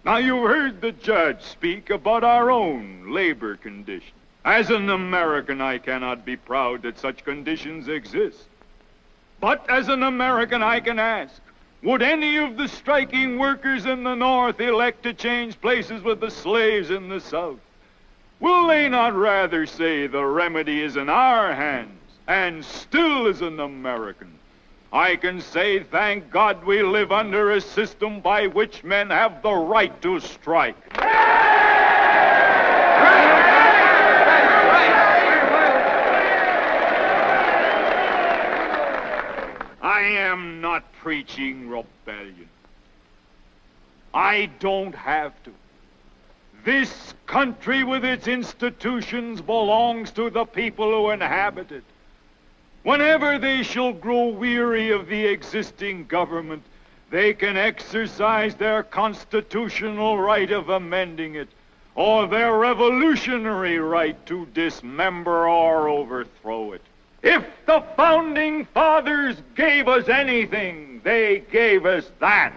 Now, you heard the judge speak about our own labor conditions. As an American, I cannot be proud that such conditions exist. But as an American, I can ask, would any of the striking workers in the North elect to change places with the slaves in the South? Will they not rather say the remedy is in our hands? And still, as an American, I can say, thank God we live under a system by which men have the right to strike. I am not preaching rebellion. I don't have to. This country with its institutions belongs to the people who inhabit it. Whenever they shall grow weary of the existing government, they can exercise their constitutional right of amending it, or their revolutionary right to dismember or overthrow it. If the Founding Fathers gave us anything, they gave us that.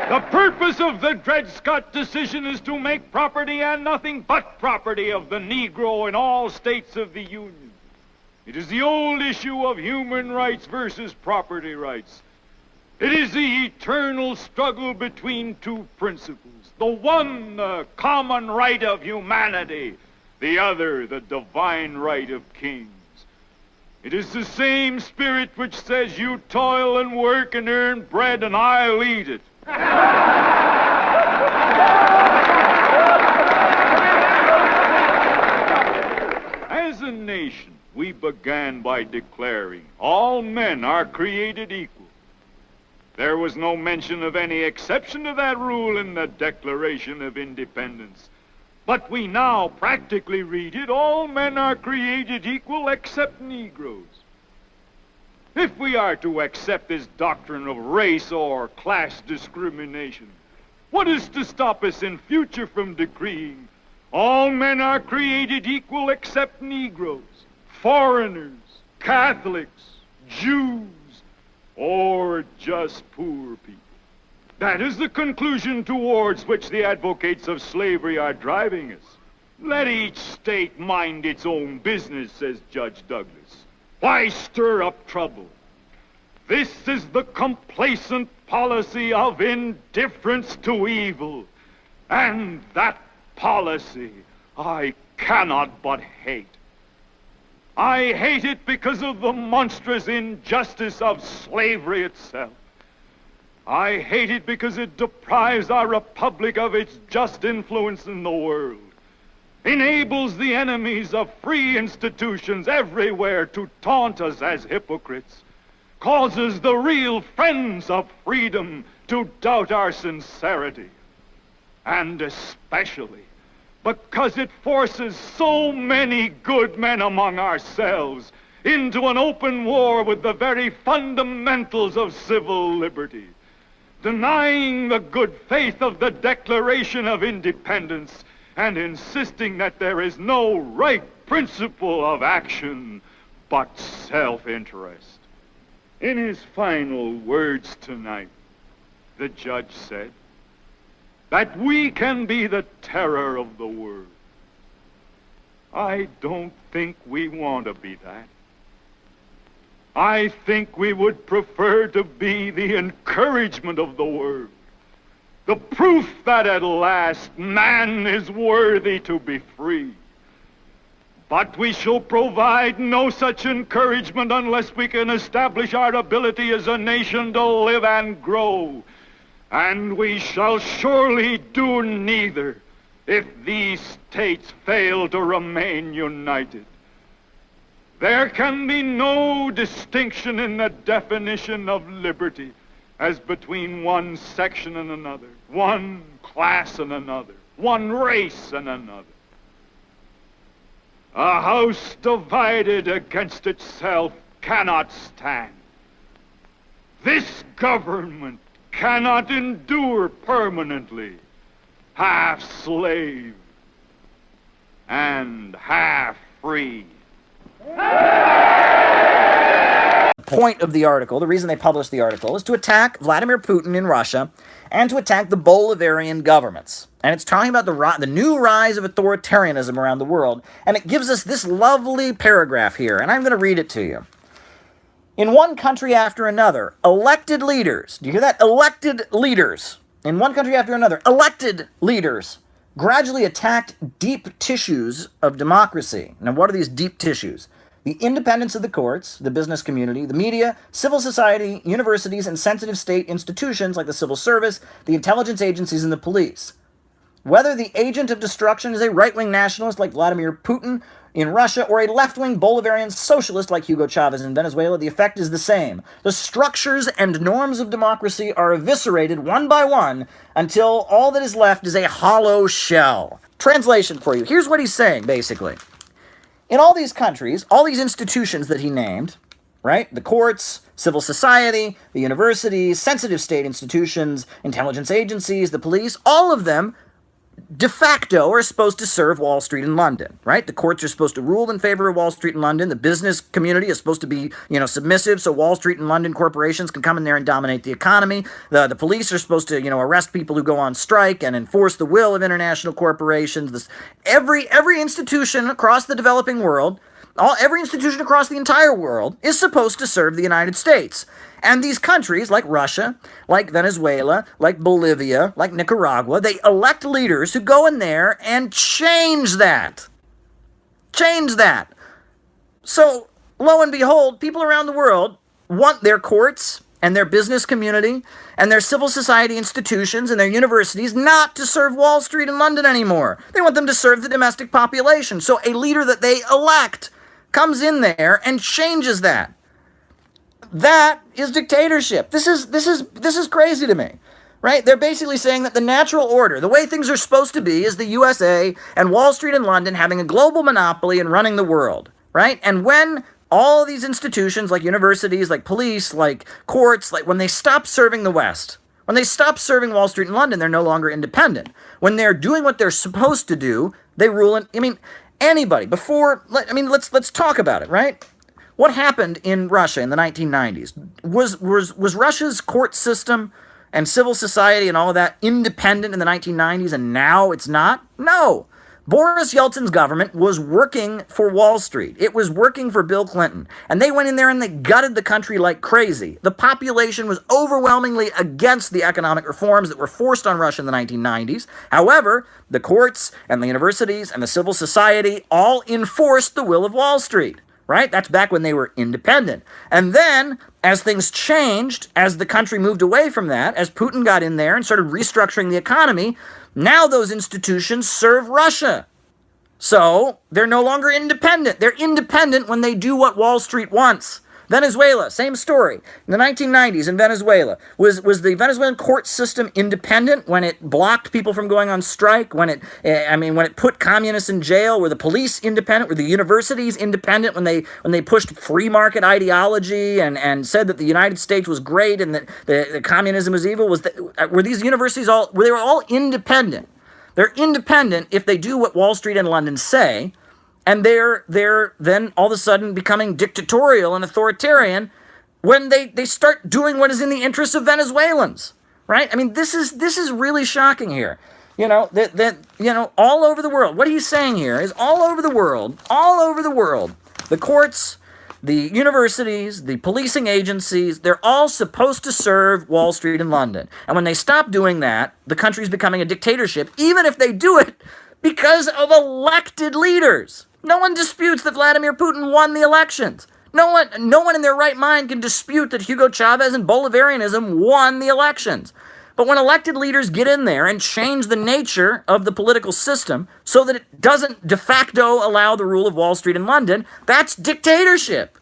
The purpose of the Dred Scott decision is to make property and nothing but property of the Negro in all states of the Union. It is the old issue of human rights versus property rights. It is the eternal struggle between two principles. The one, the common right of humanity. The other, the divine right of kings. It is the same spirit which says, you toil and work and earn bread and I'll eat it. As a nation, we began by declaring all men are created equal. There was no mention of any exception to that rule in the Declaration of Independence. But we now practically read it, all men are created equal except Negroes. If we are to accept this doctrine of race or class discrimination, what is to stop us in future from decreeing all men are created equal except Negroes, foreigners, Catholics, Jews, or just poor people? That is the conclusion towards which the advocates of slavery are driving us. Let each state mind its own business, says Judge Douglas. Why stir up trouble? This is the complacent policy of indifference to evil. And that policy I cannot but hate. I hate it because of the monstrous injustice of slavery itself. I hate it because it deprives our republic of its just influence in the world, enables the enemies of free institutions everywhere to taunt us as hypocrites, causes the real friends of freedom to doubt our sincerity, and especially because it forces so many good men among ourselves into an open war with the very fundamentals of civil liberty, denying the good faith of the Declaration of Independence and insisting that there is no right principle of action but self-interest. In his final words tonight, the judge said that we can be the terror of the world. I don't think we want to be that. I think we would prefer to be the encouragement of the world, the proof that at last man is worthy to be free. But we shall provide no such encouragement unless we can establish our ability as a nation to live and grow. And we shall surely do neither if these states fail to remain united. There can be no distinction in the definition of liberty as between one section and another, one class and another, one race and another. A house divided against itself cannot stand. This government cannot endure permanently half slave and half free. point of the article, the reason they published the article, is to attack Vladimir Putin in Russia and to attack the Bolivarian governments. And it's talking about the new rise of authoritarianism around the world. And it gives us this lovely paragraph here, and I'm going to read it to you. In one country after another, elected leaders, do you hear that? Elected leaders. In one country after another, elected leaders gradually attacked deep tissues of democracy. Now, what are these deep tissues? The independence of the courts, the business community, the media, civil society, universities, and sensitive state institutions like the civil service, the intelligence agencies, and the police. Whether the agent of destruction is a right-wing nationalist like Vladimir Putin in Russia or a left-wing Bolivarian socialist like Hugo Chavez in Venezuela, the effect is the same. The structures and norms of democracy are eviscerated one by one until all that is left is a hollow shell. Translation for you. Here's what he's saying, basically. In all these countries, all these institutions that he named, right? The courts, civil society, the universities, sensitive state institutions, intelligence agencies, the police, all of them de facto are supposed to serve Wall Street and London, right? The courts are supposed to rule in favor of Wall Street and London. The business community is supposed to be, submissive so Wall Street and London corporations can come in there and dominate the economy. The police are supposed to, arrest people who go on strike and enforce the will of international corporations. Every institution across the developing world, every institution across the entire world is supposed to serve the United States. And these countries, like Russia, like Venezuela, like Bolivia, like Nicaragua, they elect leaders who go in there and change that. Change that. So, lo and behold, people around the world want their courts and their business community and their civil society institutions and their universities not to serve Wall Street and London anymore. They want them to serve the domestic population. So a leader that they elect comes in there and changes that. That is dictatorship. This is crazy to me, right? They're basically saying that the natural order, the way things are supposed to be, is the USA and Wall Street and London having a global monopoly and running the world, right? And when all these institutions like universities, like police, like courts, like when they stop serving the West, when they stop serving Wall Street and London, they're no longer independent. When they're doing what they're supposed to do, they rule in, anybody, let's talk about it, right? What happened in Russia in the 1990s? Was Russia's court system and civil society and all of that independent in the 1990s and now it's not? No. Boris Yeltsin's government was working for Wall Street. It was working for Bill Clinton. And they went in there and they gutted the country like crazy. The population was overwhelmingly against the economic reforms that were forced on Russia in the 1990s. However, the courts and the universities and the civil society all enforced the will of Wall Street. Right? That's back when they were independent. And then, as things changed, as the country moved away from that, as Putin got in there and started restructuring the economy, now those institutions serve Russia. So, they're no longer independent. They're independent when they do what Wall Street wants. Venezuela, same story. In the 1990s in Venezuela, was the Venezuelan court system independent when it blocked people from going on strike? When it put communists in jail? Were the police independent? Were the universities independent when they pushed free market ideology and said that the United States was great and that the communism was evil? Were these universities they were all independent? They're independent if they do what Wall Street and London say. And they're then all of a sudden becoming dictatorial and authoritarian when they start doing what is in the interests of Venezuelans, right? This is really shocking here. All over the world. What he's saying here is all over the world, the courts, the universities, the policing agencies, they're all supposed to serve Wall Street and London. And when they stop doing that, the country's becoming a dictatorship, even if they do it because of elected leaders. No one disputes that Vladimir Putin won the elections. No one in their right mind can dispute that Hugo Chavez and Bolivarianism won the elections. But when elected leaders get in there and change the nature of the political system so that it doesn't de facto allow the rule of Wall Street in London, that's dictatorship,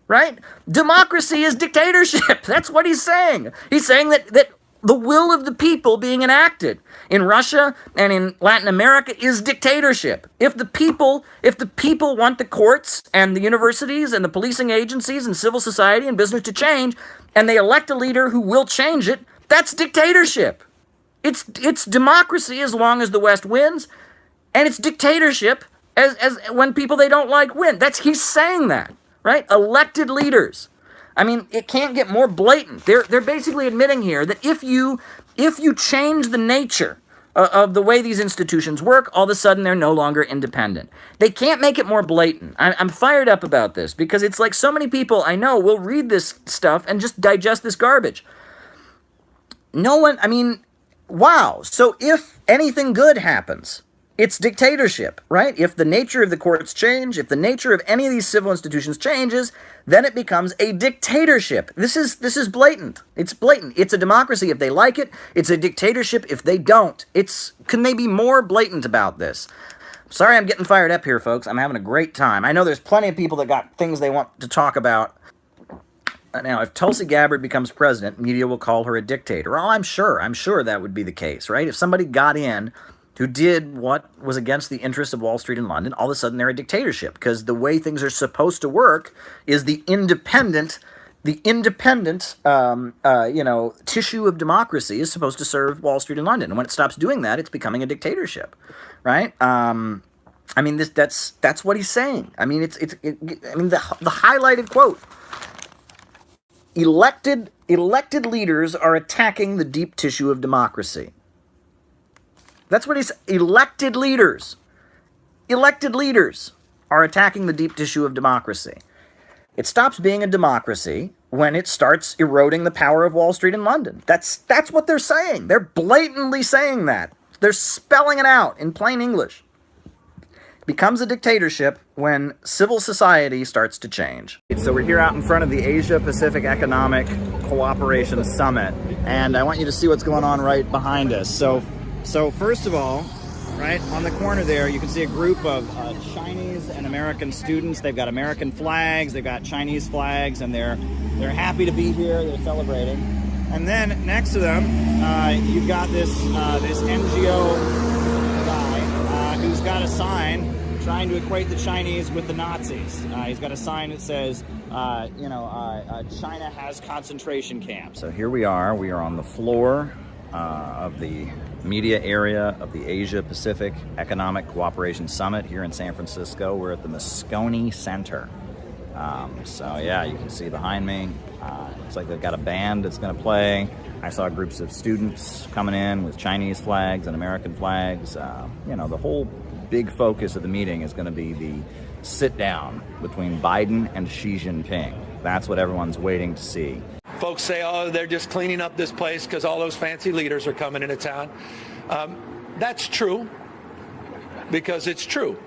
right? Democracy is dictatorship. That's what he's saying. He's saying that the will of the people being enacted in Russia and in Latin America is dictatorship. If the people want the courts and the universities and the policing agencies and civil society and business to change, and they elect a leader who will change it, that's dictatorship. It's democracy as long as the West wins, and it's dictatorship as when people they don't like win. He's saying that, right? Elected leaders. I mean, it can't get more blatant. They're basically admitting here that if you change the nature of the way these institutions work, all of a sudden they're no longer independent. They can't make it more blatant. I'm fired up about this because it's like so many people I know will read this stuff and just digest this garbage. No one, I mean, wow. So if anything good happens, it's dictatorship, right? If the nature of the courts change, if the nature of any of these civil institutions changes, then it becomes a dictatorship. This is blatant. It's blatant. It's a democracy if they like it. It's a dictatorship if they don't. Can they be more blatant about this? Sorry I'm getting fired up here, folks. I'm having a great time. I know there's plenty of people that got things they want to talk about. Now, if Tulsi Gabbard becomes president, media will call her a dictator. Oh, I'm sure that would be the case, right? If somebody got in who did what was against the interests of Wall Street and London, all of a sudden they're a dictatorship, because the way things are supposed to work is the independent tissue of democracy is supposed to serve Wall Street and London. And when it stops doing that, it's becoming a dictatorship, right? I mean, that's what he's saying. I mean, the highlighted quote: elected leaders are attacking the deep tissue of democracy. That's what he's... Elected leaders are attacking the deep tissue of democracy. It stops being a democracy when it starts eroding the power of Wall Street and London. That's what they're saying. They're blatantly saying that. They're spelling it out in plain English. It becomes a dictatorship when civil society starts to change. So we're here out in front of the Asia-Pacific Economic Cooperation Summit, and I want you to see what's going on right behind us. So first of all, right on the corner there, you can see a group of Chinese and American students. They've got American flags, they've got Chinese flags, and they're happy to be here. They're celebrating. And then next to them, you've got this NGO guy who's got a sign trying to equate the Chinese with the Nazis. He's got a sign that says, China has concentration camps. So here we are on the floor of the media area of the Asia-Pacific Economic Cooperation Summit here in San Francisco. We're at the Moscone Center. So yeah, you can see behind me, looks like they've got a band that's going to play. I saw groups of students coming in with Chinese flags and American flags. The whole big focus of the meeting is going to be the sit-down between Biden and Xi Jinping. That's what everyone's waiting to see. Folks say, oh, they're just cleaning up this place because all those fancy leaders are coming into town. That's true, because it's true.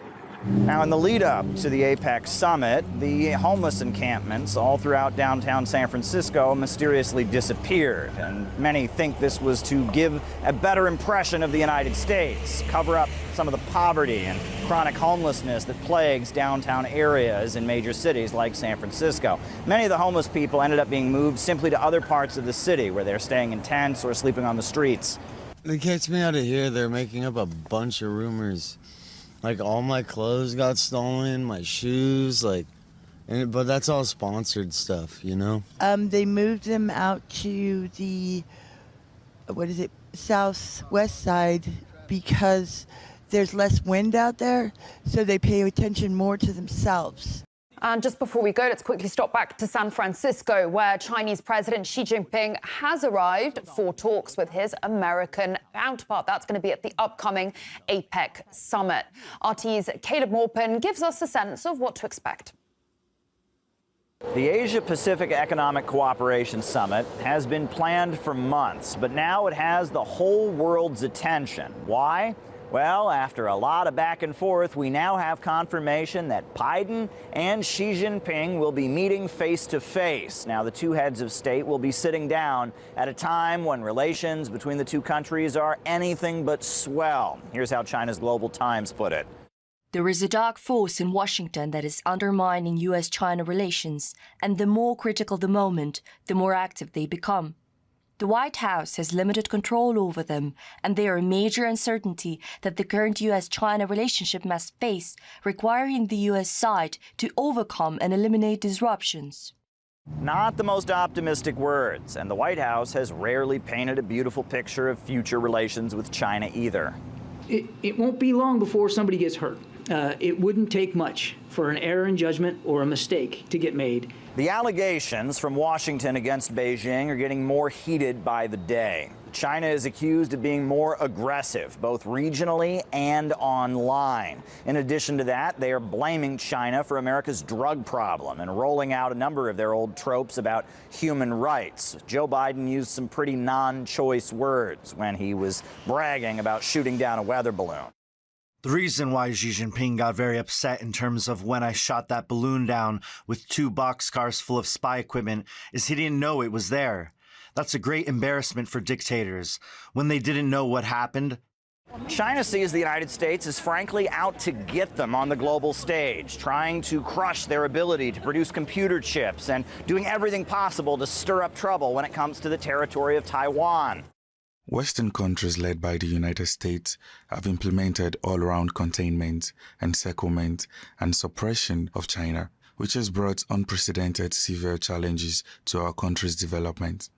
Now, in the lead-up to the APEC summit, the homeless encampments all throughout downtown San Francisco mysteriously disappeared, and many think this was to give a better impression of the United States, cover up some of the poverty and chronic homelessness that plagues downtown areas in major cities like San Francisco. Many of the homeless people ended up being moved simply to other parts of the city where they're staying in tents or sleeping on the streets. They kicked me out of here. They're making up a bunch of rumors. Like, all my clothes got stolen, my shoes, but that's all sponsored stuff, you know? They moved them out to the, southwest side, because there's less wind out there, so they pay attention more to themselves. And just before we go, let's quickly stop back to San Francisco, where Chinese President Xi Jinping has arrived for talks with his American counterpart. That's going to be at the upcoming APEC summit. RT's Caleb Maupin gives us a sense of what to expect. The Asia-Pacific Economic Cooperation Summit has been planned for months, but now it has the whole world's attention. Why? Well, after a lot of back and forth, we now have confirmation that Biden and Xi Jinping will be meeting face to face. Now, the two heads of state will be sitting down at a time when relations between the two countries are anything but swell. Here's how China's Global Times put it. There is a dark force in Washington that is undermining U.S.-China relations, and the more critical the moment, the more active they become. The White House has limited control over them, and they are a major uncertainty that the current U.S.-China relationship must face, requiring the U.S. side to overcome and eliminate disruptions. Not the most optimistic words, and the White House has rarely painted a beautiful picture of future relations with China either. It won't be long before somebody gets hurt. it wouldn't take much for an error in judgment or a mistake to get made. The allegations from Washington against Beijing are getting more heated by the day. China is accused of being more aggressive, both regionally and online. In addition to that, they are blaming China for America's drug problem and rolling out a number of their old tropes about human rights. Joe Biden used some pretty non-choice words when he was bragging about shooting down a weather balloon. The reason why Xi Jinping got very upset in terms of when I shot that balloon down with 2 boxcars full of spy equipment is he didn't know it was there. That's a great embarrassment for dictators when they didn't know what happened. China sees the United States as frankly out to get them on the global stage, trying to crush their ability to produce computer chips and doing everything possible to stir up trouble when it comes to the territory of Taiwan. Western countries led by the United States have implemented all-round containment, encirclement, and suppression of China, which has brought unprecedented severe challenges to our country's development.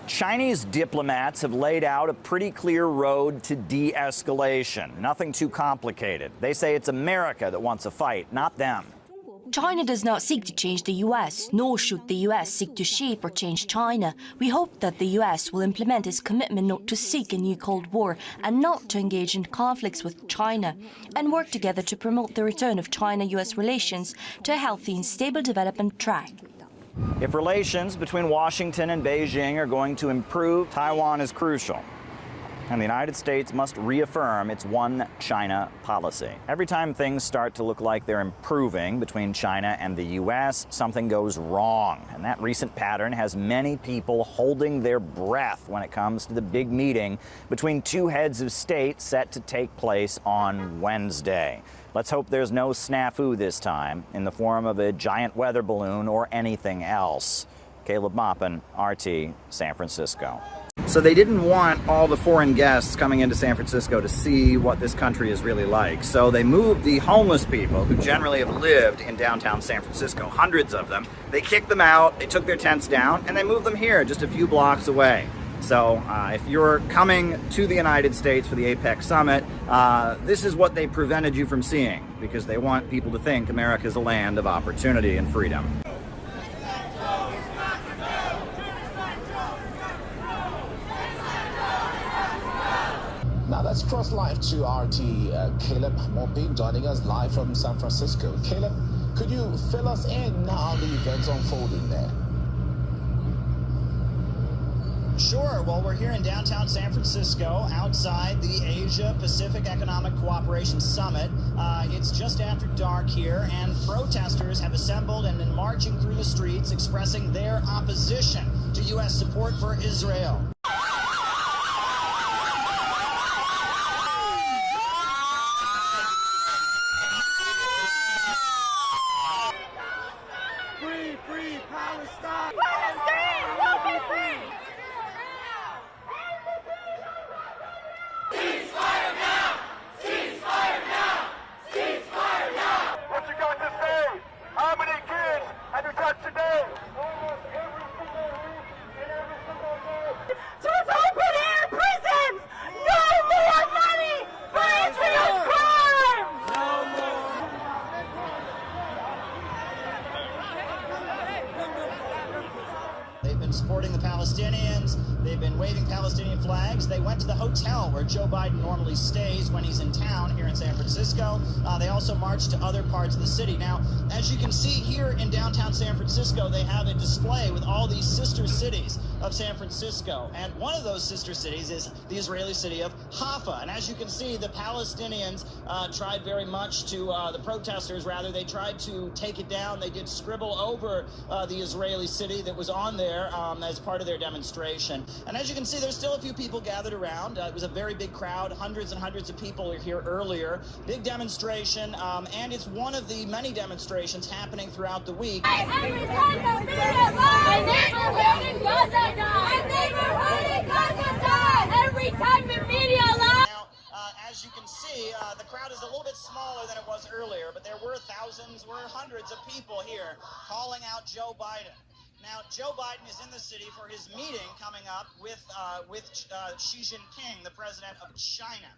Chinese diplomats have laid out a pretty clear road to de-escalation. Nothing too complicated. They say it's America that wants a fight, not them. China does not seek to change the US, nor should the US seek to shape or change China. We hope that the US will implement its commitment not to seek a new Cold War and not to engage in conflicts with China, and work together to promote the return of China-US relations to a healthy and stable development track. If relations between Washington and Beijing are going to improve, Taiwan is crucial. And the United States must reaffirm its one China policy. Every time things start to look like they're improving between China and the U.S., something goes wrong. And that recent pattern has many people holding their breath when it comes to the big meeting between 2 heads of state set to take place on Wednesday. Let's hope there's no snafu this time in the form of a giant weather balloon or anything else. Caleb Maupin, RT, San Francisco. So they didn't want all the foreign guests coming into San Francisco to see what this country is really like. So they moved the homeless people who generally have lived in downtown San Francisco, hundreds of them. They kicked them out, they took their tents down, and they moved them here just a few blocks away. So if you're coming to the United States for the APEC summit, this is what they prevented you from seeing, because they want people to think America is a land of opportunity and freedom. Now let's cross live to RT Caleb Maupin joining us live from San Francisco. Caleb, could you fill us in how the events unfolding there? Sure. Well, we're here in downtown San Francisco outside the Asia-Pacific Economic Cooperation Summit. It's just after dark here, and protesters have assembled and been marching through the streets expressing their opposition to U.S. support for Israel. Free Palestine! Palestine will be free! Ceasefire now! Ceasefire now! Ceasefire now! What you got to say? How many kids have you touched today? Almost every single week and every single day. Just open air prisons! No more money for Israel's crimes! No more! They've been supporting the Palestinians. They've been waving Palestinian flags. They went to the hotel where Joe Biden normally stays when he's in town here in San Francisco. They also marched to other parts of the city. Now, as you can see here in downtown San Francisco, they have a display with all these sister cities of San Francisco. And one of those sister cities is the Israeli city of Haifa. And as you can see, the Palestinians tried very much to, the protesters rather, they tried to take it down. They did scribble over the Israeli city that was on there as part of their demonstration. And as you can see, there's still a few people gathered around. It was a very big crowd. Hundreds and hundreds of people are here earlier. Big demonstration, and it's one of the many demonstrations happening throughout the week. Every time the media lies, my neighborhood in Gaza dies. My neighborhood in Gaza dies. Every time the media lies. Now, as you can see, the crowd is a little bit smaller than it was earlier, but there were thousands, hundreds of people here calling out Joe Biden. Now, Joe Biden is in the city for his meeting coming up with Xi Jinping, the president of China.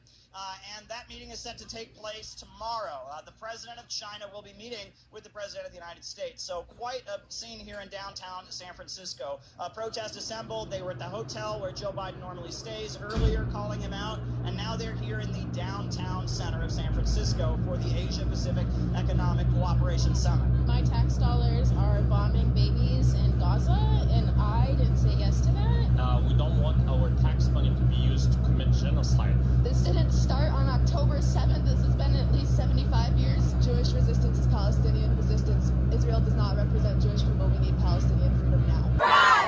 And that meeting is set to take place tomorrow. The president of China will be meeting with the president of the United States. So quite a scene here in downtown San Francisco. Protests assembled. They were at the hotel where Joe Biden normally stays earlier, calling him out. And now they're here in the downtown center of San Francisco for the Asia-Pacific Economic Cooperation Summit. My tax dollars are bombing babies in Gaza, and I didn't say yes to that. We don't want our tax money to be used to commit genocide. This didn't start on October 7th. This has been at least 75 years. Jewish resistance is Palestinian resistance. Israel does not represent Jewish people. We need Palestinian freedom now.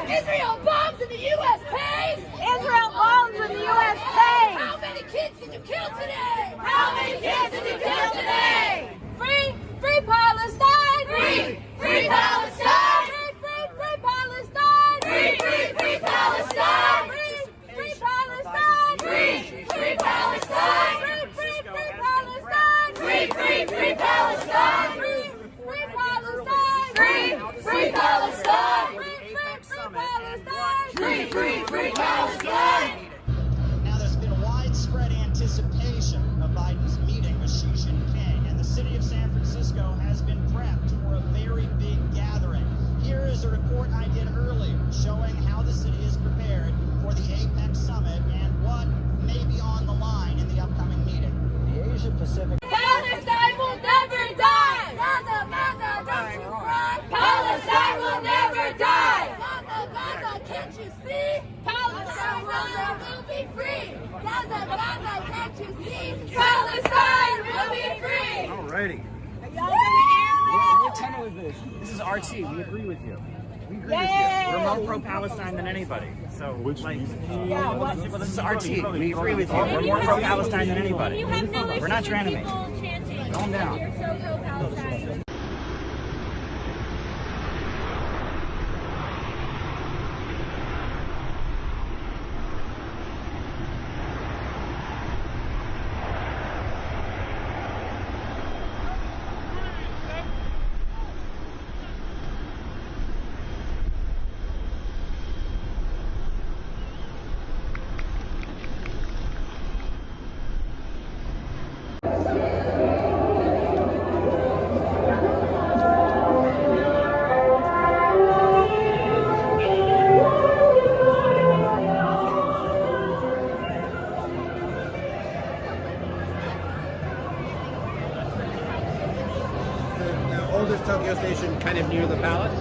Israel bombs and the U.S. pays! Israel bombs and the U.S. pays! How many kids did you kill today? How many kids did you kill today? Free Palestine! Free Palestine! Free Palestine! Free Palestine! Free Palestine! Free Palestine! Free Palestine! Free Palestine! Free Palestine! Free Palestine! Free Palestine! Now, there's been widespread anticipation of Biden's meeting with Xi Jinping, and the city of San Francisco has been prepped for a very big gathering. Here is a report I did earlier showing how the city is prepared for the APEC summit and what may be on the line in the upcoming meeting. The Asia-Pacific... Palestine will never die! Gaza, Gaza, don't you cry! Palestine will never die! Gaza, Gaza, can't you see? Palestine will be free! Gaza, Gaza, can't you see? Palestine will be free! Alrighty. What channel is this? This is RT. We agree with you. We agree with you. We're more pro-Palestine than anybody. So, well, this is RT. We agree with you. We're more pro-Palestine than anybody. We're not your enemy. Calm down. You're so pro-Palestine. Oldest Tokyo station kind of near the palace.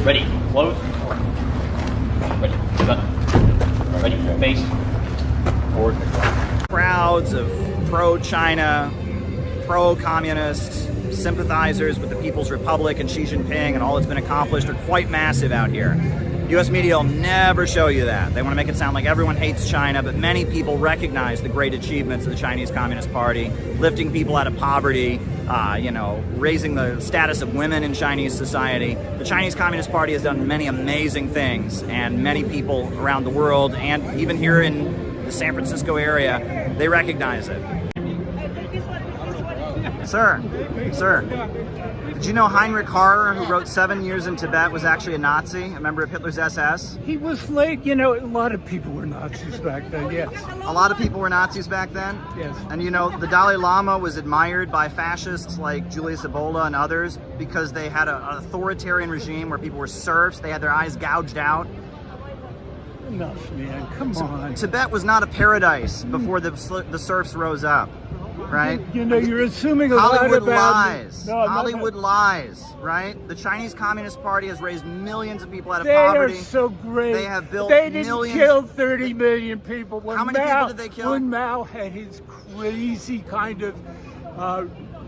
Ready, close, ready, gun, ready, face, forward. Crowds of pro-China, pro-communist sympathizers with the People's Republic and Xi Jinping and all that's been accomplished are quite massive out here. U.S. media will never show you that. They want to make it sound like everyone hates China, but many people recognize the great achievements of the Chinese Communist Party, lifting people out of poverty, raising the status of women in Chinese society. The Chinese Communist Party has done many amazing things, and many people around the world, and even here in the San Francisco area, they recognize it. Sir, did you know Heinrich Harrer, who wrote 7 Years in Tibet, was actually a Nazi, a member of Hitler's SS? He was late. A lot of people were Nazis back then, yes. A lot of people were Nazis back then? Yes. And the Dalai Lama was admired by fascists like Julius Evola and others because they had an authoritarian regime where people were serfs, they had their eyes gouged out. Enough, man, come on. Tibet was not a paradise before the serfs rose up. Right? You're assuming a Hollywood lot about... lies. No, Hollywood lies, right? The Chinese Communist Party has raised millions of people out of they poverty. They are so great. They have built They didn't millions... kill 30 million people. How many people did they kill? When Mao had his crazy kind of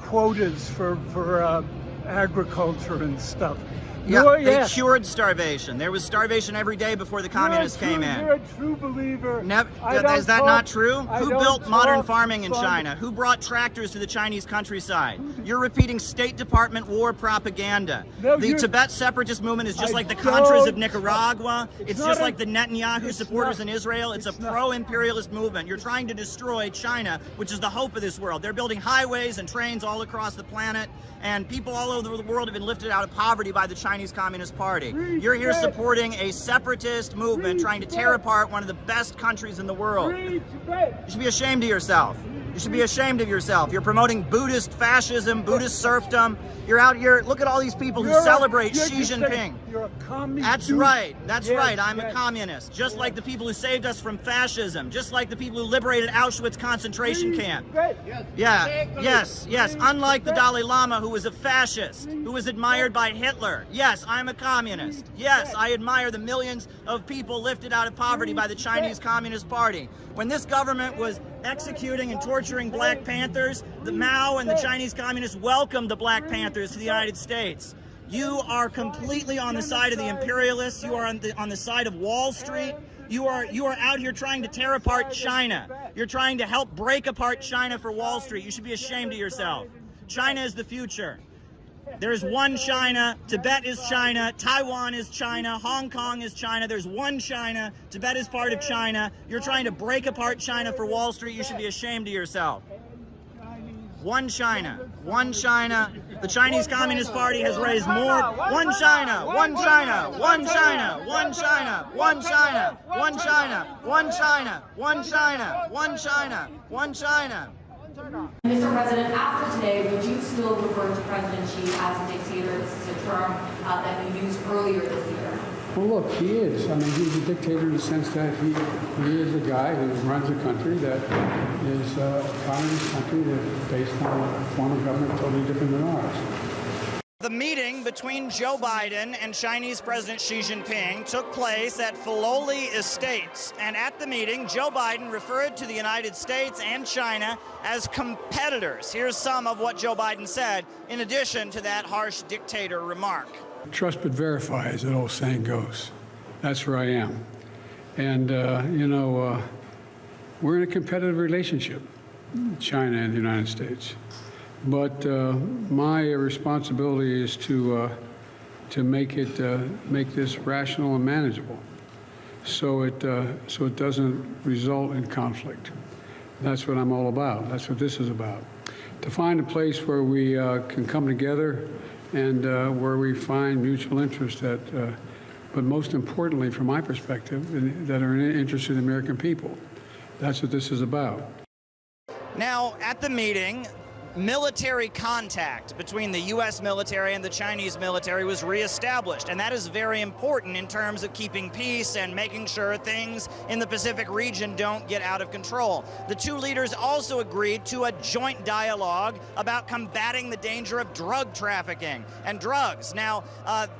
quotas for agriculture and stuff. Yeah, they cured starvation. There was starvation every day before the communists came in. You're a true believer. Is that not true? Who built modern farming in China? Who brought tractors to the Chinese countryside? You're repeating State Department war propaganda. The Tibet separatist movement is just like the Contras of Nicaragua. It's just like the Netanyahu supporters in Israel. It's a pro-imperialist movement. You're trying to destroy China, which is the hope of this world. They're building highways and trains all across the planet, and people all over the world have been lifted out of poverty by the Chinese Communist Party. You're here supporting a separatist movement trying to tear apart one of the best countries in the world. You should be ashamed of yourself. You should be ashamed of yourself. You're promoting Buddhist fascism, Buddhist serfdom. You're out here, look at all these people who celebrate Xi Jinping. You're a communist. That's right. That's right. I'm a communist. Just like the people who saved us from fascism. Just like the people who liberated Auschwitz concentration camp. Yeah. Yes. Unlike the Dalai Lama, who was a fascist, who was admired by Hitler. Yes, I'm a communist. Yes, I admire the millions of people lifted out of poverty by the Chinese Communist Party. When this government was executing and torturing Black Panthers, the Mao and the Chinese Communists welcomed the Black Panthers to the United States. You are completely on the side of the imperialists. You are on the side of Wall Street. You are out here trying to tear apart China. You're trying to help break apart China for Wall Street. You should be ashamed of yourself. China is the future. There's one China. Tibet is China. Taiwan is China. Hong Kong is China. There's one China. Tibet is part of China. You're trying to break apart China for Wall Street. You should be ashamed of yourself. One China. One China. The Chinese Communist Party has raised more. One China. One China. One China. One China. One China. One China. One China. One China. One China. One China. Mr. President, after today, would you still refer to President Xi as a dictator? This is a term that you used earlier this year. Well, look, he is. I mean, he's a dictator in the sense that he is a guy who runs a country that is a communist country that's based on a form of government totally different than ours. The meeting between Joe Biden and Chinese President Xi Jinping took place at Filoli Estates. And at the meeting, Joe Biden referred to the United States and China as competitors. Here's some of what Joe Biden said, in addition to that harsh dictator remark. Trust but verify, as that old saying goes. That's where I am. And, we're in a competitive relationship, China and the United States. But my responsibility is to make this rational and manageable, so it doesn't result in conflict. That's what I'm all about. That's what this is about. To find a place where we can come together and where we find mutual interest but most importantly, from my perspective, that are in the interest of the American people. That's what this is about. Now, at the meeting, military contact between the U.S. military and the Chinese military was reestablished, and that is very important in terms of keeping peace and making sure things in the Pacific region don't get out of control. The two leaders also agreed to a joint dialogue about combating the danger of drug trafficking and drugs. Now,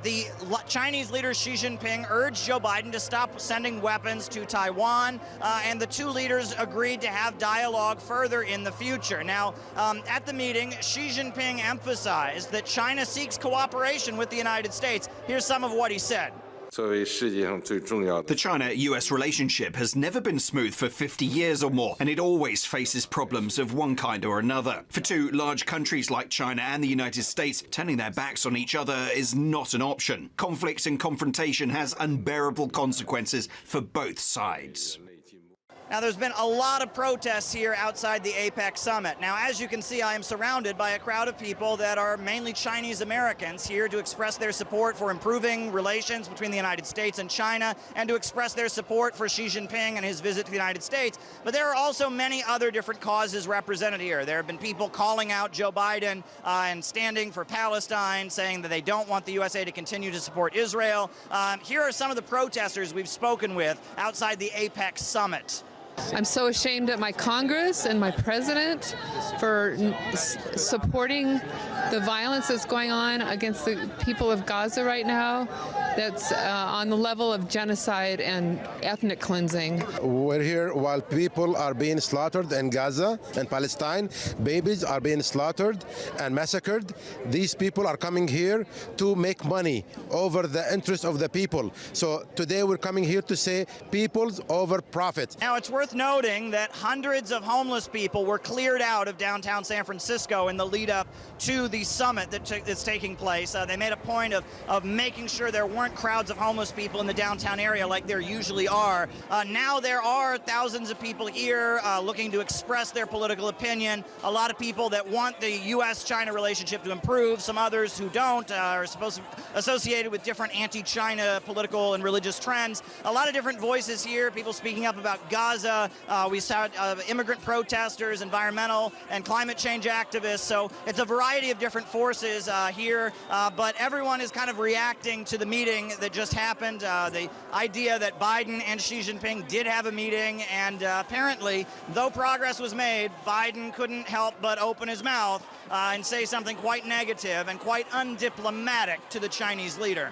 the Chinese leader Xi Jinping urged Joe Biden to stop sending weapons to Taiwan, and the two leaders agreed to have dialogue further in the future. Now, at the meeting, Xi Jinping emphasized that China seeks cooperation with the United States. Here's some of what he said. The China-US relationship has never been smooth for 50 years or more, and it always faces problems of one kind or another. For two large countries like China and the United States, turning their backs on each other is not an option. Conflict and confrontation has unbearable consequences for both sides. Now, there's been a lot of protests here outside the APEC summit. Now, as you can see, I am surrounded by a crowd of people that are mainly Chinese Americans here to express their support for improving relations between the United States and China and to express their support for Xi Jinping and his visit to the United States. But there are also many other different causes represented here. There have been people calling out Joe Biden and standing for Palestine, saying that they don't want the USA to continue to support Israel. Here are some of the protesters we've spoken with outside the APEC summit. I'm so ashamed at my Congress and my president for supporting the violence that's going on against the people of Gaza right now, that's on the level of genocide and ethnic cleansing. We're here while people are being slaughtered in Gaza and Palestine. Babies are being slaughtered and massacred. These people are coming here to make money over the interest of the people. So today we're coming here to say people's over profit. Now, it's worth noting that hundreds of homeless people were cleared out of downtown San Francisco in the lead up to the summit that's taking place. They made a point of making sure there weren't crowds of homeless people in the downtown area like there usually are. Now there are thousands of people here looking to express their political opinion. A lot of people that want the U.S.-China relationship to improve. Some others who don't are associated with different anti-China political and religious trends. A lot of different voices here, people speaking up about Gaza. We saw immigrant protesters, environmental and climate change activists. So it's a variety of different forces here, but everyone is kind of reacting to the meeting that just happened. The idea that Biden and Xi Jinping did have a meeting, and apparently, though progress was made, Biden couldn't help but open his mouth and say something quite negative and quite undiplomatic to the Chinese leader.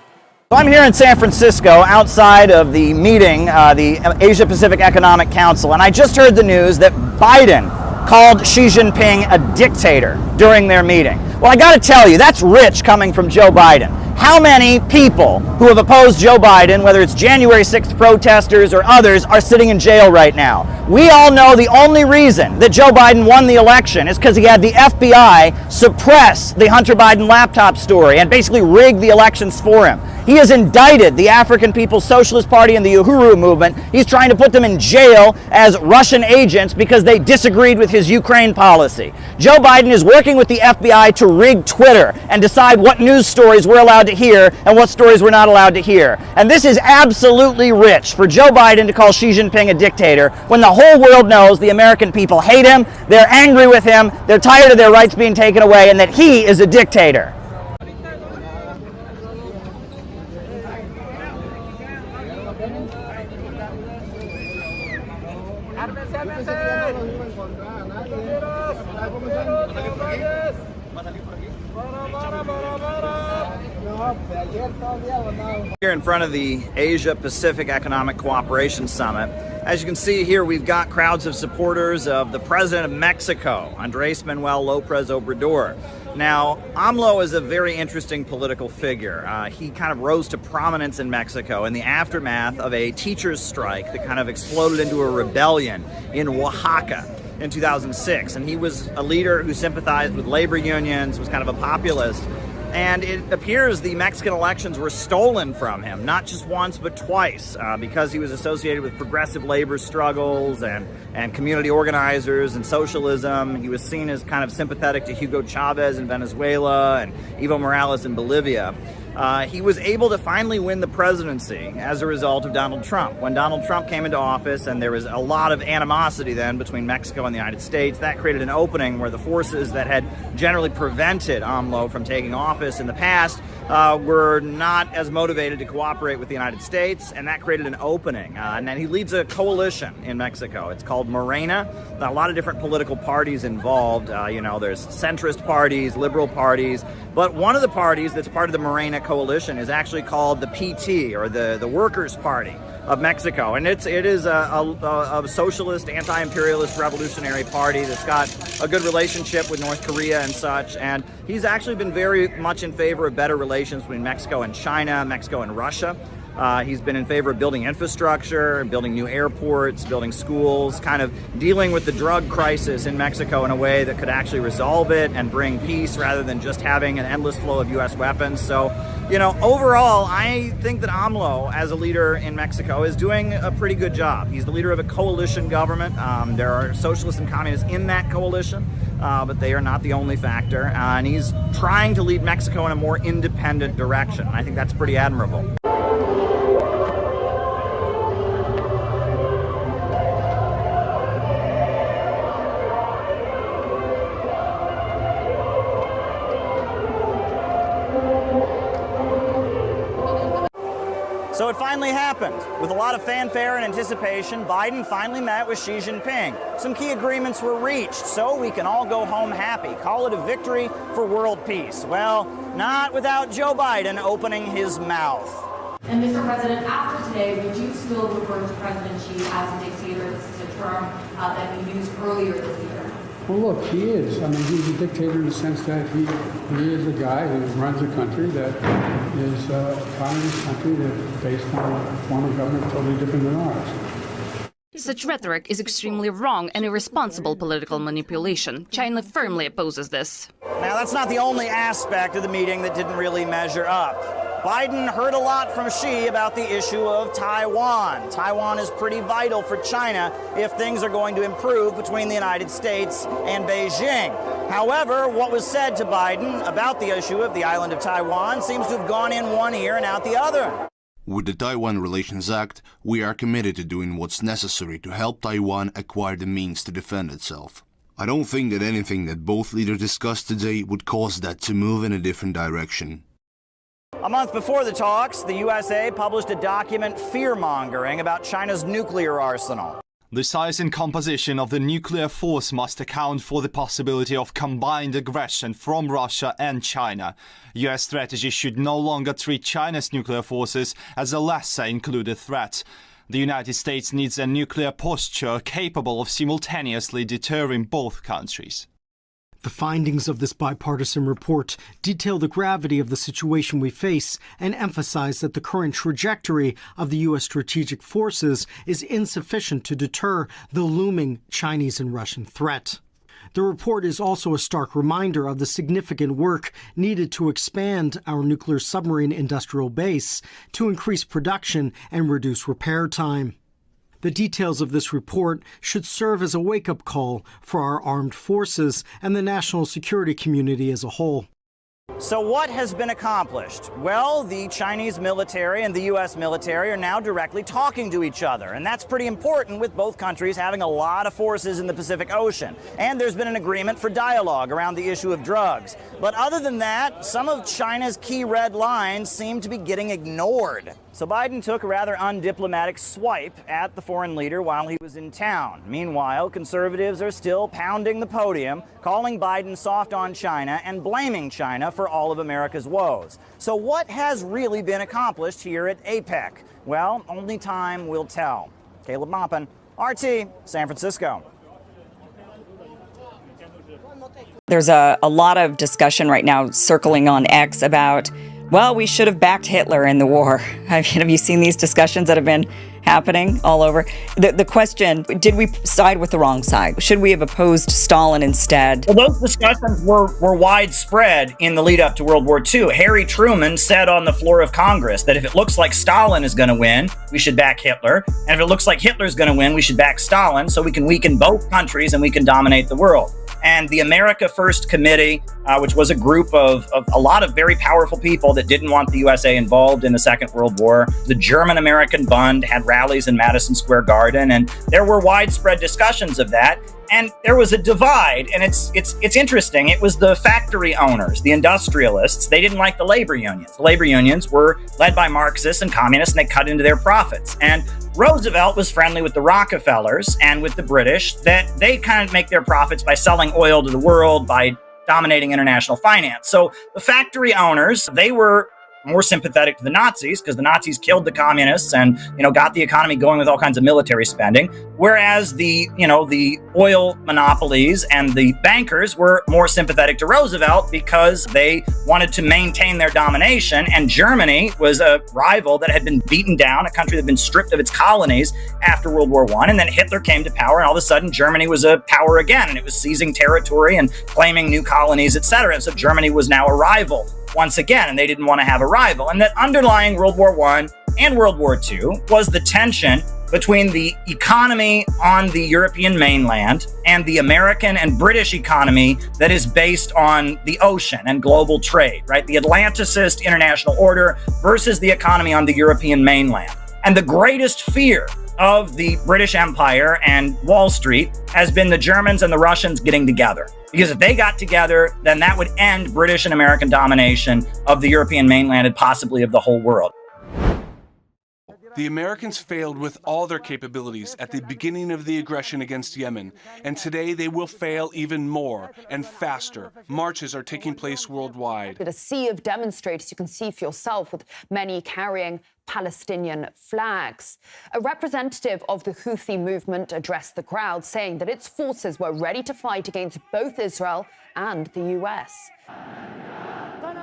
So I'm here in San Francisco outside of the meeting, the Asia Pacific Economic Council, and I just heard the news that Biden called Xi Jinping a dictator during their meeting. Well, I got to tell you, that's rich coming from Joe Biden. How many people who have opposed Joe Biden, whether it's January 6th protesters or others, are sitting in jail right now? We all know the only reason that Joe Biden won the election is because he had the FBI suppress the Hunter Biden laptop story and basically rig the elections for him. He has indicted the African People's Socialist Party and the Uhuru movement. He's trying to put them in jail as Russian agents because they disagreed with his Ukraine policy. Joe Biden is working with the FBI to rig Twitter and decide what news stories we're allowed to hear and what stories we're not allowed to hear. And this is absolutely rich for Joe Biden to call Xi Jinping a dictator when the whole world knows the American people hate him, they're angry with him, they're tired of their rights being taken away, and that he is a dictator. Here in front of the Asia Pacific Economic Cooperation Summit, as you can see here, we've got crowds of supporters of the President of Mexico, Andrés Manuel López Obrador. Now, AMLO is a very interesting political figure. He kind of rose to prominence in Mexico in the aftermath of a teachers' strike that kind of exploded into a rebellion in Oaxaca in 2006. And he was a leader who sympathized with labor unions, was kind of a populist. And it appears the Mexican elections were stolen from him, not just once, but twice, because he was associated with progressive labor struggles and community organizers and socialism. He was seen as kind of sympathetic to Hugo Chavez in Venezuela and Evo Morales in Bolivia. He was able to finally win the presidency as a result of Donald Trump. When Donald Trump came into office and there was a lot of animosity then between Mexico and the United States, that created an opening where the forces that had generally prevented AMLO from taking office in the past were not as motivated to cooperate with the United States, and that created an opening. And then he leads a coalition in Mexico. It's called Morena. There are a lot of different political parties involved. There's centrist parties, liberal parties, but one of the parties that's part of the Morena coalition is actually called the PT, or the Workers' Party of Mexico, and it is a socialist, anti-imperialist, revolutionary party that's got a good relationship with North Korea and such. And he's actually been very much in favor of better relations between Mexico and China, Mexico and Russia. He's been in favor of building infrastructure, building new airports, building schools, kind of dealing with the drug crisis in Mexico in a way that could actually resolve it and bring peace rather than just having an endless flow of U.S. weapons. So, overall, I think that AMLO, as a leader in Mexico, is doing a pretty good job. He's the leader of a coalition government. There are socialists and communists in that coalition, but they are not the only factor. And he's trying to lead Mexico in a more independent direction. I think that's pretty admirable. So it finally happened. With a lot of fanfare and anticipation, Biden finally met with Xi Jinping. Some key agreements were reached, so we can all go home happy. Call it a victory for world peace. Well, not without Joe Biden opening his mouth. And Mr. President, after today, would you still refer to President Xi as a dictator? This is a term that you used earlier this year. Well, look, he is. I mean, he's a dictator in the sense that he is a guy who runs a country that is a communist country that's based on a form of government totally different than ours. Such rhetoric is extremely wrong and irresponsible political manipulation. China firmly opposes this. Now, that's not the only aspect of the meeting that didn't really measure up. Biden heard a lot from Xi about the issue of Taiwan. Taiwan is pretty vital for China if things are going to improve between the United States and Beijing. However, what was said to Biden about the issue of the island of Taiwan seems to have gone in one ear and out the other. With the Taiwan Relations Act, we are committed to doing what's necessary to help Taiwan acquire the means to defend itself. I don't think that anything that both leaders discussed today would cause that to move in a different direction. A month before the talks, the USA published a document fear-mongering about China's nuclear arsenal. The size and composition of the nuclear force must account for the possibility of combined aggression from Russia and China. US strategy should no longer treat China's nuclear forces as a lesser included threat. The United States needs a nuclear posture capable of simultaneously deterring both countries. The findings of this bipartisan report detail the gravity of the situation we face and emphasize that the current trajectory of the U.S. strategic forces is insufficient to deter the looming Chinese and Russian threat. The report is also a stark reminder of the significant work needed to expand our nuclear submarine industrial base to increase production and reduce repair time. The details of this report should serve as a wake-up call for our armed forces and the national security community as a whole. So what has been accomplished? Well, the Chinese military and the U.S. military are now directly talking to each other, and that's pretty important with both countries having a lot of forces in the Pacific Ocean. And there's been an agreement for dialogue around the issue of drugs. But other than that, some of China's key red lines seem to be getting ignored. So Biden took a rather undiplomatic swipe at the foreign leader while he was in town. Meanwhile, conservatives are still pounding the podium, calling Biden soft on China and blaming China for all of America's woes. So what has really been accomplished here at APEC? Well, only time will tell. Caleb Maupin, RT, San Francisco. There's a lot of discussion right now circling on X about, well, we should have backed Hitler in the war. Have you seen these discussions that have been happening all over? The question, did we side with the wrong side? Should we have opposed Stalin instead? Well, those discussions were widespread in the lead up to World War II. Harry Truman said on the floor of Congress that if it looks like Stalin is going to win, we should back Hitler. And if it looks like Hitler's going to win, we should back Stalin so we can weaken both countries and we can dominate the world. And the America First Committee, which was a group of a lot of very powerful people that didn't want the USA involved in the Second World War. The German-American Bund had rallies in Madison Square Garden, and there were widespread discussions of that. And there was a divide, and it's interesting. It was the factory owners, the industrialists. They didn't like the labor unions. The labor unions were led by Marxists and communists, and they cut into their profits. And Roosevelt was friendly with the Rockefellers and with the British, that they kind of make their profits by selling oil to the world, by dominating international finance. So the factory owners, they were more sympathetic to the Nazis because the Nazis killed the communists and, got the economy going with all kinds of military spending. Whereas the oil monopolies and the bankers were more sympathetic to Roosevelt because they wanted to maintain their domination. And Germany was a rival that had been beaten down, a country that had been stripped of its colonies after World War I. And then Hitler came to power, and all of a sudden Germany was a power again, and it was seizing territory and claiming new colonies, etc. And so Germany was now a rival once again, and they didn't want to have a rival. And that underlying World War I and World War II was the tension between the economy on the European mainland and the American and British economy that is based on the ocean and global trade, right? The Atlanticist international order versus the economy on the European mainland. And the greatest fear of the British Empire and Wall Street has been the Germans and the Russians getting together. Because if they got together, then that would end British and American domination of the European mainland and possibly of the whole world. The Americans failed with all their capabilities at the beginning of the aggression against Yemen, and today they will fail even more and faster. Marches are taking place worldwide. A sea of demonstrators, you can see for yourself, with many carrying Palestinian flags. A representative of the Houthi movement addressed the crowd, saying that its forces were ready to fight against both Israel and the US.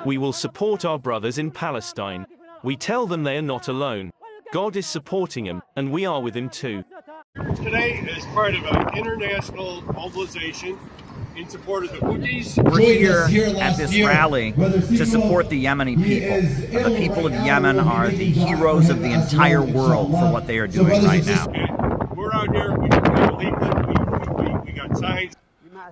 We will support our brothers in Palestine. We tell them they are not alone. God is supporting him, and we are with him too. Today is part of an international mobilization in support of the Houthis. We're here at this rally to support the Yemeni people. The people of Yemen are the heroes of the entire world for what they are doing right now. We're out here, we got a leaflet, we got signs.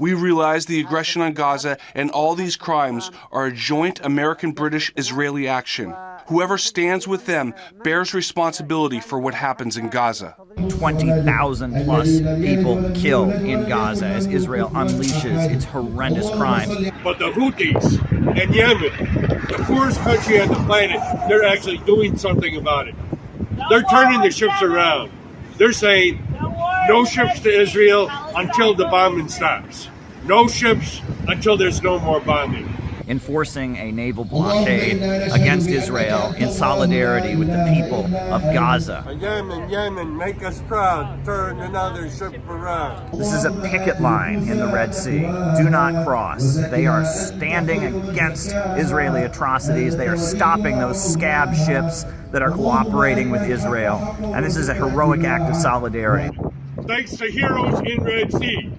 We realize the aggression on Gaza and all these crimes are a joint American-British-Israeli action. Whoever stands with them bears responsibility for what happens in Gaza. 20,000 plus people killed in Gaza as Israel unleashes its horrendous crimes. But the Houthis in Yemen, the poorest country on the planet, they're actually doing something about it. They're turning the ships around. They're saying, no ships to Israel until the bombing stops. No ships until there's no more bombing. Enforcing a naval blockade against Israel in solidarity with the people of Gaza. Yemen, make us proud. Turn another ship around. This is a picket line in the Red Sea. Do not cross. They are standing against Israeli atrocities. They are stopping those scab ships that are cooperating with Israel. And this is a heroic act of solidarity. Thanks to heroes in Red Sea,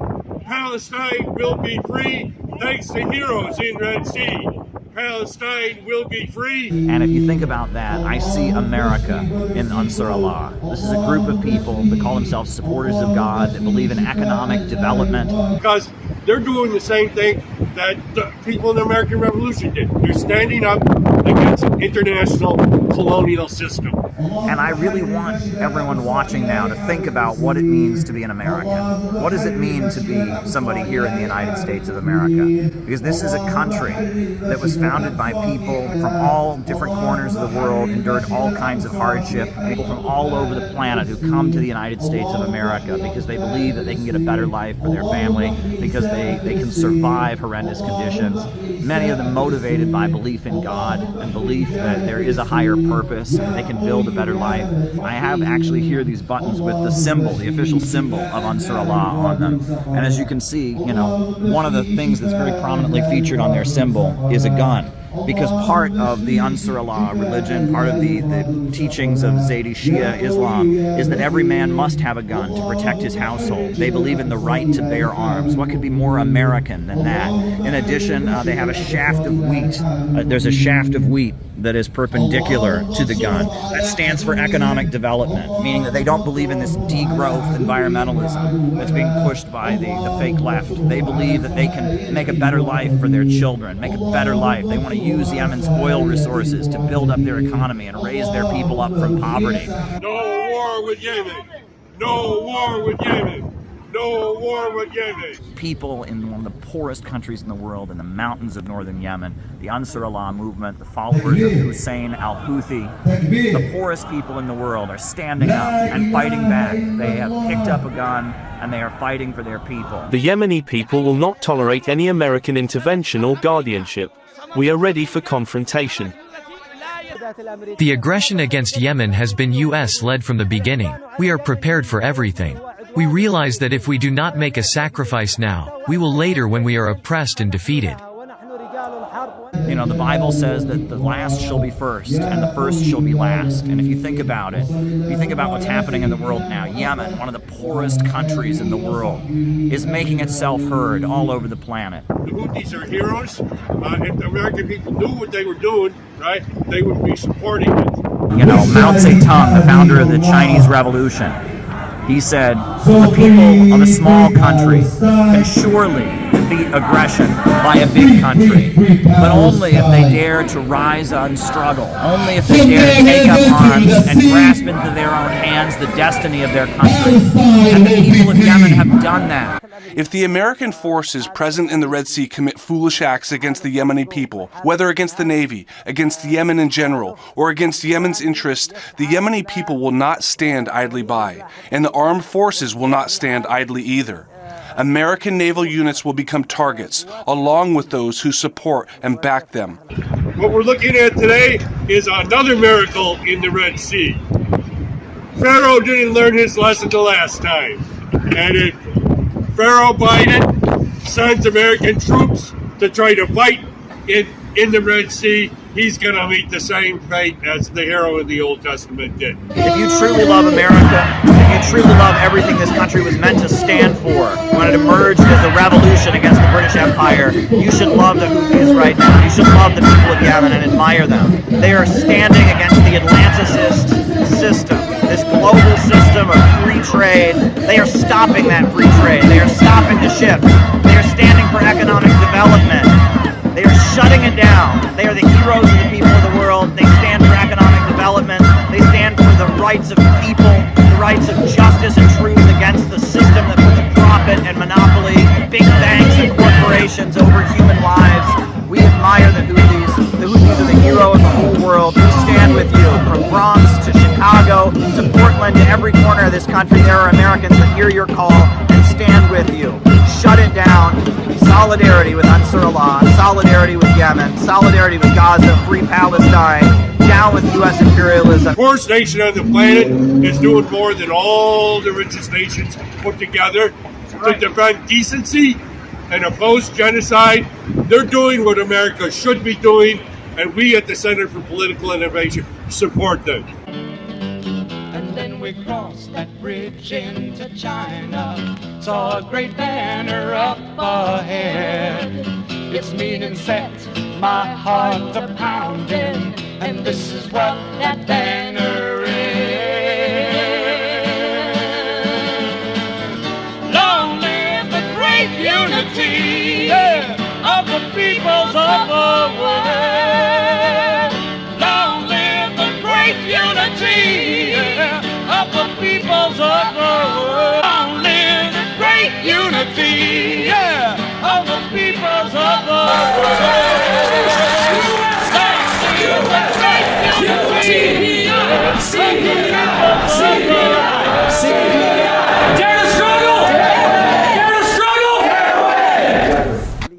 Palestine will be free. Thanks to heroes in Red Sea, Palestine will be free. And if you think about that, I see America in Ansar Allah. This is a group of people that call themselves supporters of God, that believe in economic development. Because they're doing the same thing that the people in the American Revolution did. They're standing up against an international colonial system. And I really want everyone watching now to think about what it means to be an American. What does it mean to be somebody here in the United States of America? Because this is a country that was founded by people from all different corners of the world, endured all kinds of hardship, people from all over the planet who come to the United States of America because they believe that they can get a better life for their family, because they can survive horrendous conditions. Many of them motivated by belief in God and belief that there is a higher purpose and they can build a better life. I have actually here these buttons with the symbol, the official symbol of Ansar Allah on them. And as you can see, you know, one of the things that's very prominently featured on their symbol is a gun. Because part of the Ansar Allah religion, part of the teachings of Zaydi Shia Islam is that every man must have a gun to protect his household. They believe in the right to bear arms. What could be more American than that? In addition, they have a shaft of wheat. There's a shaft of wheat that is perpendicular to the gun. That stands for economic development, meaning that they don't believe in this degrowth environmentalism that's being pushed by the fake left. They believe that they can make a better life for their children, make a better life. They want to use Yemen's oil resources to build up their economy and raise their people up from poverty. No war with Yemen! No war with Yemen! No war with Yemen! People in one of the poorest countries in the world, in the mountains of northern Yemen, the Ansar Allah movement, the followers of Hussein al-Houthi, the poorest people in the world are standing up and fighting back. They have picked up a gun and they are fighting for their people. The Yemeni people will not tolerate any American intervention or guardianship. We are ready for confrontation. The aggression against Yemen has been US-led from the beginning. We are prepared for everything. We realize that if we do not make a sacrifice now, we will later when we are oppressed and defeated. You know, the Bible says that the last shall be first and the first shall be last. And if you think about it, if you think about what's happening in the world now, Yemen, one of the poorest countries in the world, is making itself heard all over the planet. The Houthis are heroes. If the American people knew what they were doing, right, they would be supporting it. You know, Mao Zedong, the founder of the Chinese Revolution, he said, the people of a small country can surely defeat aggression by a big country, but only if they dare to rise on struggle, only if they dare to take up arms and grasp into their own hands the destiny of their country. And the people of Yemen have done that. If the American forces present in the Red Sea commit foolish acts against the Yemeni people, whether against the Navy, against Yemen in general, or against Yemen's interest, the Yemeni people will not stand idly by, and the armed forces will not stand idly either. American naval units will become targets, along with those who support and back them. What we're looking at today is another miracle in the Red Sea. Pharaoh didn't learn his lesson the last time. And if Pharaoh Biden sends American troops to try to fight in the Red Sea, he's going to meet the same fate as the hero in the Old Testament did. If you truly love America, if you truly love everything this country was meant to stand for, when it emerged as a revolution against the British Empire, you should love the Houthis right now. You should love the people of Yemen and admire them. They are standing against the Atlanticist system, this global system of free trade. They are stopping that free trade. They are stopping the ships. They are standing for economic development. They are shutting it down. They are the heroes of the people of the world. They stand for economic development. They stand for the rights of people, the rights of justice and truth against the system that puts profit and monopoly, big banks and corporations over human lives. We admire the Houthis. The Houthis are the hero of the whole world. We stand with you. From Bronx to Chicago to Portland to every corner of this country, there are Americans that hear your call and stand with you. Shut it down. Solidarity with Ansar Allah, solidarity with Yemen, solidarity with Gaza, free Palestine, down with U.S. imperialism. The poorest nation on the planet is doing more than all the richest nations put together to defend decency and oppose genocide. They're doing what America should be doing, and we at the Center for Political Innovation support them. And then we crossed that bridge into China, saw a great banner up ahead. Its meaning set my heart a pounding, and this is what that banner is. Long live the great unity of the peoples of the world. Long live the great unity of the peoples of the world. Long live the great unity of the peoples of the world.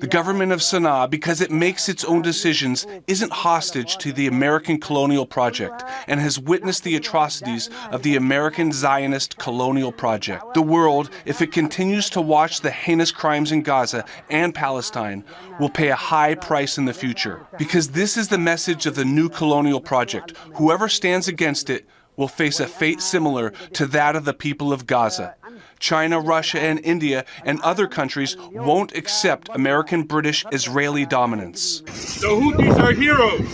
The government of Sana'a, because it makes its own decisions, isn't hostage to the American colonial project and has witnessed the atrocities of the American Zionist colonial project. The world, if it continues to watch the heinous crimes in Gaza and Palestine, will pay a high price in the future. Because this is the message of the new colonial project. Whoever stands against it will face a fate similar to that of the people of Gaza. China, Russia, and India and other countries won't accept American, British, Israeli dominance. The Houthis are heroes.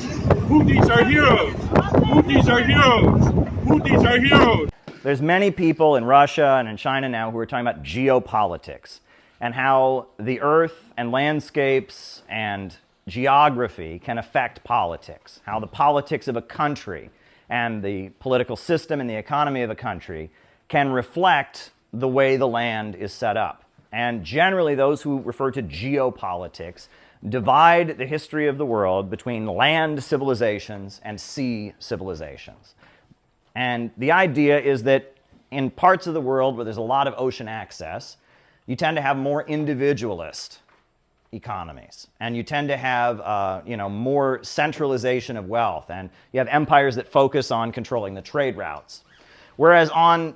Houthis are heroes. Houthis are heroes. Houthis are heroes. There's many people in Russia and in China now who are talking about geopolitics and how the earth and landscapes and geography can affect politics, how the politics of a country and the political system and the economy of a country can reflect the way the land is set up. And generally, those who refer to geopolitics divide the history of the world between land civilizations and sea civilizations. And the idea is that in parts of the world where there's a lot of ocean access, you tend to have more individualist economies, and you tend to have more centralization of wealth, and you have empires that focus on controlling the trade routes. Whereas on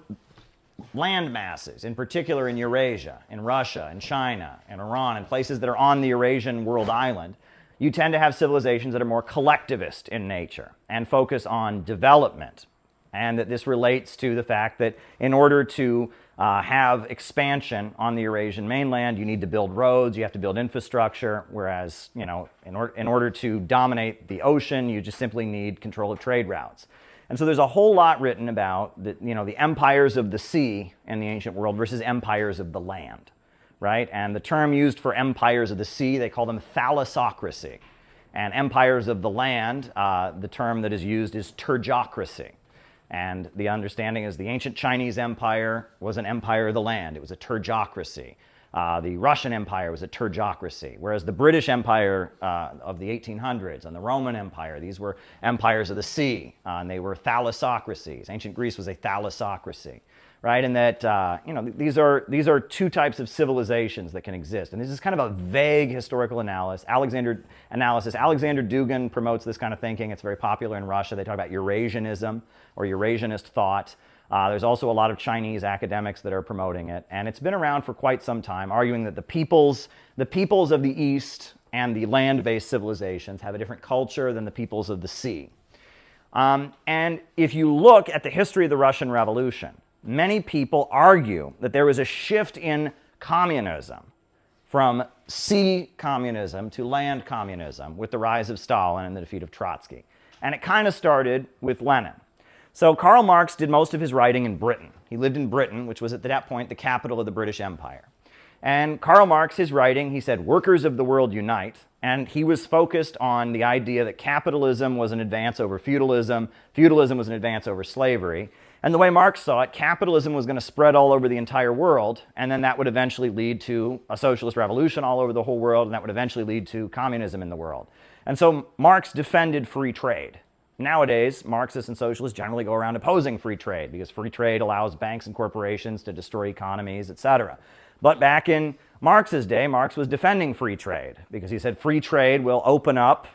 land masses, in particular in Eurasia, in Russia, in China, in Iran, and places that are on the Eurasian world island, you tend to have civilizations that are more collectivist in nature and focus on development. And that this relates to the fact that in order to have expansion on the Eurasian mainland, you need to build roads, you have to build infrastructure, whereas, in order to dominate the ocean, you just simply need control of trade routes. And so there's a whole lot written about the empires of the sea in the ancient world versus empires of the land, right? And the term used for empires of the sea, they call them thalassocracy. And empires of the land, the term that is used is turgocracy. And the understanding is the ancient Chinese empire was an empire of the land. It was a turgocracy. The Russian Empire was a turgocracy, whereas the British Empire of the 1800s and the Roman Empire, these were empires of the sea, and they were thalassocracies. Ancient Greece was a thalassocracy, right? And that these are two types of civilizations that can exist, and this is kind of a vague historical analysis. Alexander Dugin promotes this kind of thinking. It's very popular in Russia. They talk about Eurasianism or Eurasianist thought. There's also a lot of Chinese academics that are promoting it, and it's been around for quite some time, arguing that the peoples of the East and the land-based civilizations have a different culture than the peoples of the sea. And if you look at the history of the Russian Revolution, many people argue that there was a shift in communism from sea communism to land communism with the rise of Stalin and the defeat of Trotsky. And it kind of started with Lenin. So Karl Marx did most of his writing in Britain. He lived in Britain, which was at that point the capital of the British Empire. And Karl Marx, his writing, he said, "Workers of the world unite." And he was focused on the idea that capitalism was an advance over feudalism, feudalism was an advance over slavery. And the way Marx saw it, capitalism was going to spread all over the entire world, and then that would eventually lead to a socialist revolution all over the whole world, and that would eventually lead to communism in the world. And so Marx defended free trade. Nowadays, Marxists and socialists generally go around opposing free trade because free trade allows banks and corporations to destroy economies, etc. But back in Marx's day, Marx was defending free trade because he said free trade will open up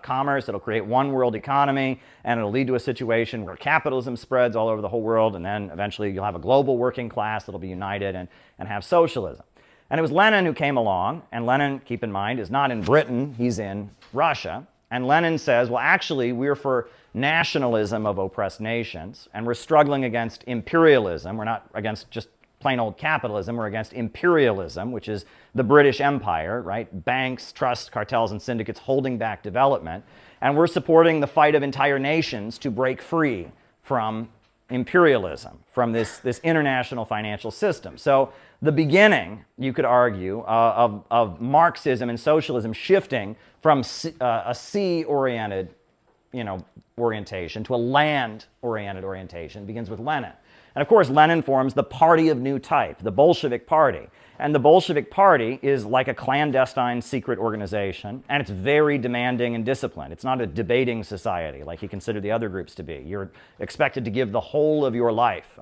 commerce, it'll create one world economy, and it'll lead to a situation where capitalism spreads all over the whole world, and then eventually you'll have a global working class that'll be united and have socialism. And it was Lenin who came along, and Lenin, keep in mind, is not in Britain, he's in Russia. And Lenin says, well, actually, we're for nationalism of oppressed nations, and we're struggling against imperialism. We're not against just plain old capitalism. We're against imperialism, which is the British Empire, right? Banks, trusts, cartels, and syndicates holding back development. And we're supporting the fight of entire nations to break free from imperialism, from this international financial system. So the beginning, you could argue, of Marxism and socialism shifting from a sea-oriented orientation to a land-oriented orientation begins with Lenin. And of course, Lenin forms the party of new type, the Bolshevik Party. And the Bolshevik Party is like a clandestine secret organization, and it's very demanding and disciplined. It's not a debating society like he considered the other groups to be. You're expected to give the whole of your life.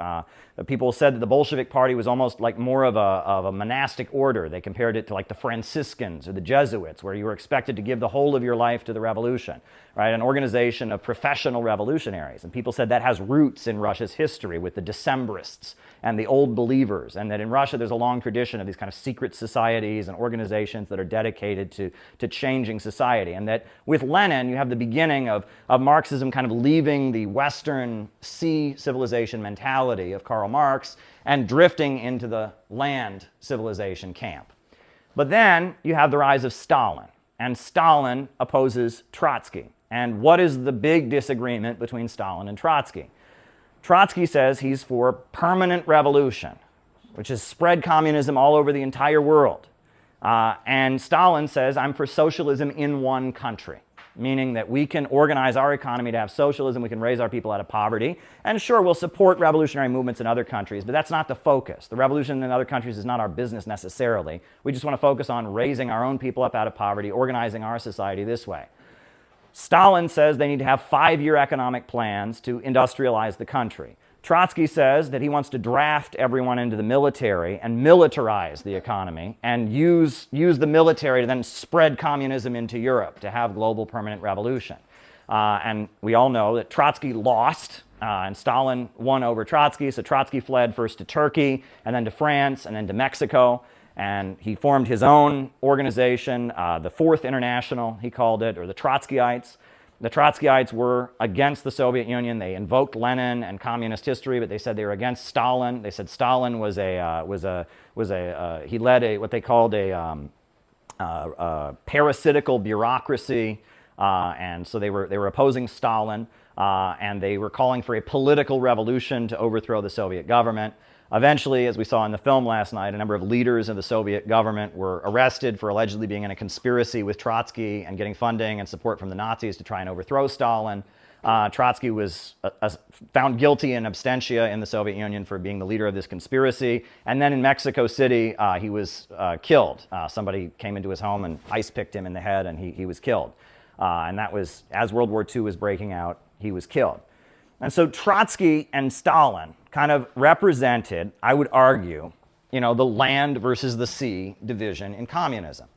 People said that the Bolshevik Party was almost like more of a monastic order. They compared it to like the Franciscans or the Jesuits, where you were expected to give the whole of your life to the revolution, right? An organization of professional revolutionaries. And people said that has roots in Russia's history with the Decembrists and the Old Believers, and that in Russia there's a long tradition of these kind of secret societies and organizations that are dedicated to changing society. And that with Lenin, you have the beginning of Marxism kind of leaving the Western sea civilization mentality of Karl Marx and drifting into the land civilization camp. But then you have the rise of Stalin, and Stalin opposes Trotsky. And what is the big disagreement between Stalin and Trotsky? Trotsky says he's for permanent revolution, which is spread communism all over the entire world. And Stalin says, I'm for socialism in one country, meaning that we can organize our economy to have socialism, we can raise our people out of poverty, and sure, we'll support revolutionary movements in other countries, but that's not the focus. The revolution in other countries is not our business necessarily. We just want to focus on raising our own people up out of poverty, organizing our society this way. Stalin says they need to have 5-year economic plans to industrialize the country. Trotsky says that he wants to draft everyone into the military and militarize the economy and use the military to then spread communism into Europe to have global permanent revolution. And we all know that Trotsky lost and Stalin won over Trotsky, so Trotsky fled first to Turkey and then to France and then to Mexico. And he formed his own organization, the Fourth International, he called it, or the Trotskyites. The Trotskyites were against the Soviet Union. They invoked Lenin and communist history, but they said they were against Stalin. They said Stalin he led what they called a parasitical bureaucracy, and so they were opposing Stalin, and they were calling for a political revolution to overthrow the Soviet government. Eventually, as we saw in the film last night, a number of leaders of the Soviet government were arrested for allegedly being in a conspiracy with Trotsky and getting funding and support from the Nazis to try and overthrow Stalin. Trotsky was found guilty in absentia in the Soviet Union for being the leader of this conspiracy. And then in Mexico City, he was killed. Somebody came into his home and ice-picked him in the head, and he was killed. And that was, as World War II was breaking out, he was killed. And so Trotsky and Stalin kind of represented, I would argue, the land versus the sea division in communism.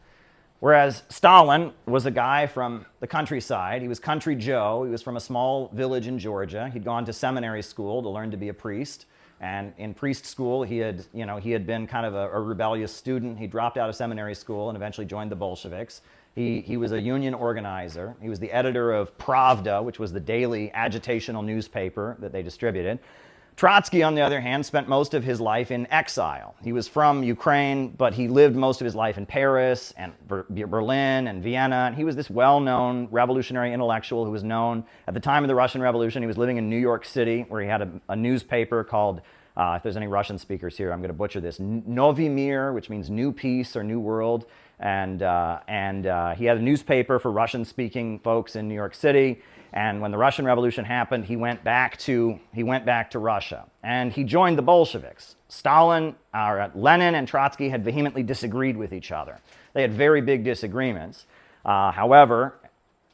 Whereas Stalin was a guy from the countryside. He was Country Joe. He was from a small village in Georgia. He'd gone to seminary school to learn to be a priest. And in priest school, he had been kind of a rebellious student. He dropped out of seminary school and eventually joined the Bolsheviks. He was a union organizer. He was the editor of Pravda, which was the daily agitational newspaper that they distributed. Trotsky, on the other hand, spent most of his life in exile. He was from Ukraine, but he lived most of his life in Paris and Berlin and Vienna. And he was this well-known revolutionary intellectual who was known at the time of the Russian Revolution. He was living in New York City, where he had a newspaper called, if there's any Russian speakers here, I'm going to butcher this, Novy Mir, which means New Peace or New World. And he had a newspaper for Russian-speaking folks in New York City. And when the Russian Revolution happened, he went back to Russia, and he joined the Bolsheviks. Lenin and Trotsky had vehemently disagreed with each other. They had very big disagreements. However,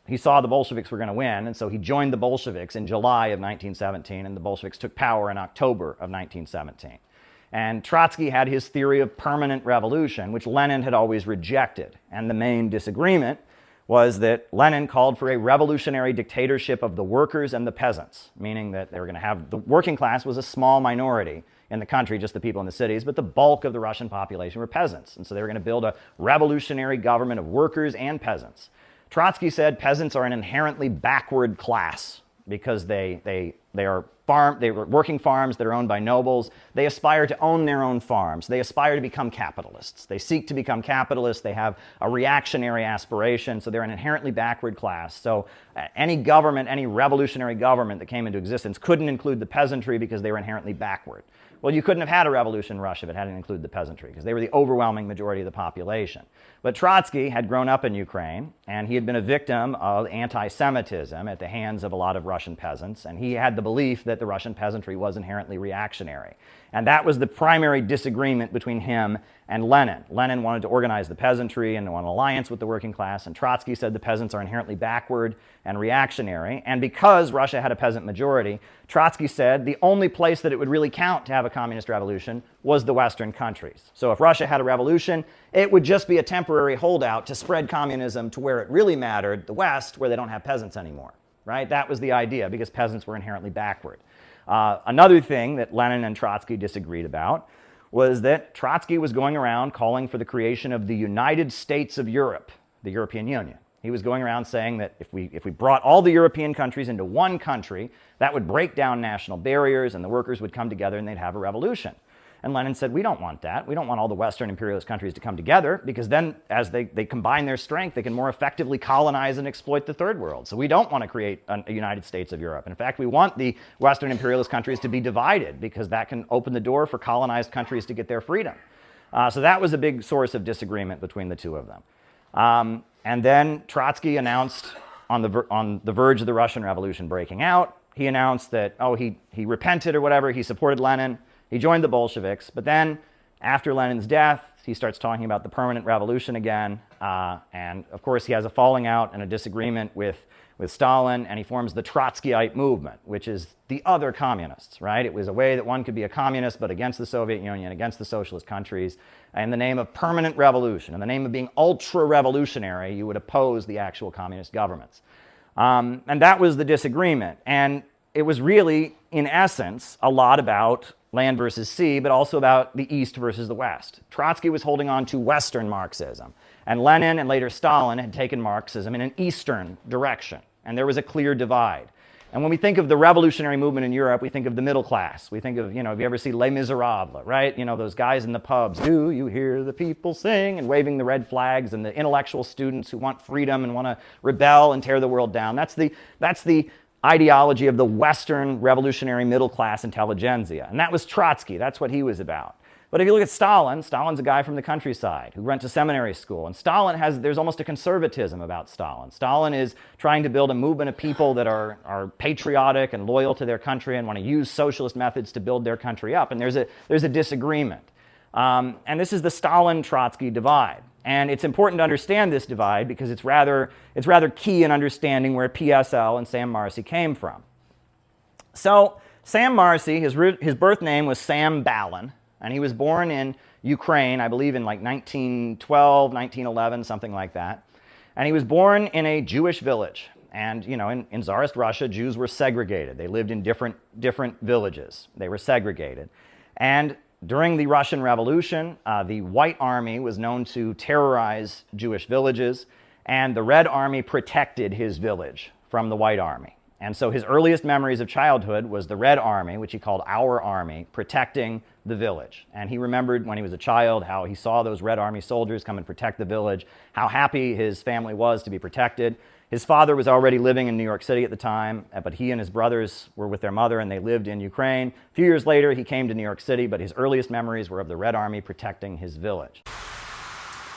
he saw the Bolsheviks were going to win, and so he joined the Bolsheviks in July of 1917, and the Bolsheviks took power in October of 1917. And Trotsky had his theory of permanent revolution, which Lenin had always rejected. And the main disagreement was that Lenin called for a revolutionary dictatorship of the workers and the peasants, meaning that they were going to have the working class was a small minority in the country, just the people in the cities, but the bulk of the Russian population were peasants. And so they were going to build a revolutionary government of workers and peasants. Trotsky said peasants are an inherently backward class because they were working farms that are owned by nobles. They aspire to own their own farms. They aspire to become capitalists. They seek to become capitalists. They have a reactionary aspiration, so they're an inherently backward class. So any government, any revolutionary government that came into existence couldn't include the peasantry because they were inherently backward. Well, you couldn't have had a revolution in Russia if it hadn't included the peasantry, because they were the overwhelming majority of the population. But Trotsky had grown up in Ukraine, and he had been a victim of anti-Semitism at the hands of a lot of Russian peasants, and he had the belief that the Russian peasantry was inherently reactionary. And that was the primary disagreement between him and Lenin. Lenin wanted to organize the peasantry and want an alliance with the working class, and Trotsky said the peasants are inherently backward and reactionary. And because Russia had a peasant majority, Trotsky said the only place that it would really count to have a communist revolution was the Western countries. So if Russia had a revolution, it would just be a temporary holdout to spread communism to where it really mattered, the West, where they don't have peasants anymore. Right? That was the idea, because peasants were inherently backward. Another thing that Lenin and Trotsky disagreed about was that Trotsky was going around calling for the creation of the United States of Europe, the European Union. He was going around saying that if we brought all the European countries into one country, that would break down national barriers and the workers would come together and they'd have a revolution. And Lenin said, we don't want that. We don't want all the Western imperialist countries to come together, because then as they combine their strength, they can more effectively colonize and exploit the third world. So we don't want to create a United States of Europe. In fact, we want the Western imperialist countries to be divided, because that can open the door for colonized countries to get their freedom. So that was a big source of disagreement between the two of them. And then Trotsky announced on the verge of the Russian Revolution breaking out, he announced that, he repented or whatever, he supported Lenin. He joined the Bolsheviks, but then after Lenin's death, he starts talking about the permanent revolution again, and of course he has a falling out and a disagreement with Stalin, and he forms the Trotskyite movement, which is the other communists, right? It was a way that one could be a communist, but against the Soviet Union, against the socialist countries, in the name of permanent revolution, in the name of being ultra-revolutionary, you would oppose the actual communist governments. And that was the disagreement, and it was really, in essence, a lot about land versus sea, but also about the East versus the West. Trotsky was holding on to Western Marxism, and Lenin and later Stalin had taken Marxism in an Eastern direction, and there was a clear divide. And when we think of the revolutionary movement in Europe, we think of the middle class. We think of, if you ever see Les Miserables, right? Those guys in the pubs, do you hear the people sing, and waving the red flags, and the intellectual students who want freedom and want to rebel and tear the world down. That's the ideology of the Western revolutionary middle class intelligentsia. And that was Trotsky. That's what he was about. But if you look at Stalin, Stalin's a guy from the countryside who went to seminary school. And there's almost a conservatism about Stalin. Stalin is trying to build a movement of people that are patriotic and loyal to their country and want to use socialist methods to build their country up. And there's a disagreement. And this is the Stalin-Trotsky divide. And it's important to understand this divide because it's rather key in understanding where PSL and Sam Marcy came from. So Sam Marcy, his birth name was Sam Balin. And he was born in Ukraine, I believe in like 1912, 1911, something like that. And he was born in a Jewish village. And, you know, in Tsarist Russia, Jews were segregated. They lived in different villages. They were segregated. And during the Russian Revolution, the White Army was known to terrorize Jewish villages. And the Red Army protected his village from the White Army. And so his earliest memories of childhood was the Red Army, which he called our army, protecting the village. And he remembered when he was a child how he saw those Red Army soldiers come and protect the village, how happy his family was to be protected. His father was already living in New York City at the time, but he and his brothers were with their mother and they lived in Ukraine. A few years later, he came to New York City, but his earliest memories were of the Red Army protecting his village.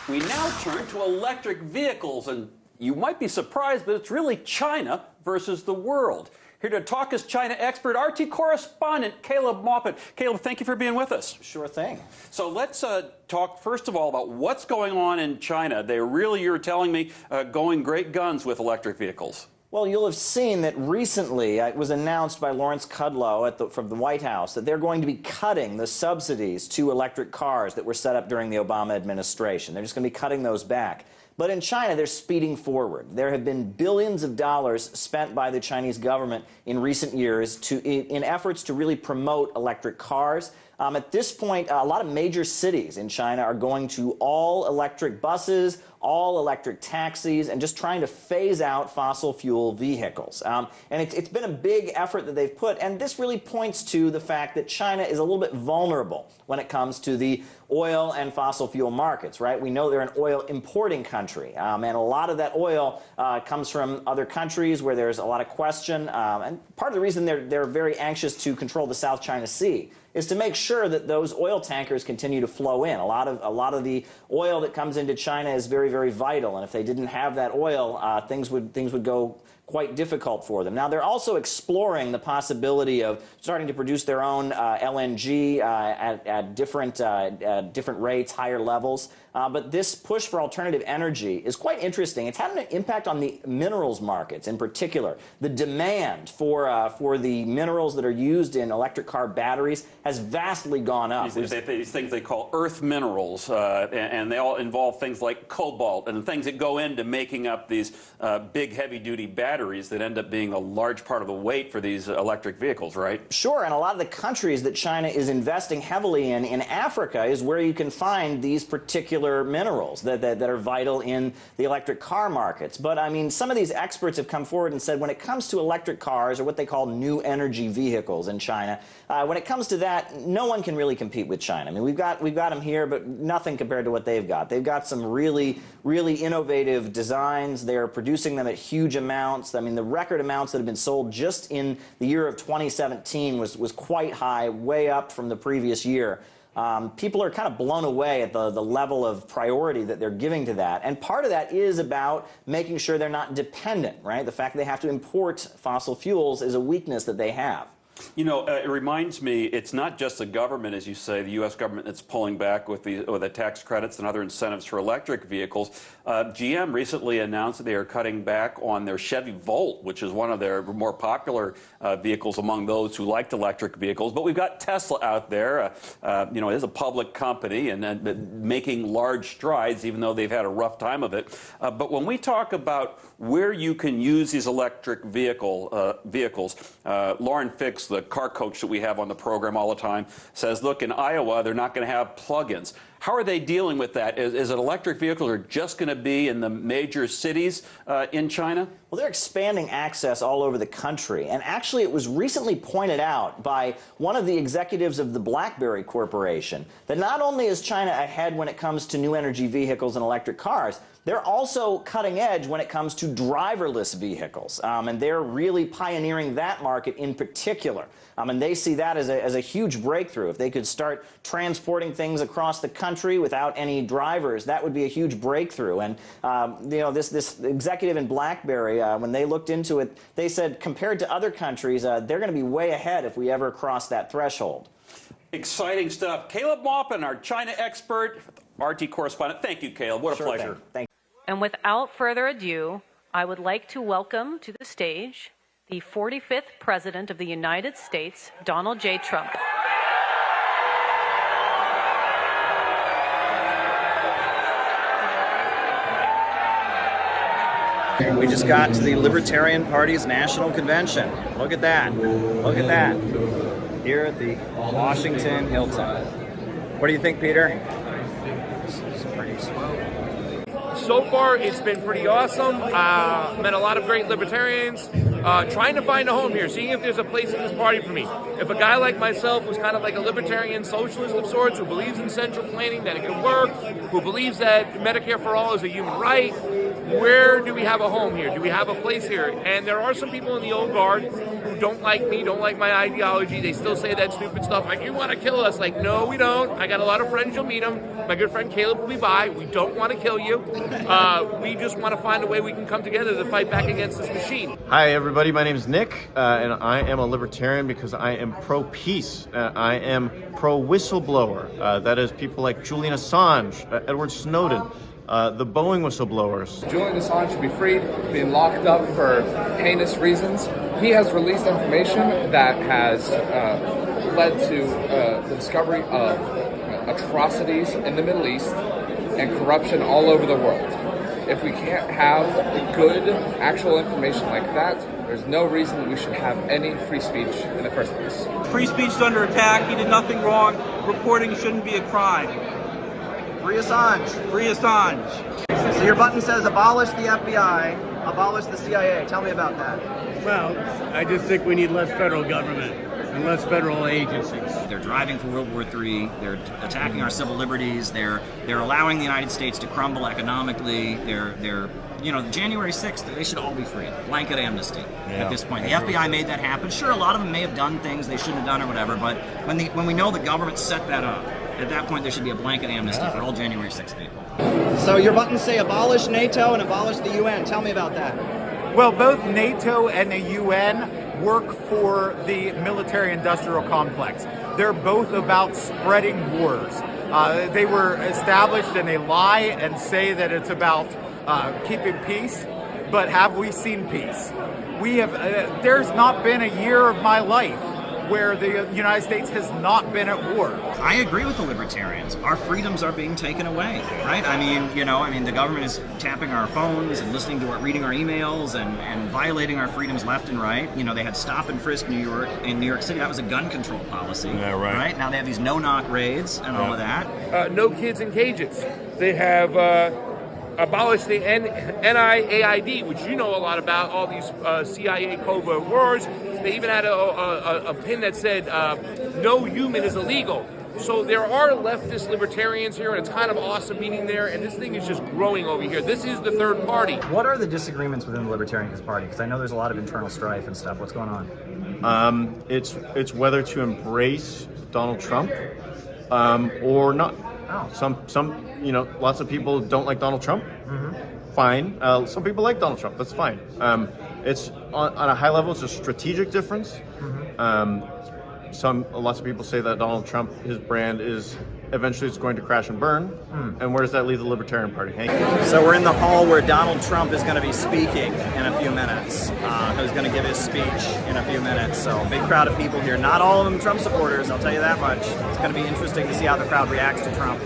We now turn to electric vehicles, and you might be surprised, but it's really China versus the world. Here to talk is China expert, RT correspondent Caleb Maupin. Caleb, thank you for being with us. Sure thing. So let's talk first of all about what's going on in China. They really, you're telling me, going great guns with electric vehicles. Well, you'll have seen that recently it was announced by Lawrence Kudlow from the White House that they're going to be cutting the subsidies to electric cars that were set up during the Obama administration. They're just going to be cutting those back. But in China, they're speeding forward. There have been billions of dollars spent by the Chinese government in recent years in efforts to really promote electric cars. At this point, a lot of major cities in China are going to all electric buses, all electric taxis, and just trying to phase out fossil fuel vehicles. And it's been a big effort that they've put, and this really points to the fact that China is a little bit vulnerable when it comes to the oil and fossil fuel markets, right? We know they're an oil importing country, and a lot of that oil comes from other countries where there's a lot of question, and part of the reason they're very anxious to control the South China Sea is to make sure that those oil tankers continue to flow in. A lot of the oil that comes into China is very, very vital, and if they didn't have that oil, things would go quite difficult for them. Now, they're also exploring the possibility of starting to produce their own LNG at different rates, higher levels. But this push for alternative energy is quite interesting. It's had an impact on the minerals markets in particular. The demand for the minerals that are used in electric car batteries has vastly gone up. These things they call earth minerals, and they all involve things like cobalt and things that go into making up these big heavy-duty batteries that end up being a large part of the weight for these electric vehicles, right? Sure, and a lot of the countries that China is investing heavily in Africa is where you can find these particular minerals that are vital in the electric car markets. But I mean, some of these experts have come forward and said when it comes to electric cars, or what they call new energy vehicles in China, when it comes to that, no one can really compete with China. I mean, we've got them here, but nothing compared to what they've got. They've got some really, really innovative designs. They're producing them at huge amounts. I mean, the record amounts that have been sold just in the year of 2017 was quite high, way up from the previous year. People are kind of blown away at the level of priority that they're giving to that. And part of that is about making sure they're not dependent, right? The fact that they have to import fossil fuels is a weakness that they have. You know, it reminds me, it's not just the government, as you say, the U.S. government that's pulling back with the tax credits and other incentives for electric vehicles. GM recently announced that they are cutting back on their Chevy Volt, which is one of their more popular vehicles among those who liked electric vehicles. But we've got Tesla out there. You know, it is a public company and making large strides, even though they've had a rough time of it. But when we talk about where you can use these electric vehicles, Lauren Fix, the car coach that we have on the program all the time, says, look, in Iowa, they're not going to have plug-ins. How are they dealing with that? Is it electric vehicles are just going to be in the major cities in China? Well, they're expanding access all over the country. And actually, it was recently pointed out by one of the executives of the BlackBerry Corporation that not only is China ahead when it comes to new energy vehicles and electric cars, they're also cutting edge when it comes to driverless vehicles. And they're really pioneering that market in particular. And they see that as a huge breakthrough. If they could start transporting things across the country without any drivers, that would be a huge breakthrough. And you know, this executive in BlackBerry, when they looked into it, they said compared to other countries, they're going to be way ahead if we ever cross that threshold. Exciting stuff. Caleb Maupin, our China expert, RT correspondent. Thank you, Caleb. What a pleasure. Thank you. And without further ado, I would like to welcome to the stage the 45th President of the United States, Donald J. Trump. We just got to the Libertarian Party's National Convention. Look at that. Look at that. Here at the Washington Hilton. What do you think, Peter? It's pretty slow. So far, it's been pretty awesome. Met a lot of great libertarians. Trying to find a home here, seeing if there's a place in this party for me. If a guy like myself who's kind of like a libertarian socialist of sorts, who believes in central planning, that it can work, who believes that Medicare for all is a human right, where do we have a home here? Do we have a place here? And there are some people in the old guard who don't like me, don't like my ideology. They still say that stupid stuff like, you want to kill us. Like, no, we don't. I got a lot of friends, you'll meet them. My good friend Caleb will be by. We don't want to kill you. We just want to find a way we can come together to fight back against this machine. Hi, everybody. My name is Nick, and I am a libertarian because I am pro-peace. I am pro-whistleblower. That is people like Julian Assange, Edward Snowden, the Boeing whistleblowers. Julian Assange should be freed, being locked up for heinous reasons. He has released information that has led to the discovery of atrocities in the Middle East and corruption all over the world. If we can't have good, actual information like that, there's no reason that we should have any free speech in the first place. Free speech is under attack. He did nothing wrong. Reporting shouldn't be a crime. Free Assange. Free Assange. So your button says abolish the FBI, abolish the CIA. Tell me about that. Well, I just think we need less federal government and less federal agencies. They're driving for World War III. They're attacking our civil liberties. They're allowing the United States to crumble economically. They're you know, January 6th, they should all be free. Blanket amnesty at this point. The FBI made that happen. Sure, a lot of them may have done things they shouldn't have done or whatever, but when we know the government set that up, at that point there should be a blanket amnesty for all January 6th people. So your buttons say abolish NATO and abolish the UN. Tell me about that. Well, both NATO and the UN work for the military-industrial complex. They're both about spreading wars. They were established and they lie and say that it's about keeping peace, but have we seen peace? We have. There's not been a year of my life where the United States has not been at war. I agree with the libertarians. Our freedoms are being taken away, right? I mean, the government is tapping our phones and listening to reading our emails and violating our freedoms left and right. You know, they had stop and frisk in New York City. That was a gun control policy. Yeah, right. Right? Now they have these no-knock raids and all of that. No kids in cages. They have abolished the NIAID, which you know a lot about, all these CIA covert wars. They even had a pin that said, no human is illegal. So there are leftist libertarians here, and it's kind of awesome meeting there, and this thing is just growing over here. This is the third party. What are the disagreements within the Libertarian Party? Because I know there's a lot of internal strife and stuff. What's going on? It's whether to embrace Donald Trump or not. Oh. Some lots of people don't like Donald Trump. Mm-hmm. Fine. Some people like Donald Trump. That's fine. It's on a high level. It's a strategic difference. Mm-hmm. Lots of people say that Donald Trump, his brand is eventually it's going to crash and burn. And where does that leave the Libertarian Party? So we're in the hall where Donald Trump is going to be speaking in a few minutes. Who's going to give his speech in a few minutes. So big crowd of people here. Not all of them Trump supporters, I'll tell you that much. It's going to be interesting to see how the crowd reacts to Trump.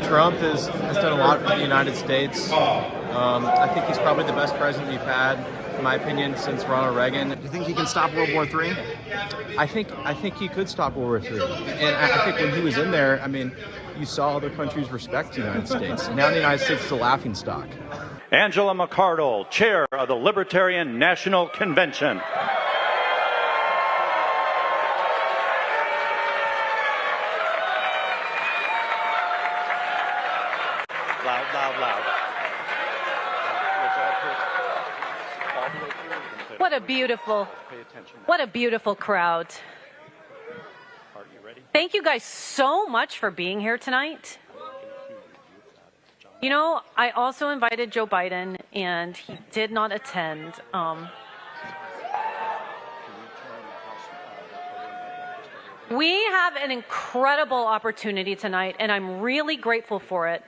Trump has done a lot for the United States. I think he's probably the best president we've had in my opinion, since Ronald Reagan. Do you think he can stop World War III? I think he could stop World War III. And I think when he was in there, I mean, you saw other countries respect the United States. Now the United States is a laughingstock. Angela McArdle, chair of the Libertarian National Convention. Loud, loud, loud. What a beautiful crowd. Thank you guys so much for being here tonight. You know, I also invited Joe Biden, and he did not attend. We have an incredible opportunity tonight, and I'm really grateful for it.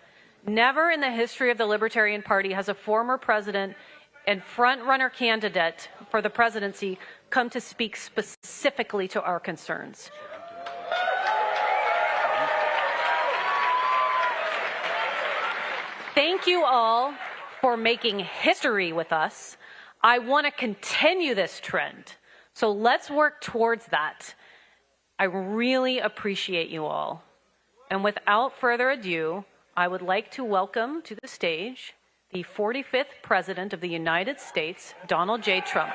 Never in the history of the Libertarian Party has a former president and front-runner candidate for the presidency come to speak specifically to our concerns. Thank you all for making history with us. I want to continue this trend, so let's work towards that. I really appreciate you all. And without further ado, I would like to welcome to the stage the 45th President of the United States, Donald J. Trump.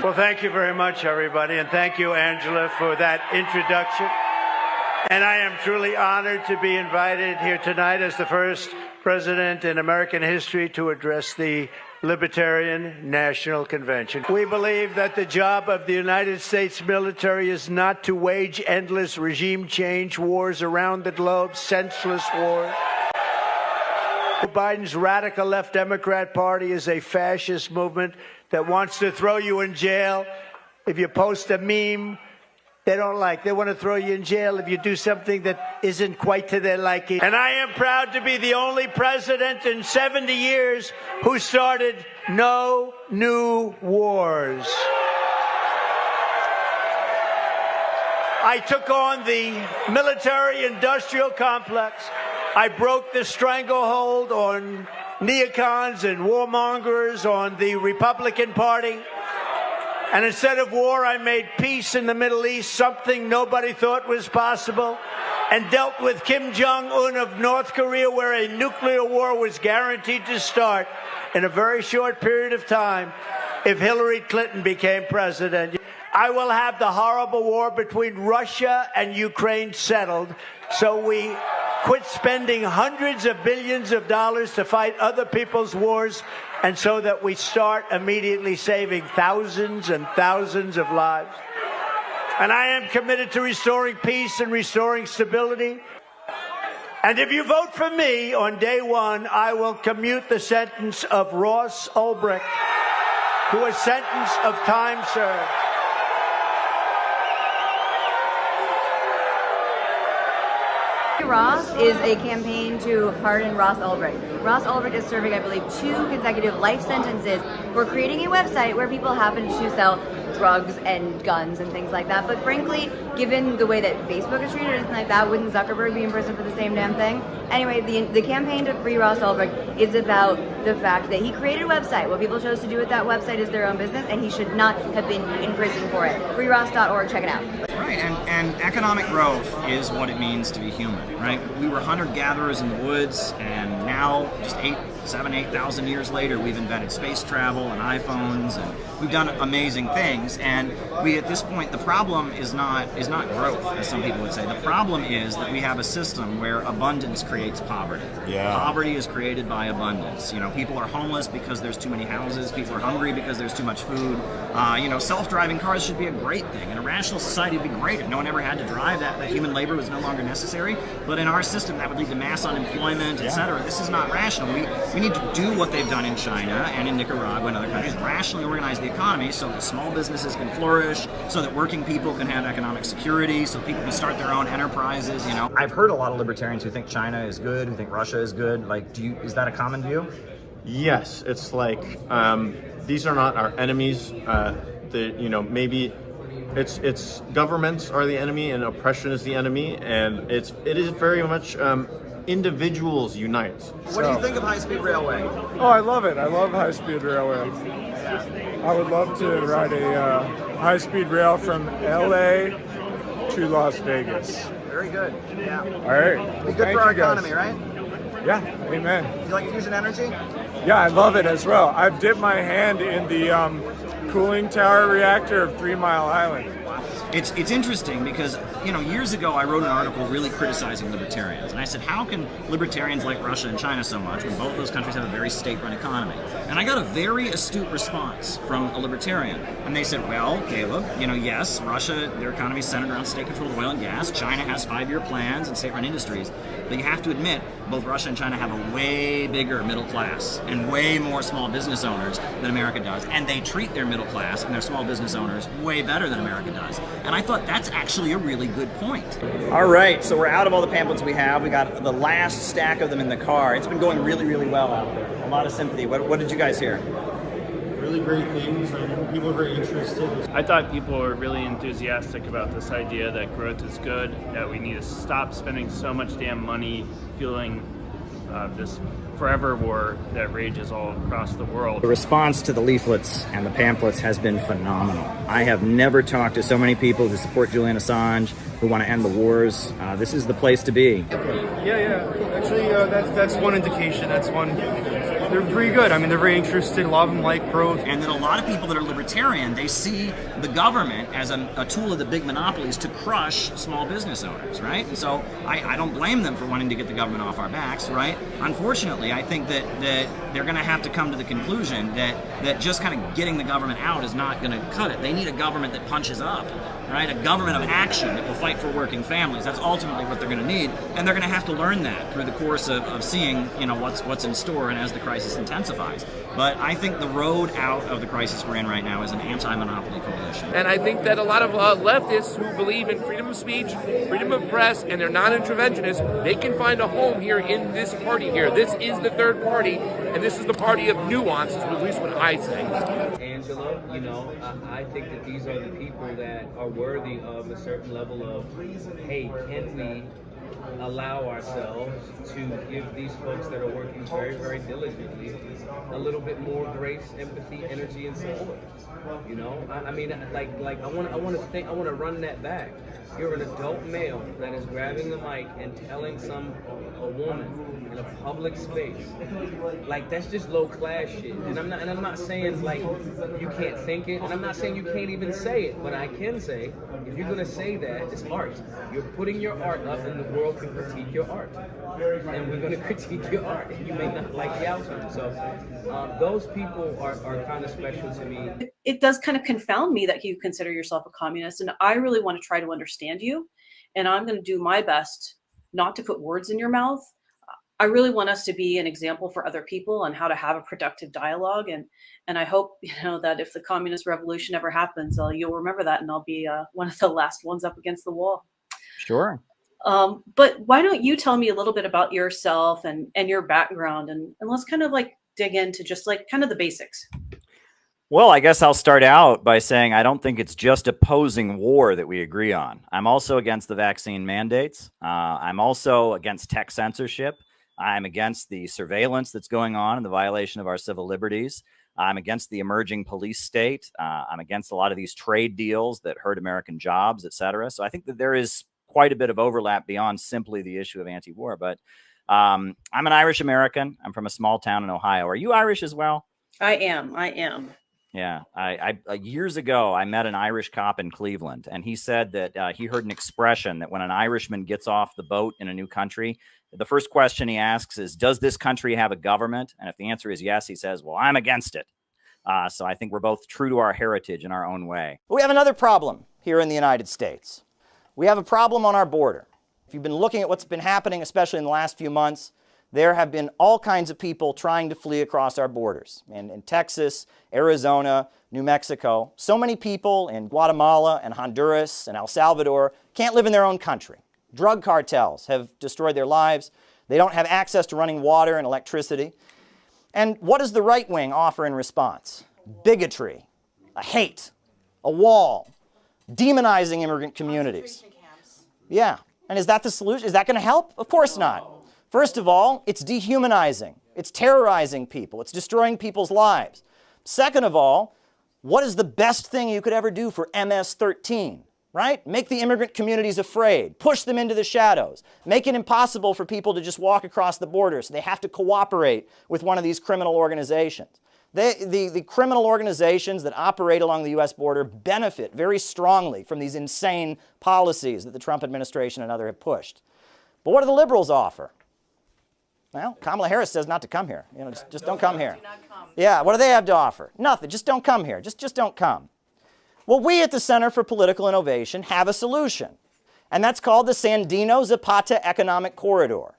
Well, thank you very much, everybody, and thank you, Angela, for that introduction. And I am truly honored to be invited here tonight as the first president in American history to address the Libertarian National Convention. We believe that the job of the United States military is not to wage endless regime change wars around the globe, senseless wars. Biden's radical left Democrat Party is a fascist movement that wants to throw you in jail if you post a meme they don't like. They want to throw you in jail if you do something that isn't quite to their liking. And I am proud to be the only president in 70 years who started no new wars. I took on the military-industrial complex. I broke the stranglehold on neocons and warmongers on the Republican Party. And instead of war, I made peace in the Middle East, something nobody thought was possible, and dealt with Kim Jong-un of North Korea, where a nuclear war was guaranteed to start in a very short period of time if Hillary Clinton became president. I will have the horrible war between Russia and Ukraine settled, so we quit spending hundreds of billions of dollars to fight other people's wars, and so that we start immediately saving thousands and thousands of lives. And I am committed to restoring peace and restoring stability. And if you vote for me on day one, I will commute the sentence of Ross Ulbricht to a sentence of time served. Ross is a campaign to pardon Ross Ulbricht. Ross Ulbricht is serving, I believe, 2 consecutive life sentences for creating a website where people happen to sell drugs and guns and things like that. But frankly, given the way that Facebook is treated or anything like that, wouldn't Zuckerberg be in prison for the same damn thing? Anyway, the campaign to free Ross Ulbricht is about the fact that he created a website. What people chose to do with that website is their own business, and he should not have been in prison for it. FreeRoss.org, check it out. Right, and economic growth is what it means to be human, right? We were hunter-gatherers in the woods, and now, just 7,000, 8,000 years later, we've invented space travel and iPhones, and we've done amazing things. And we, at this point, the problem is not growth, as some people would say. The problem is that we have a system where abundance creates poverty. Yeah. Poverty is created by abundance. You know, people are homeless because there's too many houses. People are hungry because there's too much food. You know, self-driving cars should be a great thing. In a rational society, it'd be great if no one ever had to drive. That human labor was no longer necessary. But in our system, that would lead to mass unemployment, etc. This is not rational. We need to do what they've done in China and in Nicaragua and other countries, rationally organize the economy so that small businesses can flourish, so that working people can have economic security, so people can start their own enterprises, you know. I've heard a lot of libertarians who think China is good, who think Russia is good. Like, is that a common view? Yes, it's like these are not our enemies. Maybe it's governments are the enemy and oppression is the enemy, and it is very much individuals unite. What do you think of high-speed railway? Oh, I love it. I love high-speed railway. I would love to ride a high-speed rail from LA to Las Vegas. Very good. Yeah. All right. Be good for our economy, right? Yeah. Amen. Do you like fusion energy? Yeah, I love it as well. I've dipped my hand in the cooling tower reactor of 3 Mile Island. It's interesting because, you know, years ago I wrote an article really criticizing libertarians. And I said, how can libertarians like Russia and China so much when both those countries have a very state-run economy? And I got a very astute response from a libertarian. And they said, well, Caleb, you know, yes, Russia, their economy is centered around state-controlled oil and gas. China has 5-year plans and state-run industries. But you have to admit, both Russia and China have a way bigger middle class and way more small business owners than America does. And they treat their middle class and their small business owners way better than America does. And I thought that's actually a really good point. All right, so we're out of all the pamphlets we have. We got the last stack of them in the car. It's been going really, really well out there. A lot of sympathy. What did you guys hear? Really great things. I think people are very interested. I thought people were really enthusiastic about this idea that growth is good, that we need to stop spending so much damn money fueling this forever war that rages all across the world. The response to the leaflets and the pamphlets has been phenomenal. I have never talked to so many people who support Julian Assange, who want to end the wars. This is the place to be. Yeah. Actually, that's one indication. That's one. They're pretty good. I mean, they're very interested. A lot of them like growth. And then a lot of people that are libertarian, they see the government as a tool of the big monopolies to crush small business owners, right? And so I don't blame them for wanting to get the government off our backs, right? Unfortunately, I think that they're going to have to come to the conclusion that just kind of getting the government out is not going to cut it. They need a government that punches up, right? A government of action that will fight for working families. That's ultimately what they're going to need, and they're going to have to learn that through the course of seeing, you know, what's in store and as the crisis intensifies. But I think the road out of the crisis we're in right now is an anti-monopoly coalition. And I think that a lot of leftists who believe in freedom of speech, freedom of press, and they're non-interventionists, they can find a home here in this party here. This is the third party, and this is the party of nuance, is at least what I say. Angela, you know, I think that these are the people that are worthy of a certain level of, hey, can we allow ourselves to give these folks that are working very, very diligently a little bit more grace, empathy, energy, and support. You know, I mean, like I want to run that back. You're an adult male that is grabbing the mic and telling a woman in a public space, like, that's just low class shit. And I'm not saying like you can't think it, and I'm not saying you can't even say it, but I can say, if you're gonna say that, it's art. You're putting your art up, and the world can critique your art, and we're gonna critique your art. You may not like the outcome. So those people are kind of special to me. It does kind of confound me that you consider yourself a communist, and I really want to try to understand you, and I'm going to do my best not to put words in your mouth. I really want us to be an example for other people on how to have a productive dialogue, and I hope, you know, that if the communist revolution ever happens, you'll remember that, and I'll be one of the last ones up against the wall. Sure. But why don't you tell me a little bit about yourself and your background, and let's kind of like dig into just like kind of the basics. Well, I guess I'll start out by saying I don't think it's just opposing war that we agree on. I'm also against the vaccine mandates. I'm also against tech censorship. I'm against the surveillance that's going on and the violation of our civil liberties. I'm against the emerging police state. I'm against a lot of these trade deals that hurt American jobs, et cetera. So I think that there is quite a bit of overlap beyond simply the issue of anti-war. But I'm an Irish American. I'm from a small town in Ohio. Are you Irish as well? I am. Yeah. Years ago, I met an Irish cop in Cleveland, and he said that he heard an expression that when an Irishman gets off the boat in a new country, the first question he asks is, does this country have a government? And if the answer is yes, he says, well, I'm against it. So I think we're both true to our heritage in our own way. But we have another problem here in the United States. We have a problem on our border. If you've been looking at what's been happening, especially in the last few months, there have been all kinds of people trying to flee across our borders. In Texas, Arizona, New Mexico, so many people in Guatemala and Honduras and El Salvador can't live in their own country. Drug cartels have destroyed their lives. They don't have access to running water and electricity. And what does the right wing offer in response? Bigotry, a hate, a wall, demonizing immigrant communities. Yeah, and is that the solution? Is that going to help? Of course not. First of all, it's dehumanizing. It's terrorizing people. It's destroying people's lives. Second of all, what is the best thing you could ever do for MS-13? Right? Make the immigrant communities afraid. Push them into the shadows. Make it impossible for people to just walk across the border, so they have to cooperate with one of these criminal organizations. The criminal organizations that operate along the U.S. border benefit very strongly from these insane policies that the Trump administration and others have pushed. But what do the liberals offer? Well, Kamala Harris says not to come here. You know, just don't come here. Yeah, what do they have to offer? Nothing. Just don't come here. Just don't come. Well, we at the Center for Political Innovation have a solution, and that's called the Sandino-Zapata Economic Corridor.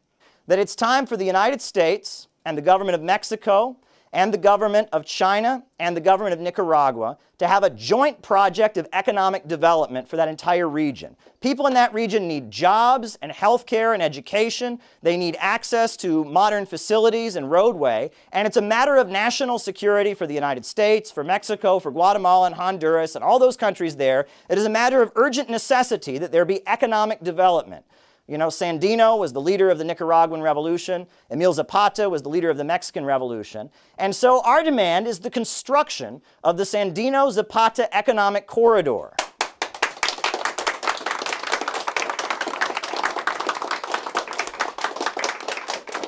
That it's time for the United States and the government of Mexico and the government of China and the government of Nicaragua to have a joint project of economic development for that entire region. People in that region need jobs and healthcare and education. They need access to modern facilities and roadway. And it's a matter of national security for the United States, for Mexico, for Guatemala and Honduras and all those countries there. It is a matter of urgent necessity that there be economic development. You know, Sandino was the leader of the Nicaraguan Revolution. Emil Zapata was the leader of the Mexican Revolution. And so our demand is the construction of the Sandino-Zapata Economic Corridor.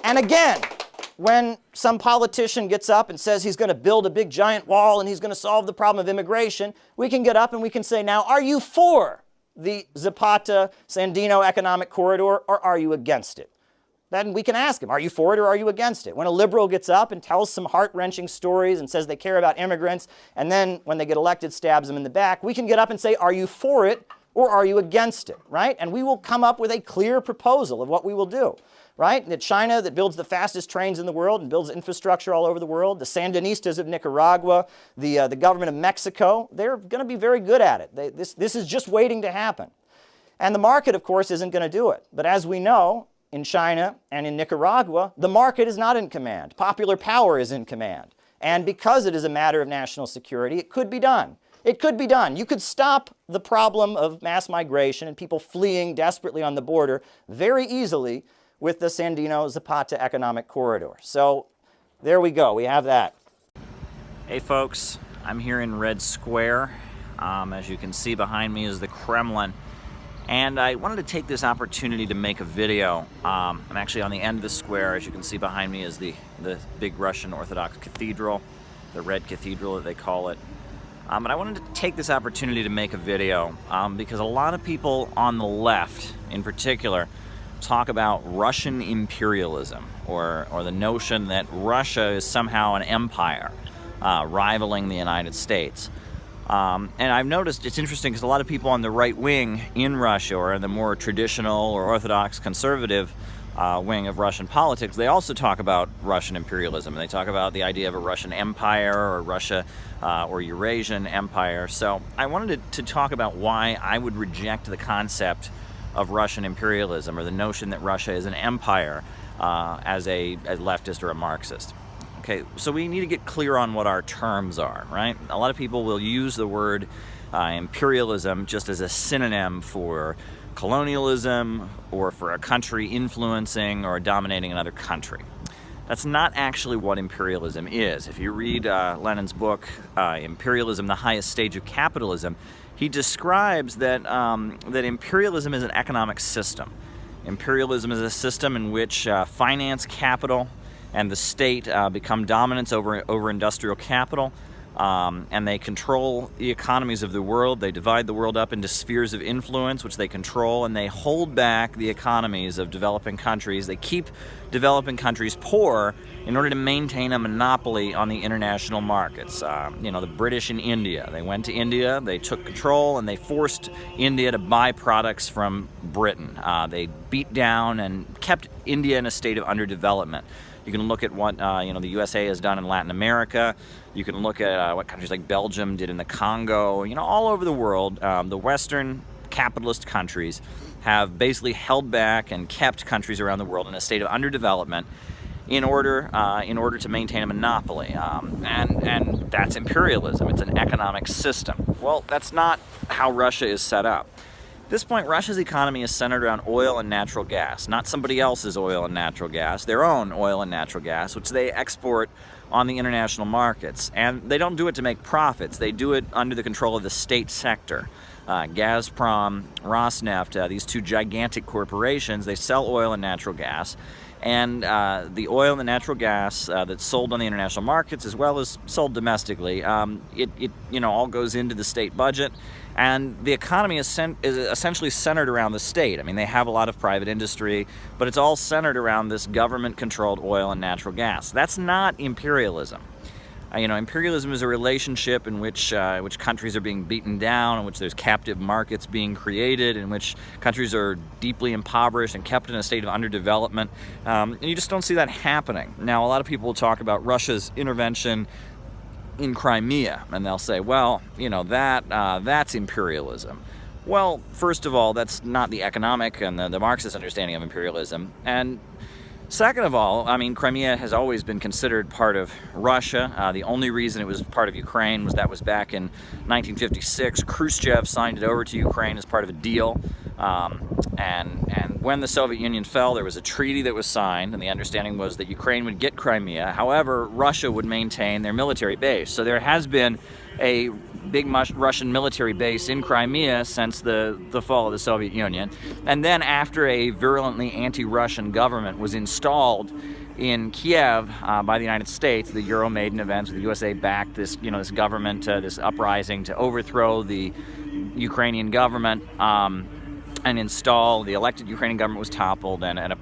And again, when some politician gets up and says he's going to build a big giant wall and he's going to solve the problem of immigration, we can get up and we can say, now, are you for the Zapata-Sandino Economic Corridor, or are you against it? Then we can ask him, are you for it or are you against it? When a liberal gets up and tells some heart-wrenching stories and says they care about immigrants, and then when they get elected stabs them in the back, we can get up and say, are you for it or are you against it, right? And we will come up with a clear proposal of what we will do. Right? The China that builds the fastest trains in the world and builds infrastructure all over the world, the Sandinistas of Nicaragua, the government of Mexico, they're going to be very good at it. This is just waiting to happen. And the market, of course, isn't going to do it. But as we know, in China and in Nicaragua, the market is not in command. Popular power is in command. And because it is a matter of national security, it could be done. It could be done. You could stop the problem of mass migration and people fleeing desperately on the border very easily with the Sandino-Zapata Economic Corridor. So there we go. We have that. Hey folks, I'm here in Red Square. As you can see behind me is the Kremlin. And I wanted to take this opportunity to make a video. I'm actually on the end of the square. As you can see behind me is the big Russian Orthodox Cathedral, the Red Cathedral that they call it. But I wanted to take this opportunity to make a video because a lot of people on the left in particular talk about Russian imperialism or the notion that Russia is somehow an empire rivaling the United States. And I've noticed it's interesting because a lot of people on the right wing in Russia or in the more traditional or orthodox conservative wing of Russian politics, they also talk about Russian imperialism. They talk about the idea of a Russian empire or Russia or Eurasian empire. So I wanted to talk about why I would reject the concept of Russian imperialism or the notion that Russia is an empire as a leftist or a Marxist. Okay, so we need to get clear on what our terms are, right? A lot of people will use the word imperialism just as a synonym for colonialism or for a country influencing or dominating another country. That's not actually what imperialism is. If you read Lenin's book, Imperialism, the Highest Stage of Capitalism, he describes that, that imperialism is an economic system. Imperialism is a system in which finance, capital, and the state become dominant over industrial capital, and they control the economies of the world. They divide the world up into spheres of influence, which they control, and they hold back the economies of developing countries. They keep developing countries poor in order to maintain a monopoly on the international markets. The British in India, they went to India, they took control, and they forced India to buy products from Britain. They beat down and kept India in a state of underdevelopment. You can look at what the USA has done in Latin America. You can look at what countries like Belgium did in the Congo. All over the world, the Western capitalist countries have basically held back and kept countries around the world in a state of underdevelopment in order to maintain a monopoly. And that's imperialism. It's an economic system. Well, that's not how Russia is set up. At this point, Russia's economy is centered around oil and natural gas, not somebody else's oil and natural gas, their own oil and natural gas, which they export on the international markets. And they don't do it to make profits. They do it under the control of the state sector. Gazprom, Rosneft, these two gigantic corporations, they sell oil and natural gas. And the oil and the natural gas that's sold on the international markets, as well as sold domestically, it all goes into the state budget. And the economy is essentially centered around the state. I mean, they have a lot of private industry, but it's all centered around this government-controlled oil and natural gas. That's not imperialism. Imperialism is a relationship in which countries are being beaten down, in which there's captive markets being created, in which countries are deeply impoverished and kept in a state of underdevelopment. And you just don't see that happening. Now, a lot of people will talk about Russia's intervention in Crimea, and they'll say, well, that's imperialism. Well, first of all, that's not the economic and the Marxist understanding of imperialism. And second of all, Crimea has always been considered part of Russia. The only reason it was part of Ukraine was back in 1956. Khrushchev signed it over to Ukraine as part of a deal. And when the Soviet Union fell, there was a treaty that was signed, and the understanding was that Ukraine would get Crimea. However, Russia would maintain their military base. So there has been a big Russian military base in Crimea since the fall of the Soviet Union. And then after a virulently anti-Russian government was installed in Kiev by the United States, the Euromaidan events, the USA backed this government, this uprising to overthrow the Ukrainian government and install the elected Ukrainian government was toppled, and a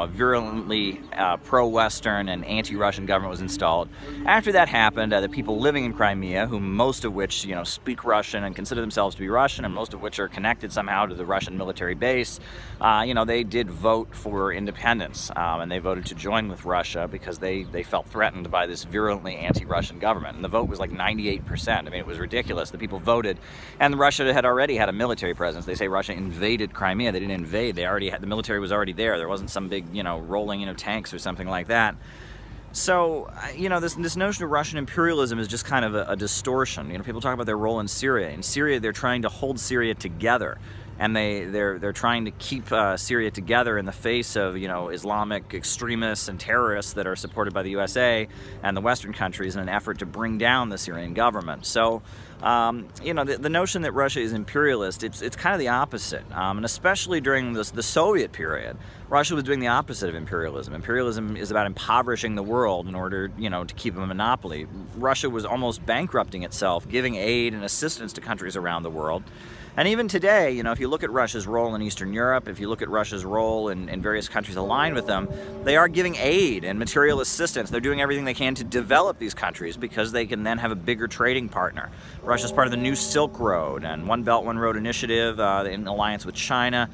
virulently pro-Western and anti-Russian government was installed. After that happened, the people living in Crimea, who most of which speak Russian and consider themselves to be Russian, and most of which are connected somehow to the Russian military base, they did vote for independence, and they voted to join with Russia because they felt threatened by this virulently anti-Russian government. And the vote was like 98%. It was ridiculous. The people voted, and Russia had already had a military presence. They say Russia invaded Crimea. They didn't invade. The military was already there. There wasn't some big, rolling in of tanks or something like that. So, this notion of Russian imperialism is just kind of a distortion. People talk about their role in Syria. In Syria, they're trying to hold Syria together, and they're trying to keep Syria together in the face of, Islamic extremists and terrorists that are supported by the USA and the Western countries in an effort to bring down the Syrian government. So, the notion that Russia is imperialist, it's kind of the opposite. And especially during the Soviet period, Russia was doing the opposite of imperialism. Imperialism is about impoverishing the world in order, to keep a monopoly. Russia was almost bankrupting itself, giving aid and assistance to countries around the world. And even today, if you look at Russia's role in Eastern Europe, if you look at Russia's role in various countries aligned with them, they are giving aid and material assistance. They're doing everything they can to develop these countries because they can then have a bigger trading partner. Russia's part of the new Silk Road and One Belt, One Road initiative in alliance with China.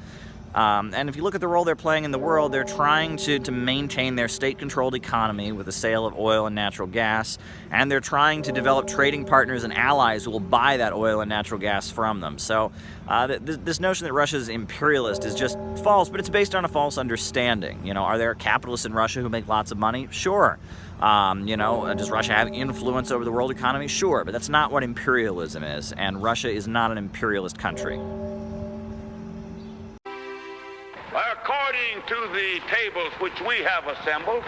And if you look at the role they're playing in the world, they're trying to maintain their state-controlled economy with the sale of oil and natural gas, and they're trying to develop trading partners and allies who will buy that oil and natural gas from them. So this notion that Russia is imperialist is just false, but it's based on a false understanding. Are there capitalists in Russia who make lots of money? Sure. Does Russia have influence over the world economy? Sure, but that's not what imperialism is, and Russia is not an imperialist country. According to the tables which we have assembled,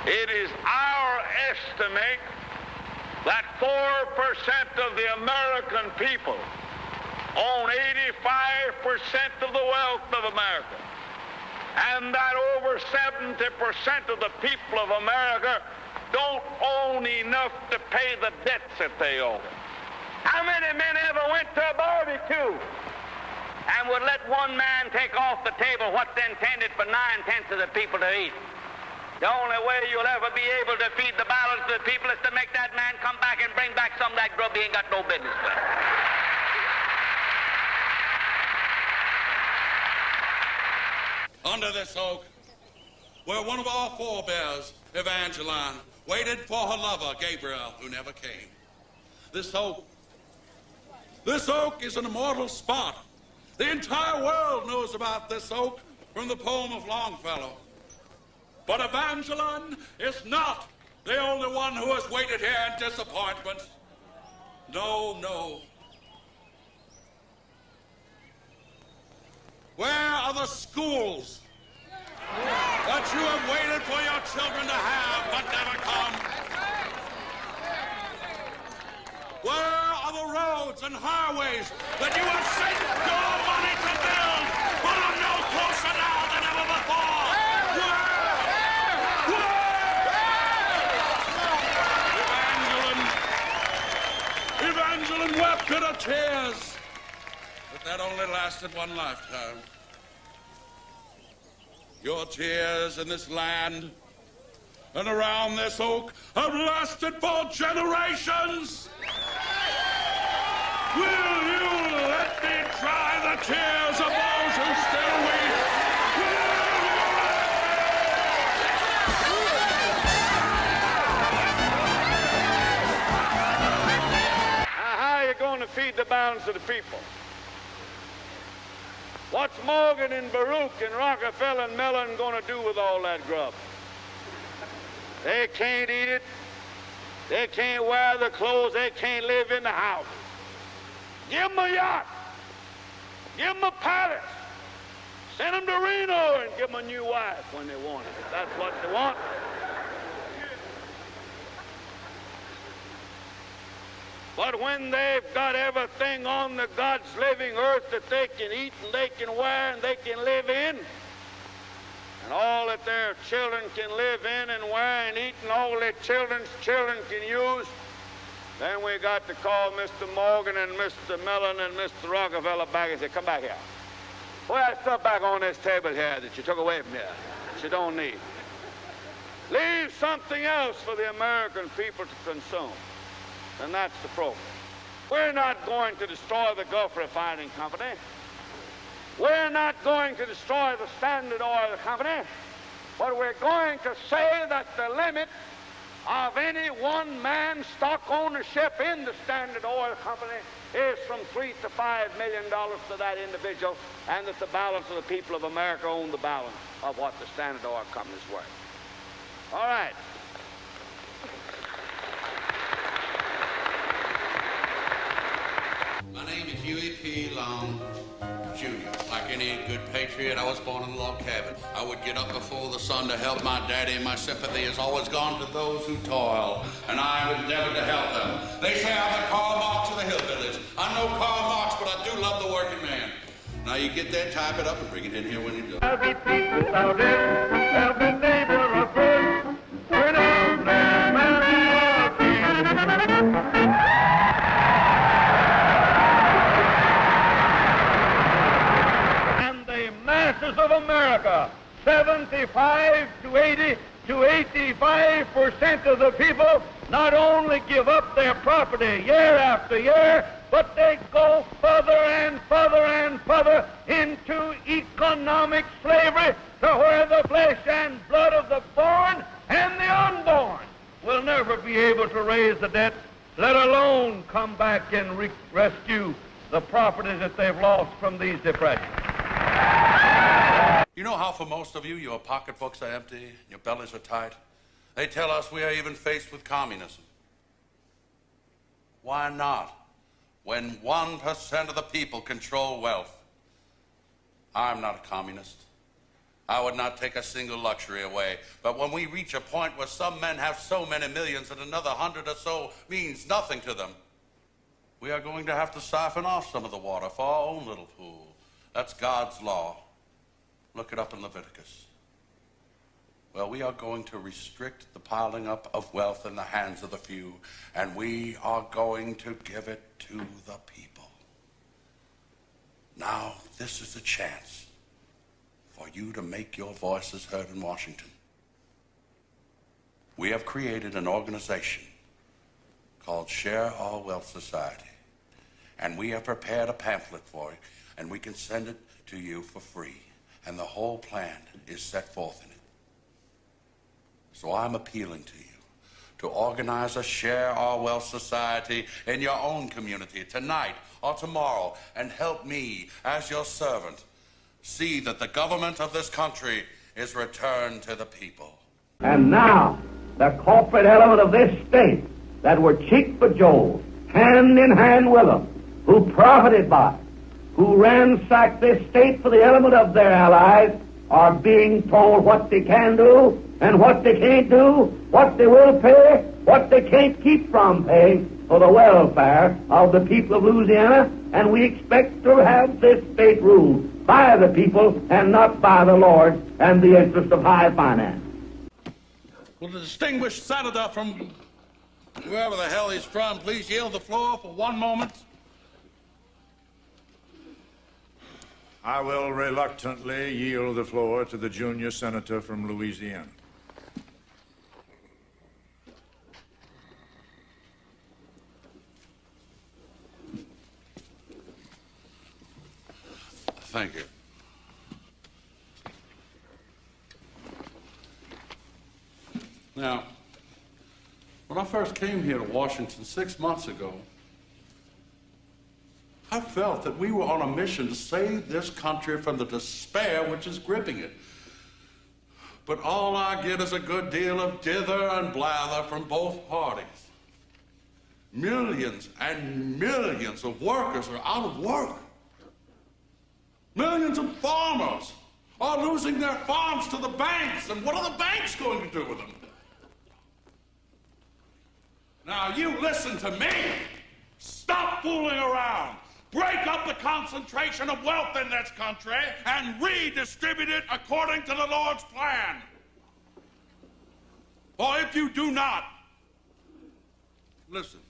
it is our estimate that 4% of the American people own 85% of the wealth of America. and that over 70% of the people of America don't own enough to pay the debts that they owe. How many men ever went to a barbecue and would let one man take off the table what's intended for 9/10 of the people to eat? The only way you'll ever be able to feed the balance of the people is to make that man come back and bring back some of that grub he ain't got no business with. Under this oak, where one of our forebears, Evangeline, waited for her lover, Gabriel, who never came. This oak is an immortal spot. The entire world knows about this oak from the poem of Longfellow. But Evangeline is not the only one who has waited here in disappointment. No, no. Where are the schools that you have waited for your children to have but never come? Where are the roads and highways that you have sent your money to build but are no closer now than ever before? Evangeline wept bitter tears, but that only lasted one lifetime. Your tears in this land and around this oak have lasted for generations. Will you let me dry the tears of those who still weep? How are you going to feed the balance of the people? What's Morgan and Baruch and Rockefeller and Mellon going to do with all that grub? They can't eat it. They can't wear the clothes. They can't live in the house. Give them a yacht. Give them a palace. Send them to Reno and give them a new wife when they want it, if that's what they want. But when they've got everything on the God's living earth that they can eat and they can wear and they can live in, and all that their children can live in and wear and eat and all their children's children can use, then we got to call Mr. Morgan and Mr. Mellon and Mr. Rockefeller back and say, come back here. Put that stuff back on this table here that you took away from here, that you don't need. Leave something else for the American people to consume. And that's the program. We're not going to destroy the Gulf Refining Company. We're not going to destroy the Standard Oil Company. But we're going to say that the limit of any one man's stock ownership in the Standard Oil Company is from $3 to $5 million to that individual, and that the balance of the people of America own the balance of what the Standard Oil Company is worth. All right. My name is Huey P. Long, Jr. Like any good patriot, I was born in a log cabin. I would get up before the sun to help my daddy, and my sympathy has always gone to those who toil, and I have endeavored to help them. They say I'm the Karl Marx of the hillbillies. I'm no Karl Marx, but I do love the working man. Now you get that, type it up, and bring it in here when you do. Every people out there, every neighbor or friend, we're down there, man. Masses of America, 75 to 80 to 85% of the people not only give up their property year after year, but they go further and further and further into economic slavery to where the flesh and blood of the born and the unborn will never be able to raise the debt, let alone come back and rescue the property that they've lost from these depressions. You know how for most of you, your pocketbooks are empty, your bellies are tight? They tell us we are even faced with communism. Why not? When 1% of the people control wealth. I'm not a communist. I would not take a single luxury away. But when we reach a point where some men have so many millions and another 100 or so means nothing to them, we are going to have to siphon off some of the water for our own little pool. That's God's law. Look it up in Leviticus. Well, we are going to restrict the piling up of wealth in the hands of the few, and we are going to give it to the people. Now, this is a chance for you to make your voices heard in Washington. We have created an organization called Share Our Wealth Society, and we have prepared a pamphlet for it, and we can send it to you for free, and the whole plan is set forth in it. So I'm appealing to you to organize a Share Our Wealth Society in your own community tonight or tomorrow, and help me, as your servant, see that the government of this country is returned to the people. And now, the corporate element of this state that were cheek for Joe, hand in hand with them, who profited by it, who ransacked this state for the element of their allies, are being told what they can do and what they can't do, what they will pay, what they can't keep from paying for the welfare of the people of Louisiana, and we expect to have this state ruled by the people and not by the lords and the interest of high finance. Will the distinguished senator from wherever the hell he's from please yield the floor for one moment? I will reluctantly yield the floor to the junior senator from Louisiana. Thank you. Now, when I first came here to Washington 6 months ago, I felt that we were on a mission to save this country from the despair which is gripping it. But all I get is a good deal of dither and blather from both parties. Millions and millions of workers are out of work. Millions of farmers are losing their farms to the banks, and what are the banks going to do with them? Now, you listen to me. Stop fooling around. Break up the concentration of wealth in this country and redistribute it according to the Lord's plan. For if you do not, listen.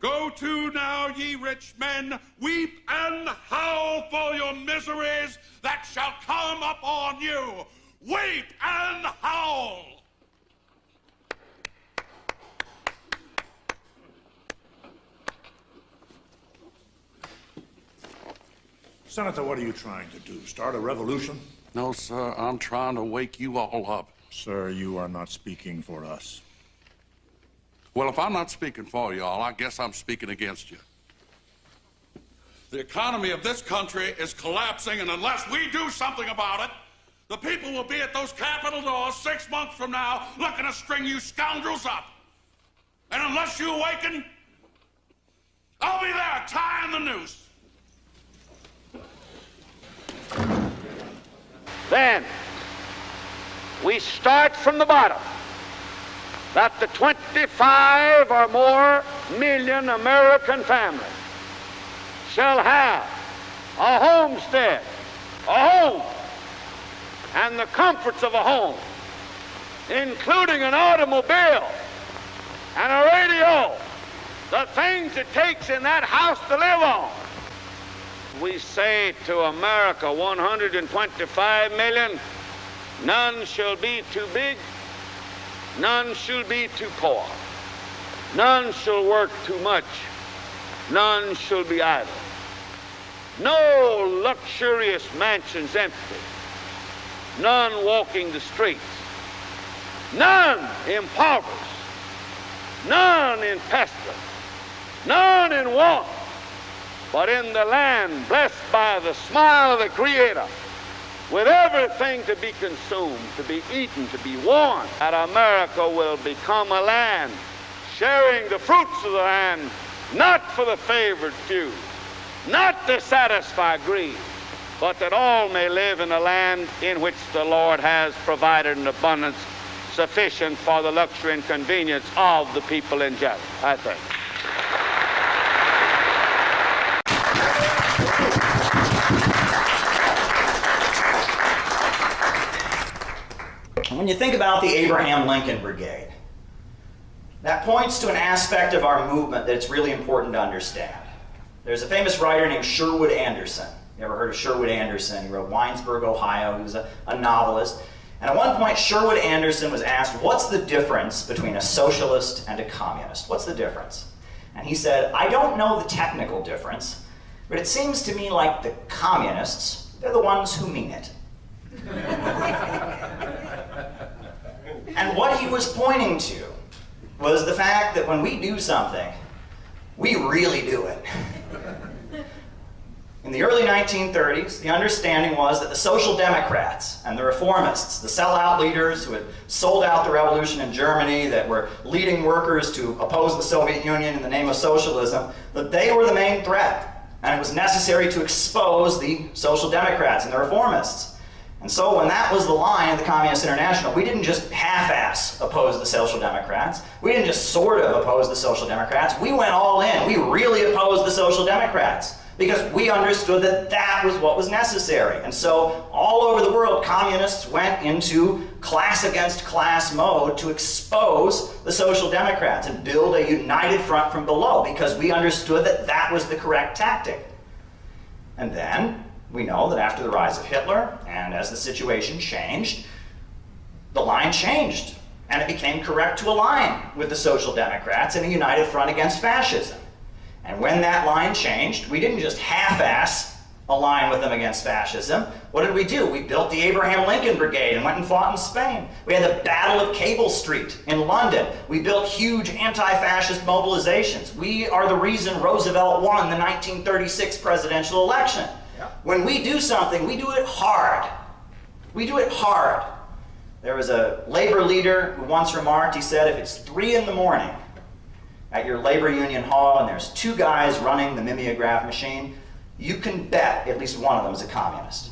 Go to now, ye rich men, weep and howl for your miseries that shall come upon you. Weep and howl. Senator, what are you trying to do? Start a revolution? No, sir, I'm trying to wake you all up. Sir, you are not speaking for us. Well, if I'm not speaking for y'all, I guess I'm speaking against you. The economy of this country is collapsing, and unless we do something about it, the people will be at those Capitol doors 6 months from now looking to string you scoundrels up. And unless you awaken, I'll be there tying the noose. Then, we start from the bottom, that the 25 or more million American families shall have a homestead, a home, and the comforts of a home, including an automobile and a radio, the things it takes in that house to live on. We say to America, 125 million, none shall be too big, none shall be too poor, none shall work too much, none shall be idle. No luxurious mansions empty, none walking the streets, none impoverished, none in pestilence, none in want, but in the land blessed by the smile of the Creator, with everything to be consumed, to be eaten, to be worn, that America will become a land sharing the fruits of the land, not for the favored few, not to satisfy greed, but that all may live in a land in which the Lord has provided an abundance sufficient for the luxury and convenience of the people in general, I think. when you think about the Abraham Lincoln Brigade, that points to an aspect of our movement that it's really important to understand. There's a famous writer named Sherwood Anderson. You ever heard of Sherwood Anderson? He wrote Winesburg, Ohio. He was a novelist. And at one point, Sherwood Anderson was asked, what's the difference between a socialist and a communist? What's the difference? And he said, I don't know the technical difference, but it seems to me like the communists, they're the ones who mean it. And what he was pointing to was the fact that when we do something, we really do it. In the early 1930s, the understanding was that the Social Democrats and the Reformists, the sellout leaders who had sold out the revolution in Germany, that were leading workers to oppose the Soviet Union in the name of socialism, that they were the main threat. And it was necessary to expose the Social Democrats and the Reformists. And so when that was the line of the Communist International, we didn't just half-ass oppose the Social Democrats. We didn't just sort of oppose the Social Democrats. We went all in. We really opposed the Social Democrats because we understood that that was what was necessary. And so all over the world, communists went into class against class mode to expose the Social Democrats and build a united front from below because we understood that that was the correct tactic. And then we know that after the rise of Hitler, and as the situation changed, the line changed, and it became correct to align with the Social Democrats in a united front against fascism. And when that line changed, we didn't just half-ass align with them against fascism. What did we do? We built the Abraham Lincoln Brigade and went and fought in Spain. We had the Battle of Cable Street in London. We built huge anti-fascist mobilizations. We are the reason Roosevelt won the 1936 presidential election. When we do something, we do it hard. We do it hard. There was a labor leader who once remarked, he said, if it's 3 in the morning at your labor union hall and there's 2 guys running the mimeograph machine, you can bet at least one of them is a communist.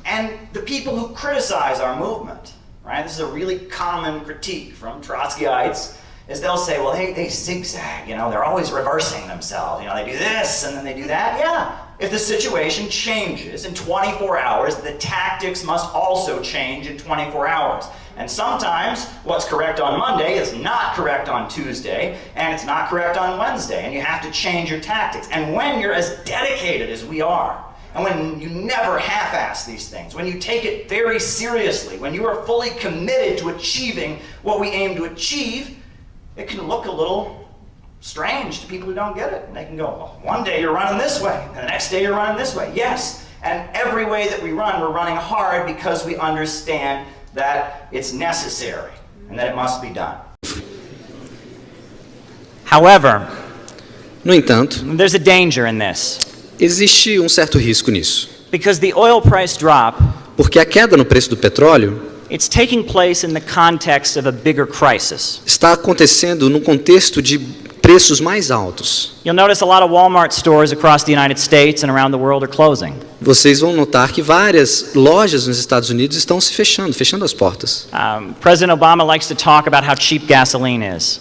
And the people who criticize our movement, right, this is a really common critique from Trotskyites, is they'll say, well, hey, they zigzag, you know, they're always reversing themselves. You know, they do this and then they do that. Yeah, if the situation changes in 24 hours, the tactics must also change in 24 hours. And sometimes what's correct on Monday is not correct on Tuesday, and it's not correct on Wednesday, and you have to change your tactics. And when you're as dedicated as we are, and when you never half-ass these things, when you take it very seriously, when you are fully committed to achieving what we aim to achieve, it can look a little strange to people who don't get it. And they can go, well, one day you're running this way, and the next day you're running this way. Yes, and every way that we run, we're running hard because we understand that it's necessary and that it must be done. However, no entanto, there's a danger in this. Existe certo risco nisso. Because the oil price drop, porque a queda no preço do petróleo, it's taking place in the context of a bigger crisis. Está acontecendo no contexto de preços mais altos. You'll notice a lot of Walmart stores across the United States and around the world are closing. Vocês vão notar que várias lojas nos Estados Unidos estão se fechando as portas. President Obama likes to talk about how cheap gasoline is.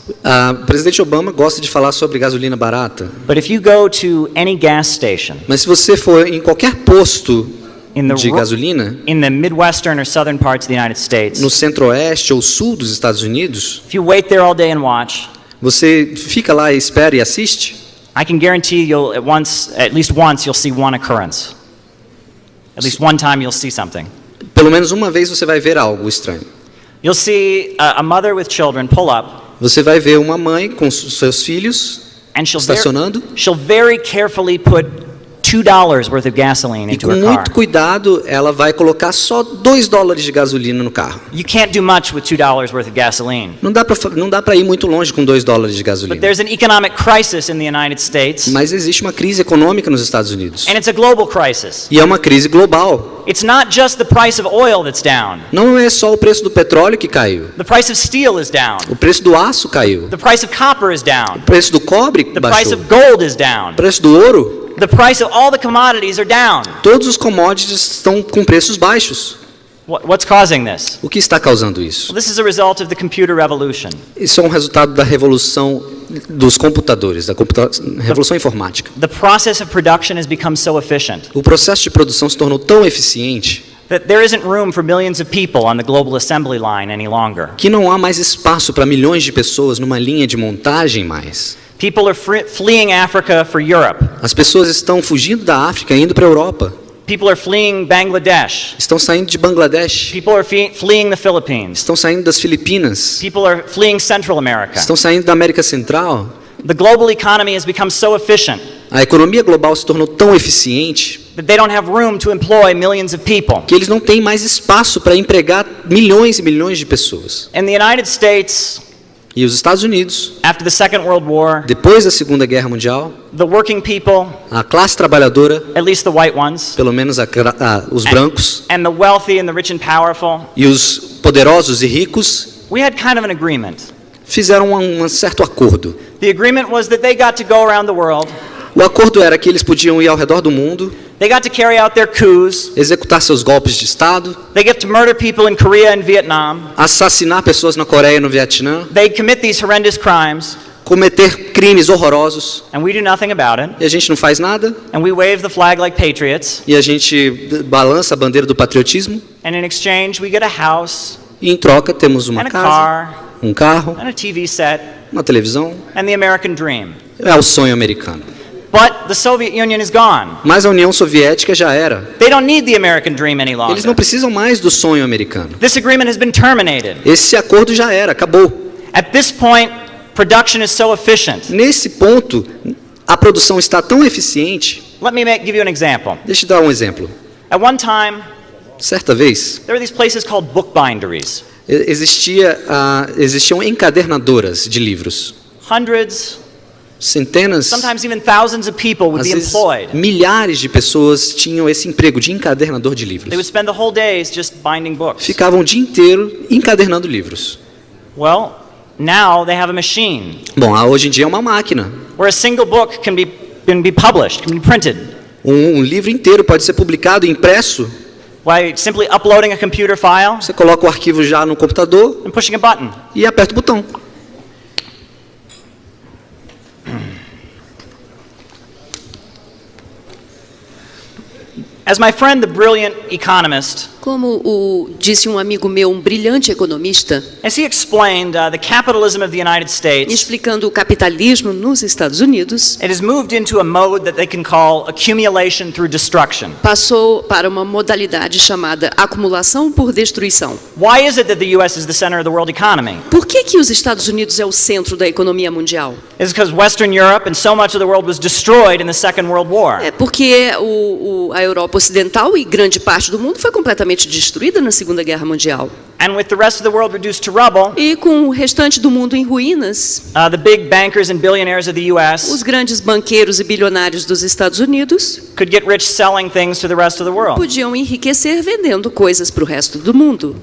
O presidente Obama gosta de falar sobre gasolina barata. But if you go to any gas station, mas se você for em qualquer posto de gasolina, in the Midwestern or southern parts of the United States, no centro-oeste ou sul dos Estados Unidos, if you wait there all day and watch, você fica lá e espera e assiste, I can guarantee you'll at least once you'll see one occurrence. At least one time you'll see something. Pelo menos uma vez você vai ver algo estranho. You'll see a mother with children pull up. Você vai ver uma mãe com seus filhos estacionando. She'll very carefully put $2 worth of gasoline into her car. E com muito cuidado, ela vai colocar só $2 de gasolina no carro. You can't do much with $2 worth of gasoline. Não dá para ir muito longe com $2 de gasolina. But there's an economic crisis in the United States. Mas existe uma crise econômica nos Estados Unidos. And it's a global crisis. E é uma crise global. It's not just the price of oil that's down. Não é só o preço do petróleo que caiu. The price of steel is down. O preço do aço caiu. The price of copper is down. O preço do cobre baixou. The price of gold is down. O preço do ouro. The price of all the commodities are down. Todos os commodities estão com preços baixos. What's causing this? O que está causando isso? Well, this is a result of the computer revolution. Isso é um resultado da revolução dos computadores, da revolução informática. The process of production has become so efficient. O processo de produção se tornou tão eficiente That there isn't room for millions of people on the global assembly line any longer. Que não há mais espaço para milhões de pessoas numa linha de montagem mais. People are fleeing Africa for Europe. As pessoas estão fugindo da África e indo para a Europa. People are fleeing Bangladesh. Estão saindo de Bangladesh. People are fleeing the Philippines. Estão saindo das Filipinas. People are fleeing Central America. Estão saindo da América Central. The global economy has become so efficient A economia global se tornou tão eficiente that they don't have room to employ millions of people. que eles não têm mais espaço para empregar milhões e milhões de pessoas. In the United States, E os Estados Unidos, after the Second World War, depois da Segunda Guerra Mundial, the working people, a classe trabalhadora, at least the white ones, pelo menos os brancos, and the wealthy and the rich and powerful, e os poderosos e ricos, we had kind of an agreement. fizeram um certo acordo. The agreement was that they got to go around the world. O acordo era que eles podiam ir ao redor do mundo, They got to carry out their coups. executar seus golpes de Estado, They get to murder people in Korea and Vietnam. assassinar pessoas na Coreia e no Vietnã, They commit these horrendous crimes, cometer crimes horrorosos, and we do nothing about it. e a gente não faz nada, And we wave the flag like patriots. e a gente balança a bandeira do patriotismo, And in exchange, we get a house e em troca temos uma and a casa, car um carro, and a TV set uma televisão. and the American dream. É o sonho americano. But the Soviet Union is gone. Mas a União Soviética já era. They don't need the American dream any Eles longer. não precisam mais do sonho americano. This agreement has been terminated. Esse acordo já era, acabou. At this point, production is so efficient. Nesse ponto, a produção está tão eficiente. Let me give you an example. Deixa eu dar um exemplo. At one time, Certa vez, there were these places called bookbinderies. existiam encadernadoras de livros. Hundreds, Centenas, sometimes even thousands of people would às be vezes employed. milhares de pessoas tinham esse emprego de encadernador de livros. They would spend the whole days just binding books. Ficavam o dia inteiro encadernando livros. Well, now they have a machine Bom, hoje em dia é uma máquina. where a single book can be published, can be printed, Um livro inteiro pode ser publicado, impresso. by simply uploading a computer file Você coloca o arquivo já no computador and pushing a button. e aperta o botão. As my friend, the brilliant economist, Como disse um amigo meu, um brilhante economista, as he explained, the capitalism of the United States, explicando o capitalismo nos Estados Unidos, it has moved into a mode that they can call accumulation through destruction. passou para uma modalidade chamada acumulação por destruição. Why is it that the U.S. is the center of the world economy? Por que os Estados Unidos é o centro da economia mundial? It's because Western Europe and so much of the world was destroyed in the Second World War. É porque a Europa Ocidental e grande parte do mundo foi completamente destruída na Segunda Guerra Mundial. And with the rest of the world reduced to rubble, E com o restante do mundo em ruínas, the big bankers and billionaires of the U.S. os grandes banqueiros e bilionários dos Estados Unidos could get rich selling things to the rest of the world. podiam enriquecer vendendo coisas para o resto do mundo.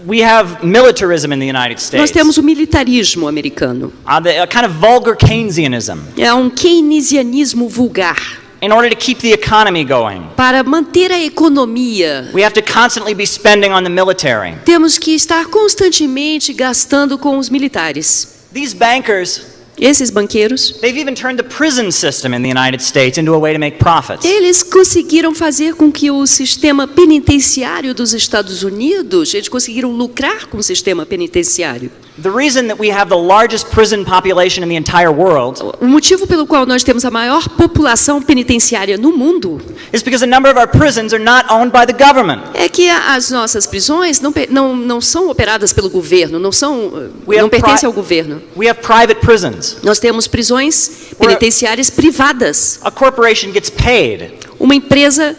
We have militarism in the United Nós States. temos o militarismo americano. A kind of vulgar Keynesianism. É um keynesianismo vulgar. In order to keep the economy going, Para manter a economia, we have to constantly be spending on the military. temos que estar constantemente gastando com os militares. These bankers, Esses banqueiros, they've even turned the prison system in the United States into a way to make profits. eles conseguiram fazer com que o sistema penitenciário dos Estados Unidos, eles conseguiram lucrar com o sistema penitenciário. The reason that we have the largest prison population in the entire world O motivo pelo qual nós temos a maior população penitenciária no mundo is because a number of our prisons are not owned by the government. é que as nossas prisões não são operadas pelo governo, não pertencem ao governo. We have private prisons. Nós temos prisões penitenciárias privadas. A corporation gets paid Uma empresa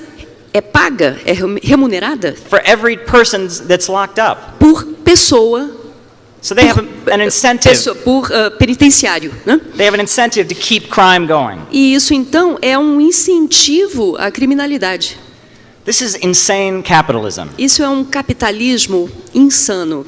é paga, é remunerada for every person that's locked up. por pessoa, So they have an incentive. por penitenciário, né? They have an incentive to keep crime going. E isso então é um incentivo à criminalidade. This is insane capitalism. Isso é um capitalismo insano.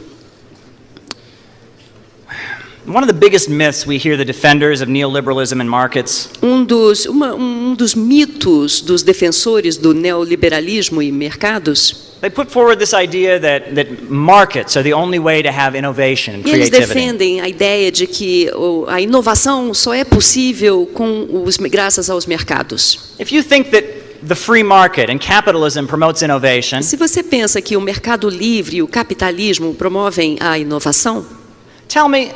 One of the biggest myths we hear the defenders of neoliberalism and markets Um dos mitos dos defensores do neoliberalismo e mercados, they put forward this idea that markets are the only way to have innovation and e eles creativity. defendem a ideia de que a inovação só é possível graças aos mercados. If you think that the free market and capitalism promotes innovation, Se você pensa que o mercado livre e o capitalismo promovem a inovação, tell me,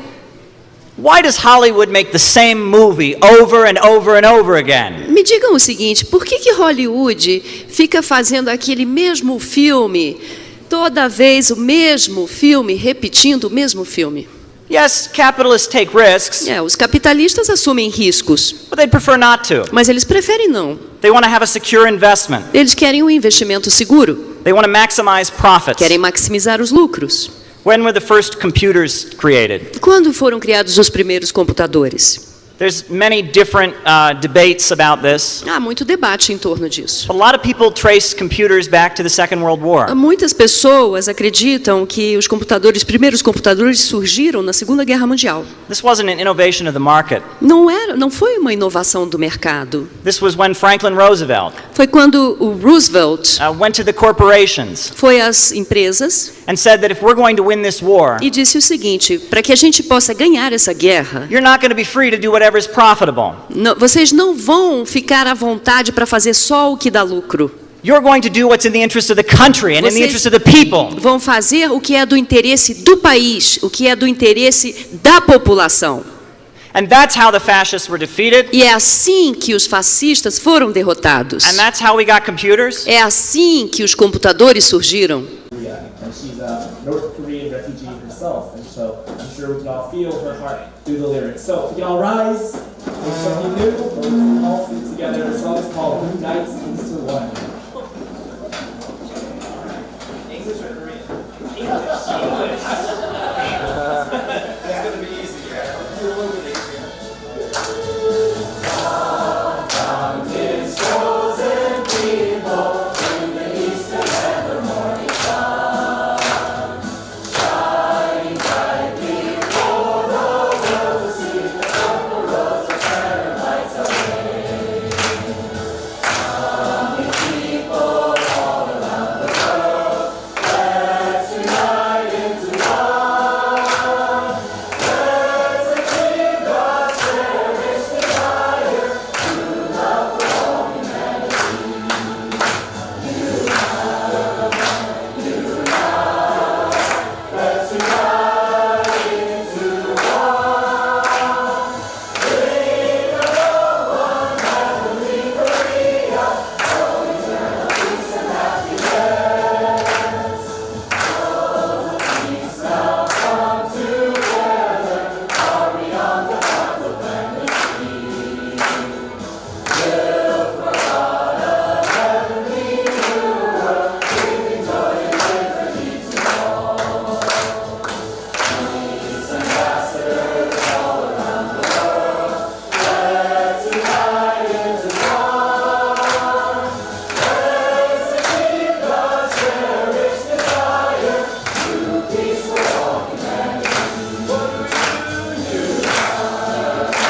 why does Hollywood make the same movie over and over and over again? me digam o seguinte, por que Hollywood fica fazendo aquele mesmo filme, toda vez o mesmo filme, repetindo o mesmo filme? Yes, capitalists take risks, Os capitalistas assumem riscos, but they'd prefer not to. mas eles preferem não. They want to have a secure investment. Eles querem um investimento seguro, They want to maximize profits. querem maximizar os lucros. When were the first computers created? Quando foram criados os primeiros computadores? There's many different debates about this. Há muito debate em torno disso. A lot of people trace computers back to the Second World War. Muitas pessoas acreditam que os primeiros computadores surgiram na Segunda Guerra Mundial. This wasn't an innovation of the market. Não foi uma inovação do mercado. This was when Franklin Roosevelt Foi quando o Roosevelt went to the corporations foi às empresas and said that if we're going to win this war, e disse o seguinte: para que a gente possa ganhar essa guerra, you're not going to be free to do whatever is profitable. vocês não vão ficar à vontade para fazer só o que dá lucro. You're going to do what's in the interest of the country and in the interest of the people. Vão fazer o que é do interesse do país, o que é do interesse da população. And that's how the fascists were defeated. E é assim que os fascistas foram derrotados. And that's how we got computers. É assim que os computadores surgiram. And she's a North Korean refugee herself, and so I'm sure we can all feel her heart through the lyrics. So if we can all rise, make something new, let's all sing together. The song is called Who Nights Easter One. English or Korean? English. It's gonna be easy. A little bit easier. From his chosen people to the east and the morning sun, shining brightly for the world to see, the rose of Sharon lights away. Coming people all around the world, let's unite into one. Let's achieve God's cherished desire to love for all humanity. Let's unite into one. Bring about one heavenly Korea for eternal peace and happiness. All the peace now come together, far beyond the path of endless Live for God, a heavenly new world, giving joy and liberty to all. Peace ambassadors all around the world, let's unite into one. Let's achieve God's cherished desire, true peace for all humanity. What do we do? Unite.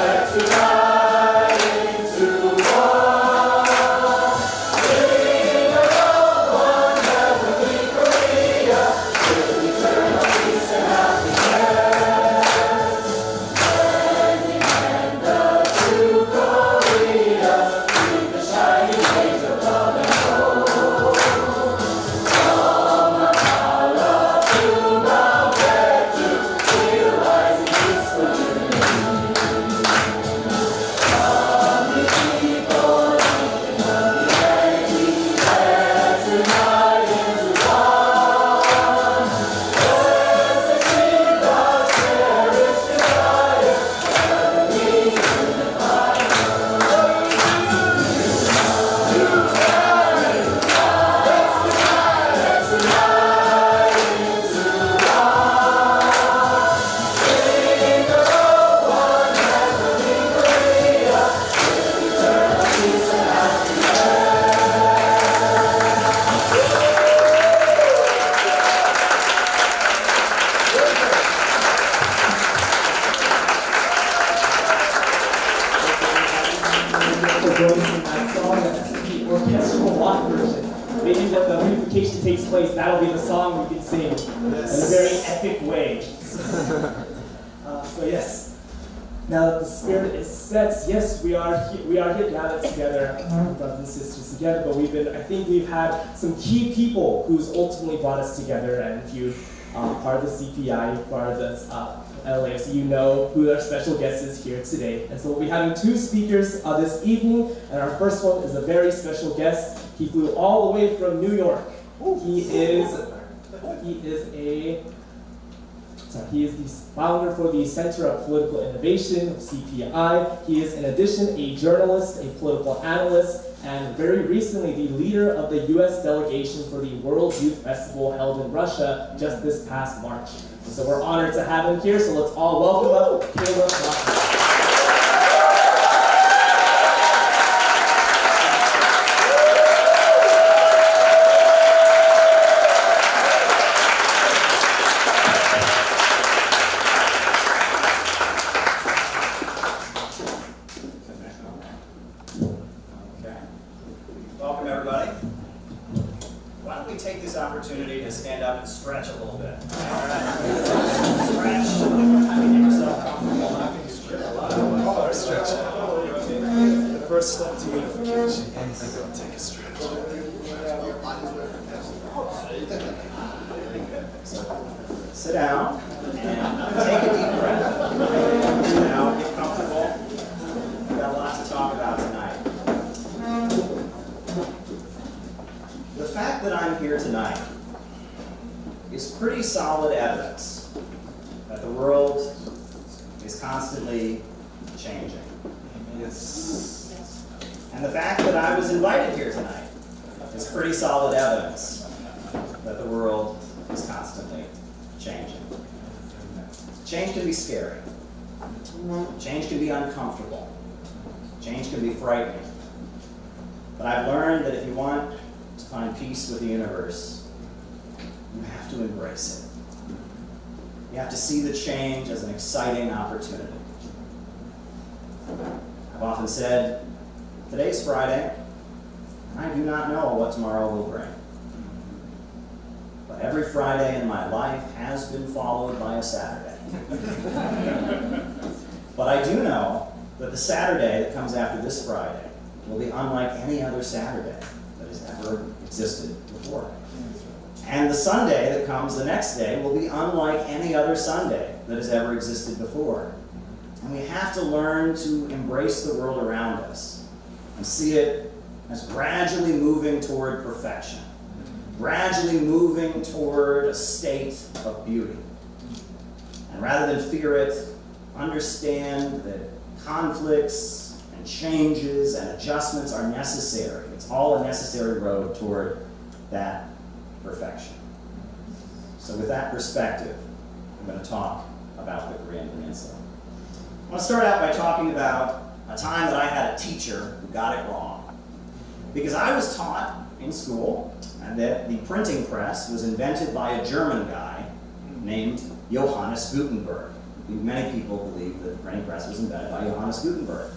Let's unite into one. Bring about one heavenly Korea with eternal peace and happiness. Lending hand to Korea, lead the shining age of love and hope. From Apollo to Maupin to realizing peaceful unity. From the people thinking of humanity, let's unite into one. Let's achieve God's cherished desire, heavenly unified world. Let's unite into one. Bring about one heavenly Korea with eternal peace and that song, that's the orchestral rock version. Maybe when the unification takes place, that'll be the song we can sing in a very epic way. So yes. Now that the spirit is set, yes, we are here gathered together, brothers and sisters together, but I think we've had some key people who's ultimately brought us together, and if you part of the CPI, part of the LA, so you know who our special guest is here today. And so we'll be having two speakers this evening, and our first one is a very special guest. He flew all the way from New York. He is the founder for the Center of Political Innovation of CPI. He is, in addition, a journalist, a political analyst, and very recently the leader of the U.S. delegation for the World Youth Festival held in Russia just this past March. And so we're honored to have him here, so let's all welcome up Caleb Maupin. Opportunity to stand up and stretch a little bit. All right. Stretch. Get yourself comfortable. Stretch. The first step to unification. Take a stretch. Sit down and take a deep breath. Sit down, get comfortable. We've got a lot to talk about tonight. The fact that I'm here tonight is pretty solid evidence that the world is constantly changing. Yes. And the fact that I was invited here tonight is pretty solid evidence that the world is constantly changing. Change can be scary. Change can be uncomfortable. Change can be frightening. But I've learned that if you want to find peace with the universe, you have to embrace it. You have to see the change as an exciting opportunity. I've often said, today's Friday, and I do not know what tomorrow will bring. But every Friday in my life has been followed by a Saturday. But I do know that the Saturday that comes after this Friday will be unlike any other Saturday that has ever existed before. And the Sunday that comes the next day will be unlike any other Sunday that has ever existed before. And we have to learn to embrace the world around us and see it as gradually moving toward perfection, gradually moving toward a state of beauty. And rather than fear it, understand that conflicts and changes and adjustments are necessary. It's all a necessary road toward that perfection. So with that perspective, I'm going to talk about the Korean Peninsula. I want to start out by talking about a time that I had a teacher who got it wrong. Because I was taught in school that the printing press was invented by a German guy named Johannes Gutenberg. Many people believe that the printing press was invented by Johannes Gutenberg.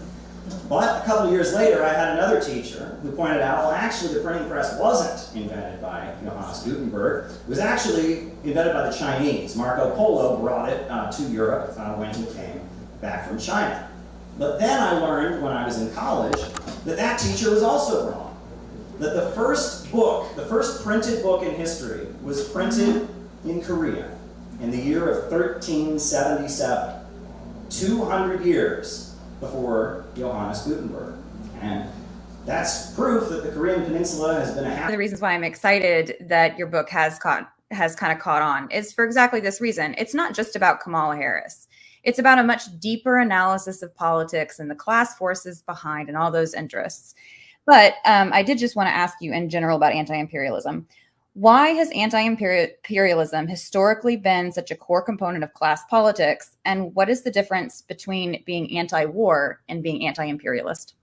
But a couple of years later, I had another teacher who pointed out, well, actually, the printing press wasn't invented by Johannes Gutenberg. It was actually invented by the Chinese. Marco Polo brought it to Europe when he came back from China. But then I learned when I was in college that that teacher was also wrong. That the first book, the first printed book in history, was printed in Korea in the year of 1377, 200 years before Johannes Gutenberg. And that's proof that the Korean Peninsula has been a One of the reasons why I'm excited that your book has kind of caught on is for exactly this reason. It's not just about Kamala Harris. It's about a much deeper analysis of politics and the class forces behind and all those interests. But I did just want to ask you in general about anti-imperialism. Why has anti-imperialism historically been such a core component of class politics? And what is the difference between being anti-war and being anti-imperialist?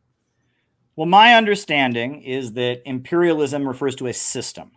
Well, my understanding is that imperialism refers to a system,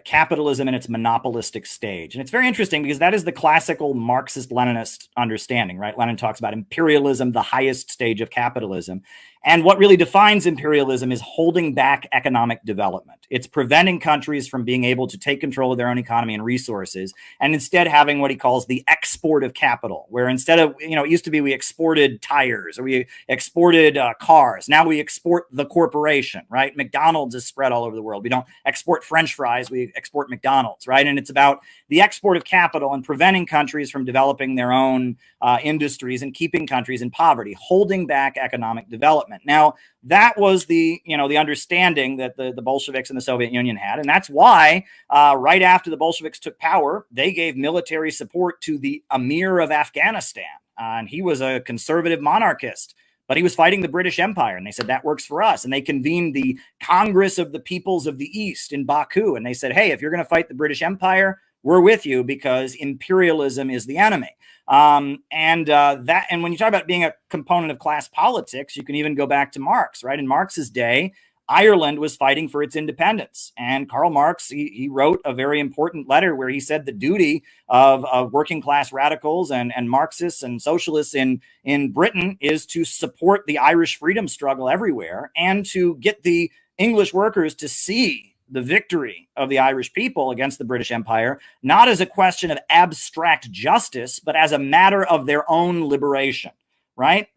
capitalism in its monopolistic stage. And it's very interesting because that is the classical Marxist-Leninist understanding, right? Lenin talks about imperialism, the highest stage of capitalism. And what really defines imperialism is holding back economic development. It's preventing countries from being able to take control of their own economy and resources, and instead having what he calls the export of capital, where instead of, it used to be we exported tires or we exported cars. Now we export the corporation, right? McDonald's is spread all over the world. We don't export French fries, we export McDonald's, right? And it's about the export of capital and preventing countries from developing their own industries and keeping countries in poverty, holding back economic development. Now, that was the understanding that the Bolsheviks and the Soviet Union had. And that's why right after the Bolsheviks took power, they gave military support to the Emir of Afghanistan. And he was a conservative monarchist, but he was fighting the British Empire. And they said, that works for us. And they convened the Congress of the Peoples of the East in Baku. And they said, hey, if you're going to fight the British Empire, we're with you because imperialism is the enemy. And when you talk about being a component of class politics, you can even go back to Marx, right? In Marx's day, Ireland was fighting for its independence. And Karl Marx, he wrote a very important letter where he said the duty of working class radicals and Marxists and socialists in Britain is to support the Irish freedom struggle everywhere and to get the English workers to see the victory of the Irish people against the British Empire, not as a question of abstract justice, but as a matter of their own liberation, right?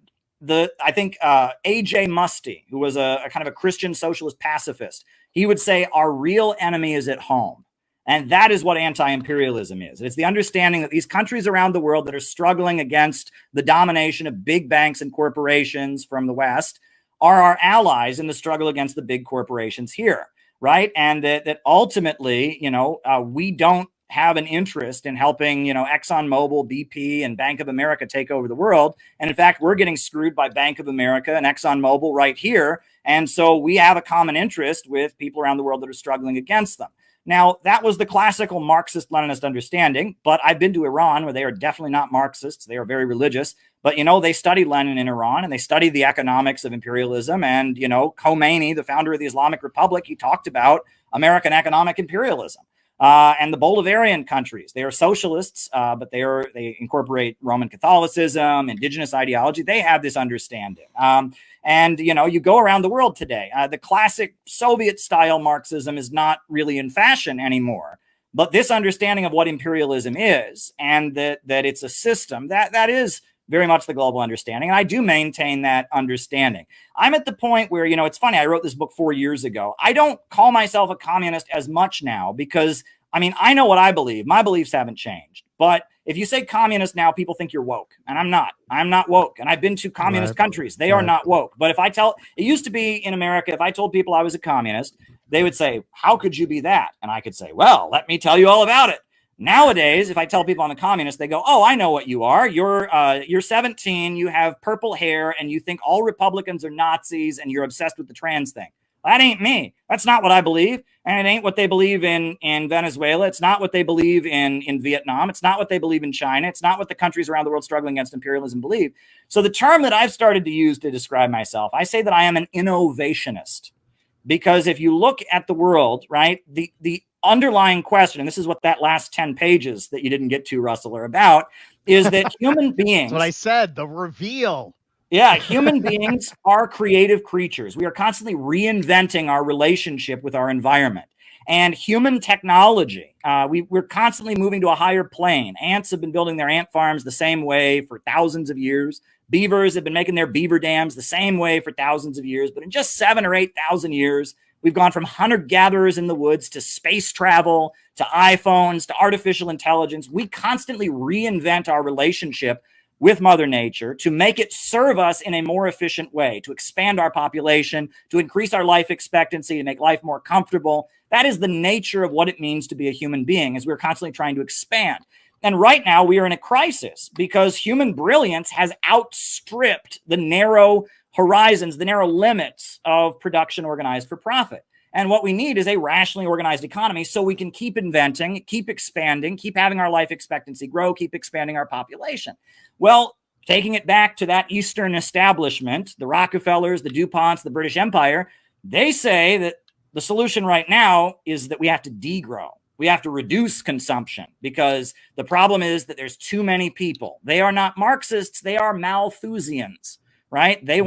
I think A.J. Muste, who was a kind of a Christian socialist pacifist, he would say our real enemy is at home. And that is what anti-imperialism is. It's the understanding that these countries around the world that are struggling against the domination of big banks and corporations from the West are our allies in the struggle against the big corporations here. Right. And that ultimately, we don't have an interest in helping, ExxonMobil, BP, and Bank of America take over the world. And in fact, we're getting screwed by Bank of America and ExxonMobil right here. And so we have a common interest with people around the world that are struggling against them. Now, that was the classical Marxist-Leninist understanding, but I've been to Iran where they are definitely not Marxists. They are very religious. But, they studied Lenin in Iran and they studied the economics of imperialism. And, Khomeini, the founder of the Islamic Republic, he talked about American economic imperialism. And the Bolivarian countries, they are socialists, but they incorporate Roman Catholicism, indigenous ideology. They have this understanding. And, you go around the world today, the classic Soviet-style Marxism is not really in fashion anymore. But this understanding of what imperialism is and that it's a system, that is very much the global understanding. And I do maintain that understanding. I'm at the point where, it's funny, I wrote this book 4 years ago. I don't call myself a communist as much now because, I know what I believe. My beliefs haven't changed. But if you say communist now, people think you're woke. And I'm not. I'm not woke. And I've been to communist countries. They are not woke. But it used to be in America, if I told people I was a communist, they would say, how could you be that? And I could say, well, let me tell you all about it. Nowadays, if I tell people I'm a communist, they go, oh, I know what you are. You're 17, you have purple hair, and you think all Republicans are Nazis, and you're obsessed with the trans thing. That ain't me. That's not what I believe. And it ain't what they believe in Venezuela. It's not what they believe in Vietnam. It's not what they believe in China. It's not what the countries around the world struggling against imperialism believe. So the term that I've started to use to describe myself, I say that I am an innovationist. Because if you look at the world, right, the underlying question, and this is what that last 10 pages that you didn't get to, Russell, are about, is that human beings... That's what I said, the reveal. Yeah, human beings are creative creatures. We are constantly reinventing our relationship with our environment. And human technology, we're constantly moving to a higher plane. Ants have been building their ant farms the same way for thousands of years. Beavers have been making their beaver dams the same way for thousands of years. But in just 7,000 or 8,000 years, we've gone from hunter-gatherers in the woods to space travel, to iPhones, to artificial intelligence. We constantly reinvent our relationship with Mother Nature to make it serve us in a more efficient way, to expand our population, to increase our life expectancy, to make life more comfortable. That is the nature of what it means to be a human being, as we're constantly trying to expand. And right now we are in a crisis because human brilliance has outstripped the narrow horizons, the narrow limits of production organized for profit. And what we need is a rationally organized economy so we can keep inventing, keep expanding, keep having our life expectancy grow, keep expanding our population. Well, taking it back to that Eastern establishment, the Rockefellers, the DuPonts, the British Empire, they say that the solution right now is that we have to degrow. We have to reduce consumption because the problem is that there's too many people. They are not Marxists, they are Malthusians. right? They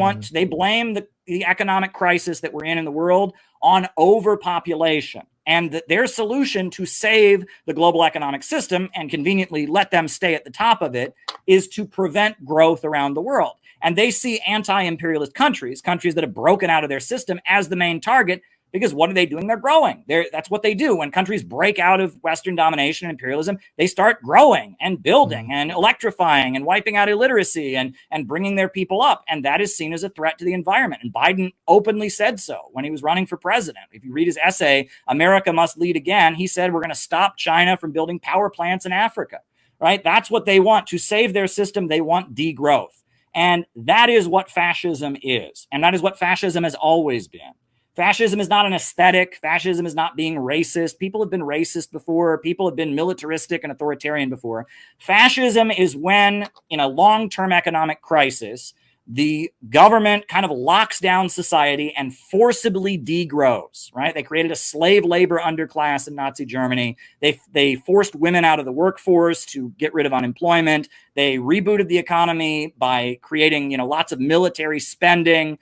blame the economic crisis that we're in the world on overpopulation. And that their solution to save the global economic system and conveniently let them stay at the top of it is to prevent growth around the world. And they see anti-imperialist countries that have broken out of their system, as the main target, because what are they doing? They're growing. That's what they do. When countries break out of Western domination and imperialism, they start growing and building and electrifying and wiping out illiteracy and bringing their people up. And that is seen as a threat to the environment. And Biden openly said so when he was running for president. If you read his essay, America Must Lead Again, he said, we're going to stop China from building power plants in Africa, right? That's what they want. To save their system, they want degrowth. And that is what fascism is. And that is what fascism has always been. Fascism is not an aesthetic. Fascism is not being racist. People have been racist before. People have been militaristic and authoritarian before. Fascism is when, in a long-term economic crisis, the government kind of locks down society and forcibly degrows, right? They created a slave labor underclass in Nazi Germany. They forced women out of the workforce to get rid of unemployment. They rebooted the economy by creating, lots of military spending.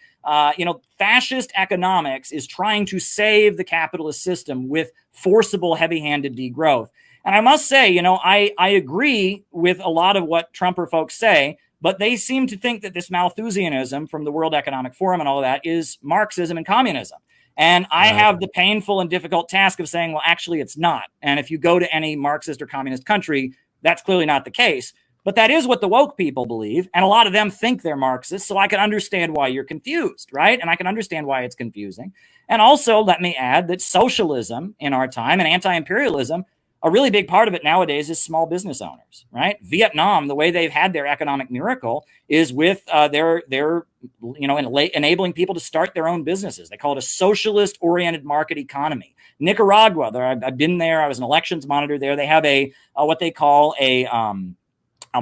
Fascist economics is trying to save the capitalist system with forcible, heavy-handed degrowth. And I must say, I agree with a lot of what Trumper folks say, but they seem to think that this Malthusianism from the World Economic Forum and all of that is Marxism and communism. And I have the painful and difficult task of saying, well, actually, it's not. And if you go to any Marxist or communist country, that's clearly not the case. But that is what the woke people believe. And a lot of them think they're Marxists. So I can understand why you're confused, right? And I can understand why it's confusing. And also, let me add that socialism in our time and anti-imperialism, a really big part of it nowadays is small business owners, right? Vietnam, the way they've had their economic miracle is with their enabling people to start their own businesses. They call it a socialist-oriented market economy. Nicaragua, I've been there. I was an elections monitor there. They have what they call a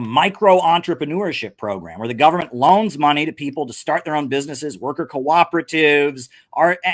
micro entrepreneurship program where the government loans money to people to start their own businesses, worker cooperatives,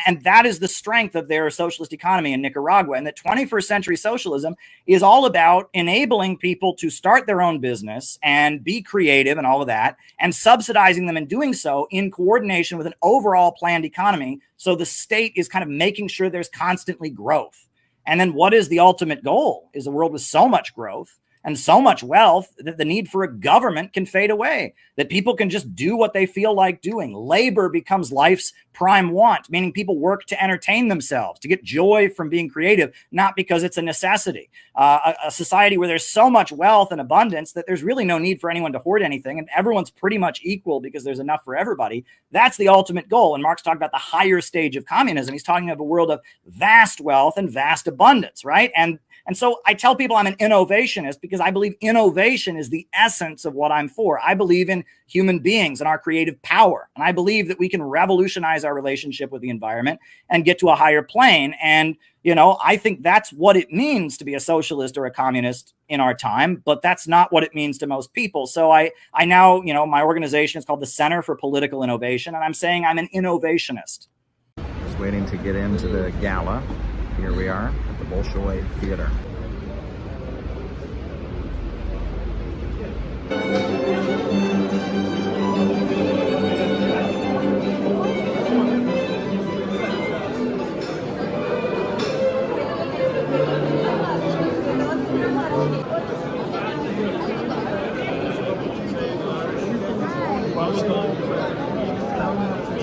and that is the strength of their socialist economy in Nicaragua. And that 21st century socialism is all about enabling people to start their own business and be creative and all of that, and subsidizing them in doing so in coordination with an overall planned economy. So the state is kind of making sure there's constantly growth. And then what is the ultimate goal? Is a world with so much growth and so much wealth that the need for a government can fade away, that people can just do what they feel like doing. Labor becomes life's prime want, meaning people work to entertain themselves, to get joy from being creative, not because it's a necessity. A society where there's so much wealth and abundance that there's really no need for anyone to hoard anything, and everyone's pretty much equal because there's enough for everybody. That's the ultimate goal. And Marx talked about the higher stage of communism. He's talking of a world of vast wealth and vast abundance, right? And so I tell people I'm an innovationist because I believe innovation is the essence of what I'm for. I believe in human beings and our creative power. And I believe that we can revolutionize our relationship with the environment and get to a higher plane. And, I think that's what it means to be a socialist or a communist in our time, but that's not what it means to most people. So I now, my organization is called the Center for Political Innovation, and I'm saying I'm an innovationist. Just waiting to get into the gala. Here we are at the Bolshoi Theater.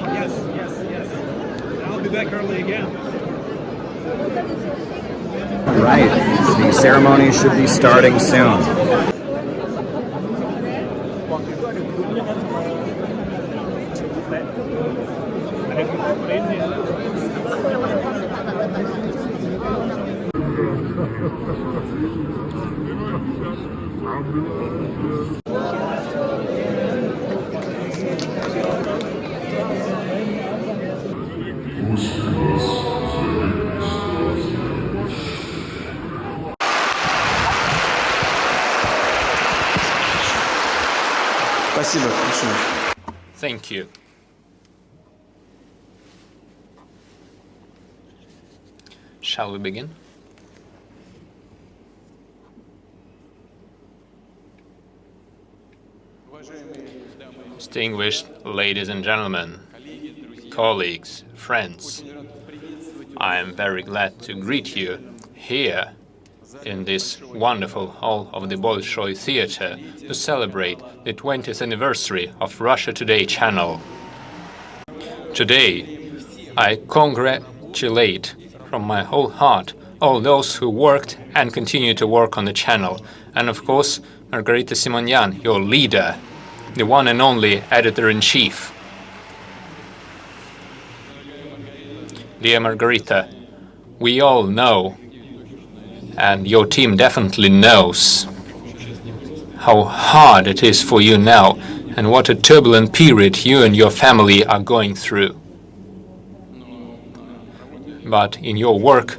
Yes. I'll be back early again. Right. The ceremony should be starting soon. Thank you. Shall we begin? Distinguished ladies and gentlemen, colleagues, friends, I am very glad to greet you here in this wonderful hall of the Bolshoi Theater to celebrate the 20th anniversary of Russia Today channel. Today, I congratulate from my whole heart all those who worked and continue to work on the channel, and of course, Margarita Simonyan, your leader, the one and only editor-in-chief. Dear Margarita, we all know, and your team definitely knows, how hard it is for you now and what a turbulent period you and your family are going through. But in your work,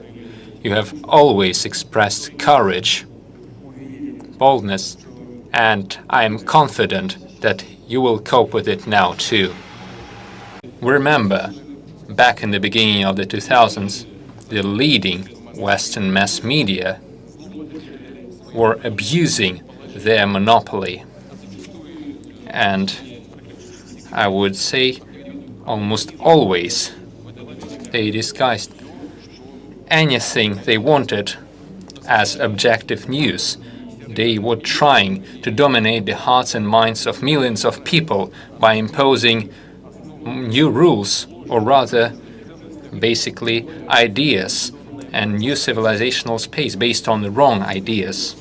you have always expressed courage, boldness, and I am confident that you will cope with it now too. Remember, back in the beginning of the 2000s, the leading Western mass media were abusing their monopoly. And I would say almost always they disguised anything they wanted as objective news. They were trying to dominate the hearts and minds of millions of people by imposing new rules, or rather, basically, ideas and new civilizational space based on the wrong ideas.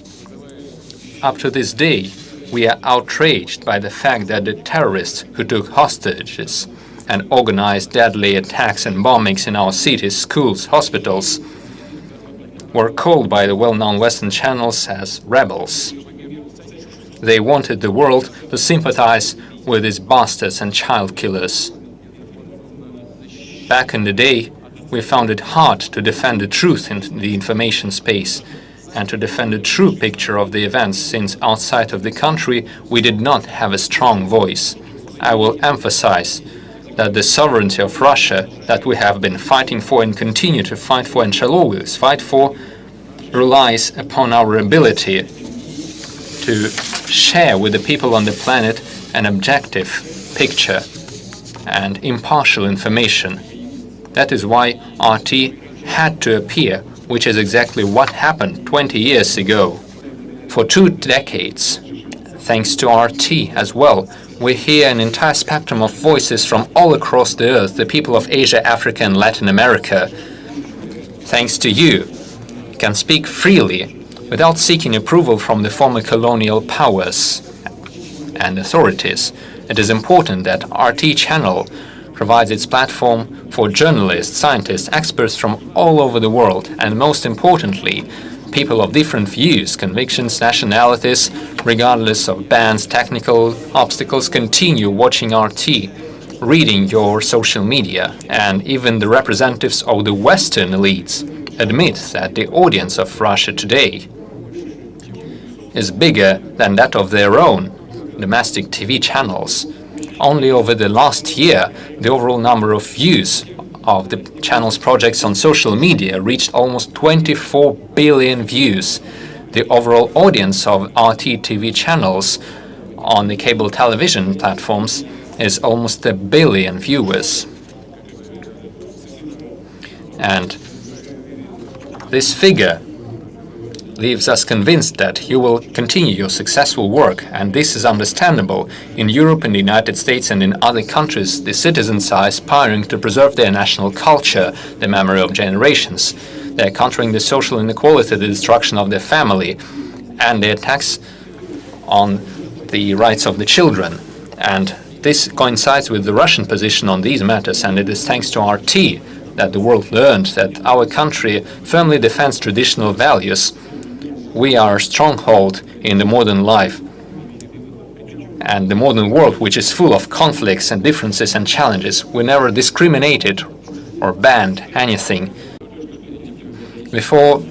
Up to this day, we are outraged by the fact that the terrorists who took hostages and organized deadly attacks and bombings in our cities, schools, hospitals, were called by the well-known Western channels as rebels. They wanted the world to sympathize with these bastards and child killers. Back in the day, we found it hard to defend the truth in the information space and to defend the true picture of the events, since outside of the country we did not have a strong voice. I will emphasize that the sovereignty of Russia that we have been fighting for and continue to fight for and shall always fight for relies upon our ability to share with the people on the planet an objective picture and impartial information. That is why RT had to appear, which is exactly what happened 20 years ago. For 2 decades, thanks to RT as well, we hear an entire spectrum of voices from all across the earth, the people of Asia, Africa and Latin America. Thanks to you, we can speak freely without seeking approval from the former colonial powers and authorities. It is important that RT channel provides its platform for journalists, scientists, experts from all over the world, and most importantly, people of different views, convictions, nationalities, regardless of bans, technical obstacles, continue watching RT, reading your social media, and even the representatives of the Western elites admit that the audience of Russia Today is bigger than that of their own domestic TV channels. Only over the last year, the overall number of views of the channel's projects on social media reached almost 24 billion views. The overall audience of RT TV channels on the cable television platforms is almost 1 billion viewers. And this figure leaves us convinced that you will continue your successful work, and this is understandable. In Europe, in the United States and in other countries, the citizens are aspiring to preserve their national culture, the memory of generations. They are countering the social inequality, the destruction of their family, and the attacks on the rights of the children. And this coincides with the Russian position on these matters, and it is thanks to RT that the world learned that our country firmly defends traditional values. We are a stronghold in the modern life and the modern world, which is full of conflicts and differences and challenges. We never discriminated or banned anything. Before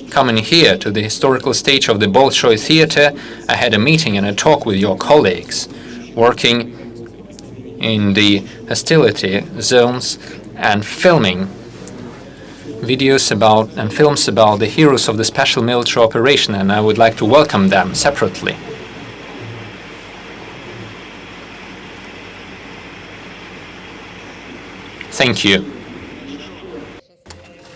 coming here to the historical stage of the Bolshoi Theater, I had a meeting and a talk with your colleagues working in the hostility zones and filming videos about and films about the heroes of the special military operation, and I would like to welcome them separately. Thank you.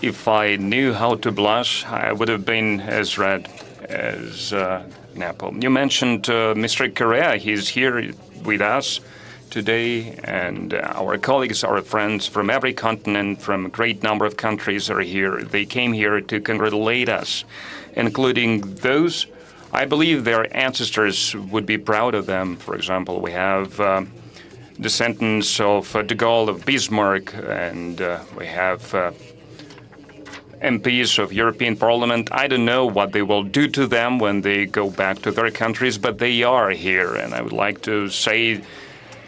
If I knew how to blush, I would have been as red as an apple. You mentioned Mr. Correa. He's here with us today, and our colleagues, our friends from every continent, from a great number of countries are here. They came here to congratulate us, including those, I believe their ancestors would be proud of them. For example, we have descendants of de Gaulle, of Bismarck, and we have MPs of European Parliament. I don't know what they will do to them when they go back to their countries, but they are here, and I would like to say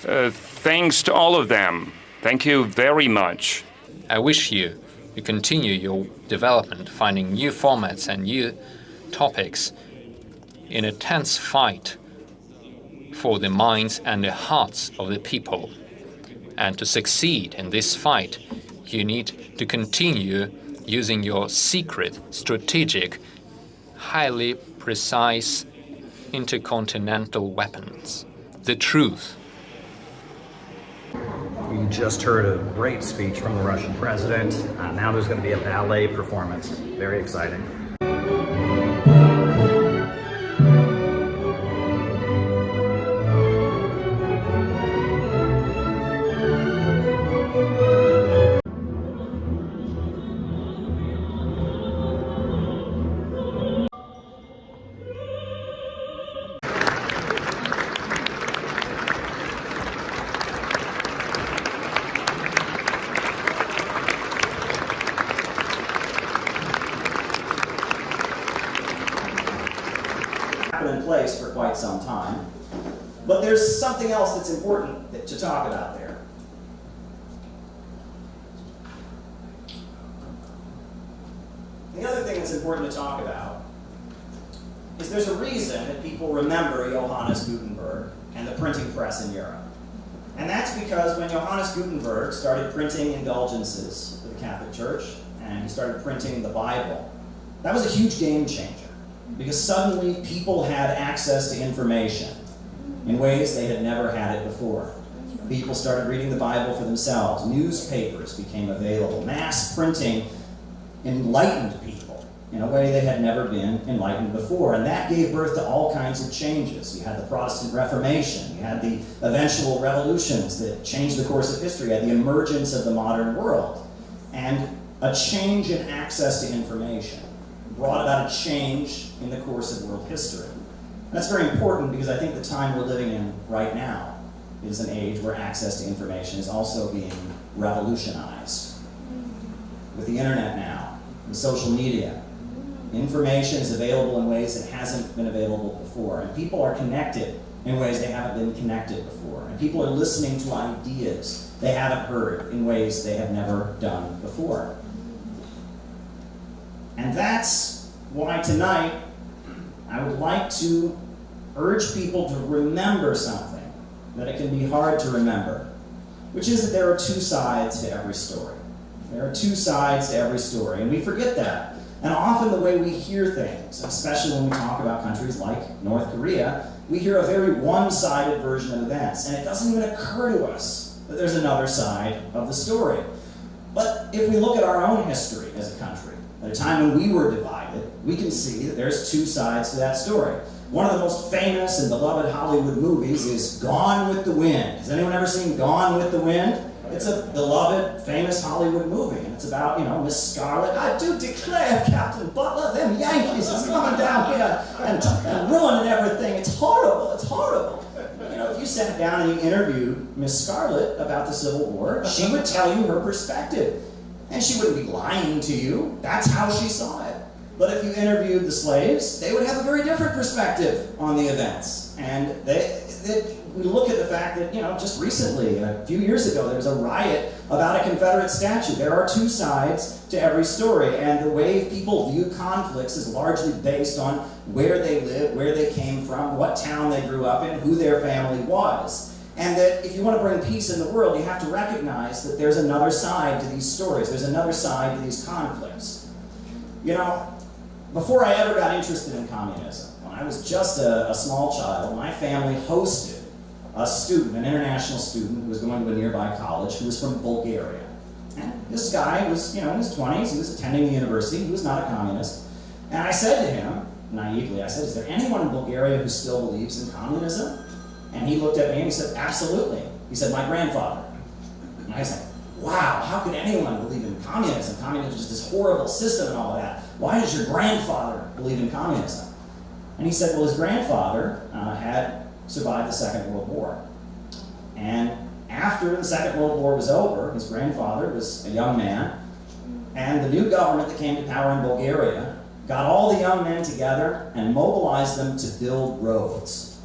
thanks to all of them. Thank you very much. I wish you continue your development, finding new formats and new topics in a tense fight for the minds and the hearts of the people. And to succeed in this fight, you need to continue using your secret, strategic, highly precise intercontinental weapons. The truth. We just heard a great speech from the Russian president. Now there's going to be a ballet performance. Very exciting. In place for quite some time, but there's something else that's important to talk about there. The other thing that's important to talk about is there's a reason that people remember Johannes Gutenberg and the printing press in Europe. And that's because when Johannes Gutenberg started printing indulgences for the Catholic Church, and he started printing the Bible, that was a huge game changer. Because suddenly people had access to information in ways they had never had it before. People started reading the Bible for themselves. Newspapers became available. Mass printing enlightened people in a way they had never been enlightened before. And that gave birth to all kinds of changes. You had the Protestant Reformation. You had the eventual revolutions that changed the course of history. You had the emergence of the modern world. And a change in access to information brought about a change in the course of world history. That's very important because I think the time we're living in right now is an age where access to information is also being revolutionized. With the internet now, and social media, information is available in ways that hasn't been available before, and people are connected in ways they haven't been connected before, and people are listening to ideas they haven't heard in ways they have never done before. And that's why tonight I would like to urge people to remember something that it can be hard to remember, which is that there are two sides to every story. There are two sides to every story, and we forget that. And often the way we hear things, especially when we talk about countries like North Korea, we hear a very one-sided version of events, and it doesn't even occur to us that there's another side of the story. But if we look at our own history as a country, at a time when we were divided, we can see that there's two sides to that story. One of the most famous and beloved Hollywood movies is Gone with the Wind. Has anyone ever seen Gone with the Wind? It's a beloved, famous Hollywood movie, and it's about, Miss Scarlet. I do declare, Captain Butler, them Yankees is coming down here and ruining everything. It's horrible, it's horrible. If you sat down and you interviewed Miss Scarlet about the Civil War, she would tell you her perspective. And she wouldn't be lying to you. That's how she saw it. But if you interviewed the slaves, they would have a very different perspective on the events. And we look at the fact that, just recently, a few years ago, there was a riot about a Confederate statue. There are two sides to every story, and the way people view conflicts is largely based on where they live, where they came from, what town they grew up in, who their family was. And that if you want to bring peace in the world, you have to recognize that there's another side to these stories. There's another side to these conflicts. Before I ever got interested in communism, when I was just a small child, my family hosted a student, an international student who was going to a nearby college who was from Bulgaria. And this guy was, in his 20s, he was attending the university, he was not a communist. And I said to him, naively, I said, is there anyone in Bulgaria who still believes in communism? And he looked at me and he said, absolutely. He said, my grandfather. And I was like, wow, how could anyone believe in communism? Communism is just this horrible system and all of that. Why does your grandfather believe in communism? And he said, well, his grandfather had survived the Second World War. And after the Second World War was over, his grandfather was a young man, and the new government that came to power in Bulgaria got all the young men together and mobilized them to build roads.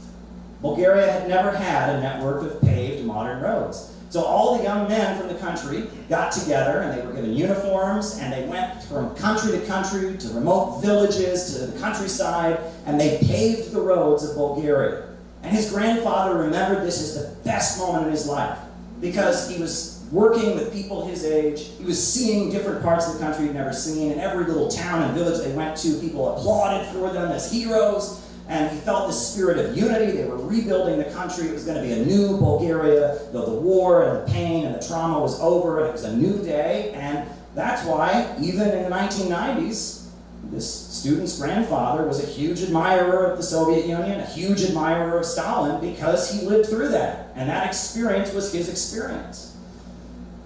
Bulgaria had never had a network of paved modern roads. So all the young men from the country got together and they were given uniforms and they went from country to remote villages, to the countryside, and they paved the roads of Bulgaria. And his grandfather remembered this as the best moment in his life because he was working with people his age. He was seeing different parts of the country he'd never seen. In every little town and village they went to, people applauded for them as heroes. And he felt this spirit of unity. They were rebuilding the country. It was going to be a new Bulgaria. The war and the pain and the trauma was over, and it was a new day. And that's why, even in the 1990s, this student's grandfather was a huge admirer of the Soviet Union, a huge admirer of Stalin, because he lived through that. And that experience was his experience.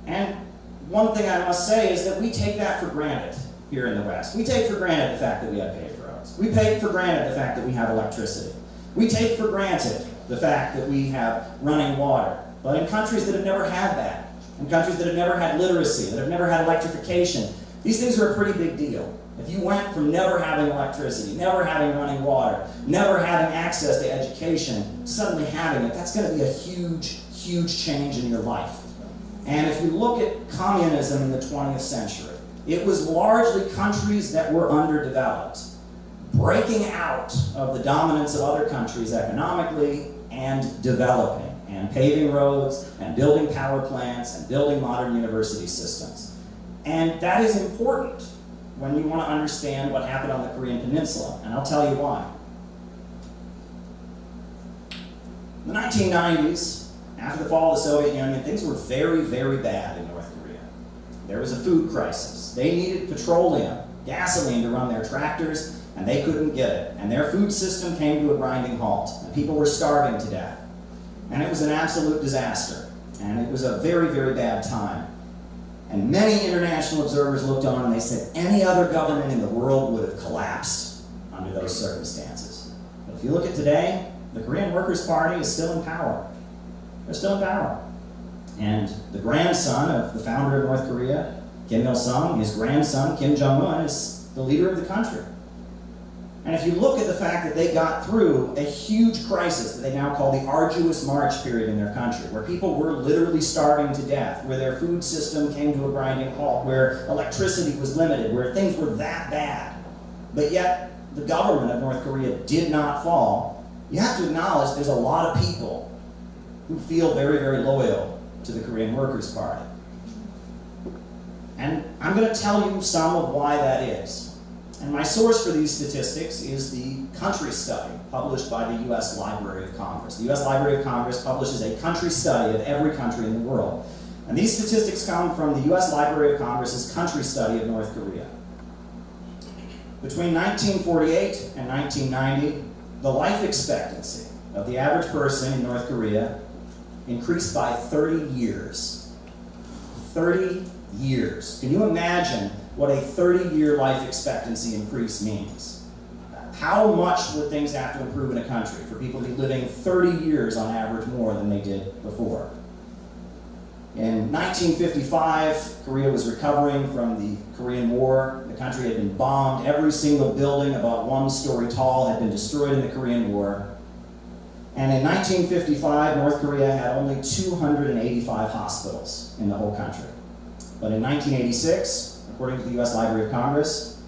And one thing I must say is that we take that for granted here in the West. We take for granted the fact that we have paved roads. We take for granted the fact that we have electricity. We take for granted the fact that we have running water. But in countries that have never had that, in countries that have never had literacy, that have never had electrification, these things are a pretty big deal. If you went from never having electricity, never having running water, never having access to education, suddenly having it, that's going to be a huge, huge change in your life. And if you look at communism in the 20th century, it was largely countries that were underdeveloped, breaking out of the dominance of other countries economically and developing, and paving roads, and building power plants, and building modern university systems. And that is important when you want to understand what happened on the Korean Peninsula, and I'll tell you why. In the 1990s, after the fall of the Soviet Union, things were very, very bad in North Korea. There was a food crisis. They needed petroleum, gasoline to run their tractors, and they couldn't get it. And their food system came to a grinding halt, and people were starving to death. And it was an absolute disaster, and it was a very, very bad time. And many international observers looked on and they said any other government in the world would have collapsed under those circumstances. But if you look at today, the Korean Workers' Party is still in power. They're still in power. And the grandson of the founder of North Korea, Kim Il-sung, his grandson, Kim Jong-un, is the leader of the country. And if you look at the fact that they got through a huge crisis that they now call the arduous march period in their country, where people were literally starving to death, where their food system came to a grinding halt, where electricity was limited, where things were that bad, but yet the government of North Korea did not fall, you have to acknowledge there's a lot of people who feel very, very loyal to the Korean Workers' Party. And I'm going to tell you some of why that is. And my source for these statistics is the country study published by the U.S. Library of Congress. The U.S. Library of Congress publishes a country study of every country in the world. And these statistics come from the U.S. Library of Congress's country study of North Korea. Between 1948 and 1990, the life expectancy of the average person in North Korea increased by 30 years. 30 years. Can you imagine what a 30-year life expectancy increase means? How much would things have to improve in a country for people to be living 30 years on average more than they did before? In 1955, Korea was recovering from the Korean War. The country had been bombed. Every single building about 1 story tall had been destroyed in the Korean War. And in 1955, North Korea had only 285 hospitals in the whole country. But in 1986, according to the U.S. Library of Congress,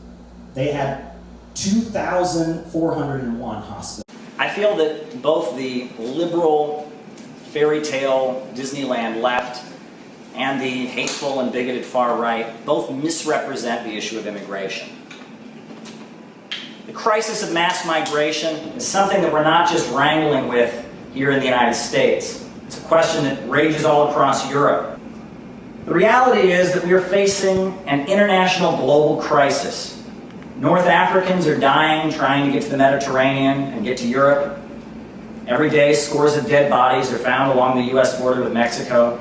they had 2,401 hospitals. I feel that both the liberal fairy tale Disneyland left and the hateful and bigoted far right both misrepresent the issue of immigration. The crisis of mass migration is something that we're not just wrangling with here in the United States. It's a question that rages all across Europe. The reality is that we are facing an international global crisis. North Africans are dying trying to get to the Mediterranean and get to Europe. Every day, scores of dead bodies are found along the U.S. border with Mexico.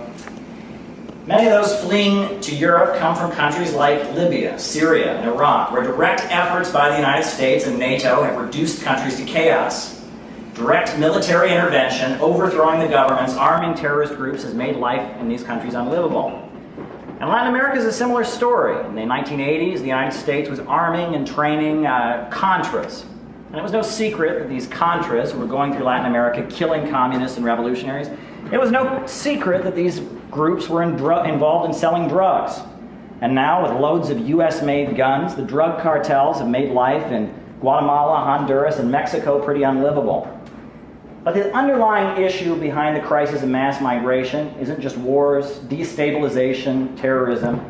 Many of those fleeing to Europe come from countries like Libya, Syria, and Iraq, where direct efforts by the United States and NATO have reduced countries to chaos. Direct military intervention, overthrowing the governments, arming terrorist groups has made life in these countries unlivable. And Latin America is a similar story. In the 1980s, the United States was arming and training Contras. And it was no secret that these Contras were going through Latin America killing communists and revolutionaries. It was no secret that these groups were involved in selling drugs. And now, with loads of US-made guns, the drug cartels have made life in Guatemala, Honduras, and Mexico pretty unlivable. But the underlying issue behind the crisis of mass migration isn't just wars, destabilization, terrorism.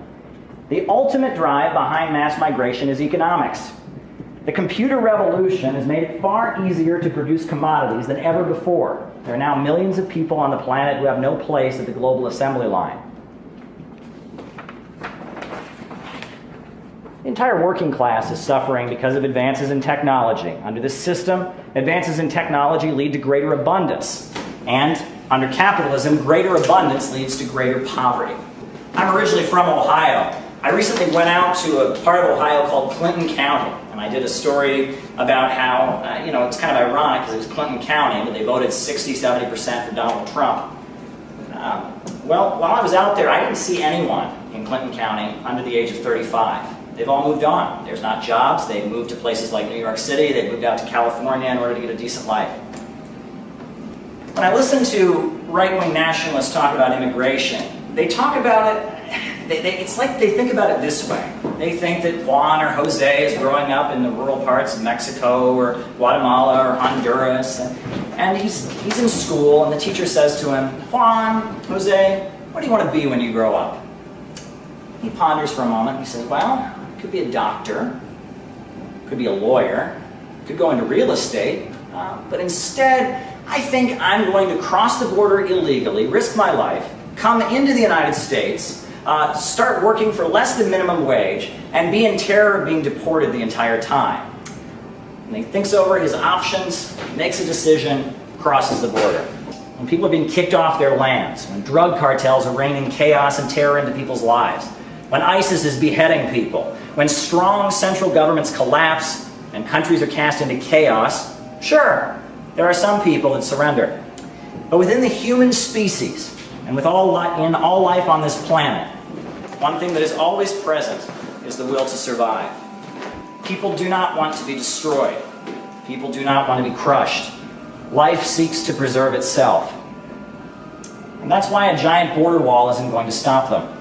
The ultimate drive behind mass migration is economics. The computer revolution has made it far easier to produce commodities than ever before. There are now millions of people on the planet who have no place at the global assembly line. The entire working class is suffering because of advances in technology. Under this system, advances in technology lead to greater abundance. And under capitalism, greater abundance leads to greater poverty. I'm originally from Ohio. I recently went out to a part of Ohio called Clinton County, and I did a story about how, it's kind of ironic because it was Clinton County, but they voted 60-70% for Donald Trump. Well, while I was out there, I didn't see anyone in Clinton County under the age of 35. They've all moved on. There's not jobs. They've moved to places like New York City. They've moved out to California in order to get a decent life. When I listen to right-wing nationalists talk about immigration, they talk about it, it's like they think about it this way. They think that Juan or Jose is growing up in the rural parts of Mexico or Guatemala or Honduras, and he's in school, and the teacher says to him, Juan, Jose, what do you want to be when you grow up? He ponders for a moment. He says, well, could be a doctor, could be a lawyer, could go into real estate, but instead, I think I'm going to cross the border illegally, risk my life, come into the United States, start working for less than minimum wage, and be in terror of being deported the entire time. And he thinks over his options, makes a decision, crosses the border. When people are being kicked off their lands, when drug cartels are raining chaos and terror into people's lives, when ISIS is beheading people, when strong central governments collapse and countries are cast into chaos, sure, there are some people that surrender. But within the human species, and with all life on this planet, one thing that is always present is the will to survive. People do not want to be destroyed. People do not want to be crushed. Life seeks to preserve itself. And that's why a giant border wall isn't going to stop them.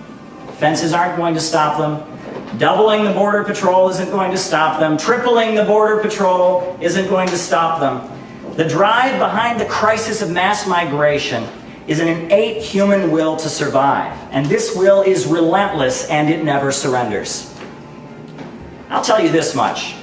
Fences aren't going to stop them. Doubling the border patrol isn't going to stop them. Tripling the border patrol isn't going to stop them. The drive behind the crisis of mass migration is an innate human will to survive. And this will is relentless and it never surrenders. I'll tell you this much.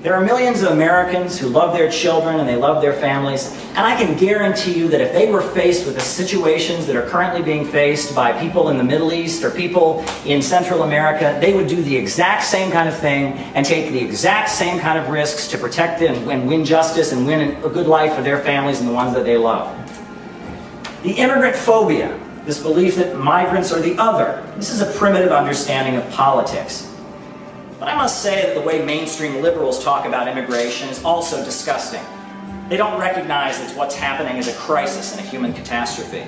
There are millions of Americans who love their children and they love their families, and I can guarantee you that if they were faced with the situations that are currently being faced by people in the Middle East or people in Central America, they would do the exact same kind of thing and take the exact same kind of risks to protect them and win justice and win a good life for their families and the ones that they love. The immigrant phobia, this belief that migrants are the other, this is a primitive understanding of politics. But I must say that the way mainstream liberals talk about immigration is also disgusting. They don't recognize that what's happening is a crisis and a human catastrophe.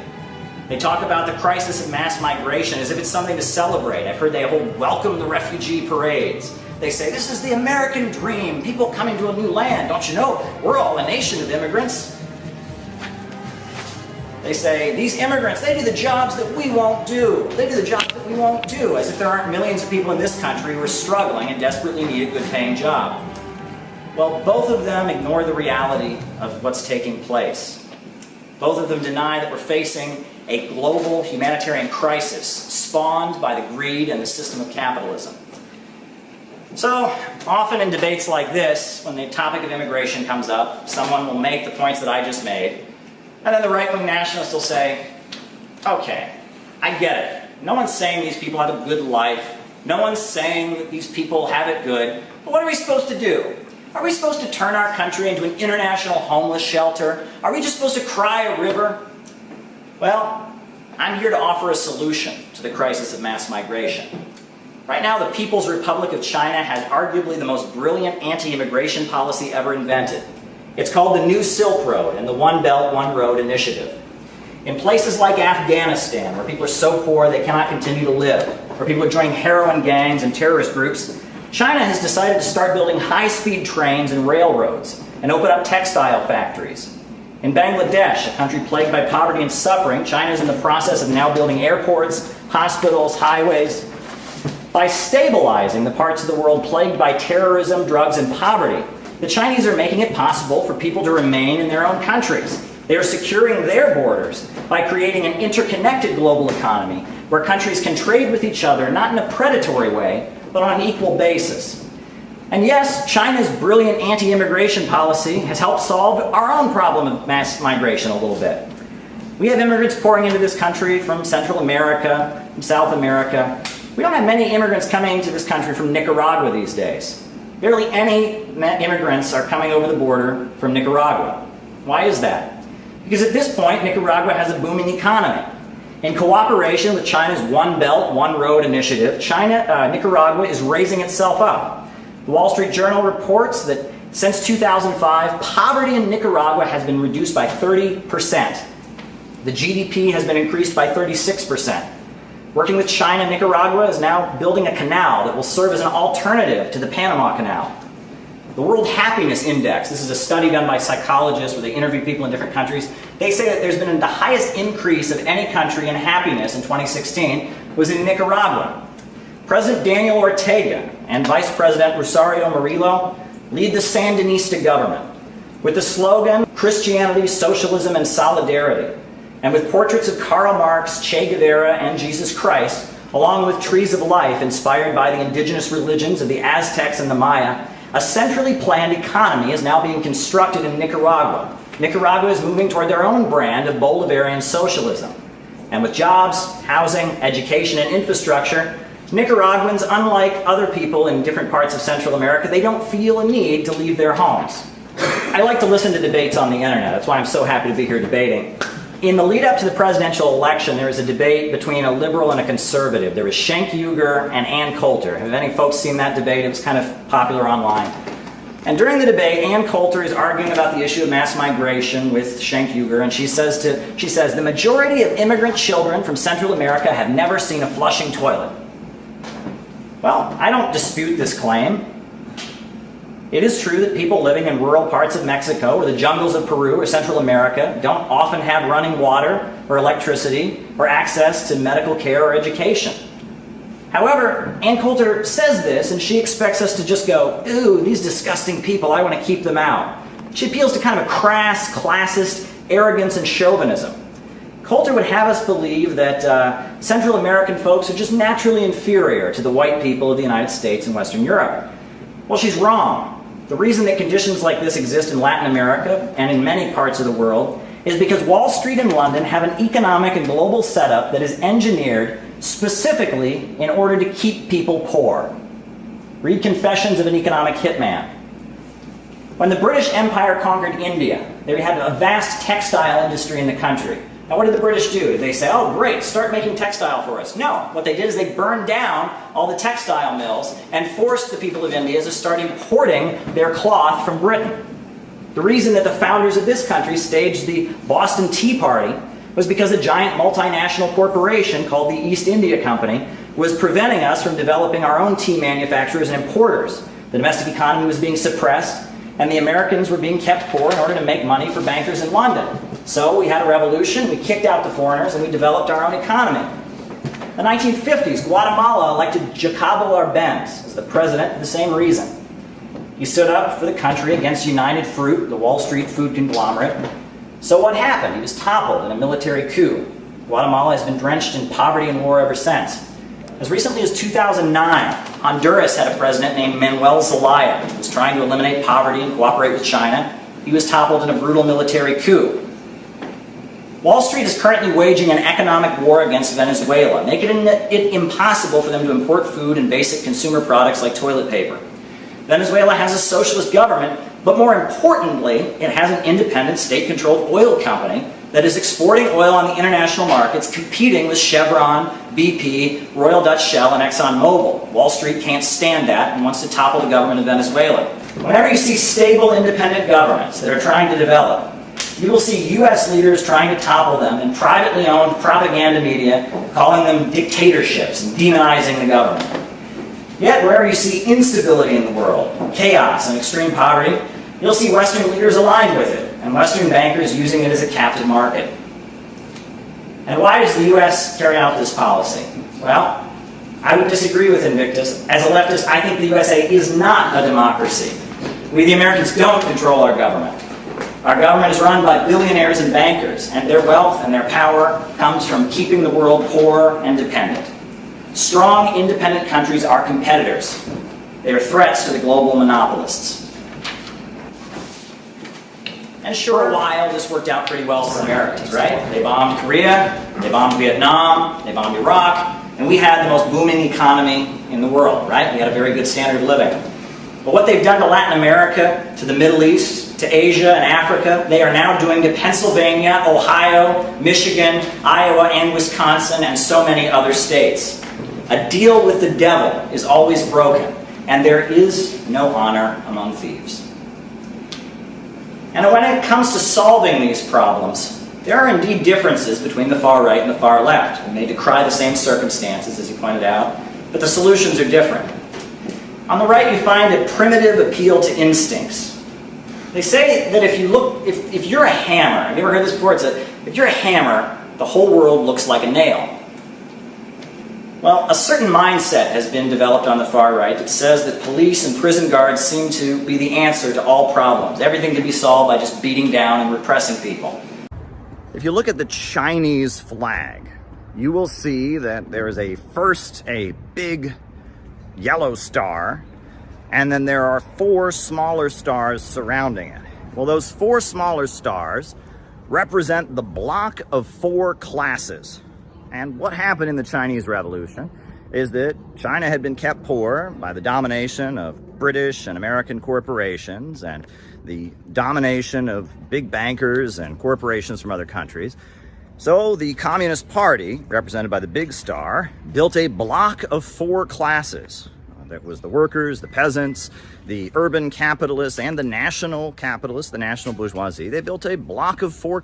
They talk about the crisis of mass migration as if it's something to celebrate. I've heard they hold welcome the refugee parades. They say, this is the American dream, people coming to a new land. Don't you know, we're all a nation of immigrants. They say, these immigrants, they do the jobs that we won't do. They do the jobs that we won't do, as if there aren't millions of people in this country who are struggling and desperately need a good-paying job. Well, both of them ignore the reality of what's taking place. Both of them deny that we're facing a global humanitarian crisis spawned by the greed and the system of capitalism. So, often in debates like this, when the topic of immigration comes up, someone will make the points that I just made, and then the right-wing nationalists will say, okay, I get it. No one's saying these people have a good life. No one's saying that these people have it good. But what are we supposed to do? Are we supposed to turn our country into an international homeless shelter? Are we just supposed to cry a river? Well, I'm here to offer a solution to the crisis of mass migration. Right now, the People's Republic of China has arguably the most brilliant anti-immigration policy ever invented. It's called the New Silk Road and the One Belt, One Road initiative. In places like Afghanistan, where people are so poor they cannot continue to live, where people are joining heroin gangs and terrorist groups, China has decided to start building high-speed trains and railroads and open up textile factories. In Bangladesh, a country plagued by poverty and suffering, China is in the process of now building airports, hospitals, highways. By stabilizing the parts of the world plagued by terrorism, drugs, and poverty, the Chinese are making it possible for people to remain in their own countries. They are securing their borders by creating an interconnected global economy where countries can trade with each other, not in a predatory way, but on an equal basis. And yes, China's brilliant anti-immigration policy has helped solve our own problem of mass migration a little bit. We have immigrants pouring into this country from Central America, from South America. We don't have many immigrants coming to this country from Nicaragua these days. Barely any immigrants are coming over the border from Nicaragua. Why is that? Because at this point, Nicaragua has a booming economy. In cooperation with China's One Belt, One Road initiative, Nicaragua is raising itself up. The Wall Street Journal reports that since 2005, poverty in Nicaragua has been reduced by 30%. The GDP has been increased by 36%. Working with China, Nicaragua is now building a canal that will serve as an alternative to the Panama Canal. The World Happiness Index, this is a study done by psychologists where they interview people in different countries, they say that there's been the highest increase of any country in happiness in 2016 was in Nicaragua. President Daniel Ortega and Vice President Rosario Murillo lead the Sandinista government with the slogan, Christianity, Socialism, and Solidarity, and with portraits of Karl Marx, Che Guevara, and Jesus Christ, along with trees of life inspired by the indigenous religions of the Aztecs and the Maya, a centrally planned economy is now being constructed in Nicaragua. Nicaragua is moving toward their own brand of Bolivarian socialism. And with jobs, housing, education, and infrastructure, Nicaraguans, unlike other people in different parts of Central America, they don't feel a need to leave their homes. I like to listen to debates on the internet. That's why I'm so happy to be here debating. In the lead up to the presidential election, there was a debate between a liberal and a conservative. There was Cenk Uygur and Ann Coulter. Have any folks seen that debate? It was kind of popular online. And during the debate, Ann Coulter is arguing about the issue of mass migration with Cenk Uygur, and she says, the majority of immigrant children from Central America have never seen a flushing toilet. Well, I don't dispute this claim. It is true that people living in rural parts of Mexico or the jungles of Peru or Central America don't often have running water or electricity or access to medical care or education. However, Ann Coulter says this and she expects us to just go, ooh, these disgusting people, I want to keep them out. She appeals to kind of a crass, classist arrogance and chauvinism. Coulter would have us believe that Central American folks are just naturally inferior to the white people of the United States and Western Europe. Well, she's wrong. The reason that conditions like this exist in Latin America and in many parts of the world is because Wall Street and London have an economic and global setup that is engineered specifically in order to keep people poor. Read Confessions of an Economic Hitman. When the British Empire conquered India, they had a vast textile industry in the country. Now, what did the British do? Did they say, oh, great, start making textile for us? No. What they did is they burned down all the textile mills and forced the people of India to start importing their cloth from Britain. The reason that the founders of this country staged the Boston Tea Party was because a giant multinational corporation called the East India Company was preventing us from developing our own tea manufacturers and importers. The domestic economy was being suppressed, and the Americans were being kept poor in order to make money for bankers in London. So we had a revolution, we kicked out the foreigners, and we developed our own economy. In the 1950s, Guatemala elected Jacobo Arbenz as the president for the same reason. He stood up for the country against United Fruit, the Wall Street food conglomerate. So what happened? He was toppled in a military coup. Guatemala has been drenched in poverty and war ever since. As recently as 2009, Honduras had a president named Manuel Zelaya who was trying to eliminate poverty and cooperate with China. He was toppled in a brutal military coup. Wall Street is currently waging an economic war against Venezuela, making it impossible for them to import food and basic consumer products like toilet paper. Venezuela has a socialist government, but more importantly, it has an independent state-controlled oil company that is exporting oil on the international markets, competing with Chevron, BP, Royal Dutch Shell, and ExxonMobil. Wall Street can't stand that and wants to topple the government of Venezuela. Whenever you see stable, independent governments that are trying to develop, you will see U.S. leaders trying to topple them in privately owned propaganda media, calling them dictatorships and demonizing the government. Yet, wherever you see instability in the world, chaos and extreme poverty, you'll see Western leaders aligned with it, and Western bankers using it as a captive market. And why does the U.S. carry out this policy? Well, I would disagree with Invictus. As a leftist, I think the USA is not a democracy. We, the Americans, don't control our government. Our government is run by billionaires and bankers, and their wealth and their power comes from keeping the world poor and dependent. Strong, independent countries are competitors. They are threats to the global monopolists. And for a while, this worked out pretty well for Americans, right? They bombed Korea, they bombed Vietnam, they bombed Iraq, and we had the most booming economy in the world, right? We had a very good standard of living. But what they've done to Latin America, to the Middle East, to Asia and Africa, they are now doing to Pennsylvania, Ohio, Michigan, Iowa, and Wisconsin, and so many other states. A deal with the devil is always broken, and there is no honor among thieves. And when it comes to solving these problems, there are indeed differences between the far right and the far left. We may decry the same circumstances, as you pointed out, but the solutions are different. On the right, you find a primitive appeal to instincts. They say that if you're a hammer, have you ever heard this before? If you're a hammer, the whole world looks like a nail. Well, a certain mindset has been developed on the far right that says that police and prison guards seem to be the answer to all problems. Everything can be solved by just beating down and repressing people. If you look at the Chinese flag, you will see that there is a big yellow star, and then there are 4 smaller stars surrounding it. Well, those 4 smaller stars represent the block of 4 classes. And what happened in the Chinese Revolution is that China had been kept poor by the domination of British and American corporations and the domination of big bankers and corporations from other countries. So the Communist Party, represented by the big star, built a block of 4 classes. That was the workers, the peasants, the urban capitalists, and the national capitalists, the national bourgeoisie. They built a block of 4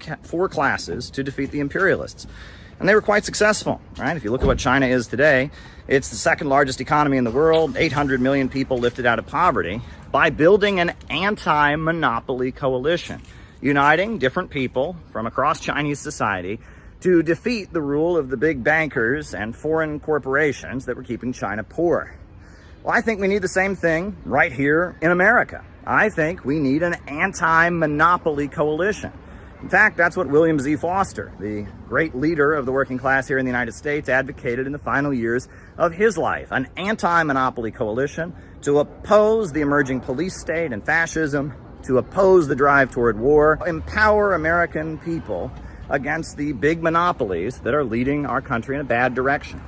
classes to defeat the imperialists. And they were quite successful, right? If you look at what China is today, it's the 2nd largest economy in the world, 800 million people lifted out of poverty, by building an anti-monopoly coalition, uniting different people from across Chinese society to defeat the rule of the big bankers and foreign corporations that were keeping China poor. Well, I think we need the same thing right here in America. I think we need an anti-monopoly coalition. In fact, that's what William Z. Foster, the great leader of the working class here in the United States, advocated in the final years of his life. An anti-monopoly coalition to oppose the emerging police state and fascism, to oppose the drive toward war, empower American people against the big monopolies that are leading our country in a bad direction.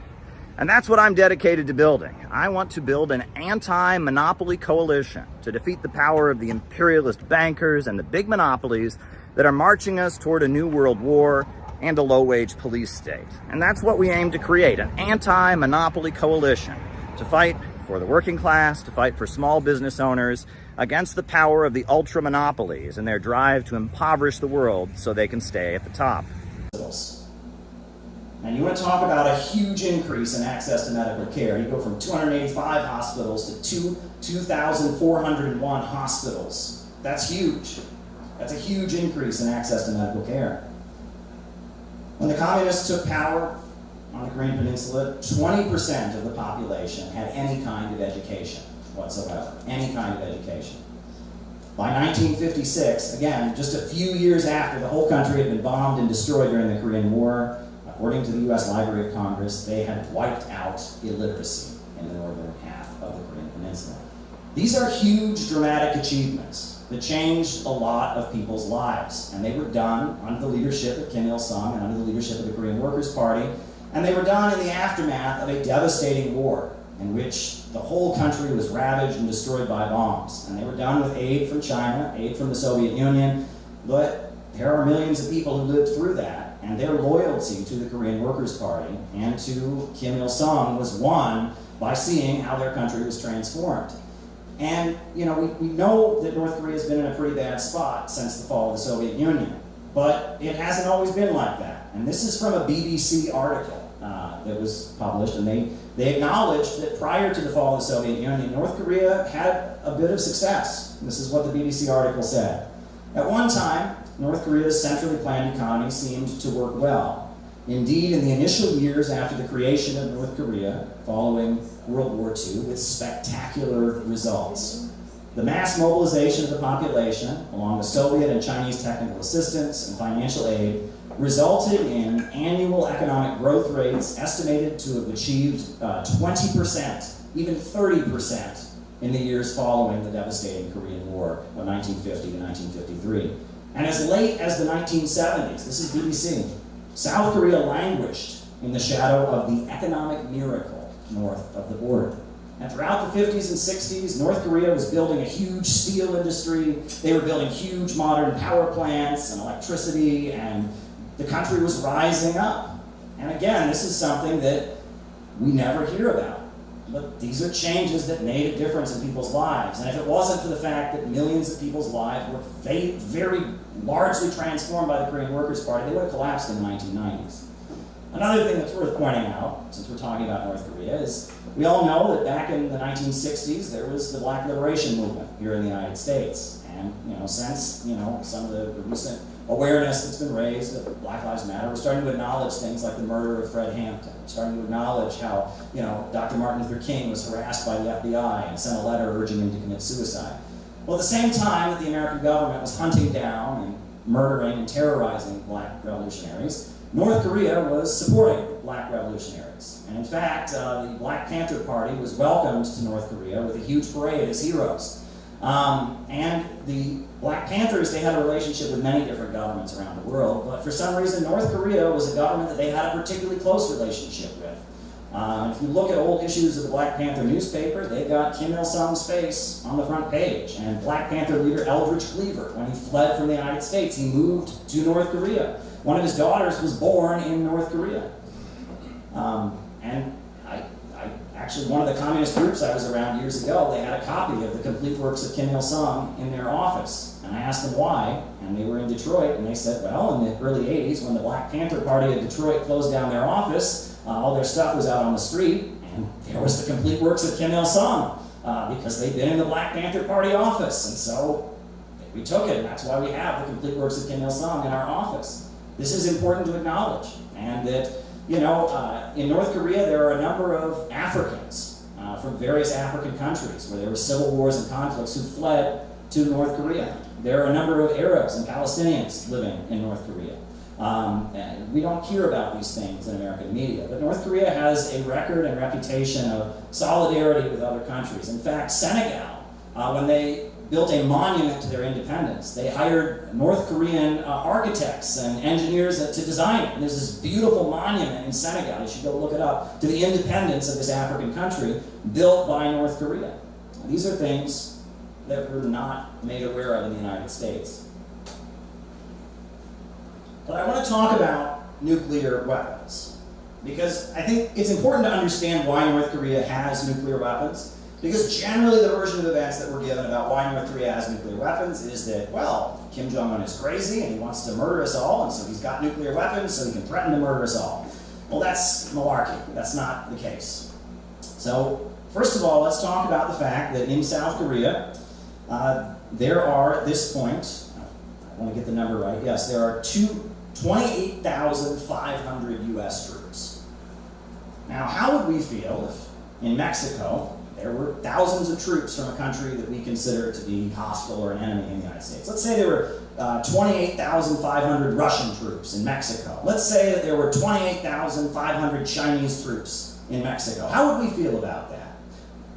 And that's what I'm dedicated to building. I want to build an anti-monopoly coalition to defeat the power of the imperialist bankers and the big monopolies that are marching us toward a new world war and a low-wage police state. And that's what we aim to create, an anti-monopoly coalition to fight for the working class, to fight for small business owners against the power of the ultra-monopolies and their drive to impoverish the world so they can stay at the top. And you want to talk about a huge increase in access to medical care. You go from 285 hospitals to 2,401 hospitals. That's huge. That's a huge increase in access to medical care. When the communists took power on the Korean Peninsula, 20% of the population had any kind of education whatsoever. Any kind of education. By 1956, again, just a few years after the whole country had been bombed and destroyed during the Korean War, according to the U.S. Library of Congress, they had wiped out illiteracy in the northern half of the Korean Peninsula. These are huge, dramatic achievements. that changed a lot of people's lives. And they were done under the leadership of Kim Il-sung and under the leadership of the Korean Workers' Party. And they were done in the aftermath of a devastating war in which the whole country was ravaged and destroyed by bombs. And they were done with aid from China, aid from the Soviet Union, but there are millions of people who lived through that, and their loyalty to the Korean Workers' Party and to Kim Il-sung was won by seeing how their country was transformed. And, you know, we know that North Korea has been in a pretty bad spot since the fall of the Soviet Union, but it hasn't always been like that. And this is from a BBC article that was published, and they acknowledged that prior to the fall of the Soviet Union, North Korea had a bit of success. This is what the BBC article said. At one time, North Korea's centrally planned economy seemed to work well. Indeed, in the initial years after the creation of North Korea, following World War II, with spectacular results. The mass mobilization of the population, along with Soviet and Chinese technical assistance and financial aid, resulted in annual economic growth rates estimated to have achieved 20%, even 30% in the years following the devastating Korean War of 1950 to 1953. And as late as the 1970s, this is BBC, South Korea languished in the shadow of the economic miracle north of the border. And throughout the 50s and 60s, North Korea was building a huge steel industry. They were building huge modern power plants and electricity, and the country was rising up. And again, this is something that we never hear about. But these are changes that made a difference in people's lives. And if it wasn't for the fact that millions of people's lives were very largely transformed by the Korean Workers' Party, they would have collapsed in the 1990s. Another thing that's worth pointing out, since we're talking about North Korea, is we all know that back in the 1960s, there was the Black Liberation Movement here in the United States. And, you know, since, you know, some of the recent awareness that's been raised of Black Lives Matter, we're starting to acknowledge things like the murder of Fred Hampton. We're starting to acknowledge how, you know, Dr. Martin Luther King was harassed by the FBI and sent a letter urging him to commit suicide. Well, at the same time that the American government was hunting down and murdering and terrorizing Black revolutionaries, North Korea was supporting Black revolutionaries. And in fact, the Black Panther Party was welcomed to North Korea with a huge parade as heroes. And the Black Panthers, they had a relationship with many different governments around the world, but for some reason North Korea was a government that they had a particularly close relationship with. If you look at old issues of the Black Panther newspaper, they've got Kim Il-sung's face on the front page, and Black Panther leader Eldridge Cleaver, when he fled from the United States, he moved to North Korea. One of his daughters was born in North Korea. And actually, one of the communist groups I was around years ago, they had a copy of the complete works of Kim Il-sung in their office. And I asked them why, and they were in Detroit, and they said, well, in the early 80s, when the Black Panther Party of Detroit closed down their office, all their stuff was out on the street, and there was the complete works of Kim Il-sung, because they'd been in the Black Panther Party office. And so we took it, and that's why we have the complete works of Kim Il-sung in our office. This is important to acknowledge, and that, you know, in North Korea, there are a number of Africans from various African countries where there were civil wars and conflicts who fled to North Korea. There are a number of Arabs and Palestinians living in North Korea. And we don't hear about these things in American media, but North Korea has a record and reputation of solidarity with other countries. In fact, Senegal, when they built a monument to their independence, they hired North Korean architects and engineers to design it. And there's this beautiful monument in Senegal, you should go look it up, to the independence of this African country, built by North Korea. These are things that we're not made aware of in the United States. But I want to talk about nuclear weapons, because I think it's important to understand why North Korea has nuclear weapons. Because generally the version of events that we're given about why North Korea has nuclear weapons is that, well, Kim Jong-un is crazy and he wants to murder us all, and so he's got nuclear weapons so he can threaten to murder us all. Well, that's malarkey. That's not the case. So, first of all, let's talk about the fact that in South Korea, there are, at this point, I want to get the number right, yes, there are 28,500 U.S. troops. Now, how would we feel if in Mexico there were thousands of troops from a country that we consider to be hostile or an enemy in the United States? Let's say there were 28,500 Russian troops in Mexico. Let's say that there were 28,500 Chinese troops in Mexico. How would we feel about that?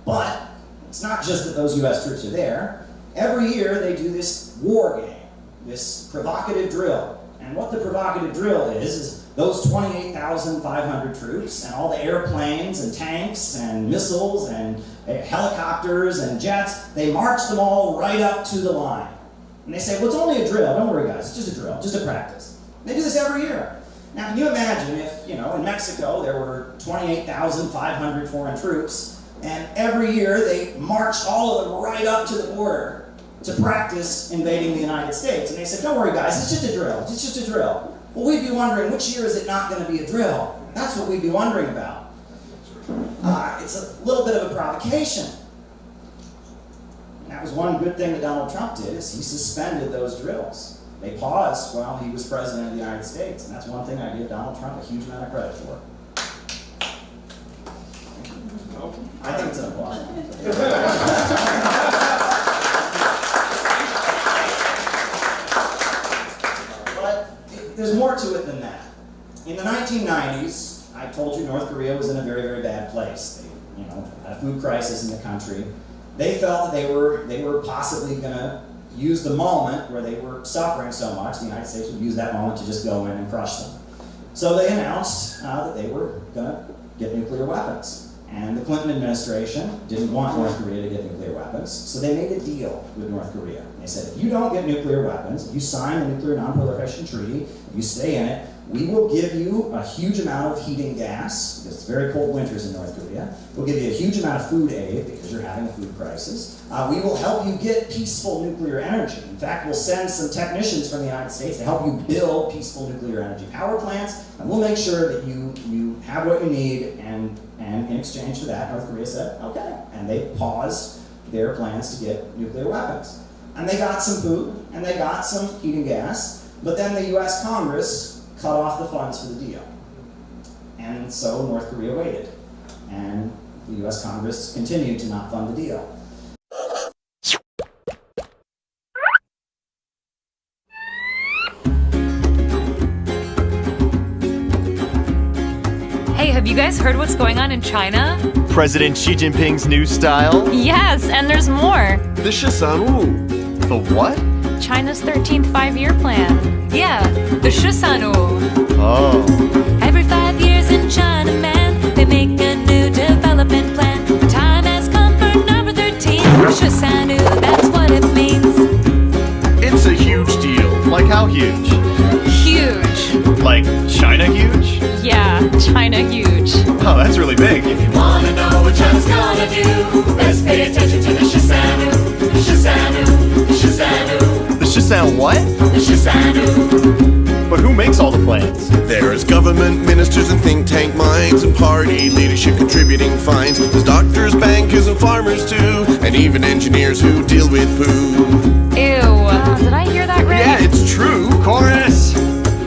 But it's not just that those U.S. troops are there. every year they do this war game, this provocative drill. And what the provocative drill is those 28,500 troops and all the airplanes and tanks and missiles and helicopters and jets, they march them all right up to the line. And they say, well, it's only a drill. Don't worry, guys. It's just a drill, just a practice. And they do this every year. Now, can you imagine if, in Mexico there were 28,500 foreign troops, and every year they marched all of them right up to the border to practice invading the United States. And they said, don't worry, guys, it's just a drill. It's just a drill. Well, we'd be wondering, which year is it not going to be a drill? That's what we'd be wondering about. It's a little bit of a provocation. And that was one good thing that Donald Trump did, is he suspended those drills. They paused while he was president of the United States, and that's one thing I give Donald Trump a huge amount of credit for. I think it's an applause. But there's more to it than that. In the 1990s, I told you North Korea was in a very, very bad place. They, had a food crisis in the country. They felt that they were possibly going to use the moment where they were suffering so much. The United States would use that moment to just go in and crush them. So they announced that they were going to get nuclear weapons. And the Clinton administration didn't want North Korea to get nuclear weapons, so they made a deal with North Korea. They said, if you don't get nuclear weapons, if you sign the Nuclear Non-Proliferation Treaty, if you stay in it, we will give you a huge amount of heating gas, because it's very cold winters in North Korea. We'll give you a huge amount of food aid, because you're having a food crisis. We will help you get peaceful nuclear energy. In fact, we'll send some technicians from the United States to help you build peaceful nuclear energy power plants, and we'll make sure that you have what you need, and in exchange for that, North Korea said, okay. And they paused their plans to get nuclear weapons. And they got some food, and they got some heating gas, but then the US Congress cut off the funds for the deal. And so North Korea waited. And the US Congress continued to not fund the deal. Hey, have you guys heard what's going on in China? President Xi Jinping's new style? Yes, and there's more. The 13路. The what? China's 13th five-year plan. Yeah, the 13路. Oh. Every 5 years in China, man, they make a new development plan. The time has come for number 13. 13路, that's what it means. It's a huge deal. Like how huge? Huge. Like China huge? Yeah, China huge. Oh, that's really big. If you wanna know what China's gonna do, best pay attention to the 13路. The 13路, the 13路. The 13 what? The 13路. But who makes all the plans? There's government ministers and think tank minds and party leadership contributing fines. There's doctors, bankers, and farmers too, and even engineers who deal with poo. Ew, did I hear that right? Yeah, it's true. Chorus.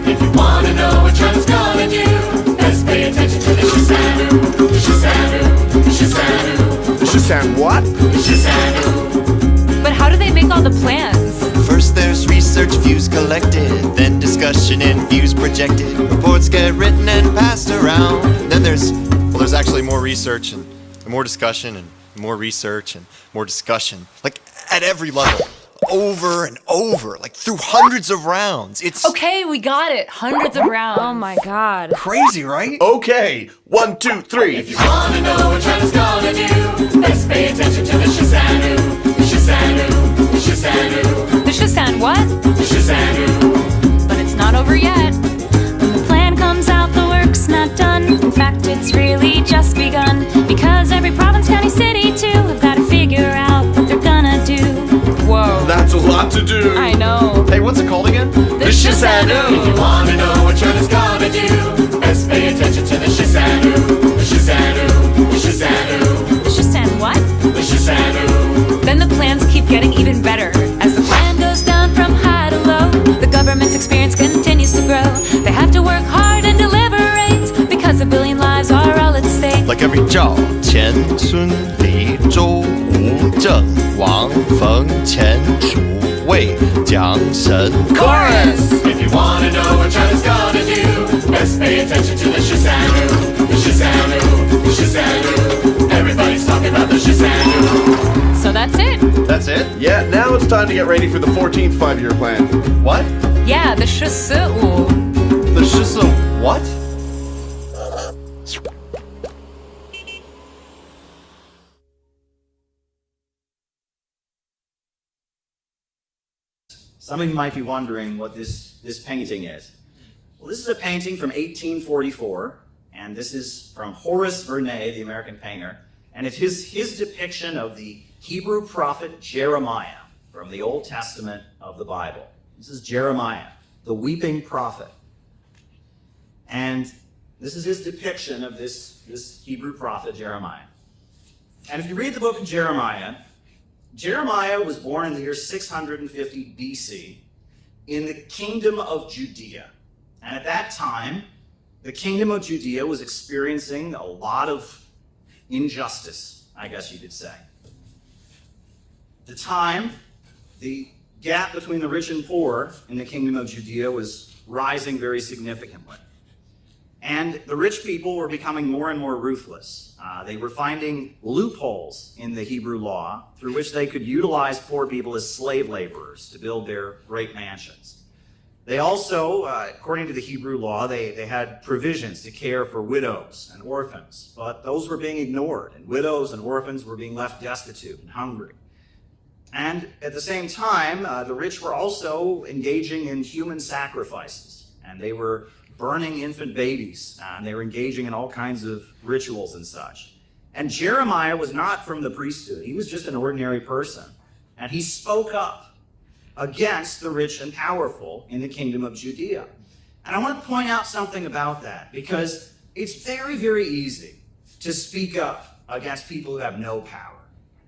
If you wanna know what China's gonna do, best pay attention to the 13路. The 13路, the 13路. The 13 what? The 13路. But how do they make all the plans? First there's research, views collected, then discussion and views projected. Reports get written and passed around. Then there's actually more research and more discussion and more research and more discussion. Like at every level. Over and over, like through hundreds of rounds. It's Okay, we got it. Hundreds of rounds. Oh my god. crazy, right? Okay, 1, 2, 3. If you wanna know what China's gonna do, best pay attention to the 13路. The 13路, the 13路. The 13 what? The 13路. But it's not over yet. When the plan comes out, the work's not done. In fact, it's really just begun. Because every province, county, city, too, have got to figure out what they're gonna do. Whoa. That's a lot to do. I know. Hey, what's it called again? The 13路. If you wanna know what China's gonna do, best pay attention to the 13路. The 13路, the 13路. The 13 what? The 13路. Then the plans keep getting even better. As the plan goes down from high to low, the government's experience continues to grow. They have to work hard and deliberate, because a billion lives are all at stake. Like every 赵钱孙李周吴郑王冯钱楚魏会讲神 Chorus! If you wanna know what China's gonna do, best pay attention to the Shizanu. The Shizanu, the Shizanu. Everybody's talking about the Shizanu. So that's it. That's it? Yeah, now it's time to get ready for the 14th five-year plan. What? Yeah, the 14. The 14 what? Some of you might be wondering what this painting is. Well, this is a painting from 1844, and this is from Horace Vernet, the American painter, and it's his depiction of the Hebrew prophet Jeremiah from the Old Testament of the Bible. This is Jeremiah, the weeping prophet. And this is his depiction of this Hebrew prophet Jeremiah. And if you read the book of Jeremiah, Jeremiah was born in the year 650 BC in the kingdom of Judea. And at that time, the kingdom of Judea was experiencing a lot of injustice, I guess you could say. At the time, the gap between the rich and poor in the kingdom of Judea was rising very significantly. And the rich people were becoming more and more ruthless. They were finding loopholes in the Hebrew law through which they could utilize poor people as slave laborers to build their great mansions. They also, according to the Hebrew law, they had provisions to care for widows and orphans, but those were being ignored, and widows and orphans were being left destitute and hungry. And at the same time, the rich were also engaging in human sacrifices, and they were burning infant babies, and they were engaging in all kinds of rituals and such. And Jeremiah was not from the priesthood. He was just an ordinary person. And he spoke up against the rich and powerful in the kingdom of Judea. And I want to point out something about that, because it's very, very easy to speak up against people who have no power.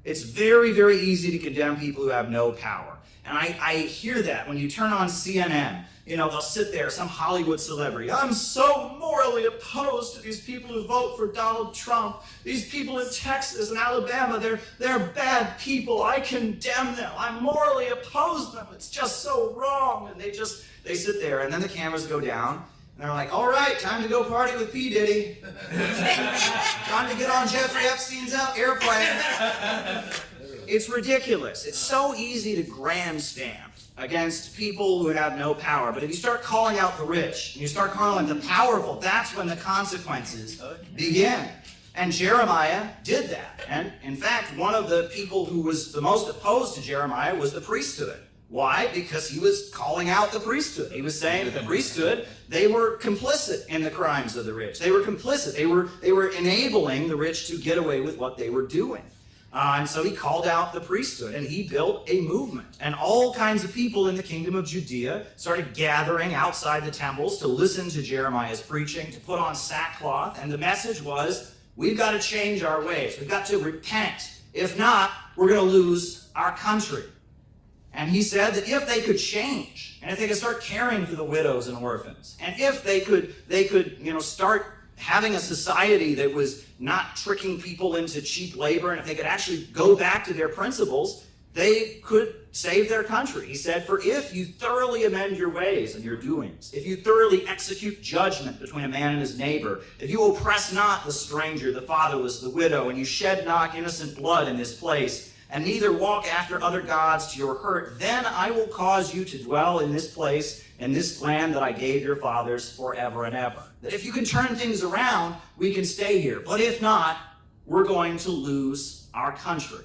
It's very, very easy to condemn people who have no power. And I hear that when you turn on CNN. You know, they'll sit there, some Hollywood celebrity. I'm so morally opposed to these people who vote for Donald Trump. These people in Texas and Alabama, they're bad people. I condemn them. I morally oppose them. It's just so wrong. And they sit there, and then the cameras go down, and they're like, all right, time to go party with P. Diddy. Time to get on Jeffrey Epstein's airplane. It's ridiculous. It's so easy to grandstand against people who have no power. But if you start calling out the rich, and you start calling out the powerful, that's when the consequences begin. And Jeremiah did that. And in fact, one of the people who was the most opposed to Jeremiah was the priesthood. Why? Because he was calling out the priesthood. He was saying that the priesthood, they were complicit in the crimes of the rich. They were complicit. They were enabling the rich to get away with what they were doing. And so he called out the priesthood, and he built a movement. And all kinds of people in the kingdom of Judea started gathering outside the temples to listen to Jeremiah's preaching, to put on sackcloth. And the message was, we've got to change our ways. We've got to repent. If not, we're going to lose our country. And he said that if they could change, and if they could start caring for the widows and orphans, and if they could start having a society that was not tricking people into cheap labor, and if they could actually go back to their principles, they could save their country. He said, for if you thoroughly amend your ways and your doings, if you thoroughly execute judgment between a man and his neighbor, if you oppress not the stranger, the fatherless, the widow, and you shed not innocent blood in this place, and neither walk after other gods to your hurt, then I will cause you to dwell in this place, in this land that I gave your fathers forever and ever. That if you can turn things around, we can stay here. But if not, we're going to lose our country.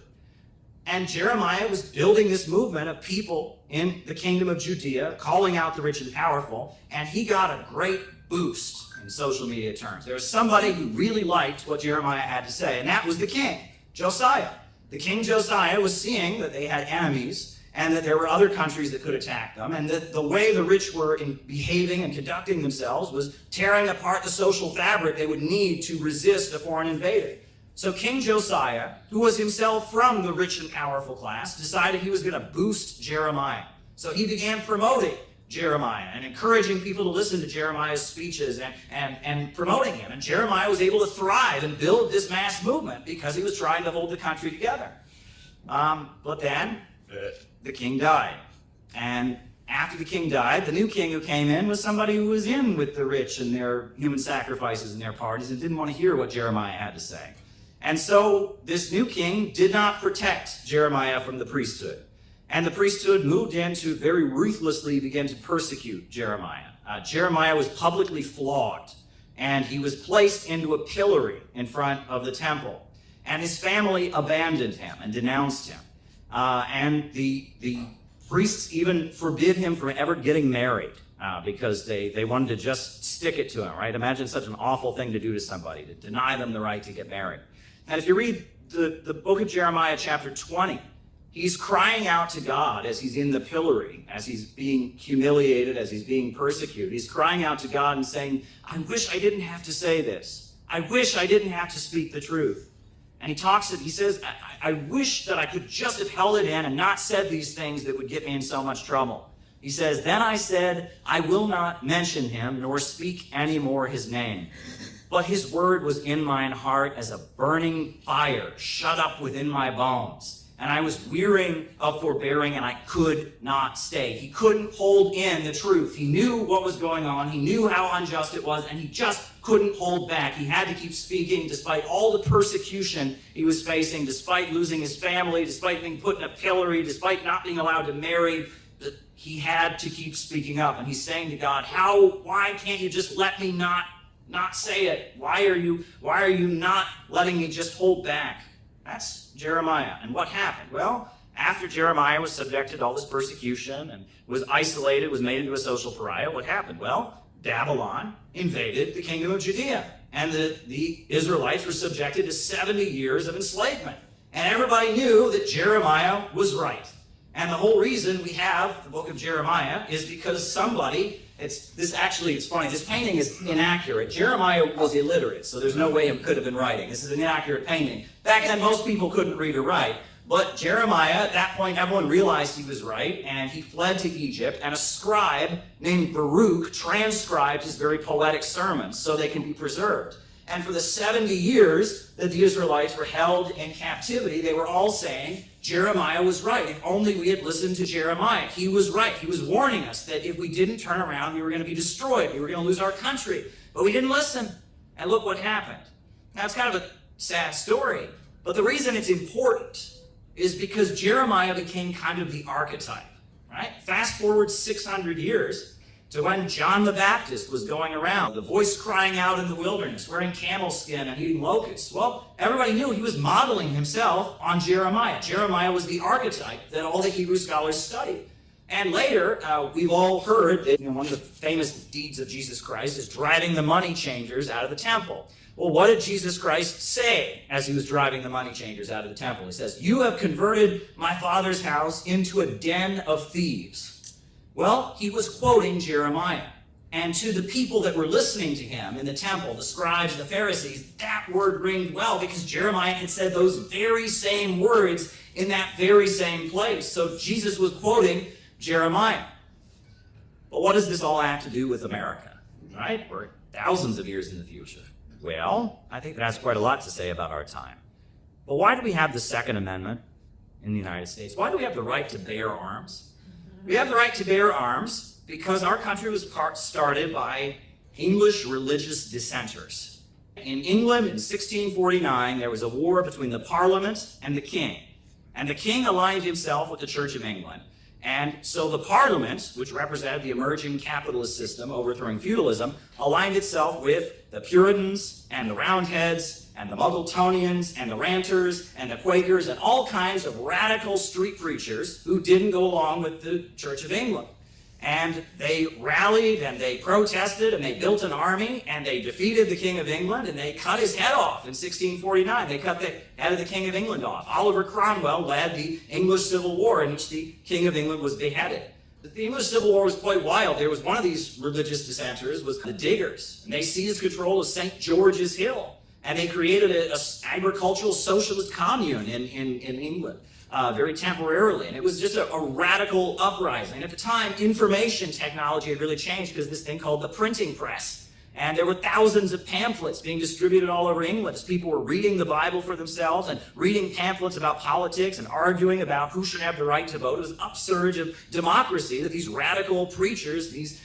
And Jeremiah was building this movement of people in the kingdom of Judea, calling out the rich and powerful, and he got a great boost in social media terms. There was somebody who really liked what Jeremiah had to say, and that was the king, Josiah. The king Josiah was seeing that they had enemies, and that there were other countries that could attack them, and that the way the rich were behaving and conducting themselves was tearing apart the social fabric they would need to resist a foreign invader. So King Josiah, who was himself from the rich and powerful class, decided he was going to boost Jeremiah. So he began promoting Jeremiah and encouraging people to listen to Jeremiah's speeches and promoting him. And Jeremiah was able to thrive and build this mass movement because he was trying to hold the country together. But then the king died. And after the king died, the new king who came in was somebody who was in with the rich and their human sacrifices and their parties and didn't want to hear what Jeremiah had to say. And so this new king did not protect Jeremiah from the priesthood. And the priesthood moved in to very ruthlessly begin to persecute Jeremiah. Jeremiah was publicly flogged, and he was placed into a pillory in front of the temple. And his family abandoned him and denounced him. And the priests even forbid him from ever getting married because they wanted to just stick it to him, right? Imagine such an awful thing to do to somebody, to deny them the right to get married. And if you read the book of Jeremiah, chapter 20, he's crying out to God as he's in the pillory, as he's being humiliated, as he's being persecuted. He's crying out to God and saying, I wish I didn't have to say this. I wish I didn't have to speak the truth. And he says, I wish that I could just have held it in and not said these things that would get me in so much trouble. He says, then I said, I will not mention him nor speak any more his name. But his word was in mine heart as a burning fire shut up within my bones. And I was wearying of forbearing, and I could not stay. He couldn't hold in the truth. He knew what was going on. He knew how unjust it was, and he just couldn't hold back. He had to keep speaking despite all the persecution he was facing, despite losing his family, despite being put in a pillory, despite not being allowed to marry. He had to keep speaking up. And he's saying to God, why can't you just let me not say it? Why are you not letting me just hold back? That's Jeremiah. And what happened? Well, after Jeremiah was subjected to all this persecution and was isolated, was made into a social pariah, what happened? Well, Babylon invaded the kingdom of Judea. And the Israelites were subjected to 70 years of enslavement. And everybody knew that Jeremiah was right. And the whole reason we have the book of Jeremiah is because somebody, it's funny, this painting is inaccurate. Jeremiah was illiterate, so there's no way he could have been writing. This is an inaccurate painting. Back then, most people couldn't read or write. But Jeremiah, at that point, everyone realized he was right, and he fled to Egypt, and a scribe named Baruch transcribed his very poetic sermons so they can be preserved. And for the 70 years that the Israelites were held in captivity, they were all saying, Jeremiah was right. If only we had listened to Jeremiah. He was right. He was warning us that if we didn't turn around, we were going to be destroyed. We were going to lose our country. But we didn't listen. And look what happened. Now, it's kind of a sad story. But the reason it's important is because Jeremiah became kind of the archetype, right? Fast forward 600 years to when John the Baptist was going around, the voice crying out in the wilderness, wearing camel skin and eating locusts. Well, everybody knew he was modeling himself on Jeremiah. Jeremiah was the archetype that all the Hebrew scholars studied. And later, we've all heard that one of the famous deeds of Jesus Christ is driving the money changers out of the temple. Well, what did Jesus Christ say as he was driving the money changers out of the temple? He says, you have converted my Father's house into a den of thieves. Well, he was quoting Jeremiah. And to the people that were listening to him in the temple, the scribes, the Pharisees, that word ringed well because Jeremiah had said those very same words in that very same place. So Jesus was quoting Jeremiah. But what does this all have to do with America, right? We're thousands of years in the future. Well, I think that has quite a lot to say about our time. But why do we have the Second Amendment in the United States? Why do we have the right to bear arms? We have the right to bear arms because our country was started by English religious dissenters. In England in 1649, there was a war between the Parliament and the King. And the King aligned himself with the Church of England. And so the Parliament, which represented the emerging capitalist system overthrowing feudalism, aligned itself with the Puritans and the Roundheads and the Muggletonians and the Ranters and the Quakers and all kinds of radical street preachers who didn't go along with the Church of England. And they rallied and they protested and they built an army and they defeated the King of England and they cut his head off in 1649. They cut the head of the King of England off. Oliver Cromwell led the English Civil War in which the King of England was beheaded. The English Civil War was quite wild. There was one of these religious dissenters was the Diggers. And they seized control of St. George's Hill. And they created an agricultural socialist commune in England. Very temporarily. And it was just a radical uprising. At the time, information technology had really changed because this thing called the printing press. And there were thousands of pamphlets being distributed all over England as people were reading the Bible for themselves and reading pamphlets about politics and arguing about who should have the right to vote. It was an upsurge of democracy that these radical preachers, these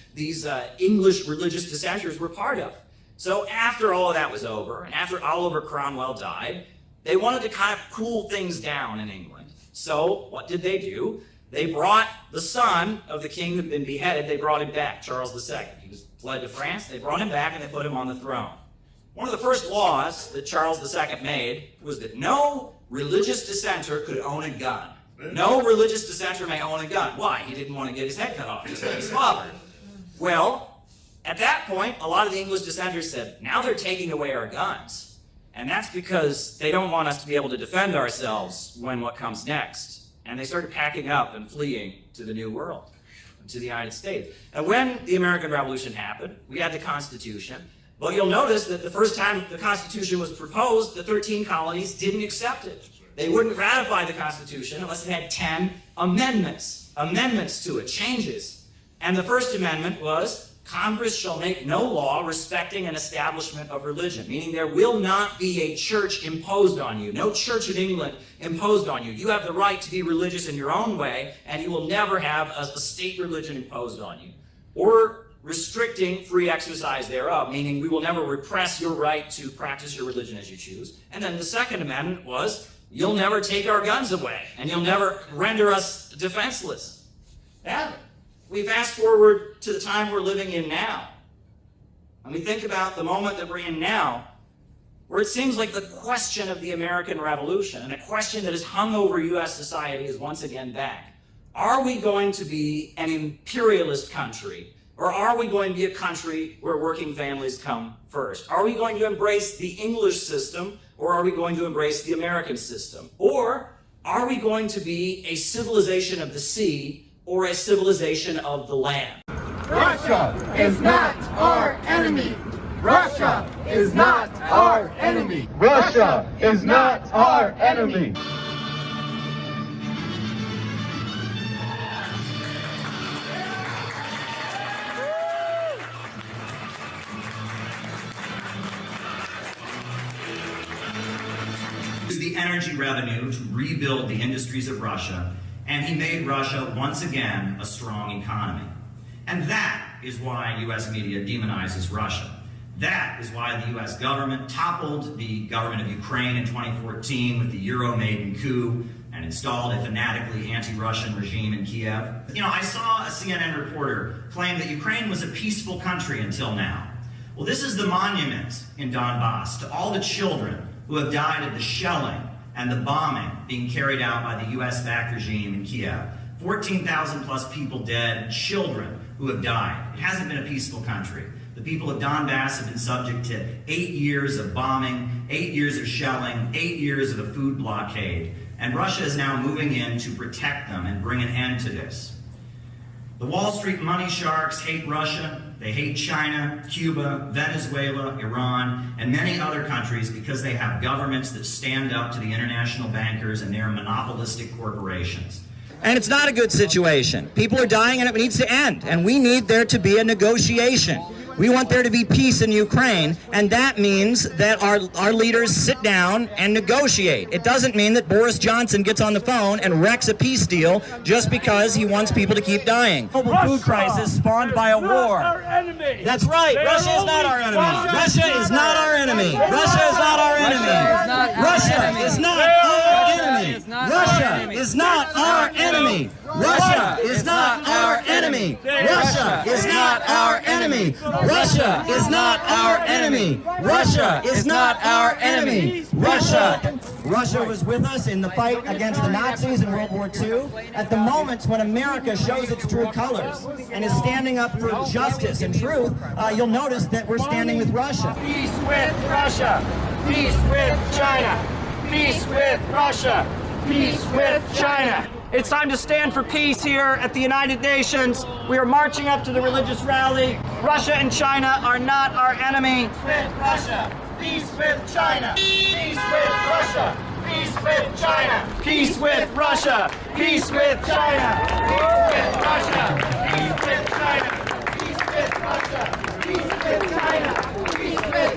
English religious dissenters were part of. So after all of that was over, and after Oliver Cromwell died, they wanted to kind of cool things down in England. So what did they do? They brought the son of the king who had been beheaded, they brought him back, Charles II. He was fled to France, they brought him back and they put him on the throne. One of the first laws that Charles II made was that no religious dissenter could own a gun. No religious dissenter may own a gun. Why? He didn't want to get his head cut off, just like his father. Well, at that point, a lot of the English dissenters said, now they're taking away our guns. And that's because they don't want us to be able to defend ourselves when what comes next. And they started packing up and fleeing to the New World, to the United States. And when the American Revolution happened, we had the Constitution. But you'll notice that the first time the Constitution was proposed, the 13 colonies didn't accept it. They wouldn't ratify the Constitution unless it had 10 amendments to it, changes. And the first amendment was, Congress shall make no law respecting an establishment of religion, meaning there will not be a church imposed on you. No church in England imposed on you. You have the right to be religious in your own way, and you will never have a state religion imposed on you. Or restricting free exercise thereof, meaning we will never repress your right to practice your religion as you choose. And then the second amendment was, you'll never take our guns away, and you'll never render us defenseless. Yeah. We fast forward to the time we're living in now, and we think about the moment that we're in now, where it seems like the question of the American Revolution, and a question that has hung over U.S. society, is once again back. Are we going to be an imperialist country, or are we going to be a country where working families come first? Are we going to embrace the English system, or are we going to embrace the American system? Or are we going to be a civilization of the sea, or a civilization of the land? Russia is not our enemy. Russia is not our enemy. Russia is not our enemy. The energy revenue to rebuild the industries of Russia, and he made Russia once again a strong economy. And that is why U.S. media demonizes Russia. That is why the U.S. government toppled the government of Ukraine in 2014 with the Euro-Maiden coup and installed a fanatically anti-Russian regime in Kiev. You know, I saw a CNN reporter claim that Ukraine was a peaceful country until now. Well, this is the monument in Donbass to all the children who have died of the shelling and the bombing being carried out by the U.S.-backed regime in Kiev. 14,000 plus people dead, children who have died. It hasn't been a peaceful country. The people of Donbass have been subject to 8 years of bombing, 8 years of shelling, 8 years of a food blockade, and Russia is now moving in to protect them and bring an end to this. The Wall Street money sharks hate Russia. They hate China, Cuba, Venezuela, Iran, and many other countries because they have governments that stand up to the international bankers and their monopolistic corporations. And it's not a good situation. People are dying and it needs to end. And we need there to be a negotiation. We want there to be peace in Ukraine, and that means that our leaders sit down and negotiate. It doesn't mean that Boris Johnson gets on the phone and wrecks a peace deal just because he wants people to keep dying. Global food crisis spawned by a war. That's right. Russia is not our enemy. Russia is not our enemy. Russia is not our enemy. Russia is not our enemy. Russia is not our enemy. Russia is not our enemy. Russia is not our enemy. Russia is not our enemy. Russia is not our enemy. Russia was with us in the fight against the Nazis in World War II. At the moments when America shows its true colors and is standing up for justice and truth, you'll notice that we're standing with Russia. Peace with Russia. Peace with China. Peace with Russia. Peace with China. It's time to stand for peace here at the United Nations. We are marching up to the religious rally. Russia and China are not our enemy. Peace with Russia. Peace with China. Peace with Russia. Peace with China. Peace with Russia. Peace with China. Peace with Russia. Peace with China. Peace with Russia. Peace with China.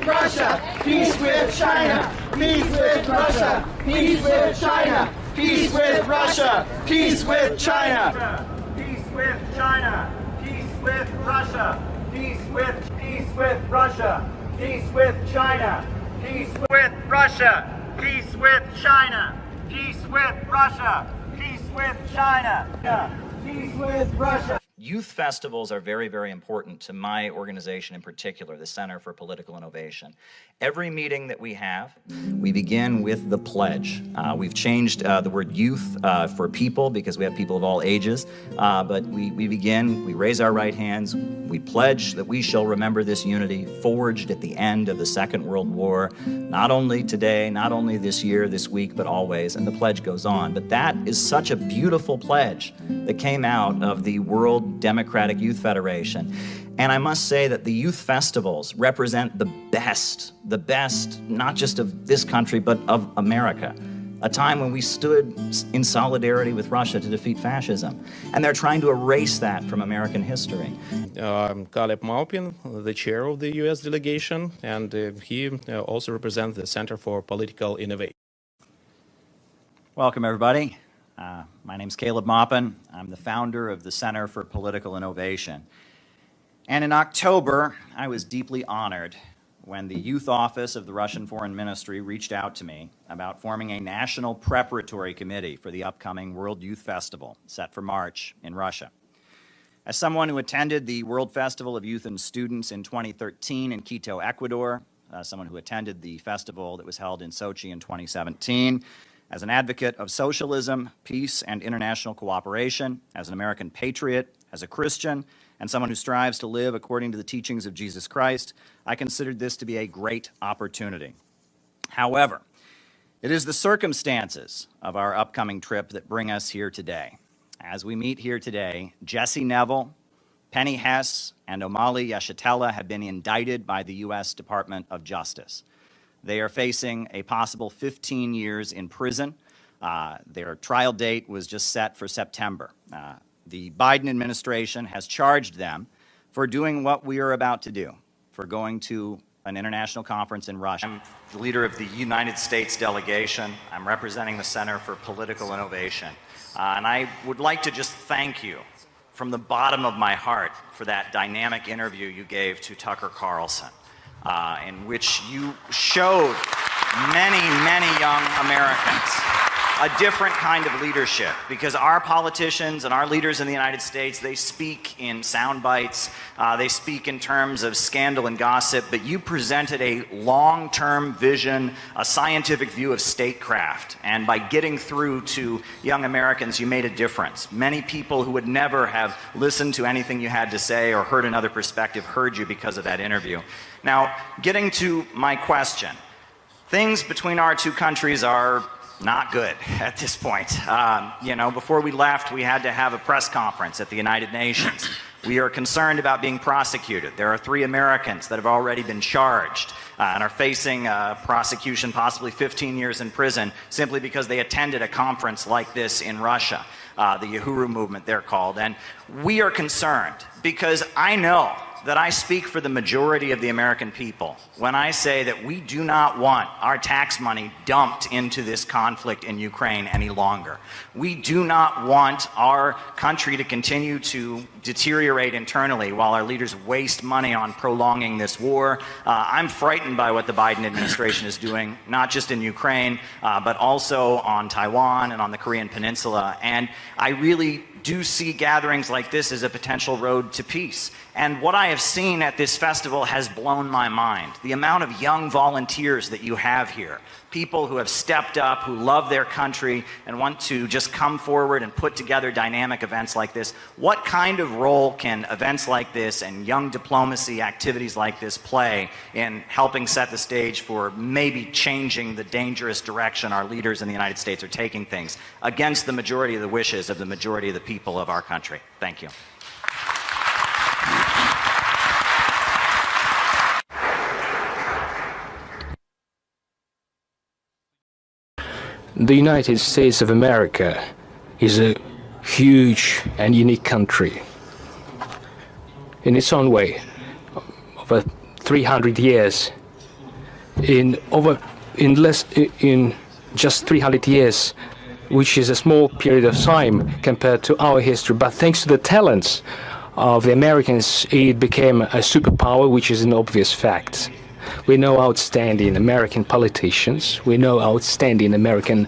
with Russia. Peace with China. Peace with Russia. Peace with China. Peace with Russia. Peace with China. Peace with China. Peace with Russia. Peace with Russia. Peace with China. Peace with Russia. Peace with China. Peace with Russia. Peace with China. Peace with Russia. Youth festivals are very, very important to my organization in particular, the Center for Political Innovation. Every meeting that we have, we begin with the pledge. We've changed the word youth for people because we have people of all ages, but we begin, we raise our right hands, we pledge that we shall remember this unity forged at the end of the Second World War, not only today, not only this year, this week, but always, and the pledge goes on. But that is such a beautiful pledge that came out of the World Democratic Youth Federation. And I must say that the youth festivals represent the best, not just of this country, but of America. A time when we stood in solidarity with Russia to defeat fascism. And they're trying to erase that from American history. I'm Caleb Maupin, the chair of the U.S. delegation, and he also represents the Center for Political Innovation. Welcome, everybody. My name's Caleb Maupin. I'm the founder of the Center for Political Innovation. And in October, I was deeply honored when the youth office of the Russian Foreign Ministry reached out to me about forming a national preparatory committee for the upcoming World Youth Festival set for March in Russia. As someone who attended the World Festival of Youth and Students in 2013 in Quito, Ecuador, someone who attended the festival that was held in Sochi in 2017, as an advocate of socialism, peace, and international cooperation, as an American patriot, as a Christian, and someone who strives to live according to the teachings of Jesus Christ, I considered this to be a great opportunity. However, it is the circumstances of our upcoming trip that bring us here today. As we meet here today, Jesse Neville, Penny Hess, and Omali Yeshitela have been indicted by the U.S. Department of Justice. They are facing a possible 15 years in prison. Their trial date was just set for September. The Biden administration has charged them for doing what we are about to do, for going to an international conference in Russia. I'm the leader of the United States delegation. I'm representing the Center for Political Innovation. And I would like to just thank you from the bottom of my heart for that dynamic interview you gave to Tucker Carlson, in which you showed many, many young Americans a different kind of leadership, because our politicians and our leaders in the United States, they speak in sound bites, they speak in terms of scandal and gossip, but you presented a long-term vision, a scientific view of statecraft, and by getting through to young Americans, you made a difference. Many people who would never have listened to anything you had to say or heard another perspective heard you because of that interview. Now, getting to my question, things between our two countries are not good at this point. Before we left, we had to have a press conference at the United Nations. We are concerned about being prosecuted. There are 3 Americans that have already been charged and are facing prosecution, possibly 15 years in prison, simply because they attended a conference like this in Russia, the Uhuru movement they're called. And we are concerned because I know that I speak for the majority of the American people when I say that we do not want our tax money dumped into this conflict in Ukraine any longer. We do not want our country to continue to deteriorate internally while our leaders waste money on prolonging this war. I'm frightened by what the Biden administration is doing, not just in Ukraine, but also on Taiwan and on the Korean Peninsula. And I really do see gatherings like this as a potential road to peace. And what I have seen at this festival has blown my mind. The amount of young volunteers that you have here, people who have stepped up, who love their country and want to just come forward and put together dynamic events like this. What kind of role can events like this and young diplomacy activities like this play in helping set the stage for maybe changing the dangerous direction our leaders in the United States are taking things against the majority of the wishes of the majority of the people of our country? Thank you. The United States of America is a huge and unique country. In its own way, over 300 years, in just 300 years, which is a small period of time compared to our history. But thanks to the talents of the Americans, it became a superpower, which is an obvious fact. We know outstanding American politicians, we know outstanding American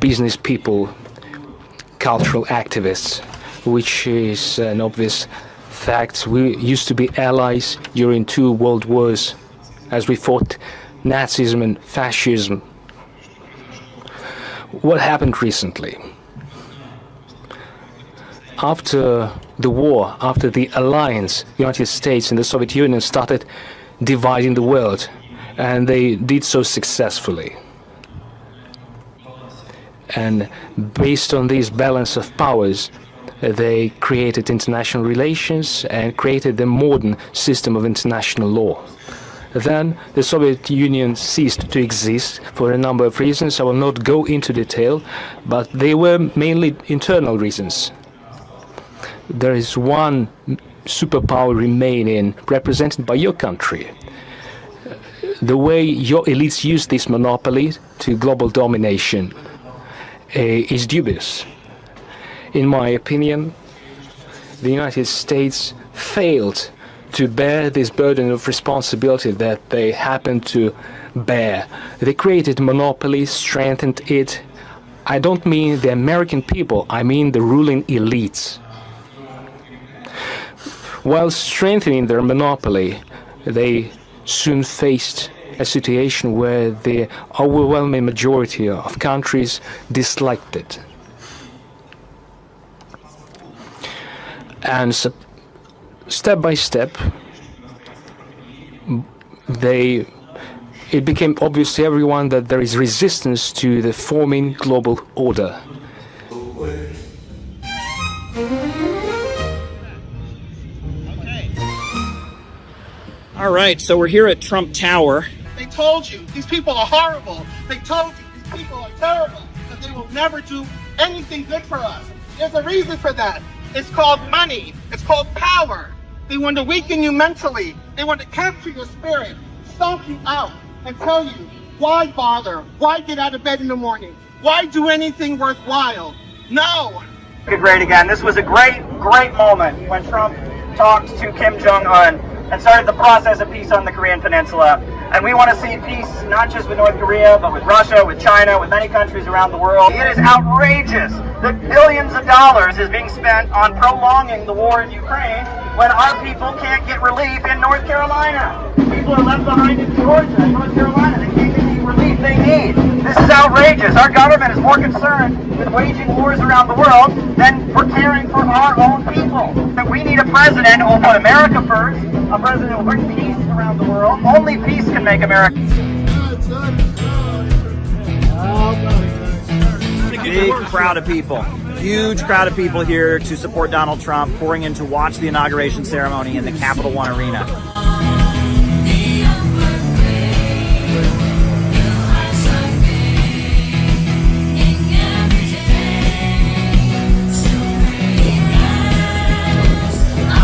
business people, cultural activists, which is an obvious fact. We used to be allies during 2 world wars as we fought Nazism and fascism. What happened recently? After the war, after the alliance, the United States and the Soviet Union started dividing the world, and they did so successfully. And based on this balance of powers, they created international relations and created the modern system of international law. Then the Soviet Union ceased to exist for a number of reasons. I will not go into detail, but they were mainly internal reasons. There is one superpower remaining, represented by your country. The way your elites use this monopoly to global domination is dubious. In my opinion, the United States failed to bear this burden of responsibility that they happen to bear. They created monopoly, strengthened it. I don't mean the American people, I mean the ruling elites. While strengthening their monopoly, they soon faced a situation where the overwhelming majority of countries disliked it. And so, step by step, it became obvious to everyone that there is resistance to the forming global order. All right, so we're here at Trump Tower. They told you these people are horrible. They told you these people are terrible, that they will never do anything good for us. There's a reason for that. It's called money. It's called power. They want to weaken you mentally. They want to capture your spirit, stomp you out, and tell you, why bother? Why get out of bed in the morning? Why do anything worthwhile? No. Great again. This was a great moment when Trump talked to Kim Jong-un and started the process of peace on the Korean Peninsula. And we want to see peace not just with North Korea, but with Russia, with China, with many countries around the world. It is outrageous that billions of dollars is being spent on prolonging the war in Ukraine when our people can't get relief in North Carolina. People are left behind in Georgia and North Carolina. They can't get the relief they need. This is outrageous. Our government is more concerned with waging wars around the world than for caring for our own people. That we need a president who will put America first, a president who will bring peace around the world. Only peace can make America. Big crowd of people, huge crowd of people here to support Donald Trump, pouring in to watch the inauguration ceremony in the Capital One Arena.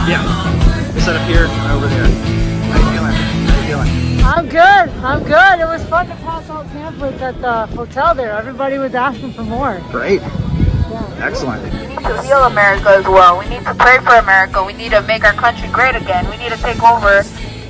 Yeah, we set up here and over there. How you feeling? How you feeling? I'm good. I'm good. It was fun to pass out pamphlets at the hotel there. Everybody was asking for more. Great. Yeah. Excellent. We need to heal America as well. We need to pray for America. We need to make our country great again. We need to take over.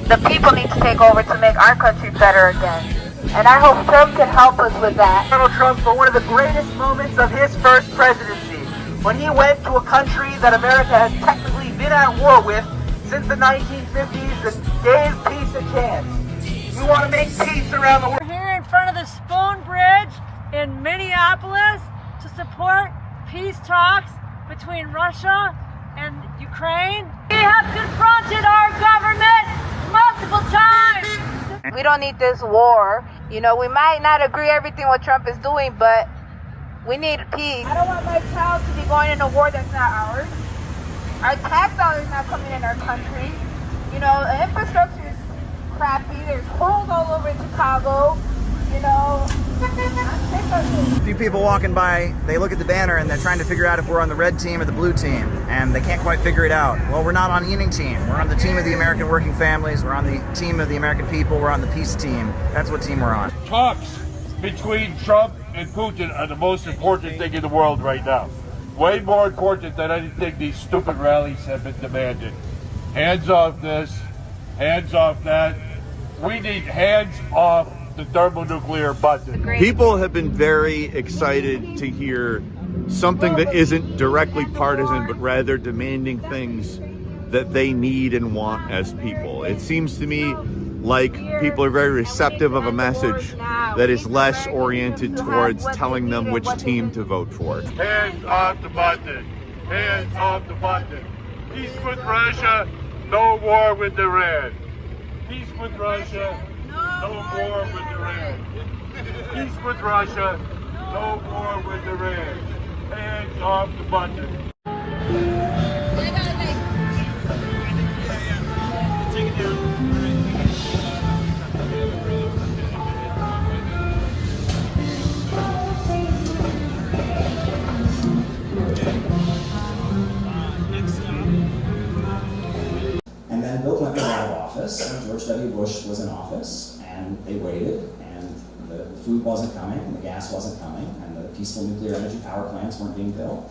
The people need to take over to make our country better again. And I hope Trump can help us with that. Donald Trump for one of the greatest moments of his first presidency, when he went to a country that America has technically been at war with since the 1950s and gave peace a chance. We want to make peace around the world. We're here in front of the Spoon Bridge in Minneapolis to support peace talks between Russia and Ukraine. We have confronted our government multiple times. We don't need this war. You know, we might not agree everything what Trump is doing, but we need peace. I don't want my child to be going in a war that's not ours. Our tax dollars not coming in our country. You know, the infrastructure is crappy. There's holes all over Chicago. you know, I'm sick of it. A few people walking by, they look at the banner and they're trying to figure out if we're on the red team or the blue team, and they can't quite figure it out. Well, we're not on the winning team. We're on the team of the American working families. We're on the team of the American people. We're on the peace team. That's what team we're on. Talks between Trump and Putin are the most important thing in the world right now. Way more important than anything these stupid rallies have been demanding. Hands off this, hands off that. We need hands off the thermonuclear button. People have been very excited to hear something that isn't directly partisan, but rather demanding things that they need and want as people. It seems to me like people are very receptive of a message that is less oriented towards telling them which team to vote for. Hands off the button. Hands off the button. Peace with Russia, no war with Iran. Peace with Russia, no war with Iran. Peace with Russia, no war with Iran. Hands off the button. Take it down. And then Bill Clinton was out of office, and George W. Bush was in office, and they waited, and the food wasn't coming, and the gas wasn't coming, and the peaceful nuclear energy power plants weren't being built.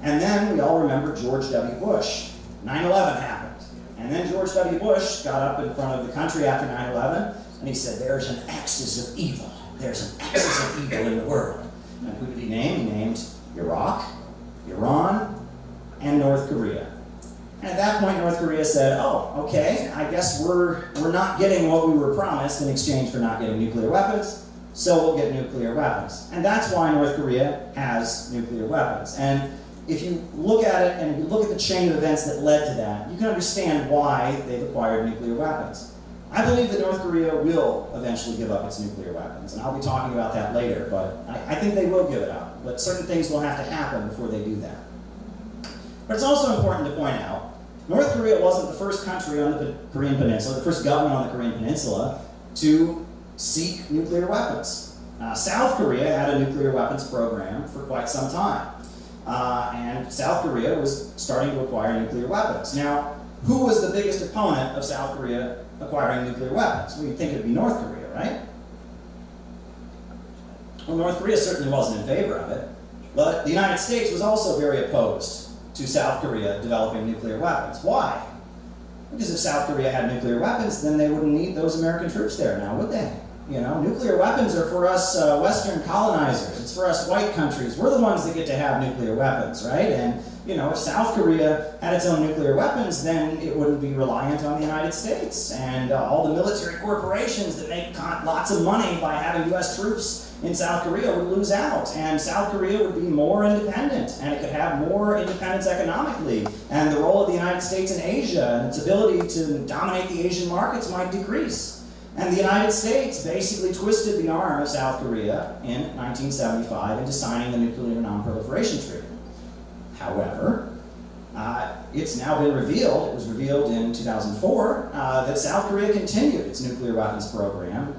And then we all remember George W. Bush. 9/11 happened. And then George W. Bush got up in front of the country after 9/11, and he said, there's an axis of evil. There's an axis of evil in the world. And who did he name? He named Iraq, Iran, and North Korea. And at that point, North Korea said, oh, okay, I guess we're not getting what we were promised in exchange for not getting nuclear weapons, so we'll get nuclear weapons. And that's why North Korea has nuclear weapons. And if you look at it and you look at the chain of events that led to that, you can understand why they've acquired nuclear weapons. I believe that North Korea will eventually give up its nuclear weapons, and I'll be talking about that later, but I think they will give it up. But certain things will have to happen before they do that. But it's also important to point out, North Korea wasn't the first country on the Korean Peninsula, the first government on the Korean Peninsula to seek nuclear weapons. South Korea had a nuclear weapons program for quite some time. And South Korea was starting to acquire nuclear weapons. Now, who was the biggest opponent of South Korea acquiring nuclear weapons? Well, you'd think it'd be North Korea, right? Well, North Korea certainly wasn't in favor of it, but the United States was also very opposed to South Korea developing nuclear weapons. Why? Because if South Korea had nuclear weapons, then they wouldn't need those American troops there now, would they? You know, nuclear weapons are for us Western colonizers. It's for us white countries. We're the ones that get to have nuclear weapons, right? And, you know, if South Korea had its own nuclear weapons, then it wouldn't be reliant on the United States. And all the military corporations that make lots of money by having U.S. troops in South Korea would lose out, and South Korea would be more independent, and it could have more independence economically, and the role of the United States in Asia and its ability to dominate the Asian markets might decrease. And the United States basically twisted the arm of South Korea in 1975 into signing the Nuclear Non-Proliferation Treaty. However, it's now been revealed, it was revealed in 2004, that South Korea continued its nuclear weapons program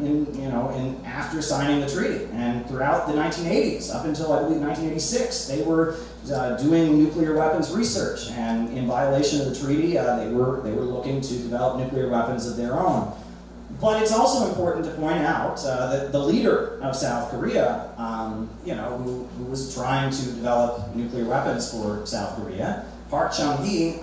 after signing the treaty. And throughout the 1980s, up until I believe 1986, they were doing nuclear weapons research. And in violation of the treaty, they were looking to develop nuclear weapons of their own. But it's also important to point out that the leader of South Korea, who was trying to develop nuclear weapons for South Korea, Park Chung-hee,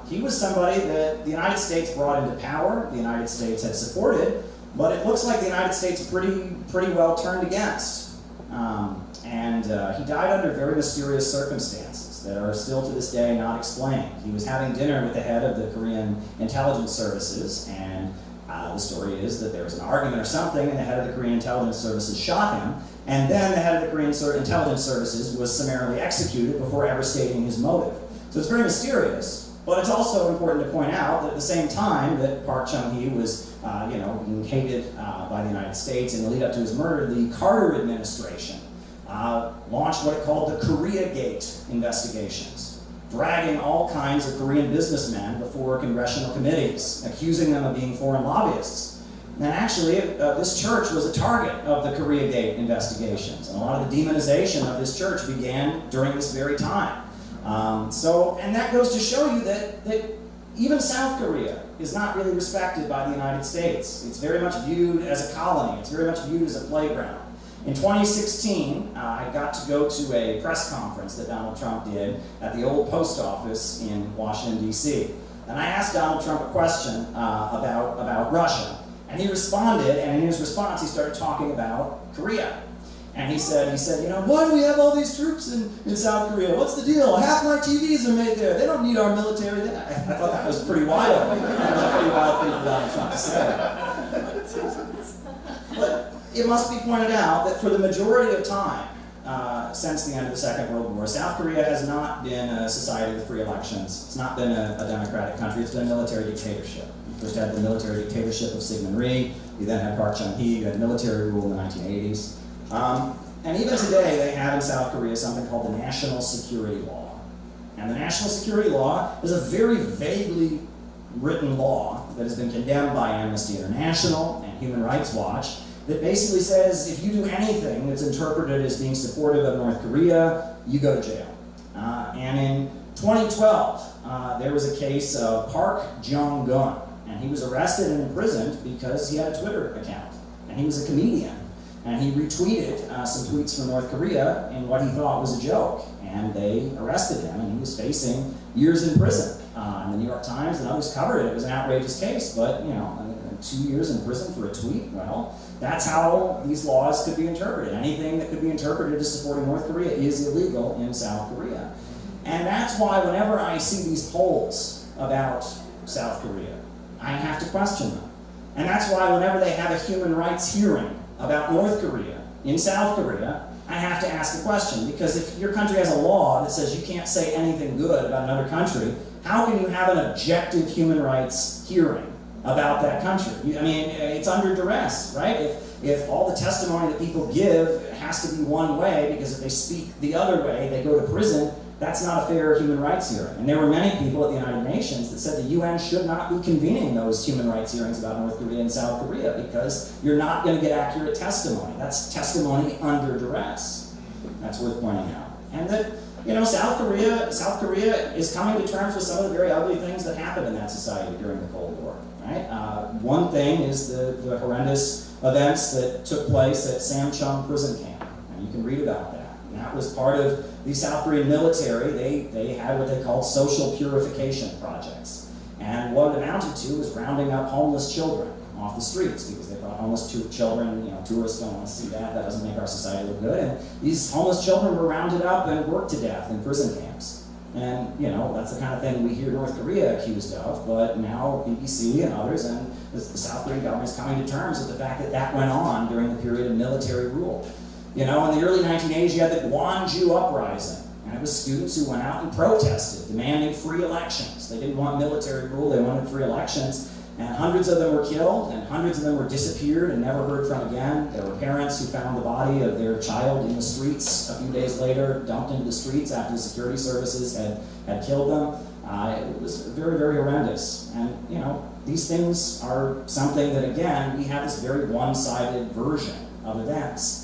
he was somebody that the United States brought into power, the United States had supported, but it looks like the United States pretty well turned against. He died under very mysterious circumstances that are still to this day not explained. He was having dinner with the head of the Korean intelligence services, and the story is that there was an argument or something, and the head of the Korean intelligence services shot him, and then the head of the Korean intelligence services was summarily executed before ever stating his motive. So it's very mysterious, but it's also important to point out that at the same time that Park Chung-hee was being hated by the United States in the lead up to his murder, the Carter administration launched what it called the Koreagate investigations, dragging all kinds of Korean businessmen before congressional committees, accusing them of being foreign lobbyists. And actually, this church was a target of the Koreagate investigations. And a lot of the demonization of this church began during this very time. And that goes to show you that even South Korea is not really respected by the United States. It's very much viewed as a colony. It's very much viewed as a playground. In 2016, I got to go to a press conference that Donald Trump did at the old post office in Washington, D.C. And I asked Donald Trump a question about Russia. And he responded, and in his response, he started talking about Korea. And he said, you know, why do we have all these troops in South Korea? What's the deal? Half my TVs are made there. They don't need our military. I thought that was pretty wild. That was a pretty wild thing for Donald Trump to say. But it must be pointed out that for the majority of time, since the end of the Second World War, South Korea has not been a society with free elections. It's not been a democratic country. It's been a military dictatorship. You first had the military dictatorship of Syngman Rhee. You then had Park Chung-hee. You had military rule in the 1980s. And even today, they have in South Korea something called the National Security Law. And the National Security Law is a very vaguely written law that has been condemned by Amnesty International and Human Rights Watch that basically says if you do anything that's interpreted as being supportive of North Korea, you go to jail. And in 2012, there was a case of Park Jong-gun, and he was arrested and imprisoned because he had a Twitter account, and he was a comedian. And he retweeted some tweets from North Korea in what he thought was a joke. And they arrested him, and he was facing years in prison. And the New York Times and others covered it. It was an outrageous case, but, you know, 2 years in prison for a tweet, well, that's how these laws could be interpreted. Anything that could be interpreted as supporting North Korea is illegal in South Korea. And that's why whenever I see these polls about South Korea, I have to question them. And that's why whenever they have a human rights hearing about North Korea in South Korea, I have to ask the question, because if your country has a law that says you can't say anything good about another country, how can you have an objective human rights hearing about that country? I mean, it's under duress, right? If all the testimony that people give has to be one way, because if they speak the other way, they go to prison, that's not a fair human rights hearing. And there were many people at the United Nations that said the UN should not be convening those human rights hearings about North Korea and South Korea because you're not going to get accurate testimony. That's testimony under duress. That's worth pointing out. And that, you know, South Korea is coming to terms with some of the very ugly things that happened in that society during the Cold War. Right? One thing is the horrendous events that took place at Samcheong prison camp. And you can read about that. And that was part of the South Korean military. They had what they called social purification projects. And what it amounted to was rounding up homeless children off the streets because they thought homeless children, you know, tourists don't want to see that. That doesn't make our society look good. And these homeless children were rounded up and worked to death in prison camps. And, you know, that's the kind of thing we hear North Korea accused of, but now BBC and others and the South Korean government is coming to terms with the fact that that went on during the period of military rule. You know, in the early 1980s, you had the Gwonju uprising, and it was students who went out and protested, demanding free elections. They didn't want military rule, they wanted free elections, and hundreds of them were killed, and hundreds of them were disappeared and never heard from again. There were parents who found the body of their child in the streets a few days later, dumped into the streets after the security services had killed them. It was very, very horrendous. And, you know, these things are something that, again, we have this very one-sided version of events.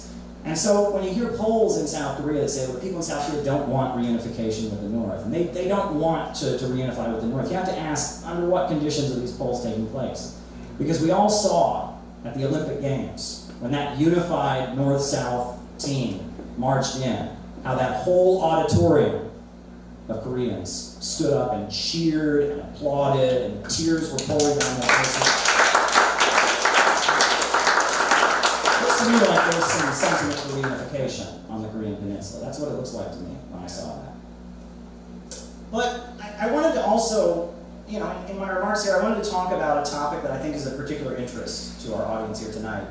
And so when you hear polls in South Korea that say, well, the people in South Korea don't want reunification with the North, and they don't want to reunify with the North, you have to ask, under what conditions are these polls taking place? Because we all saw at the Olympic Games, when that unified North-South team marched in, how that whole auditorium of Koreans stood up and cheered and applauded, and tears were pouring down their faces. To me, like there's some sentiment for reunification on the Korean Peninsula. That's what it looks like to me when I saw that. But I wanted to also, you know, in my remarks here, I wanted to talk about a topic that I think is of particular interest to our audience here tonight,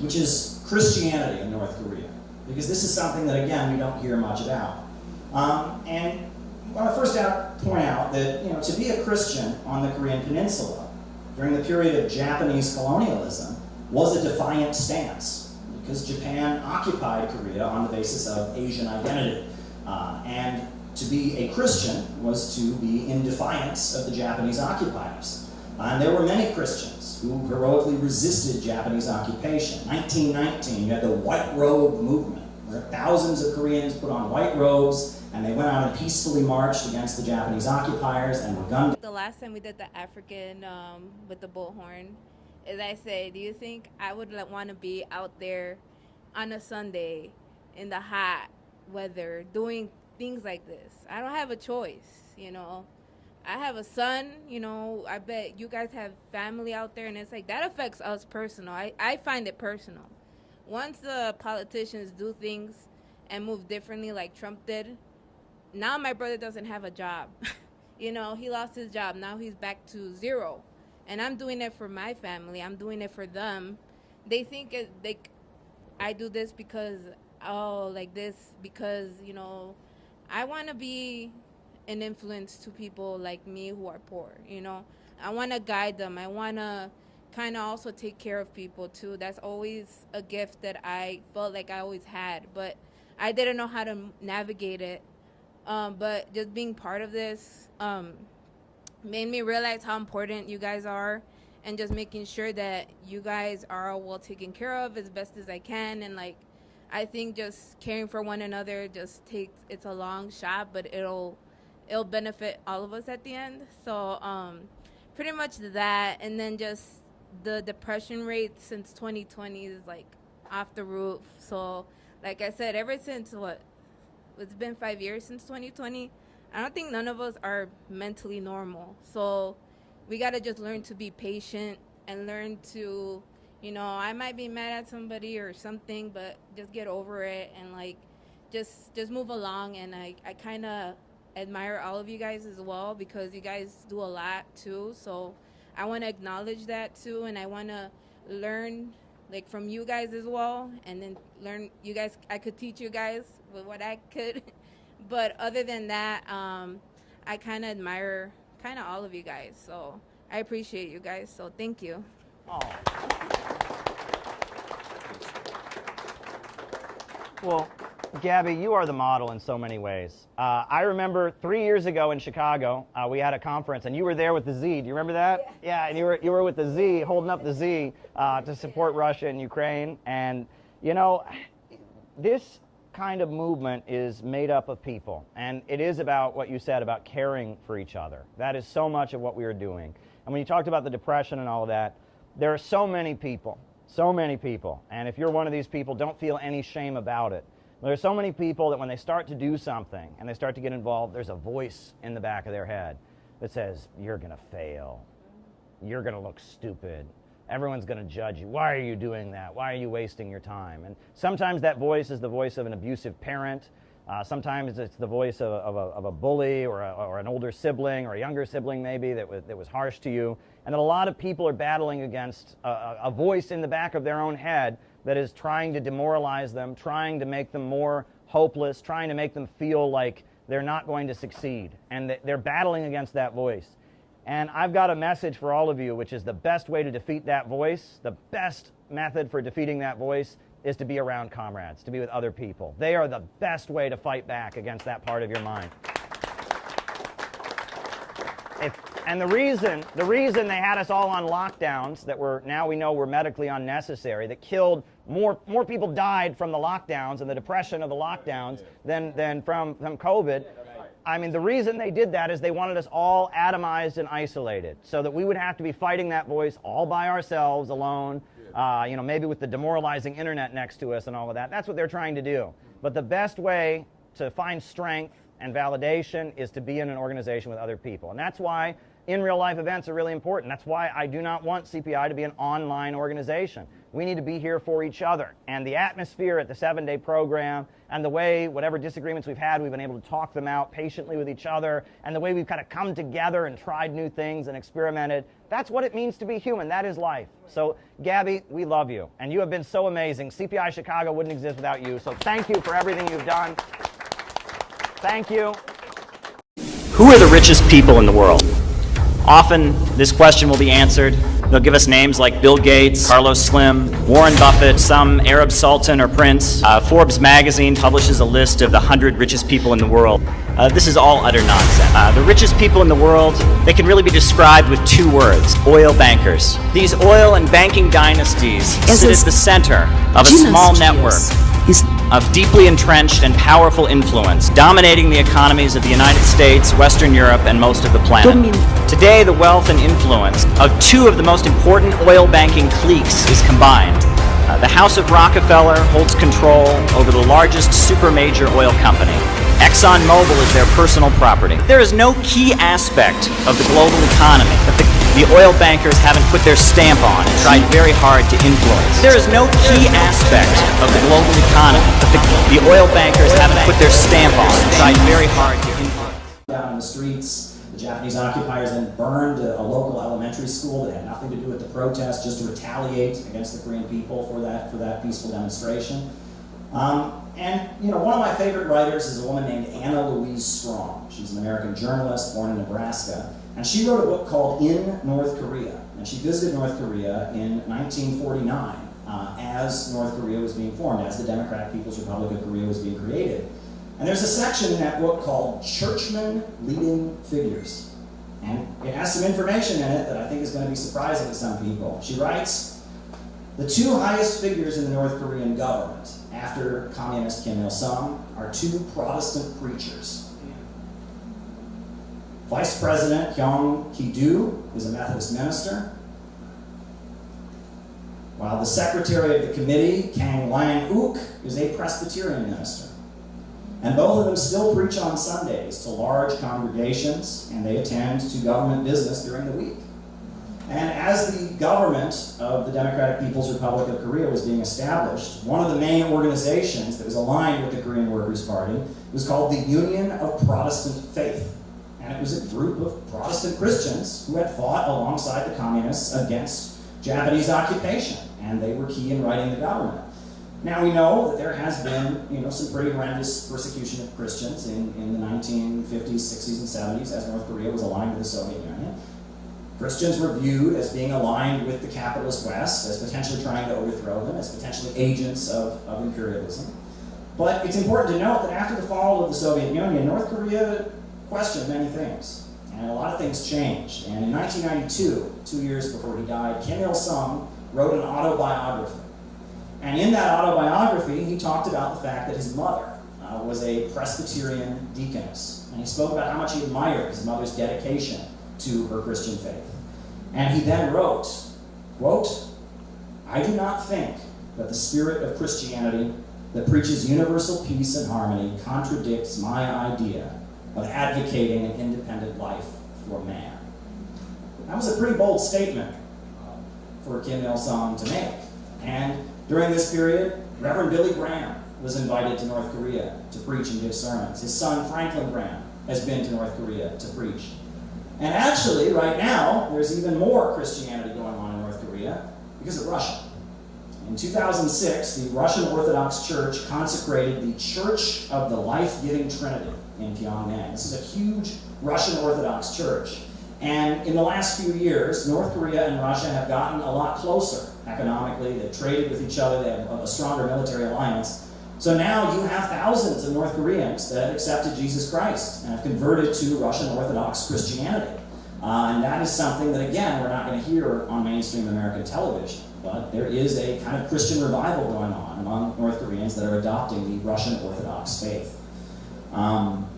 which is Christianity in North Korea. Because this is something that, again, we don't hear much about. And I want to first point out that, you know, to be a Christian on the Korean Peninsula during the period of Japanese colonialism was a defiant stance, because Japan occupied Korea on the basis of Asian identity. And to be a Christian was to be in defiance of the Japanese occupiers. And there were many Christians who heroically resisted Japanese occupation. 1919, you had the white robe movement, where thousands of Koreans put on white robes and they went out and peacefully marched against the Japanese occupiers and were gunned. The last time we did the African with the bullhorn, as I say, do you think I would want to be out there on a Sunday in the hot weather doing things like this? I don't have a choice, you know. I have a son, you know, I bet you guys have family out there, and it's like that affects us personal. I find it personal. Once the politicians do things and move differently like Trump did, now my brother doesn't have a job. You know, he lost his job. Now he's back to zero. And I'm doing it for my family. I'm doing it for them. They think I do this because, because, you know, I want to be an influence to people like me who are poor, you know. I want to guide them. I want to kind of also take care of people too. That's always a gift that I felt like I always had, but I didn't know how to navigate it. But just being part of this made me realize how important you guys are, and just making sure that you guys are well taken care of as best as I can. And like, I think just caring for one another it's a long shot, but it'll benefit all of us at the end. So pretty much that. And then just the depression rate since 2020 is like off the roof. So like I said, ever since it's been 5 years since 2020, I don't think none of us are mentally normal. So we got to just learn to be patient and learn to, you know, I might be mad at somebody or something, but just get over it and like just move along. And I kind of admire all of you guys as well, because you guys do a lot too. So I want to acknowledge that too, and I want to learn like from you guys as well, and then learn you guys. I could teach you guys with what I could. But other than that, I kind of admire all of you guys. So I appreciate you guys. So thank you. Oh. Well, Gabby, you are the model in so many ways. I remember 3 years ago in Chicago, we had a conference, and you were there with the Z. Do you remember that? Yeah, and you were with the Z, holding up the Z to support Russia and Ukraine. And, you know, this kind of movement is made up of people, and it is about what you said about caring for each other. That is so much of what we are doing. And when you talked about the depression and all of that, there are so many people, and if you're one of these people, don't feel any shame about it. There are so many people that when they start to do something and they start to get involved, there's a voice in the back of their head that says, you're going to fail, you're going to look stupid, everyone's going to judge you. Why are you doing that? Why are you wasting your time? And sometimes that voice is the voice of an abusive parent. Sometimes it's the voice of a bully or an older sibling or a younger sibling maybe that was harsh to you. And that a lot of people are battling against a voice in the back of their own head that is trying to demoralize them, trying to make them more hopeless, trying to make them feel like they're not going to succeed. And they're battling against that voice. And I've got a message for all of you, which is the best way to defeat that voice, the best method for defeating that voice is to be around comrades, to be with other people. They are the best way to fight back against that part of your mind. And the reason they had us all on lockdowns that now we know were medically unnecessary, that killed more people died from the lockdowns and the depression of the lockdowns than from COVID. I mean, the reason they did that is they wanted us all atomized and isolated, so that we would have to be fighting that voice all by ourselves, alone, you know, maybe with the demoralizing internet next to us and all of that. That's what they're trying to do. But the best way to find strength and validation is to be in an organization with other people. And that's why in real life events are really important. That's why I do not want CPI to be an online organization. We need to be here for each other. And the atmosphere at the 7-day program, and the way whatever disagreements we've had, we've been able to talk them out patiently with each other, and the way we've kind of come together and tried new things and experimented, that's what it means to be human. That is life. So Gabby, we love you. And you have been so amazing. CPI Chicago wouldn't exist without you. So thank you for everything you've done. Thank you. Who are the richest people in the world? Often this question will be answered They'll give us names like Bill Gates, Carlos Slim, Warren Buffett, some Arab sultan or prince. Forbes magazine publishes a list of the 100 richest people in the world. This is all utter nonsense. The richest people in the world, they can really be described with two words: oil bankers. These oil and banking dynasties sit at the center of a small network of deeply entrenched and powerful influence, dominating the economies of the United States, Western Europe, and most of the planet. Today, the wealth and influence of two of the most important oil banking cliques is combined. The House of Rockefeller holds control over the largest super major oil company. ExxonMobil is their personal property. There is no key aspect of the global economy that the oil bankers haven't put their stamp on and tried very hard to influence. There is no key aspect of the global economy that the oil bankers haven't put their stamp on and tried very hard to influence. Down in the streets, the Japanese occupiers then burned a local elementary school that had nothing to do with the protest, just to retaliate against the Korean people for that peaceful demonstration. And you know, one of my favorite writers is a woman named Anna Louise Strong. She's an American journalist born in Nebraska, and she wrote a book called In North Korea. And she visited North Korea in 1949 as North Korea was being formed, as the Democratic People's Republic of Korea was being created. And there's a section in that book called Churchmen Leading Figures. And it has some information in it that I think is going to be surprising to some people. She writes, the two highest figures in the North Korean government, after communist Kim Il-sung, are two Protestant preachers. Vice President Hyung Ki-do is a Methodist minister, while the secretary of the committee, Kang Lang-uk, is a Presbyterian minister. And both of them still preach on Sundays to large congregations, and they attend to government business during the week. And as the government of the Democratic People's Republic of Korea was being established, one of the main organizations that was aligned with the Korean Workers' Party was called the Union of Protestant Faith. And it was a group of Protestant Christians who had fought alongside the communists against Japanese occupation, and they were key in writing the government. Now we know that there has been, some pretty horrendous persecution of Christians in the 1950s, 60s, and 70s as North Korea was aligned with the Soviet Union. Christians were viewed as being aligned with the capitalist West, as potentially trying to overthrow them, as potentially agents of imperialism. But it's important to note that after the fall of the Soviet Union, North Korea questioned many things, and a lot of things changed. And in 1992, 2 years before he died, Kim Il-sung wrote an autobiography. And in that autobiography, he talked about the fact that his mother was a Presbyterian deaconess. And he spoke about how much he admired his mother's dedication to her Christian faith. And he then wrote, quote, I do not think that the spirit of Christianity that preaches universal peace and harmony contradicts my idea of advocating an independent life for man. That was a pretty bold statement for Kim Il-sung to make. And during this period, Reverend Billy Graham was invited to North Korea to preach and give sermons. His son, Franklin Graham, has been to North Korea to preach. And actually, right now, there's even more Christianity going on in North Korea because of Russia. In 2006, the Russian Orthodox Church consecrated the Church of the Life-Giving Trinity in Pyongyang. This is a huge Russian Orthodox church. And in the last few years, North Korea and Russia have gotten a lot closer economically. They've traded with each other. They have a stronger military alliance. So now you have thousands of North Koreans that have accepted Jesus Christ and have converted to Russian Orthodox Christianity. And that is something that, again, we're not going to hear on mainstream American television. But there is a kind of Christian revival going on among North Koreans that are adopting the Russian Orthodox faith. Now,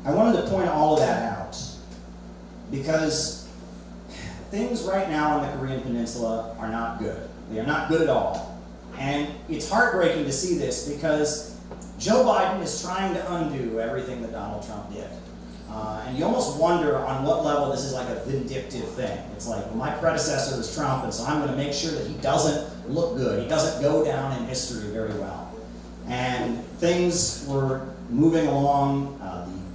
I wanted to point all of that out because things right now on the Korean Peninsula are not good. They are not good at all. And it's heartbreaking to see this because Joe Biden is trying to undo everything that Donald Trump did. And you almost wonder on what level this is like a vindictive thing. It's like, well, my predecessor was Trump, and so I'm going to make sure that he doesn't look good. He doesn't go down in history very well. And things were moving along.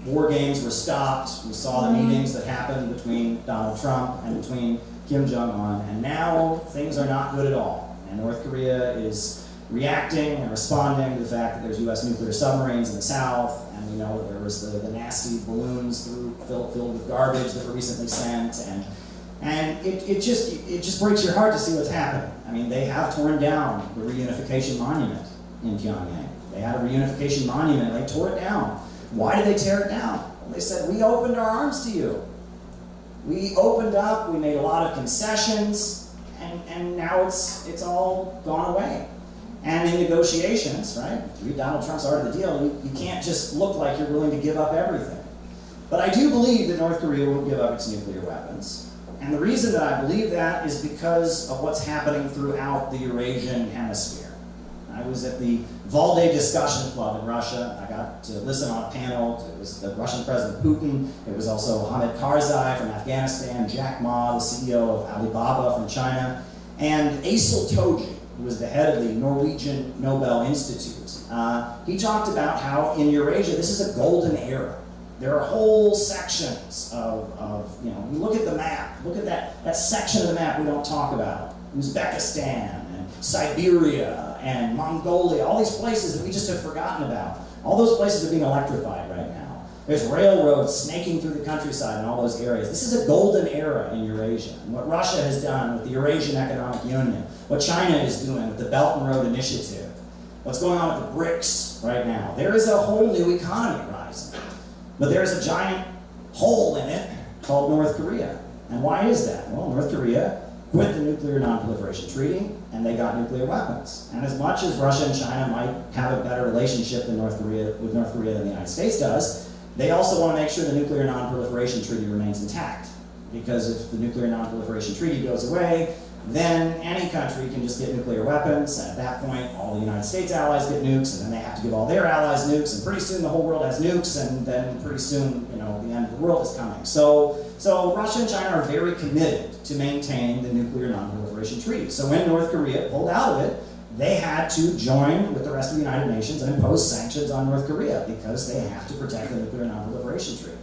The war games were stopped. We saw the meetings that happened between Donald Trump and between Kim Jong-un. And now things are not good at all. And North Korea is reacting and responding to the fact that there's U.S. nuclear submarines in the south. And we know that there was the nasty balloons filled with garbage that were recently sent. And And it just breaks your heart to see what's happening. I mean, they have torn down the reunification monument in Pyongyang. They had a reunification monument, they tore it down. Why did they tear it down? Well, they said, we opened our arms to you. We opened up, we made a lot of concessions, and now it's all gone away. And in negotiations, right, if you read Donald Trump's Art of the Deal, you can't just look like you're willing to give up everything. But I do believe that North Korea will give up its nuclear weapons. And the reason that I believe that is because of what's happening throughout the Eurasian hemisphere. I was at the Valde Discussion Club in Russia. I got to listen on a panel. It was the Russian President Putin. It was also Hamid Karzai from Afghanistan, Jack Ma, the CEO of Alibaba from China, and Asil Toji, who was the head of the Norwegian Nobel Institute. He talked about how in Eurasia, this is a golden era. There are whole sections of you look at the map, look at that section of the map we don't talk about. Uzbekistan and Siberia and Mongolia, all these places that we just have forgotten about. All those places are being electrified right now. There's railroads snaking through the countryside in all those areas. This is a golden era in Eurasia. And what Russia has done with the Eurasian Economic Union, what China is doing with the Belt and Road Initiative, what's going on with the BRICS right now. There is a whole new economy rising. But there's a giant hole in it called North Korea. And why is that? Well, North Korea quit the Nuclear Non-Proliferation Treaty, and they got nuclear weapons. And as much as Russia and China might have a better relationship with North Korea than the United States does, they also want to make sure the Nuclear Non-Proliferation Treaty remains intact. Because if the Nuclear Non-Proliferation Treaty goes away, then any country can just get nuclear weapons, and at that point, all the United States allies get nukes, and then they have to give all their allies nukes, and pretty soon the whole world has nukes, and then pretty soon, the end of the world is coming. So Russia and China are very committed to maintaining the Nuclear Non-Proliferation Treaty. So when North Korea pulled out of it, they had to join with the rest of the United Nations and impose sanctions on North Korea because they have to protect the Nuclear Non-Proliferation Treaty.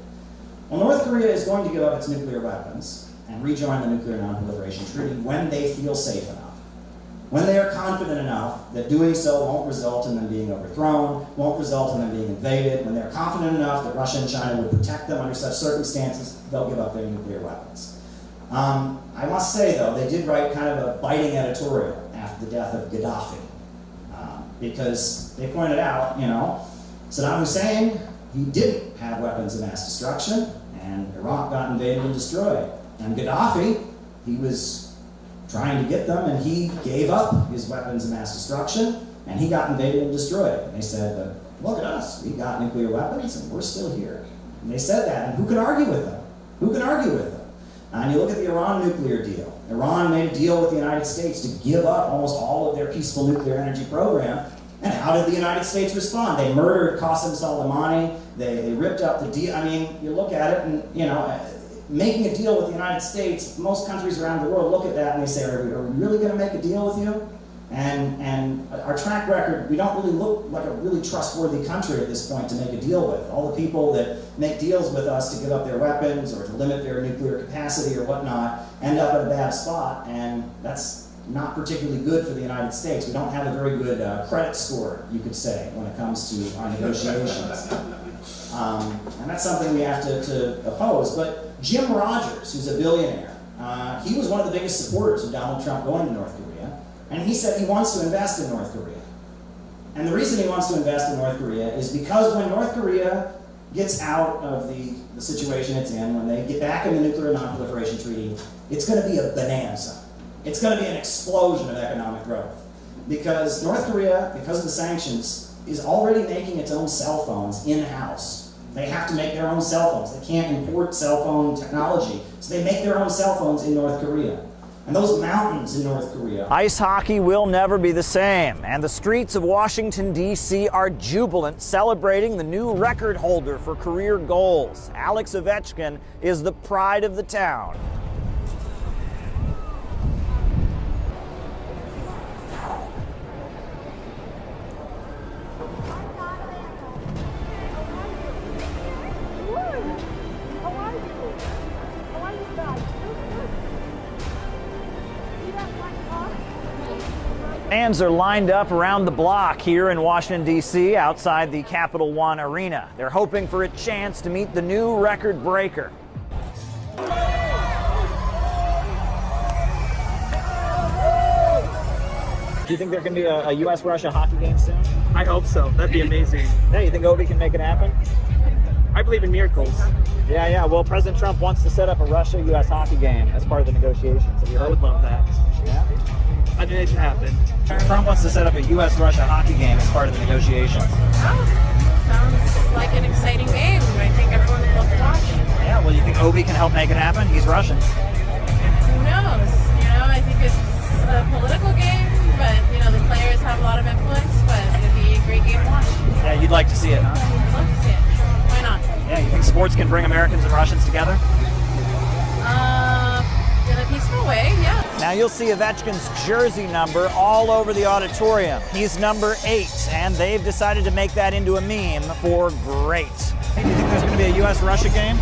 Well, North Korea is going to give up its nuclear weapons and rejoin the Nuclear Non-Proliferation Treaty when they feel safe enough. When they are confident enough that doing so won't result in them being overthrown, won't result in them being invaded, when they're confident enough that Russia and China would protect them under such circumstances, they'll give up their nuclear weapons. I must say, though, they did write kind of a biting editorial after the death of Gaddafi, because they pointed out, Saddam Hussein, he didn't have weapons of mass destruction, and Iraq got invaded and destroyed. And Gaddafi, he was trying to get them, and he gave up his weapons of mass destruction, and he got invaded and destroyed. And they said, look at us, we got nuclear weapons, and we're still here. And they said that, and who could argue with them? Who can argue with them? And you look at the Iran nuclear deal. Iran made a deal with the United States to give up almost all of their peaceful nuclear energy program. And how did the United States respond? They murdered Qasem Soleimani. They ripped up the deal. I mean, you look at it, and making a deal with the United States, most countries around the world look at that and they say, are we really going to make a deal with you? And our track record, we don't really look like a really trustworthy country at this point to make a deal with. All the people that make deals with us to give up their weapons or to limit their nuclear capacity or whatnot end up at a bad spot, and that's not particularly good for the United States. We don't have a very good credit score, you could say, when it comes to our negotiations. And that's something we have to oppose. But Jim Rogers, who's a billionaire, he was one of the biggest supporters of Donald Trump going to North Korea, and he said he wants to invest in North Korea. And the reason he wants to invest in North Korea is because when North Korea gets out of the situation it's in, when they get back in the Nuclear Non-Proliferation Treaty, it's going to be a bonanza. It's going to be an explosion of economic growth. Because North Korea, because of the sanctions, is already making its own cell phones in-house. They have to make their own cell phones. They can't import cell phone technology. So they make their own cell phones in North Korea. And those mountains in North Korea. Ice hockey will never be the same, and the streets of Washington, D.C. are jubilant, celebrating the new record holder for career goals. Alex Ovechkin is the pride of the town. Fans are lined up around the block here in Washington, D.C., outside the Capital One Arena. They're hoping for a chance to meet the new record breaker. Do you think there can be a U.S.-Russia hockey game soon? I hope so. That'd be amazing. Yeah, you think Ovi can make it happen? I believe in miracles. Yeah. Well, President Trump wants to set up a Russia-U.S. hockey game as part of the negotiations. Have you heard? I would love that. Yeah? I think it should happen. Trump wants to set up a U.S.-Russia hockey game as part of the negotiations. Sounds like an exciting game. I think everyone would love to watch. Yeah, well, you think Ovi can help make it happen? He's Russian. Who knows? I think it's a political game, but, the players have a lot of influence, but it'd be a great game to watch. Yeah, you'd like to see it, huh? I'd love to see it. Why not? Yeah, you think sports can bring Americans and Russians together? In a peaceful way, yeah. Now you'll see Ovechkin's jersey number all over the auditorium. He's number 8, and they've decided to make that into a meme for great. Hey, do you think there's going to be a U.S.-Russia game?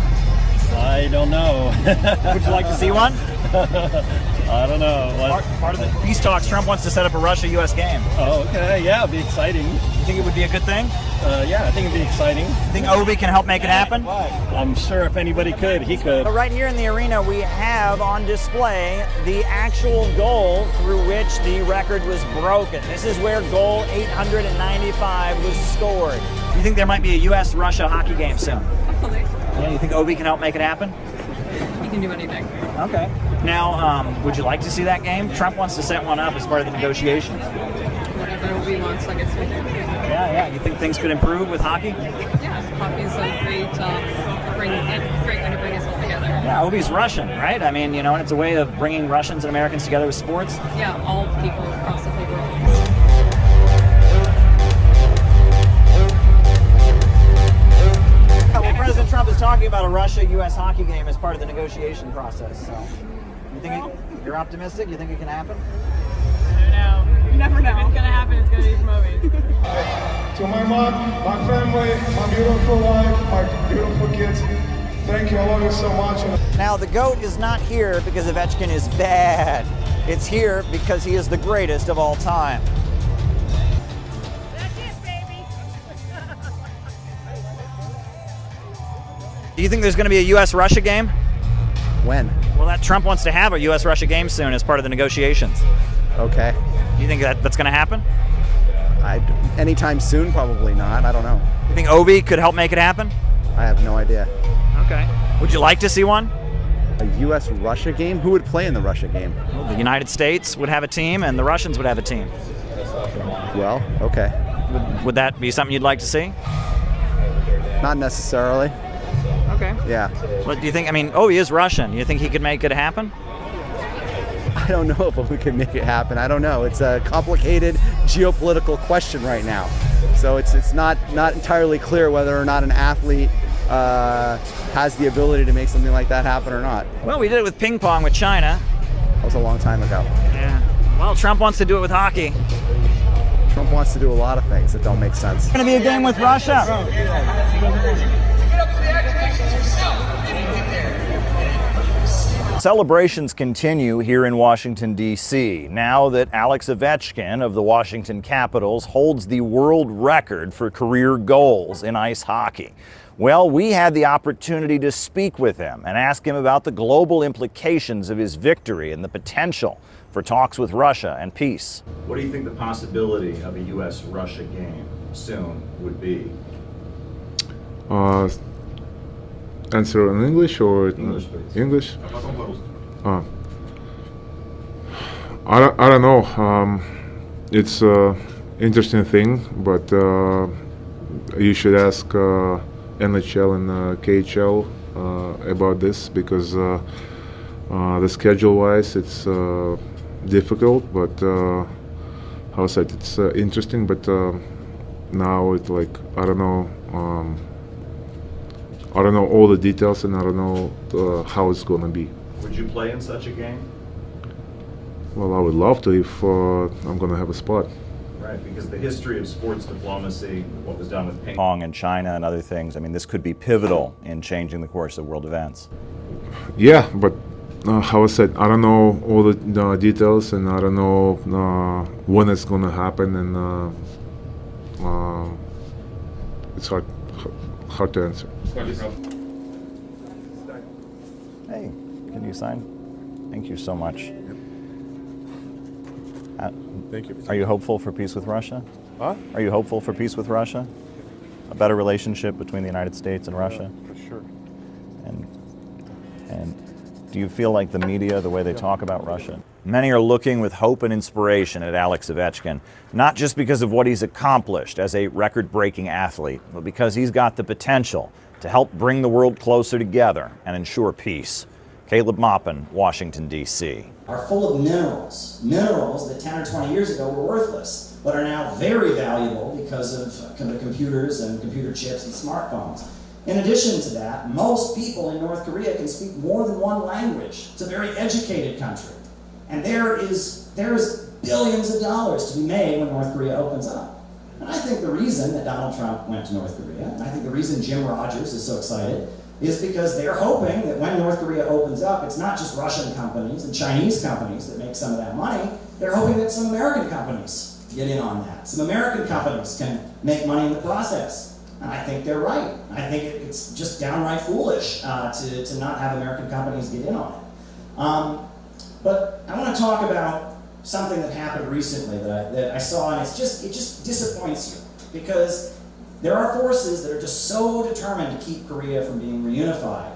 I don't know. Would you like to see one? I don't know. Part of the peace talks, Trump wants to set up a Russia-U.S. game. Oh, okay. Yeah, it'd be exciting. You think it would be a good thing? Yeah, I think it'd be exciting. You think Ovi can help make it happen? I'm sure if anybody could, he could. But right here in the arena, we have on display the actual goal through which the record was broken. This is where goal 895 was scored. You think there might be a U.S.-Russia hockey game soon? Hopefully. Yeah, you think Ovi can help make it happen? You can do anything. Okay. Now, would you like to see that game? Trump wants to set one up as part of the negotiations. Whatever Ovi wants, I guess we do. Yeah. You think things could improve with hockey? Yeah, hockey's a great way to bring us all together. Yeah, Ovi's Russian, right? I mean, and it's a way of bringing Russians and Americans together with sports. Yeah, all people across the whole world. Well, President Trump is talking about a Russia-U.S. hockey game as part of the negotiation process. So, you think you're optimistic? You think it can happen? I don't know. You never know. If it's gonna happen, it's gonna be from Ovi. To my mom, my family, my beautiful wife, my beautiful kids, thank you. I love you so much. Now, the GOAT is not here because Ovechkin is bad. It's here because he is the greatest of all time. Do you think there's going to be a U.S.-Russia game? When? Well, that Trump wants to have a U.S.-Russia game soon as part of the negotiations. Okay. Do you think that's going to happen? Anytime soon, probably not. I don't know. You think Ovi could help make it happen? I have no idea. Okay. Would you like to see one? A U.S.-Russia game? Who would play in the Russia game? Well, the United States would have a team, and the Russians would have a team. Well, okay. Would that be something you'd like to see? Not necessarily. Okay. Yeah. But do you think, Ovi is Russian. You think he could make it happen? I don't know if we can make it happen. I don't know. It's a complicated geopolitical question right now. So it's not entirely clear whether or not an athlete has the ability to make something like that happen or not. Well, we did it with ping pong with China. That was a long time ago. Yeah. Well, Trump wants to do it with hockey. Trump wants to do a lot of things that don't make sense. It's going to be a game with Russia. Celebrations continue here in Washington, D.C. now that Alex Ovechkin of the Washington Capitals holds the world record for career goals in ice hockey. Well, we had the opportunity to speak with him and ask him about the global implications of his victory and the potential for talks with Russia and peace. What do you think the possibility of a U.S.-Russia game soon would be? Answer in English or English, please. English? I don't know. It's an interesting thing, but you should ask NHL and KHL about this because the schedule-wise, it's difficult. But how I said, it's interesting. But now it's like I don't know. I don't know all the details, and I don't know how it's gonna be. Would you play in such a game? Well, I would love to if I'm gonna have a spot. Right, because the history of sports diplomacy, what was done with Ping pong in China and other things, this could be pivotal in changing the course of world events. Yeah, but how I said, I don't know all the details, and I don't know when it's gonna happen, and it's hard to answer. Hey, can you sign? Thank you so much. Thank you. Are you hopeful for peace with Russia? Huh? Are you hopeful for peace with Russia? A better relationship between the United States and Russia? For sure. And do you feel like the media, the way they talk about Russia? Many are looking with hope and inspiration at Alex Ovechkin, not just because of what he's accomplished as a record-breaking athlete, but because he's got the potential to help bring the world closer together and ensure peace. Caleb Maupin, Washington, D.C. Are full of minerals that 10 or 20 years ago were worthless, but are now very valuable because of the computers and computer chips and smartphones. In addition to that, most people in North Korea can speak more than one language. It's a very educated country. And there is billions of dollars to be made when North Korea opens up. And I think the reason that Donald Trump went to North Korea, and I think the reason Jim Rogers is so excited, is because they're hoping that when North Korea opens up, it's not just Russian companies and Chinese companies that make some of that money. They're hoping that some American companies get in on that. Some American companies can make money in the process. And I think they're right. I think it's just downright foolish to not have American companies get in on it. But I want to talk about something that happened recently that I saw, and it just disappoints you, because there are forces that are just so determined to keep Korea from being reunified.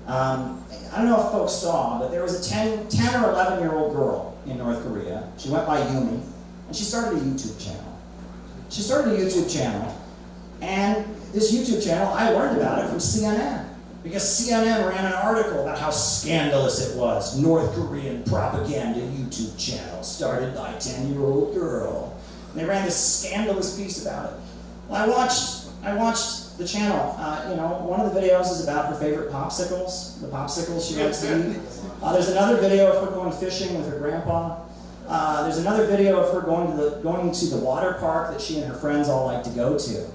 I don't know if folks saw, but there was a 10 or 11-year-old girl in North Korea. She went by Yumi, and she started a YouTube channel. And this YouTube channel, I learned about it from CNN. Because CNN ran an article about how scandalous it was. North Korean propaganda YouTube channel started by a 10-year-old girl. And they ran this scandalous piece about it. Well, I watched the channel. One of the videos is about her favorite popsicles, the popsicles she likes to eat. There's another video of her going fishing with her grandpa. There's another video of her going to the water park that she and her friends all like to go to.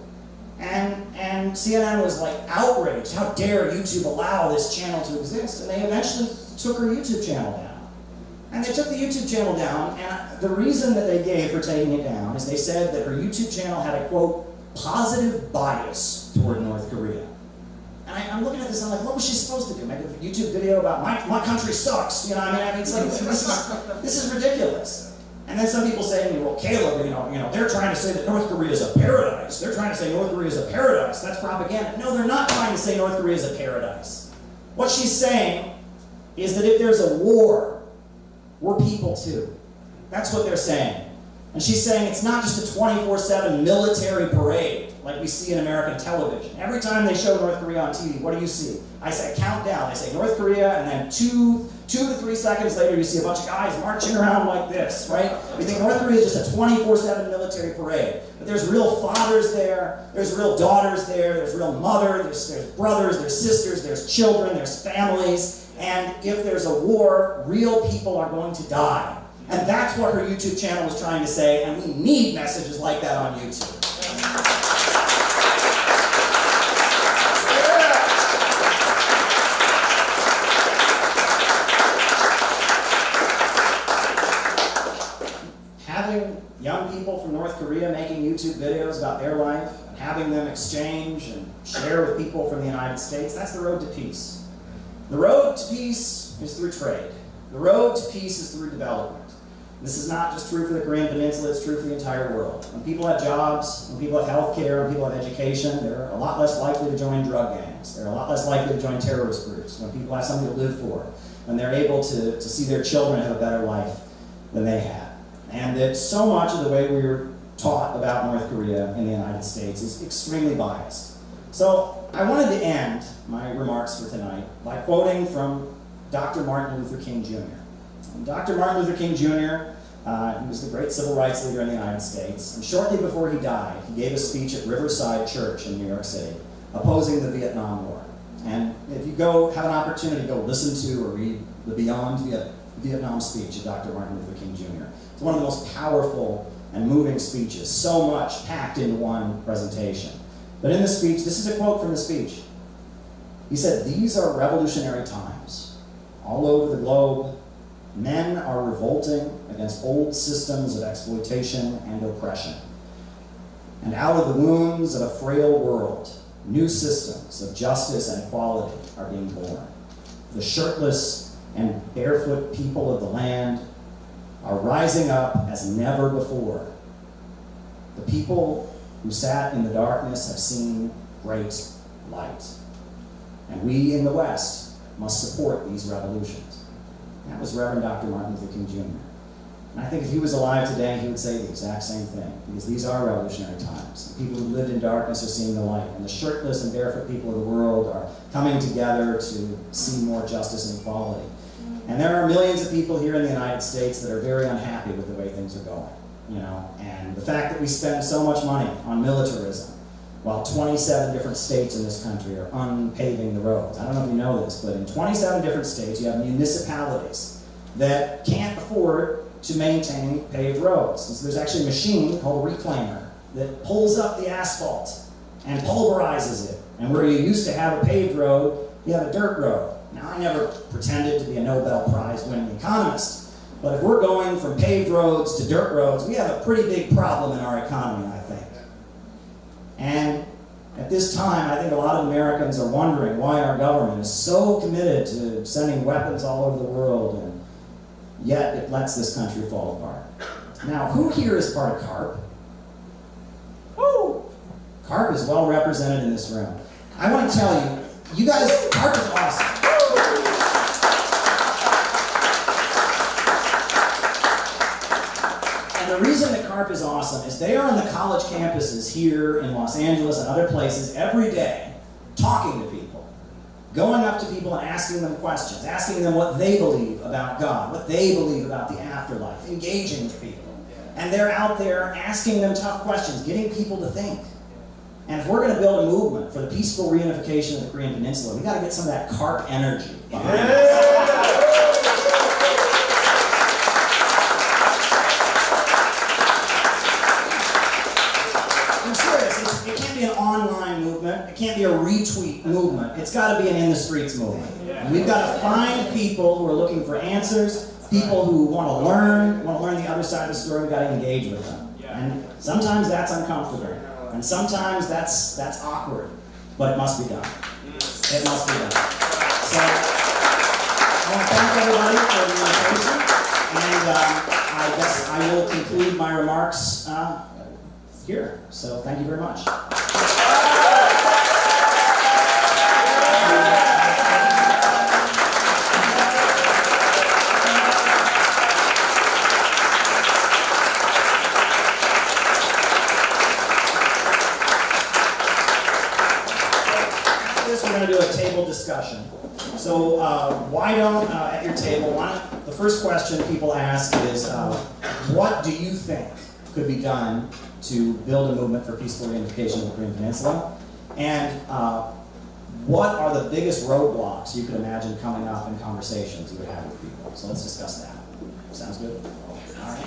And CNN was like outraged. How dare YouTube allow this channel to exist? And they eventually took her YouTube channel down. And they took the YouTube channel down, and the reason that they gave for taking it down is they said that her YouTube channel had a, quote, positive bias toward North Korea. And I'm looking at this, and I'm like, what was she supposed to do? Make a YouTube video about my country sucks? You know, I mean, it's like, this is ridiculous. And then some people say to me, well, Caleb, they're trying to say that North Korea is a paradise. They're trying to say North Korea is a paradise. That's propaganda. No, they're not trying to say North Korea is a paradise. What she's saying is that if there's a war, we're people too. That's what they're saying. And she's saying it's not just a 24/7 military parade like we see in American television. Every time they show North Korea on TV, what do you see? I say countdown. They say North Korea, and then two to 3 seconds later, you see a bunch of guys marching around like this, right? We think North Korea is just a 24/7 military parade. But there's real fathers there, there's real daughters there, there's real mothers, there's brothers, there's sisters, there's children, there's families. And if there's a war, real people are going to die. And that's what her YouTube channel was trying to say, and we need messages like that on YouTube. Having young people from North Korea making YouTube videos about their life, and having them exchange and share with people from the United States, that's the road to peace. The road to peace is through trade. The road to peace is through development. This is not just true for the Korean Peninsula, it's true for the entire world. When people have jobs, when people have health care, when people have education, they're a lot less likely to join drug gangs. They're a lot less likely to join terrorist groups. When people have something to live for, when they're able to see their children have a better life than they had. And that so much of the way we were taught about North Korea in the United States is extremely biased. So I wanted to end my remarks for tonight by quoting from Dr. Martin Luther King Jr. And Dr. Martin Luther King Jr., he was the great civil rights leader in the United States, and shortly before he died, he gave a speech at Riverside Church in New York City, opposing the Vietnam War. And if you have an opportunity to go listen to or read the Beyond Vietnam speech of Dr. Martin Luther King Jr., it's one of the most powerful and moving speeches, so much packed into one presentation. But in the speech, this is a quote from the speech. He said, "These are revolutionary times. All over the globe, men are revolting against old systems of exploitation and oppression. And out of the wounds of a frail world, new systems of justice and equality are being born. The shirtless and barefoot people of the land are rising up as never before. The people who sat in the darkness have seen great light. And we in the West must support these revolutions. That was Reverend Dr. Martin Luther King Jr. And I think if he was alive today, he would say the exact same thing, because these are revolutionary times. The people who lived in darkness are seeing the light, and the shirtless and barefoot people of the world are coming together to see more justice and equality. And there are millions of people here in the United States that are very unhappy with the way things are going, and the fact that we spend so much money on militarism, while 27 different states in this country are unpaving the roads. I don't know if you know this, but in 27 different states, you have municipalities that can't afford to maintain paved roads. And so there's actually a machine called a reclaimer that pulls up the asphalt and pulverizes it. And where you used to have a paved road, you have a dirt road. Now, I never pretended to be a Nobel Prize winning economist, but if we're going from paved roads to dirt roads, we have a pretty big problem in our economy, I think. And at this time, I think a lot of Americans are wondering why our government is so committed to sending weapons all over the world, and yet it lets this country fall apart. Now, who here is part of CARP? Woo! CARP is well represented in this room. I want to tell you, you guys, CARP is awesome. And the reason that CARP is awesome is they are on the college campuses here in Los Angeles and other places every day, talking to people, going up to people and asking them questions, asking them what they believe about God, what they believe about the afterlife, engaging with people. And they're out there asking them tough questions, getting people to think. And if we're going to build a movement for the peaceful reunification of the Korean Peninsula, we got to get some of that CARP energy behind us. I'm serious. It can't be an online movement. It can't be a retweet movement. It's got to be an in the streets movement. And we've got to find people who are looking for answers, people who want to learn the other side of the story. We've got to engage with them. And sometimes that's uncomfortable. And sometimes that's awkward, but it must be done. It must be done. So I want to thank everybody for the invitation, and I guess I will conclude my remarks here. So thank you very much. We're going to do a table discussion. So why don't, at your table, the first question people ask is, what do you think could be done to build a movement for peaceful reunification of the Korean Peninsula? And what are the biggest roadblocks you could imagine coming up in conversations you would have with people? So let's discuss that. Sounds good? All right.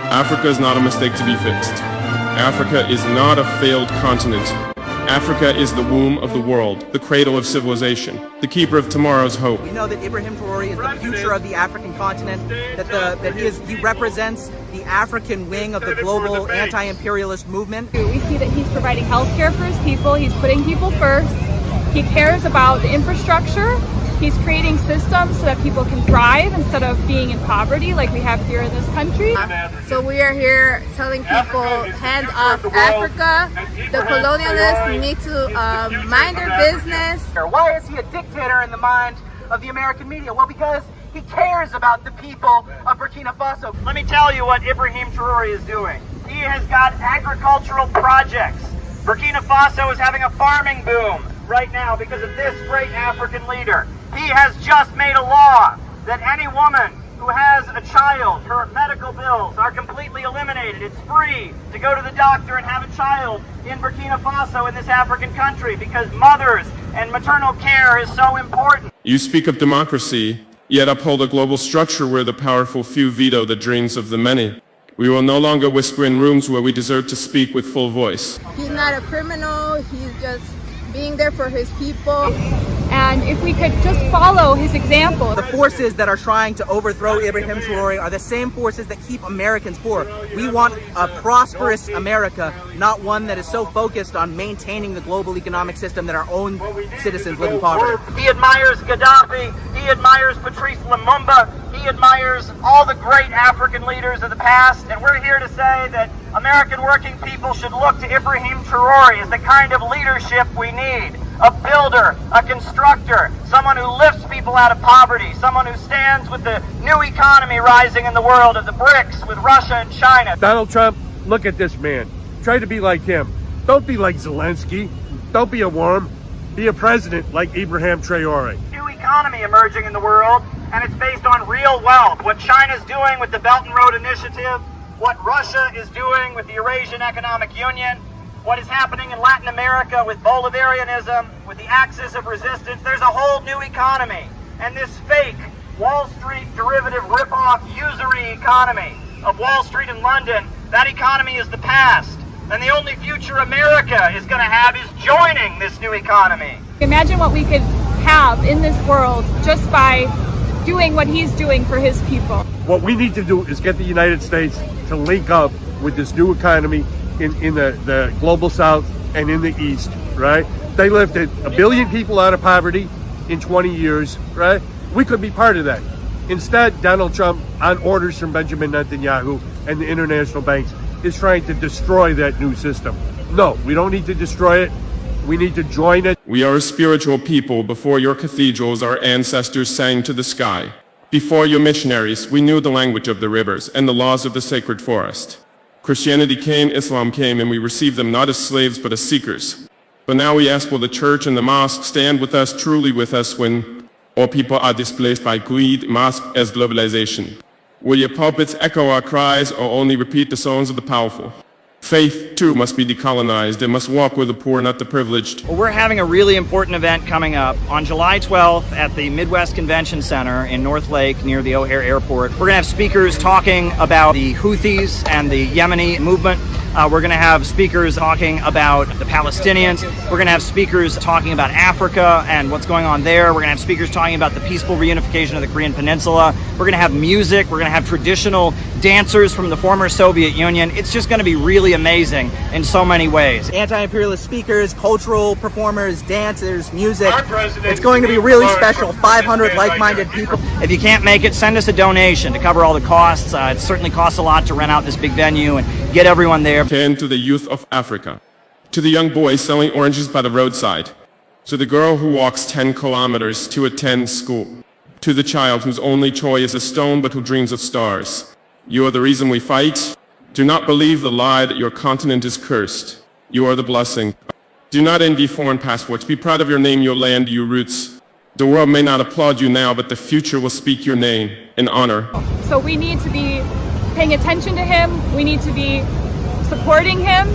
Africa is not a mistake to be fixed. Africa is not a failed continent. Africa is the womb of the world, the cradle of civilization, the keeper of tomorrow's hope. We know that Ibrahim Traore is the future of the African continent, that he represents the African wing of the global anti-imperialist movement. We see that he's providing health care for his people, he's putting people first, he cares about the infrastructure, he's creating systems so that people can thrive instead of being in poverty like we have here in this country. So we are here telling people, hands off Africa. The colonialists need to mind their business. Why is he a dictator in the mind of the American media? Well, because he cares about the people of Burkina Faso. Let me tell you what Ibrahim Traore is doing. He has got agricultural projects. Burkina Faso is having a farming boom right now because of this great African leader. He has just made a law that any woman who has a child, her medical bills are completely eliminated. It's free to go to the doctor and have a child in Burkina Faso, in this African country, because mothers and maternal care is so important. You speak of democracy, yet uphold a global structure where the powerful few veto the dreams of the many. We will no longer whisper in rooms where we deserve to speak with full voice. He's not a criminal, he's just being there for his people. And if we could just follow his example. The forces that are trying to overthrow Ibrahim Traore are the same forces that keep Americans poor. We want a prosperous America, not one that is so focused on maintaining the global economic system that our own citizens live in poverty. He admires Gaddafi, he admires Patrice Lumumba, he admires all the great African leaders of the past, and we're here to say that American working people should look to Ibrahim Traore as the kind of leadership we need. A builder, a constructor, someone who lifts people out of poverty, someone who stands with the new economy rising in the world of the BRICS with Russia and China. Donald Trump, look at this man. Try to be like him. Don't be like Zelensky. Don't be a worm. Be a president like Ibrahim Traore. New economy emerging in the world, and it's based on real wealth. What China's doing with the Belt and Road Initiative, what Russia is doing with the Eurasian Economic Union, what is happening in Latin America with Bolivarianism, with the axis of resistance. There's a whole new economy. And this fake Wall Street derivative rip-off usury economy of Wall Street in London, that economy is the past. And the only future America is going to have is joining this new economy. Imagine what we could have in this world just by doing what he's doing for his people. What we need to do is get the United States to link up with this new economy in the global south and in the east, right? They lifted 1 billion people out of poverty in 20 years, right? We could be part of that. Instead, Donald Trump, on orders from Benjamin Netanyahu and the international banks, is trying to destroy that new system. No, we don't need to destroy it. We need to join it. We are a spiritual people. Before your cathedrals, our ancestors sang to the sky. Before your missionaries, we knew the language of the rivers and the laws of the sacred forest. Christianity came, Islam came, and we received them not as slaves but as seekers. But now we ask, will the church and the mosque stand with us, truly with us, when all people are displaced by greed, masked as globalization? Will your pulpits echo our cries or only repeat the songs of the powerful? Faith, too, must be decolonized. It must walk with the poor, not the privileged. Well, we're having a really important event coming up on July 12th at the Midwest Convention Center in North Lake near the O'Hare Airport. We're going to have speakers talking about the Houthis and the Yemeni movement. We're going to have speakers talking about the Palestinians. We're going to have speakers talking about Africa and what's going on there. We're going to have speakers talking about the peaceful reunification of the Korean Peninsula. We're going to have music. We're going to have traditional dancers from the former Soviet Union. It's just going to be really amazing in so many ways. Anti-imperialist speakers, cultural performers, dancers, music. It's going to be really special. 500 like-minded people. If you can't make it, send us a donation to cover all the costs. It certainly costs a lot to rent out this big venue and get everyone there. To the youth of Africa, to the young boy selling oranges by the roadside, to the girl who walks 10 kilometers to attend school, to the child whose only toy is a stone but who dreams of stars. You are the reason we fight. Do not believe the lie that your continent is cursed. You are the blessing. Do not envy foreign passports. Be proud of your name, your land, your roots. The world may not applaud you now, but the future will speak your name in honor. So we need to be paying attention to him. We need to be supporting him,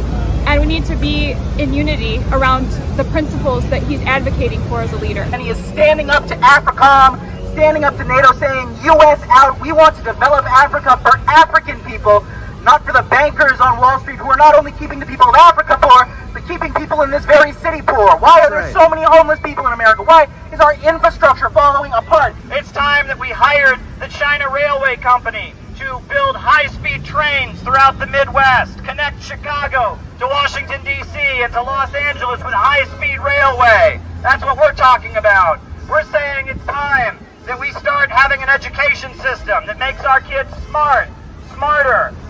and we need to be in unity around the principles that he's advocating for as a leader. And he is standing up to AFRICOM, standing up to NATO, saying, U.S. out, we want to develop Africa for African people, not for the bankers on Wall Street who are not only keeping the people of Africa poor, but keeping people in this very city poor. Why are there so many homeless people in America? Why is our infrastructure falling apart? It's time that we hired the China Railway Company to build high-speed trains throughout the Midwest, connect Chicago to Washington, D.C. and to Los Angeles with high-speed railway. That's what we're talking about. We're saying it's time that we start having an education system that makes our kids smarter.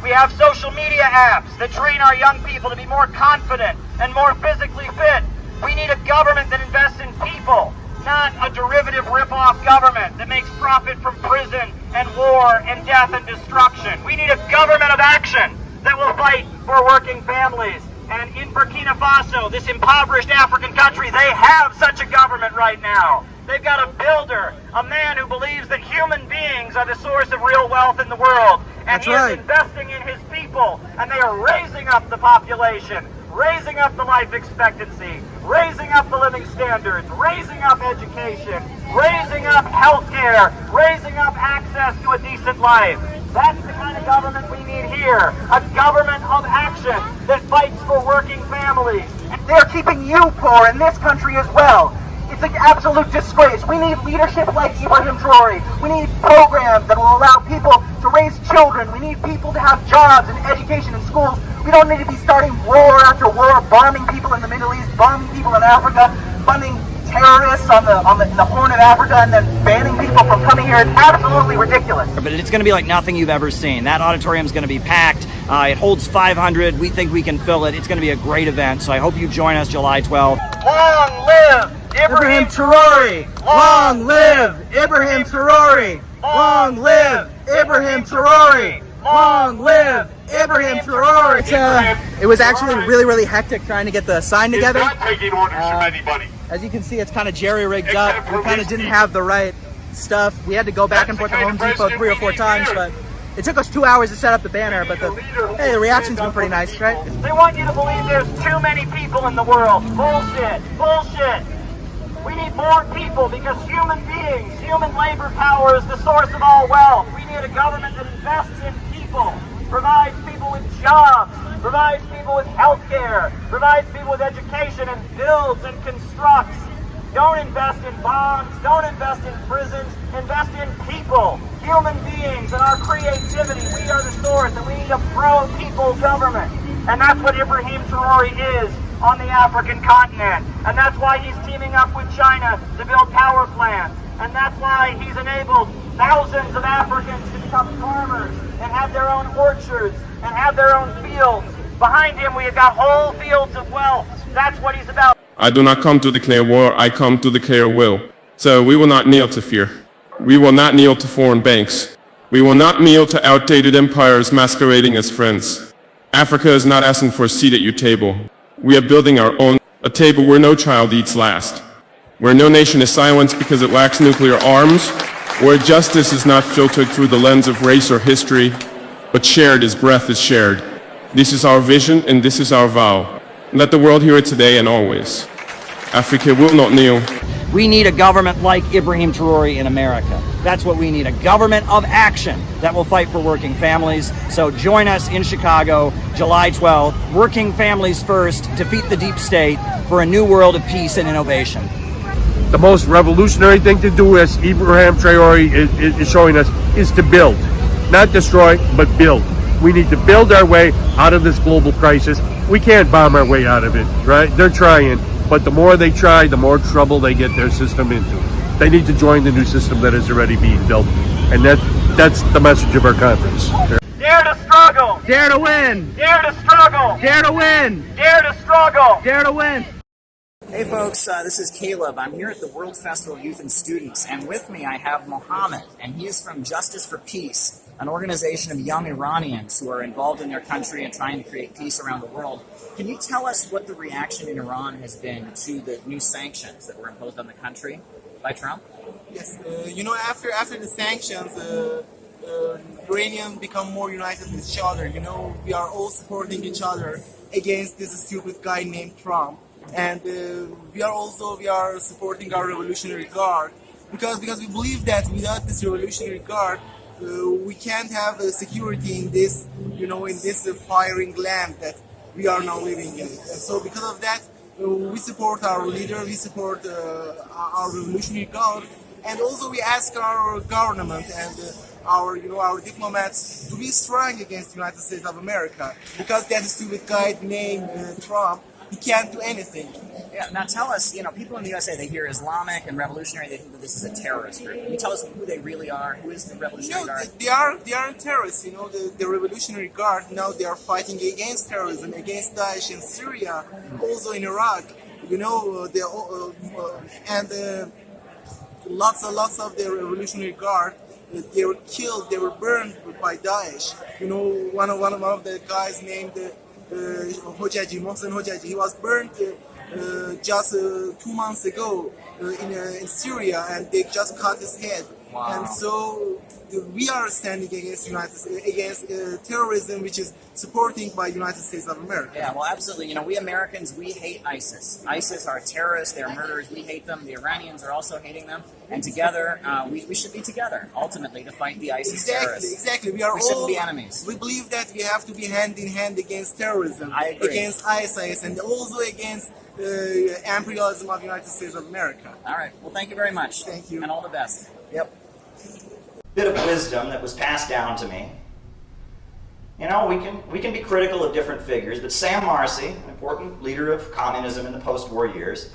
We have social media apps that train our young people to be more confident and more physically fit. We need a government that invests in people, not a derivative rip-off government that makes profit from prison and war and death and destruction. We need a government of action that will fight for working families. And in Burkina Faso, this impoverished African country, they have such a government right now. They've got a builder, a man who believes that human beings are the source of real wealth in the world. And he is investing in his people, and they are raising up the population. raising up the life expectancy, raising up the living standards, raising up education, raising up healthcare, raising up access to a decent life. That's the kind of government we need here. A government of action that fights for working families. They're keeping you poor in this country as well. It's an absolute disgrace. We need leadership like Ibrahim Traore. We need programs that will allow people to raise children. We need people to have jobs and education in schools. We don't need to be starting war after war, bombing people in the Middle East, bombing people in Africa, funding terrorists in the Horn of Africa, and then banning people from coming here. It's absolutely ridiculous. But it's going to be like nothing you've ever seen. That auditorium is going to be packed. It holds 500. We think we can fill it. It's going to be a great event. So I hope you join us July 12th. Long live Ibrahim Traore! Long live Ibrahim Traore! Long live Ibrahim Traore! Long live Ibrahim Traore! It was actually really hectic trying to get the sign together. Not taking orders from anybody. As you can see, it's kind of jerry-rigged up. We kind of didn't have the right stuff. We had to go back and forth to Home Depot 3 or 4 times, but it took us 2 hours to set up the banner, but the reaction's been pretty nice, right? They want you to believe there's too many people in the world. Bullshit! Bullshit! We need more people because human beings, human labor power is the source of all wealth. We need a government that invests in people, provides people with jobs, provides people with health care, provides people with education, and builds and constructs. Don't invest in bonds, don't invest in prisons, invest in people, human beings, and our creativity. We are the source, and we need a pro-people government. And that's what Ibrahim Traore is on the African continent. And that's why he's teaming up with China to build power plants. And that's why he's enabled thousands of Africans to become farmers and have their own orchards and have their own fields. Behind him, we have got whole fields of wealth. That's what he's about. I do not come to declare war, I come to declare will. So we will not kneel to fear. We will not kneel to foreign banks. We will not kneel to outdated empires masquerading as friends. Africa is not asking for a seat at your table. We are building our own, a table where no child eats last, where no nation is silenced because it lacks nuclear arms, where justice is not filtered through the lens of race or history, but shared as breath is shared. This is our vision and this is our vow. Let the world hear it today and always. Africa will not kneel. We need a government like Ibrahim Traore in America. That's what we need, a government of action that will fight for working families. So join us in Chicago, July 12th. Working families first, defeat the deep state for a new world of peace and innovation. The most revolutionary thing to do, as Ibrahim Traore is showing us, is to build. Not destroy, but build. We need to build our way out of this global crisis. We can't bomb our way out of it, right? They're trying. But the more they try, the more trouble they get their system into. They need to join the new system that is already being built. And that's the message of our conference. Dare to struggle! Dare to win! Dare to struggle! Dare to win! Dare to struggle! Dare to win! Hey folks, this is Caleb. I'm here at the World Festival of Youth and Students, and with me I have Mohammed, and he is from Justice for Peace, an organization of young Iranians who are involved in their country and trying to create peace around the world. Can you tell us what the reaction in Iran has been to the new sanctions that were imposed on the country by Trump? Yes, after the sanctions, Iranians become more united with each other. We are all supporting each other against this stupid guy named Trump. And we are supporting our Revolutionary Guard because we believe that without this Revolutionary Guard, we can't have security in this, in this firing land that we are now living in. And so because of that, we support our leader, we support our Revolutionary Guard, and also we ask our government and our diplomats to be strong against the United States of America because that stupid guy named Trump, he can't do anything. Yeah, now tell us, people in the USA, they hear Islamic and revolutionary, they think that this is a terrorist group. Can you tell us who they really are? Who is the Revolutionary Guard? They are terrorists, the Revolutionary Guard, now they are fighting against terrorism, against Daesh in Syria, also in Iraq, lots of the Revolutionary Guard, they were killed, they were burned by Daesh. One of the guys named Mohsen Hojaji, he was burned just 2 months ago in Syria, and they just cut his head. And so we are standing against terrorism, which is supported by United States of America. Yeah, well, absolutely. You know, we Americans, we hate ISIS. ISIS are terrorists, they're murderers, we hate them. The Iranians are also hating them. And together, we should be together, ultimately, to fight the ISIS terrorists. Exactly. We shouldn't be enemies. We believe that we have to be hand in hand against terrorism, I agree. against ISIS, and also against imperialism of the United States of America. All right. Well, thank you very much. Thank you. And all the best. Yep. Bit of wisdom that was passed down to me. You know, we can be critical of different figures, but Sam Marcy, an important leader of communism in the post-war years,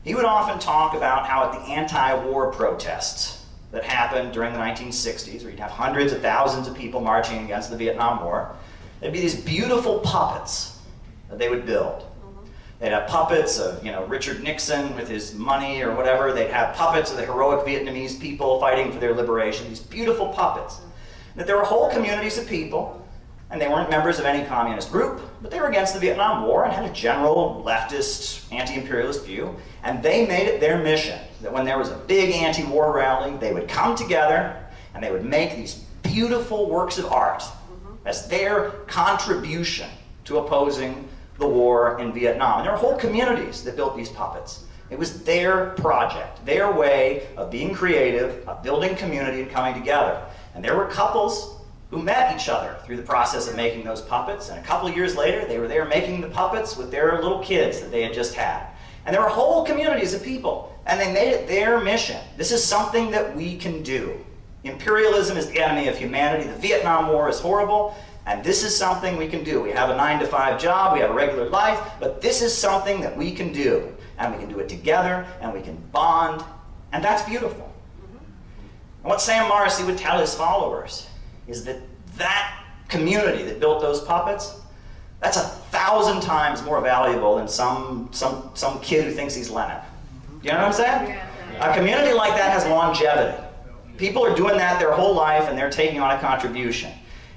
he would often talk about how at the anti-war protests that happened during the 1960s, where you'd have hundreds of thousands of people marching against the Vietnam War, there'd be these beautiful puppets that they would build. They'd have puppets of, you know, Richard Nixon with his money or whatever. They'd have puppets of the heroic Vietnamese people fighting for their liberation, these beautiful puppets. That there were whole communities of people, and they weren't members of any communist group, but they were against the Vietnam War and had a general leftist, anti-imperialist view, and they made it their mission that when there was a big anti-war rally, they would come together and they would make these beautiful works of art as their contribution to opposing the war in Vietnam. And there were whole communities that built these puppets. It was their project, their way of being creative, of building community and coming together. And there were couples who met each other through the process of making those puppets, and a couple of years later they were there making the puppets with their little kids that they had just had. And there were whole communities of people, and they made it their mission. This is something that we can do. Imperialism is the enemy of humanity. The Vietnam War is horrible, and this is something we can do. We have a 9-to-5 job, we have a regular life, but this is something that we can do. And we can do it together, and we can bond, and that's beautiful. And what Sam Marcy would tell his followers is that that community that built those puppets, that's 1,000 times more valuable than some kid who thinks he's Lenin. You know what I'm saying? A community like that has longevity. People are doing that their whole life, and they're taking on a contribution.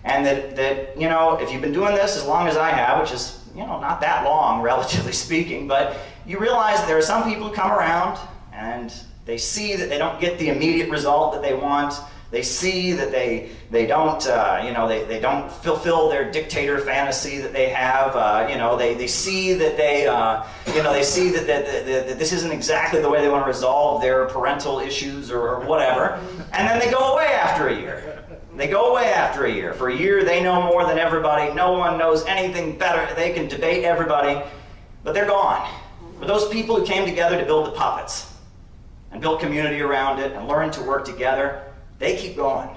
And that you know, if you've been doing this as long as I have, which is, you know, not that long, relatively speaking, but you realize that there are some people who come around and they see that they don't get the immediate result that they want. They see that they don't, you know, they don't fulfill their dictator fantasy that they have. You know, they see that you know, they see that this isn't exactly the way they want to resolve their parental issues or whatever, and then they go away after a year. They go away after a year. For a year, they know more than everybody. No one knows anything better. They can debate everybody, but they're gone. But those people who came together to build the puppets and build community around it and learn to work together, they keep going.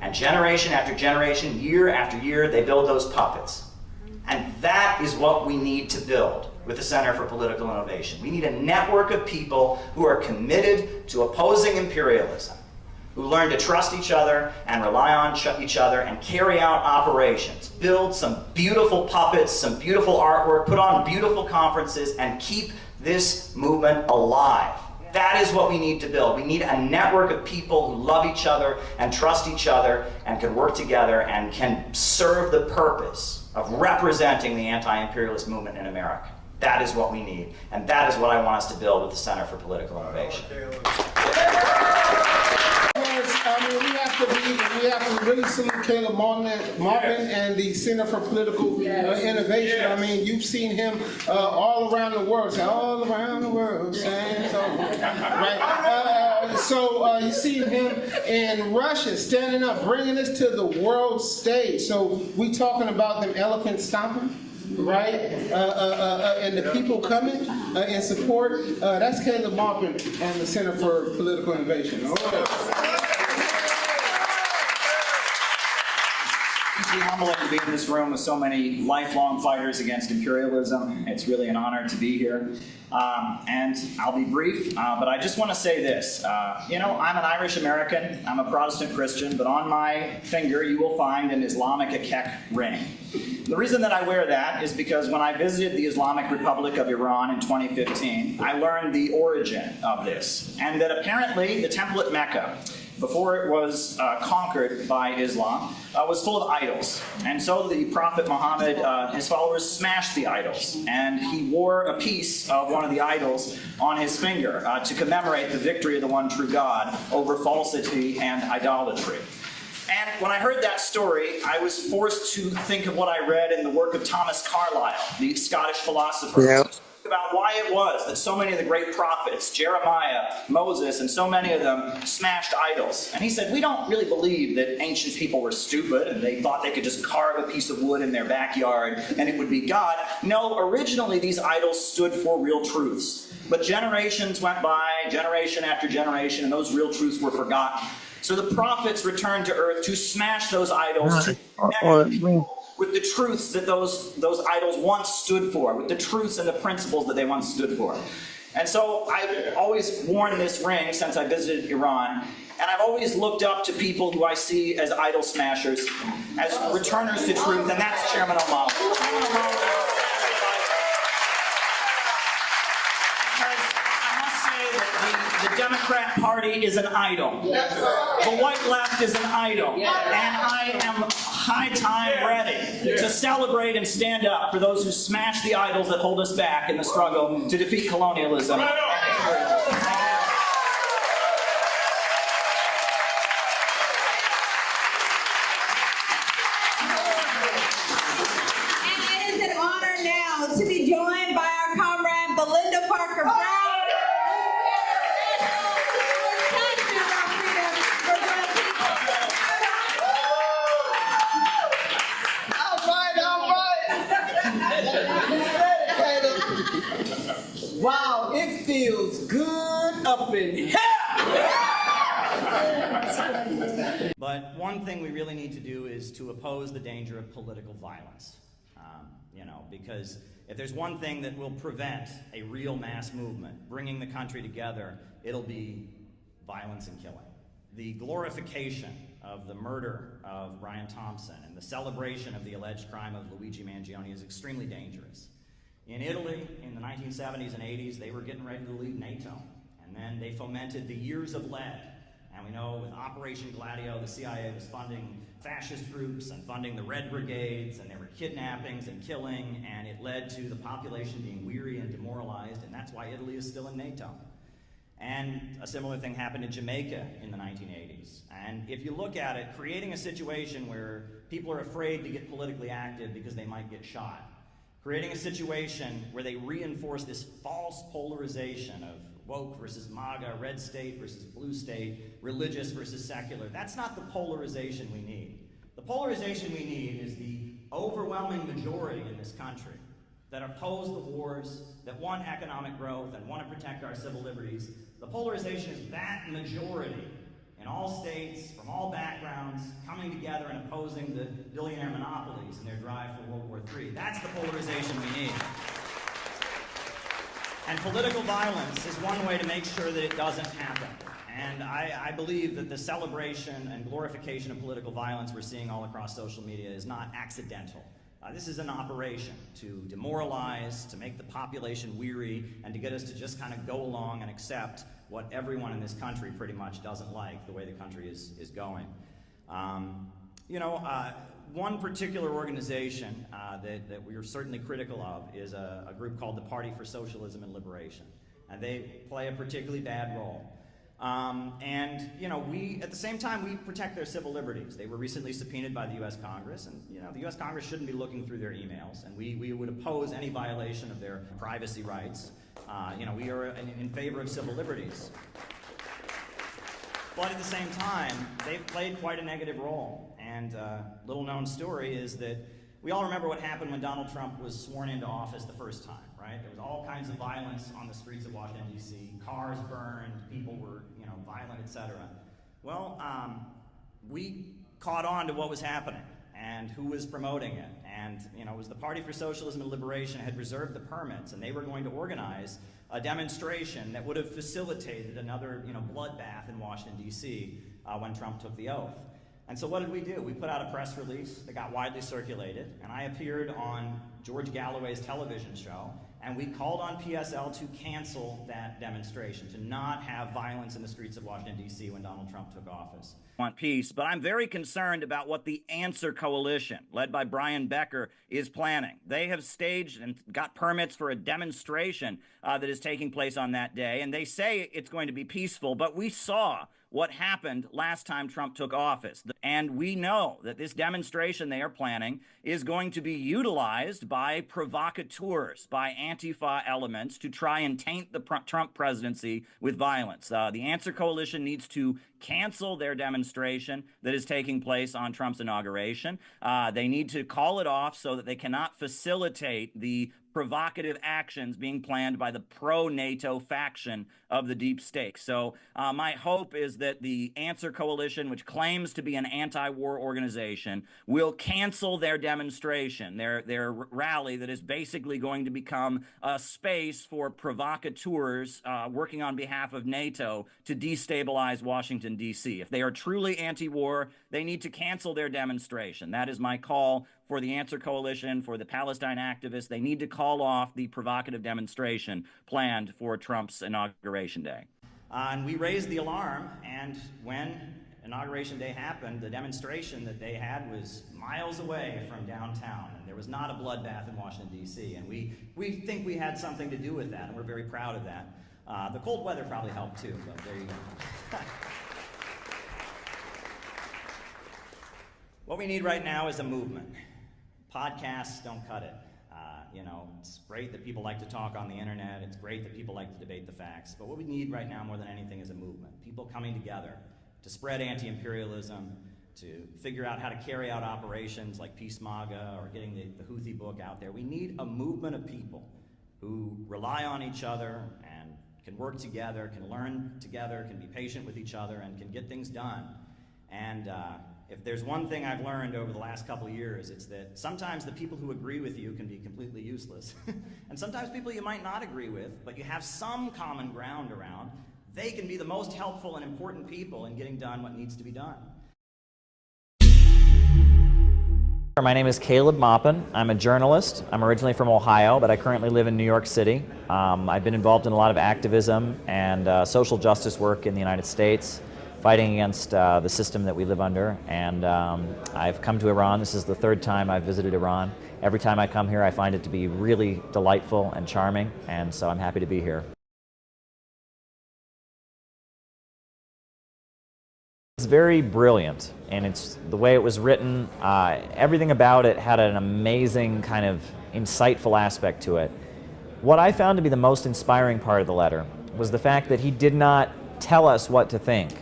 And generation after generation, year after year, they build those puppets. And that is what we need to build with the Center for Political Innovation. We need a network of people who are committed to opposing imperialism, who learn to trust each other and rely on each other and carry out operations, build some beautiful puppets, some beautiful artwork, put on beautiful conferences, and keep this movement alive. That is what we need to build. We need a network of people who love each other and trust each other and can work together and can serve the purpose of representing the anti-imperialist movement in America. That is what we need, and that is what I want us to build with the Center for Political Innovation. I mean, we have to really salute Caleb Maupin and the Center for Political Innovation. I mean, you've seen him all around the world, all around the world, saying so. Right? So you see him in Russia standing up, bringing us to the world stage. So we talking about them elephant stomping, right? And the people coming in support. That's Caleb Maupin and the Center for Political Innovation. It's humbling to be in this room with so many lifelong fighters against imperialism. It's really an honor to be here. And I'll be brief, but I just want to say this. You know, I'm an Irish American, I'm a Protestant Christian, but on my finger you will find an Islamic Akek ring. The reason that I wear that is because when I visited the Islamic Republic of Iran in 2015, I learned the origin of this, and that apparently the temple at Mecca before it was conquered by Islam, was full of idols. And so the Prophet Muhammad, his followers smashed the idols. And he wore a piece of one of the idols on his finger to commemorate the victory of the one true God over falsity and idolatry. And when I heard that story, I was forced to think of what I read in the work of Thomas Carlyle, the Scottish philosopher. Yeah. About why it was that so many of the great prophets, Jeremiah, Moses, and so many of them smashed idols. And he said, we don't really believe that ancient people were stupid and they thought they could just carve a piece of wood in their backyard and it would be God. No, originally these idols stood for real truths. But generations went by, generation after generation, and those real truths were forgotten. So the prophets returned to earth to smash those idols, to connect people with the truths that those idols once stood for, with the truths and the principles that they once stood for. And so I've always worn this ring since I visited Iran, and I've always looked up to people who I see as idol smashers, as returners to truth, and that's Chairman O'Malley. Chairman O'Malley, the Democrat Party is an idol. The white left is an idol. And I am high time ready to celebrate and stand up for those who smash the idols that hold us back in the struggle to defeat colonialism. It is an honor now to be joined by our comrade Belinda Parker Brown. Wow, it feels good up in here. But one thing we really need to do is to oppose the danger of political violence. Because if there's one thing that will prevent a real mass movement, bringing the country together, it'll be violence and killing. The glorification of the murder of Brian Thompson and the celebration of the alleged crime of Luigi Mangione is extremely dangerous. In Italy, in the 1970s and 80s, they were getting ready to leave NATO. And then they fomented the years of lead. And we know with Operation Gladio, the CIA was funding fascist groups and funding the Red Brigades, and there were kidnappings and killing, and it led to the population being weary and demoralized, and that's why Italy is still in NATO. And a similar thing happened in Jamaica in the 1980s. And if you look at it, creating a situation where people are afraid to get politically active because they might get shot, creating a situation where they reinforce this false polarization of woke versus MAGA, red state versus blue state, religious versus secular. That's not the polarization we need. The polarization we need is the overwhelming majority in this country that oppose the wars, that want economic growth, and want to protect our civil liberties. The polarization is that majority in all states, from all backgrounds, coming together and opposing the billionaire monopolies in their drive for World War III. That's the polarization we need. And political violence is one way to make sure that it doesn't happen. And I believe that the celebration and glorification of political violence we're seeing all across social media is not accidental. This is an operation to demoralize, to make the population weary, and to get us to just kind of go along and accept what everyone in this country pretty much doesn't like, the way the country is going. One particular organization that we are certainly critical of is a group called the Party for Socialism and Liberation. And they play a particularly bad role. We, at the same time, we protect their civil liberties. They were recently subpoenaed by the U.S. Congress, and the U.S. Congress shouldn't be looking through their emails, and we would oppose any violation of their privacy rights. We are in favor of civil liberties. But at the same time, they've played quite a negative role. And little known story is that we all remember what happened when Donald Trump was sworn into office the first time, right? There was all kinds of violence on the streets of Washington, D.C. Cars burned, people were, violent, etc. Well, we caught on to what was happening and who was promoting it. And, it was the Party for Socialism and Liberation had reserved the permits, and they were going to organize a demonstration that would have facilitated another, bloodbath in Washington, D.C. When Trump took the oath. And so what did we do? We put out a press release that got widely circulated, and I appeared on George Galloway's television show, And we called on PSL to cancel that demonstration, to not have violence in the streets of Washington, D.C. when Donald Trump took office. I want peace, but I'm very concerned about what the Answer Coalition, led by Brian Becker, is planning. They have staged and got permits for a demonstration that is taking place on that day, and they say it's going to be peaceful, but we saw what happened last time Trump took office. And we know that this demonstration they are planning is going to be utilized by provocateurs, by Antifa elements to try and taint the Trump presidency with violence. The Answer Coalition needs to cancel their demonstration that is taking place on Trump's inauguration. They need to call it off so that they cannot facilitate the provocative actions being planned by the pro-NATO faction of the deep state. So my hope is that the Answer Coalition, which claims to be an anti-war organization, will cancel their demonstration, their rally that is basically going to become a space for provocateurs working on behalf of NATO to destabilize Washington, D.C. If they are truly anti-war, they need to cancel their demonstration. That is my call for the Answer Coalition, for the Palestine activists. They need to call off the provocative demonstration planned for Trump's Inauguration Day. And we raised the alarm, and when Inauguration Day happened, the demonstration that they had was miles away from downtown, and there was not a bloodbath in Washington, D.C., and we think we had something to do with that, and we're very proud of that. The cold weather probably helped too, but there you go. What we need right now is a movement. Podcasts don't cut it. It's great that people like to talk on the internet. It's great that people like to debate the facts. But what we need right now more than anything is a movement. People coming together to spread anti-imperialism, to figure out how to carry out operations like Peace MAGA or getting the Houthi book out there. We need a movement of people who rely on each other and can work together, can learn together, can be patient with each other, and can get things done. And if there's one thing I've learned over the last couple of years, it's that sometimes the people who agree with you can be completely useless. And sometimes people you might not agree with, but you have some common ground around, they can be the most helpful and important people in getting done what needs to be done. My name is Caleb Maupin. I'm a journalist. I'm originally from Ohio, but I currently live in New York City. I've been involved in a lot of activism and social justice work in the United States, fighting against the system that we live under. And I've come to Iran. This is the third time I've visited Iran. Every time I come here, I find it to be really delightful and charming, and so I'm happy to be here. It's very brilliant, and it's the way it was written. Everything about it had an amazing kind of insightful aspect to it. What I found to be the most inspiring part of the letter was the fact that he did not tell us what to think,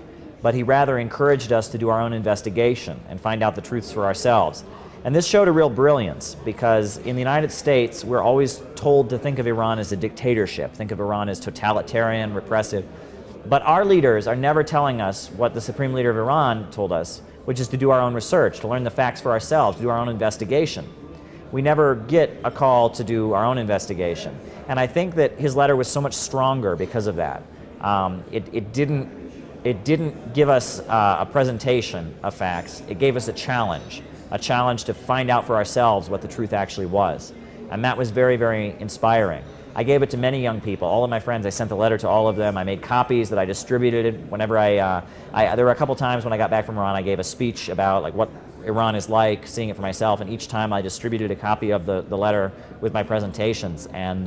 but he rather encouraged us to do our own investigation and find out the truths for ourselves. And this showed a real brilliance, because in the United States, we're always told to think of Iran as a dictatorship, think of Iran as totalitarian, repressive. But our leaders are never telling us what the Supreme Leader of Iran told us, which is to do our own research, to learn the facts for ourselves, to do our own investigation. We never get a call to do our own investigation. And I think that his letter was so much stronger because of that. It didn't give us a presentation of facts. It gave us a challenge to find out for ourselves what the truth actually was. And that was very, very inspiring. I gave it to many young people, all of my friends. I sent the letter to all of them. I made copies that I distributed whenever there were a couple times when I got back from Iran, I gave a speech about like what Iran is like, seeing it for myself, and each time I distributed a copy of the letter with my presentations. And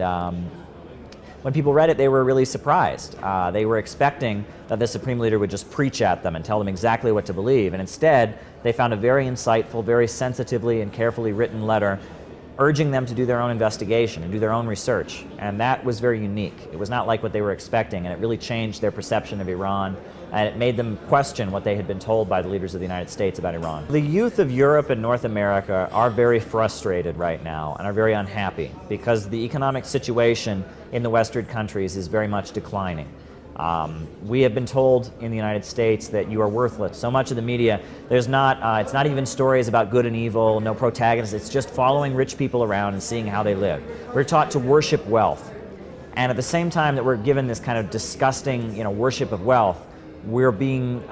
when people read it, they were really surprised. They were expecting that the Supreme Leader would just preach at them and tell them exactly what to believe. And instead, they found a very insightful, very sensitively and carefully written letter urging them to do their own investigation and do their own research. And that was very unique. It was not like what they were expecting, and it really changed their perception of Iran, and it made them question what they had been told by the leaders of the United States about Iran. The youth of Europe and North America are very frustrated right now and are very unhappy because the economic situation in the Western countries is very much declining. We have been told in the United States that you are worthless. So much of the media, it's not even stories about good and evil, no protagonists. It's just following rich people around and seeing how they live. We're taught to worship wealth. And at the same time that we're given this kind of disgusting, worship of wealth, we're being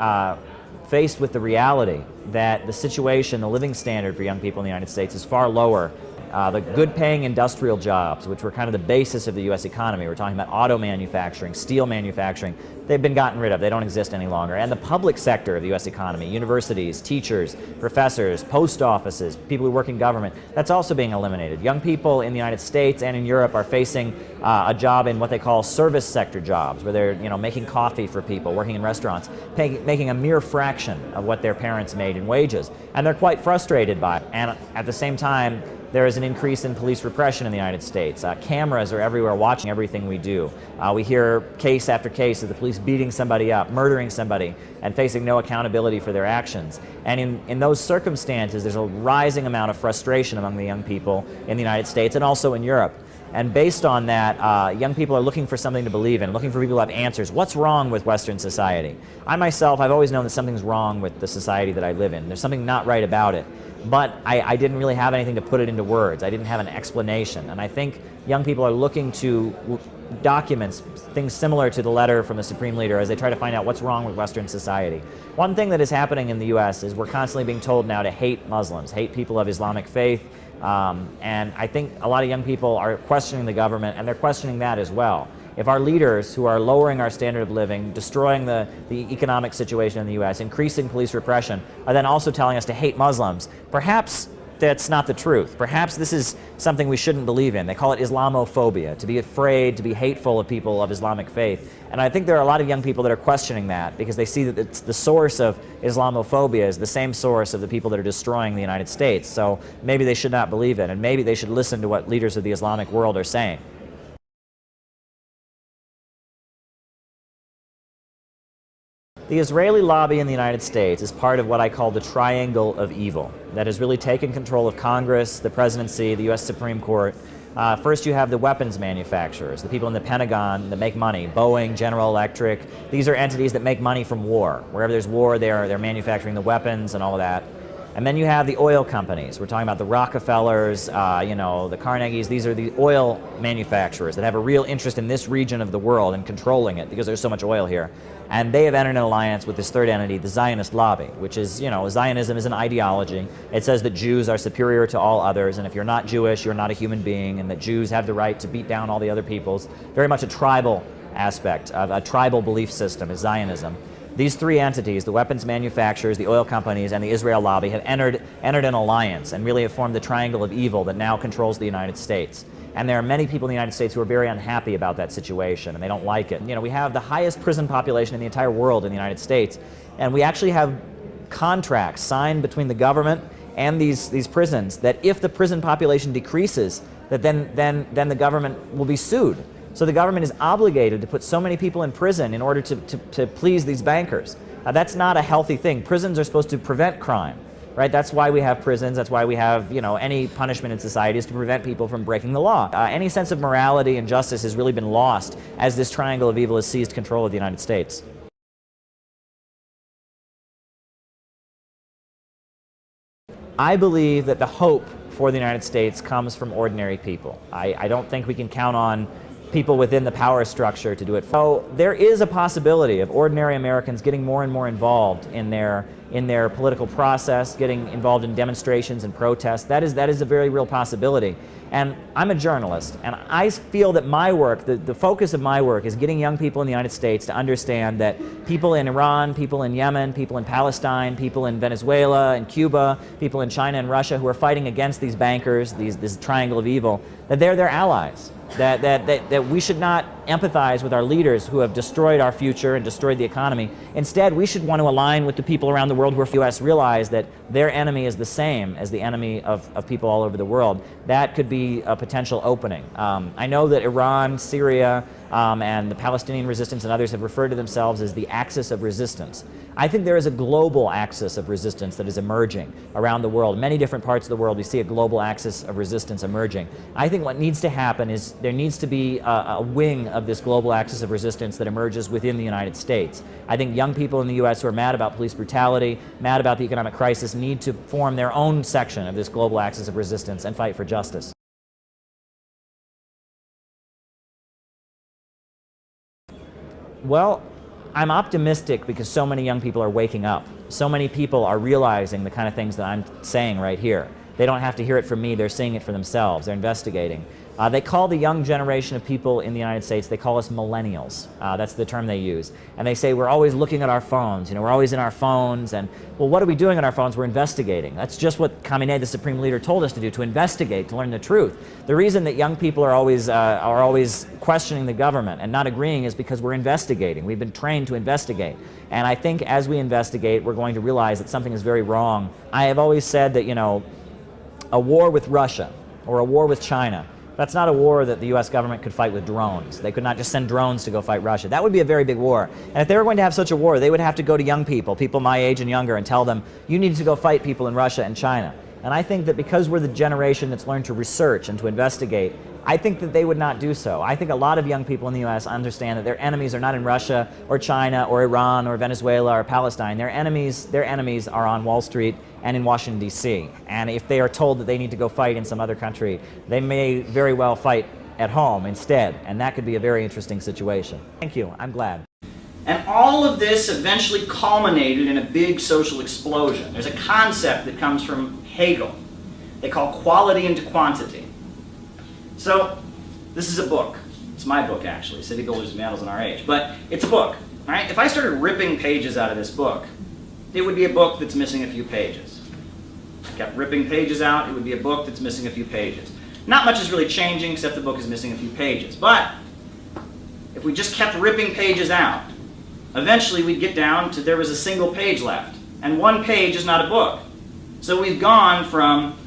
faced with the reality that the situation, the living standard for young people in the United States is far lower The good-paying industrial jobs, which were kind of the basis of the U.S. economy. We're talking about auto manufacturing, steel manufacturing. They've been gotten rid of. They don't exist any longer. And the public sector of the U.S. economy, universities, teachers, professors, post offices, people who work in government, that's also being eliminated. Young people in the United States and in Europe are facing a job in what they call service sector jobs, where they're making coffee for people, working in restaurants, making a mere fraction of what their parents made in wages. And they're quite frustrated by it. And at the same time, there is an increase in police repression in the United States. Cameras are everywhere watching everything we do. We hear case after case of the police beating somebody up, murdering somebody, and facing no accountability for their actions. And in those circumstances, there's a rising amount of frustration among the young people in the United States and also in Europe. And based on that, young people are looking for something to believe in, looking for people who have answers. What's wrong with Western society? I myself, I've always known that something's wrong with the society that I live in. There's something not right about it. But I didn't really have anything to put it into words. I didn't have an explanation. And I think young people are looking to documents, things similar to the letter from the Supreme Leader, as they try to find out what's wrong with Western society. One thing that is happening in the U.S. is we're constantly being told now to hate Muslims, hate people of Islamic faith. And I think a lot of young people are questioning the government, and they're questioning that as well. If our leaders, who are lowering our standard of living, destroying the economic situation in the U.S., increasing police repression, are then also telling us to hate Muslims, perhaps that's not the truth. Perhaps this is something we shouldn't believe in. They call it Islamophobia, to be afraid, to be hateful of people of Islamic faith. And I think there are a lot of young people that are questioning that because they see that it's the source of Islamophobia is the same source of the people that are destroying the United States. So maybe they should not believe it, and maybe they should listen to what leaders of the Islamic world are saying. The Israeli lobby in the United States is part of what I call the triangle of evil that has really taken control of Congress, the presidency, the U.S. Supreme Court. First you have the weapons manufacturers, the people in the Pentagon that make money, Boeing, General Electric. These are entities that make money from war. Wherever there's war, they're manufacturing the weapons and all of that. And then you have the oil companies. We're talking about the Rockefellers, the Carnegies. These are the oil manufacturers that have a real interest in this region of the world and controlling it because there's so much oil here. And they have entered an alliance with this third entity, the Zionist lobby, which is, Zionism is an ideology. It says that Jews are superior to all others, and if you're not Jewish, you're not a human being, and that Jews have the right to beat down all the other peoples. Very much a tribal aspect of a tribal belief system is Zionism. These three entities, the weapons manufacturers, the oil companies, and the Israel lobby, have entered an alliance and really have formed the triangle of evil that now controls the United States. And there are many people in the United States who are very unhappy about that situation, and they don't like it. We have the highest prison population in the entire world in the United States, and we actually have contracts signed between the government and these prisons that if the prison population decreases, that then the government will be sued. So the government is obligated to put so many people in prison in order to please these bankers. That's not a healthy thing. Prisons are supposed to prevent crime, right? That's why we have prisons. That's why we have, any punishment in society is to prevent people from breaking the law. Any sense of morality and justice has really been lost as this triangle of evil has seized control of the United States. I believe that the hope for the United States comes from ordinary people. I don't think we can count on people within the power structure to do it. So there is a possibility of ordinary Americans getting more and more involved in their political process, getting involved in demonstrations and protests. That is a very real possibility. And I'm a journalist, and I feel that my work, the focus of my work is getting young people in the United States to understand that people in Iran, people in Yemen, people in Palestine, people in Venezuela and Cuba, people in China and Russia who are fighting against these bankers, this triangle of evil, that they're their allies. That we should not empathize with our leaders who have destroyed our future and destroyed the economy. Instead, we should want to align with the people around the world who are U.S. realize that their enemy is the same as the enemy of people all over the world. That could be a potential opening. I know that Iran, Syria, and the Palestinian resistance and others have referred to themselves as the axis of resistance. I think there is a global axis of resistance that is emerging around the world. Many different parts of the world, we see a global axis of resistance emerging. I think what needs to happen is there needs to be a wing of this global axis of resistance that emerges within the United States. I think young people in the U.S. who are mad about police brutality, mad about the economic crisis, need to form their own section of this global axis of resistance and fight for justice. Well, I'm optimistic because so many young people are waking up. So many people are realizing the kind of things that I'm saying right here. They don't have to hear it from me. They're seeing it for themselves. They're investigating. They call the young generation of people in the United States, they call us millennials. That's the term they use. And they say we're always looking at our phones. We're always in our phones. And, well, what are we doing on our phones? We're investigating. That's just what Khamenei, the supreme leader, told us to do, to investigate, to learn the truth. The reason that young people are always questioning the government and not agreeing is because we're investigating. We've been trained to investigate. And I think as we investigate, we're going to realize that something is very wrong. I have always said that, a war with Russia or a war with China, that's not a war that the U.S. government could fight with drones. They could not just send drones to go fight Russia. That would be a very big war. And if they were going to have such a war, they would have to go to young people my age and younger, and tell them, you need to go fight people in Russia and China. And I think that because we're the generation that's learned to research and to investigate, I think that they would not do so. I think a lot of young people in the U.S. understand that their enemies are not in Russia or China or Iran or Venezuela or Palestine. Their enemies are on Wall Street and in Washington, D.C. And if they are told that they need to go fight in some other country, they may very well fight at home instead. And that could be a very interesting situation. Thank you. I'm glad. And all of this eventually culminated in a big social explosion. There's a concept that comes from Hegel. They call quality into quantity. So, this is a book. It's my book, actually, City Builders, Vandals, and Our Age. But it's a book. All right? If I started ripping pages out of this book, it would be a book that's missing a few pages. If I kept ripping pages out, it would be a book that's missing a few pages. Not much is really changing, except the book is missing a few pages. But if we just kept ripping pages out, eventually we'd get down to there was a single page left. And one page is not a book. So we've gone from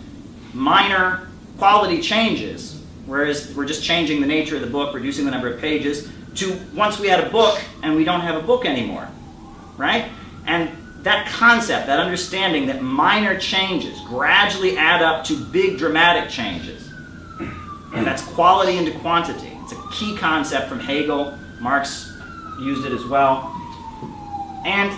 minor quality changes, whereas we're just changing the nature of the book, reducing the number of pages, to once we had a book and we don't have a book anymore, right? And that concept, that understanding that minor changes gradually add up to big dramatic changes, and that's quality into quantity. It's a key concept from Hegel. Marx used it as well. And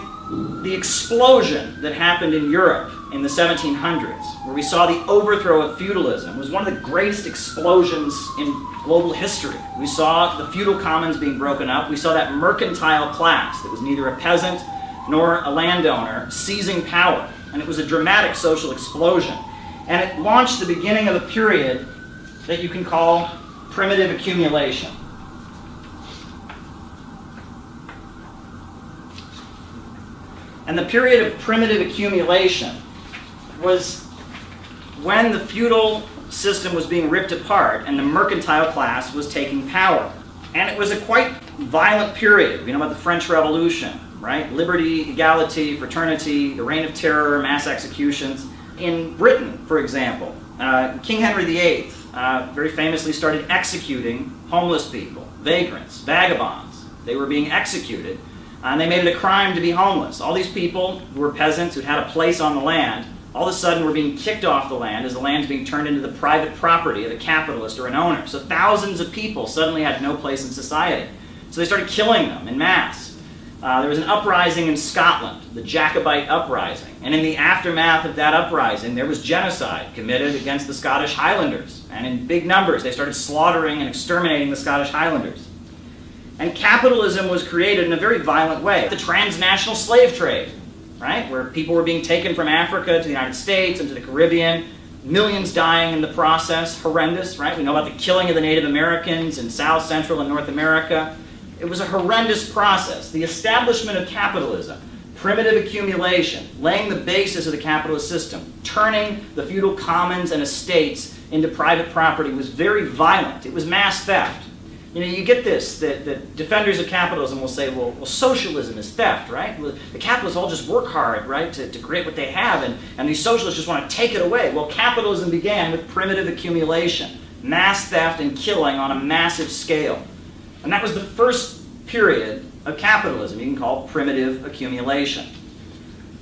the explosion that happened in Europe in the 1700s, where we saw the overthrow of feudalism, was one of the greatest explosions in global history. We saw the feudal commons being broken up. We saw that mercantile class that was neither a peasant nor a landowner seizing power. And it was a dramatic social explosion. And it launched the beginning of a period that you can call primitive accumulation. And the period of primitive accumulation was when the feudal system was being ripped apart and the mercantile class was taking power. And it was a quite violent period. We know about the French Revolution, right? Liberty, equality, fraternity, the reign of terror, mass executions. In Britain, for example, King Henry VIII very famously started executing homeless people, vagrants, vagabonds. They were being executed. And they made it a crime to be homeless. All these people who were peasants who'd had a place on the land, all of a sudden were being kicked off the land as the land's being turned into the private property of a capitalist or an owner. So thousands of people suddenly had no place in society. So they started killing them en masse. There was an uprising in Scotland, the Jacobite uprising. And in the aftermath of that uprising, there was genocide committed against the Scottish Highlanders. And in big numbers, they started slaughtering and exterminating the Scottish Highlanders. And capitalism was created in a very violent way. The transnational slave trade, right? Where people were being taken from Africa to the United States and to the Caribbean, millions dying in the process, horrendous, right? We know about the killing of the Native Americans in South, Central, and North America. It was a horrendous process. The establishment of capitalism, primitive accumulation, laying the basis of the capitalist system, turning the feudal commons and estates into private property was very violent. It was mass theft. You get this, that defenders of capitalism will say, well, socialism is theft, right? Well, the capitalists all just work hard, right, to create what they have, and these socialists just want to take it away. Well, capitalism began with primitive accumulation, mass theft and killing on a massive scale. And that was the first period of capitalism you can call primitive accumulation.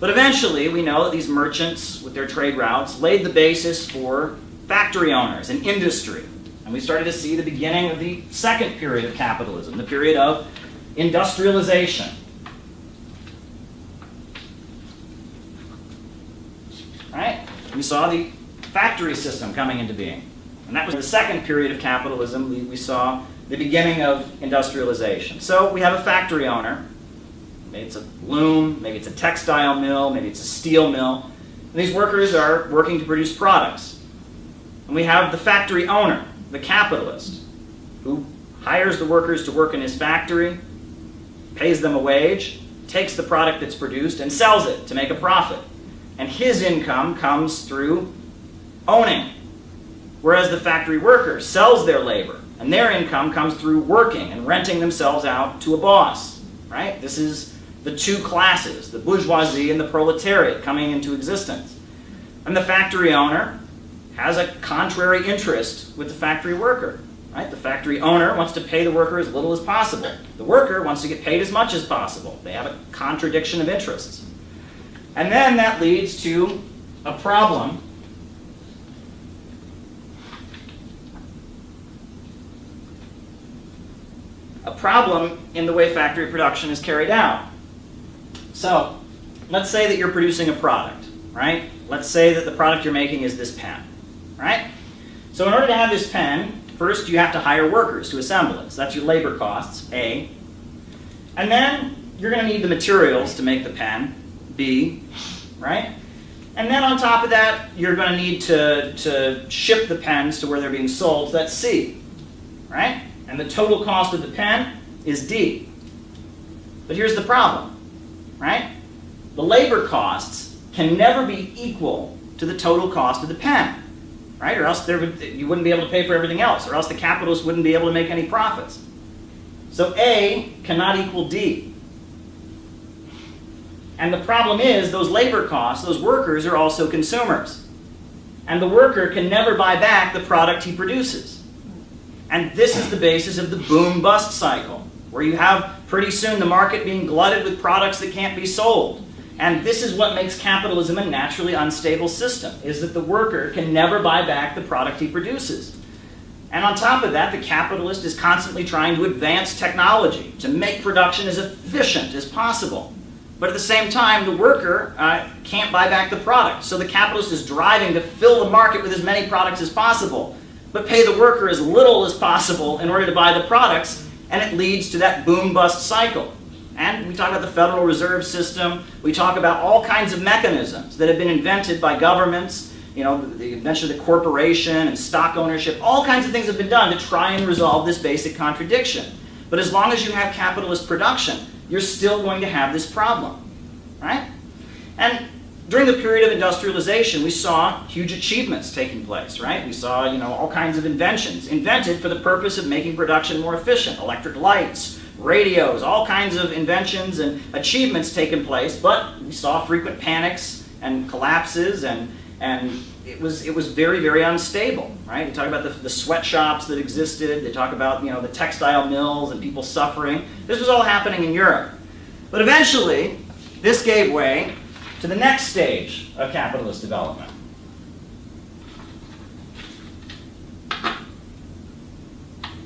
But eventually, we know that these merchants, with their trade routes, laid the basis for factory owners and industry. And we started to see the beginning of the second period of capitalism, the period of industrialization. Right? We saw the factory system coming into being. And that was the second period of capitalism. We saw the beginning of industrialization. So we have a factory owner. Maybe it's a loom, maybe it's a textile mill, maybe it's a steel mill. And these workers are working to produce products. And we have the factory owner, the capitalist, who hires the workers to work in his factory, pays them a wage, takes the product that's produced and sells it to make a profit. And his income comes through owning. Whereas the factory worker sells their labor, and their income comes through working and renting themselves out to a boss. Right? This is the two classes, the bourgeoisie and the proletariat, coming into existence. And the factory owner has a contrary interest with the factory worker. Right? The factory owner wants to pay the worker as little as possible. The worker wants to get paid as much as possible. They have a contradiction of interests. And then that leads to a problem. A problem in the way factory production is carried out. So, let's say that you're producing a product, right? Let's say that the product you're making is this pen, right? So in order to have this pen, first you have to hire workers to assemble it. So that's your labor costs, A. And then you're going to need the materials to make the pen, B, right? And then on top of that, you're going to need to ship the pens to where they're being sold, so that's C, right? And the total cost of the pen is D. But here's the problem, right? The labor costs can never be equal to the total cost of the pen, right? Or else you wouldn't be able to pay for everything else, or else the capitalists wouldn't be able to make any profits. So A cannot equal D. And the problem is those labor costs, those workers are also consumers. And the worker can never buy back the product he produces. And this is the basis of the boom-bust cycle, where you have pretty soon the market being glutted with products that can't be sold. And this is what makes capitalism a naturally unstable system, is that the worker can never buy back the product he produces. And on top of that, the capitalist is constantly trying to advance technology to make production as efficient as possible. But at the same time, the worker can't buy back the product. So the capitalist is driving to fill the market with as many products as possible, but pay the worker as little as possible in order to buy the products, and it leads to that boom-bust cycle. And we talk about the Federal Reserve System, we talk about all kinds of mechanisms that have been invented by governments, you know, the invention of the corporation and stock ownership, all kinds of things have been done to try and resolve this basic contradiction. But as long as you have capitalist production, you're still going to have this problem, right? And during the period of industrialization, we saw huge achievements taking place, right? We saw, you know, all kinds of inventions invented for the purpose of making production more efficient. Electric lights, radios, all kinds of inventions and achievements taking place, but we saw frequent panics and collapses, and it was very, very unstable, right? We talk about the sweatshops that existed. They talk about, you know, the textile mills and people suffering. This was all happening in Europe. But eventually, this gave way to the next stage of capitalist development.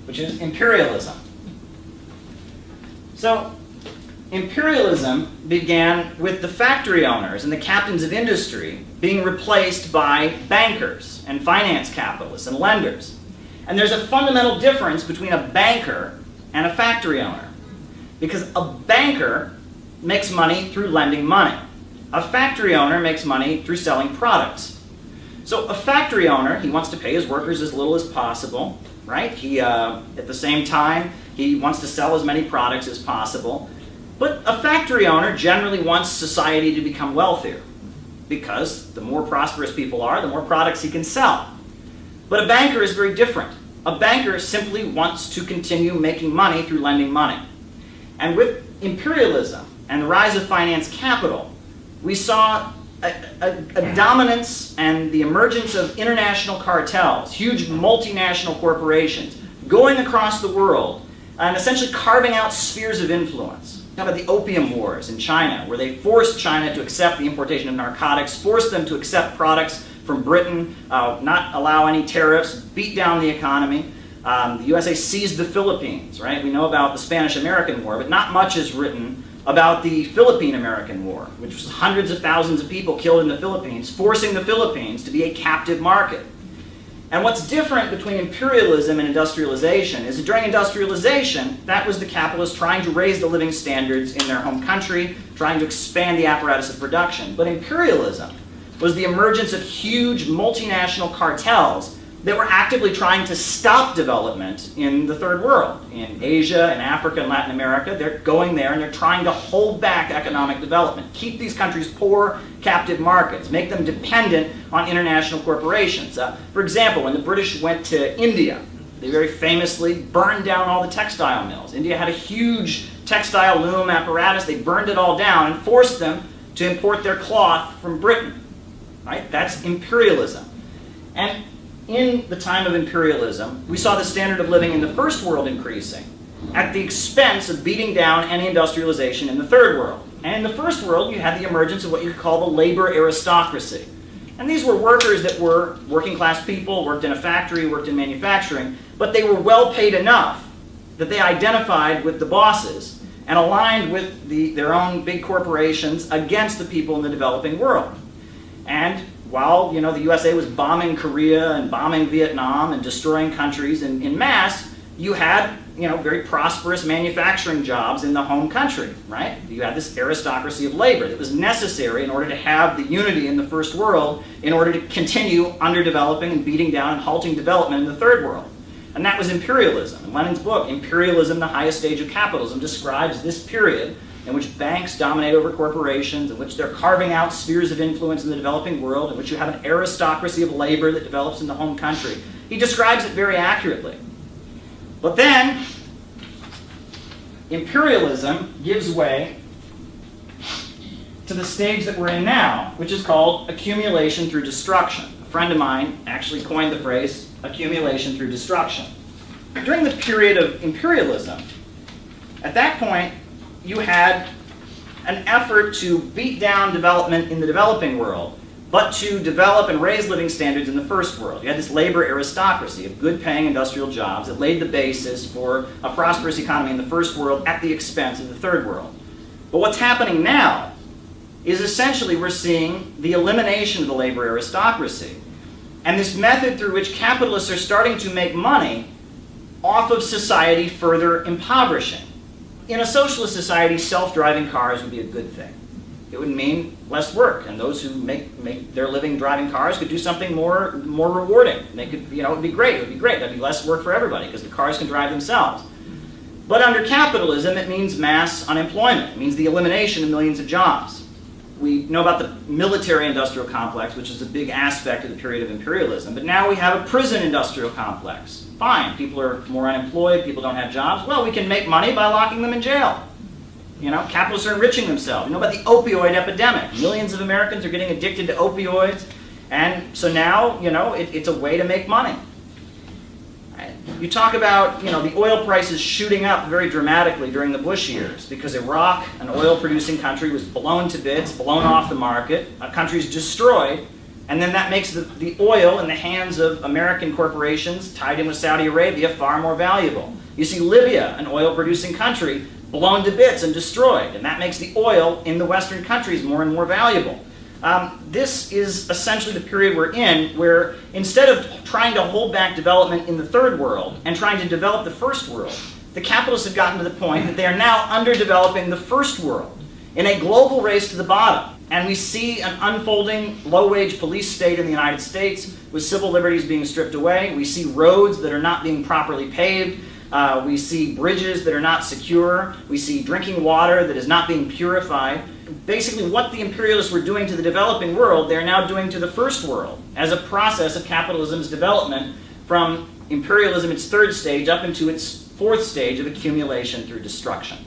Which is imperialism. So, imperialism began with the factory owners and the captains of industry being replaced by bankers and finance capitalists and lenders. And there's a fundamental difference between a banker and a factory owner. Because a banker makes money through lending money. A factory owner makes money through selling products. So a factory owner, he wants to pay his workers as little as possible, right? At the same time, he wants to sell as many products as possible. But a factory owner generally wants society to become wealthier, because the more prosperous people are, the more products he can sell. But a banker is very different. A banker simply wants to continue making money through lending money. And with imperialism and the rise of finance capital, we saw a dominance and the emergence of international cartels, huge multinational corporations, going across the world and essentially carving out spheres of influence. Talk about the opium wars in China, where they forced China to accept the importation of narcotics, forced them to accept products from Britain, not allow any tariffs, beat down the economy. The USA seized the Philippines, right? We know about the Spanish-American War, but not much is written about the Philippine-American War, which was hundreds of thousands of people killed in the Philippines, forcing the Philippines to be a captive market. And what's different between imperialism and industrialization is that during industrialization, that was the capitalists trying to raise the living standards in their home country, trying to expand the apparatus of production. But imperialism was the emergence of huge multinational cartels that were actively trying to stop development in the third world. In Asia and Africa and Latin America, they're going there and they're trying to hold back economic development, keep these countries poor, captive markets, make them dependent on international corporations. For example, when the British went to India, they very famously burned down all the textile mills. India had a huge textile loom apparatus. They burned it all down and forced them to import their cloth from Britain. Right? That's imperialism. And in the time of imperialism, we saw the standard of living in the first world increasing at the expense of beating down any industrialization in the third world. And in the first world, you had the emergence of what you could call the labor aristocracy. And these were workers that were working class people, worked in a factory, worked in manufacturing, but they were well paid enough that they identified with the bosses and aligned with their own big corporations against the people in the developing world. And while the USA was bombing Korea and bombing Vietnam and destroying countries in mass, you had very prosperous manufacturing jobs in the home country, right? You had this aristocracy of labor that was necessary in order to have the unity in the first world in order to continue underdeveloping and beating down and halting development in the third world. And that was imperialism. And Lenin's book, Imperialism, the Highest Stage of Capitalism, describes this period in which banks dominate over corporations, in which they're carving out spheres of influence in the developing world, in which you have an aristocracy of labor that develops in the home country. He describes it very accurately. But then, imperialism gives way to the stage that we're in now, which is called accumulation through destruction. A friend of mine actually coined the phrase accumulation through destruction. During the period of imperialism, at that point, you had an effort to beat down development in the developing world, but to develop and raise living standards in the first world. You had this labor aristocracy of good-paying industrial jobs that laid the basis for a prosperous economy in the first world at the expense of the third world. But what's happening now is essentially we're seeing the elimination of the labor aristocracy, and this method through which capitalists are starting to make money off of society further impoverishing. In a socialist society, self-driving cars would be a good thing. It would mean less work, and those who make their living driving cars could do something more rewarding. They could, it would be great. It would be great. That'd be less work for everybody because the cars can drive themselves. But under capitalism, it means mass unemployment. It means the elimination of millions of jobs. We know about the military-industrial complex, which is a big aspect of the period of imperialism. But now we have a prison-industrial complex. Fine, people are more unemployed, people don't have jobs. Well, we can make money by locking them in jail. Capitalists are enriching themselves. You know about the opioid epidemic. Millions of Americans are getting addicted to opioids. And so now, it's a way to make money. You talk about, the oil prices shooting up very dramatically during the Bush years because Iraq, an oil-producing country, was blown to bits, blown off the market. A country's destroyed. And then that makes the oil in the hands of American corporations tied in with Saudi Arabia far more valuable. You see Libya, an oil-producing country, blown to bits and destroyed. And that makes the oil in the Western countries more and more valuable. This is essentially the period we're in where instead of trying to hold back development in the third world and trying to develop the first world, the capitalists have gotten to the point that they are now underdeveloping the first world in a global race to the bottom. And we see an unfolding low-wage police state in the United States with civil liberties being stripped away. We see roads that are not being properly paved. We see bridges that are not secure. We see drinking water that is not being purified. Basically, what the imperialists were doing to the developing world, they're now doing to the first world as a process of capitalism's development from imperialism, its third stage, up into its fourth stage of accumulation through destruction.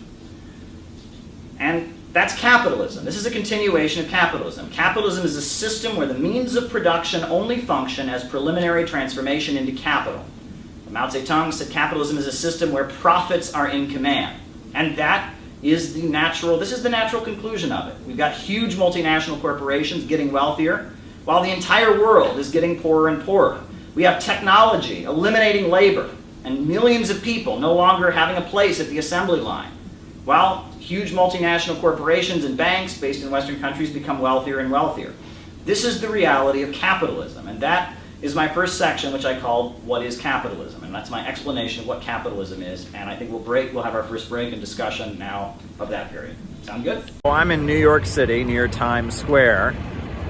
And that's capitalism. This is a continuation of capitalism. Capitalism is a system where the means of production only function as preliminary transformation into capital. Mao Zedong said capitalism is a system where profits are in command. And that is the natural conclusion of it. We've got huge multinational corporations getting wealthier, while the entire world is getting poorer and poorer. We have technology eliminating labor, and millions of people no longer having a place at the assembly line, while huge multinational corporations and banks based in Western countries become wealthier and wealthier. This is the reality of capitalism, and that is my first section, which I called What is Capitalism? And that's my explanation of what capitalism is, and I think we'll have our first break and discussion now of that period. Sound good? Well, I'm in New York City near Times Square,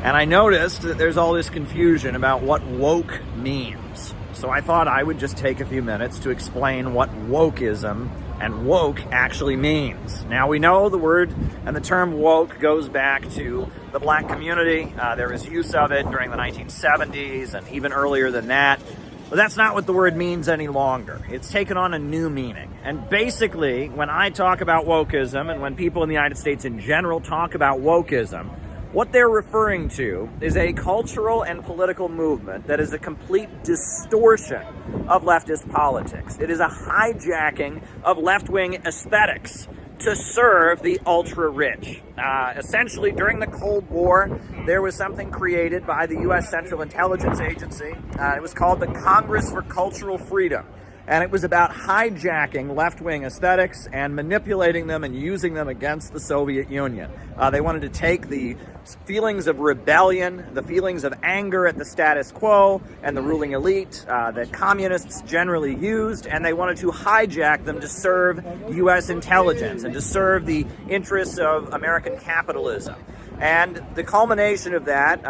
And I noticed that there's all this confusion about what woke means. So I thought I would just take a few minutes to explain what wokeism and woke actually means. Now we know the word and the term woke goes back to the black community. There was use of it during the 1970s and even earlier than that. But that's not what the word means any longer. It's taken on a new meaning. And basically, when I talk about wokeism and when people in the United States in general talk about wokeism, what they're referring to is a cultural and political movement that is a complete distortion of leftist politics. It is a hijacking of left-wing aesthetics to serve the ultra-rich. Essentially, during the Cold War, there was something created by the U.S. Central Intelligence Agency. It was called the Congress for Cultural Freedom. And it was about hijacking left-wing aesthetics and manipulating them and using them against the Soviet Union. They wanted to take the feelings of rebellion, the feelings of anger at the status quo and the ruling elite that communists generally used, and they wanted to hijack them to serve U.S. intelligence and to serve the interests of American capitalism. And the culmination of that,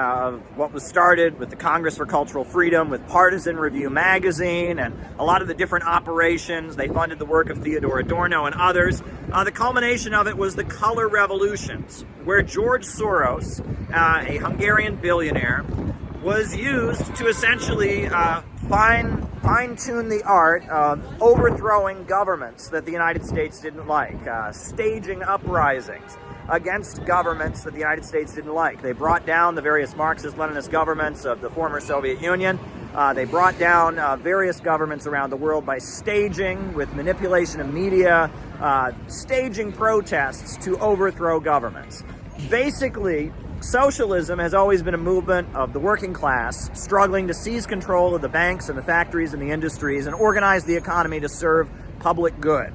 what was started with the Congress for Cultural Freedom, with Partisan Review magazine, and a lot of the different operations, they funded the work of Theodore Adorno and others. The culmination of it was the color revolutions, where George Soros, a Hungarian billionaire, was used to essentially fine-tune the art of overthrowing governments that the United States didn't like, staging uprisings against governments that the United States didn't like. They brought down the various Marxist-Leninist governments of the former Soviet Union. They brought down various governments around the world by staging, with manipulation of media, staging protests to overthrow governments. Basically, socialism has always been a movement of the working class struggling to seize control of the banks and the factories and the industries and organize the economy to serve public good.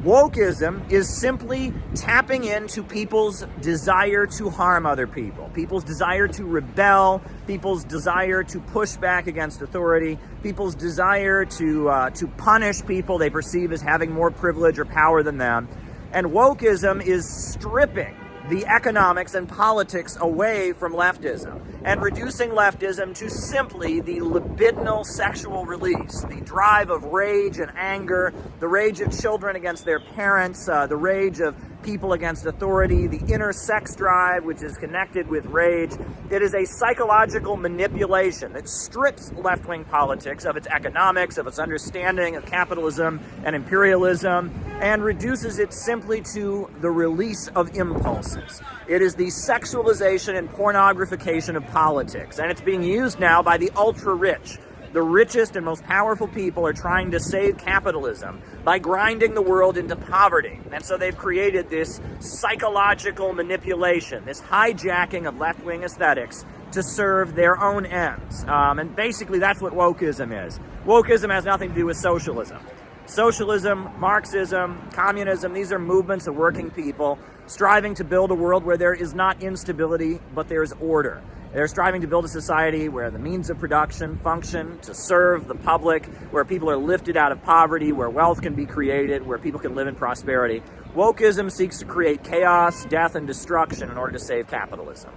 Wokeism is simply tapping into people's desire to harm other people, people's desire to rebel, people's desire to push back against authority, people's desire to punish people they perceive as having more privilege or power than them. And wokeism is stripping the economics and politics away from leftism and reducing leftism to simply the libidinal sexual release, the drive of rage and anger, the rage of children against their parents, the rage of people against authority, the inner sex drive, which is connected with rage. It is a psychological manipulation that strips left-wing politics of its economics, of its understanding of capitalism and imperialism, and reduces it simply to the release of impulses. It is the sexualization and pornographication of politics, and it's being used now by the ultra-rich. The richest and most powerful people are trying to save capitalism by grinding the world into poverty. And so they've created this psychological manipulation, this hijacking of left-wing aesthetics to serve their own ends. And basically that's what wokeism is. Wokeism has nothing to do with socialism. Socialism, Marxism, communism, these are movements of working people striving to build a world where there is not instability, but there is order. They're striving to build a society where the means of production function to serve the public, where people are lifted out of poverty, where wealth can be created, where people can live in prosperity. Wokeism seeks to create chaos, death, and destruction in order to save capitalism.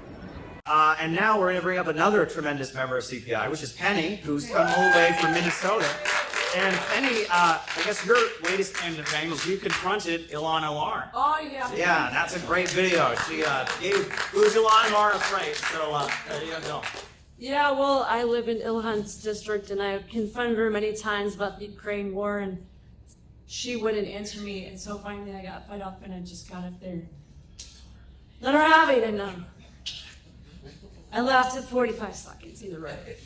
And now we're going to bring up another tremendous member of CPI, which is Penny, who's come all the way from Minnesota. And Penny, I guess your latest claim to fame is you confronted Ilhan Omar. Oh, yeah. Yeah, that's a great video. She gave who's Ilhan Omar a fright. So there you go. Yeah, well, I live in Ilhan's district, and I've confronted her many times about the Ukraine war, and she wouldn't answer me. And so finally I got fed up, and I just got up there. Let her have it, and I lasted 45 seconds either way.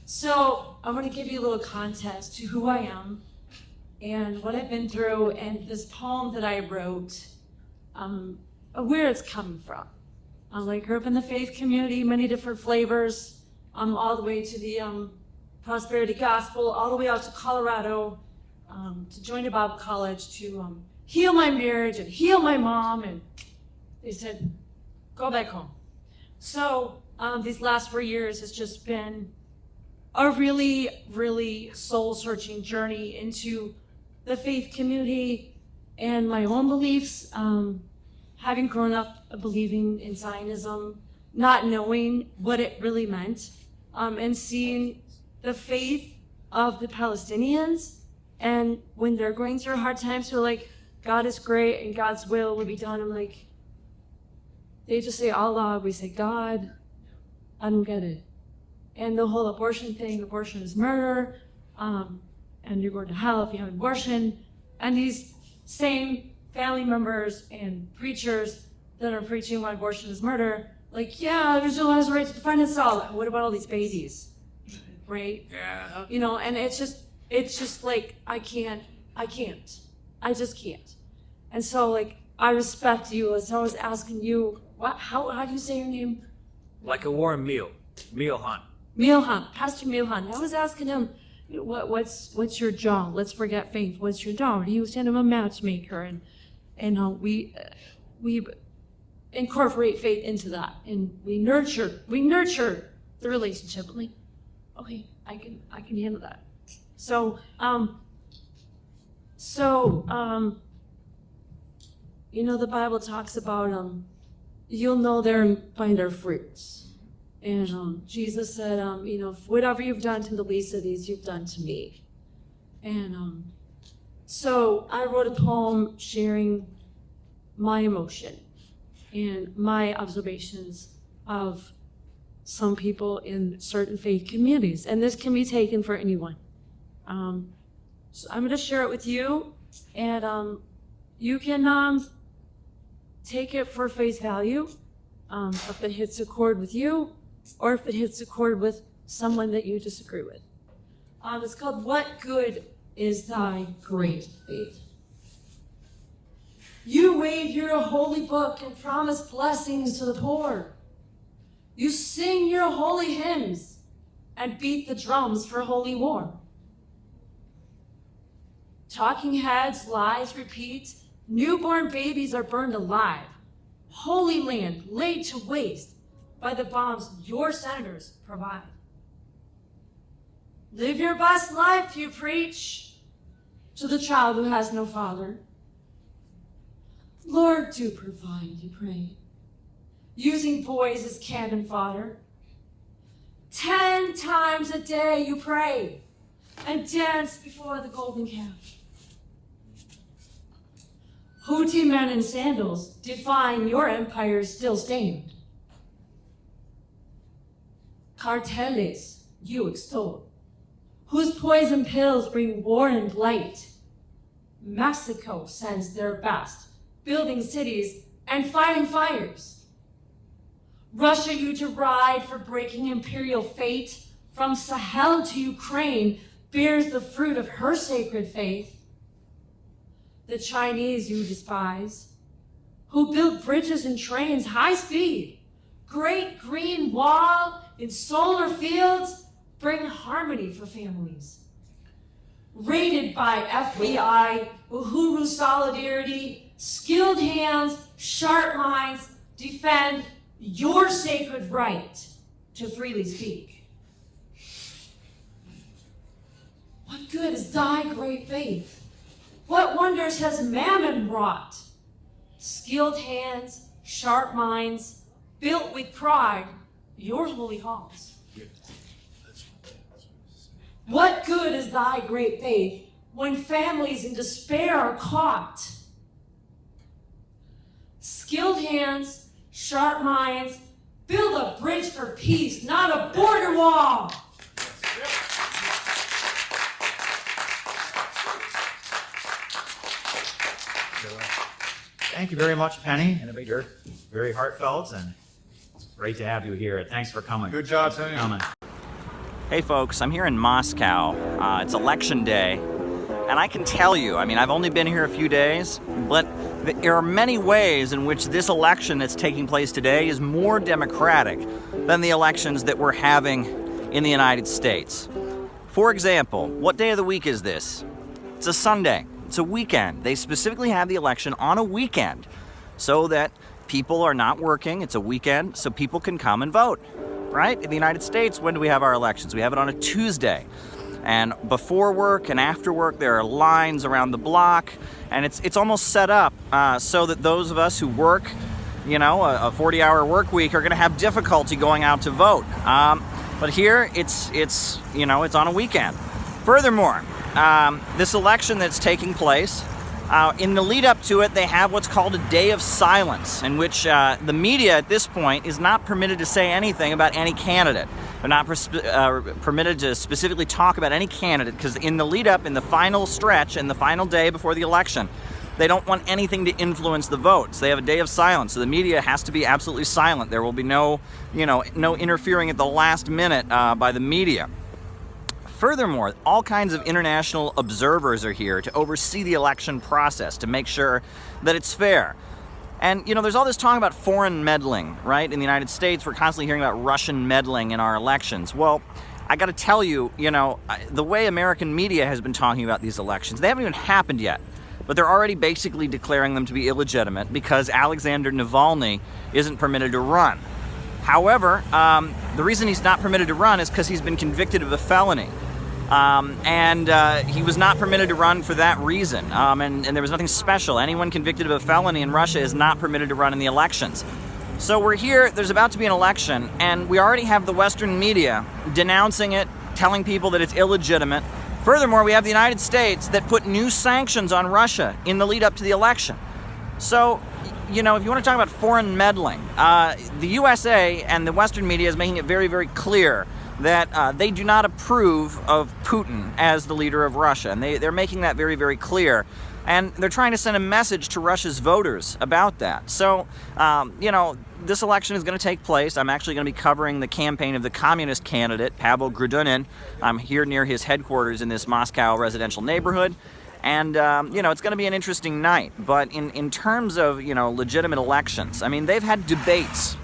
So I'm going to give you a little context to who I am and what I've been through, and this poem that I wrote, where it's coming from. I grew up in the faith community, many different flavors, all the way to the prosperity gospel, all the way out to Colorado, to join a Bible college, to heal my marriage and heal my mom, and they said, go back home. So these last 4 years has just been a really, really soul-searching journey into the faith community and my own beliefs. having grown up believing in Zionism, not knowing what it really meant, and seeing the faith of the Palestinians, and when they're going through hard times, they're like, God is great and God's will be done. I'm like, they just say Allah, we say God. I don't get it. And the whole abortion thing, abortion is murder, and you're going to hell if you have an abortion. And these same family members and preachers that are preaching about abortion is murder, like, yeah, Israel has the right to defend itself. What about all these babies, right? Yeah. You know, and it's just like, I just can't. And so, like, I respect you. As I was asking you, how do you say your name? Like a warm meal. Mealhan. Mealhan, Pastor Mealhan. I was asking him, what's your job? Let's forget faith. What's your job? He was kind of a matchmaker, and we incorporate faith into that, and we nurture the relationship. I'm like, okay, I can handle that. So you know, the Bible talks about you'll know them by their fruits. And Jesus said, you know, whatever you've done to the least of these, you've done to me. And so I wrote a poem sharing my emotion and my observations of some people in certain faith communities. And this can be taken for anyone. So I'm going to share it with you, and you can take it for face value, if it hits a chord with you, or if it hits a chord with someone that you disagree with. It's called What Good is Thy Great Faith? You wave your holy book and promise blessings to the poor. You sing your holy hymns and beat the drums for holy war. Talking heads, lies repeat, newborn babies are burned alive. Holy land laid to waste by the bombs your senators provide. Live your best life, you preach, to the child who has no father. Lord, do provide, you pray, using boys as cannon fodder. 10 times a day you pray and dance before the golden calf. Houthi men in sandals defying your empire's still stand. Carteles you extol, whose poison pills bring war and blight. Mexico sends their best, building cities and fighting fires. Russia you deride for breaking imperial fate, from Sahel to Ukraine bears the fruit of her sacred faith. The Chinese you despise, who built bridges and trains high speed, great green wall in solar fields, bring harmony for families. Raided by FBI, Uhuru solidarity, skilled hands, sharp minds defend your sacred right to freely speak. What good is thy great faith? What wonders has Mammon wrought? Skilled hands, sharp minds, built with pride your holy halls. What good is thy great faith when families in despair are caught? Skilled hands, sharp minds, build a bridge for peace, not a border wall. Thank you very much, Penny. And you're very heartfelt, and it's great to have you here. Thanks for coming. Good job, Penny. Coming. Hey folks, I'm here in Moscow. It's election day, and I can tell you, I mean, I've only been here a few days, but there are many ways in which this election that's taking place today is more democratic than the elections that we're having in the United States. For example, what day of the week is this? It's a Sunday. It's a weekend. They specifically have the election on a weekend so that people are not working. It's a weekend so people can come and vote, right? In the United States, when do we have our elections? We have it on a Tuesday. And before work and after work, there are lines around the block, and it's almost set up so that those of us who work, you know, a 40-hour work week are going to have difficulty going out to vote. But here, it's on a weekend. Furthermore, this election that's taking place, in the lead up to it, they have what's called a day of silence, in which the media at this point is not permitted to say anything about any candidate. They're not permitted to specifically talk about any candidate, because in the lead up, in the final stretch, in the final day before the election, they don't want anything to influence the votes. They have a day of silence, so the media has to be absolutely silent. There will be no interfering at the last minute by the media. Furthermore, all kinds of international observers are here to oversee the election process, to make sure that it's fair. And, you know, there's all this talk about foreign meddling, right? In the United States, we're constantly hearing about Russian meddling in our elections. Well, I got to tell you, you know, the way American media has been talking about these elections, they haven't even happened yet. But they're already basically declaring them to be illegitimate because Alexander Navalny isn't permitted to run. However, the reason he's not permitted to run is because he's been convicted of a felony. He was not permitted to run for that reason. And there was nothing special. Anyone convicted of a felony in Russia is not permitted to run in the elections. So we're here, there's about to be an election, and we already have the Western media denouncing it, telling people that it's illegitimate. Furthermore, we have the United States that put new sanctions on Russia in the lead up to the election. So, you know, if you want to talk about foreign meddling, the USA and the Western media is making it very, very clear that they do not approve of Putin as the leader of Russia. And they're making that very, very clear. And they're trying to send a message to Russia's voters about that. So, you know, this election is going to take place. I'm actually going to be covering the campaign of the communist candidate, Pavel Grudunin. I'm here near his headquarters in this Moscow residential neighborhood. And, you know, it's going to be an interesting night. But in terms of, you know, legitimate elections, I mean, they've had debates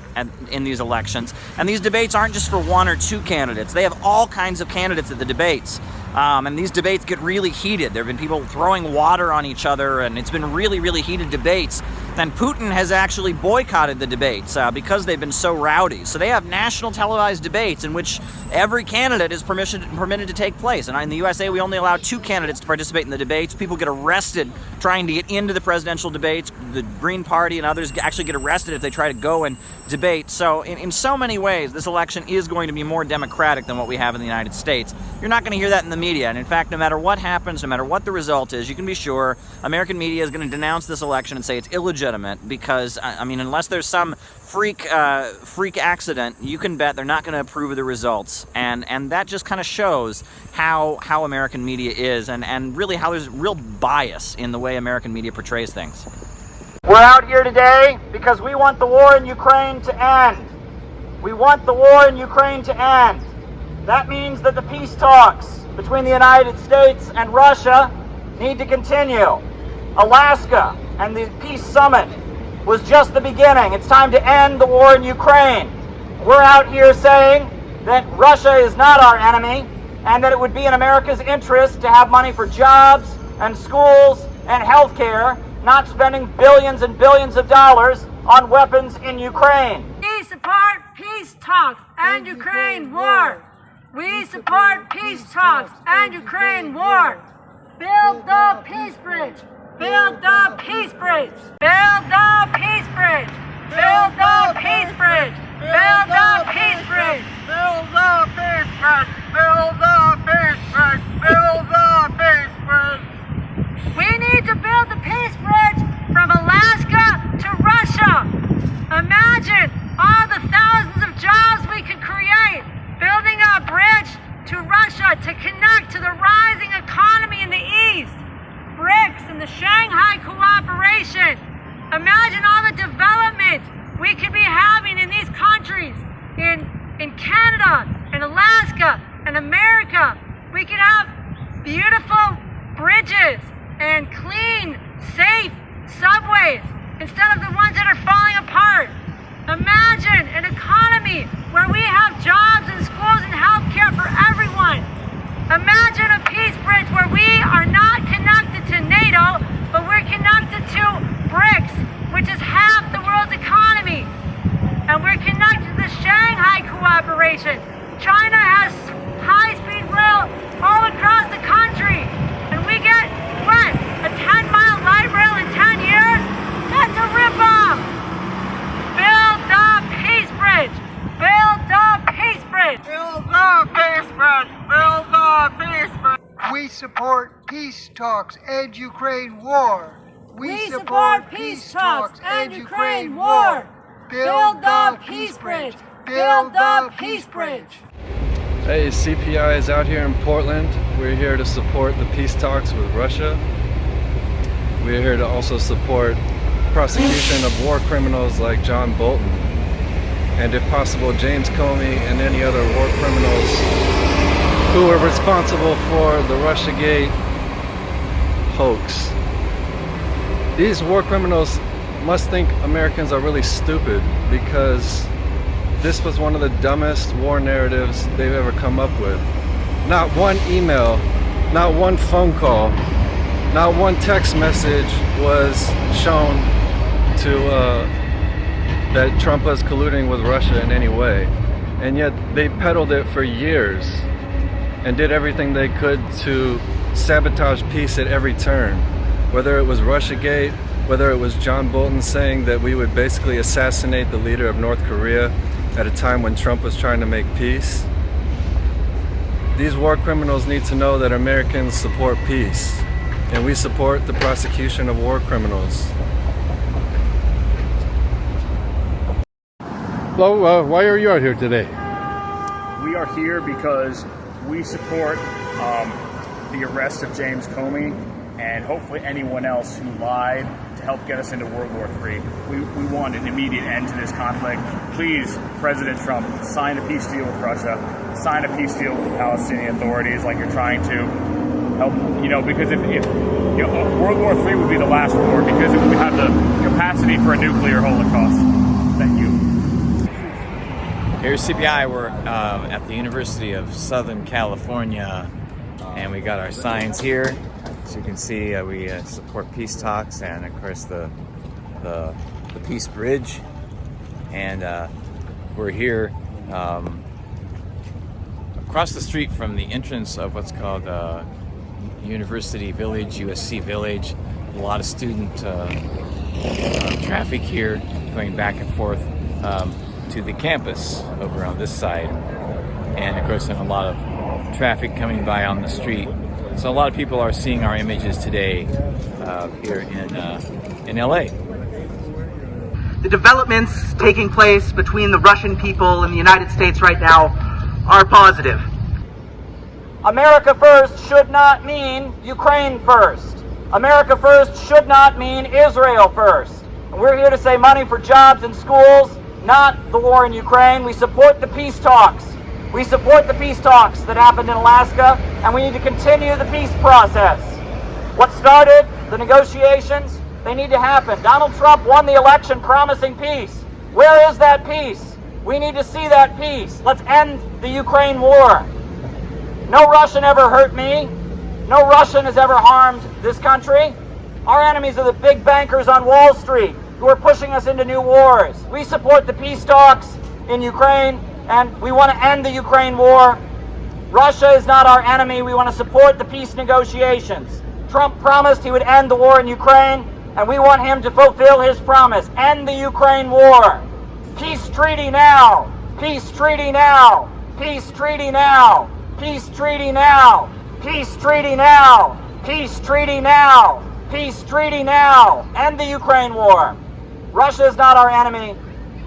in these elections. And these debates aren't just for one or two candidates. They have all kinds of candidates at the debates. And these debates get really heated. There have been people throwing water on each other, and it's been really, really heated debates. And Putin has actually boycotted the debates because they've been so rowdy. So they have national televised debates in which every candidate is permitted to take place. And in the USA, we only allow 2 candidates to participate in the debates. People get arrested trying to get into the presidential debates. The Green Party and others actually get arrested if they try to go and debate. So in so many ways, this election is going to be more democratic than what we have in the United States. You're not going to hear that in the media. And in fact, no matter what happens, no matter what the result is, you can be sure American media is going to denounce this election and say it's illegitimate because, I mean, unless there's some freak accident, you can bet they're not going to approve of the results. And that just kind of shows how American media is and really how there's real bias in the way American media portrays things. We're out here today because we want the war in Ukraine to end. We want the war in Ukraine to end. That means that the peace talks between the United States and Russia need to continue. Alaska and the peace summit was just the beginning. It's time to end the war in Ukraine. We're out here saying that Russia is not our enemy and that it would be in America's interest to have money for jobs and schools and health care, not spending billions and billions of dollars on weapons in Ukraine. We support peace talks and Ukraine war. We support peace talks and Ukraine war. Build the peace bridge. Build the peace bridge. Build the peace bridge. Build the peace bridge. Build the peace bridge. Build the peace bridge. Build the peace bridge. Build the peace bridge. We need to build the peace bridge from Alaska to Russia. Imagine all the thousands of jobs we could create building a bridge to Russia to connect to the rising economy in the East. BRICS and the Shanghai cooperation. Imagine all the development we could be having in these countries, in Canada, and Alaska, and America. We could have beautiful bridges and clean, safe subways instead of the ones that are falling apart. Imagine an economy where we have jobs and schools and healthcare for everyone. Imagine a peace bridge where we are not connected to NATO, but we're connected to BRICS, which is half the world's economy. And we're connected to the Shanghai cooperation. China has high-speed rail all across We support peace talks and Ukraine war. We support peace talks and Ukraine war. Build the peace bridge. Build the peace bridge. Hey, CPI is out here in Portland. We're here to support the peace talks with Russia. We're here to also support prosecution of war criminals like John Bolton, and if possible James Comey and any other war criminals who are responsible for the Russiagate hoax. These war criminals must think Americans are really stupid, because this was one of the dumbest war narratives they've ever come up with. Not one email, not one phone call, not one text message was shown to that Trump was colluding with Russia in any way. And yet they peddled it for years and did everything they could to sabotage peace at every turn. Whether it was Russiagate, whether it was John Bolton saying that we would basically assassinate the leader of North Korea at a time when Trump was trying to make peace. These war criminals need to know that Americans support peace, and we support the prosecution of war criminals. Hello, why are you out here today? We are here because we support the arrest of James Comey and hopefully anyone else who lied to help get us into World War III. We want an immediate end to this conflict. Please, President Trump, sign a peace deal with Russia, sign a peace deal with the Palestinian authorities like you're trying to help, because if World War III would be the last war because it would have the capacity for a nuclear holocaust. Thank you. Here's CPI. We're at the University of Southern California, and we got our signs here. As you can see, we support peace talks and, of course, the peace bridge. And we're here across the street from the entrance of what's called University Village, USC Village. A lot of student traffic here going back and forth to the campus over on this side, and of course, a lot of traffic coming by on the street. So a lot of people are seeing our images today here in LA. The developments taking place between the Russian people and the United States right now are positive. America first should not mean Ukraine first. America first should not mean Israel first. And we're here to say money for jobs and schools, not the war in Ukraine. We support the peace talks. We support the peace talks that happened in Alaska, and we need to continue the peace process. What started the negotiations, they need to happen. Donald Trump won the election promising peace. Where is that peace? We need to see that peace. Let's end the Ukraine war. No Russian ever hurt me. No Russian has ever harmed this country. Our enemies are the big bankers on Wall Street who are pushing us into new wars. We support the peace talks in Ukraine, and we want to end the Ukraine war. Russia is not our enemy. We want to support the peace negotiations. Trump promised he would end the war in Ukraine, and we want him to fulfill his promise. End the Ukraine war. Peace treaty now. Peace treaty now. Peace treaty now. Peace treaty now. Peace treaty now. Peace treaty now. Peace treaty now. End the Ukraine war. Russia is not our enemy.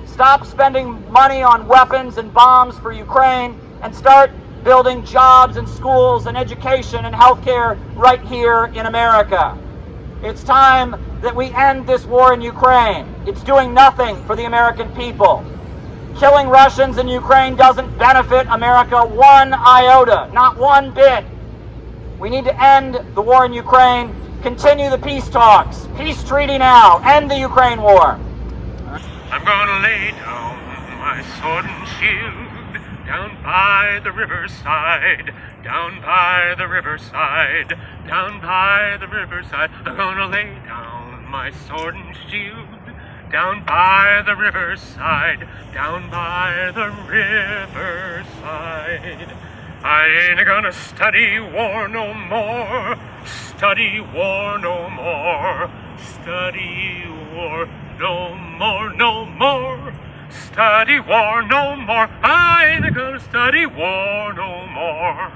Stop spending money on weapons and bombs for Ukraine and start building jobs and schools and education and healthcare right here in America. It's time that we end this war in Ukraine. It's doing nothing for the American people. Killing Russians in Ukraine doesn't benefit America one iota, not one bit. We need to end the war in Ukraine, continue the peace talks. Peace treaty now. End the Ukraine war. I'm gonna lay down my sword and shield down by the riverside, down by the riverside, down by the riverside. I'm gonna lay down my sword and shield down by the riverside, down by the riverside. I ain't gonna study war no more, study war no more, study war no more, no more, study war no more. I ain't gonna study war no more.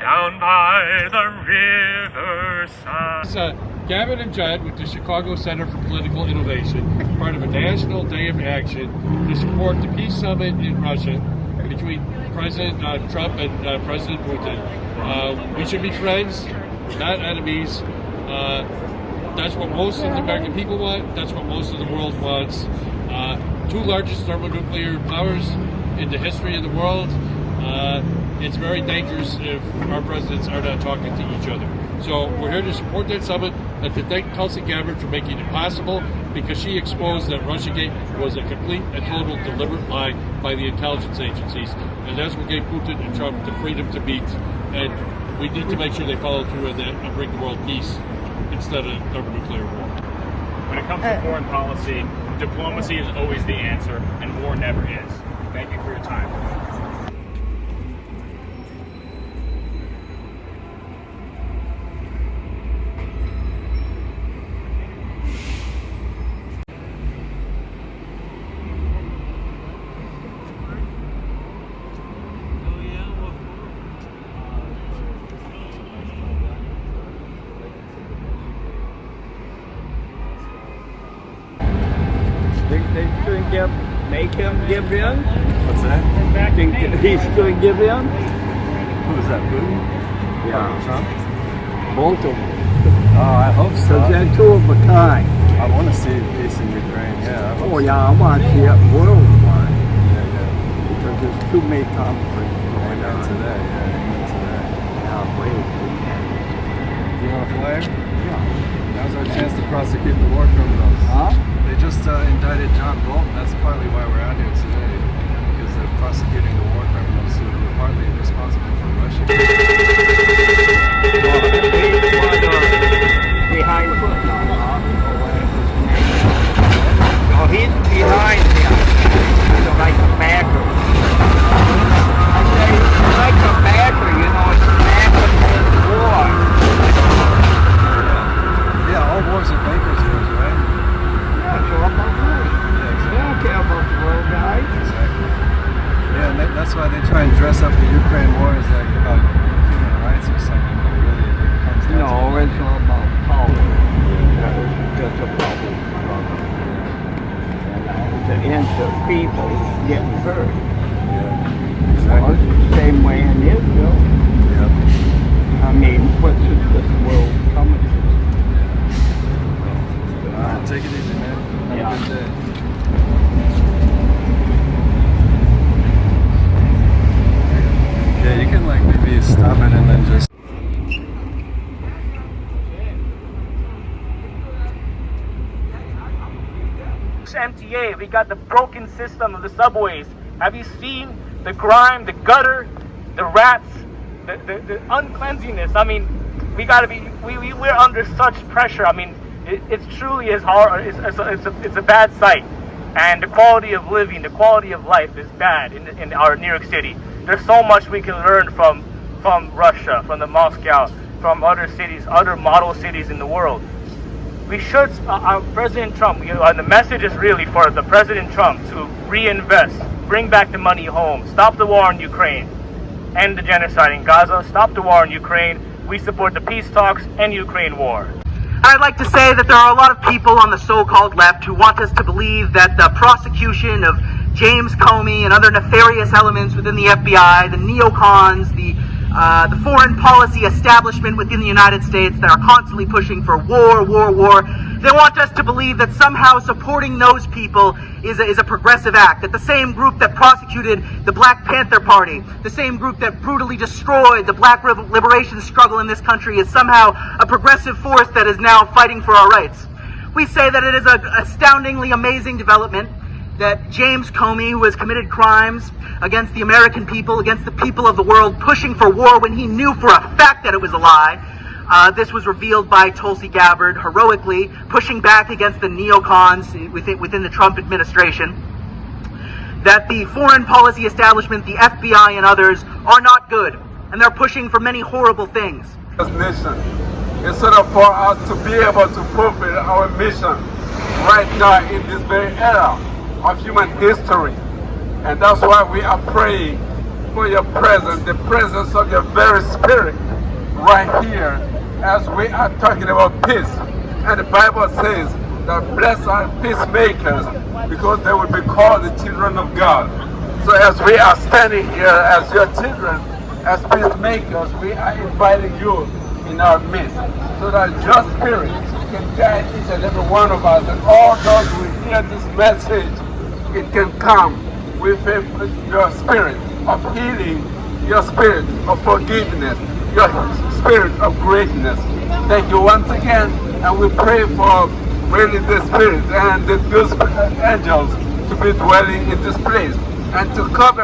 down by the riverside. It's Gavin and Judd with the Chicago Center for Political Innovation, part of a national day of action to support the peace summit in Russia between President Trump and President Putin. We should be friends, not enemies. That's what most of the American people want. That's what most of the world wants. Two largest thermonuclear powers in the history of the world. It's very dangerous if our presidents are not talking to each other. So we're here to support that summit and to thank Tulsi Gabbard for making it possible, because she exposed that Russiagate was a complete and total deliberate lie by the intelligence agencies. And that's what gave Putin and Trump the freedom to meet. And we need to make sure they follow through on that and bring the world peace instead of thermonuclear war. When it comes to foreign policy, diplomacy is always the answer, and war never is. Thank you for your time. They couldn't make him give in? What's that? Think he's going to give in? Who's that, Putin? Yeah. Trump? Both of them. Oh, I hope so. Because they're two of a kind. I want to see peace in Ukraine, yeah. Oh, yeah, I want to see it worldwide. Because there's too many conflicts going on. Today, Yeah, wait. You want a flag? Yeah. Now's our chance to prosecute the war criminals. Huh? They just indicted John Bolton. That's partly why we're out here today, because they're prosecuting the war criminals who were partly responsible for Russia. Behind the foot. Oh, he's behind him. He's like a backer. I say, like a backer, you know, it's backer in the war. Yeah, all wars are bankers' wars, right? That's all about money. They don't care about the world, guys. Exactly. Yeah, and that's why they try and dress up the Ukraine war as like about human rights or something, but really it comes down to... No, it's all about power. It's just a power struggle. And the innocent people getting hurt. Yeah, exactly. Well, it's the same way in Israel. Yeah. I mean, what's this world coming to? Take it easy, man. Have a good day. Yeah, you can like maybe stop it and then just... MTA, we got the broken system of the subways. Have you seen the grime, the gutter, the rats, the uncleanliness? I mean, we gotta be, we're under such pressure. I mean, it truly is hard. It's a bad sight, and the quality of living, the quality of life is bad in our New York City. There's so much we can learn from Russia, from the Moscow, from other cities, other model cities in the world. We should, President Trump, the message is really for the President Trump to reinvest, bring back the money home, stop the war in Ukraine, end the genocide in Gaza, stop the war in Ukraine. We support the peace talks and Ukraine war. I'd like to say that there are a lot of people on the so-called left who want us to believe that the prosecution of James Comey and other nefarious elements within the FBI, the neocons, the foreign policy establishment within the United States that are constantly pushing for war. They want us to believe that somehow supporting those people is a progressive act, that the same group that prosecuted the Black Panther Party, the same group that brutally destroyed the black liberation struggle in this country is somehow a progressive force that is now fighting for our rights. We say that it is an astoundingly amazing development that James Comey, who has committed crimes against the American people, against the people of the world, pushing for war when he knew for a fact that it was a lie. This was revealed by Tulsi Gabbard, heroically pushing back against the neocons within the Trump administration. That the foreign policy establishment, the FBI and others, are not good, and they're pushing for many horrible things. This nation, instead of for us to be able to fulfill our mission right now in this very era of human history. And that's why we are praying for your presence, the presence of your very spirit right here as we are talking about peace. And the Bible says that blessed are peacemakers because they will be called the children of God. So as we are standing here as your children, as peacemakers, we are inviting you in our midst so that your spirit can guide each and every one of us, and all those who hear this message, it can come with your spirit of healing, your spirit of forgiveness, your spirit of greatness. Thank you once again, and we pray for really the spirit and the good angels to be dwelling in this place and to cover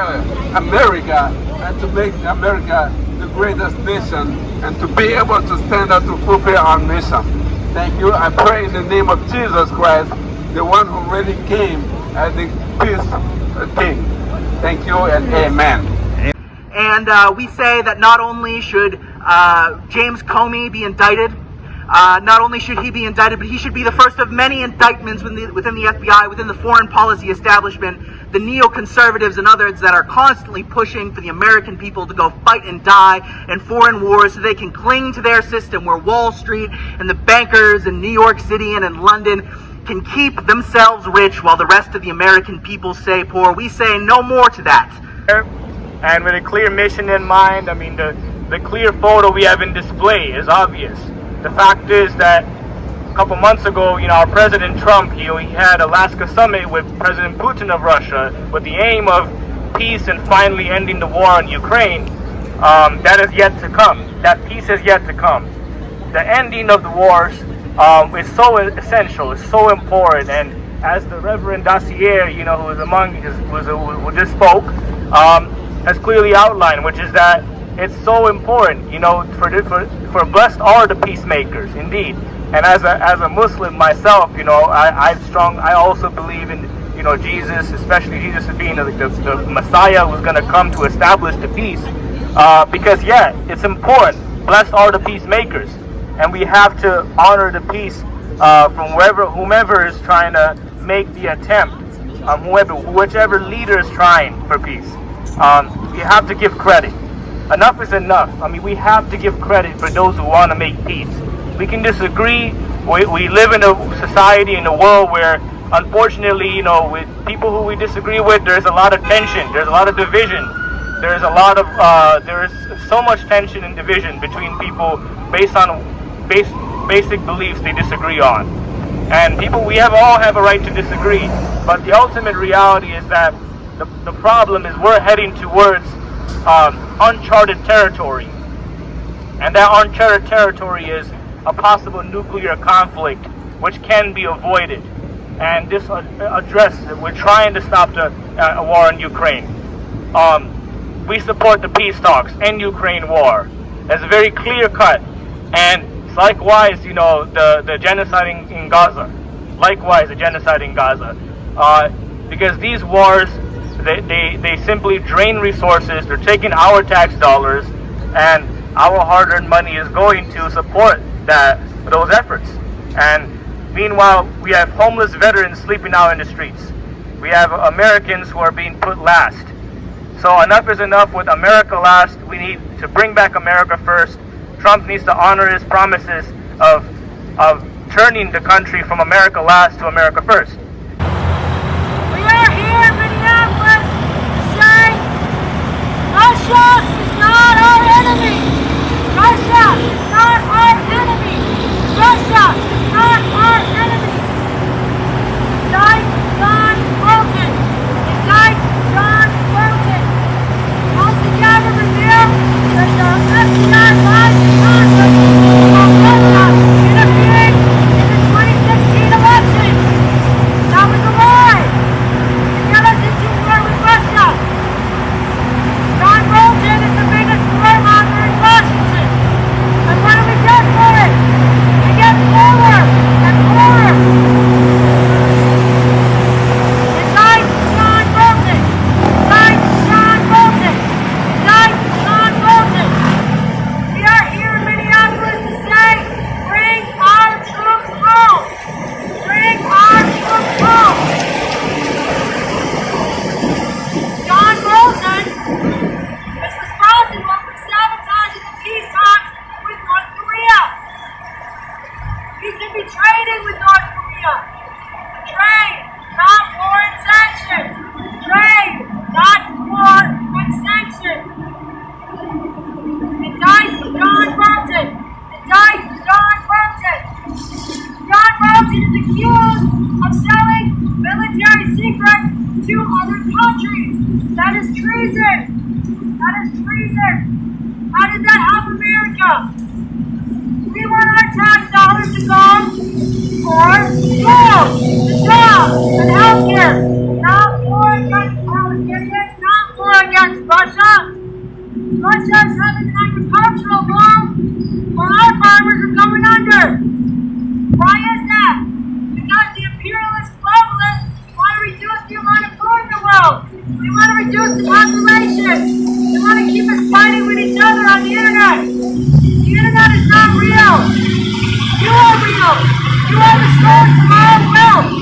America and to make America the greatest nation and to be able to stand up to fulfill our mission. Thank you. I pray in the name of Jesus Christ, the one who really came as the peace king. Thank you and amen. And we say that not only should James Comey be indicted, not only should he be indicted, but he should be the first of many indictments within the FBI, within the foreign policy establishment, the neoconservatives and others that are constantly pushing for the American people to go fight and die in foreign wars so they can cling to their system where Wall Street and the bankers in New York City and in London can keep themselves rich while the rest of the American people stay poor. We say no more to that. And with a clear mission in mind, I mean, the clear photo we have in display is obvious. The fact is that a couple months ago, our President Trump, he had Alaska summit with President Putin of Russia with the aim of peace and finally ending the war in Ukraine. That is yet to come. That peace is yet to come. The ending of the wars is so essential, is so important, and as the Reverend Dacier, who was who just spoke, has clearly outlined, which is that it's so important, for blessed are the peacemakers, indeed. And as a Muslim myself, I also believe in, Jesus, especially Jesus as being the Messiah who's going to come to establish the peace. Because it's important. Blessed are the peacemakers, and we have to honor the peace from whomever is trying to make the attempt, whichever leader is trying for peace. We have to give credit. Enough is enough. I mean, we have to give credit for those who want to make peace. We can disagree. We live in a society, in a world where, unfortunately, with people who we disagree with, there's a lot of tension. There's a lot of division. There's so much tension and division between people based on basic beliefs they disagree on. And we all have a right to disagree. But the ultimate reality is that the problem is we're heading towards uncharted territory. And that uncharted territory is a possible nuclear conflict which can be avoided. And this we're trying to stop the war in Ukraine. We support the peace talks and Ukraine war. It's very clear cut. And likewise, the genocide in Gaza. Likewise, the genocide in Gaza. Because these wars, they simply drain resources. They're taking our tax dollars, and our hard-earned money is going to support those efforts. And meanwhile, we have homeless veterans sleeping out in the streets. We have Americans who are being put last. So enough is enough with America last. We need to bring back America first. Trump needs to honor his promises of turning the country from America last to America first. We are here in Minneapolis to say Russia is not our enemy. Russia is not our enemy. Russia is not our enemy. Indict John Bolton. Indict John Bolton. Altogether reveal that the FBI lies to Congress about Russia interfering in the 2016 election. That was a lie. To get us into war with Russia. John Bolton is the biggest warmonger in Washington. And what do we get? can be trading with North Korea. Trade, not war and sanction. Trade, not war and sanction. Indict John Bolton. Indict John Bolton. John Bolton is accused of selling military secrets to other countries. That is treason. That is treason. How does that help America? We want our tax dollars to go for schools, jobs, and healthcare. Not war against Palestinians, not war against Russia. Russia is having an agricultural boom while our farmers are going under. Why is that? Because the imperialist globalists want to reduce the amount of food in the world. They want to reduce the population. They want to keep us fighting with each other on the internet. The internet is not real. You are real. You are the source of our wealth.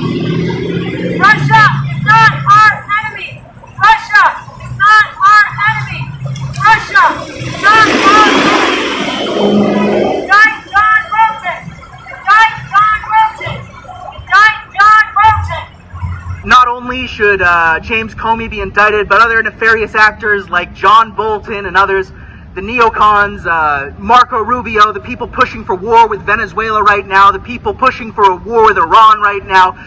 Russia is not our enemy. Russia is not our enemy. Russia is not our enemy. Indict John Bolton. Indict John Bolton. Indict John Bolton. Not only should James Comey be indicted, but other nefarious actors like John Bolton and others, the neocons, Marco Rubio, the people pushing for war with Venezuela right now, the people pushing for a war with Iran right now,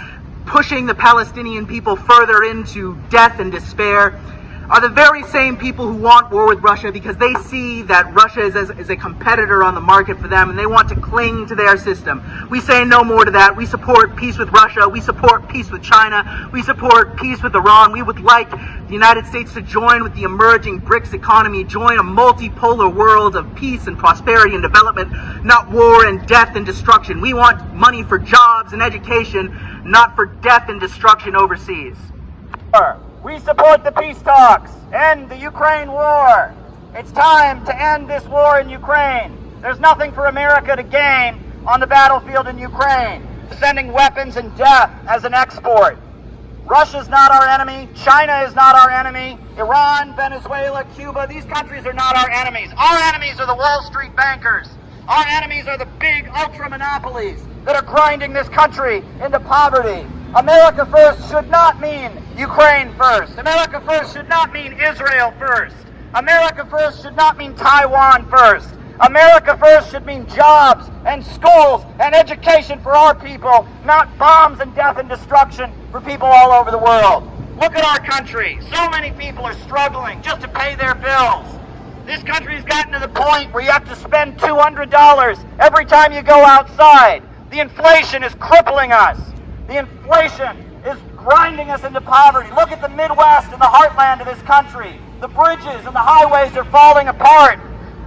pushing the Palestinian people further into death and despair, are the very same people who want war with Russia because they see that Russia is a competitor on the market for them and they want to cling to their system. We say no more to that. We support peace with Russia. We support peace with China. We support peace with Iran. We would like the United States to join with the emerging BRICS economy, join a multipolar world of peace and prosperity and development, not war and death and destruction. We want money for jobs and education, not for death and destruction overseas. We support the peace talks. End the Ukraine war. It's time to end this war in Ukraine. There's nothing for America to gain on the battlefield in Ukraine. Sending weapons and death as an export. Russia's not our enemy. China is not our enemy. Iran, Venezuela, Cuba, these countries are not our enemies. Our enemies are the Wall Street bankers. Our enemies are the big ultra monopolies that are grinding this country into poverty. America first should not mean Ukraine first. America first should not mean Israel first. America first should not mean Taiwan first. America first should mean jobs and schools and education for our people, not bombs and death and destruction for people all over the world. Look at our country. So many people are struggling just to pay their bills. This country has gotten to the point where you have to spend $200 every time you go outside. The inflation is crippling us. The inflation is grinding us into poverty. Look at the Midwest and the heartland of this country. The bridges and the highways are falling apart.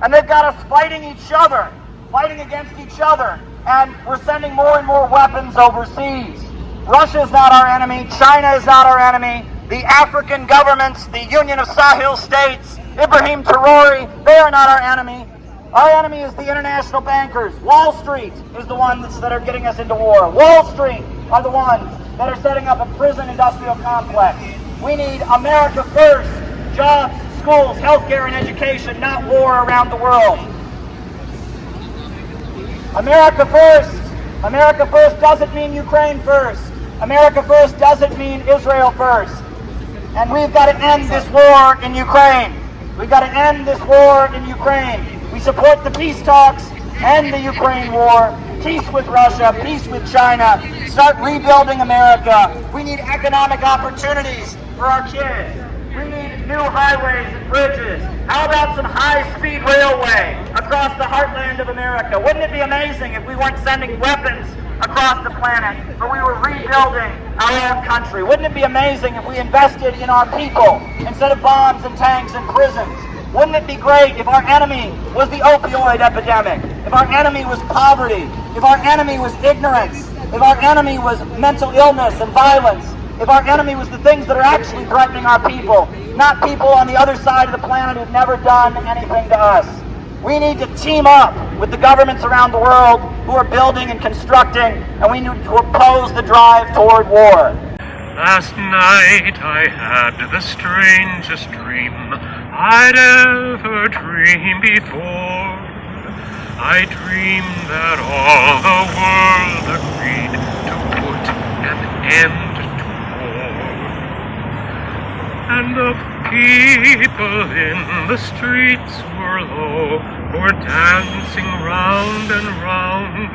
And they've got us fighting each other, fighting against each other. And we're sending more and more weapons overseas. Russia is not our enemy. China is not our enemy. The African governments, the Union of Sahel States, Ibrahim Traore, they are not our enemy. Our enemy is the international bankers. Wall Street is the ones that are getting us into war. Wall Street are the ones that are setting up a prison industrial complex. We need America first. Jobs, schools, healthcare, and education, not war around the world. America first. America first doesn't mean Ukraine first. America first doesn't mean Israel first. And we've got to end this war in Ukraine. We've got to end this war in Ukraine. We support the peace talks, end the Ukraine war, peace with Russia, peace with China, start rebuilding America. We need economic opportunities for our kids. We need new highways and bridges. How about some high-speed railway across the heartland of America? Wouldn't it be amazing if we weren't sending weapons across the planet, but we were rebuilding our own country? Wouldn't it be amazing if we invested in our people instead of bombs and tanks and prisons? Wouldn't it be great if our enemy was the opioid epidemic, if our enemy was poverty, if our enemy was ignorance, if our enemy was mental illness and violence, if our enemy was the things that are actually threatening our people, not people on the other side of the planet who've never done anything to us? We need to team up with the governments around the world who are building and constructing, and we need to oppose the drive toward war. Last night I had the strangest dream I'd ever dreamed before. I dreamed dream that all the world agreed to put an end to war. And the people in the streets were low, were dancing round and round,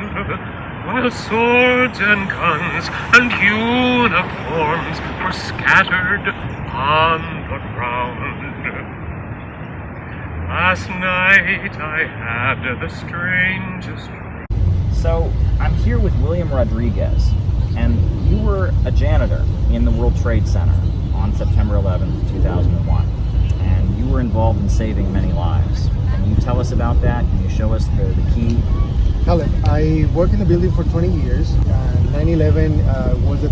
while swords and guns and uniforms were scattered on the ground. Last night I had the strangest... So, I'm here with William Rodriguez, and you were a janitor in the World Trade Center on September 11th, 2001, and you were involved in saving many lives. Can you tell us about that? Can you show us the key? Hello, I worked in the building for 20 years. 9/11 was a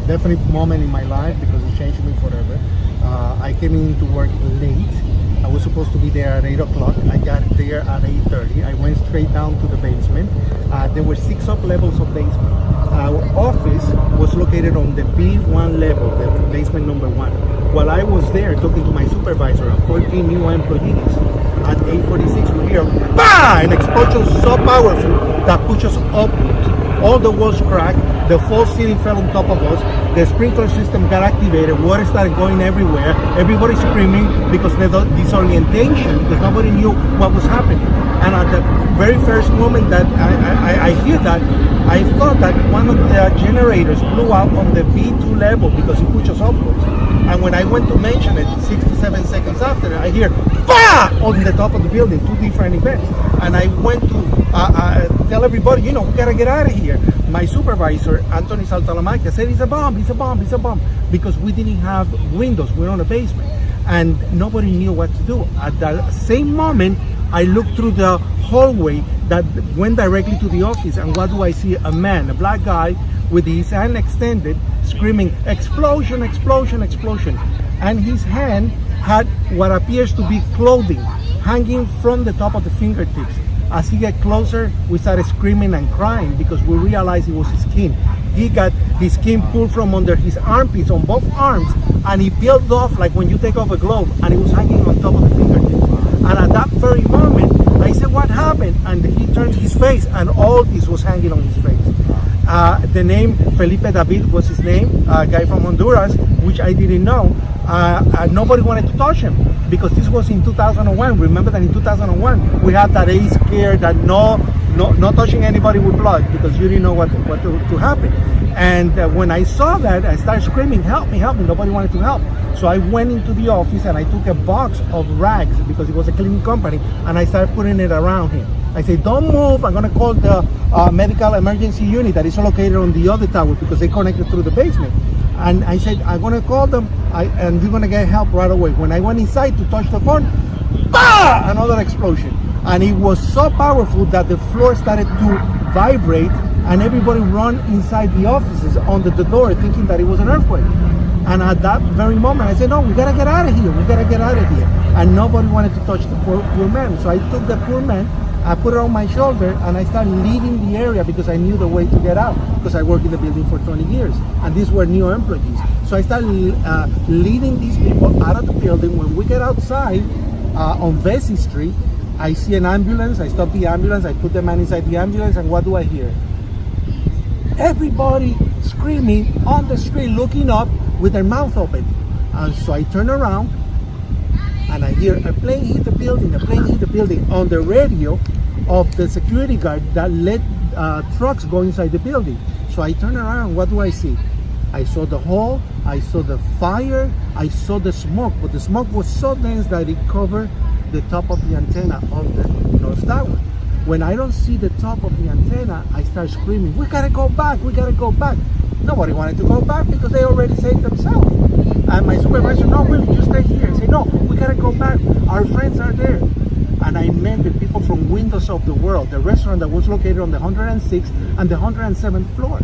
definite moment in my life because it changed me forever. I came into work late. I was supposed to be there at 8 o'clock. I got there at 8:30. I went straight down to the basement. There were 6 up-levels of basement. Our office was located on the B1 level, the basement number 1. While I was there talking to my supervisor and 14 new employees, at 8:46 we hear BAH! An explosion so powerful that pushed us upwards. All the walls cracked, the false ceiling fell on top of us, the sprinkler system got activated, water started going everywhere, everybody screaming because of the disorientation, because nobody knew what was happening. And at the very first moment that I hear that, I thought that one of the generators blew out on the B2 level because it pushed us upwards. And when I went to mention it 6 to 7 seconds after, I hear BAH! On the top of the building, 2 different events. And I went to tell everybody, we gotta get out of here. My supervisor, Anthony Saltalamacchia, said it's a bomb, it's a bomb, it's a bomb, because we didn't have windows, we're on a basement. And nobody knew what to do. At the same moment, I looked through the hallway that went directly to the office, and what do I see? A man, a black guy, with his hand extended, screaming, explosion, explosion, explosion. And his hand had what appears to be clothing hanging from the top of the fingertips. As he got closer, we started screaming and crying because we realized it was his skin. He got his skin pulled from under his armpits on both arms, and he peeled off like when you take off a glove, and it was hanging on top of the fingertips. And at that very moment, I said, what happened? And he turned his face, and all this was hanging on his face. The name Felipe David was his name, a guy from Honduras, which I didn't know. Nobody wanted to touch him because this was in 2001. Remember that in 2001 we had that A scare that no touching anybody with blood because you didn't know what to happen. And when I saw that, I started screaming, help me, help me. Nobody wanted to help. So I went into the office and I took a box of rags because it was a cleaning company, and I started putting it around him. I said, don't move, I'm gonna call the medical emergency unit that is located on the other tower because they connected through the basement. And I said, I'm gonna call them and you're gonna get help right away. When I went inside to touch the phone, BAH! Another explosion. And it was so powerful that the floor started to vibrate and everybody ran inside the offices under the door thinking that it was an earthquake. And at that very moment, I said, no, we gotta get out of here, we gotta get out of here. And nobody wanted to touch the poor man. So I took the poor man, I put it on my shoulder, and I started leaving the area because I knew the way to get out, because I worked in the building for 20 years, and these were new employees. So I started leading these people out of the building. When we get outside on Vesey Street, I see an ambulance, I stop the ambulance, I put the man inside the ambulance, and what do I hear? Everybody screaming on the street, looking up with their mouth open. And so I turn around, and I hear a plane hit the building, a plane hit the building on the radio of the security guard that let trucks go inside the building. So I turn around, what do I see? I saw the hole, I saw the fire, I saw the smoke, but the smoke was so dense that it covered the top of the antenna of the North Tower. When I don't see the top of the antenna, I start screaming, we gotta go back, we gotta go back. Nobody wanted to go back because they already saved themselves. And my supervisor, no, Willie, you stay here. I say, no, we gotta go back. Our friends are there. And I met the people from Windows of the World, the restaurant that was located on the 106th and the 107th floor.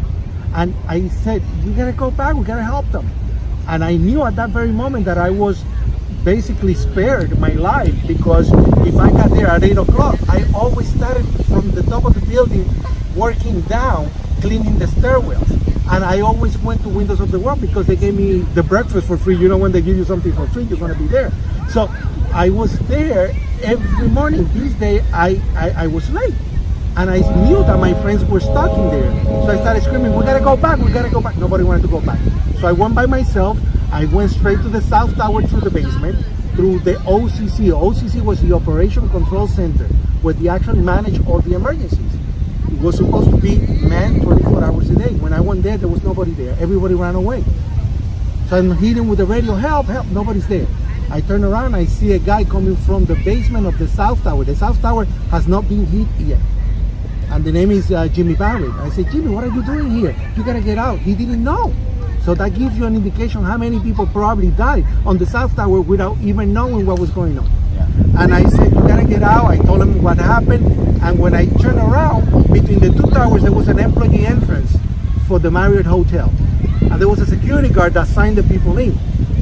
And I said, we gotta go back, we gotta help them. And I knew at that very moment that I was basically spared my life, because if I got there at 8 o'clock, I always started from the top of the building, working down, cleaning the stairwells. And I always went to Windows of the World because they gave me the breakfast for free. You know, when they give you something for free, you're gonna be there. So I was there every morning. This day I was late. And I knew that my friends were stuck in there. So I started screaming, we gotta go back, we gotta go back. Nobody wanted to go back. So I went by myself. I went straight to the South Tower through the basement, through the OCC. OCC was the Operation Control Center, where they actually managed all the emergencies. It was supposed to be manned 24 hours a day. When I went there was nobody there. Everybody ran away. So I'm hitting with the radio, help, help, nobody's there. I turn around, I see a guy coming from the basement of the South Tower. The South Tower has not been hit yet. And the name is Jimmy Barrett. I said, Jimmy, what are you doing here? You gotta get out. He didn't know. So that gives you an indication how many people probably died on the South Tower without even knowing what was going on. Yeah. And I said, you gotta get out. I told him what happened. And when I turned around, between the two towers, there was an employee entrance for the Marriott Hotel. And there was a security guard that signed the people in.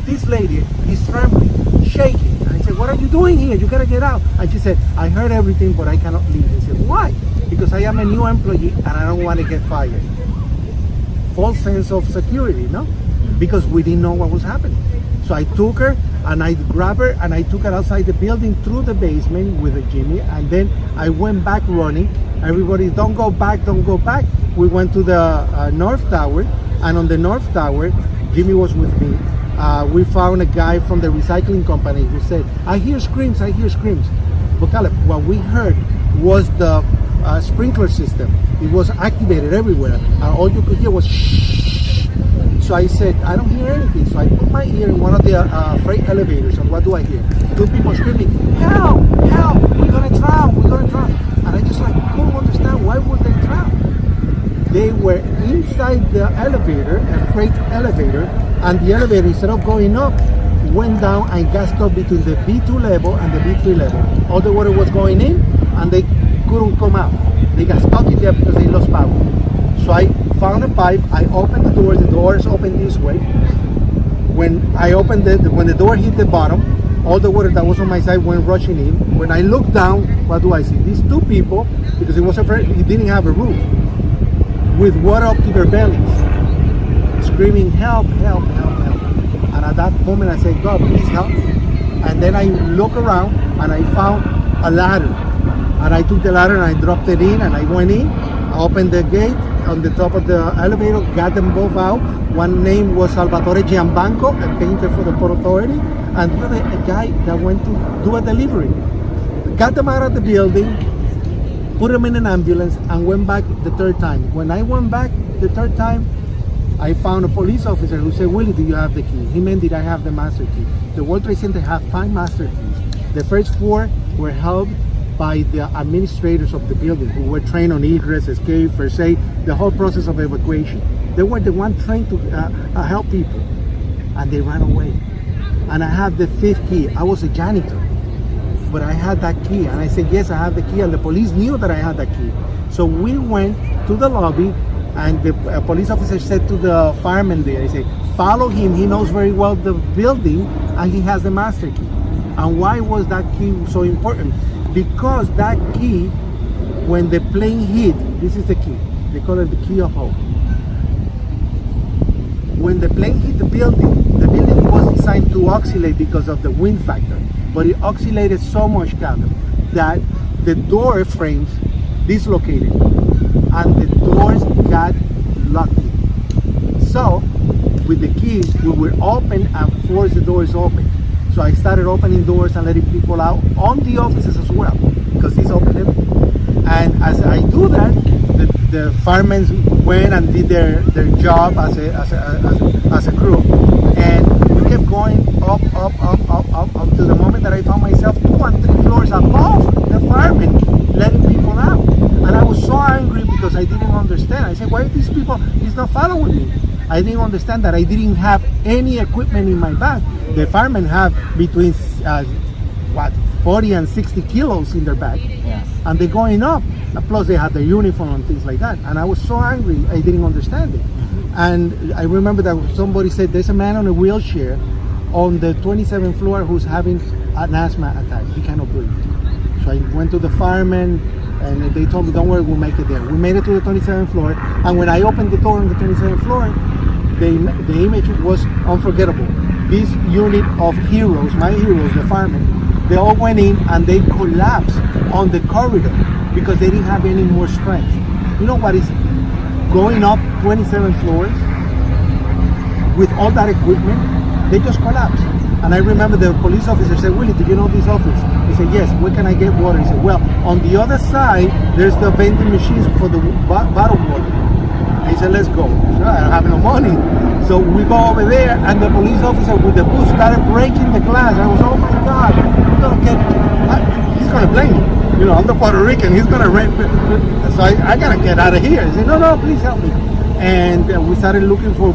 This lady is trembling, shaking. And I said, what are you doing here? You gotta get out. And she said, I heard everything, but I cannot leave. I said, why? Because I am a new employee and I don't want to get fired. False sense of security, no? Because we didn't know what was happening. So I took her and I grabbed her and I took her outside the building through the basement with Jimmy, and then I went back running. Everybody, don't go back, don't go back. We went to the North Tower, and on the North Tower, Jimmy was with me. We found a guy from the recycling company who said, I hear screams, I hear screams. But Caleb, what we heard was the sprinkler system. It was activated everywhere, and all you could hear was shh. So I said, I don't hear anything. So I put my ear in one of the freight elevators, and what do I hear? Two people screaming, help, help, we're gonna drown, we're gonna drown. And I just couldn't understand, why would they drown? They were inside the elevator, a freight elevator, and the elevator, instead of going up, went down and got stuck between the B2 level and the B3 level. All the water was going in, and they couldn't come out. They got stuck in there because they lost power. So I found a pipe, I opened the doors opened this way. When I opened when the door hit the bottom, all the water that was on my side went rushing in. When I looked down, what do I see? These two people, because it didn't have a roof, with water up to their bellies, screaming, help, help, help, help. And at that moment I said, God, please help me. And then I look around and I found a ladder. And I took the ladder and I dropped it in, and I went in, I opened the gate on the top of the elevator, got them both out. One name was Salvatore Giambanco, a painter for the Port Authority, and the other a guy that went to do a delivery. Got them out of the building, put them in an ambulance, and went back the third time. When I went back the third time, I found a police officer who said, Willie, do you have the key? He meant, did I have the master key? The World Trade Center had 5 master keys. The first 4 were held by the administrators of the building, who were trained on egress, escape, first aid, the whole process of evacuation. They were the one trained to help people, and they ran away. And I had the 5th key. I was a janitor, but I had that key, and I said, yes, I have the key, and the police knew that I had that key. So we went to the lobby, and the police officer said to the fireman there, he said, follow him, he knows very well the building, and he has the master key. And why was that key so important? Because that key, when the plane hit, this is the key, they call it the key of hope. When the plane hit the building was designed to oscillate because of the wind factor, but it oscillated so much, Caleb, that the door frames dislocated and the doors got lucky. So, with the key, we would open and force the doors open. So I started opening doors and letting people out on the offices as well, because this opened everything. And as I do that, the firemen went and did their job as a crew. And we kept going up to the moment that I found myself 2 and 3 floors above the firemen letting people out. And I was so angry because I didn't understand. I said, why are these people is not following me? I didn't understand that I didn't have any equipment in my bag. The firemen have between 40 and 60 kilos in their bag, yeah. And they're going up. Plus they have their uniform and things like that. And I was so angry, I didn't understand it. Mm-hmm. And I remember that somebody said, there's a man on a wheelchair on the 27th floor who's having an asthma attack. He cannot breathe. So I went to the firemen, and they told me, don't worry, we'll make it there. We made it to the 27th floor, and when I opened the door on the 27th floor, the image was unforgettable. This unit of heroes, my heroes, the firemen, they all went in and they collapsed on the corridor. because they didn't have any more strength. You know what is going up 27 floors with all that equipment? They just collapsed. And I remember the police officer said, "Willie, do you know this office?" He said, "Yes, where can I get water?" He said, "Well, on the other side, there's the vending machines for the bottled water." And he said, "Let's go." I said, "I don't have no money." So we go over there, and the police officer with the boot started breaking the glass. I was, "Oh my God, he's gonna blame me. You know, I'm the Puerto Rican, he's gonna rent." So I gotta get out of here. He said, "No, please help me." And we started looking for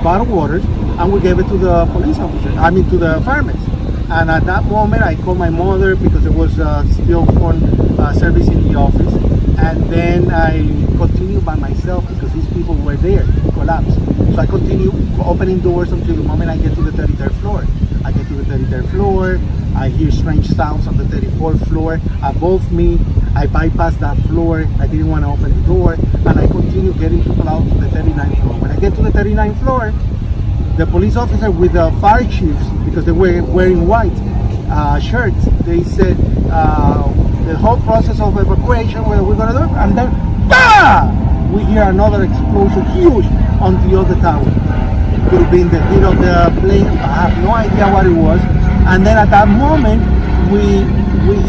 bottled waters, and we gave it to the police officer, to the firemen. And at that moment, I called my mother because there was still phone service in the office. And then I continued by myself because these people were there, collapsed. So I continued opening doors until the moment I get to the 33rd floor. I get to the 33rd floor, I hear strange sounds on the 34th floor above me. I bypass that floor, I didn't want to open the door, and I continue getting people out to the 39th floor. When I get to the 39th floor, the police officer with the fire chiefs, because they were wearing white shirts, they said the whole process of evacuation, what we're going to do, and then we hear another explosion, huge, on the other tower. It could have been the heat of the plane, I have no idea what it was. And then at that moment, we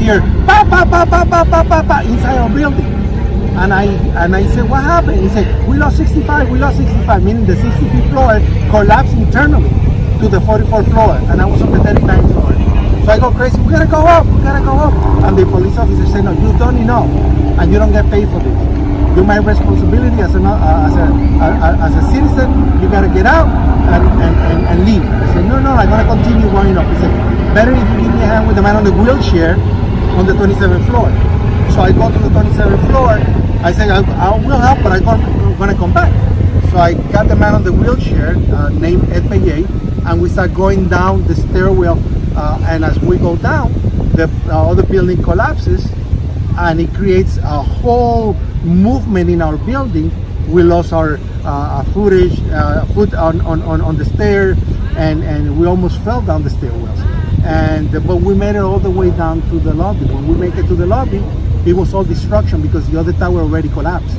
hear pa pa pa pa pa pa pa pa inside our building. And I said, "What happened?" He said, we lost 65, meaning the 65th floor collapsed internally to the 44th floor, and I was on the 39th floor. So I go crazy, we gotta go up. And the police officer said, "No, you've done enough, and you don't get paid for this. Do my responsibility as a citizen, you gotta get out and leave." I said, no, I'm gonna continue going up. He said, "Better if you give me a hand with the man on the wheelchair on the 27th floor." So I go to the 27th floor. I said, I will help, but I'm gonna come back. So I got the man on the wheelchair, named Ed Payet, and we start going down the stairwell. And as we go down, the other building collapses, and it creates a whole movement in our building. We lost our foot on the stair, and we almost fell down the stairwells. But we made it all the way down to the lobby. When we make it to the lobby, it was all destruction because the other tower already collapsed.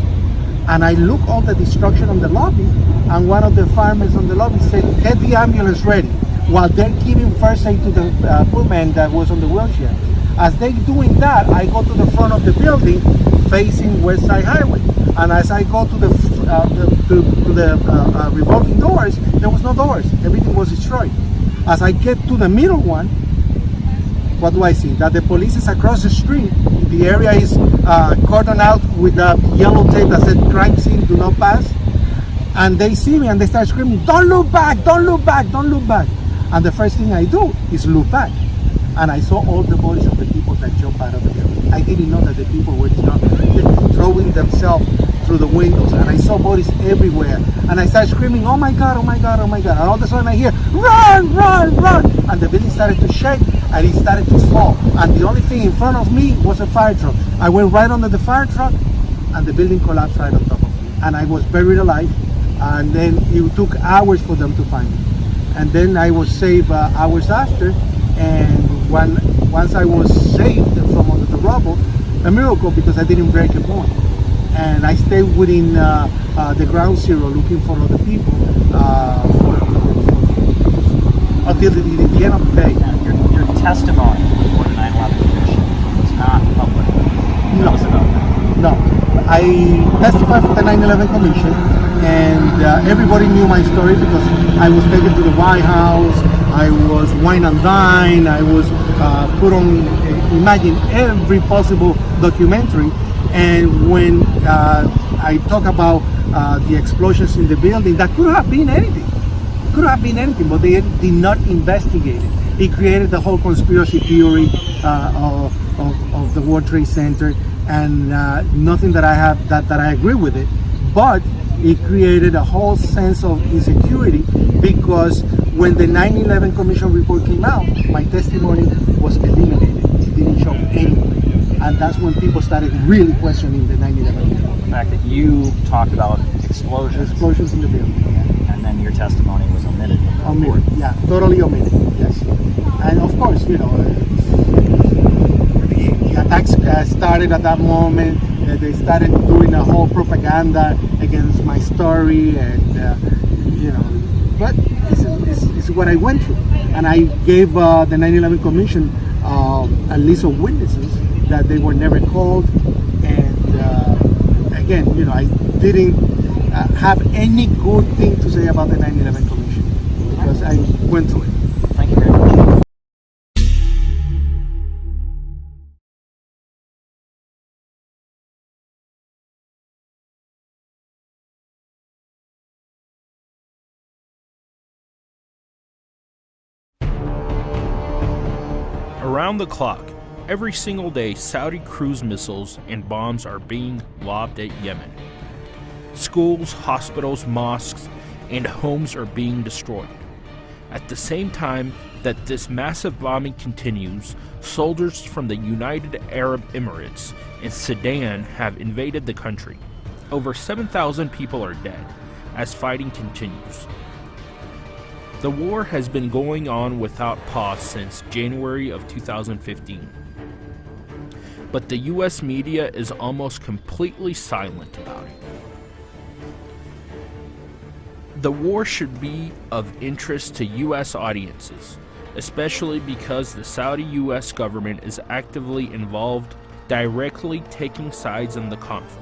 And I look all the destruction on the lobby, and one of the firemen on the lobby said, "Get the ambulance ready," while they're giving first aid to the poor man that was on the wheelchair. As they're doing that, I go to the front of the building facing West Side Highway. And as I go to the revolving doors, there was no doors. Everything was destroyed. As I get to the middle one, what do I see? That the police is across the street. The area is cordoned out with a yellow tape that said "crime scene, do not pass." And they see me and they start screaming, "Don't look back, don't look back, don't look back." And the first thing I do is look back. And I saw all the bodies of the people that jumped out of the building. I didn't know that the people were throwing themselves through the windows. And I saw bodies everywhere. And I started screaming, "Oh my God, oh my God, oh my God." And all of a sudden I hear, "Run, run, run." And the building started to shake and it started to fall. And the only thing in front of me was a fire truck. I went right under the fire truck and the building collapsed right on top of me. And I was buried alive. And then it took hours for them to find me. And then I was saved hours after. And once I was saved from under the rubble, a miracle because I didn't break a bone. And I stayed within the ground zero looking for other people until the end of the day. Your testimony before the 9/11 Commission was not public. No. No. I testified for the 9/11 Commission, and everybody knew my story because I was taken to the White House, I was wine and dine, I was put on, imagine, every possible documentary. And when I talk about the explosions in the building, that could have been anything. Could have been anything, but they did not investigate it. It created the whole conspiracy theory of the World Trade Center, and nothing that I have that I agree with it. But it created a whole sense of insecurity because when the 9/11 Commission report came out, my testimony was eliminated. It didn't show anything. And that's when people started really questioning the 9/11 report. The fact that you talked about explosions in the building. And then your testimony was omitted. Omitted, yeah, totally omitted, yes. And of course, you know, attacks started at that moment. They started doing a whole propaganda against my story, and but it's what I went through. And I gave the 9/11 Commission a list of witnesses that they were never called. And again, I didn't have any good thing to say about the 9/11 Commission because I went through it. Thank you very much. Around the clock, every single day, Saudi cruise missiles and bombs are being lobbed at Yemen. Schools, hospitals, mosques, and homes are being destroyed. At the same time that this massive bombing continues, soldiers from the United Arab Emirates and Sudan have invaded the country. Over 7,000 people are dead as fighting continues. The war has been going on without pause since January of 2015. But the US media is almost completely silent about it. The war should be of interest to US audiences, especially because the Saudi-US government is actively involved, directly taking sides in the conflict.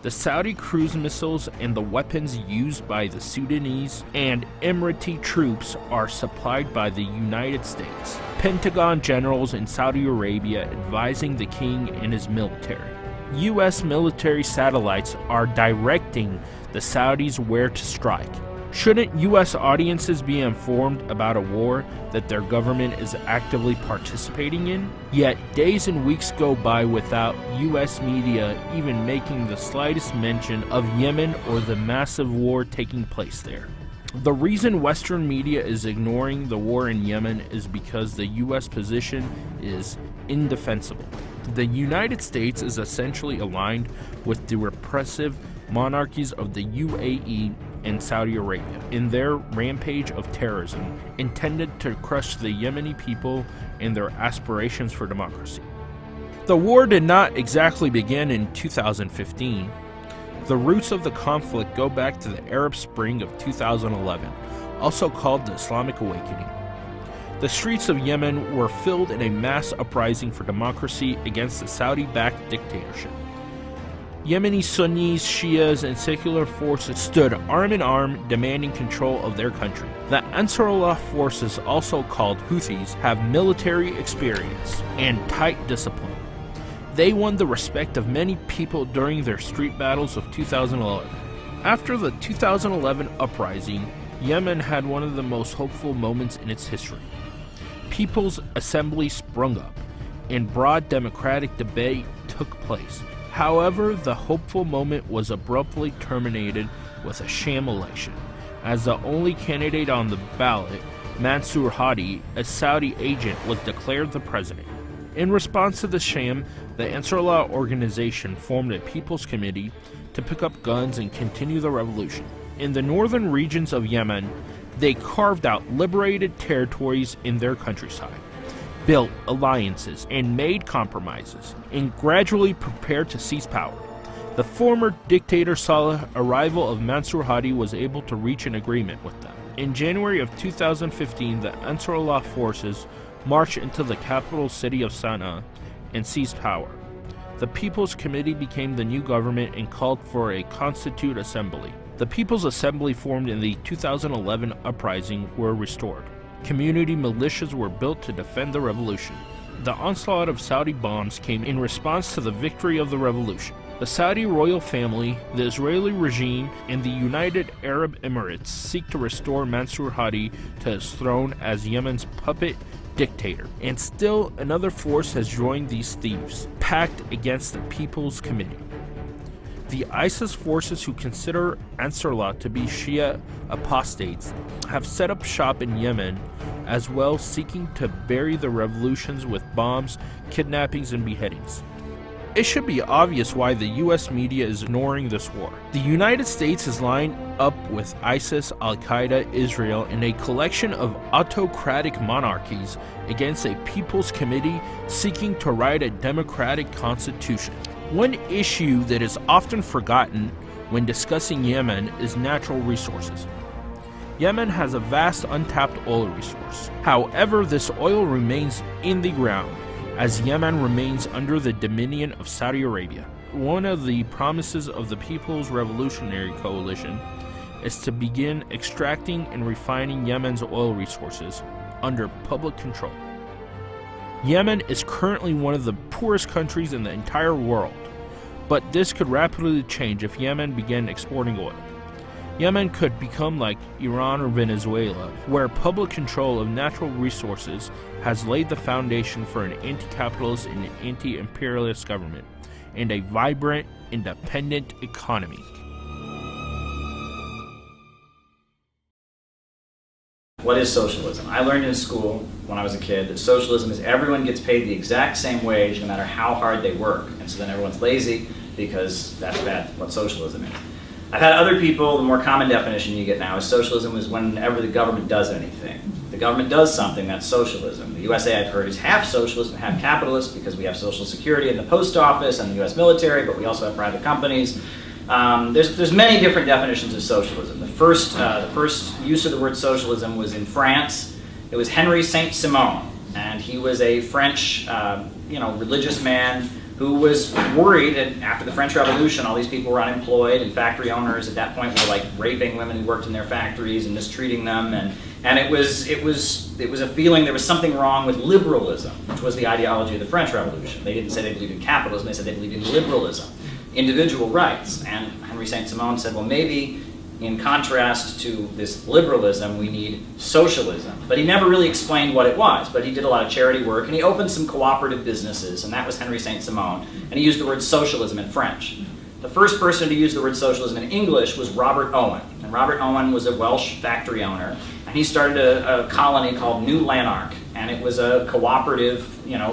The Saudi cruise missiles and the weapons used by the Sudanese and Emirati troops are supplied by the United States. Pentagon generals in Saudi Arabia advising the king and his military. US military satellites are directing the Saudis where to strike. Shouldn't US audiences be informed about a war that their government is actively participating in? Yet days and weeks go by without US media even making the slightest mention of Yemen or the massive war taking place there. The reason Western media is ignoring the war in Yemen is because the US position is indefensible. The United States is essentially aligned with the repressive monarchies of the UAE and Saudi Arabia in their rampage of terrorism intended to crush the Yemeni people and their aspirations for democracy. The war did not exactly begin in 2015. The roots of the conflict go back to the Arab Spring of 2011, also called the Islamic Awakening. The streets of Yemen were filled in a mass uprising for democracy against the Saudi-backed dictatorship. Yemeni Sunnis, Shias, and secular forces stood arm in arm demanding control of their country. The Ansarullah forces, also called Houthis, have military experience and tight discipline. They won the respect of many people during their street battles of 2011. After the 2011 uprising, Yemen had one of the most hopeful moments in its history. People's Assembly sprung up, and broad democratic debate took place. However, the hopeful moment was abruptly terminated with a sham election, as the only candidate on the ballot, Mansour Hadi, a Saudi agent, was declared the president. In response to the sham, the Ansarullah organization formed a people's committee to pick up guns and continue the revolution. In the northern regions of Yemen, they carved out liberated territories in their countryside, built alliances, and made compromises, and gradually prepared to seize power. The former dictator saw the arrival of Mansour Hadi was able to reach an agreement with them. In January of 2015, the Ansarullah forces marched into the capital city of Sana'a and seized power. The People's Committee became the new government and called for a constituent assembly. The People's Assembly formed in the 2011 uprising were restored. Community militias were built to defend the revolution. The onslaught of Saudi bombs came in response to the victory of the revolution. The Saudi royal family, the Israeli regime, and the United Arab Emirates seek to restore Mansour Hadi to his throne as Yemen's puppet dictator. And still another force has joined these thieves, packed against the People's Committee. The ISIS forces, who consider Ansarullah to be Shia apostates, have set up shop in Yemen as well, seeking to bury the revolutions with bombs, kidnappings, and beheadings. It should be obvious why the US media is ignoring this war. The United States is lined up with ISIS, Al-Qaeda, Israel, and a collection of autocratic monarchies against a People's Committee seeking to write a democratic constitution. One issue that is often forgotten when discussing Yemen is natural resources. Yemen has a vast untapped oil resource. However, this oil remains in the ground, as Yemen remains under the dominion of Saudi Arabia. One of the promises of the People's Revolutionary Coalition is to begin extracting and refining Yemen's oil resources under public control. Yemen is currently one of the poorest countries in the entire world, but this could rapidly change if Yemen began exporting oil. Yemen could become like Iran or Venezuela, where public control of natural resources has laid the foundation for an anti-capitalist and anti-imperialist government, and a vibrant, independent economy. What is socialism? I learned in school when I was a kid that socialism is everyone gets paid the exact same wage no matter how hard they work, and so then everyone's lazy because that's bad, what socialism is. I've had other people, the more common definition you get now is socialism is whenever the government does anything. The government does something, that's socialism. The USA, I've heard, is half socialist and half capitalist because we have Social Security and the post office and the US military, but we also have private companies. There's many different definitions of socialism. The first use of the word socialism was in France. It was Henry Saint-Simon, and he was a French religious man who was worried that after the French Revolution, all these people were unemployed, and factory owners at that point were like raping women who worked in their factories and mistreating them, and it was a feeling there was something wrong with liberalism, which was the ideology of the French Revolution. They didn't say they believed in capitalism; they said they believed in liberalism, individual rights. And Henry Saint-Simon said, well, maybe in contrast to this liberalism, we need socialism. But he never really explained what it was, but he did a lot of charity work, and he opened some cooperative businesses, and that was Henry Saint-Simon, and he used the word socialism in French. The first person to use the word socialism in English was Robert Owen, and Robert Owen was a Welsh factory owner, and he started a colony called New Lanark, and it was a cooperative,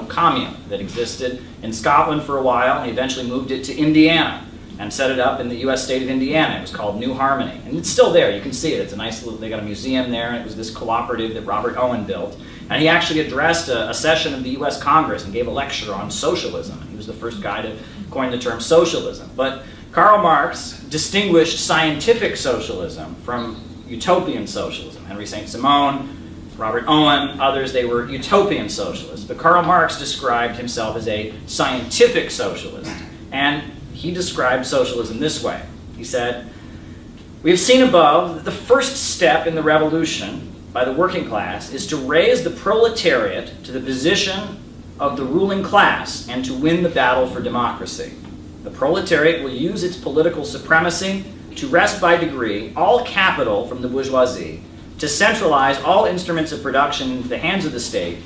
commune that existed in Scotland for a while, and he eventually moved it to Indiana, and set it up in the U.S. state of Indiana. It was called New Harmony. And it's still there. You can see it. It's a nice little, they got a museum there, and it was this cooperative that Robert Owen built. And he actually addressed a session of the U.S. Congress and gave a lecture on socialism. He was the first guy to coin the term socialism. But Karl Marx distinguished scientific socialism from utopian socialism. Henry Saint-Simon, Robert Owen, others, they were utopian socialists. But Karl Marx described himself as a scientific socialist. And he described socialism this way. He said, "We have seen above that the first step in the revolution by the working class is to raise the proletariat to the position of the ruling class and to win the battle for democracy. The proletariat will use its political supremacy to wrest by degree all capital from the bourgeoisie, to centralize all instruments of production into the hands of the state,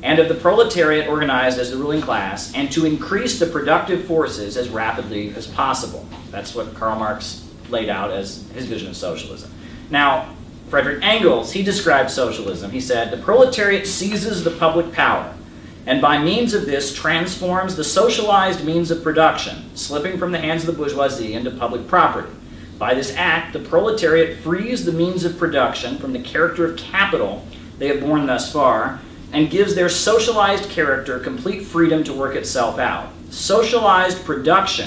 and of the proletariat organized as the ruling class, and to increase the productive forces as rapidly as possible." That's what Karl Marx laid out as his vision of socialism. Now, Friedrich Engels, he described socialism. He said, "The proletariat seizes the public power, and by means of this transforms the socialized means of production, slipping from the hands of the bourgeoisie into public property. By this act, the proletariat frees the means of production from the character of capital they have borne thus far, and gives their socialized character complete freedom to work itself out. Socialized production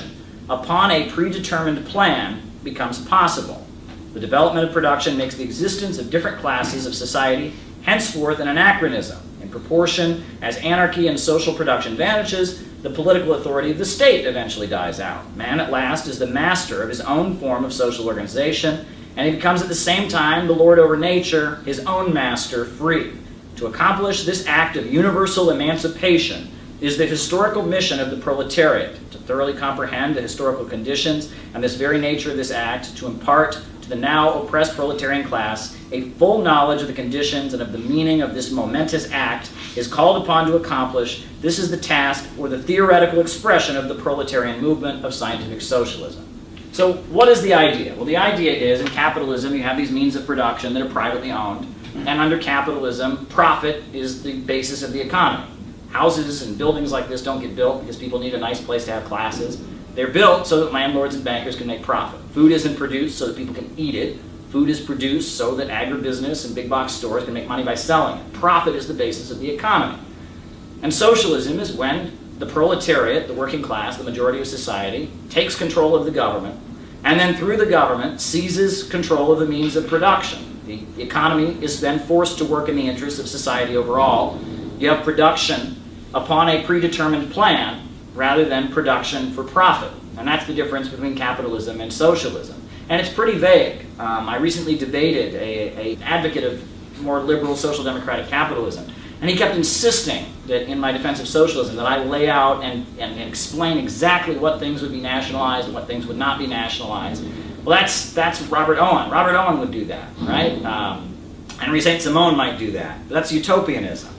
upon a predetermined plan becomes possible. The development of production makes the existence of different classes of society henceforth an anachronism. In proportion as anarchy and social production vanishes, the political authority of the state eventually dies out. Man at last is the master of his own form of social organization, and he becomes at the same time the lord over nature, his own master, free. To accomplish this act of universal emancipation is the historical mission of the proletariat, to thoroughly comprehend the historical conditions and this very nature of this act, to impart to the now oppressed proletarian class a full knowledge of the conditions and of the meaning of this momentous act is called upon to accomplish. This is the task or the theoretical expression of the proletarian movement of scientific socialism." So what is the idea? Well, the idea is in capitalism you have these means of production that are privately owned, and under capitalism, profit is the basis of the economy. Houses and buildings like this don't get built because people need a nice place to have classes. They're built so that landlords and bankers can make profit. Food isn't produced so that people can eat it. Food is produced so that agribusiness and big box stores can make money by selling it. Profit is the basis of the economy. And socialism is when the proletariat, the working class, the majority of society, takes control of the government, and then through the government seizes control of the means of production. The economy is then forced to work in the interest of society overall. You have production upon a predetermined plan rather than production for profit. And that's the difference between capitalism and socialism. And it's pretty vague. I recently debated an advocate of more liberal social democratic capitalism, and he kept insisting that in my defense of socialism that I lay out and explain exactly what things would be nationalized and what things would not be nationalized. Well, that's Robert Owen. Robert Owen would do that, right? Henry Saint-Simon might do that. But that's utopianism.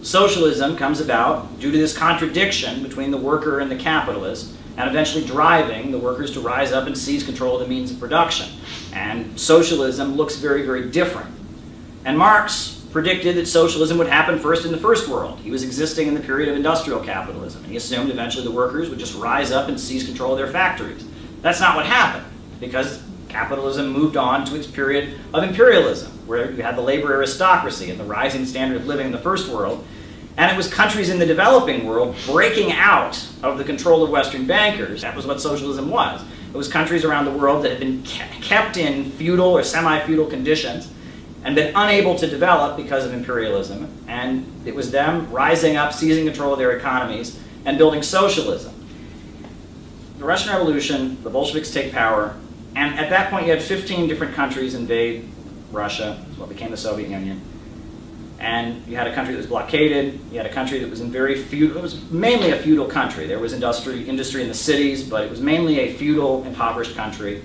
Socialism comes about due to this contradiction between the worker and the capitalist, and eventually driving the workers to rise up and seize control of the means of production. And socialism looks very, very different. And Marx predicted that socialism would happen first in the first world. He was existing in the period of industrial capitalism, and he assumed eventually the workers would just rise up and seize control of their factories. That's not what happened, because capitalism moved on to its period of imperialism, where you had the labor aristocracy and the rising standard of living in the first world. And it was countries in the developing world breaking out of the control of Western bankers. That was what socialism was. It was countries around the world that had been kept in feudal or semi-feudal conditions and been unable to develop because of imperialism. And it was them rising up, seizing control of their economies, and building socialism. The Russian Revolution, the Bolsheviks take power, and at that point you had 15 different countries invade Russia, what became the Soviet Union. And you had a country that was blockaded. You had a country that was in very feudal. It was mainly a feudal country. There was industry in the cities, but it was mainly a feudal, impoverished country.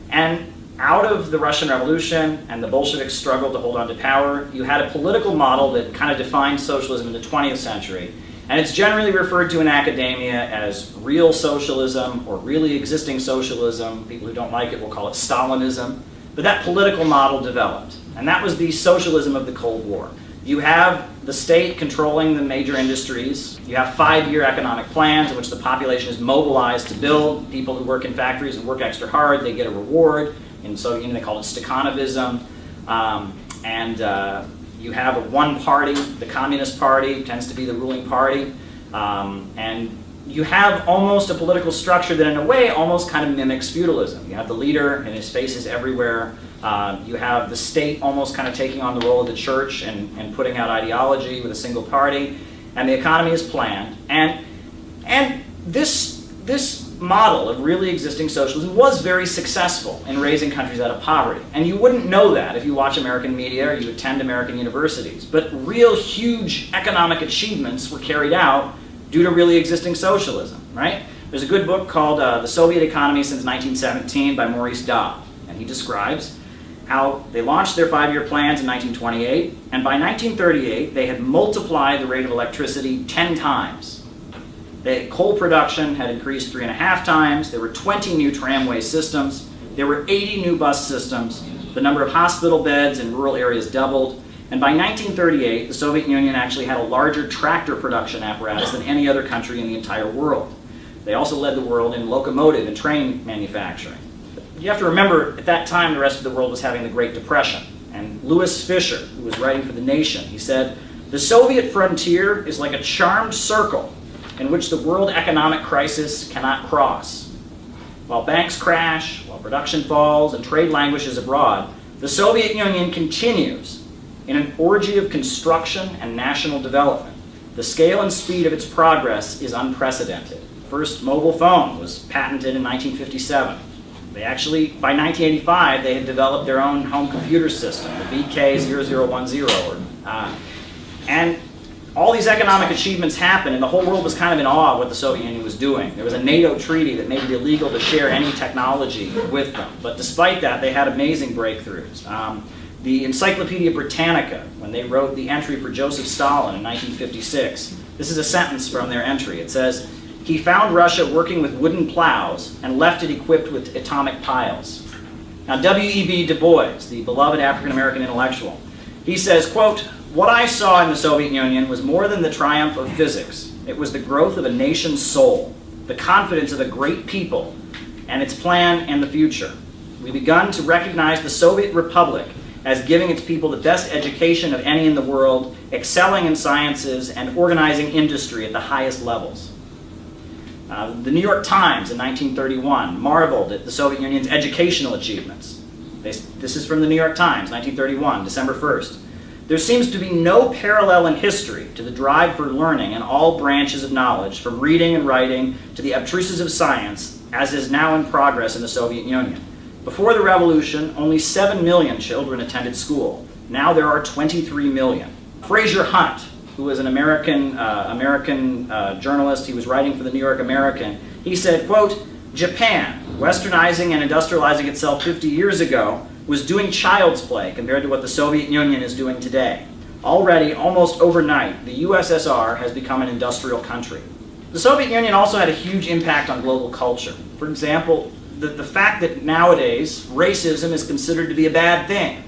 And out of the Russian Revolution and the Bolsheviks' struggle to hold on to power, you had a political model that kind of defined socialism in the 20th century. And it's generally referred to in academia as real socialism or really existing socialism. People who don't like it will call it Stalinism. But that political model developed. And that was the socialism of the Cold War. You have the state controlling the major industries. You have 5-year economic plans in which the population is mobilized to build. People who work in factories and work extra hard, they get a reward. In the Soviet Union, they call it Stakhanovism. You have a one party, the Communist Party tends to be the ruling party. And you have almost a political structure that in a way almost kind of mimics feudalism. You have the leader and his face is everywhere. You have the state almost kind of taking on the role of the church and putting out ideology with a single party. And the economy is planned. And this model of really existing socialism was very successful in raising countries out of poverty. And you wouldn't know that if you watch American media or you attend American universities. But real huge economic achievements were carried out due to really existing socialism, right? There's a good book called The Soviet Economy Since 1917 by Maurice Dobb. And he describes how they launched their 5-year plans in 1928, and by 1938 they had multiplied the rate of electricity 10 times. Coal production had increased 3.5 times, there were 20 new tramway systems, there were 80 new bus systems, the number of hospital beds in rural areas doubled, and by 1938 the Soviet Union actually had a larger tractor production apparatus than any other country in the entire world. They also led the world in locomotive and train manufacturing. You have to remember, at that time, the rest of the world was having the Great Depression. And Louis Fisher, who was writing for The Nation, he said, "The Soviet frontier is like a charmed circle in which the world economic crisis cannot cross. While banks crash, while production falls, and trade languishes abroad, the Soviet Union continues in an orgy of construction and national development. The scale and speed of its progress is unprecedented. First mobile phone was patented in 1957. They actually, by 1985, they had developed their own home computer system, the VK0010. And all these economic achievements happened, and the whole world was kind of in awe of what the Soviet Union was doing. There was a NATO treaty that made it illegal to share any technology with them. But despite that, they had amazing breakthroughs. The Encyclopedia Britannica, when they wrote the entry for Joseph Stalin in 1956, this is a sentence from their entry. It says, "He found Russia working with wooden plows and left it equipped with atomic piles." Now, W.E.B. Du Bois, the beloved African-American intellectual, he says, quote, What I saw in the Soviet Union was more than the triumph of physics. It was the growth of a nation's soul, the confidence of a great people, and its plan and the future. We've begun to recognize the Soviet Republic as giving its people the best education of any in the world, excelling in sciences, and organizing industry at the highest levels. The New York Times in 1931 marveled at the Soviet Union's educational achievements. This is from the New York Times, 1931, December 1st. There seems to be no parallel in history to the drive for learning in all branches of knowledge, from reading and writing to the abstruses of science, as is now in progress in the Soviet Union. Before the revolution, only 7 million children attended school. Now there are 23 million. Fraser Hunt, who was an American journalist, he was writing for the New York American, he said, quote, "Japan, westernizing and industrializing itself 50 years ago, was doing child's play compared to what the Soviet Union is doing today. Already, almost overnight, the USSR has become an industrial country." The Soviet Union also had a huge impact on global culture. For example, the fact that nowadays racism is considered to be a bad thing.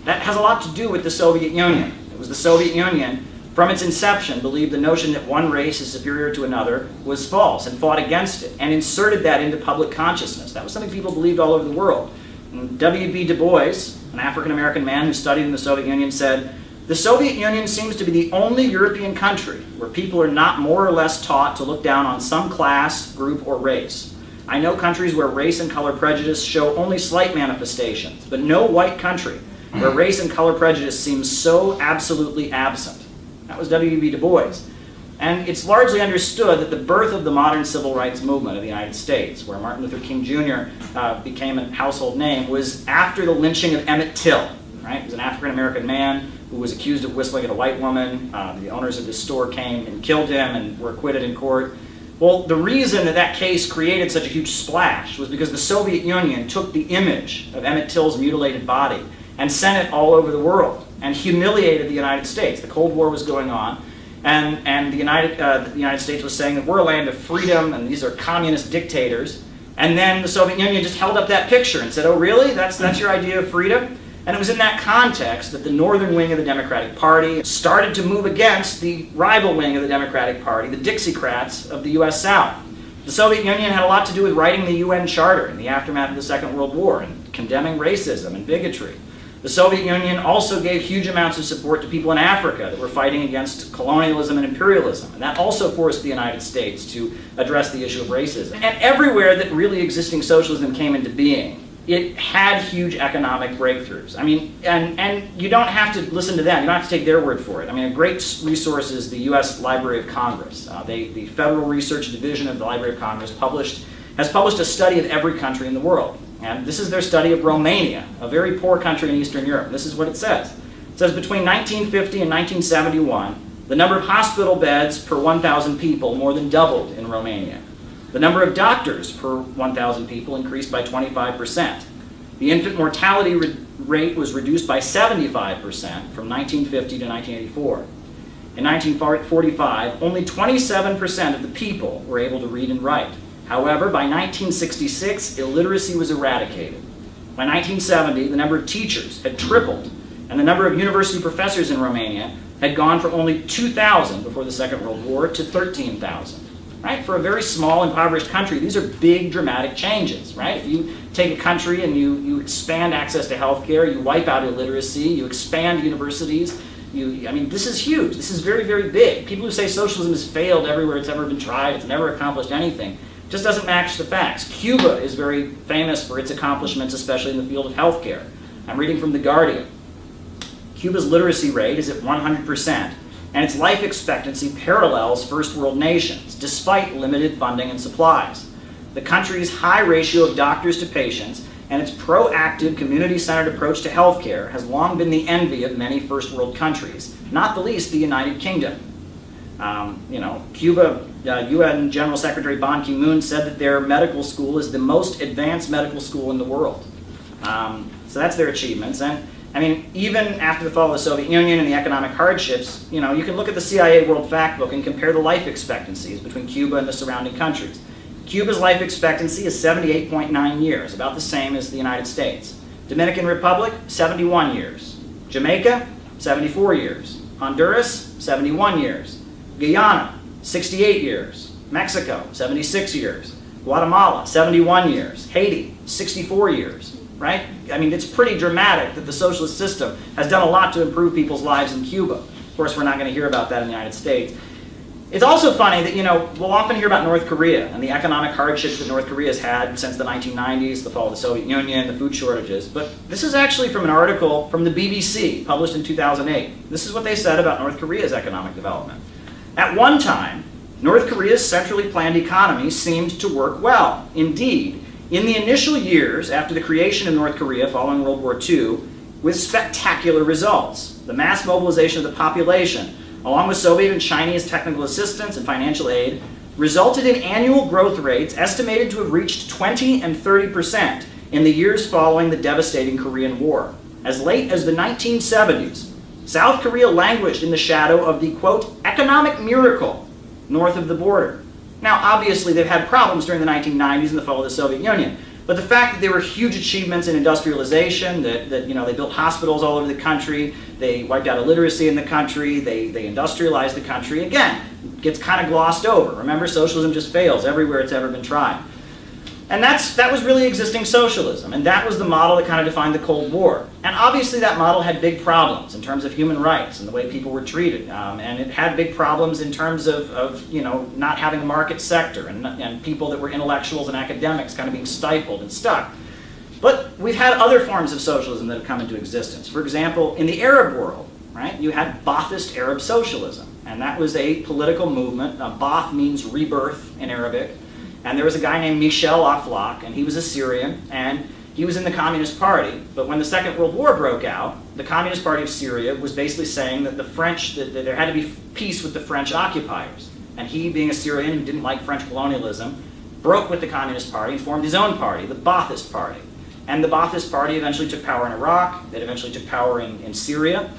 That has a lot to do with the Soviet Union. It was the Soviet Union, from its inception, believed the notion that one race is superior to another was false and fought against it and inserted that into public consciousness. That was something people believed all over the world. And W.B. Du Bois, an African-American man who studied in the Soviet Union, said, "The Soviet Union seems to be the only European country where people are not more or less taught to look down on some class, group, or race. I know countries where race and color prejudice show only slight manifestations, but no white country where race and color prejudice seems so absolutely absent." That was W.B. Du Bois. And it's largely understood that the birth of the modern civil rights movement of the United States, where Martin Luther King Jr. Became a household name, was after the lynching of Emmett Till. Right? He was an African-American man who was accused of whistling at a white woman. The owners of this store came and killed him and were acquitted in court. Well, the reason that that case created such a huge splash was because the Soviet Union took the image of Emmett Till's mutilated body and sent it all over the world and humiliated the United States. The Cold War was going on, and the United States was saying that we're a land of freedom and these are communist dictators. And then the Soviet Union just held up that picture and said, "Oh, really? That's your idea of freedom?" And it was in that context that the northern wing of the Democratic Party started to move against the rival wing of the Democratic Party, the Dixiecrats of the U.S. South. The Soviet Union had a lot to do with writing the UN Charter in the aftermath of the Second World War and condemning racism and bigotry. The Soviet Union also gave huge amounts of support to people in Africa that were fighting against colonialism and imperialism, and that also forced the United States to address the issue of racism. And everywhere that really existing socialism came into being, it had huge economic breakthroughs. I mean, and you don't have to listen to them. You don't have to take their word for it. I mean, a great resource is the U.S. Library of Congress. The Federal Research Division of the Library of Congress has published a study of every country in the world. And this is their study of Romania, a very poor country in Eastern Europe. This is what it says. It says between 1950 and 1971, the number of hospital beds per 1,000 people more than doubled in Romania. The number of doctors per 1,000 people increased by 25%. The infant mortality rate was reduced by 75% from 1950 to 1984. In 1945, only 27% of the people were able to read and write. However, by 1966, illiteracy was eradicated. By 1970, the number of teachers had tripled, and the number of university professors in Romania had gone from only 2,000 before the Second World War to 13,000. Right? For a very small, impoverished country, these are big, dramatic changes. Right? If you take a country and you expand access to health care, you wipe out illiteracy, you expand universities, I mean, this is huge. This is very, very big. People who say socialism has failed everywhere it's ever been tried, it's never accomplished anything, just doesn't match the facts. Cuba is very famous for its accomplishments, especially in the field of healthcare. I'm reading from The Guardian. Cuba's literacy rate is at 100%, and its life expectancy parallels first world nations, despite limited funding and supplies. The country's high ratio of doctors to patients and its proactive, community-centered approach to healthcare has long been the envy of many first world countries, not the least the United Kingdom. Cuba, UN General Secretary Ban Ki-moon said that their medical school is the most advanced medical school in the world. So that's their achievements. And I mean, even after the fall of the Soviet Union and the economic hardships, you can look at the CIA World Factbook and compare the life expectancies between Cuba and the surrounding countries. Cuba's life expectancy is 78.9 years, about the same as the United States. Dominican Republic, 71 years. Jamaica, 74 years. Honduras, 71 years. Guyana, 68 years. Mexico, 76 years. Guatemala, 71 years. Haiti, 64 years. Right? I mean, it's pretty dramatic that the socialist system has done a lot to improve people's lives in Cuba. Of course, we're not going to hear about that in the United States. It's also funny that, we'll often hear about North Korea and the economic hardships that North Korea has had since the 1990s, the fall of the Soviet Union, the food shortages. But this is actually from an article from the BBC, published in 2008. This is what they said about North Korea's economic development. At one time, North Korea's centrally planned economy seemed to work well. Indeed, in the initial years after the creation of North Korea following World War II, with spectacular results. The mass mobilization of the population, along with Soviet and Chinese technical assistance and financial aid, resulted in annual growth rates estimated to have reached 20% and 30% in the years following the devastating Korean War. As late as the 1970s, South Korea languished in the shadow of the, quote, economic miracle north of the border. Now, obviously, they've had problems during the 1990s and the fall of the Soviet Union. But the fact that there were huge achievements in industrialization, that they built hospitals all over the country, they wiped out illiteracy in the country, they industrialized the country, again, gets kind of glossed over. Remember, socialism just fails everywhere it's ever been tried. And that was really existing socialism, and that was the model that kind of defined the Cold War. And obviously that model had big problems in terms of human rights and the way people were treated. And it had big problems in terms of not having a market sector and people that were intellectuals and academics kind of being stifled and stuck. But we've had other forms of socialism that have come into existence. For example, in the Arab world, right, you had Ba'athist Arab socialism. And that was a political movement. Ba'ath means rebirth in Arabic. And there was a guy named Michel Aflaq, and he was a Syrian, and he was in the Communist Party. But when the Second World War broke out, the Communist Party of Syria was basically saying that that there had to be peace with the French occupiers. And he, being a Syrian who didn't like French colonialism, broke with the Communist Party and formed his own party, the Ba'athist Party. And the Ba'athist Party eventually took power in Iraq. It eventually took power in Syria.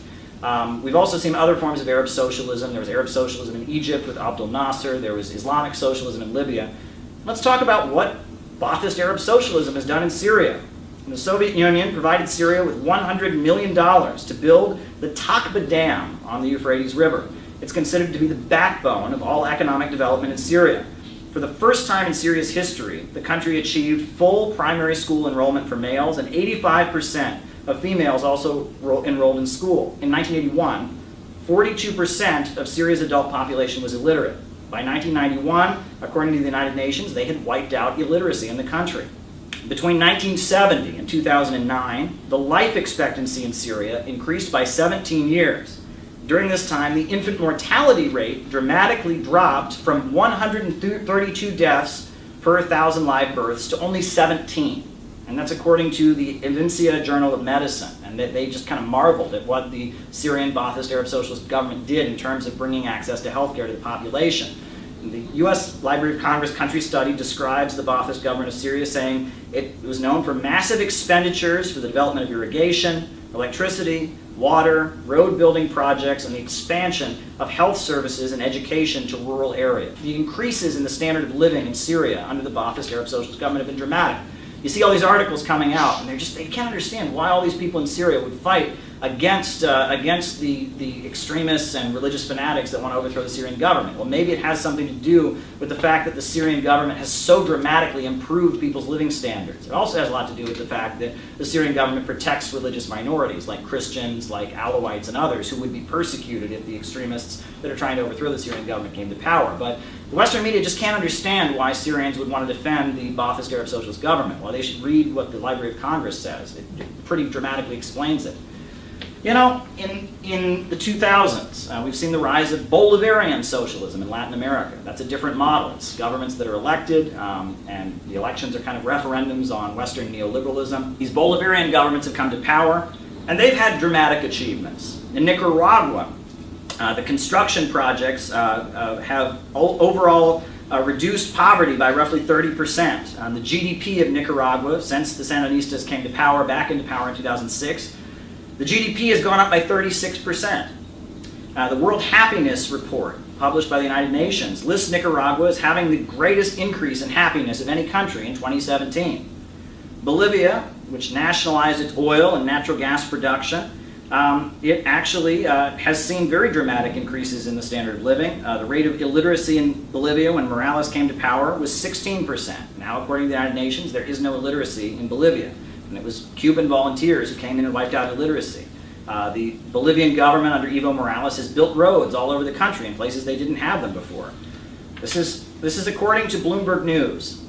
We've also seen other forms of Arab socialism. There was Arab socialism in Egypt with Abdel Nasser. There was Islamic socialism in Libya. Let's talk about what Ba'athist Arab socialism has done in Syria. And the Soviet Union provided Syria with $100 million to build the Takba Dam on the Euphrates River. It's considered to be the backbone of all economic development in Syria. For the first time in Syria's history, the country achieved full primary school enrollment for males, and 85% of females also enrolled in school. In 1981, 42% of Syria's adult population was illiterate. By 1991, according to the United Nations, they had wiped out illiteracy in the country. Between 1970 and 2009, the life expectancy in Syria increased by 17 years. During this time, the infant mortality rate dramatically dropped from 132 deaths per 1,000 live births to only 17. And that's according to the Evincia Journal of Medicine. And they just kind of marveled at what the Syrian Ba'athist Arab Socialist government did in terms of bringing access to healthcare to the population. And the U.S. Library of Congress country study describes the Ba'athist government of Syria, saying it was known for massive expenditures for the development of irrigation, electricity, water, road building projects, and the expansion of health services and education to rural areas. The increases in the standard of living in Syria under the Ba'athist Arab Socialist government have been dramatic. You see all these articles coming out, and they can't understand why all these people in Syria would fight against the extremists and religious fanatics that want to overthrow the Syrian government. Well, maybe it has something to do with the fact that the Syrian government has so dramatically improved people's living standards. It also has a lot to do with the fact that the Syrian government protects religious minorities, like Christians, like Alawites, and others, who would be persecuted if the extremists that are trying to overthrow the Syrian government came to power. But the Western media just can't understand why Syrians would want to defend the Ba'athist Arab Socialist government. Well, they should read what the Library of Congress says. It pretty dramatically explains it. You know, in the 2000s, we've seen the rise of Bolivarian socialism in Latin America. That's a different model. It's governments that are elected, and the elections are kind of referendums on Western neoliberalism. These Bolivarian governments have come to power, and they've had dramatic achievements. In Nicaragua, the construction projects have overall reduced poverty by roughly 30%. The GDP of Nicaragua, since the Sandinistas came to power, back into power in 2006, the GDP has gone up by 36%. The World Happiness Report, published by the United Nations, lists Nicaragua as having the greatest increase in happiness of any country in 2017. Bolivia, which nationalized its oil and natural gas production, it actually has seen very dramatic increases in the standard of living. The rate of illiteracy in Bolivia when Morales came to power was 16%. Now, according to the United Nations, there is no illiteracy in Bolivia. And it was Cuban volunteers who came in and wiped out illiteracy. The Bolivian government under Evo Morales has built roads all over the country in places they didn't have them before. This is according to Bloomberg News.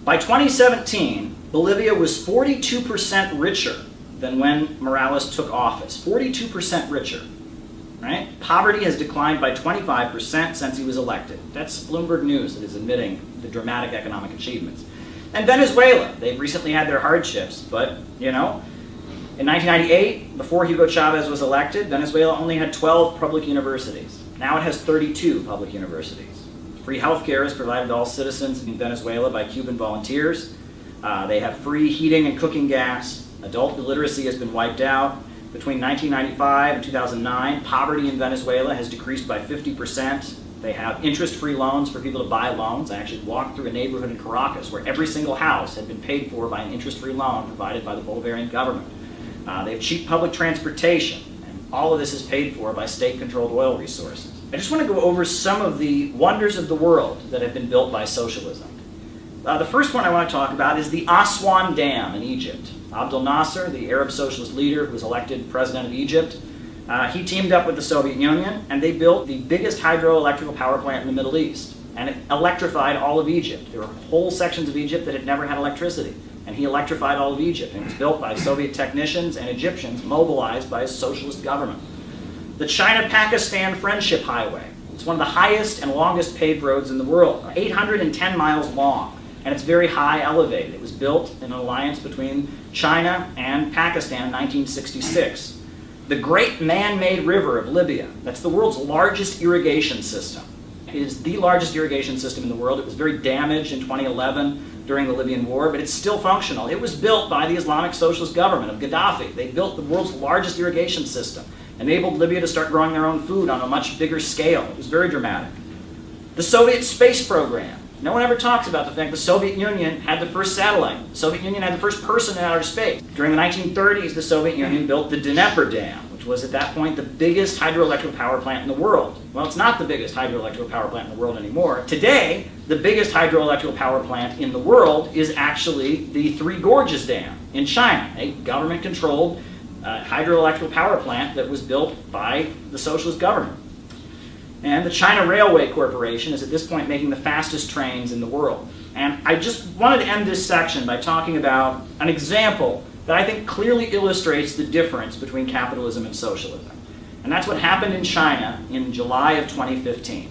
By 2017, Bolivia was 42% richer than when Morales took office. 42% richer. Right? Poverty has declined by 25% since he was elected. That's Bloomberg News that is admitting the dramatic economic achievements. And Venezuela, they've recently had their hardships, but, you know, in 1998, before Hugo Chavez was elected, Venezuela only had 12 public universities. Now it has 32 public universities. Free health care is provided to all citizens in Venezuela by Cuban volunteers. They have free heating and cooking gas. Adult illiteracy has been wiped out. Between 1995 and 2009, poverty in Venezuela has decreased by 50%. They have interest-free loans for people to buy loans. I actually walked through a neighborhood in Caracas where every single house had been paid for by an interest-free loan provided by the Bolivarian government. They have cheap public transportation, and all of this is paid for by state-controlled oil resources. I just want to go over some of the wonders of the world that have been built by socialism. The first one I want to talk about is the Aswan Dam in Egypt. Abdel Nasser, the Arab socialist leader who was elected president of Egypt, he teamed up with the Soviet Union, and they built the biggest hydroelectrical power plant in the Middle East. And it electrified all of Egypt. There were whole sections of Egypt that had never had electricity. And he electrified all of Egypt. And it was built by Soviet technicians and Egyptians mobilized by a socialist government. The China-Pakistan Friendship Highway. It's one of the highest and longest paved roads in the world, 810 miles long. And it's very high elevated. It was built in an alliance between China and Pakistan in 1966. The Great Man-Made River of Libya, that's the world's largest irrigation system. It is the largest irrigation system in the world. It was very damaged in 2011 during the Libyan war, but it's still functional. It was built by the Islamic Socialist government of Gaddafi. They built the world's largest irrigation system, enabled Libya to start growing their own food on a much bigger scale. It was very dramatic. The Soviet space program. No one ever talks about the fact the Soviet Union had the first satellite. The Soviet Union had the first person in outer space. During the 1930s, the Soviet Union built the Dnieper Dam, which was at that point the biggest hydroelectric power plant in the world. Well, it's not the biggest hydroelectric power plant in the world anymore. Today, the biggest hydroelectric power plant in the world is actually the Three Gorges Dam in China, a government-controlled hydroelectric power plant that was built by the socialist government. And the China Railway Corporation is at this point making the fastest trains in the world. And I just wanted to end this section by talking about an example that I think clearly illustrates the difference between capitalism and socialism. And that's what happened in China in July of 2015.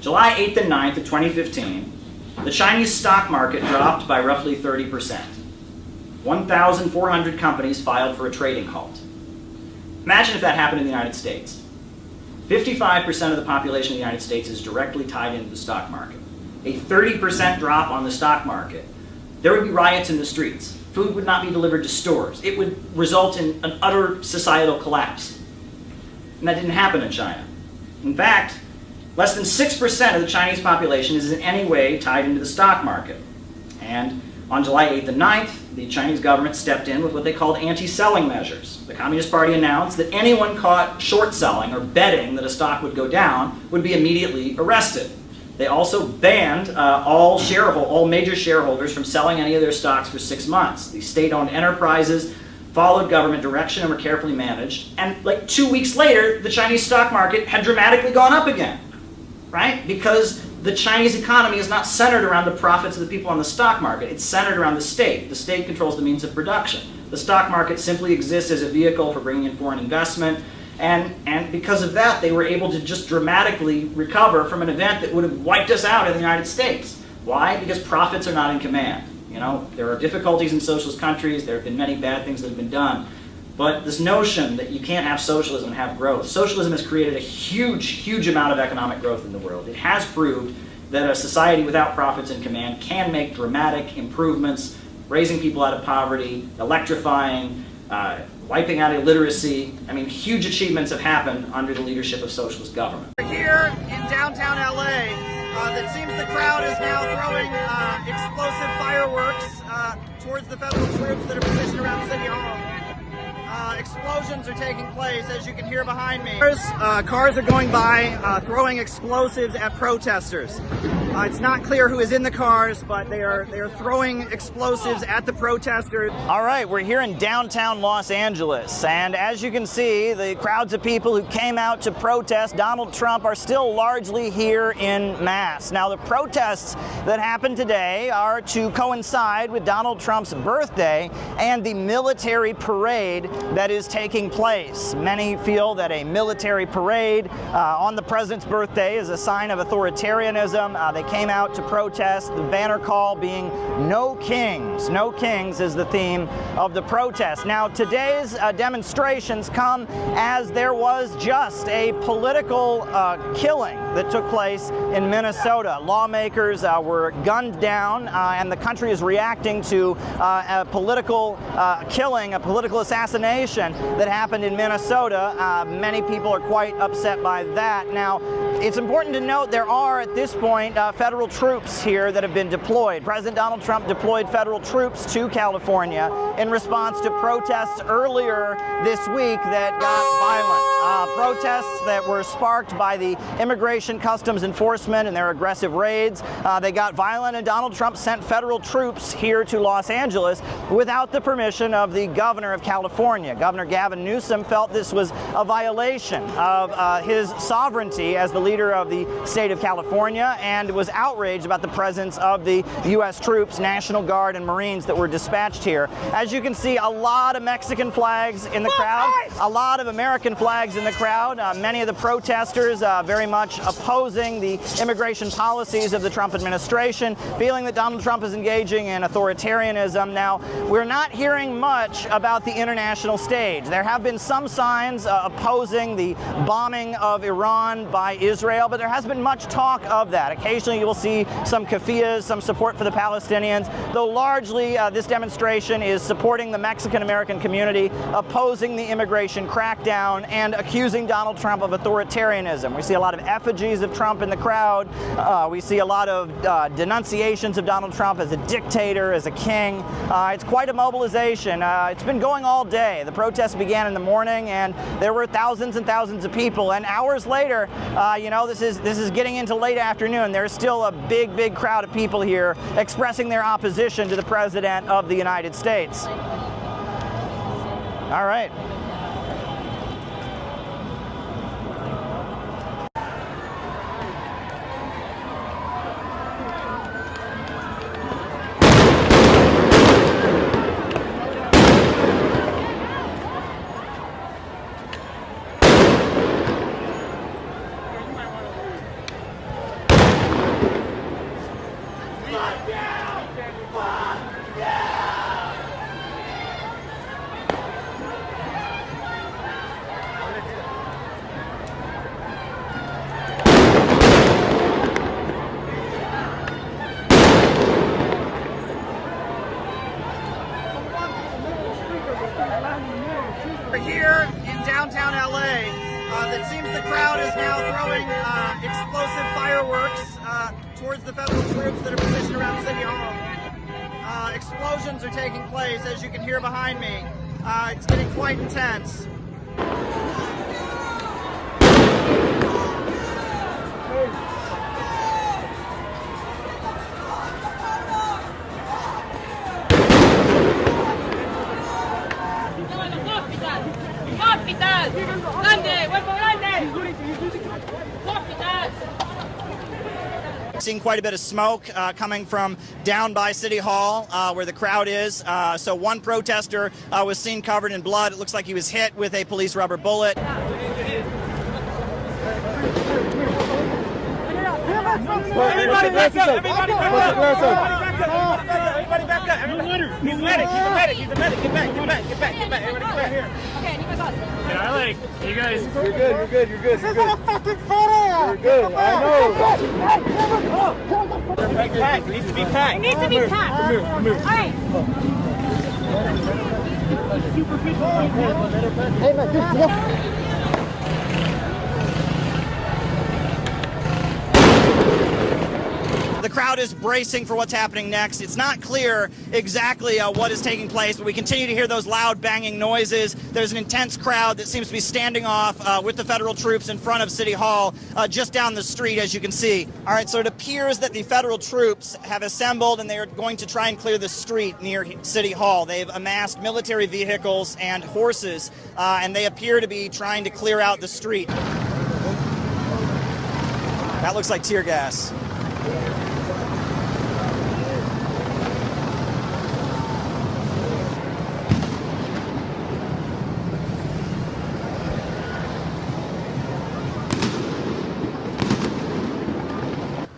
July 8th and 9th of 2015, the Chinese stock market dropped by roughly 30%. 1,400 companies filed for a trading halt. Imagine if that happened in the United States. 55% of the population of the United States is directly tied into the stock market. A 30% drop on the stock market. There would be riots in the streets. Food would not be delivered to stores. It would result in an utter societal collapse. And that didn't happen in China. In fact, less than 6% of the Chinese population is in any way tied into the stock market. And on July 8th and 9th, the Chinese government stepped in with what they called anti-selling measures. The Communist Party announced that anyone caught short selling or betting that a stock would go down would be immediately arrested. They also banned all major shareholders from selling any of their stocks for 6 months. The state-owned enterprises followed government direction and were carefully managed. And like 2 weeks later, the Chinese stock market had dramatically gone up again, right? Because the Chinese economy is not centered around the profits of the people on the stock market. It's centered around the state. The state controls the means of production. The stock market simply exists as a vehicle for bringing in foreign investment. And because of that, they were able to just dramatically recover from an event that would have wiped us out in the United States. Why? Because profits are not in command. You know, there are difficulties in socialist countries. There have been many bad things that have been done. But this notion that you can't have socialism and have growth, socialism has created a huge, huge amount of economic growth in the world. It has proved that a society without profits in command can make dramatic improvements, raising people out of poverty, electrifying, wiping out illiteracy. I mean, huge achievements have happened under the leadership of socialist government. We're here in downtown LA. It seems the crowd is now throwing explosive fireworks towards the federal troops that are positioned around City Hall. Explosions are taking place, as you can hear behind me. Cars are going by, throwing explosives at protesters. It's not clear who is in the cars, but they are throwing explosives at the protesters. All right, we're here in downtown Los Angeles, and as you can see, the crowds of people who came out to protest Donald Trump are still largely here in mass. Now, the protests that happened today are to coincide with Donald Trump's birthday and the military parade that is taking place. Many feel that a military parade on the president's birthday is a sign of authoritarianism. They came out to protest, the banner call being "No Kings." No Kings is the theme of the protest. Now, today's demonstrations come as there was just a political killing that took place in Minnesota. Lawmakers were gunned down, and the country is reacting to a political killing, a political assassination that happened in Minnesota. Many people are quite upset by that. Now, it's important to note there are, at this point, federal troops here that have been deployed. President Donald Trump deployed federal troops to California in response to protests earlier this week that got violent. Protests that were sparked by the Immigration Customs Enforcement and their aggressive raids. They got violent, and Donald Trump sent federal troops here to Los Angeles without the permission of the governor of California. Governor Gavin Newsom felt this was a violation of his sovereignty as the leader of the state of California, and was outraged about the presence of the U.S. troops, National Guard, and Marines that were dispatched here. As you can see, a lot of Mexican flags in the crowd, a lot of American flags in the crowd. Many of the protesters very much opposing the immigration policies of the Trump administration, feeling that Donald Trump is engaging in authoritarianism. Now, we're not hearing much about the international stage. There have been some signs opposing the bombing of Iran by Israel, but there hasn't been much talk of that. Occasionally you will see some keffiyehs, some support for the Palestinians, though largely this demonstration is supporting the Mexican-American community, opposing the immigration crackdown, and accusing Donald Trump of authoritarianism. We see a lot of effigies of Trump in the crowd. We see a lot of denunciations of Donald Trump as a dictator, as a king. It's quite a mobilization. It's been going all day. The protests began in the morning, and there were thousands and thousands of people. And hours later, you know, this is getting into late afternoon. There's still a big crowd of people here expressing their opposition to the President of the United States. All right. We're here in downtown LA. It seems the crowd is now throwing explosive fireworks towards the federal troops that are positioned around City Hall. Explosions are taking place, as you can hear behind me. It's getting quite intense. Seeing quite a bit of smoke coming from down by City Hall where the crowd is. So one protester was seen covered in blood. It looks like he was hit with a police rubber bullet. Everybody back up! Everybody back up! Everybody back up! He's a medic! He's a medic! He's a medic! Get back! Get back! Get back! Get back! Everybody get back here! Okay, you guys awesome. Yeah, I like you guys. You're good. You're good. You're good. This is a fucking photo. You're good. I know. It needs to be packed. It needs to be packed. Come here. Come here. All right. Hey, man, just The crowd is bracing for what's happening next. It's not clear exactly what is taking place, but we continue to hear those loud banging noises. There's an intense crowd that seems to be standing off with the federal troops in front of City Hall, just down the street, as you can see. All right, so it appears that the federal troops have assembled and they are going to try and clear the street near City Hall. They've amassed military vehicles and horses, and they appear to be trying to clear out the street. That looks like tear gas.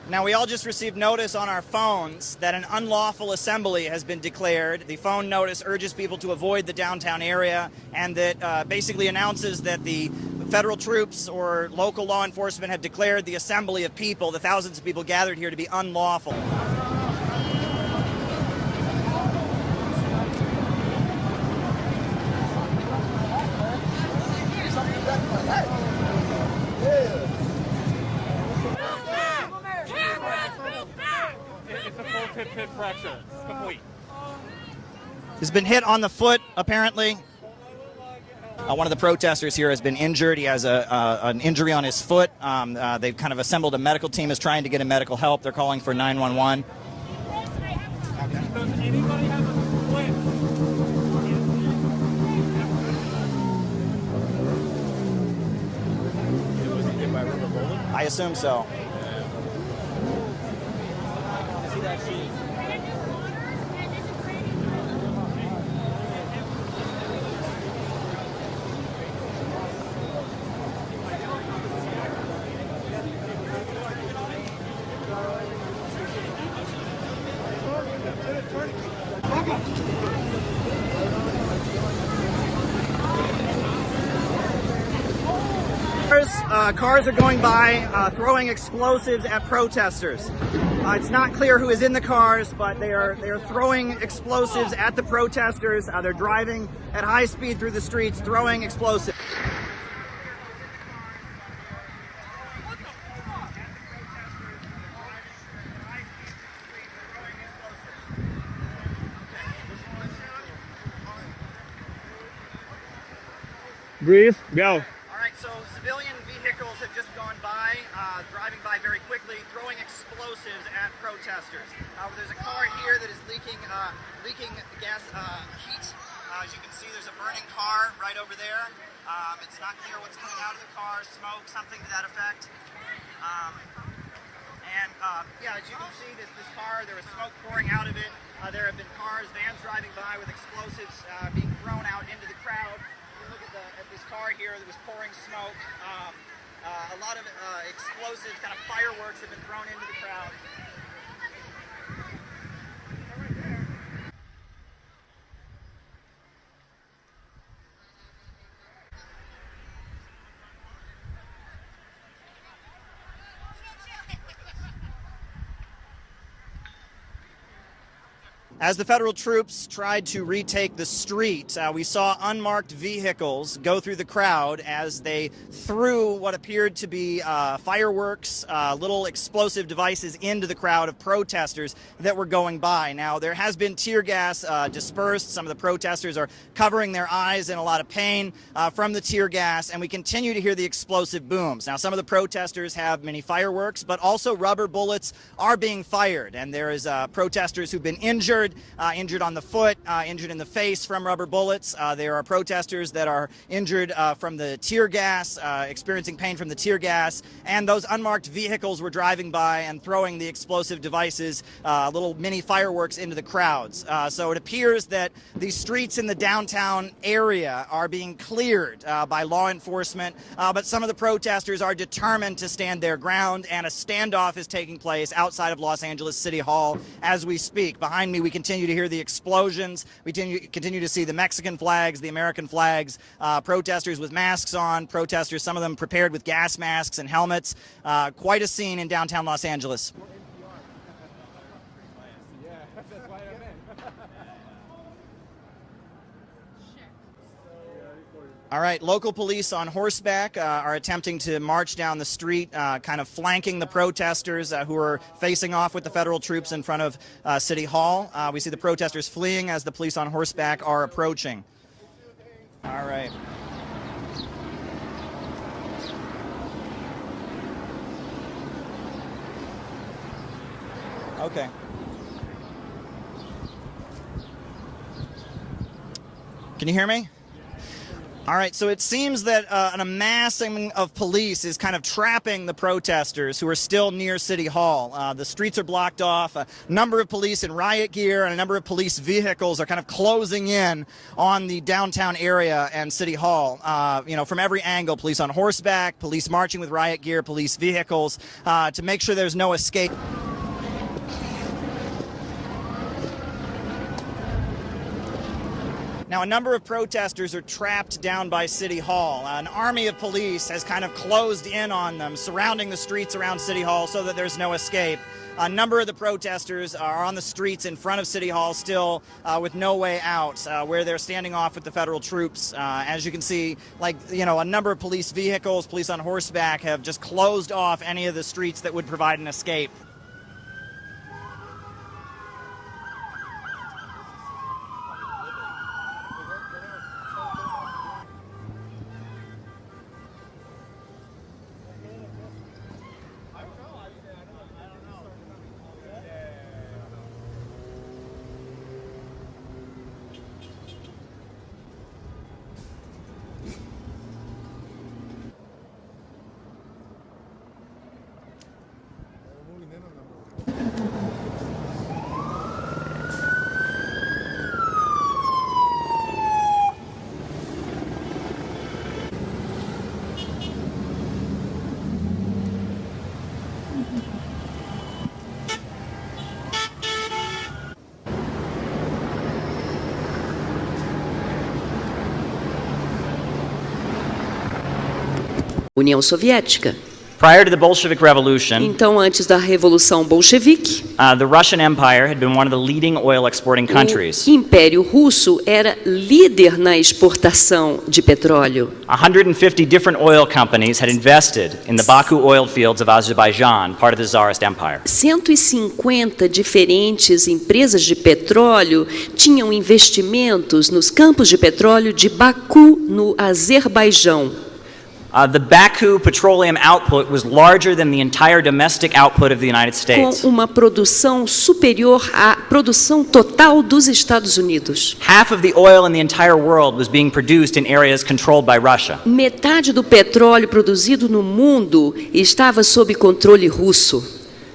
Now, we all just received notice on our phones that an unlawful assembly has been declared. The phone notice urges people to avoid the downtown area, and that basically announces that the federal troops or local law enforcement have declared the assembly of people, the thousands of people gathered here, to be unlawful. It's a full tip fracture. Complete. He's been hit on the foot, apparently. One of the protesters here has been injured. He has an injury on his foot. They've kind of assembled a medical team, is trying to get him medical help. They're calling for 911. Does anybody have a split? Was he hit by a rubber bullet? I assume so. See that sheet? Cars are going by throwing explosives at protesters. It's not clear who is in the cars, but they are throwing explosives at the protesters. They're driving at high speed through the streets, throwing explosives. Breathe. Go. All right, so civilian vehicles have just gone by, driving by very quickly, throwing explosives at protesters. There's a car here that is leaking gas heat. As you can see, there's a burning car right over there. It's not clear what's coming out of the car, smoke, something to that effect. Yeah, as you can see, this car, there was smoke pouring out of it. There have been cars, vans driving by with explosives being thrown out into the crowd. Look at this car here that was pouring smoke. A lot of explosives, kind of fireworks have been thrown into the crowd. As the federal troops tried to retake the street, we saw unmarked vehicles go through the crowd as they threw what appeared to be fireworks, little explosive devices into the crowd of protesters that were going by. Now, there has been tear gas dispersed. Some of the protesters are covering their eyes in a lot of pain from the tear gas, and we continue to hear the explosive booms. Now, some of the protesters have many fireworks, but also rubber bullets are being fired, and there is protesters who've been injured on the foot, injured in the face from rubber bullets. There are protesters that are injured from the tear gas, experiencing pain from the tear gas, and those unmarked vehicles were driving by and throwing the explosive devices, little mini fireworks, into the crowds. So it appears that the streets in the downtown area are being cleared by law enforcement, but some of the protesters are determined to stand their ground, and a standoff is taking place outside of Los Angeles City Hall as we speak. Behind me, we continue to hear the explosions. We continue to see the Mexican flags, the American flags, protesters with masks on, protesters, some of them prepared with gas masks and helmets. Quite a scene in downtown Los Angeles. All right, local police on horseback are attempting to march down the street, kind of flanking the protesters who are facing off with the federal troops in front of City Hall. We see the protesters fleeing as the police on horseback are approaching. All right. Okay. Can you hear me? All right, so it seems that an amassing of police is kind of trapping the protesters who are still near City Hall. The streets are blocked off. A number of police in riot gear and a number of police vehicles are kind of closing in on the downtown area and City Hall. You know, from every angle, police on horseback, police marching with riot gear, police vehicles, to make sure there's no escape. Now, a number of protesters are trapped down by City Hall. An army of police has kind of closed in on them, surrounding the streets around City Hall so that there's no escape. A number of the protesters are on the streets in front of City Hall still with no way out, where they're standing off with the federal troops. As you can see, like, you know, a number of police vehicles, police on horseback have just closed off any of the streets that would provide an escape. União Soviética. Prior to the Bolshevik Revolution, Então, antes da Revolução Bolchevique, the Russian Empire had been one of the leading oil exporting countries. o Império Russo era líder na exportação de petróleo. 150 different oil companies had invested in the Baku oil fields of Azerbaijan, part of the Tsarist Empire. 150 diferentes empresas de petróleo tinham investimentos nos campos de petróleo de Baku, no Azerbaijão. The Baku petroleum output was larger than the entire domestic output of the United States. Com uma produção superior à produção total dos Estados Unidos. Half of the oil in the entire world was being produced in areas controlled by Russia. Metade do petróleo produzido no mundo estava sob controle russo.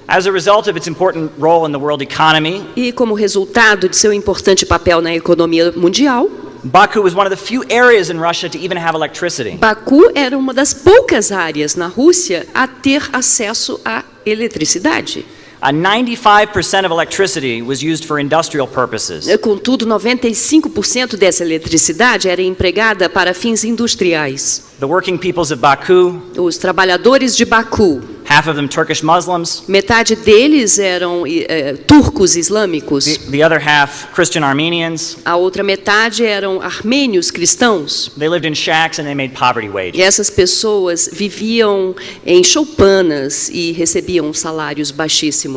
As a result of its important role in the world economy, e como resultado de seu importante papel na economia mundial, Baku was one of the few areas in Russia to even have electricity. Baku era uma das poucas áreas na Rússia a ter acesso à eletricidade. 95% of electricity was used for industrial purposes. Contudo, 95% dessa eletricidade era empregada para fins industriais. The working peoples of Baku, os trabalhadores de Baku, half of them Turkish Muslims, metade deles eram turcos islâmicos. The other half Christian Armenians. A outra metade eram armênios cristãos. They lived in shacks and they made poverty wages. E essas pessoas viviam em choupanas e recebiam salários baixíssimos.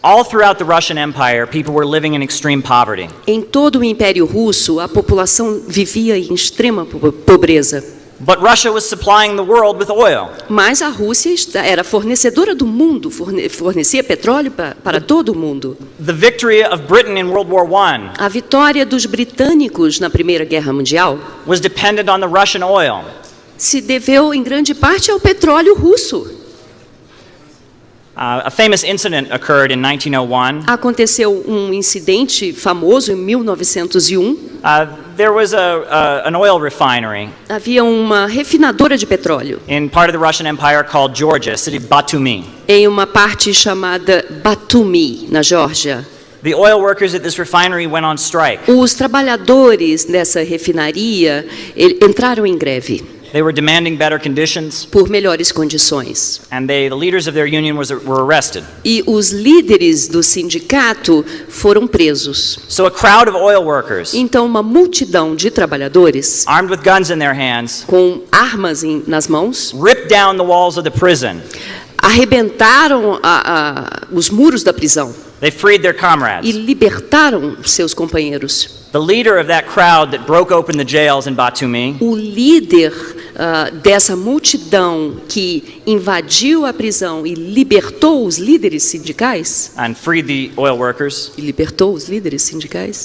All throughout the Russian Empire, people were living in extreme poverty. Em todo o Império Russo, a população vivia em extrema pobreza. But Russia was supplying the world with oil. Mas a Rússia era fornecedora do mundo, fornecia petróleo para todo o mundo. The victory of Britain in World War I. A vitória dos britânicos na Primeira Guerra Mundial was dependent on the Russian oil. Se deveu em grande parte ao petróleo russo. A famous incident occurred in 1901. Aconteceu incidente famoso em 1901. There was an oil refinery. Havia uma refinadora de petróleo. In part of the Russian Empire called Georgia, city of Batumi. Em uma parte chamada Batumi, na Geórgia. The oil workers at this refinery went on strike. Os trabalhadores dessa refinaria entraram em greve. They were demanding better conditions. por melhores condições. And the leaders of their union were arrested. E os líderes do sindicato foram presos. So a crowd of oil workers, Então, uma multidão de trabalhadores, armed with guns in their hands, com armas nas mãos, ripped down the walls of the prison. arrebentaram os muros da prisão. They freed their E comrades. libertaram seus companheiros. The leader of that crowd that broke open the jails in Batumi O líder dessa multidão que invadiu a prisão e libertou os líderes sindicais, and freed the oil workers was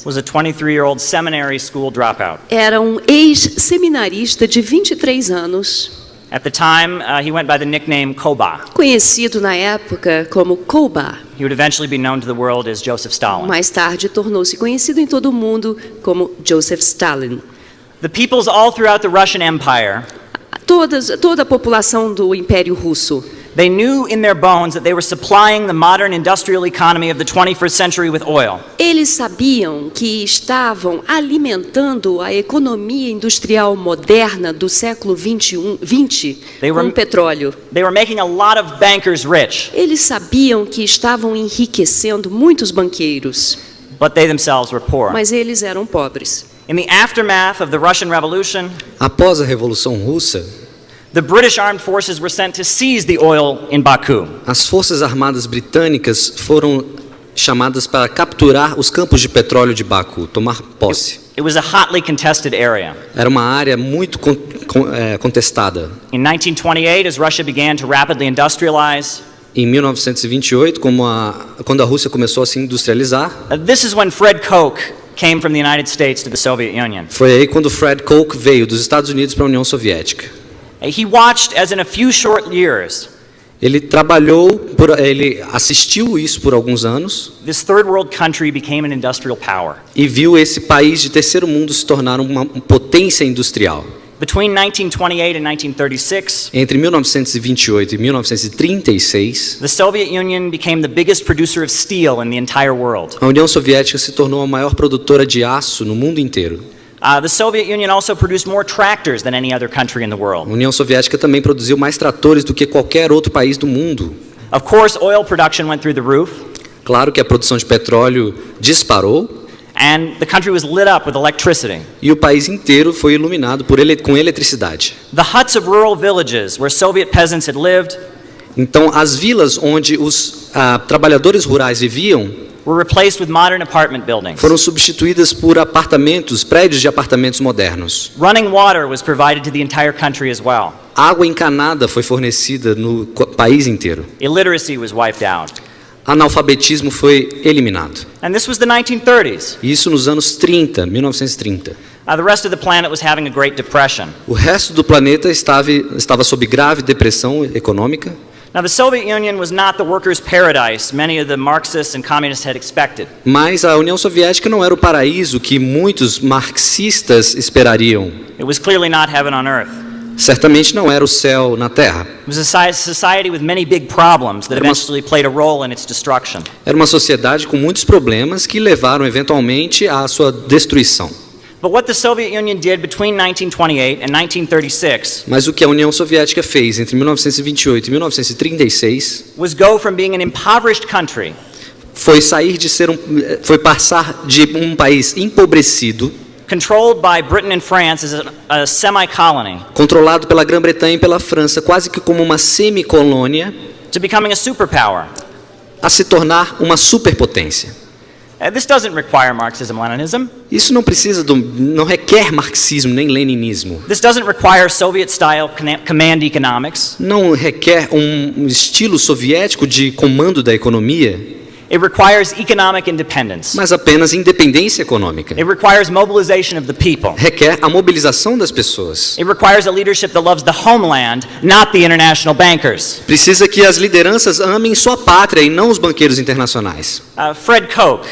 was a 23-year-old seminary school dropout. era um ex-seminarista de 23 anos, At the time, he went by the nickname Koba. conhecido na época como Koba. He would eventually be known to the world as Joseph Stalin. Mais tarde tornou-se conhecido em todo o mundo como Joseph Stalin. The peoples all throughout the Russian Empire, Toda a população do Império Russo, they knew in their bones that they were supplying the modern industrial economy of the 21st century with oil. eles sabiam que estavam alimentando a economia industrial moderna do século 20 com petróleo. They were making a lot of bankers rich, Eles sabiam que estavam enriquecendo muitos banqueiros, but they themselves were poor. mas eles eram pobres. In the aftermath of the Russian Revolution, após a Revolução Russa, the British armed forces were sent to seize the oil in Baku. as forças armadas britânicas foram chamadas para capturar os campos de petróleo de Baku, tomar posse. It was a hotly contested area. Era uma área muito contestada. In 1928, as Russia began to rapidly industrialize, Em 1928, quando a Rússia começou a se industrializar, this is when Fred Koch came from the United States to the Soviet Union. foi aí quando Fred Koch veio dos Estados Unidos para a União Soviética. He watched as in a few short years, Ele assistiu isso por alguns anos this third world country became an industrial power. e viu esse país de terceiro mundo se tornar uma potência industrial. Between 1928 and 1936, Entre 1928 e 1936, the Soviet Union became the biggest producer of steel in the entire world. a União Soviética se tornou a maior produtora de aço no mundo inteiro. The Soviet Union also produced more tractors than any other country in the world. A União Soviética também produziu mais tratores do que qualquer outro país do mundo. Of course, oil production went through the roof. Claro que a produção de petróleo disparou. And the country was lit up with electricity. E o país inteiro foi iluminado com eletricidade. The huts of rural villages where Soviet peasants had lived Então, as vilas onde os trabalhadores rurais viviam were replaced with modern apartment buildings. foram substituídas por prédios de apartamentos modernos. Running water was provided to the entire country as well. Água encanada foi fornecida no país inteiro. Illiteracy was wiped out. Analfabetismo foi eliminado. And this was the 1930s. Isso nos anos 1930. The rest of the planet was having a Great Depression. O resto do planeta estava sob grave depressão econômica. Now, the Soviet Union was not the workers' paradise many of the Marxists and communists had expected. Mas a União Soviética não era o paraíso que muitos marxistas esperariam. It was clearly not heaven on earth. Certamente não era o céu na terra. It was a society with many big problems that eventually played a role in its destruction. Era uma sociedade com muitos problemas que levaram eventualmente à sua destruição. But what the Soviet Union did between 1928 and 1936 Mas o que a União Soviética fez entre 1928 e 1936 was go from being an impoverished country foi passar de um país empobrecido, controlled by Britain and France as a semi-colony, controlado pela Grã-Bretanha e pela França, quase que como uma semicolônia, to becoming a superpower. a se tornar uma superpotência. This doesn't require Marxism-Leninism. Isso não requer marxismo nem leninismo. This doesn't require Soviet-style command economics. Não requer um estilo soviético de comando da economia. It requires economic independence. Mas apenas independência econômica. It requires mobilization of the people. Requer a mobilização das pessoas. It requires a leadership that loves the homeland, not the international bankers. Precisa que as lideranças amem sua pátria e não os banqueiros internacionais. Fred Koch.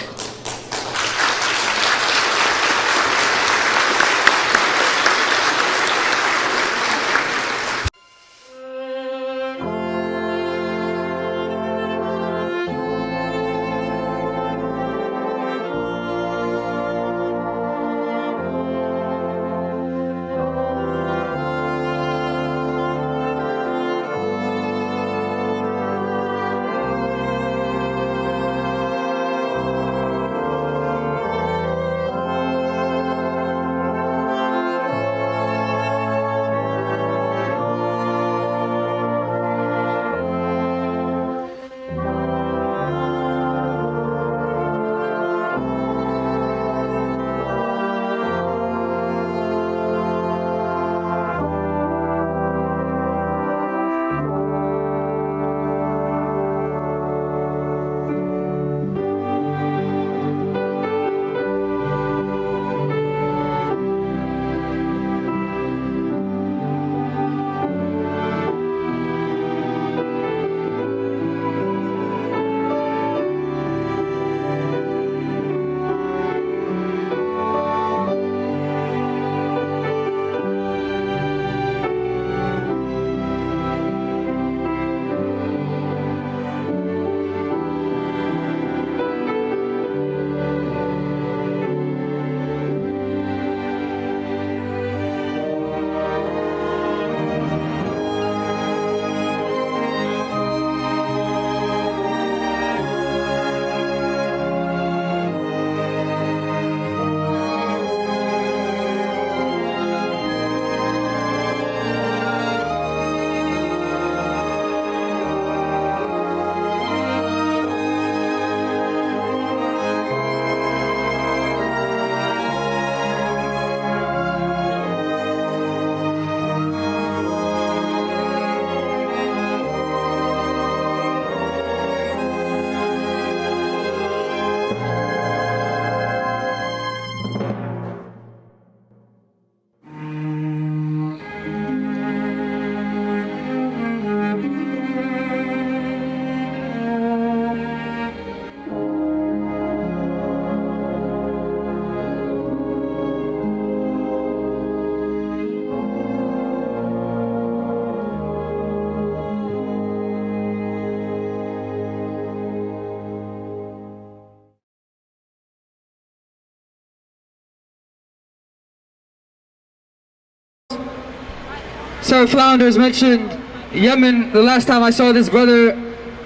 Sir Flounders mentioned Yemen. The last time I saw this brother,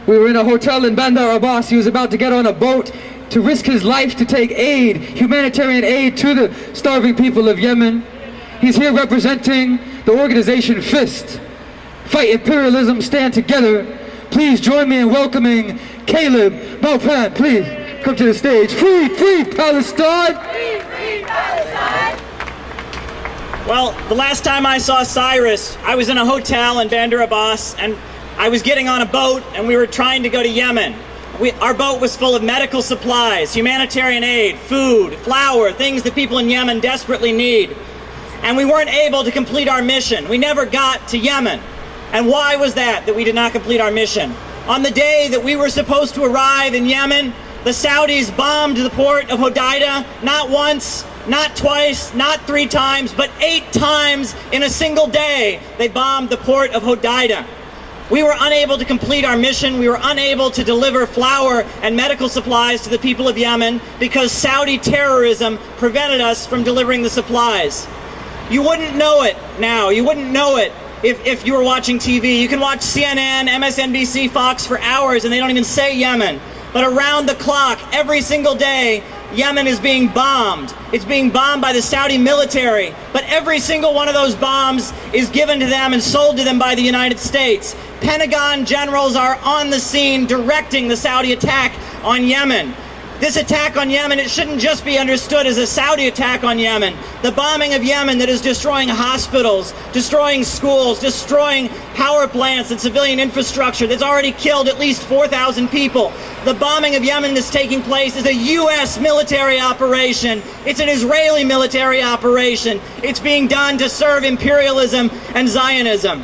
we were in a hotel in Bandar Abbas. He was about to get on a boat to risk his life to take aid, humanitarian aid to the starving people of Yemen. He's here representing the organization FIST. Fight imperialism, stand together. Please join me in welcoming Caleb Maupin. Please come to the stage. Free, free Palestine! Free, free Palestine! Well, the last time I saw Cyrus, I was in a hotel in Bandar Abbas, and I was getting on a boat, and we were trying to go to Yemen. Our boat was full of medical supplies, humanitarian aid, food, flour, things that people in Yemen desperately need. And we weren't able to complete our mission. We never got to Yemen. And why was that we did not complete our mission? On the day that we were supposed to arrive in Yemen, the Saudis bombed the port of Hodeidah, not once, not twice, not 3 times, but 8 times in a single day. They bombed the port of Hodeidah. We were unable to complete our mission. We were unable to deliver flour and medical supplies to the people of Yemen because Saudi terrorism prevented us from delivering the supplies. You wouldn't know it now. You wouldn't know it if you were watching TV. You can watch CNN, MSNBC, Fox for hours and they don't even say Yemen. But around the clock, every single day, Yemen is being bombed. It's being bombed by the Saudi military. But every single one of those bombs is given to them and sold to them by the United States. Pentagon generals are on the scene directing the Saudi attack on Yemen. This attack on Yemen, it shouldn't just be understood as a Saudi attack on Yemen. The bombing of Yemen that is destroying hospitals, destroying schools, destroying power plants and civilian infrastructure that's already killed at least 4,000 people. The bombing of Yemen that's taking place is a U.S. military operation. It's an Israeli military operation. It's being done to serve imperialism and Zionism.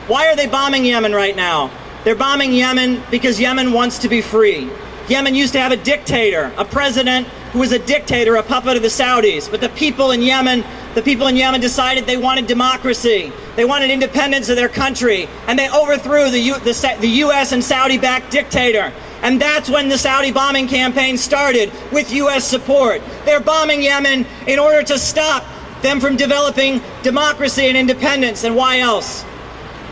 Why are they bombing Yemen right now? They're bombing Yemen because Yemen wants to be free. Yemen used to have a dictator, a president who was a dictator, a puppet of the Saudis. But the people in Yemen decided they wanted democracy. They wanted independence of their country. And they overthrew the U.S. and Saudi-backed dictator. And that's when the Saudi bombing campaign started, with U.S. support. They're bombing Yemen in order to stop them from developing democracy and independence. And why else?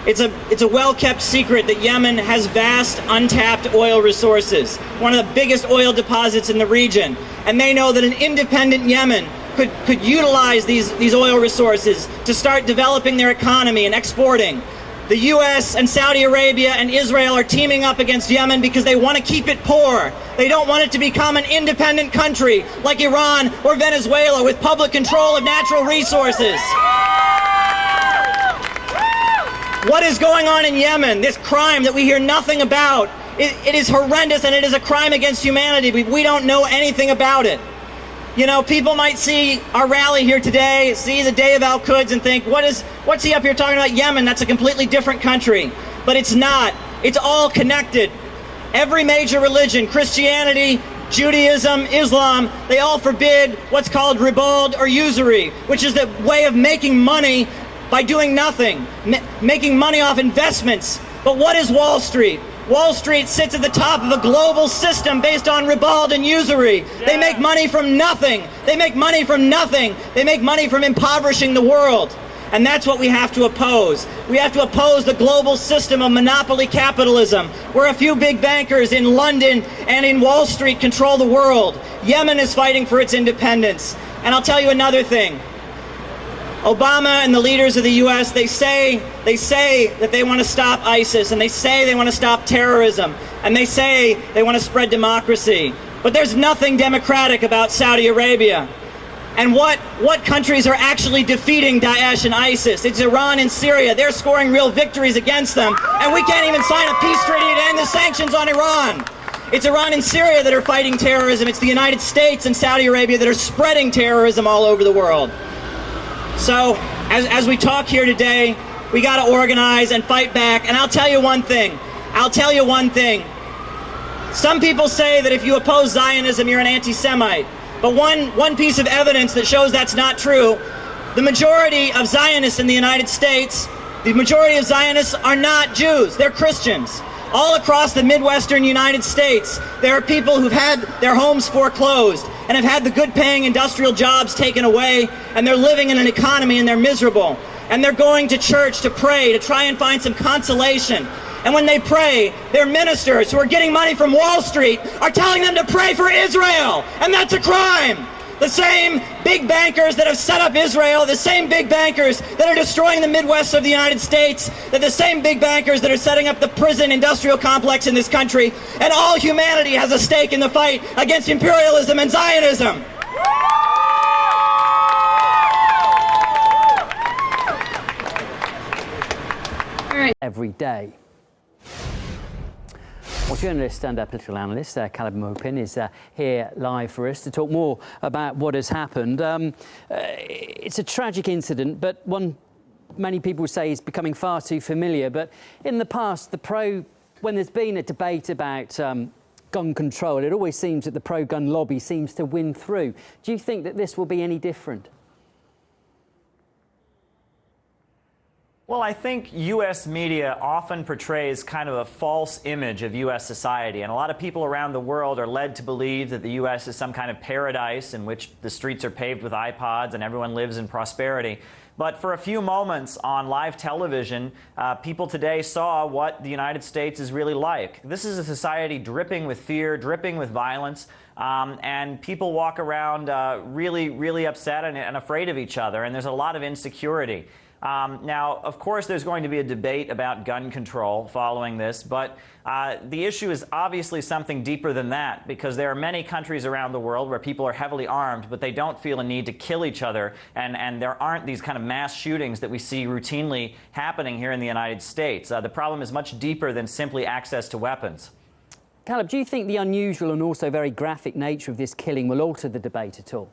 It's a well-kept secret that Yemen has vast untapped oil resources, one of the biggest oil deposits in the region. And they know that an independent Yemen could utilize these oil resources to start developing their economy and exporting. The U.S. and Saudi Arabia and Israel are teaming up against Yemen because they want to keep it poor. They don't want it to become an independent country like Iran or Venezuela with public control of natural resources. What is going on in Yemen? This crime that we hear nothing about. It is horrendous and it is a crime against humanity. We don't know anything about it. You know, people might see our rally here today, see the Day of Al-Quds and think, what's he up here talking about Yemen? That's a completely different country. But it's not. It's all connected. Every major religion, Christianity, Judaism, Islam, they all forbid what's called ribald or usury, which is the way of making money by doing nothing, making money off investments. But what is Wall Street? Wall Street sits at the top of a global system based on ribald and usury. Yeah. They make money from nothing. They make money from nothing. They make money from impoverishing the world. And that's what we have to oppose. We have to oppose the global system of monopoly capitalism, where a few big bankers in London and in Wall Street control the world. Yemen is fighting for its independence. And I'll tell you another thing. Obama and the leaders of the U.S., they say that they want to stop ISIS, and they say they want to stop terrorism, and they say they want to spread democracy. But there's nothing democratic about Saudi Arabia. And what countries are actually defeating Daesh and ISIS? It's Iran and Syria. They're scoring real victories against them, and we can't even sign a peace treaty to end the sanctions on Iran. It's Iran and Syria that are fighting terrorism. It's the United States and Saudi Arabia that are spreading terrorism all over the world. So, as we talk here today, we got to organize and fight back. And I'll tell you one thing. Some people say that if you oppose Zionism, you're an anti-Semite. But one piece of evidence that shows that's not true, the majority of Zionists in the United States, the majority of Zionists are not Jews. They're Christians. All across the Midwestern United States, there are people who've had their homes foreclosed and have had the good-paying industrial jobs taken away, and they're living in an economy and they're miserable. and they're going to church to pray, to try and find some consolation. And when they pray, their ministers who are getting money from Wall Street are telling them to pray for Israel, and that's a crime. The same big bankers that have set up Israel, the same big bankers that are destroying the Midwest of the United States, they're the same big bankers that are setting up the prison industrial complex in this country, and all humanity has a stake in the fight against imperialism and Zionism. Every day. Well, journalist and political analyst Caleb Maupin is here live for us to talk more about what has happened. It's a tragic incident, but one many people say is becoming far too familiar. But in the past, when there's been a debate about gun control, it always seems that the pro-gun lobby seems to win through. Do you think that this will be any different? Well, I think U.S. media often portrays kind of a false image of U.S. society, and a lot of people around the world are led to believe that the U.S. is some kind of paradise in which the streets are paved with iPods and everyone lives in prosperity. But for a few moments on live television, people today saw what the United States is really like. This is a society dripping with fear, dripping with violence, and people walk around really, really upset and afraid of each other, and there's a lot of insecurity. Now, of course, there's going to be a debate about gun control following this, but the issue is obviously something deeper than that, because there are many countries around the world where people are heavily armed, but they don't feel a need to kill each other, and there aren't these kind of mass shootings that we see routinely happening here in the United States. The problem is much deeper than simply access to weapons. Caleb, do you think the unusual and also very graphic nature of this killing will alter the debate at all?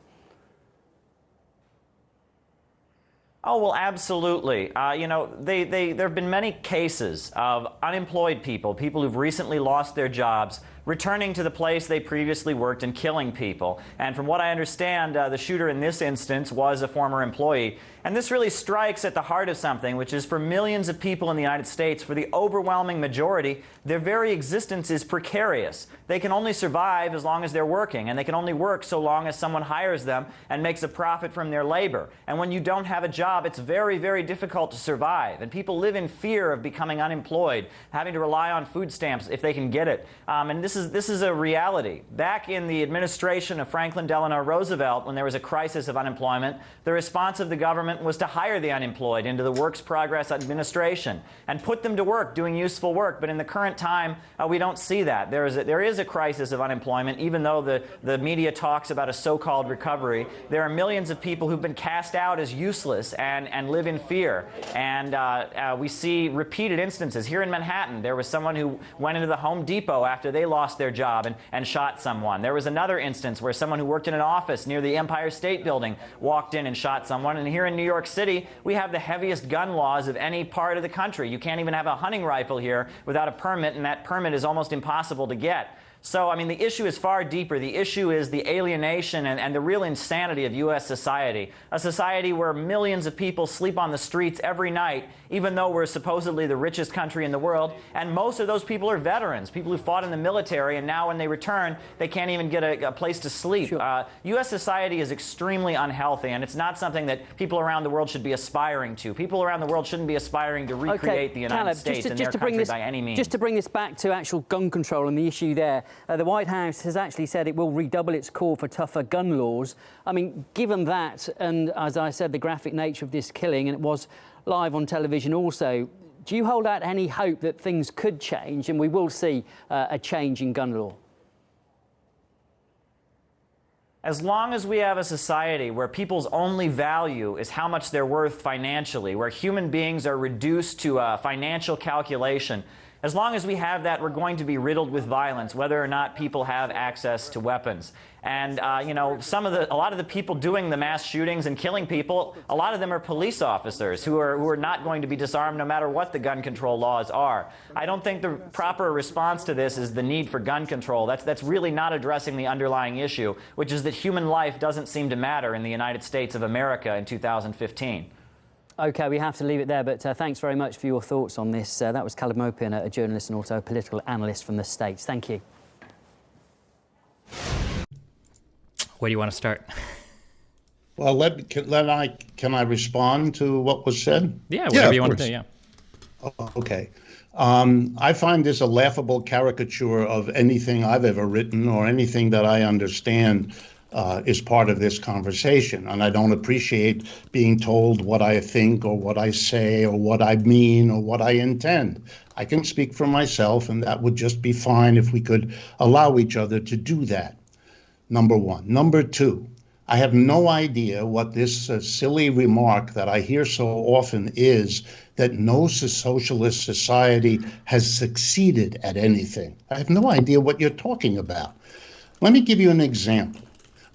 Oh, well, absolutely. You know, there have been many cases of unemployed people who've recently lost their jobs, returning to the place they previously worked and killing people. And from what I understand, the shooter in this instance was a former employee. And this really strikes at the heart of something, which is for millions of people in the United States, for the overwhelming majority, their very existence is precarious. They can only survive as long as they're working, and they can only work so long as someone hires them and makes a profit from their labor. And when you don't have a job, it's very, very difficult to survive. And people live in fear of becoming unemployed, having to rely on food stamps if they can get it. And this is a reality. Back in the administration of Franklin Delano Roosevelt, when there was a crisis of unemployment, the response of the government was to hire the unemployed into the Works Progress Administration and put them to work doing useful work. But in the current time, we don't see that. There is a crisis of unemployment, even though the media talks about a so-called recovery. There are millions of people who've been cast out as useless and live in fear. And we see repeated instances. Here in Manhattan, there was someone who went into the Home Depot after they lost their job and shot someone. There was another instance where someone who worked in an office near the Empire State Building walked in and shot someone. And here in New York City, we have the heaviest gun laws of any part of the country. You can't even have a hunting rifle here without a permit, and that permit is almost impossible to get. So, I mean, the issue is far deeper. The issue is the alienation and the real insanity of U.S. society. A society where millions of people sleep on the streets every night, even though we're supposedly the richest country in the world. And most of those people are veterans, people who fought in the military, and now when they return, they can't even get a place to sleep. Sure. U.S. society is extremely unhealthy, and it's not something that people around the world should be aspiring to. People around the world shouldn't be aspiring to recreate the United States in their country by any means. Just to bring this back to actual gun control and the issue there, the White House has actually said it will redouble its call for tougher gun laws. I mean, given that, and as I said, the graphic nature of this killing, and it was live on television also, do you hold out any hope that things could change and we will see a change in gun law? As long as we have a society where people's only value is how much they're worth financially, where human beings are reduced to a financial calculation, as long as we have that, we're going to be riddled with violence, whether or not people have access to weapons. And, you know, a lot of the people doing the mass shootings and killing people, a lot of them are police officers who are not going to be disarmed no matter what the gun control laws are. I don't think the proper response to this is the need for gun control. That's really not addressing the underlying issue, which is that human life doesn't seem to matter in the United States of America in 2015. OK, we have to leave it there, but thanks very much for your thoughts on this. That was Caleb Maupin, a journalist and also a political analyst from the States. Thank you. Where do you want to start? Well, can I respond to what was said? Yeah, whatever you want to do, yeah. Okay. I find this a laughable caricature of anything I've ever written or anything that I understand is part of this conversation. And I don't appreciate being told what I think or what I say or what I mean or what I intend. I can speak for myself, and that would just be fine if we could allow each other to do that. Number one. Number two, I have no idea what this silly remark that I hear so often is, that no socialist society has succeeded at anything. I have no idea what you're talking about. Let me give you an example.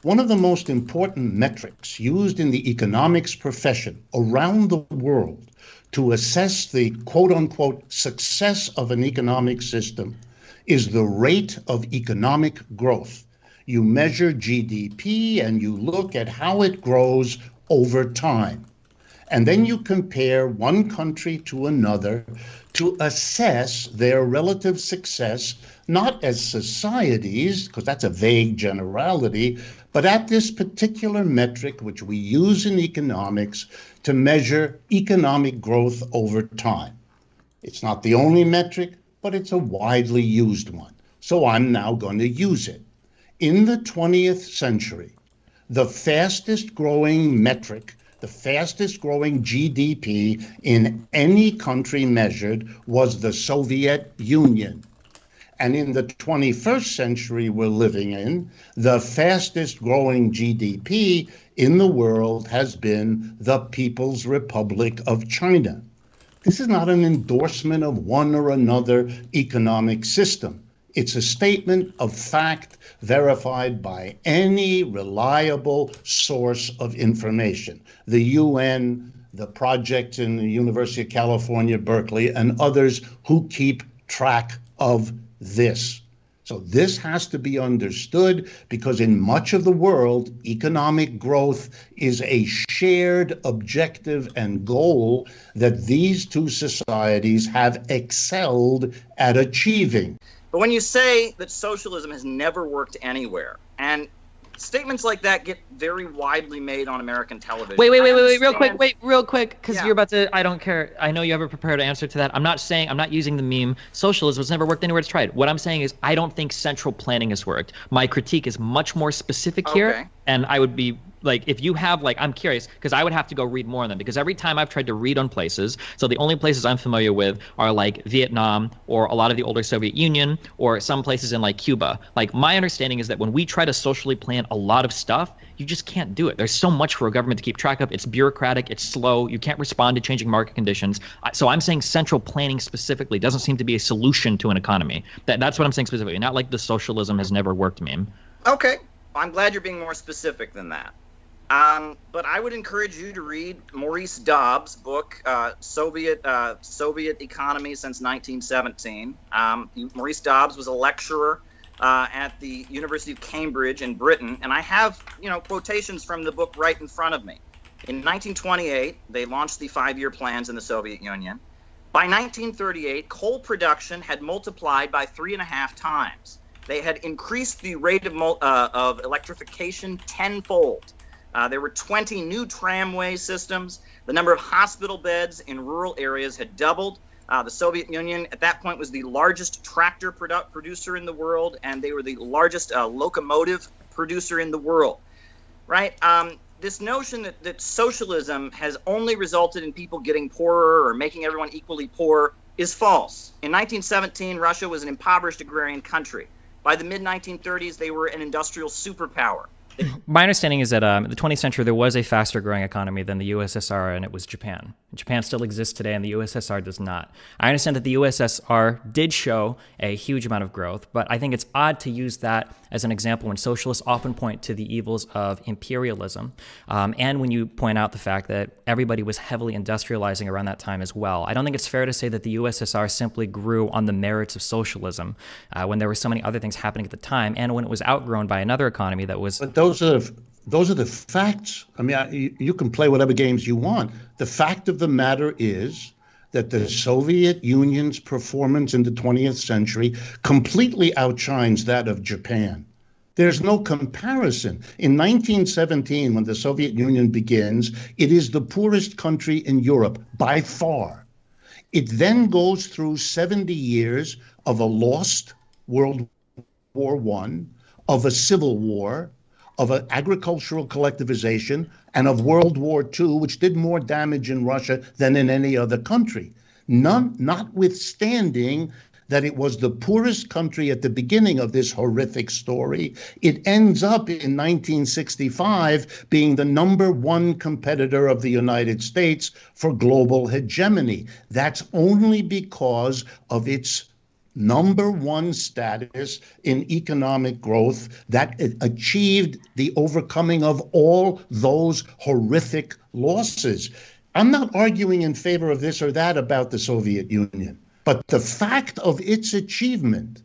One of the most important metrics used in the economics profession around the world to assess the quote-unquote success of an economic system is the rate of economic growth. You measure GDP and you look at how it grows over time. And then you compare one country to another to assess their relative success, not as societies, because that's a vague generality, but at this particular metric, which we use in economics to measure economic growth over time. It's not the only metric, but it's a widely used one. So I'm now going to use it. In the 20th century, the fastest growing metric, the fastest growing GDP in any country measured was the Soviet Union. And in the 21st century we're living in, the fastest growing GDP in the world has been the People's Republic of China. This is not an endorsement of one or another economic system. It's a statement of fact verified by any reliable source of information. The UN, the project in the University of California, Berkeley, and others who keep track of this. So this has to be understood because in much of the world, economic growth is a shared objective and goal that these two societies have excelled at achieving. But when you say that socialism has never worked anywhere, and statements like that get very widely made on American television. Wait, real quick, because you're about to, I don't care. I know you have a prepared answer to that. I'm not using the meme, socialism has never worked anywhere it's tried. What I'm saying is I don't think central planning has worked. My critique is much more specific here, and I would be, like, if you have, like, I'm curious, because I would have to go read more on them, because every time I've tried to read on places, so the only places I'm familiar with are, like, Vietnam, or a lot of the older Soviet Union, or some places in, like, Cuba. Like, my understanding is that when we try to socially plan a lot of stuff, you just can't do it. There's so much for a government to keep track of. It's bureaucratic, it's slow, you can't respond to changing market conditions. So I'm saying central planning specifically doesn't seem to be a solution to an economy. That's what I'm saying specifically, not like the socialism has never worked meme. Okay, I'm glad you're being more specific than that. But I would encourage you to read Maurice Dobbs' book, Soviet Economy Since 1917. Maurice Dobbs was a lecturer at the University of Cambridge in Britain, and I have, quotations from the book right in front of me. In 1928, they launched the 5-year plans in the Soviet Union. By 1938, coal production had multiplied by 3.5 times. They had increased the rate of electrification tenfold. There were 20 new tramway systems. The number of hospital beds in rural areas had doubled. The Soviet Union at that point was the largest tractor producer in the world, and they were the largest locomotive producer in the world. Right? This notion that socialism has only resulted in people getting poorer or making everyone equally poor is false. In 1917, Russia was an impoverished agrarian country. By the mid-1930s, they were an industrial superpower. My understanding is that in the 20th century, there was a faster growing economy than the USSR, and it was Japan. Japan still exists today, and the USSR does not. I understand that the USSR did show a huge amount of growth, but I think it's odd to use that as an example when socialists often point to the evils of imperialism, and when you point out the fact that everybody was heavily industrializing around that time as well. I don't think it's fair to say that the USSR simply grew on the merits of socialism when there were so many other things happening at the time, and when it was outgrown by another economy that was... But those are the facts. I mean, you can play whatever games you want. The fact of the matter is that the Soviet Union's performance in the 20th century completely outshines that of Japan. There's no comparison. In 1917, when the Soviet Union begins, it is the poorest country in Europe by far. It then goes through 70 years of a lost World War I, of a civil war, of an agricultural collectivization, and of World War II, which did more damage in Russia than in any other country. Notwithstanding that it was the poorest country at the beginning of this horrific story, it ends up in 1965 being the #1 competitor of the United States for global hegemony. That's only because of its #1 status in economic growth that it achieved the overcoming of all those horrific losses. I'm not arguing in favor of this or that about the Soviet Union, but the fact of its achievement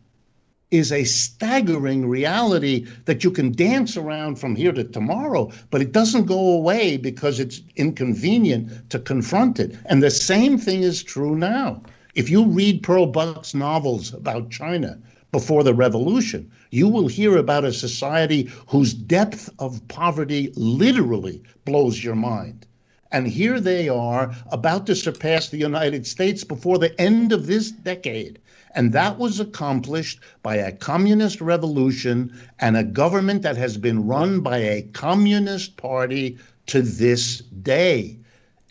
is a staggering reality that you can dance around from here to tomorrow, but it doesn't go away because it's inconvenient to confront it. And the same thing is true now. If you read Pearl Buck's novels about China before the revolution, you will hear about a society whose depth of poverty literally blows your mind. And here they are about to surpass the United States before the end of this decade. And that was accomplished by a communist revolution and a government that has been run by a communist party to this day.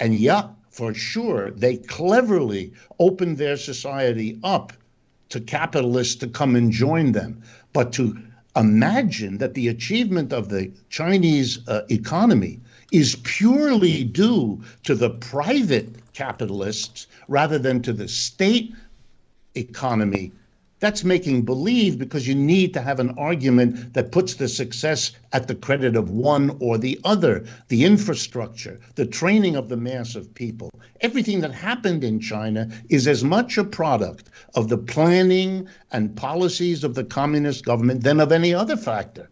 And yeah, for sure, they cleverly opened their society up to capitalists to come and join them. But to imagine that the achievement of the Chinese economy is purely due to the private capitalists rather than to the state economy, that's making believe, because you need to have an argument that puts the success at the credit of one or the other. The infrastructure, the training of the mass of people, everything that happened in China is as much a product of the planning and policies of the communist government than of any other factor.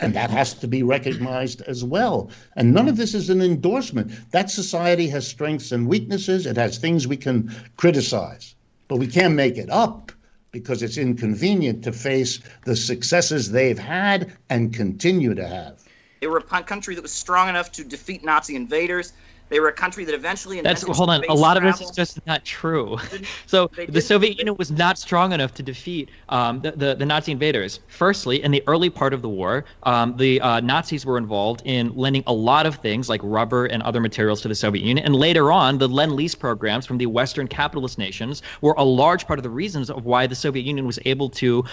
And that has to be recognized as well. And none of this is an endorsement. That society has strengths and weaknesses. It has things we can criticize, but we can't make it up because it's inconvenient to face the successes they've had and continue to have. They were a country that was strong enough to defeat Nazi invaders. They were a country that eventually hold on. A lot of this is just not true. So the Soviet Union was not strong enough to defeat the Nazi invaders. Firstly, in the early part of the war, the Nazis were involved in lending a lot of things like rubber and other materials to the Soviet Union. And later on, the Lend-Lease programs from the Western capitalist nations were a large part of the reasons of why the Soviet Union was able to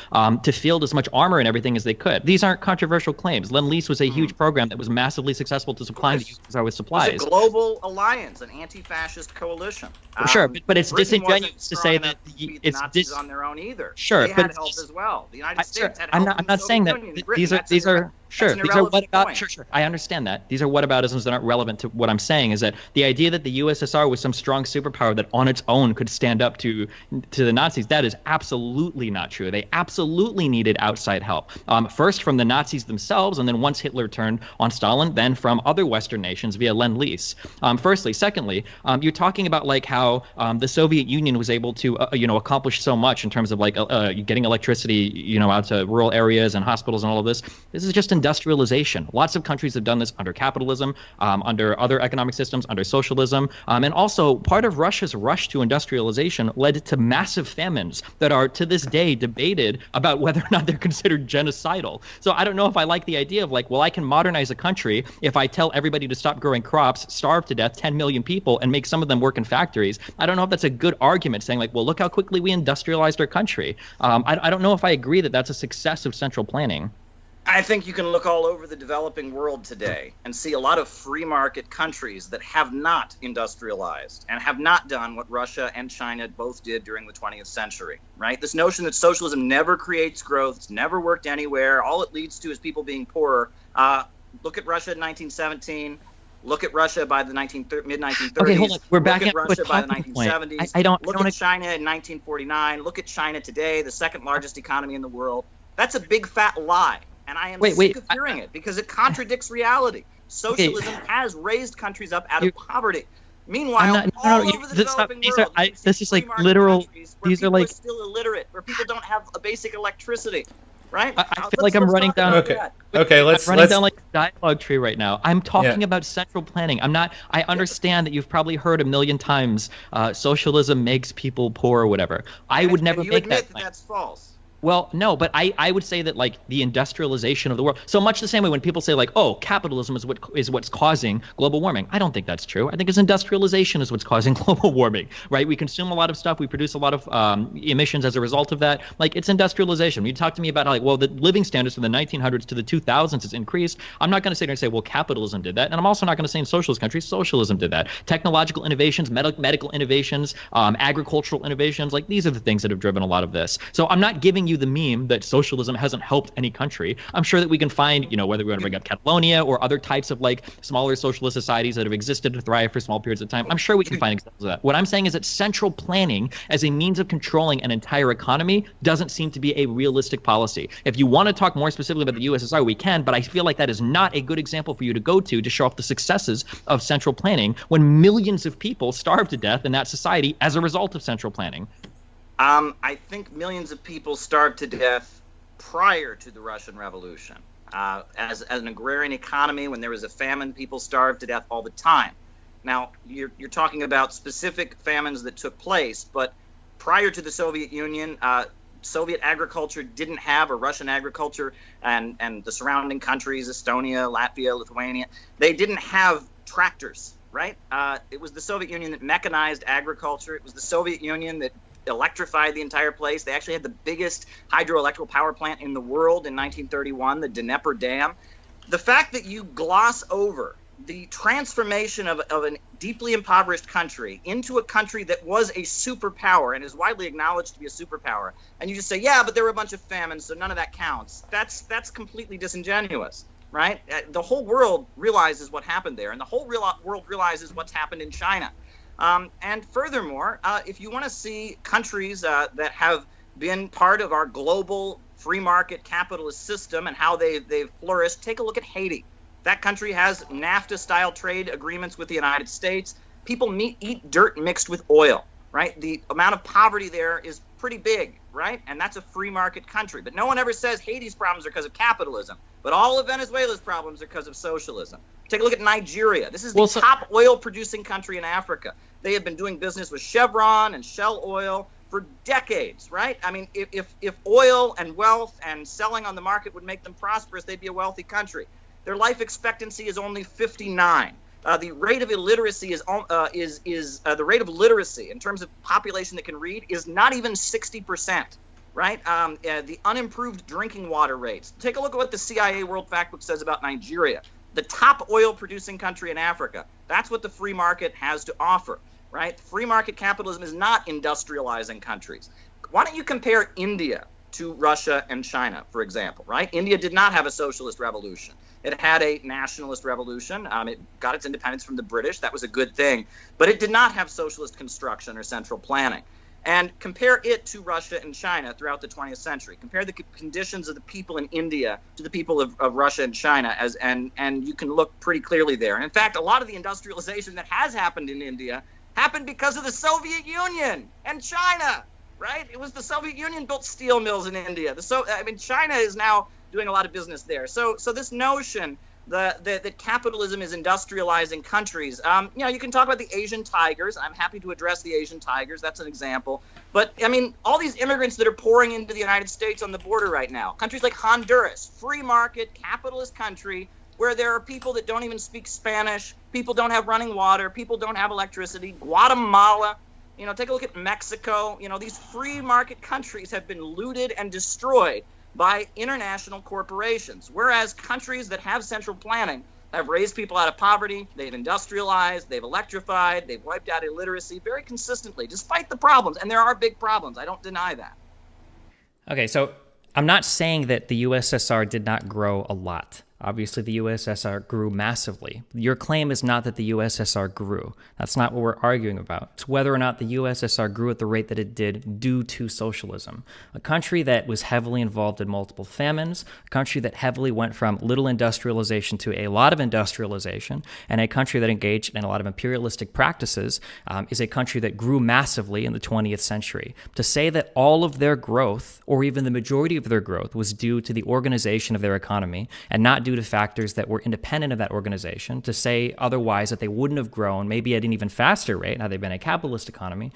field as much armor and everything as they could. These aren't controversial claims. Lend-Lease was a huge program that was massively successful to supply the USSR with supplies. It's a global alliance, an anti-fascist coalition. Sure, but it's Britain disingenuous to say that it's Nazis on their own either. Sure, they but had help as well. The United States had I'm help. not. I'm not saying that these are. Sure, these are what about? Sure. I understand that. These are whataboutisms that aren't relevant to what I'm saying. Is that the idea that the USSR was some strong superpower that on its own could stand up to the Nazis? That is absolutely not true. They absolutely needed outside help. First from the Nazis themselves, and then once Hitler turned on Stalin, then from other Western nations via Lend-Lease. Secondly, you're talking about like how the Soviet Union was able to accomplish so much in terms of like getting electricity out to rural areas and hospitals and all of this. This is just industrialization. Lots of countries have done this under capitalism, under other economic systems, under socialism, and also part of Russia's rush to industrialization led to massive famines that are to this day debated about whether or not they're considered genocidal. So I don't know if I like the idea of like, well, I can modernize a country if I tell everybody to stop growing crops, starve to death 10 million people, and make some of them work in factories. I don't know if that's a good argument saying like, well, look how quickly we industrialized our country. I don't know if I agree that that's a success of central planning. I think you can look all over the developing world today and see a lot of free market countries that have not industrialized and have not done what Russia and China both did during the 20th century, right? This notion that socialism never creates growth, it's never worked anywhere, all it leads to is people being poorer. Look at Russia in 1917. Look at Russia by the mid-1930s. Okay, hold on. We're back at Russia by the 1970s. Look at China in 1949. Look at China today, the second largest economy in the world. That's a big fat lie. And I am sick of hearing it because it contradicts reality. Socialism has raised countries up out of poverty. Meanwhile, all over the developing world, this is like literal. These are like still illiterate, where people don't have a basic electricity. right? I feel like I'm running down. Let's running down like a dialogue tree right now. I'm talking about central planning. I'm not. I understand that you've probably heard a million times socialism makes people poor or whatever. I would never make that claim. That's false. Well, no, but I would say that like the industrialization of the world. So much the same way when people say like, oh, capitalism is what's causing global warming. I don't think that's true. I think it's industrialization is what's causing global warming, right? We consume a lot of stuff. We produce a lot of emissions as a result of that. Like it's industrialization. When you talk to me about how, like, well, the living standards from the 1900s to the 2000s has increased. I'm not going to sit there and say, well, capitalism did that. And I'm also not going to say in socialist countries, socialism did that. Technological innovations, medical innovations, agricultural innovations, like these are the things that have driven a lot of this. So I'm not giving you the meme that socialism hasn't helped any country. I'm sure that we can find, whether we want to bring up Catalonia or other types of like smaller socialist societies that have existed and thrived for small periods of time. I'm sure we can find examples of that. What I'm saying is that central planning as a means of controlling an entire economy doesn't seem to be a realistic policy. If you want to talk more specifically about the USSR, we can, but I feel like that is not a good example for you to go to show off the successes of central planning when millions of people starved to death in that society as a result of central planning. I think millions of people starved to death prior to the Russian Revolution. As an agrarian economy, when there was a famine, people starved to death all the time. Now, you're talking about specific famines that took place, but prior to the Soviet Union, Soviet agriculture didn't have, or Russian agriculture and the surrounding countries, Estonia, Latvia, Lithuania, they didn't have tractors, right? It was the Soviet Union that mechanized agriculture. It was the Soviet Union that electrified the entire place. They actually had the biggest hydroelectric power plant in the world in 1931, the Dnieper Dam. The fact that you gloss over the transformation of a deeply impoverished country into a country that was a superpower and is widely acknowledged to be a superpower, and you just say, yeah, but there were a bunch of famines, so none of that counts. That's completely disingenuous, right? The whole world realizes what happened there, and the whole world realizes what's happened in China. And furthermore, if you want to see countries that have been part of our global free market capitalist system and how they've flourished, take a look at Haiti. That country has NAFTA-style trade agreements with the United States. People eat dirt mixed with oil, right? The amount of poverty there is pretty big, right? And that's a free market country. But no one ever says Haiti's problems are because of capitalism. But all of Venezuela's problems are because of socialism. Take a look at Nigeria. This is the top oil-producing country in Africa. They have been doing business with Chevron and Shell Oil for decades, right? I mean, if oil and wealth and selling on the market would make them prosperous, they'd be a wealthy country. Their life expectancy is only 59. The rate of illiteracy the rate of literacy in terms of population that can read is not even 60%, right? The unimproved drinking water rates. Take a look at what the CIA World Factbook says about Nigeria, the top oil-producing country in Africa. That's what the free market has to offer, right? Free market capitalism is not industrializing countries. Why don't you compare India to Russia and China, for example, right? India did not have a socialist revolution. It had a nationalist revolution. It got its independence from the British. That was a good thing. But it did not have socialist construction or central planning. And compare it to Russia and China throughout the 20th century. Compare the conditions of the people in India to the people of Russia and China, and you can look pretty clearly there. And in fact, a lot of the industrialization that has happened in India happened because of the Soviet Union and China, right? It was the Soviet Union built steel mills in India. China is now doing a lot of business there. So this notion that capitalism is industrializing countries, you can talk about the Asian tigers. I'm happy to address the Asian tigers. That's an example. But, all these immigrants that are pouring into the United States on the border right now, countries like Honduras, free market, capitalist country, where there are people that don't even speak Spanish, people don't have running water, people don't have electricity, Guatemala, take a look at Mexico. These free market countries have been looted and destroyed by international corporations, whereas countries that have central planning have raised people out of poverty, they've industrialized, they've electrified, they've wiped out illiteracy very consistently, despite the problems. And there are big problems. I don't deny that. Okay, so I'm not saying that the USSR did not grow a lot. Obviously, the USSR grew massively. Your claim is not that the USSR grew. That's not what we're arguing about. It's whether or not the USSR grew at the rate that it did due to socialism. A country that was heavily involved in multiple famines, a country that heavily went from little industrialization to a lot of industrialization, and a country that engaged in a lot of imperialistic practices is a country that grew massively in the 20th century. To say that all of their growth, or even the majority of their growth, was due to the organization of their economy and not due to factors that were independent of that organization, to say otherwise that they wouldn't have grown, maybe at an even faster rate, had they been a capitalist economy,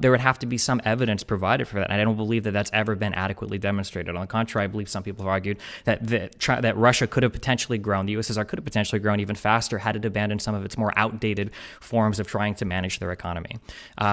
there would have to be some evidence provided for that. And I don't believe that that's ever been adequately demonstrated. On the contrary, I believe some people have argued that Russia could have potentially grown, the USSR could have potentially grown even faster had it abandoned some of its more outdated forms of trying to manage their economy.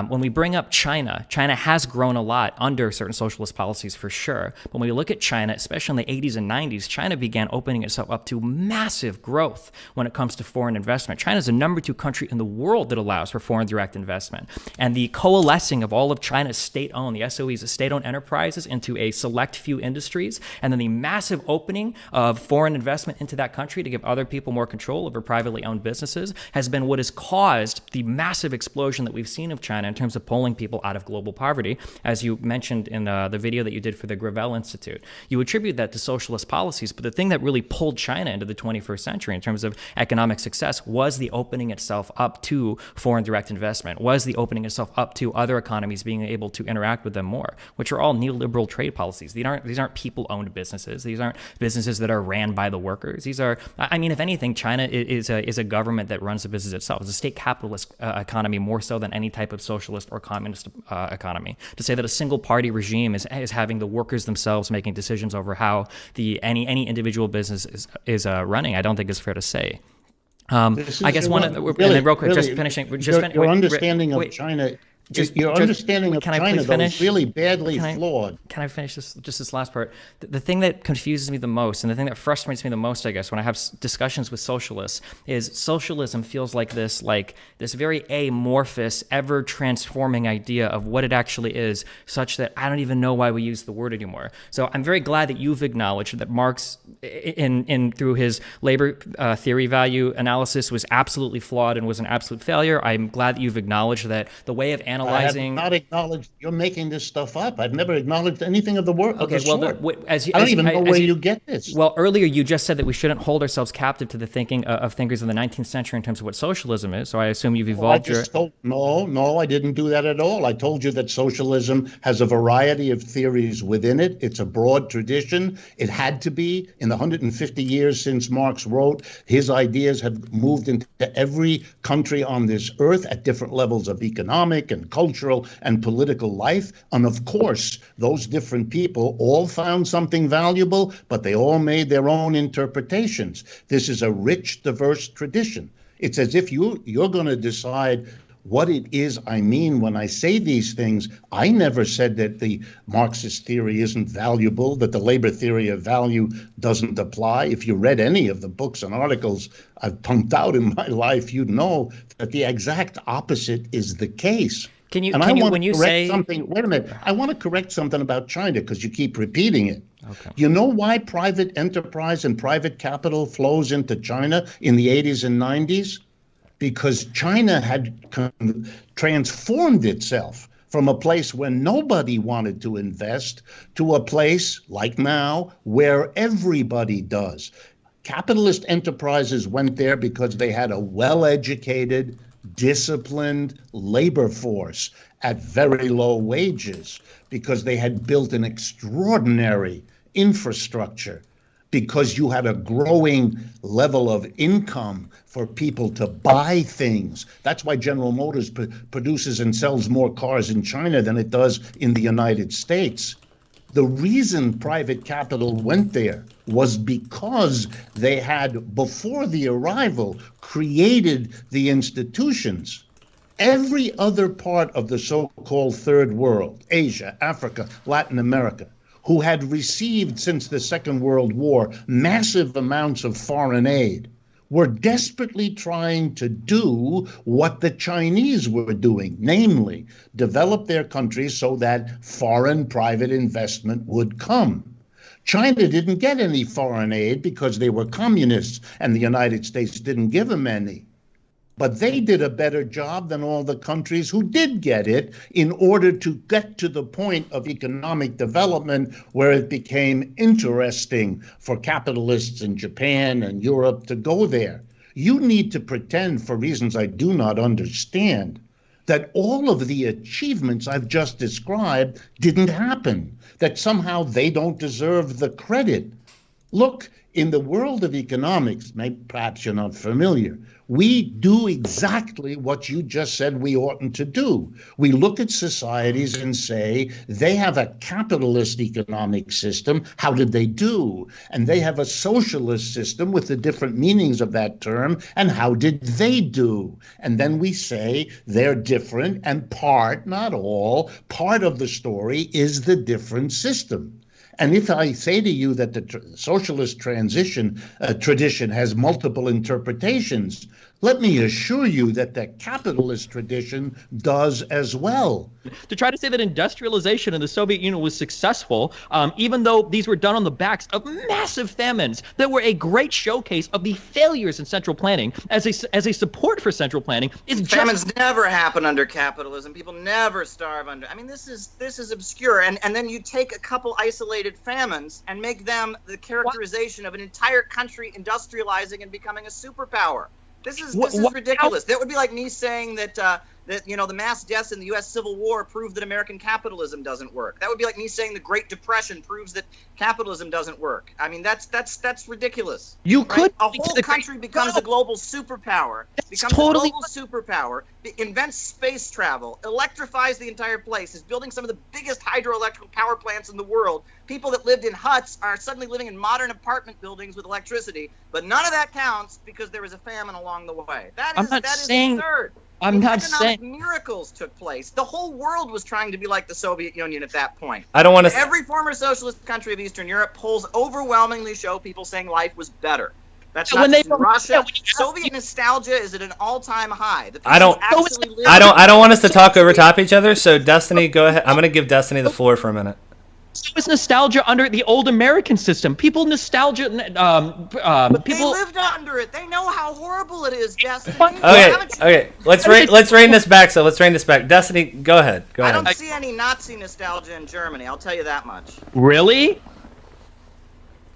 When we bring up China, China has grown a lot under certain socialist policies for sure. But when we look at China, especially in the 80s and 90s, China began opening itself up to massive growth when it comes to foreign investment. China is the number 2 country in the world that allows for foreign direct investment. And the coalescing of all of China's state-owned, the SOEs, the state-owned enterprises, into a select few industries, and then the massive opening of foreign investment into that country to give other people more control over privately owned businesses has been what has caused the massive explosion that we've seen of China in terms of pulling people out of global poverty, as you mentioned in the video that you did for the Gravel Institute. You attribute that to socialist policies, but the thing that really pulled China into the 21st century in terms of economic success was the opening itself up to foreign direct investment, was the opening itself up to other economies being able to interact with them more, which are all neoliberal trade policies. These aren't people-owned businesses. These aren't businesses that are ran by the workers. These are, I mean, if anything, China is a government that runs the business itself. It's a state capitalist economy more so than any type of socialist or communist economy. To say that a single party regime is having the workers themselves making decisions over how any individual business is running, I don't think is fair to say. I guess and then real quick, just finishing. Your understanding of China. Your understanding of China, though, is really badly flawed. Can I finish this last part? The thing that confuses me the most, and the thing that frustrates me the most, I guess, when I have discussions with socialists, is socialism feels like this very amorphous, ever-transforming idea of what it actually is, such that I don't even know why we use the word anymore. So I'm very glad that you've acknowledged that Marx, through his labor theory value analysis, was absolutely flawed and was an absolute failure. I'm glad that you've acknowledged that the way of analyzing. I have not acknowledged. You're making this stuff up. I've never acknowledged anything of the work. Okay, I don't even know where you get this. Well, earlier you just said that we shouldn't hold ourselves captive to the thinking of thinkers of the 19th century in terms of what socialism is. So I assume you've evolved No, I didn't do that at all. I told you that socialism has a variety of theories within it. It's a broad tradition. It had to be. In the 150 years since Marx wrote, his ideas have moved into every country on this earth at different levels of economic and cultural and political life. And of course, those different people all found something valuable, but they all made their own interpretations. This is a rich, diverse tradition. It's as if you're going to decide what it is I mean when I say these things. I never said that the Marxist theory isn't valuable, that the labor theory of value doesn't apply. If you read any of the books and articles I've pumped out in my life, you'd know that the exact opposite is the case. Wait a minute. I want to correct something about China because you keep repeating it. Okay. You know why private enterprise and private capital flows into China in the 80s and 90s? Because China had transformed itself from a place where nobody wanted to invest to a place like now where everybody does. Capitalist enterprises went there because they had a well-educated, disciplined labor force at very low wages, because they had built an extraordinary infrastructure, because you had a growing level of income for people to buy things. That's why General Motors produces and sells more cars in China than it does in the United States. The reason private capital went there was because they had, before the arrival, created the institutions. Every other part of the so-called third world, Asia, Africa, Latin America, who had received since the Second World War massive amounts of foreign aid, were desperately trying to do what the Chinese were doing, namely, develop their countries so that foreign private investment would come. China didn't get any foreign aid because they were communists and the United States didn't give them any. But they did a better job than all the countries who did get it in order to get to the point of economic development where it became interesting for capitalists in Japan and Europe to go there. You need to pretend, for reasons I do not understand, that all of the achievements I've just described didn't happen, that somehow they don't deserve the credit. Look, in the world of economics, maybe perhaps you're not familiar, we do exactly what you just said we oughtn't to do. We look at societies and say, they have a capitalist economic system. How did they do? And they have a socialist system with the different meanings of that term. And how did they do? And then we say they're different, and part, not all, part of the story is the different system. And if I say to you that the socialist tradition has multiple interpretations, let me assure you that the capitalist tradition does as well. To try to say that industrialization in the Soviet Union was successful, even though these were done on the backs of massive famines that were a great showcase of the failures in central planning as a support for central planning, is famines never happen under capitalism. People never starve under. I mean, this is obscure. And then you take a couple isolated famines and make them the characterization of an entire country industrializing and becoming a superpower. This is ridiculous. That would be like me saying that the mass deaths in the U.S. Civil War prove that American capitalism doesn't work. That would be like me saying the Great Depression proves that capitalism doesn't work. I mean, that's ridiculous. You could a whole country becomes a global superpower, invents space travel, electrifies the entire place, is building some of the biggest hydroelectric power plants in the world. People that lived in huts are suddenly living in modern apartment buildings with electricity, but none of that counts because there was a famine along the way. That is absurd. I'm not saying miracles took place. The whole world was trying to be like the Soviet Union at that point. I don't want to. Every former socialist country of Eastern Europe, polls overwhelmingly show people saying life was better. That's not just in Russia. Soviet nostalgia is at an all-time high. I don't want us to talk over top each other. So Destiny, go ahead. I'm going to give Destiny the floor for a minute. So is nostalgia under the old American system. People nostalgia. But they lived under it. They know how horrible it is, Destiny. Okay. Let's rein this back. So let's rein this back. Destiny, go ahead. I don't see any Nazi nostalgia in Germany. I'll tell you that much. Really?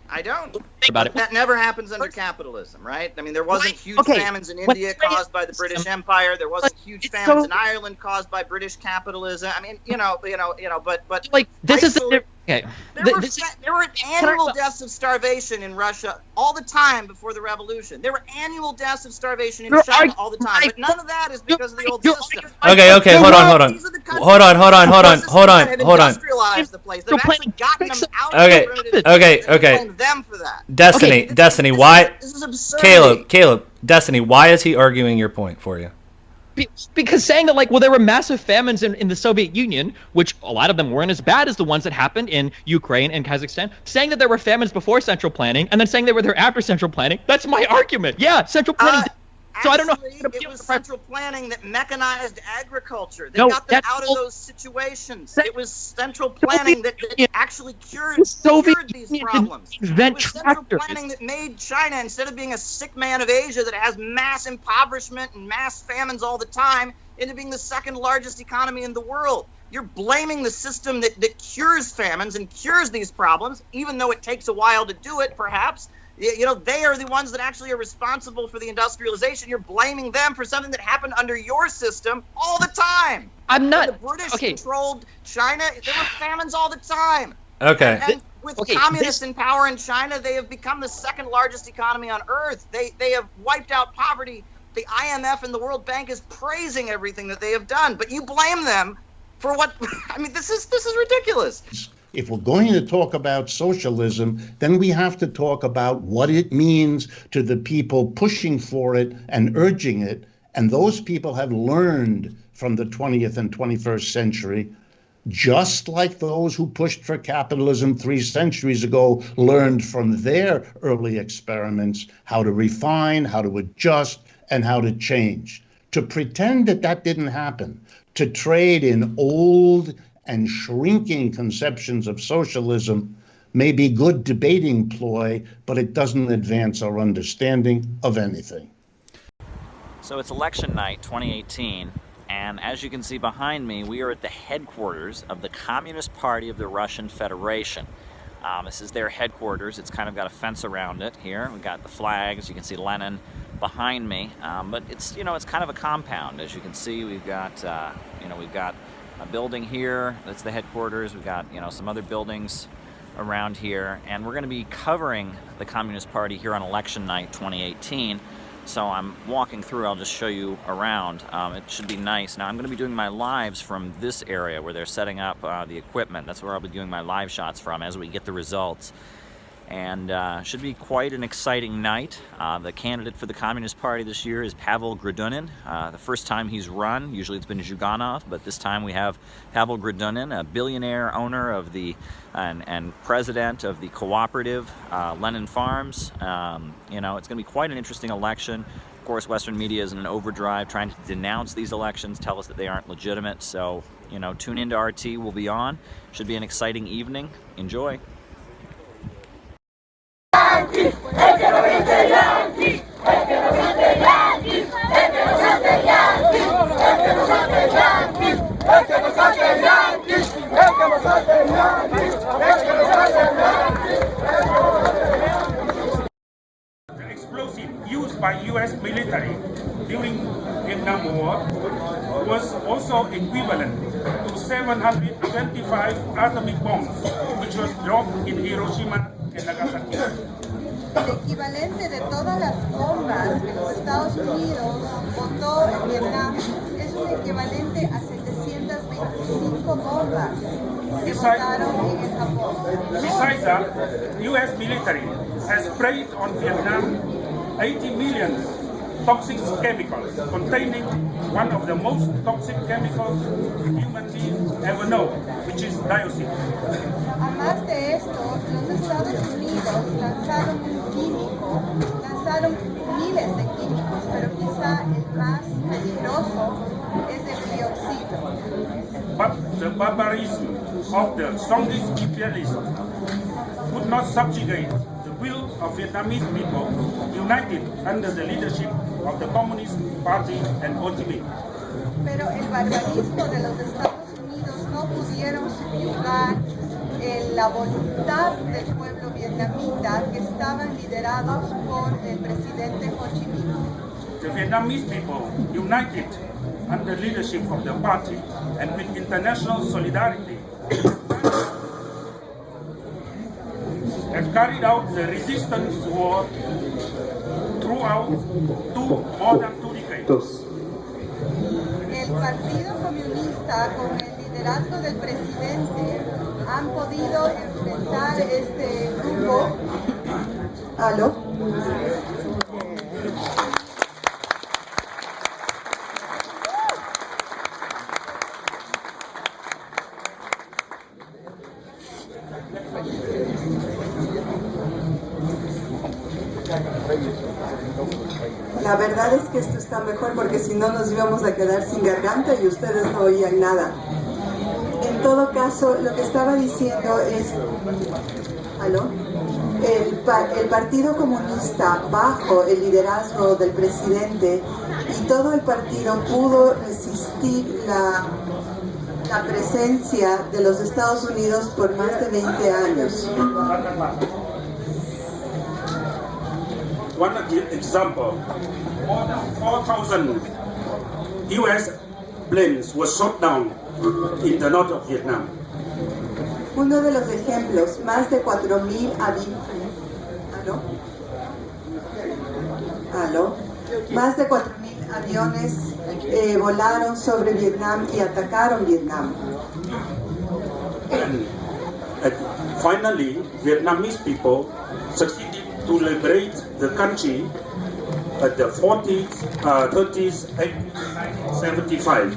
I don't. Think about it. That never happens under capitalism, right? I mean, there wasn't huge famines in India caused by the British Empire. There wasn't huge famines in Ireland caused by British capitalism. I mean, but like this is okay. There were annual deaths of starvation in Russia all the time before the revolution. There were annual deaths of starvation in China all the time, but none of that is because of the old system. Okay, hold on. Hold on. Industrialized the place. They've actually gotten them out of Okay. Them for that. Destiny, why? This is absurd. Caleb, Destiny, why is he arguing your point for you? Because saying that, there were massive famines in the Soviet Union, which a lot of them weren't as bad as the ones that happened in Ukraine and Kazakhstan, saying that there were famines before central planning, and then saying they were there after central planning, that's my argument. Yeah, central planning. So I don't know. It was central planning that mechanized agriculture. They got them out of those situations. It was central planning that actually cured these problems. It was central planning that made China, instead of being a sick man of Asia that has mass impoverishment and mass famines all the time, into being the second largest economy in the world. You're blaming the system that cures famines and cures these problems, even though it takes a while to do it, perhaps. They are the ones that actually are responsible for the industrialization. You're blaming them for something that happened under your system all the time. I'm not. When the British controlled China, there were famines all the time. Okay. And with communists in power in China, they have become the second largest economy on earth. They have wiped out poverty. The IMF and the World Bank is praising everything that they have done, but you blame them for what? I mean, this is ridiculous. If we're going to talk about socialism, then we have to talk about what it means to the people pushing for it and urging it. And those people have learned from the 20th and 21st century, just like those who pushed for capitalism 3 centuries ago learned from their early experiments how to refine, how to adjust, and how to change. To pretend that didn't happen, to trade in old and shrinking conceptions of socialism may be good debating ploy, but it doesn't advance our understanding of anything. So it's election night 2018, and as you can see behind me, we are at the headquarters of the Communist Party of the Russian Federation. This is their headquarters. It's kind of got a fence around it here. We've got the flags. You can see Lenin behind me, but it's, it's kind of a compound. As you can see, we've got a building here. That's the headquarters. We've got, some other buildings around here, and we're going to be covering the Communist Party here on election night 2018. So I'm walking through. I'll just show you around. It should be nice. Now I'm going to be doing my lives from this area where they're setting up the equipment. That's where I'll be doing my live shots from as we get the results. And should be quite an exciting night. The candidate for the Communist Party this year is Pavel Gradunin. The first time he's run, usually it's been Zhuganov, but this time we have Pavel Gradunin, a billionaire owner of the and president of the cooperative Lenin Farms. It's going to be quite an interesting election. Of course, Western media is in an overdrive trying to denounce these elections, tell us that they aren't legitimate. So, tune into RT. We'll be on. Should be an exciting evening. Enjoy. The explosive used by U.S. military during Vietnam War was also equivalent to 725 atomic bombs, which was dropped in Hiroshima and Nagasaki. El equivalente de todas las bombas que los Estados Unidos botó en Vietnam es un equivalente a 725 bombas que botaron en Japón. Besides that, U.S. military has sprayed on Vietnam 80 million toxic chemicals containing one of the most toxic chemicals human beings ever know, which is dioxin. Además de esto, los Estados Unidos lanzaron miles de químicos, pero quizá el más peligroso es el dióxido. But the barbarism of the strongest imperialists could not subjugate the will of Vietnamese people united under the leadership of the Communist Party and Ho Chi Minh. Pero el barbarismo de los Estados Unidos no pudieron subyugar la voluntad del pueblo vietnamita que estaban liderados por el presidente Ho Chi Minh. The Vietnamese people, united under leadership of the party and with international solidarity, have carried out the resistance war throughout more than 2 decades. El Partido Comunista, con el liderazgo del presidente, han podido enfrentar este grupo. ¿Aló? La verdad es que esto está mejor porque si no nos íbamos a quedar sin garganta y ustedes no oían nada. En todo caso, lo que estaba diciendo es, ¿aló? El Partido Comunista, bajo el liderazgo del presidente, y todo el partido pudo resistir la presencia de los Estados Unidos por más de 20 años. One example, more than 4,000 U.S. planes were shot down in the north of Vietnam. Uno de los ejemplos, más de 4,000 Más de 4,000 aviones volaron sobre Vietnam y atacaron Vietnam. And finally, Vietnamese people succeeded to liberate the country at the 40s, 30s, 75.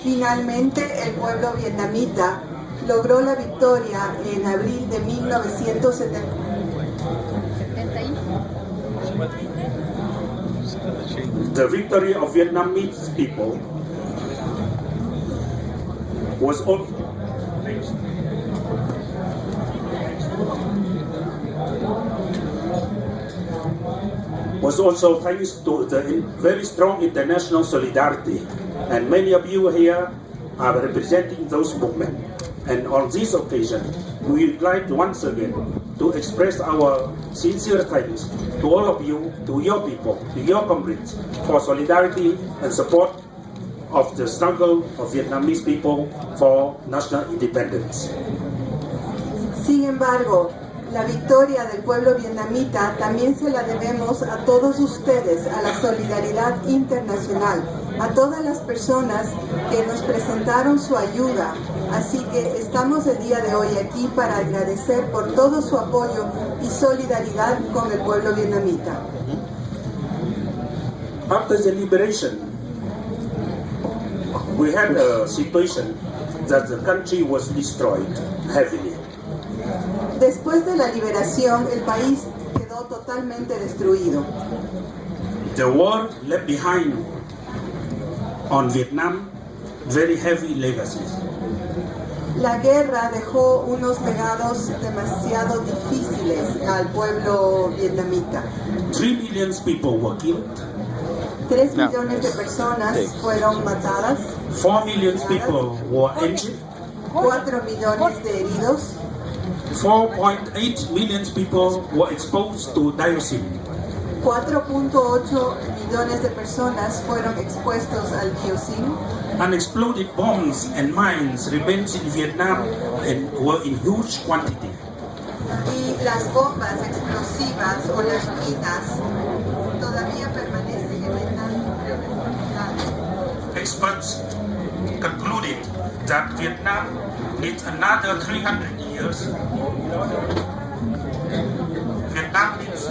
Finalmente, el pueblo vietnamita logró la victoria en abril de 1970. The victory of Vietnamese people was also was also thanks to the very strong international solidarity. And many of you here are representing those movements. And on this occasion, we would like once again to express our sincere thanks to all of you, to your people, to your comrades, for solidarity and support of the struggle of Vietnamese people for national independence. Sin embargo, la victoria del pueblo vietnamita también se la debemos a todos ustedes, a la solidaridad internacional, a todas las personas que nos presentaron su ayuda. Así que estamos el día de hoy aquí para agradecer por todo su apoyo y solidaridad con el pueblo vietnamita. After the liberation, we had a situation that the country was destroyed heavily. Después de la liberación, el país quedó totalmente destruido. The war left behind on Vietnam very heavy legacies. La guerra dejó unos legados demasiado difíciles al pueblo vietnamita. 3 million people were killed. 3 millones de personas fueron matadas. 4 million people were injured. 4 millones de heridos. 4.8 million people were exposed to dioxin. 4.8 millones de personas fueron expuestos al dioxin. Unexploded bombs and mines remained in Vietnam and were in huge quantity. Y las bombas explosivas o las minas todavía permanecen en Vietnam. Experts concluded that Vietnam needs another 300 years. Vietnam needs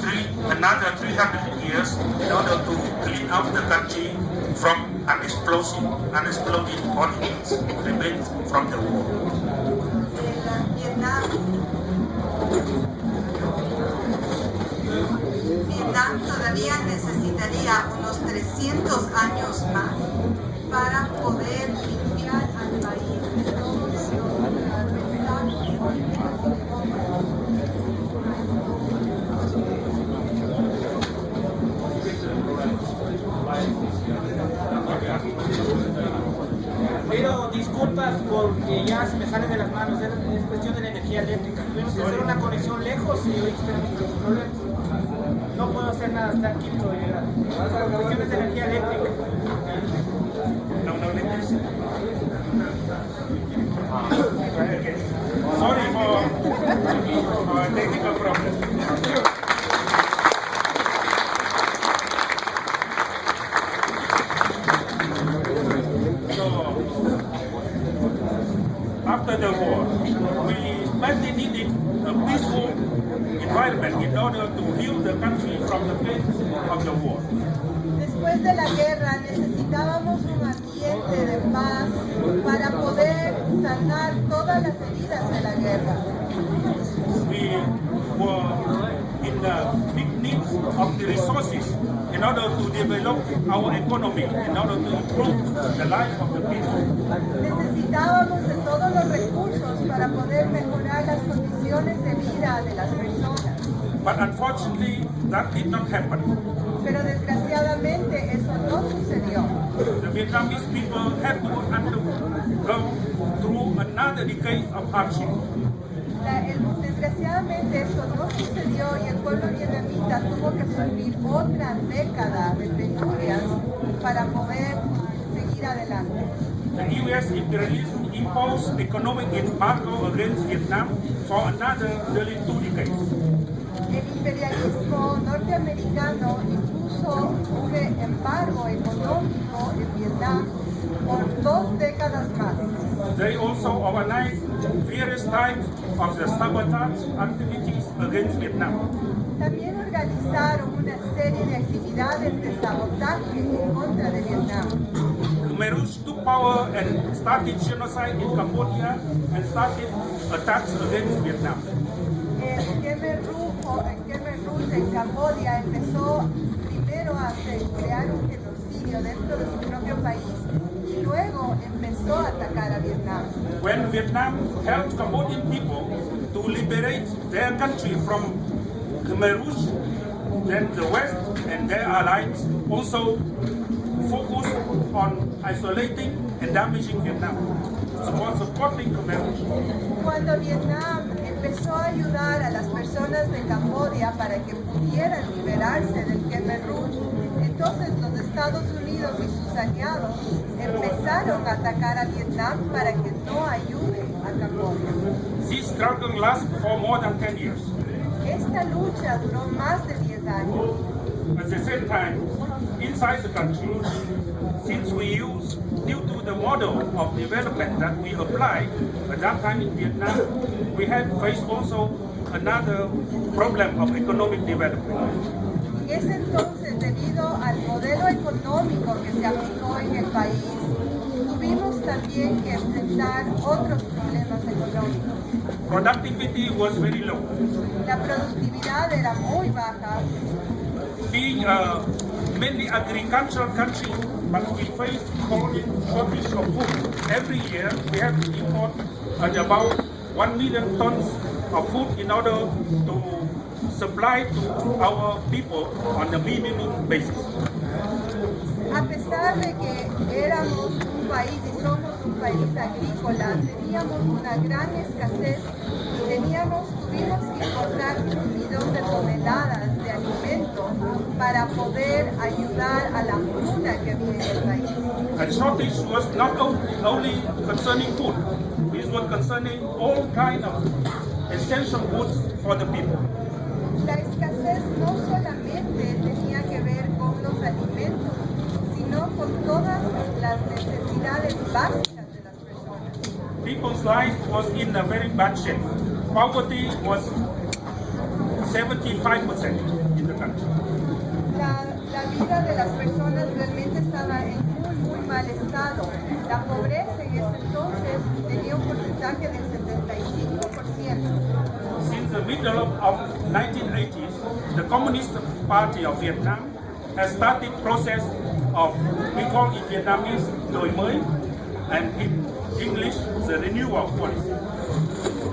another 300 years in order to clean up the country from unexploded ordnance remains from the war. Vietnam todavía necesitaría unos 300 años más para poder limpiar al país de todos los Pido disculpas porque ya se me sale de las manos, es cuestión de la energía eléctrica. Tuvimos que hacer una conexión lejos y hoy tenemos muchos problemas. No puedo hacer nada hasta aquí, todavía llegar. Cuestiones de energía eléctrica. Sorry for technical problems. After the war, we badly needed a peaceful environment in order to heal the country from the pains of the war. Después de la guerra necesitábamos un ambiente de paz para poder sanar todas las heridas de la guerra. We were in the big need of the resources in order to develop our economy, in order to improve the life of the people. Necesitábamos de todos los recursos para poder mejorar las condiciones de vida de las personas. But unfortunately, that did not happen. Pero desgraciadamente eso no sucedió. The Vietnamese people had to go through another decade of hardship. Desgraciadamente eso no sucedió y el pueblo vietnamita tuvo que sufrir otra década de penurias para poder seguir adelante. The U.S. imperialism imposed economic embargo against Vietnam for another nearly 2 decades. El imperialismo norteamericano impuso un embargo económico en Vietnam por 2 décadas más. They also organized various types of the sabotage activities against Vietnam. También organizaron una serie de actividades de sabotaje en contra de Vietnam. Khmer Rouge took power and started genocide in Cambodia and started attacks against Vietnam. El Khmer Rouge en Camboya empezó primero a crear un genocidio dentro de su propio país y luego empezó a atacar a Vietnam. When Vietnam helped Cambodian people to liberate their country from Khmer Rouge, then the West and their allies also focus on isolating and damaging Vietnam, supporting commerce. Cuando Vietnam empezó a ayudar a las personas de Camboya para que pudieran liberarse del Khmer Rouge, entonces los Estados Unidos y sus aliados empezaron a atacar a Vietnam para que no ayude a Camboya. This struggle lasted for more than 10 years. Esta lucha duró más de 10 años. At the same time, inside the country, since due to the model of development that we applied at that time in Vietnam, we had faced also another problem of economic development. Es entonces debido al modelo económico que se aplicó en el país, tuvimos también que enfrentar otros problemas económicos. Productivity was very low. La productividad era muy baja. Being a mainly agricultural country, but we face chronic shortage of food. Every year we have to import about 1 million tons of food in order to supply to our people on a minimum basis. A pesar de que éramos un país y somos un país agrícola, teníamos una gran escasez y tuvimos que importar 1 millón de toneladas de alimentos para poder ayudar a la hambruna que había en el país. And shortage was not only concerning food, it was concerning all kinds of essential goods for the people. La escasez no solamente tenía que ver con los alimentos, sino con todas las necesidades básicas de las personas. People's life was in a very bad shape. Poverty was 75% in the country. La vida de las personas realmente estaba en muy mal estado. La pobreza en ese entonces tenía un porcentaje del 75%. Since the middle of 1980s, the Communist Party of Vietnam has started process of, we call it Vietnamese đổi mới, and in English, the renewal policy.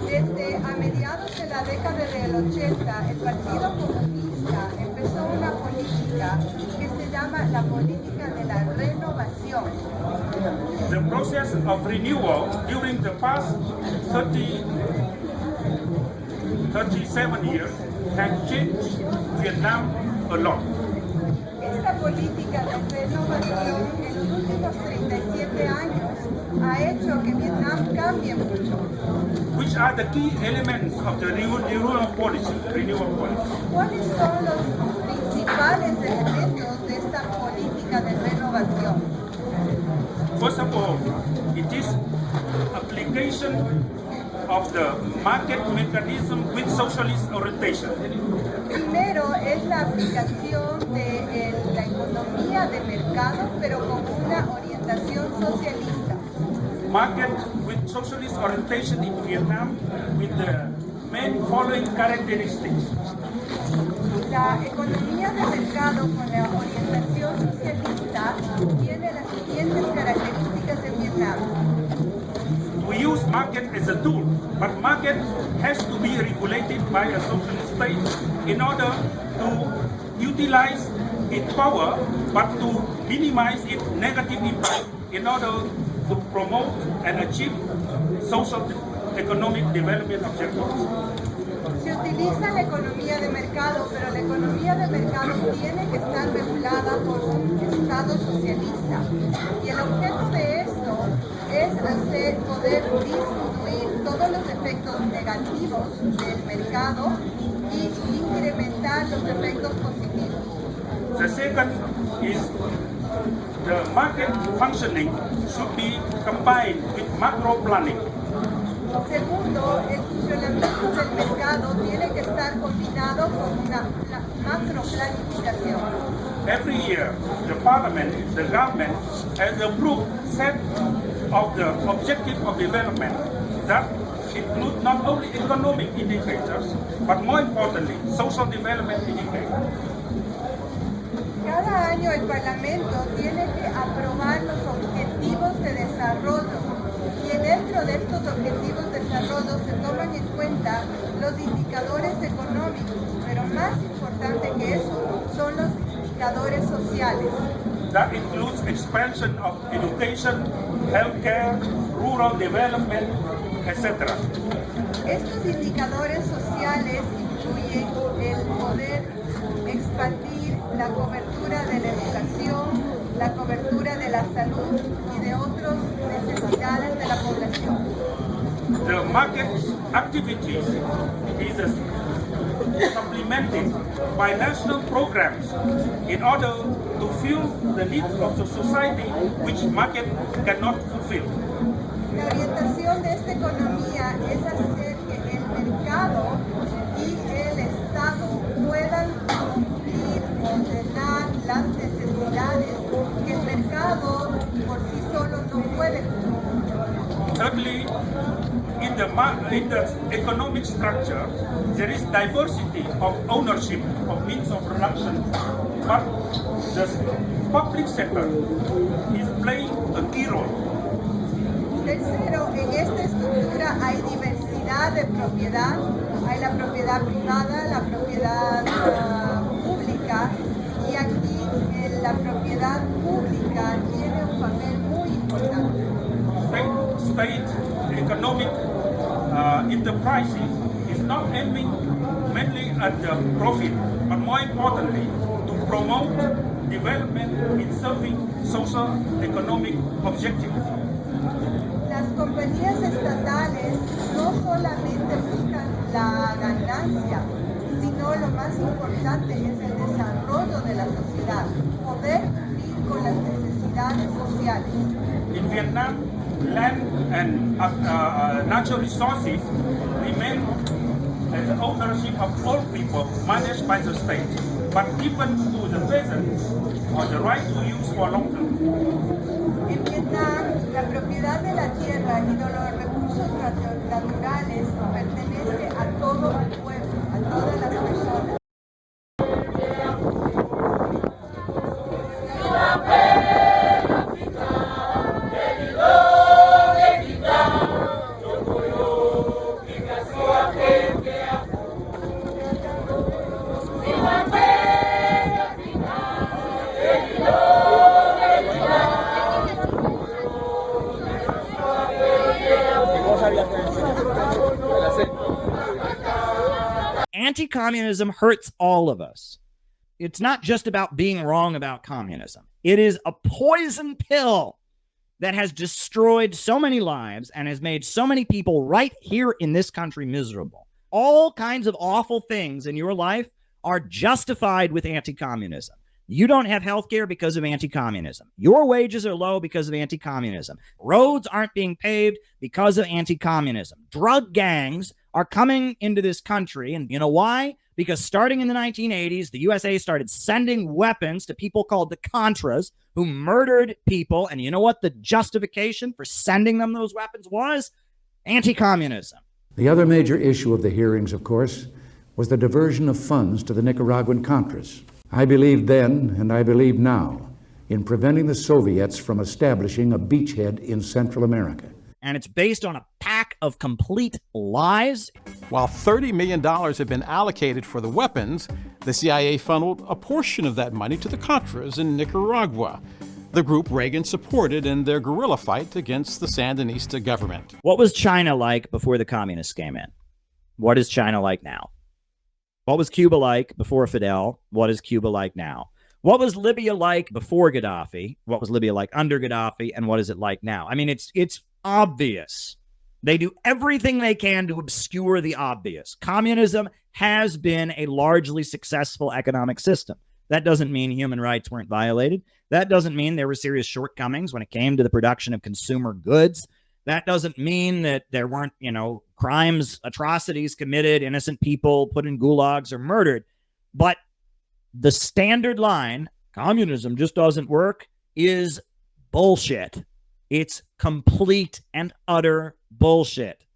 Desde a mediados de la década del 80, el Partido Comunista empezó una política que se llama la política de la renovación. The process of renewal during the past 37 years has changed Vietnam a lot. Esta política de renovación en los últimos 37 años ha hecho que Vietnam cambie mucho. Which are the key elements of the renewal policy? ¿Cuáles son los principales elementos de esta política de renovación? First of all, it is application of the market mechanism with socialist orientation. Primero es la aplicación de la economía de mercado, pero con una orientación socialista. Market with socialist orientation in Vietnam with the main following characteristics. La economía de mercado con la orientación socialista tiene las siguientes características en Vietnam. We use market as a tool, but market has to be regulated by a socialist state in order to utilize its power, but to minimize its negative impact in order to promote and achieve social economic development objectives. Se utiliza la economía de mercado, pero la economía de mercado tiene que estar regulada por un Estado socialista. Y el objeto de esto es poder disminuir todos los efectos negativos del mercado y incrementar los efectos positivos. The second is the market functioning should be combined with macro planning. Segundo, el funcionamiento del mercado tiene que estar combinado con una macroplanificación. Every year, the parliament, the government has approved set of the objective of development that include not only economic indicators, but more importantly, social development indicators. Cada año el Parlamento tiene que aprobar los objetivos de desarrollo y dentro de estos objetivos de desarrollo se toman en cuenta los indicadores económicos, pero más importante que eso, That includes expansion of education, healthcare, rural development, etc. Estos indicadores sociales incluyen el poder expandir la cobertura de la educación, la cobertura de la salud y de otras necesidades de la población. The market activities is supplemented by national programs in order to fill the needs of the society which market cannot fulfill. La orientación de esta economía es hacer que el mercado y el Estado puedan cumplir, ordenar las necesidades que el mercado por sí solo no puede cumplir. Thirdly, in the economic structure, there is diversity of ownership of means of production, but the public sector is playing a key role. Tercero, en esta estructura hay diversidad de propiedad, hay la propiedad privada, la propiedad pública, y aquí la propiedad pública tiene un papel muy importante. State economic enterprises is not aiming mainly at the profit, but more importantly, to promote development in serving social economic objectives. Las compañías estatales no solamente buscan la ganancia, sino lo más importante es el desarrollo de la sociedad, poder cumplir con las necesidades sociales. In Vietnam, land and natural resources remain as the ownership of all people managed by the state, but given to the peasants or the right to use for long term. En Vietnam, la propiedad de la tierra y de los recursos naturales pertenece a todo el pueblo, a todas las personas. Anti-communism hurts all of us. It's not just about being wrong about communism. It is a poison pill that has destroyed so many lives and has made so many people right here in this country miserable. All kinds of awful things in your life are justified with anti-communism. You don't have health care because of anti-communism. Your wages are low because of anti-communism. Roads aren't being paved because of anti-communism. Drug gangs are coming into this country, and you know why? Because starting in the 1980s, the USA started sending weapons to people called the Contras who murdered people, and you know what the justification for sending them those weapons was? Anti-communism. The other major issue of the hearings, of course, was the diversion of funds to the Nicaraguan Contras. I believed then, and I believe now, in preventing the Soviets from establishing a beachhead in Central America. And it's based on a pack of complete lies. While $30 million had been allocated for the weapons, the CIA funneled a portion of that money to the Contras in Nicaragua, the group Reagan supported in their guerrilla fight against the Sandinista government. What was China like before the communists came in? What is China like now? What was Cuba like before Fidel? What is Cuba like now? What was Libya like before Gaddafi? What was Libya like under Gaddafi? And what is it like now? I mean, it's obvious. They do everything they can to obscure the obvious. Communism has been a largely successful economic system. That doesn't mean human rights weren't violated. That doesn't mean there were serious shortcomings when it came to the production of consumer goods. That doesn't mean that there weren't, crimes, atrocities committed, innocent people put in gulags or murdered. But the standard line, communism just doesn't work, is bullshit. It's complete and utter bullshit.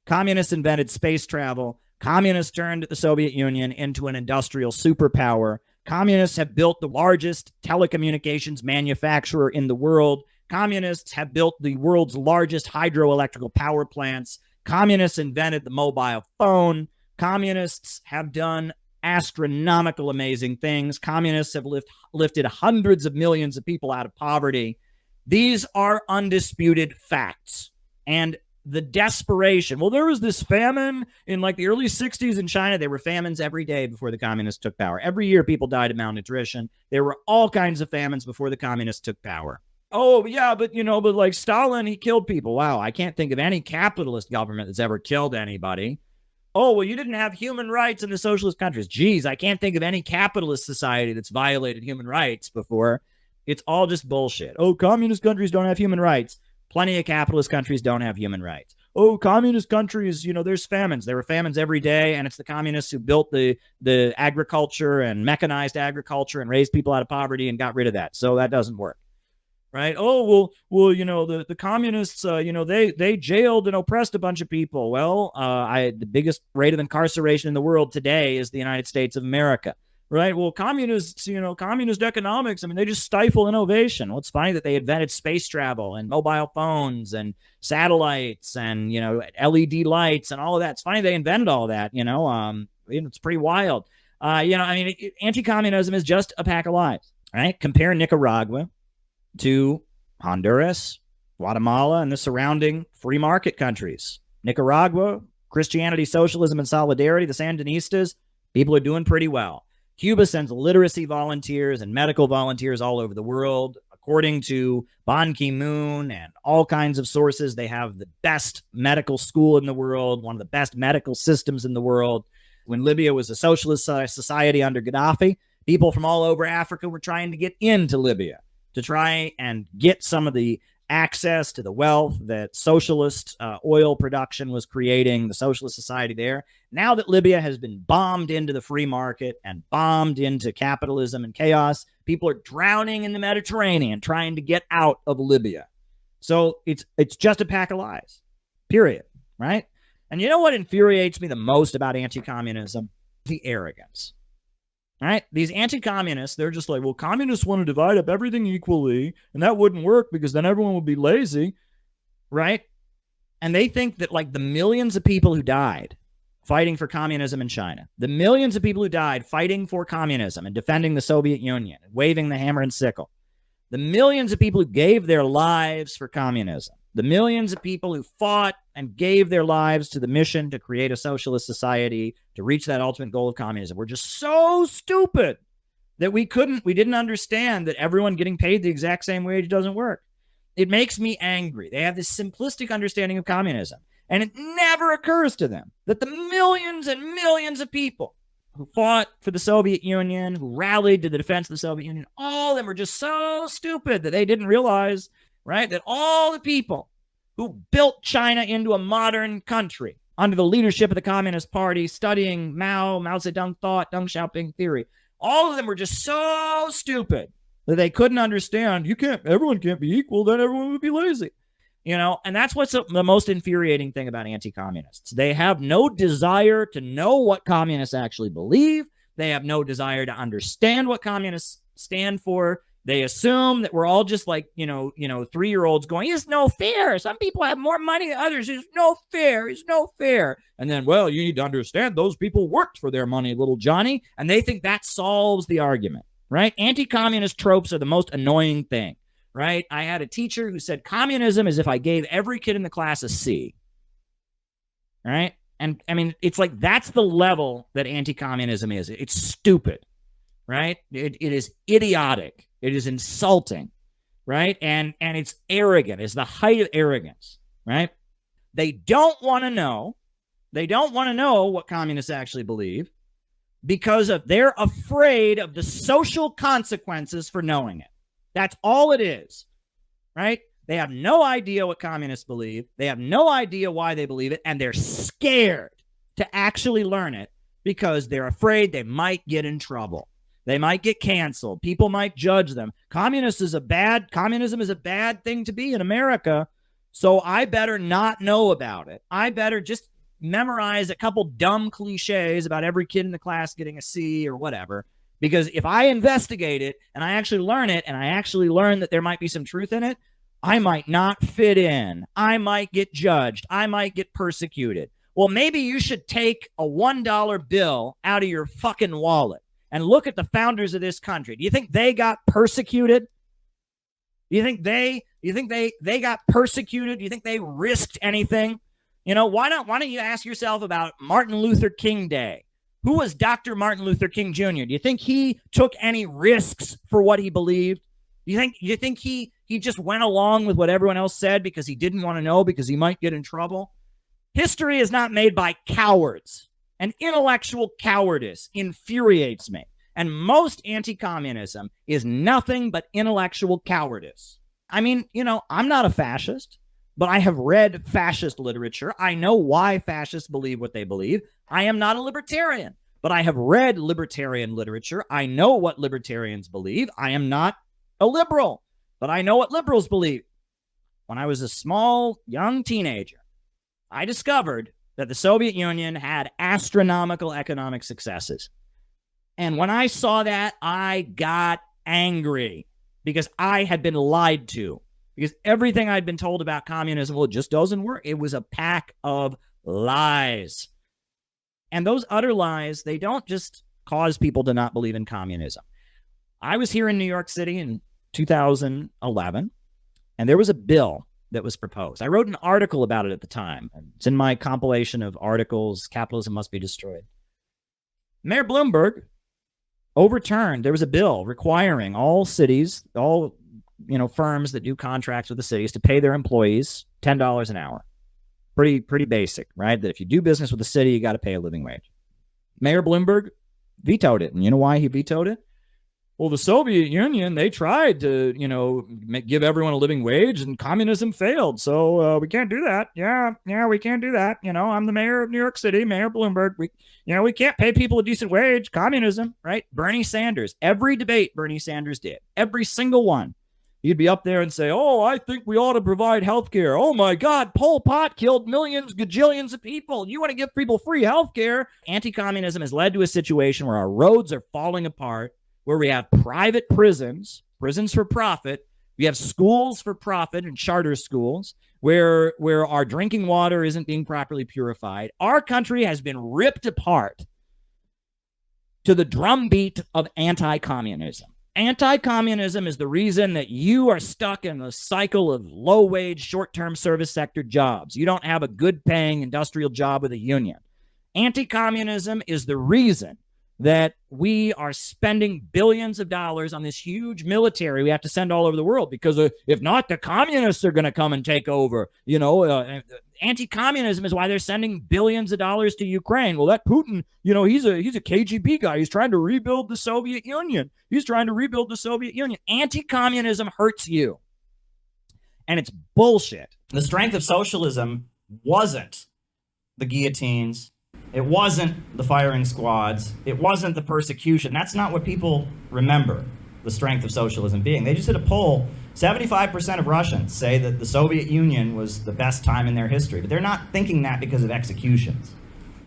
Communists invented space travel. Communists turned the Soviet Union into an industrial superpower. Communists have built the largest telecommunications manufacturer in the world. Communists have built the world's largest hydroelectrical power plants. Communists invented the mobile phone. Communists have done astronomical, amazing things. Communists have lifted hundreds of millions of people out of poverty. These are undisputed facts. And the desperation, well, there was this famine in like the early 60s in China. There were famines every day before the communists took power. Every year people died of malnutrition. There were all kinds of famines before the communists took power. Oh, yeah, but like Stalin, he killed people. Wow, I can't think of any capitalist government that's ever killed anybody. Oh, well, you didn't have human rights in the socialist countries. Geez, I can't think of any capitalist society that's violated human rights before. It's all just bullshit. Oh, communist countries don't have human rights. Plenty of capitalist countries don't have human rights. Oh, communist countries, there's famines. There were famines every day, and it's the communists who built the agriculture and mechanized agriculture and raised people out of poverty and got rid of that. So that doesn't work. Right? Oh, well, the communists, they jailed and oppressed a bunch of people. Well, the biggest rate of incarceration in the world today is the United States of America. Right? Well, communist economics, I mean, they just stifle innovation. Well, it's funny that they invented space travel and mobile phones and satellites and, LED lights and all of that. It's funny they invented all that, it's pretty wild. Anti-communism is just a pack of lies, right? Compare Nicaragua to Honduras, Guatemala, and the surrounding free market countries. Nicaragua, Christianity, socialism, and solidarity, the Sandinistas, people are doing pretty well. Cuba sends literacy volunteers and medical volunteers all over the world. According to Ban Ki-moon and all kinds of sources, they have the best medical school in the world, one of the best medical systems in the world. When Libya was a socialist society under Gaddafi, people from all over Africa were trying to get into Libya to try and get some of the access to the wealth that socialist oil production was creating, the socialist society there. Now that Libya has been bombed into the free market and bombed into capitalism and chaos, people are drowning in the Mediterranean trying to get out of Libya. So it's just a pack of lies, period, right? And you know what infuriates me the most about anti-communism? The arrogance. Right? These anti-communists, they're just like, well, communists want to divide up everything equally, and that wouldn't work because then everyone would be lazy, right? And they think that like the millions of people who died fighting for communism in China, the millions of people who died fighting for communism and defending the Soviet Union, waving the hammer and sickle, the millions of people who gave their lives for communism, the millions of people who fought and gave their lives to the mission to create a socialist society, to reach that ultimate goal of communism. We're just so stupid that we didn't understand that everyone getting paid the exact same wage doesn't work. It makes me angry. They have this simplistic understanding of communism, and it never occurs to them that the millions and millions of people who fought for the Soviet Union, who rallied to the defense of the Soviet Union, all of them were just so stupid that they didn't realize, right, that all the people who built China into a modern country under the leadership of the Communist Party, studying Mao Zedong thought, Deng Xiaoping theory, all of them were just so stupid that they couldn't understand, everyone can't be equal, then everyone would be lazy. And that's what's the most infuriating thing about anti-communists. They have no desire to know what communists actually believe. They have no desire to understand what communists stand for. They assume that we're all just like, 3-year-olds going, it's no fair. Some people have more money than others. It's no fair. It's no fair. And then, well, you need to understand those people worked for their money, little Johnny. And they think that solves the argument, right? Anti-communist tropes are the most annoying thing, right? I had a teacher who said communism is if I gave every kid in the class a C, right? And I mean, it's like that's the level that anti-communism is. It's stupid, right? It is idiotic. It is insulting, right? And it's arrogant. It's the height of arrogance, right? They don't want to know. They don't want to know what communists actually believe because they're afraid of the social consequences for knowing it. That's all it is, right? They have no idea what communists believe. They have no idea why they believe it, and they're scared to actually learn it because they're afraid they might get in trouble. They might get canceled. People might judge them. Communism is a bad thing to be in America, so I better not know about it. I better just memorize a couple dumb cliches about every kid in the class getting a C or whatever, because if I investigate it and I actually learn it and I actually learn that there might be some truth in it, I might not fit in. I might get judged. I might get persecuted. Well, maybe you should take a $1 bill out of your fucking wallet and look at the founders of this country. Do you think they got persecuted? Do you think they got persecuted? Do you think they risked anything? You know, why don't you ask yourself about Martin Luther King Day? Who was Dr. Martin Luther King Jr.? Do you think he took any risks for what he believed? Do you think he just went along with what everyone else said because he didn't want to know because he might get in trouble? History is not made by cowards, and intellectual cowardice infuriates me. And most anti-communism is nothing but intellectual cowardice. I mean, you know, I'm not a fascist, but I have read fascist literature. I know why fascists believe what they believe. I am not a libertarian, but I have read libertarian literature. I know what libertarians believe. I am not a liberal, but I know what liberals believe. When I was a small, young teenager, I discovered that the Soviet Union had astronomical economic successes. And when I saw that, I got angry because I had been lied to. Because everything I'd been told about communism, well, it just doesn't work. It was a pack of lies. And those utter lies, they don't just cause people to not believe in communism. I was here in New York City in 2011, and there was a bill that was proposed. I wrote an article about it at the time. It's in my compilation of articles, Capitalism Must Be Destroyed. Mayor Bloomberg overturned, there was a bill requiring all cities, all firms that do contracts with the cities to pay their employees $10 an hour. Pretty basic, right? That if you do business with the city, you got to pay a living wage. Mayor Bloomberg vetoed it. And you know why he vetoed it? Well, the Soviet Union, they tried to, give everyone a living wage, and communism failed. So we can't do that. Yeah, we can't do that. I'm the mayor of New York City, Mayor Bloomberg. We can't pay people a decent wage. Communism, right? Bernie Sanders, every debate Bernie Sanders did, every single one. He'd be up there and say, oh, I think we ought to provide health care. Oh, my God, Pol Pot killed millions, gajillions of people. You want to give people free health care? Anti-communism has led to a situation where our roads are falling apart, where we have private prisons for profit. We have schools for profit and charter schools where our drinking water isn't being properly purified. Our country has been ripped apart to the drumbeat of anti-communism. Anti-communism is the reason that you are stuck in a cycle of low-wage, short-term service sector jobs. You don't have a good-paying industrial job with a union. Anti-communism is the reason that we are spending billions of dollars on this huge military we have to send all over the world, because if not, the communists are going to come and take over. Anti-communism is why they're sending billions of dollars to Ukraine. Well, that Putin, he's a KGB guy. He's trying to rebuild the Soviet Union. Anti-communism hurts you. And it's bullshit. The strength of socialism wasn't the guillotines. It wasn't the firing squads. It wasn't the persecution. That's not what people remember the strength of socialism being. They just did a poll. 75% of Russians say that the Soviet Union was the best time in their history, but they're not thinking that because of executions.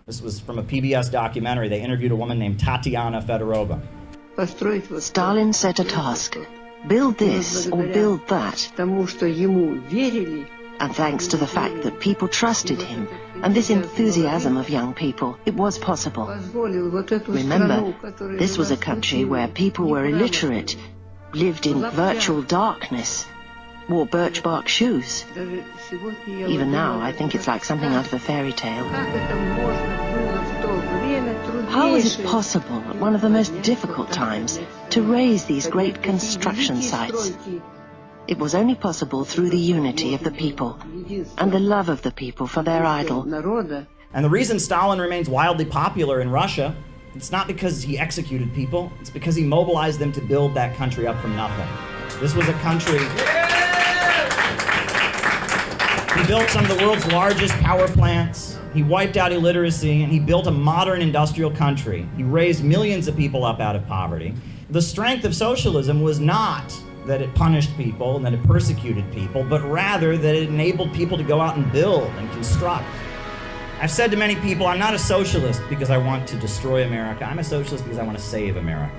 This was from a PBS documentary. They interviewed a woman named Tatiana Fedorova. Stalin set a task: build this or build that. And thanks to the fact that people trusted him and this enthusiasm of young people, it was possible. Remember, this was a country where people were illiterate, lived in virtual darkness, wore birch bark shoes. Even now, I think it's like something out of a fairy tale. How was it possible at one of the most difficult times to raise these great construction sites? It was only possible through the unity of the people and the love of the people for their idol. And the reason Stalin remains wildly popular in Russia, it's not because he executed people, it's because he mobilized them to build that country up from nothing. This was a country... He built some of the world's largest power plants, he wiped out illiteracy, and he built a modern industrial country. He raised millions of people up out of poverty. The strength of socialism was not that it punished people and that it persecuted people, but rather that it enabled people to go out and build and construct. I've said to many people, I'm not a socialist because I want to destroy America. I'm a socialist because I want to save America.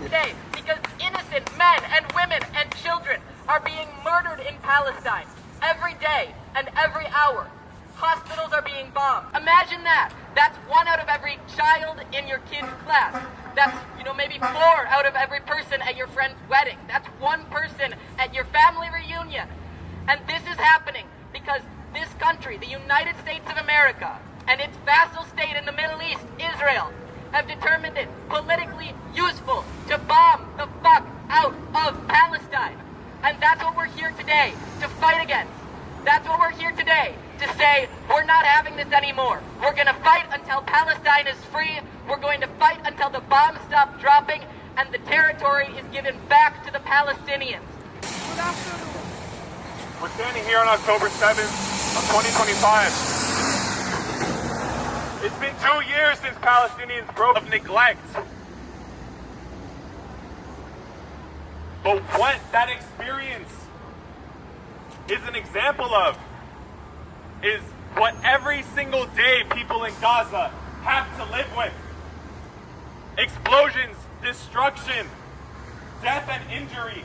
Today, because innocent men and women and children are being murdered in Palestine every day and every hour. Hospitals are being bombed. Imagine that. That's 1 out of every child in your kid's class. That's, maybe 4 out of every person at your friend's wedding. That's 1 person at your family reunion. And this is happening because this country, the United States of America, and its vassal state in the Middle East, Israel, have determined it politically useful to bomb the fuck out of Palestine. And that's what we're here today to fight against. That's what we're here today to say, we're not having this anymore. We're going to fight until Palestine is free. We're going to fight until the bombs stop dropping and the territory is given back to the Palestinians. We're standing here on October 7th of 2025. It's been 2 years since Palestinians broke of neglect. But what that experience is an example of is what every single day people in Gaza have to live with. Explosions, destruction, death and injury.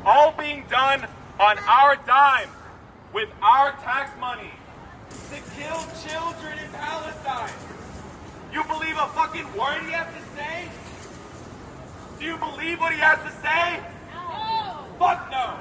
All being done on our dime, with our tax money, to kill children in Palestine. You believe a fucking word he has to say? Do you believe what he has to say? No. Fuck no.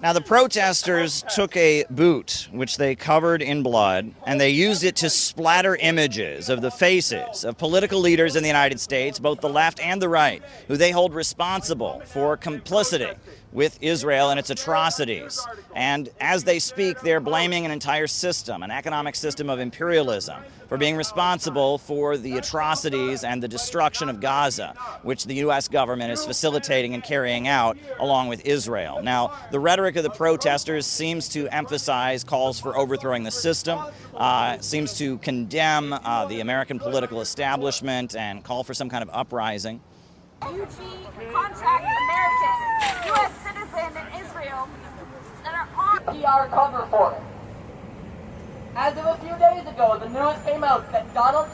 Now, the protesters took a boot, which they covered in blood, and they used it to splatter images of the faces of political leaders in the United States, both the left and the right, who they hold responsible for complicity with Israel and its atrocities. And as they speak, they're blaming an entire system, an economic system of imperialism, for being responsible for the atrocities and the destruction of Gaza, which the U.S. government is facilitating and carrying out along with Israel. Now, the rhetoric of the protesters seems to emphasize calls for overthrowing the system, seems to condemn the American political establishment and call for some kind of uprising. UG contract American, U.S. citizen in Israel that are on PR cover for it. As of a few days ago, the news came out that Donald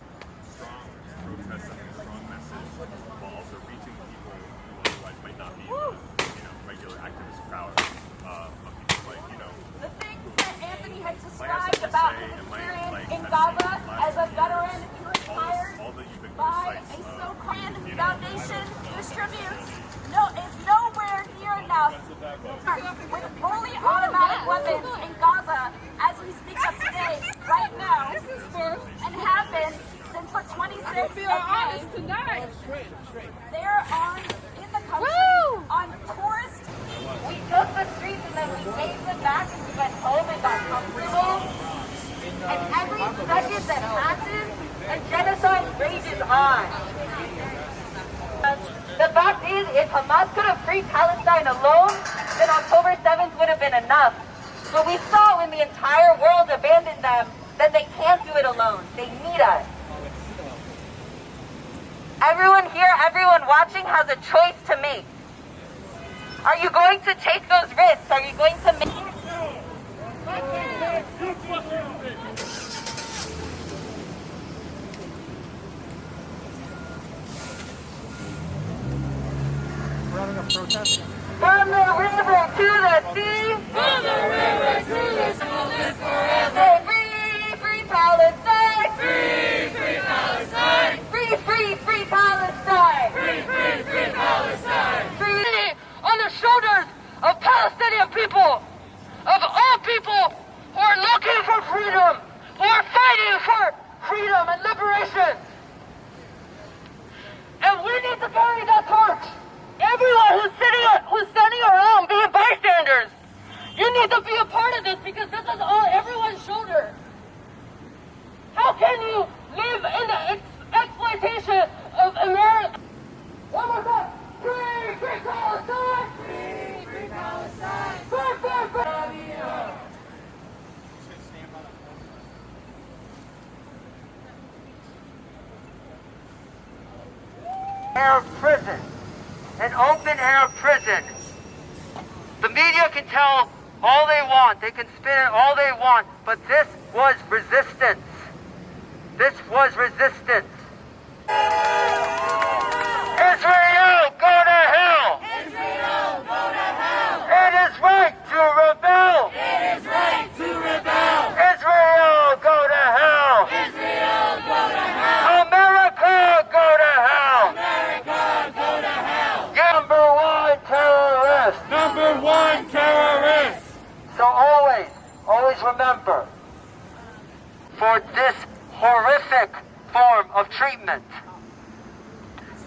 described about his experience in Gaza as a veteran who inspired by a so-called foundation distributes is nowhere near enough with fully automatic weapons in Gaza as we speak of today, right now, and have been since the 26th of May. They're in the country on tourist. We took the streets and then we gave them back and we went home and got comfortable. And every second that passes, the genocide rages on. The fact is, if Hamas could have freed Palestine alone, then October 7th would have been enough. But we saw when the entire world abandoned them that they can't do it alone. They need us. Everyone here, everyone watching has a choice to make. Are you going to take those risks? Are you going to make... We're having a protest. From the river to the sea. From the river to the sea, we'll live forever. Say free, free Palestine. Free, free Palestine. Free, free, free Palestine. Free, free, free Palestine. Free on the shoulders of Palestinian people, of all people who are looking for freedom, who are fighting for freedom and liberation. And we need to carry that torch. Everyone who's standing around being bystanders, you need to be a part of this because this is on everyone's shoulder. How can you live in the exploitation of America? One more time. Free, free Palestine! Free, free Palestine! Free, free, free! Air prison. An open air prison. The media can tell all they want. They can spin it all they want. But this was resistance. This was resistance. Israel Number one terrorist! So always remember, for this horrific form of treatment,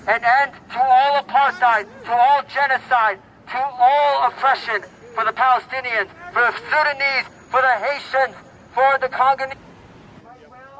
an end to all apartheid, to all genocide, to all oppression for the Palestinians, for the Sudanese, for the Haitians, for the Congolese.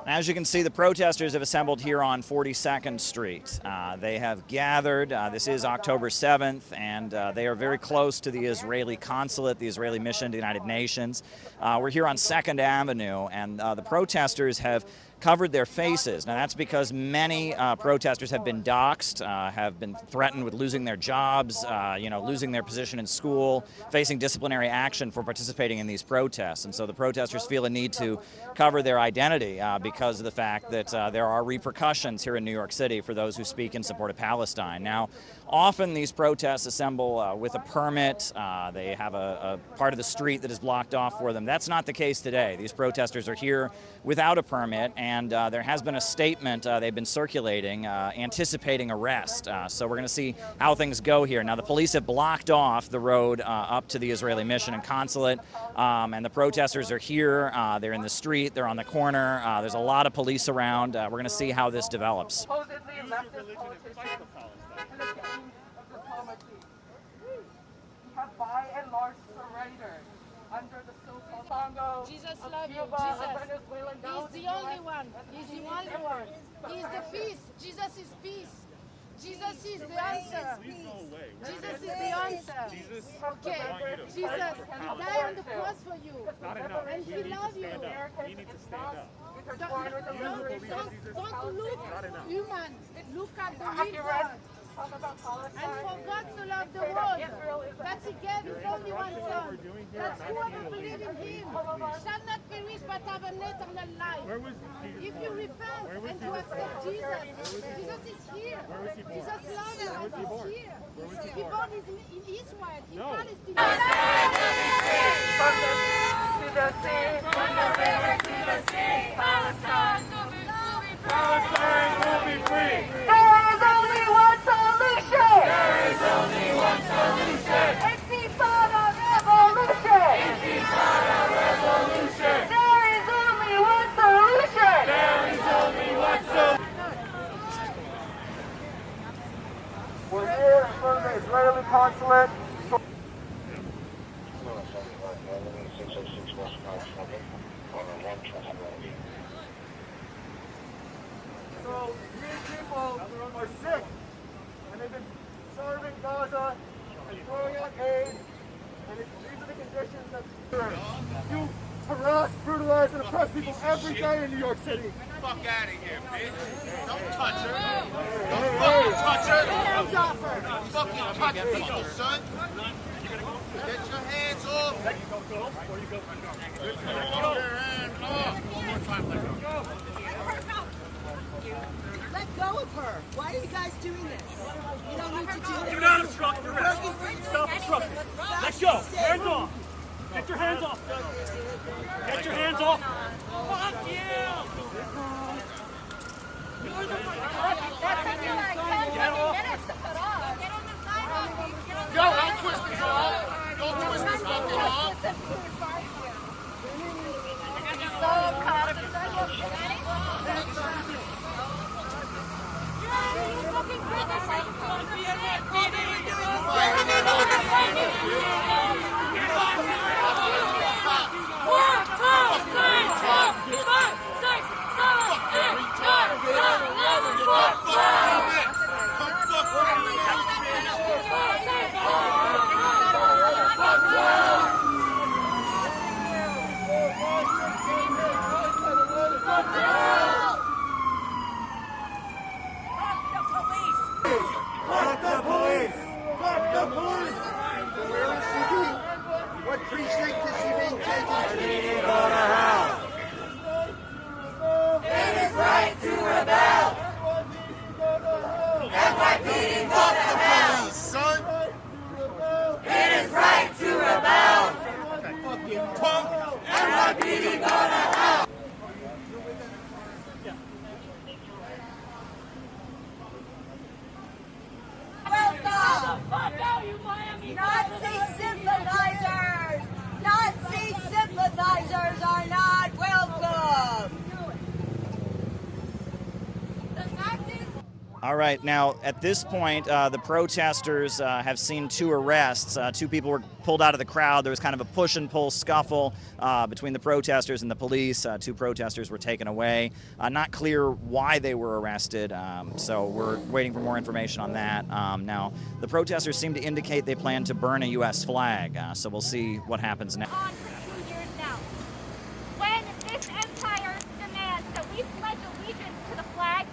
As you can see, the protesters have assembled here on 42nd Street. They have gathered. This is October 7th, and they are very close to the Israeli consulate, the Israeli mission to the United Nations. We're here on 2nd Avenue, and the protesters have covered their faces. Now, that's because many protesters have been doxxed, have been threatened with losing their jobs, losing their position in school, facing disciplinary action for participating in these protests. And so the protesters feel a need to cover their identity because of the fact that there are repercussions here in New York City for those who speak in support of Palestine. Now, often these protests assemble with a permit. They have a part of the street that is blocked off for them. That's not the case today. These protesters are here without a permit, and there has been a statement they've been circulating anticipating arrest. So we're going to see how things go here. Now, the police have blocked off the road up to the Israeli mission and consulate, and the protesters are here. They're in the street. They're on the corner. There's a lot of police around. We're going to see how this develops. Supposedly leftist politicians and the gangs of diplomacy have by and large surrendered under the so-called Congo, Jesus loves you. Cuba, Jesus. Venezuela. He's the only one. He's the only one. He's the peace. Jesus is peace. Jesus is the answer. Jesus is the answer. Okay. Jesus, he died on the cross for you. And he loves you. You need to stand up. Don't look human. Look at the real God. And for God to love the world, that he gave his only one son, that whoever believes in him shall not perish but have an eternal life. If you repent and you accept Jesus, Jesus is here. Jesus loves you and he's here. He born in Israel, in Palestine. To the sea, from the river to the sea, Palestine will be free. There is only one solution. There is only one solution. Intifada revolution. Intifada revolution. There is only one solution. There is only one solution. We're here in front of the Israeli consulate. So these people are sick, and they've been starving Gaza and throwing out aid, and these are the conditions that you harass, brutalize, and oppress people every day in New York City. Fuck out of here, bitch. Don't touch her. Don't fucking touch her. Hands off her. Don't fucking touch people, son. Get your hands off. Let go. Before you go. Get your hands off. One more time, let go. Let go of her. Why are you guys doing this? You don't need to do this. You're not obstructing arrest. Stop obstructing. Let go. Hands off. Get your hands off. Get your hands off. Fuck you. That took you like 10 minutes to put off. Get on the sidewalk. Yo, don't twist this off. Don't twist this fucking off. So confident. What precinct is she being taken to? It is right to rebel. NYPD go to hell. Son. It is right to rebel. Fucking punk. NYPD go to hell. Well, the fuck out, you Miami Nazi sympathy. All right, now at this point, the protesters have seen 2 arrests. 2 people were pulled out of the crowd. There was kind of a push and pull scuffle between the protesters and the police. 2 protesters were taken away. Not clear why they were arrested, so we're waiting for more information on that. Now, the protesters seem to indicate they plan to burn a U.S. flag, so we'll see what happens next. On for 2 years now. When this empire demands that we pledge allegiance to the flag,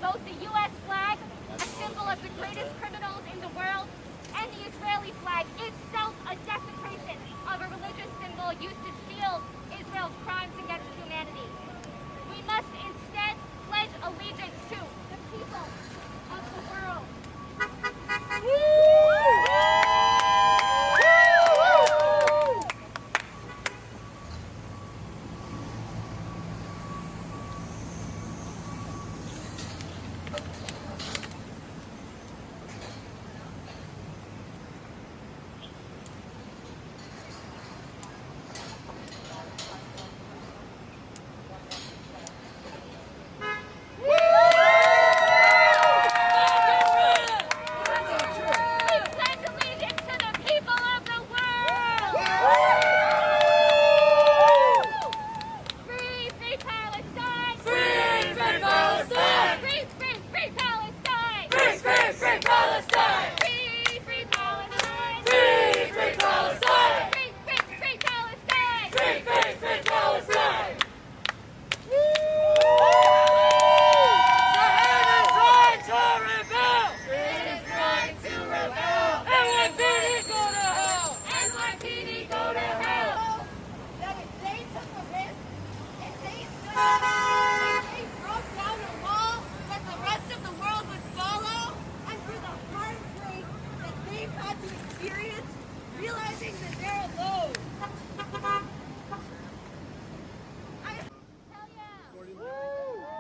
both the U.S. flag, a symbol of the greatest criminals in the world, and the Israeli flag, itself a desecration of a religious symbol used to shield Israel's crimes against humanity. We must instead pledge allegiance to the people of the world.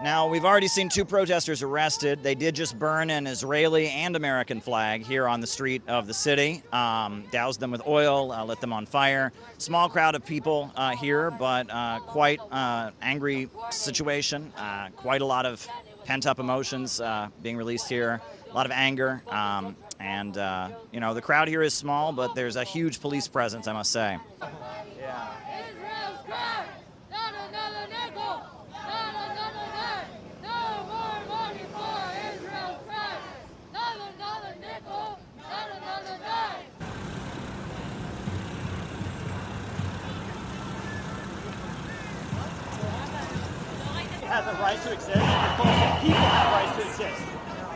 Now, we've already seen 2 protesters arrested. They did just burn an Israeli and American flag here on the street of the city, doused them with oil, lit them on fire. Small crowd of people here, but quite angry situation, quite a lot of pent-up emotions being released here, a lot of anger, and you know, the crowd here is small, but there's a huge police presence, I must say. Israel's cry! Not another nickel! Not another dime! No more money for Israel's cry! Not another nickel! Not another dime! Has a right to exist. People have rights to exist.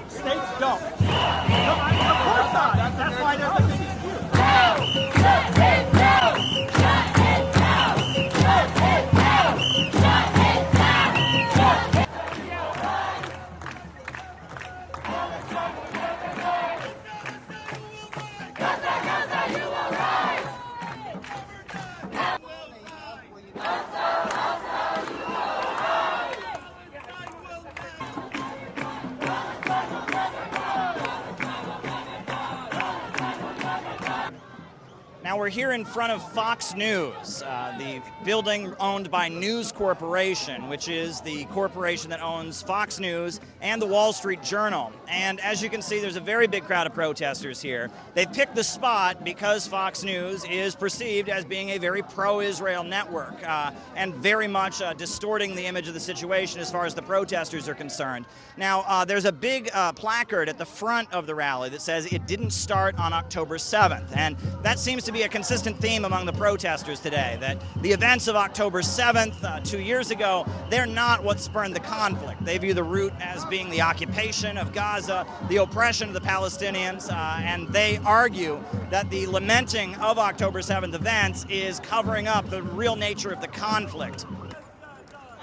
States don't. No, of course not. That's why there's a big dispute. Shut it down! Shut it down! Shut it down! Shut it down! Shut it Now we're here in front of Fox News, the building owned by News Corporation, which is the corporation that owns Fox News and the Wall Street Journal. And as you can see, there's a very big crowd of protesters here. They picked the spot because Fox News is perceived as being a very pro-Israel network and very much distorting the image of the situation as far as the protesters are concerned. Now, there's a big placard at the front of the rally that says it didn't start on October 7th. And that seems to be a consistent theme among the protesters today, that the events of October 7th, 2 years ago, they're not what spurned the conflict. They view the root as being the occupation of Gaza, the oppression of the Palestinians, and they argue that the lamenting of October 7th events is covering up the real nature of the conflict.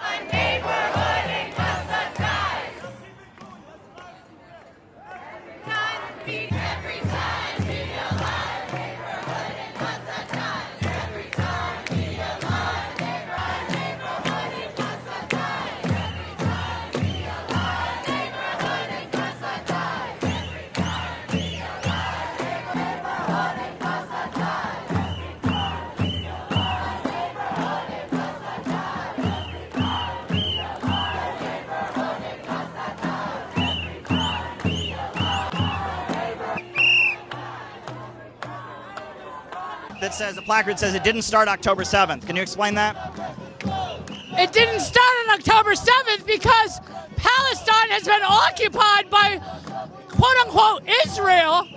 A neighborhood in Gaza dies. God beat every time we alive. Neighborhood in Gaza dies. Every time we alive. Neighborhood in Gaza dies. Every time we alive. Neighborhood in Gaza dies. Every time we alive. Neighborhood in Gaza dies. Every time we alive. Neighborhood in Gaza dies. Every time we alive. Neighborhood in Gaza dies. Every time. that says, a placard says it didn't start October 7th. Can you explain that? It didn't start on October 7th because Palestine has been occupied by quote-unquote Israel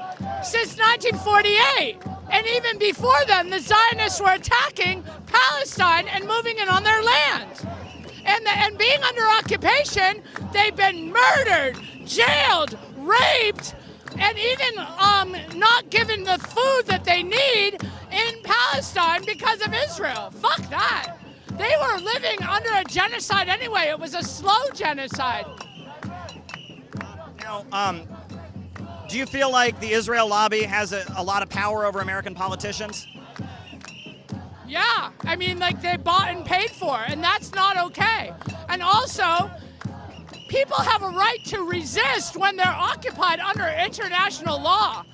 since 1948. And even before then, the Zionists were attacking Palestine and moving in on their land. And being under occupation, they've been murdered, jailed, raped, and even not given the food that they need in Palestine because of Israel. Fuck that. They were living under a genocide anyway. It was a slow genocide. Now, do you feel like the Israel lobby has a lot of power over American politicians? Yeah, I mean, like, they bought and paid for, and that's not okay. And also, people have a right to resist when they're occupied under international law.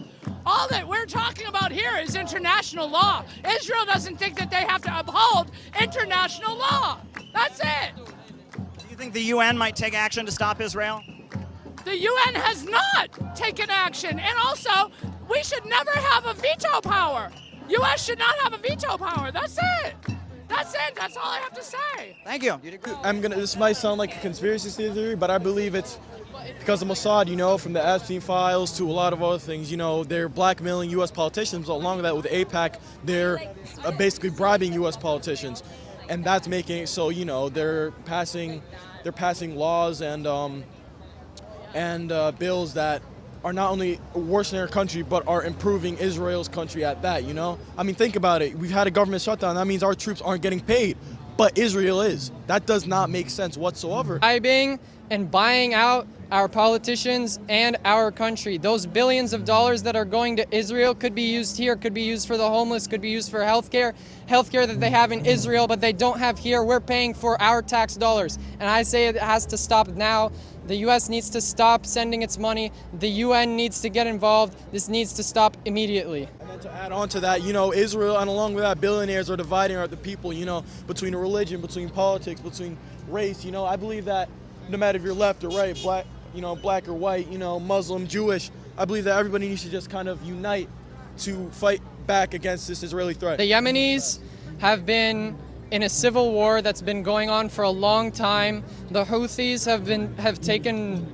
All that we're talking about here is international law. Israel doesn't think that they have to uphold international law. That's it. Do you think the UN might take action to stop Israel? The UN has not taken action. And also, we should never have a veto power. U.S. should not have a veto power. That's it. That's it. That's all I have to say. Thank you. This might sound like a conspiracy theory, but I believe it's because of Mossad, from the Epstein files to a lot of other things. They're blackmailing U.S. politicians. But along with that, with AIPAC, they're basically bribing U.S. politicians, and that's making it so they're passing laws and bills that are not only worsening our country, but are improving Israel's country at that, I mean, think about it. We've had a government shutdown. That means our troops aren't getting paid, but Israel is. That does not make sense whatsoever. Bribing and buying out our politicians and our country. Those billions of dollars that are going to Israel could be used here, could be used for the homeless, could be used for healthcare that they have in Israel, but they don't have here. We're paying for our tax dollars. And I say it has to stop now. The U.S. needs to stop sending its money. The UN needs to get involved. This needs to stop immediately. And then to add on to that, Israel, and along with that, billionaires are dividing the people, between religion, between politics, between race. I believe that no matter if you're left or right, black or white, Muslim, Jewish, I believe that everybody needs to just kind of unite to fight back against this Israeli threat. The Yemenis have been in a civil war that's been going on for a long time. The Houthis have taken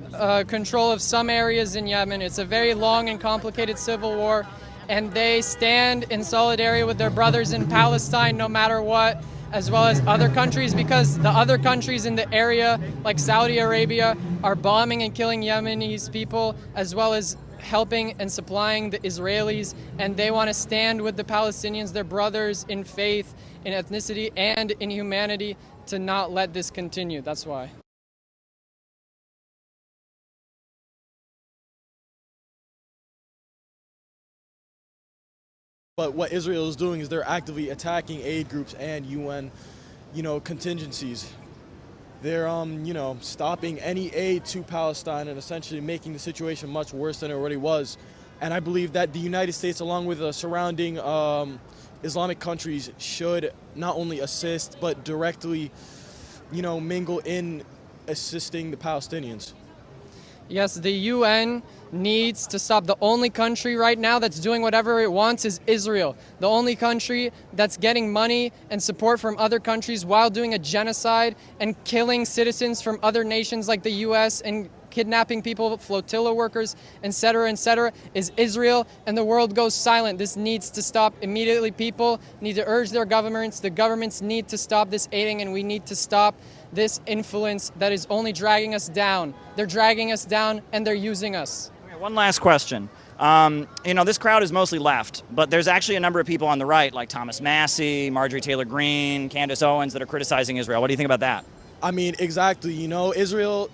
control of some areas in Yemen. It's a very long and complicated civil war, and they stand in solidarity with their brothers in Palestine no matter what, as well as other countries, because the other countries in the area, like Saudi Arabia, are bombing and killing Yemenis people, as well as helping and supplying the Israelis, and they want to stand with the Palestinians, their brothers in faith, in ethnicity, and in humanity, to not let this continue. That's why. But what Israel is doing is they're actively attacking aid groups and UN, contingencies. They're, stopping any aid to Palestine and essentially making the situation much worse than it already was. And I believe that the United States, along with the surrounding Islamic countries, should not only assist, but directly, mingle in assisting the Palestinians. Yes, the UN needs to stop. The only country right now that's doing whatever it wants is Israel. The only country that's getting money and support from other countries while doing a genocide and killing citizens from other nations like the US and kidnapping people, flotilla workers, etc., is Israel, and the world goes silent. This needs to stop immediately. People need to urge their governments. The governments need to stop this aiding, and we need to stop this influence that is only dragging us down. They're dragging us down, and they're using us. Okay, one last question. This crowd is mostly left, but there's actually a number of people on the right, like Thomas Massey, Marjorie Taylor Greene, Candace Owens, that are criticizing Israel. What do you think about that? I mean, exactly. Israel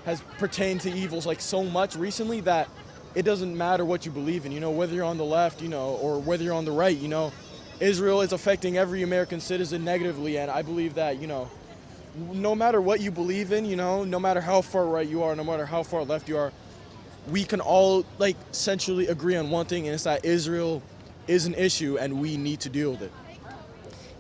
has pertained to evils like so much recently that it doesn't matter what you believe in, whether you're on the left, or whether you're on the right, Israel is affecting every American citizen negatively, and I believe that, no matter what you believe in, no matter how far right you are, no matter how far left you are, we can all essentially agree on one thing, and it's that Israel is an issue and we need to deal with it.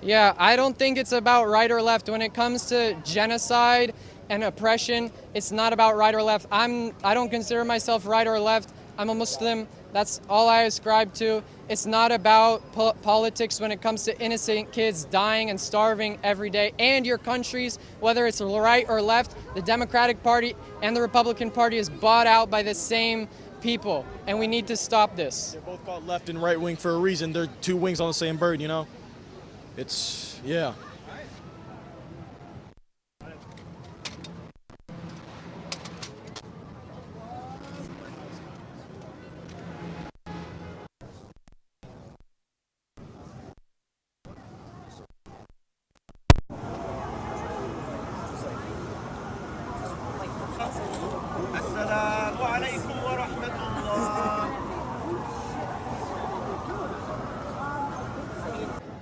Yeah, I don't think it's about right or left. When it comes to genocide and oppression, it's not about right or left. I don't consider myself right or left. I'm a Muslim. That's all I ascribe to. It's not about politics when it comes to innocent kids dying and starving every day. And your countries, whether it's right or left, the Democratic Party and the Republican Party is bought out by the same people. And we need to stop this. They're both called left and right wing for a reason. They're two wings on the same bird, you know? It's, yeah.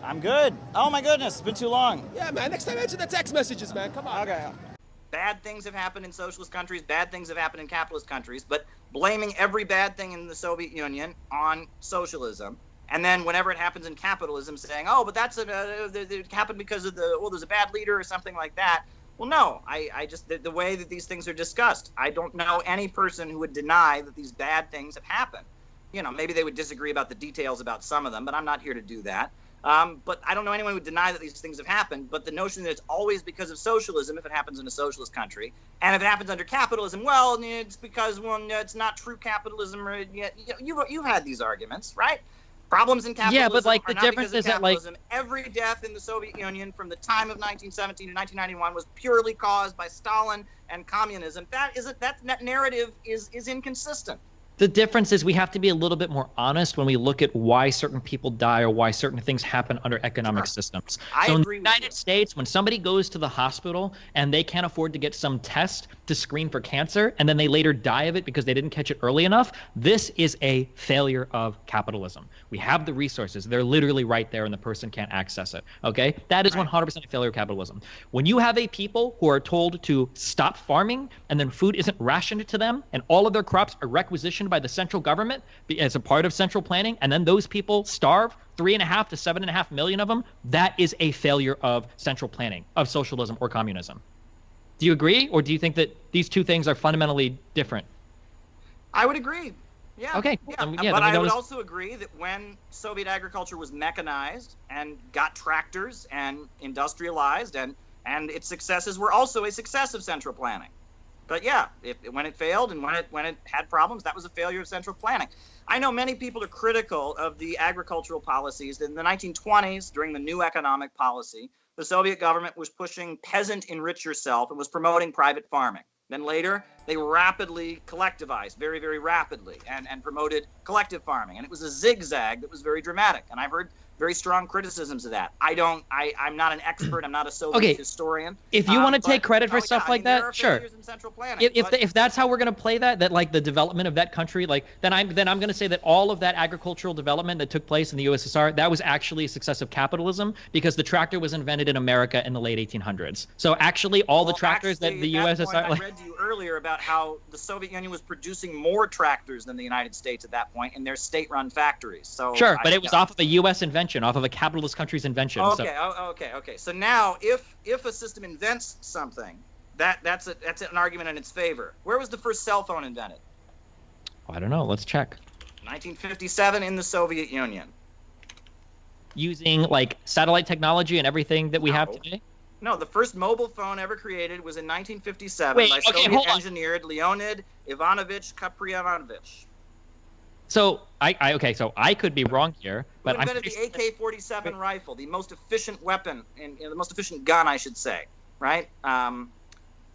I'm good. Oh my goodness, it's been too long. Yeah, man, next time answer the text messages, man. Come on. Okay. Bad things have happened in socialist countries, bad things have happened in capitalist countries, but blaming every bad thing in the Soviet Union on socialism, and then whenever it happens in capitalism saying, oh, but it happened because of there's a bad leader or something like that. Well, no, I just, the way that these things are discussed, I don't know any person who would deny that these bad things have happened. You know, maybe they would disagree about the details about some of them, but I'm not here to do that. But I don't know anyone who would deny that these things have happened. But the notion that it's always because of socialism, if it happens in a socialist country, and if it happens under capitalism, well, it's because, it's not true capitalism. Or, you've had these arguments, right? Problems in capitalism. Yeah, but like the are not difference because of is that like capitalism. Every death in the Soviet Union from the time of 1917 to 1991 was purely caused by Stalin and communism. That narrative is inconsistent. the difference is we have to be a little bit more honest when we look at why certain people die or why certain things happen under economic systems. So in the United States, when somebody goes to the hospital and they can't afford to get some test to screen for cancer and then they later die of it because they didn't catch it early enough, this is a failure of capitalism. We have the resources. They're literally right there and the person can't access it. Okay? That is 100% a failure of capitalism. When you have a people who are told to stop farming and then food isn't rationed to them and all of their crops are requisitioned by the central government as a part of central planning, and then those people starve, 3.5 to 7.5 million of them, that is a failure of central planning, of socialism or communism. Do you agree, or do you think that these two things are fundamentally different? I would agree. Yeah. Okay. Yeah. But I would also agree that when Soviet agriculture was mechanized and got tractors and industrialized, and its successes were also a success of central planning. But yeah, when it failed and when it had problems, that was a failure of central planning. I know many people are critical of the agricultural policies. In the 1920s, during the new economic policy, the Soviet government was pushing peasant enrich yourself and was promoting private farming. Then later, they rapidly collectivized, very, very rapidly, and promoted collective farming. And it was a zigzag that was very dramatic. And I've heard very strong criticisms of that. I'm not an expert. I'm not a Soviet historian. If you want to take credit for stuff like that, sure. If that's how we're going to play that like the development of that country, like then I'm going to say that all of that agricultural development that took place in the USSR, that was actually a success of capitalism because the tractor was invented in America in the late 1800s. So actually, all the tractors that the USSR. I read to you earlier about how the Soviet Union was producing more tractors than the United States at that point in their state-run factories. So sure, but it was off of a U.S. invention, off of a capitalist country's invention. Okay, okay. So now, if a system invents something, that's an argument in its favor. Where was the first cell phone invented? I don't know. Let's check. 1957 in the Soviet Union. Using like satellite technology and everything that we have today? No, the first mobile phone ever created was in 1957 by Soviet engineered Leonid Ivanovich Kaprianovich. So so I could be wrong here, but Who invented the AK-47 rifle, the most efficient weapon, the most efficient gun, I should say, right?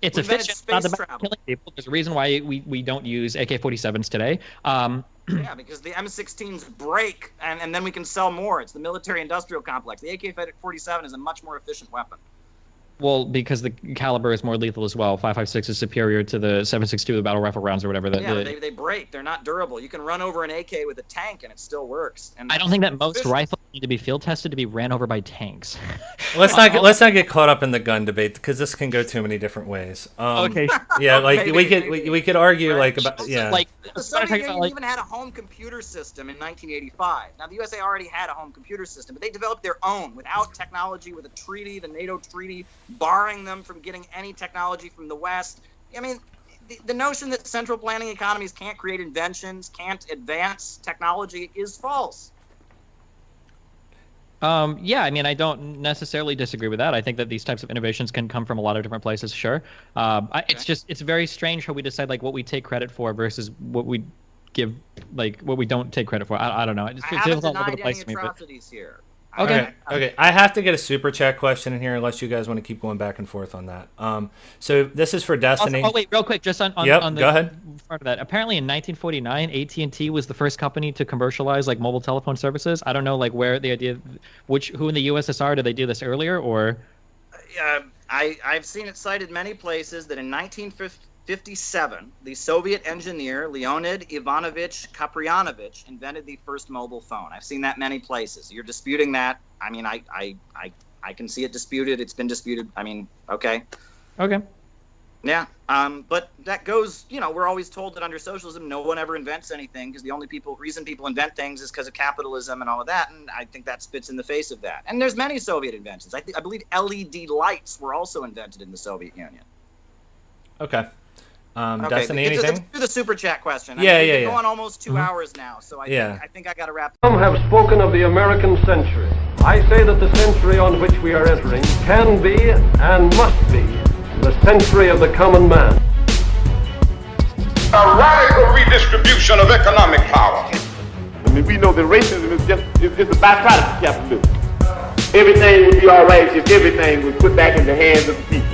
It's efficient, not about killing people. There's a reason why we don't use AK-47s today. Yeah, because the M16s break, and then we can sell more. It's the military-industrial complex. The AK-47 is a much more efficient weapon. Well, because the caliber is more lethal as well. 5.56 is superior to the 7.62, the battle rifle rounds or whatever. They break. They're not durable. You can run over an AK with a tank and it still works. And I don't think that most rifles need to be field tested to be ran over by tanks. Let's not get caught up in the gun debate because this can go too many different ways. Okay. Yeah, like we could argue like about Like the Soviet Union even had a home computer system in 1985. Now the USA already had a home computer system, but they developed their own without technology, with a treaty, the NATO treaty, barring them from getting any technology from the West. I mean, the notion that central planning economies can't create inventions, can't advance technology is false. Yeah, I mean, I don't necessarily disagree with that. I think that these types of innovations can come from a lot of different places, sure. It's very strange how we decide like what we take credit for versus what we give, like what we don't take credit for. I don't know. It feels all over the place to me. But... here. Okay. I have to get a super chat question in here, unless you guys want to keep going back and forth on that. So this is for Destiny. Also, wait, real quick, just on the go ahead. Part of that. Apparently, in 1949, AT&T was the first company to commercialize like mobile telephone services. I don't know, like where the idea, who in the USSR did they do this earlier, or? I've seen it cited many places that in 1957, the Soviet engineer Leonid Ivanovich Kaprianovich invented the first mobile phone. I've seen that many places. You're disputing that. I mean, I can see it disputed. It's been disputed. I mean, okay. Okay. Yeah. But that goes, we're always told that under socialism, no one ever invents anything because the only reason people invent things is because of capitalism and all of that. And I think that spits in the face of that. And there's many Soviet inventions. I believe LED lights were also invented in the Soviet Union. Okay. Destiny, anything? Do the super chat question. Yeah. We've been going almost 2 hours now, so I think I got to wrap. Some have spoken of the American century. I say that the century on which we are entering can be and must be the century of the common man. A radical redistribution of economic power. I mean, we know that racism is a byproduct of capitalism. Everything would be all right if everything was put back in the hands of the people.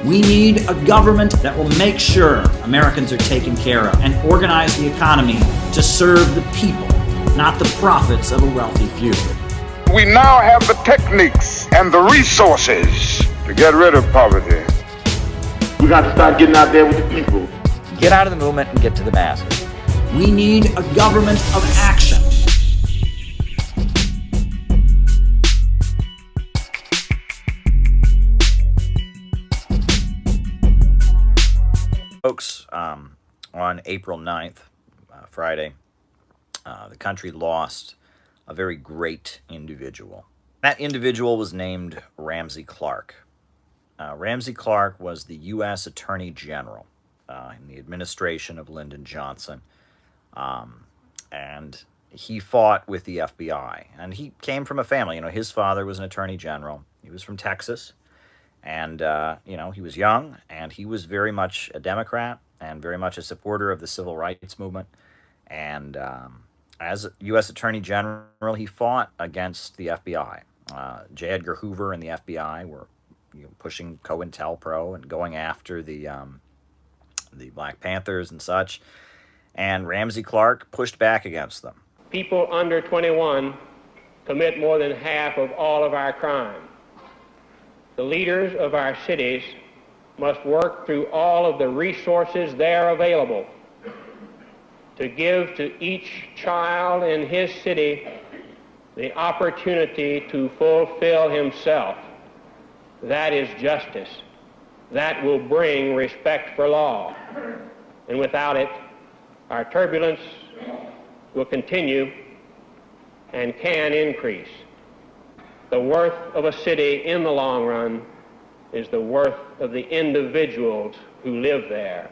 We need a government that will make sure Americans are taken care of and organize the economy to serve the people, not the profits of a wealthy few. We now have the techniques and the resources to get rid of poverty. We got to start getting out there with the people. Get out of the movement and get to the masses. We need a government of action. Folks, on April 9th, Friday, the country lost a very great individual. That individual was named Ramsey Clark. Ramsey Clark was the U.S. Attorney General in the administration of Lyndon Johnson. And he fought with the FBI. And he came from a family. His father was an Attorney General. He was from Texas. And, he was young, and he was very much a Democrat and very much a supporter of the civil rights movement. And as U.S. Attorney General, he fought against the FBI. J. Edgar Hoover and the FBI were pushing COINTELPRO and going after the Black Panthers and such. And Ramsey Clark pushed back against them. People under 21 commit more than half of all of our crime. The leaders of our cities must work through all of the resources there available to give to each child in his city the opportunity to fulfill himself. That is justice. That will bring respect for law. And without it, our turbulence will continue and can increase. The worth of a city in the long run is the worth of the individuals who live there.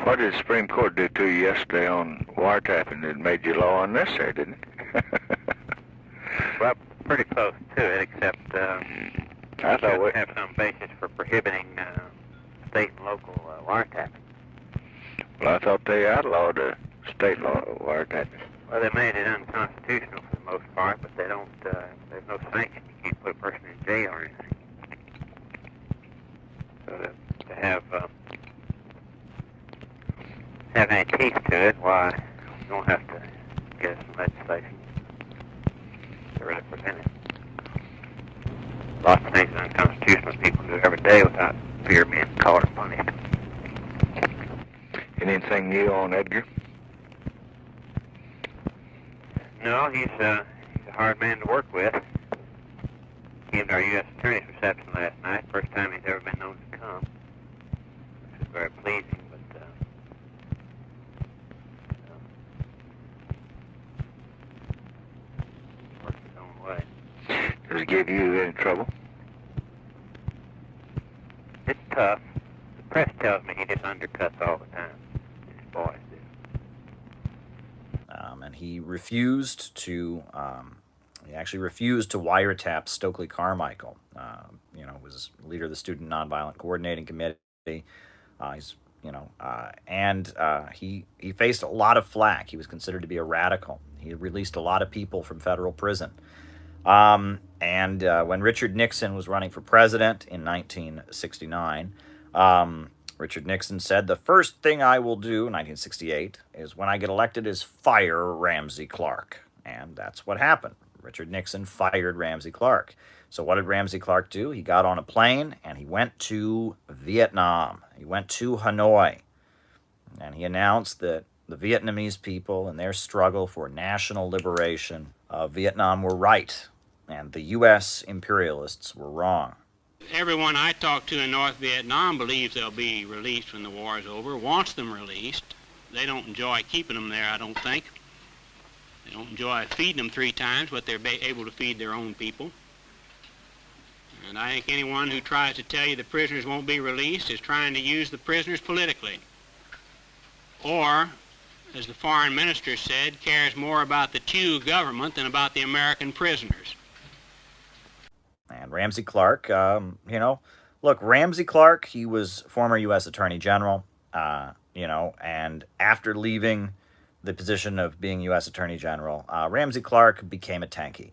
What did the Supreme Court do to you yesterday on wiretapping? It made your law unnecessary, didn't it? Well, pretty close to it, except I thought we have some basis for prohibiting state and local wiretapping. Well, I thought they outlawed the state law wiretapping. Well, they made it unconstitutional for the most part, but they don't. There's no sanction. You can't put a person in jail or anything. So to have any teeth to it, why you don't have to get some legislation to really prevent it. Lots of things are unconstitutional people do every day without fear of being caught or punished. Anything new on Edgar? No, he's a hard man to work with. Came to our U.S. Attorney's reception last night. First time he's ever been known to come. Which is very pleasing, but works his own way. Does it give you any trouble? It's tough. The press tells me he hits undercuts all the time. His boys do. And he refused to. He actually refused to wiretap Stokely Carmichael. Was leader of the Student Nonviolent Coordinating Committee. He faced a lot of flack. He was considered to be a radical. He released a lot of people from federal prison. When Richard Nixon was running for president in 1969, Richard Nixon said, "The first thing I will do," in 1968, "is when I get elected is fire Ramsey Clark." And that's what happened. Richard Nixon fired Ramsey Clark. So what did Ramsey Clark do? He got on a plane and he went to Vietnam. He went to Hanoi. And he announced that the Vietnamese people and their struggle for national liberation of Vietnam were right, and the U.S. imperialists were wrong. Everyone I talk to in North Vietnam believes they'll be released when the war is over, wants them released. They don't enjoy keeping them there, I don't think. They don't enjoy feeding them 3 times what they're able to feed their own people. And I think anyone who tries to tell you the prisoners won't be released is trying to use the prisoners politically. Or, as the foreign minister said, cares more about the Thieu government than about the American prisoners. And Ramsey Clark, Ramsey Clark, he was former U.S. Attorney General, and after leaving the position of being U.S. Attorney General, Ramsey Clark became a tankie.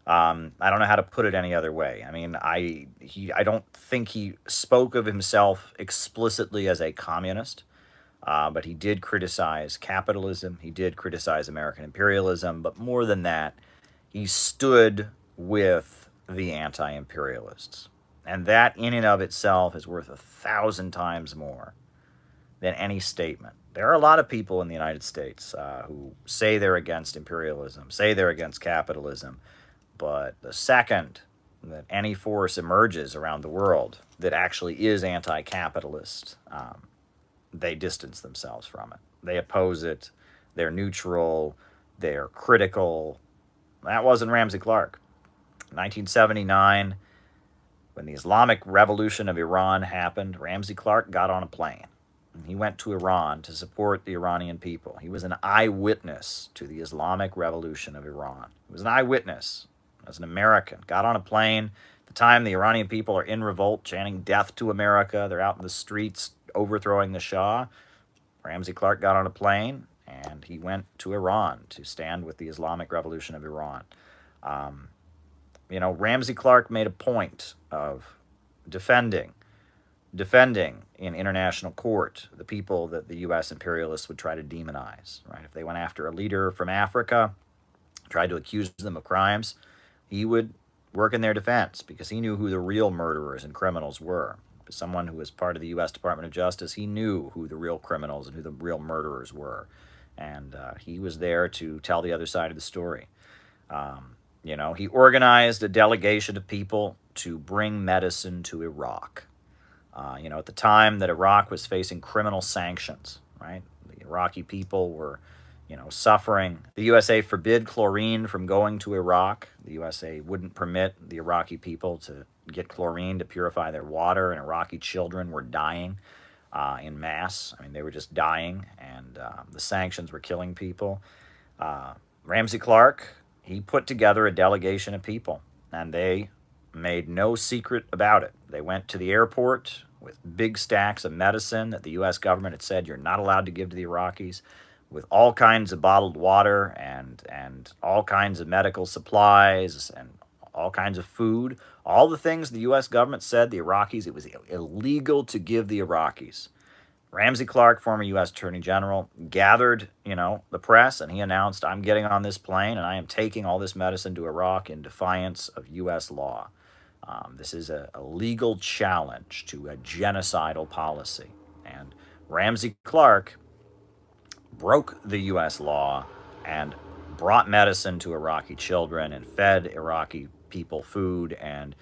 I don't know how to put it any other way. I mean, I don't think he spoke of himself explicitly as a communist, but he did criticize capitalism. He did criticize American imperialism. But more than that, he stood with the anti-imperialists. And that in and of itself is worth 1,000 times more than any statement. There are a lot of people in the United States who say they're against imperialism, say they're against capitalism, but the second that any force emerges around the world that actually is anti-capitalist, they distance themselves from it. They oppose it. They're neutral. They're critical. That wasn't Ramsey Clark. 1979, when the Islamic Revolution of Iran happened, Ramsey Clark got on a plane. He went to Iran to support the Iranian people. He was an eyewitness to the Islamic Revolution of Iran. He was an eyewitness as an American. Got on a plane. At the time, the Iranian people are in revolt, chanting death to America. They're out in the streets overthrowing the Shah. Ramsey Clark got on a plane, and he went to Iran to stand with the Islamic Revolution of Iran. Ramsey Clark made a point of defending in international court the people that the U.S. imperialists would try to demonize. Right? If they went after a leader from Africa, tried to accuse them of crimes, he would work in their defense because he knew who the real murderers and criminals were. As someone who was part of the U.S. Department of Justice, he knew who the real criminals and who the real murderers were. And he was there to tell the other side of the story. He organized a delegation of people to bring medicine to Iraq. At the time that Iraq was facing criminal sanctions, right? The Iraqi people were, suffering. The USA forbid chlorine from going to Iraq. The USA wouldn't permit the Iraqi people to get chlorine to purify their water, and Iraqi children were dying in mass. I mean, they were just dying, and the sanctions were killing people. Ramsey Clark, he put together a delegation of people, and they made no secret about it. They went to the airport with big stacks of medicine that the U.S. government had said you're not allowed to give to the Iraqis, with all kinds of bottled water and all kinds of medical supplies and all kinds of food. All the things the U.S. government said the Iraqis, it was illegal to give the Iraqis. Ramsey Clark, former U.S. Attorney General, gathered, the press, and he announced, I'm getting on this plane and I am taking all this medicine to Iraq in defiance of U.S. law. This is a legal challenge to a genocidal policy. And Ramsey Clark broke the U.S. law and brought medicine to Iraqi children and fed Iraqi people food and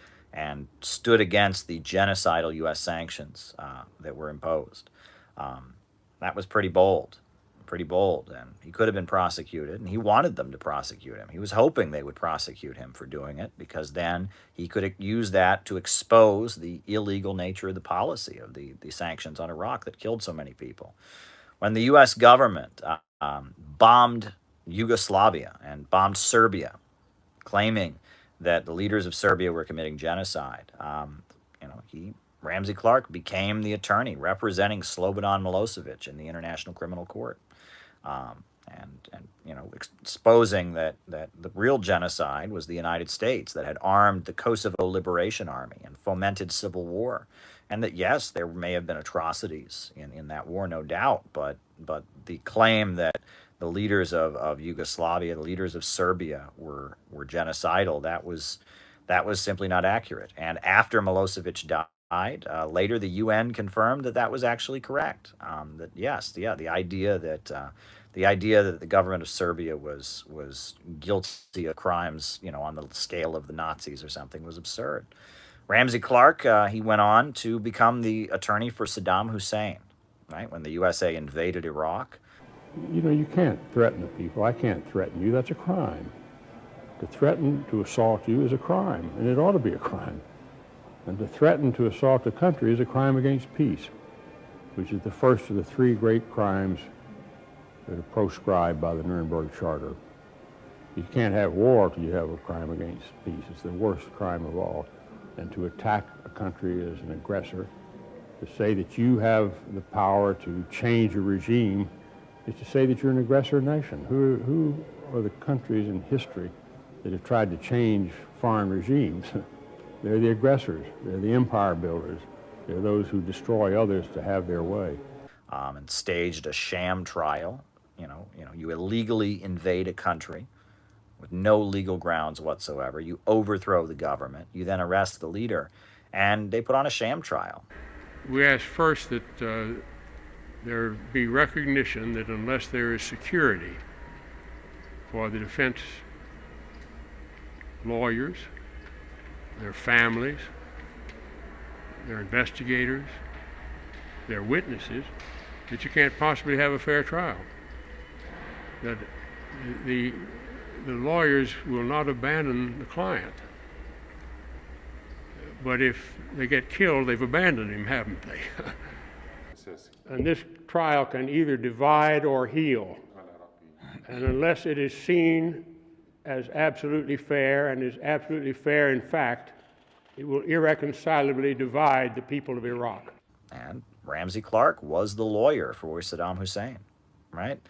stood against the genocidal U.S. sanctions that were imposed. That was pretty bold. pretty bold, and he could have been prosecuted, and he wanted them to prosecute him. He was hoping they would prosecute him for doing it, because then he could use that to expose the illegal nature of the policy of the sanctions on Iraq that killed so many people. When the U.S. government bombed Yugoslavia and bombed Serbia, claiming that the leaders of Serbia were committing genocide, Ramsey Clark became the attorney representing Slobodan Milosevic in the International Criminal Court, exposing that the real genocide was the United States that had armed the Kosovo Liberation Army and fomented civil war, and that yes, there may have been atrocities in that war, no doubt, but the claim that the leaders of Yugoslavia, the leaders of Serbia were genocidal, that was simply not accurate. And after Milosevic died, later the UN confirmed that was actually correct. The idea that the government of Serbia was guilty of crimes, on the scale of the Nazis or something, was absurd. Ramsey Clark, he went on to become the attorney for Saddam Hussein, right? When the USA invaded Iraq. You can't threaten the people. I can't threaten you. That's a crime. To threaten to assault you is a crime, and it ought to be a crime. And to threaten to assault a country is a crime against peace, which is the first of the three great crimes that are proscribed by the Nuremberg Charter. You can't have war till you have a crime against peace. It's the worst crime of all. And to attack a country as an aggressor, to say that you have the power to change a regime, is to say that you're an aggressor nation. Who are the countries in history that have tried to change foreign regimes? They're the aggressors. They're the empire builders. They're those who destroy others to have their way. And staged a sham trial. You illegally invade a country with no legal grounds whatsoever. You overthrow the government. You then arrest the leader, and they put on a sham trial. We ask first that there be recognition that unless there is security for the defense lawyers, their families, their investigators, their witnesses, that you can't possibly have a fair trial. That the lawyers will not abandon the client. But if they get killed, they've abandoned him, haven't they? And this trial can either divide or heal. And unless it is seen as absolutely fair, and is absolutely fair in fact, it will irreconcilably divide the people of Iraq. And Ramsey Clark was the lawyer for Saddam Hussein, right?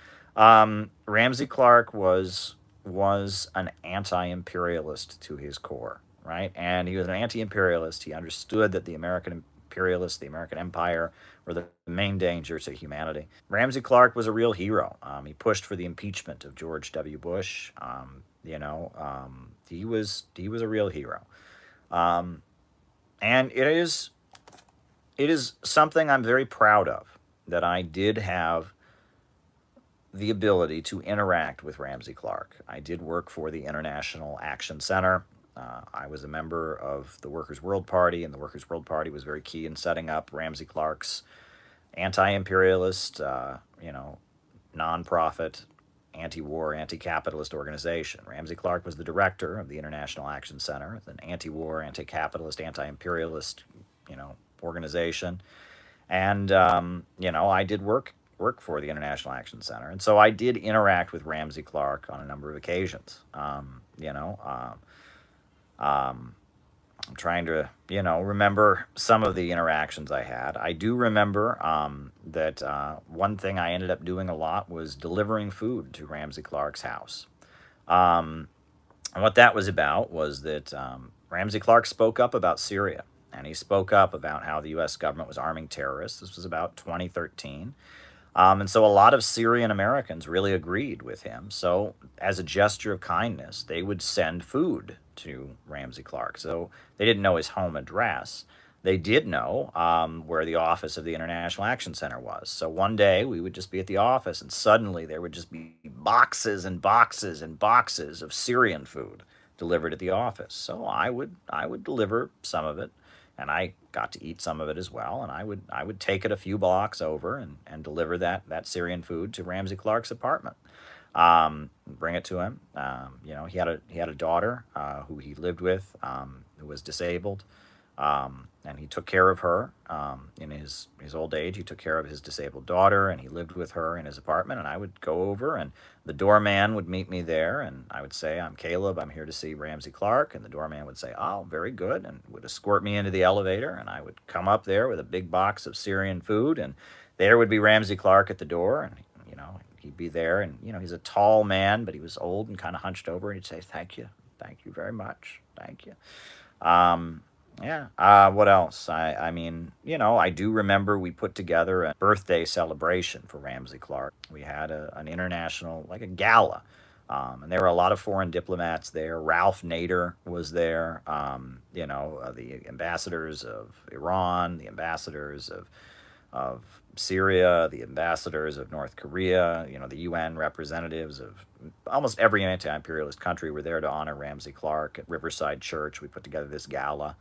Ramsey Clark was an anti-imperialist to his core, right? And he was an anti-imperialist. He understood that the American imperialists, the American empire, were the main danger to humanity. Ramsey Clark was a real hero. He pushed for the impeachment of George W. Bush. He was a real hero. And it is something I'm very proud of, that I did have the ability to interact with Ramsey Clark. I did work for the International Action Center. I was a member of the Workers' World Party, and the Workers' World Party was very key in setting up Ramsey Clark's anti-imperialist, nonprofit, anti-war, anti-capitalist organization. Ramsey Clark was the director of the International Action Center, an anti-war, anti-capitalist, anti-imperialist, organization. And, I did work for the International Action Center. And so I did interact with Ramsey Clark on a number of occasions. I'm trying to, remember some of the interactions I had. I do remember that one thing I ended up doing a lot was delivering food to Ramsey Clark's house. And what that was about was that Ramsey Clark spoke up about Syria, and he spoke up about how the U.S. government was arming terrorists. This was about 2013. And so a lot of Syrian Americans really agreed with him. So as a gesture of kindness, they would send food to Ramsey Clark. So they didn't know his home address. They did know where the office of the International Action Center was. So one day we would just be at the office, and suddenly there would just be boxes and boxes and boxes of Syrian food delivered at the office. So I would deliver some of it, and I got to eat some of it as well. And I would take it a few blocks over and deliver that Syrian food to Ramsey Clark's apartment. Bring it to him. He had a daughter who he lived with, who was disabled, and he took care of her in his old age. He took care of his disabled daughter, and he lived with her in his apartment. And I would go over, and the doorman would meet me there, and I would say, "I'm Caleb. I'm here to see Ramsey Clark." And the doorman would say, "Oh, very good," and would escort me into the elevator. And I would come up there with a big box of Syrian food, and there would be Ramsey Clark at the door, and he'd be there, and he's a tall man, but he was old and kind of hunched over, and he'd say, thank you very much, thank you. What else? I do remember we put together a birthday celebration for Ramsey Clark. We had an international, like a gala, and there were a lot of foreign diplomats there. Ralph Nader was there, the ambassadors of Iran, the ambassadors of Syria, the ambassadors of North Korea, the UN representatives of almost every anti-imperialist country were there to honor Ramsey Clark. At Riverside Church, we put together this gala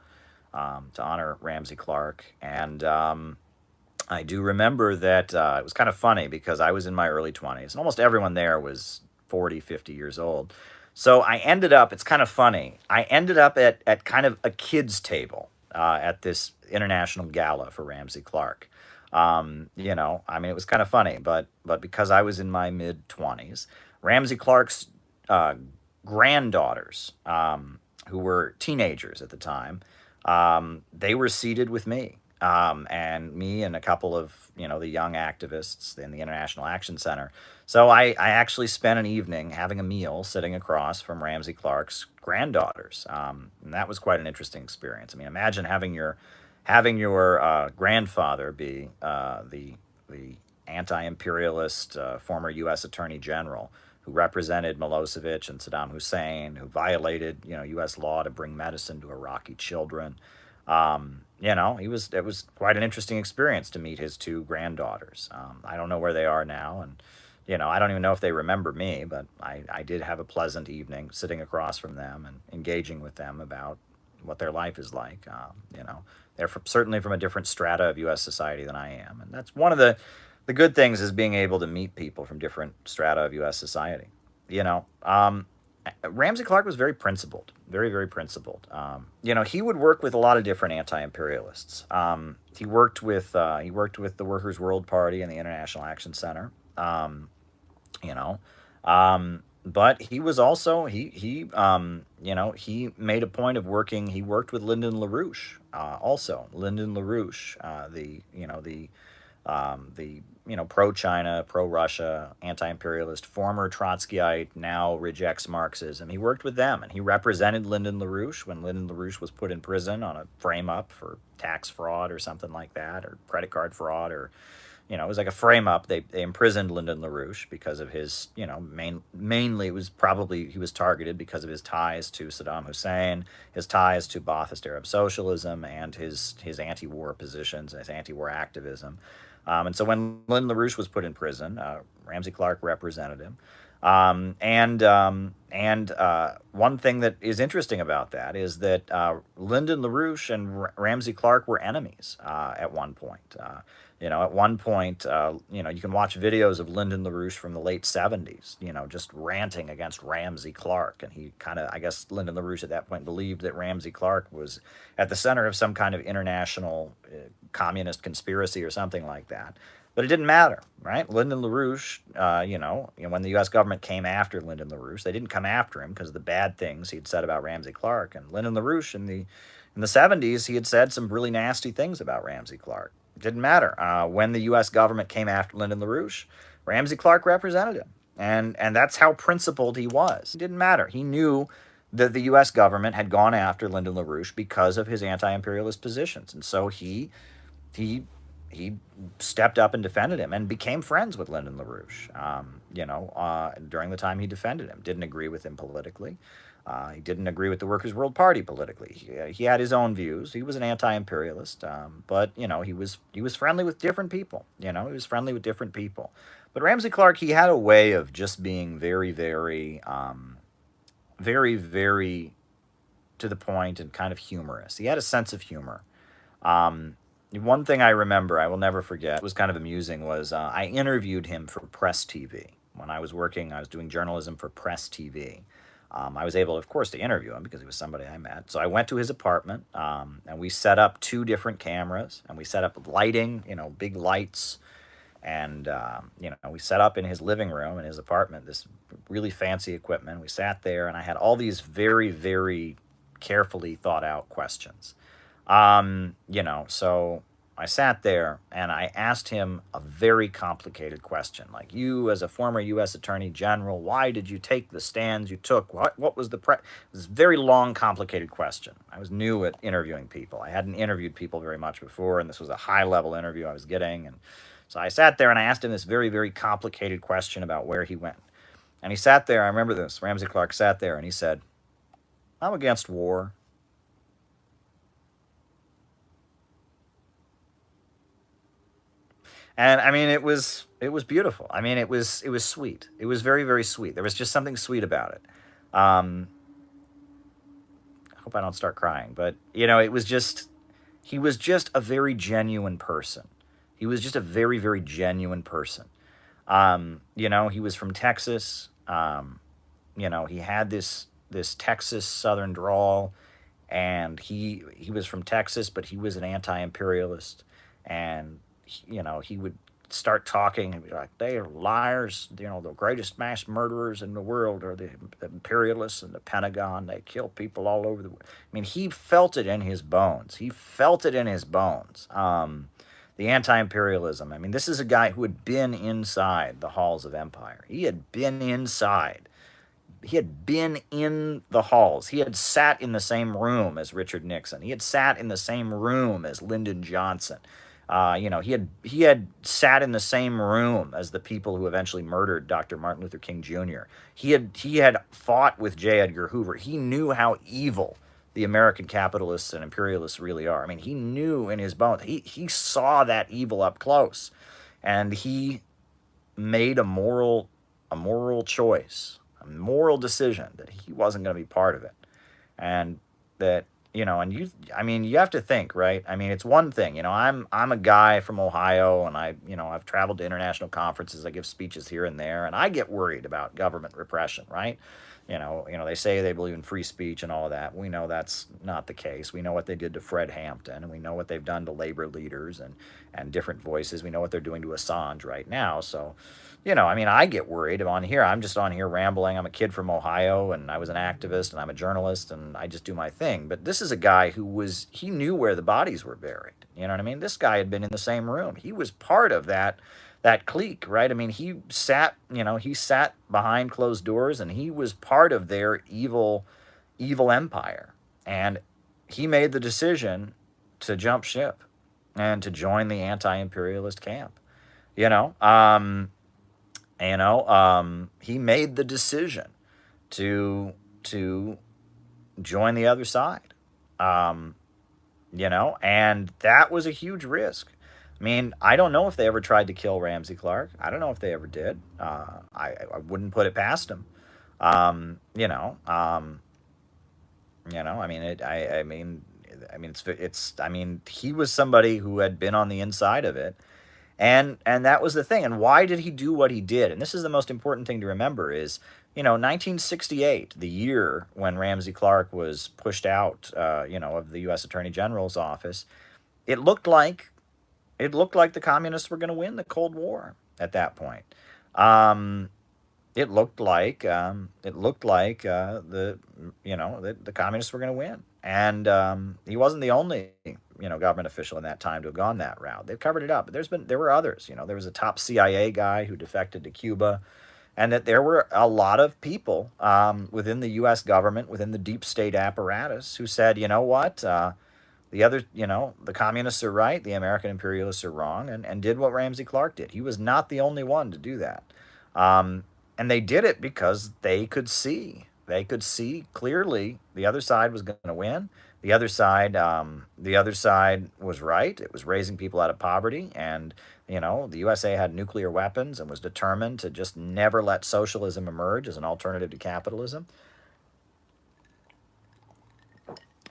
to honor Ramsey Clark. And I do remember that it was kind of funny because I was in my early 20s, and almost everyone there was 40, 50 years old. So I ended up, it's kind of funny, I ended up at kind of a kid's table at this international gala for Ramsey Clark. It was kind of funny, but because I was in my mid-20s, Ramsey Clark's granddaughters, who were teenagers at the time, they were seated with me, and me and a couple of, the young activists in the International Action Center. So I actually spent an evening having a meal sitting across from Ramsey Clark's granddaughters, and that was quite an interesting experience. I mean, imagine having your grandfather be the anti-imperialist former U.S. Attorney General who represented Milosevic and Saddam Hussein, who violated U.S. law to bring medicine to Iraqi children. It was quite an interesting experience to meet his two granddaughters. I don't know where they are now, and I don't even know if they remember me, but I did have a pleasant evening sitting across from them and engaging with them about what their life is like. They're certainly from a different strata of U.S. society than I am. And that's one of the good things, is being able to meet people from different strata of U.S. society. Ramsey Clark was very principled, very, very principled. He would work with a lot of different anti-imperialists. He worked with the Workers' World Party and the International Action Center. But he was also, he made a point of working. He worked with Lyndon LaRouche, also Lyndon LaRouche, the pro-China, pro-Russia, anti-imperialist, former Trotskyite, now rejects Marxism. He worked with them, and he represented Lyndon LaRouche when Lyndon LaRouche was put in prison on a frame-up for tax fraud or something like that, or credit card fraud, or it was like a frame-up. They imprisoned Lyndon LaRouche because of his, mainly it was probably he was targeted because of his ties to Saddam Hussein, his ties to Ba'athist Arab socialism, and his anti-war positions, his anti-war activism. And so when Lyndon LaRouche was put in prison, Ramsey Clark represented him. One thing that is interesting about that is that Lyndon LaRouche and Ramsey Clark were enemies at one point. At one point, you can watch videos of Lyndon LaRouche from the late 70s, just ranting against Ramsey Clark. And he I guess Lyndon LaRouche at that point believed that Ramsey Clark was at the center of some kind of international communist conspiracy or something like that. But it didn't matter, right? Lyndon LaRouche, when the U.S. government came after Lyndon LaRouche, they didn't come after him because of the bad things he'd said about Ramsey Clark. And Lyndon LaRouche in the 70s, he had said some really nasty things about Ramsey Clark. It didn't matter. When the U.S. government came after Lyndon LaRouche, Ramsey Clark represented him. And that's how principled he was. It didn't matter. He knew that the U.S. government had gone after Lyndon LaRouche because of his anti-imperialist positions. And so he stepped up and defended him and became friends with Lyndon LaRouche, during the time he defended him. Didn't agree with him politically. He didn't agree with the Workers' World Party politically. He had his own views. He was an anti-imperialist, but he was friendly with different people. He was friendly with different people. But Ramsey Clark, he had a way of just being very, very, very, very to the point and kind of humorous. He had a sense of humor. One thing I remember, I will never forget, was kind of amusing, was I interviewed him for Press TV. When I was doing journalism for Press TV. I was able, of course, to interview him because he was somebody I met. So I went to his apartment, and we set up 2 different cameras, and we set up lighting, big lights, and, we set up in his living room, in his apartment, this really fancy equipment. We sat there, and I had all these very, very carefully thought out questions. So I sat there and I asked him a very complicated question. Like, you as a former U.S. Attorney General, why did you take the stands you took? What was the This very long, complicated question. I was new at interviewing people. I hadn't interviewed people very much before, and this was a high-level interview I was getting. And so I sat there and I asked him this very, very complicated question about where he went. And he sat there, I remember this, Ramsey Clark sat there and he said, "I'm against war." And I mean, it was beautiful. I mean, it was sweet. It was very, very sweet. There was just something sweet about it. I hope I don't start crying, but it was just, he was just a very genuine person. He was just a very, very genuine person. He was from Texas. He had this Texas Southern drawl, and he was from Texas, but he was an anti-imperialist, and he would start talking and be like, "They are liars. The greatest mass murderers in the world are the imperialists and the Pentagon. They kill people all over the world." I mean, he felt it in his bones. He felt it in his bones. The anti-imperialism. I mean, this is a guy who had been inside the halls of empire. He had been inside. He had been in the halls. He had sat in the same room as Richard Nixon. He had sat in the same room as Lyndon Johnson. He had sat in the same room as the people who eventually murdered Dr. Martin Luther King Jr. He had fought with J. Edgar Hoover. He knew how evil the American capitalists and imperialists really are. I mean, he knew in his bones. He saw that evil up close, and he made a moral choice, a moral decision that he wasn't going to be part of it, and that. You have to think, right? I mean, it's one thing, I'm a guy from Ohio, and I've traveled to international conferences, I give speeches here and there, and I get worried about government repression, right? They say they believe in free speech and all of that. We know that's not the case. We know what they did to Fred Hampton, and we know what they've done to labor leaders and different voices. We know what they're doing to Assange right now. So, I get worried. I'm just on here rambling. I'm a kid from Ohio, and I was an activist, and I'm a journalist, and I just do my thing. But this is a guy he knew where the bodies were buried. You know what I mean? This guy had been in the same room. He was part of that clique, right? I mean, he sat behind closed doors, and he was part of their evil empire. And he made the decision to jump ship and to join the anti-imperialist camp. He made the decision to join the other side. And that was a huge risk. I mean, I don't know if they ever tried to kill Ramsey Clark. I don't know if they ever did. I wouldn't put it past him. He was somebody who had been on the inside of it. And that was the thing. And why did he do what he did? And this is the most important thing to remember is, 1968, the year when Ramsey Clark was pushed out, of the U.S. Attorney General's office, it looked like the communists were going to win the Cold War at that point. It looked like the communists were going to win, and he wasn't the only government official in that time to have gone that route. They've covered it up, but there were others. There was a top CIA guy who defected to Cuba, and that there were a lot of people within the U.S. government, within the deep state apparatus, who said, you know what. The communists are right, the American imperialists are wrong, and did what Ramsey Clark did. He was not the only one to do that. And they did it because they could see clearly the other side was going to win. The other side was right. It was raising people out of poverty, and the USA had nuclear weapons and was determined to just never let socialism emerge as an alternative to capitalism.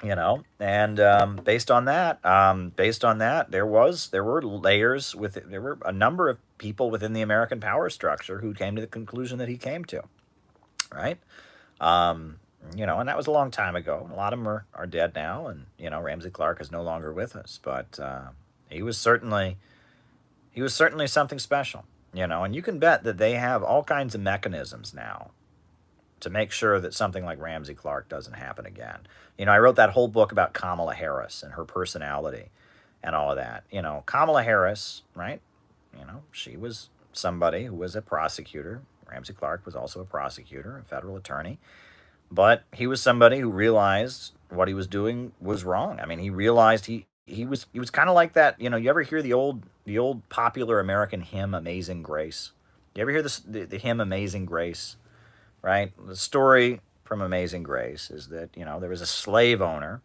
You know, and based on that, there were layers there were a number of people within the American power structure who came to the conclusion that he came to, right? Um, you know, and that was a long time ago. A lot of them are dead now, and you know, Ramsey Clark is no longer with us, but he was certainly something special. You know, and you can bet that they have all kinds of mechanisms now to make sure that something like Ramsey Clark doesn't happen again. You know, I wrote that whole book about Kamala Harris and her personality and all of that. You know, Kamala Harris, right? You know, she was somebody who was a prosecutor. Ramsey Clark was also a prosecutor, a federal attorney. But he was somebody who realized what he was doing was wrong. I mean, he realized he was kind of like that. You know, you ever hear the old popular American hymn Amazing Grace? You ever hear the hymn Amazing Grace? Right? The story from Amazing Grace is that, you know, there was a slave owner,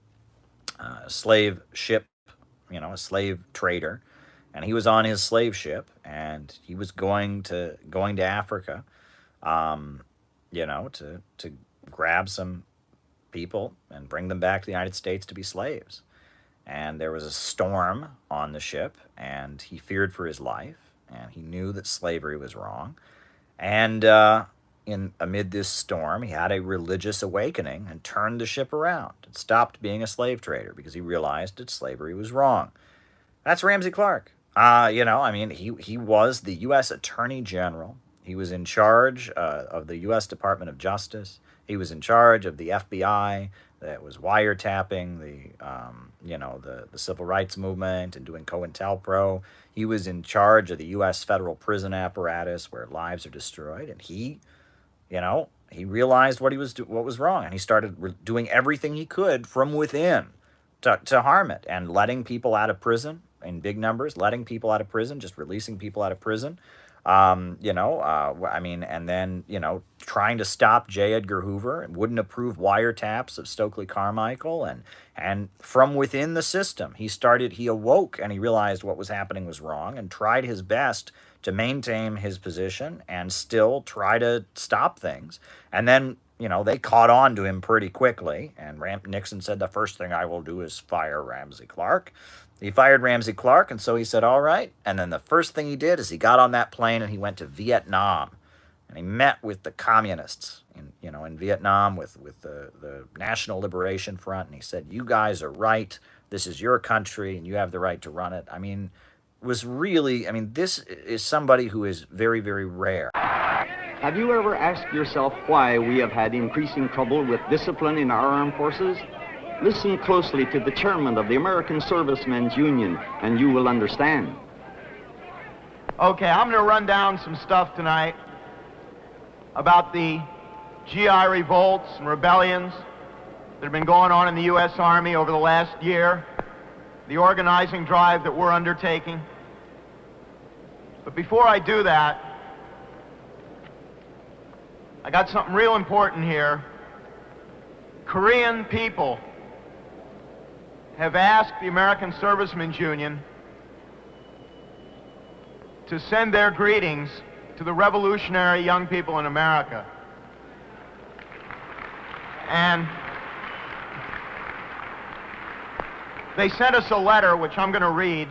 a slave ship, you know, a slave trader, and he was on his slave ship, and he was going to Africa, you know, to grab some people and bring them back to the United States to be slaves. And there was a storm on the ship, and he feared for his life, and he knew that slavery was wrong. And amid this storm, he had a religious awakening and turned the ship around and stopped being a slave trader because he realized that slavery was wrong. That's Ramsey Clark. You know, I mean, he was the U.S. Attorney General. He was in charge of the U.S. Department of Justice. He was in charge of the FBI that was wiretapping the civil rights movement and doing COINTELPRO. He was in charge of the U.S. federal prison apparatus where lives are destroyed, and he realized what was wrong, and he started doing everything he could from within to harm it, and letting people out of prison in big numbers, just releasing people out of prison. And then, you know, trying to stop J. Edgar Hoover and wouldn't approve wiretaps of Stokely Carmichael, and from within the system, he awoke and he realized what was happening was wrong and tried his best to maintain his position and still try to stop things. And then, you know, they caught on to him pretty quickly, and Nixon said, the first thing I will do is fire Ramsey Clark. He fired Ramsey Clark, and so he said, all right. And then the first thing he did is he got on that plane and he went to Vietnam. And he met with the communists in Vietnam with the National Liberation Front. And he said, you guys are right. This is your country, and you have the right to run it. I mean, this is somebody who is very, very rare. Have you ever asked yourself why we have had increasing trouble with discipline in our armed forces? Listen closely to the chairman of the American Servicemen's Union, and you will understand. Okay, I'm going to run down some stuff tonight about the GI revolts and rebellions that have been going on in the U.S. Army over the last year, the organizing drive that we're undertaking. But before I do that, I got something real important here. Korean people have asked the American Servicemen's Union to send their greetings to the revolutionary young people in America. And they sent us a letter, which I'm going to read.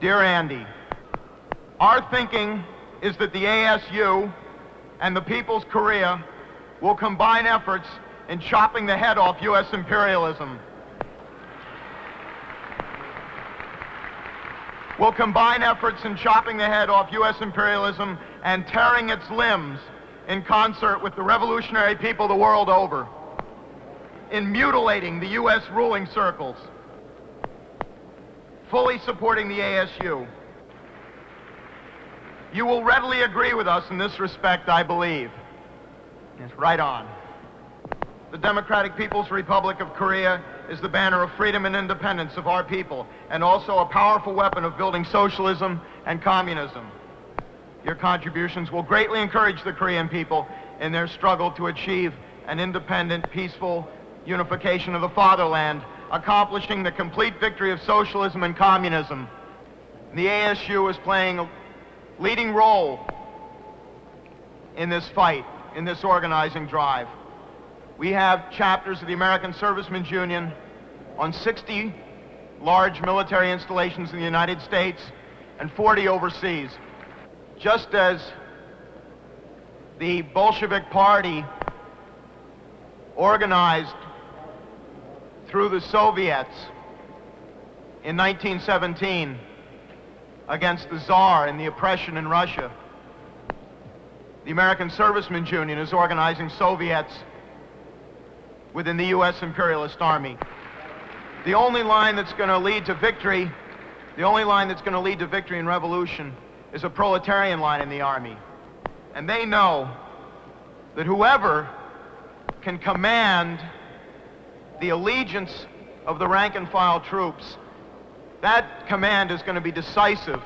Dear Andy, our thinking is that the ASU and the People's Korea will combine efforts in chopping the head off U.S. imperialism. Will combine efforts in chopping the head off U.S. imperialism and tearing its limbs in concert with the revolutionary people the world over, in mutilating the U.S. ruling circles, fully supporting the ASU. You will readily agree with us in this respect, I believe. Yes, right on. The Democratic People's Republic of Korea is the banner of freedom and independence of our people, and also a powerful weapon of building socialism and communism. Your contributions will greatly encourage the Korean people in their struggle to achieve an independent, peaceful unification of the fatherland, accomplishing the complete victory of socialism and communism. The ASU is playing a leading role in this fight, in this organizing drive. We have chapters of the American Servicemen's Union on 60 large military installations in the United States and 40 overseas. Just as the Bolshevik Party organized through the Soviets in 1917 against the Tsar and the oppression in Russia, the American Servicemen's Union is organizing Soviets within the U.S. imperialist army. The only line that's going to lead to victory, and revolution is a proletarian line in the army. And they know that whoever can command the allegiance of the rank and file troops, that command is going to be decisive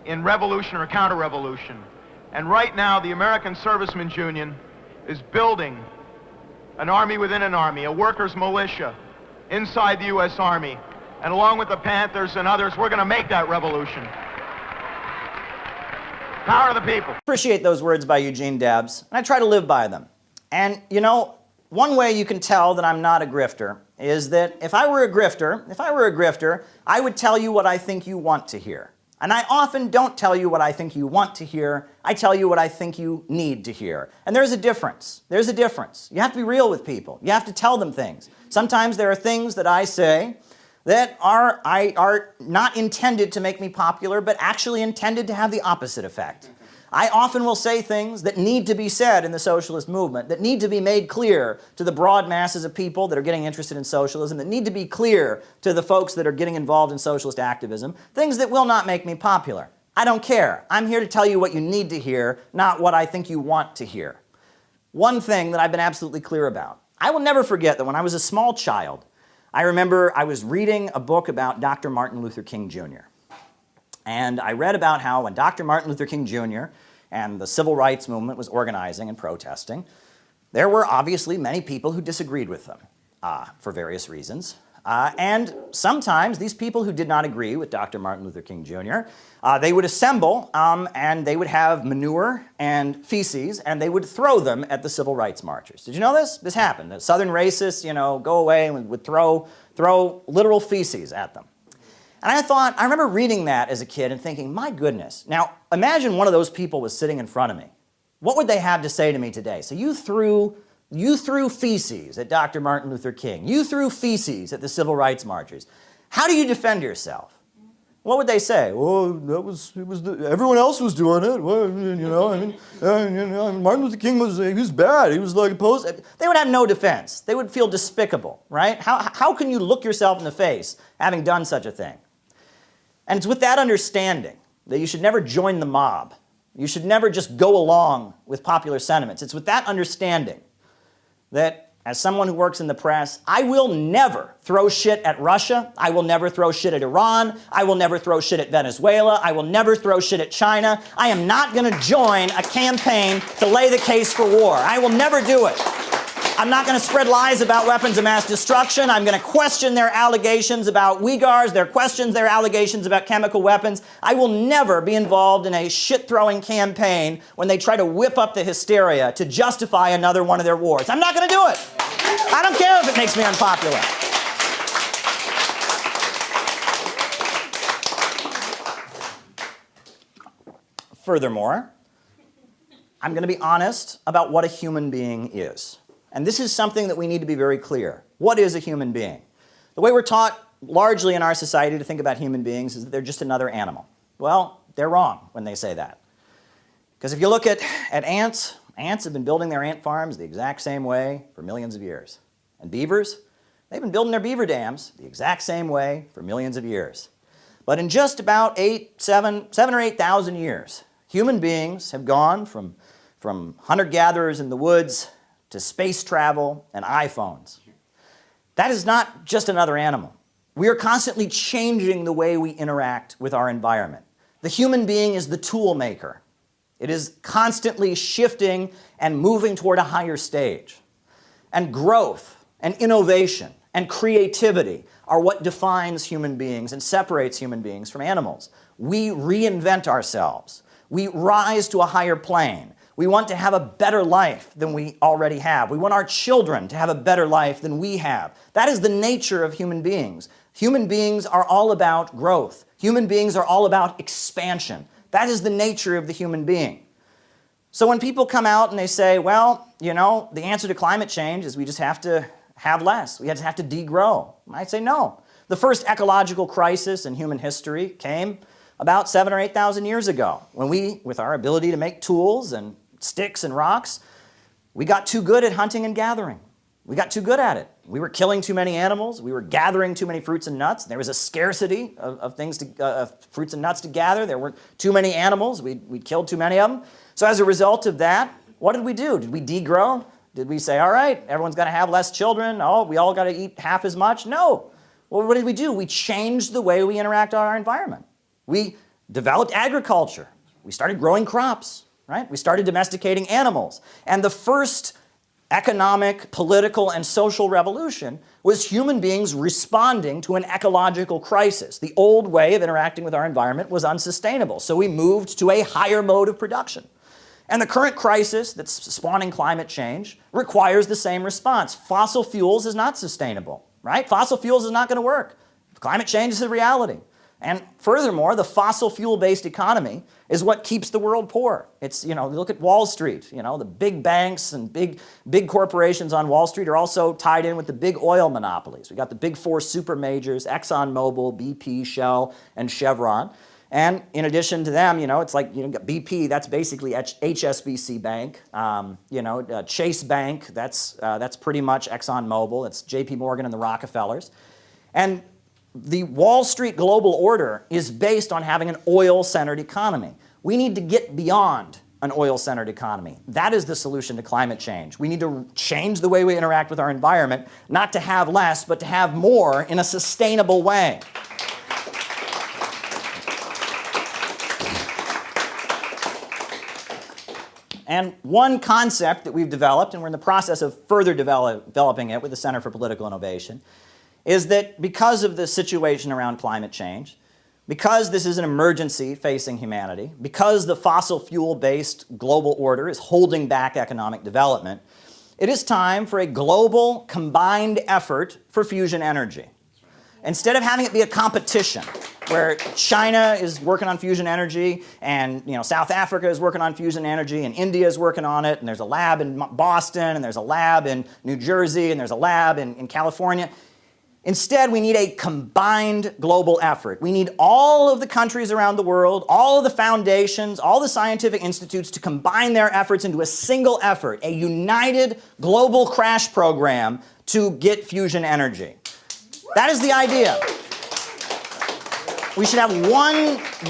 in revolution or counter-revolution. And right now, the American Servicemen's Union is building an army within an army, a workers' militia inside the U.S. Army. And along with the Panthers and others, we're going to make that revolution. Power of the people. Appreciate those words by Eugene Debs, and I try to live by them. And, you know, one way you can tell that I'm not a grifter is that if I were a grifter, I would tell you what I think you want to hear. And I often don't tell you what I think you want to hear. I tell you what I think you need to hear. And there's a difference. There's a difference. You have to be real with people. You have to tell them things. Sometimes there are things that I say that are not intended to make me popular, but actually intended to have the opposite effect. I often will say things that need to be said in the socialist movement, that need to be made clear to the broad masses of people that are getting interested in socialism, that need to be clear to the folks that are getting involved in socialist activism, things that will not make me popular. I don't care. I'm here to tell you what you need to hear, not what I think you want to hear. One thing that I've been absolutely clear about. I will never forget that when I was a small child, I remember I was reading a book about Dr. Martin Luther King Jr. And I read about how when Dr. Martin Luther King Jr. and the civil rights movement was organizing and protesting, there were obviously many people who disagreed with them for various reasons. And sometimes these people who did not agree with Dr. Martin Luther King Jr., they would assemble and they would have manure and feces and they would throw them at the civil rights marchers. Did you know this? This happened. The Southern racists, go away and would throw literal feces at them. And I remember reading that as a kid and thinking, my goodness. Now, imagine one of those people was sitting in front of me. What would they have to say to me today? So you threw feces at Dr. Martin Luther King. You threw feces at the civil rights marchers. How do you defend yourself? What would they say? Well, everyone else was doing it. Well, Martin Luther King was bad. He was like opposed. They would have no defense. They would feel despicable, right? How can you look yourself in the face having done such a thing? And it's with that understanding that you should never join the mob. You should never just go along with popular sentiments. It's with that understanding that, as someone who works in the press, I will never throw shit at Russia. I will never throw shit at Iran. I will never throw shit at Venezuela. I will never throw shit at China. I am not going to join a campaign to lay the case for war. I will never do it. I'm not going to spread lies about weapons of mass destruction. I'm going to question their allegations about Uyghurs, their allegations about chemical weapons. I will never be involved in a shit-throwing campaign when they try to whip up the hysteria to justify another one of their wars. I'm not going to do it. I don't care if it makes me unpopular. Furthermore, I'm going to be honest about what a human being is. And this is something that we need to be very clear. What is a human being? The way we're taught largely in our society to think about human beings is that they're just another animal. Well, they're wrong when they say that. Because if you look at ants, ants have been building their ant farms the exact same way for millions of years. And beavers, they've been building their beaver dams the exact same way for millions of years. But in just about 7 or 8,000 years, human beings have gone from hunter-gatherers in the woods to space travel and iPhones. That is not just another animal. We are constantly changing the way we interact with our environment. The human being is the tool maker. It is constantly shifting and moving toward a higher stage. And growth and innovation and creativity are what defines human beings and separates human beings from animals. We reinvent ourselves. We rise to a higher plane. We want to have a better life than we already have. We want our children to have a better life than we have. That is the nature of human beings. Human beings are all about growth. Human beings are all about expansion. That is the nature of the human being. So when people come out and they say, well, you know, the answer to climate change is we just have to have less. We just have to degrow. I'd say no. The first ecological crisis in human history came about 7,000 or 8,000 years ago, when we, with our ability to make tools and sticks and rocks, we got too good at hunting and gathering. We got too good at it. We were killing too many animals. We were gathering too many fruits and nuts. There was a scarcity of fruits and nuts to gather. There weren't too many animals. We killed too many of them. So as a result of that, what did we do? Did we degrow? Did we say, all right, everyone's got to have less children? Oh, we all got to eat half as much? No. Well, what did we do? We changed the way we interact with our environment. We developed agriculture. We started growing crops, right? We started domesticating animals. And the first economic, political, and social revolution was human beings responding to an ecological crisis. The old way of interacting with our environment was unsustainable, so we moved to a higher mode of production. And the current crisis that's spawning climate change requires the same response. Fossil fuels is not sustainable, right? Fossil fuels is not going to work. Climate change is a reality. And furthermore, the fossil fuel-based economy is what keeps the world poor. It's, you know, look at Wall Street. You know, the big banks and big corporations on Wall Street are also tied in with the big oil monopolies. We got the big four super majors, ExxonMobil, BP, Shell, and Chevron. And in addition to them, you know, it's like, you know, BP, that's basically HSBC Bank. Chase Bank, that's pretty much ExxonMobil. It's JP Morgan and the Rockefellers. And the Wall Street global order is based on having an oil-centered economy. We need to get beyond an oil-centered economy. That is the solution to climate change. We need to change the way we interact with our environment, not to have less, but to have more in a sustainable way. And one concept that we've developed, and we're in the process of further developing it with the Center for Political Innovation, is that because of the situation around climate change, because this is an emergency facing humanity, because the fossil fuel-based global order is holding back economic development, it is time for a global combined effort for fusion energy. Instead of having it be a competition where China is working on fusion energy and South Africa is working on fusion energy and India is working on it and there's a lab in Boston and there's a lab in New Jersey and there's a lab in California. Instead, we need a combined global effort. We need all of the countries around the world, all of the foundations, all the scientific institutes to combine their efforts into a single effort, a united global crash program to get fusion energy. That is the idea. We should have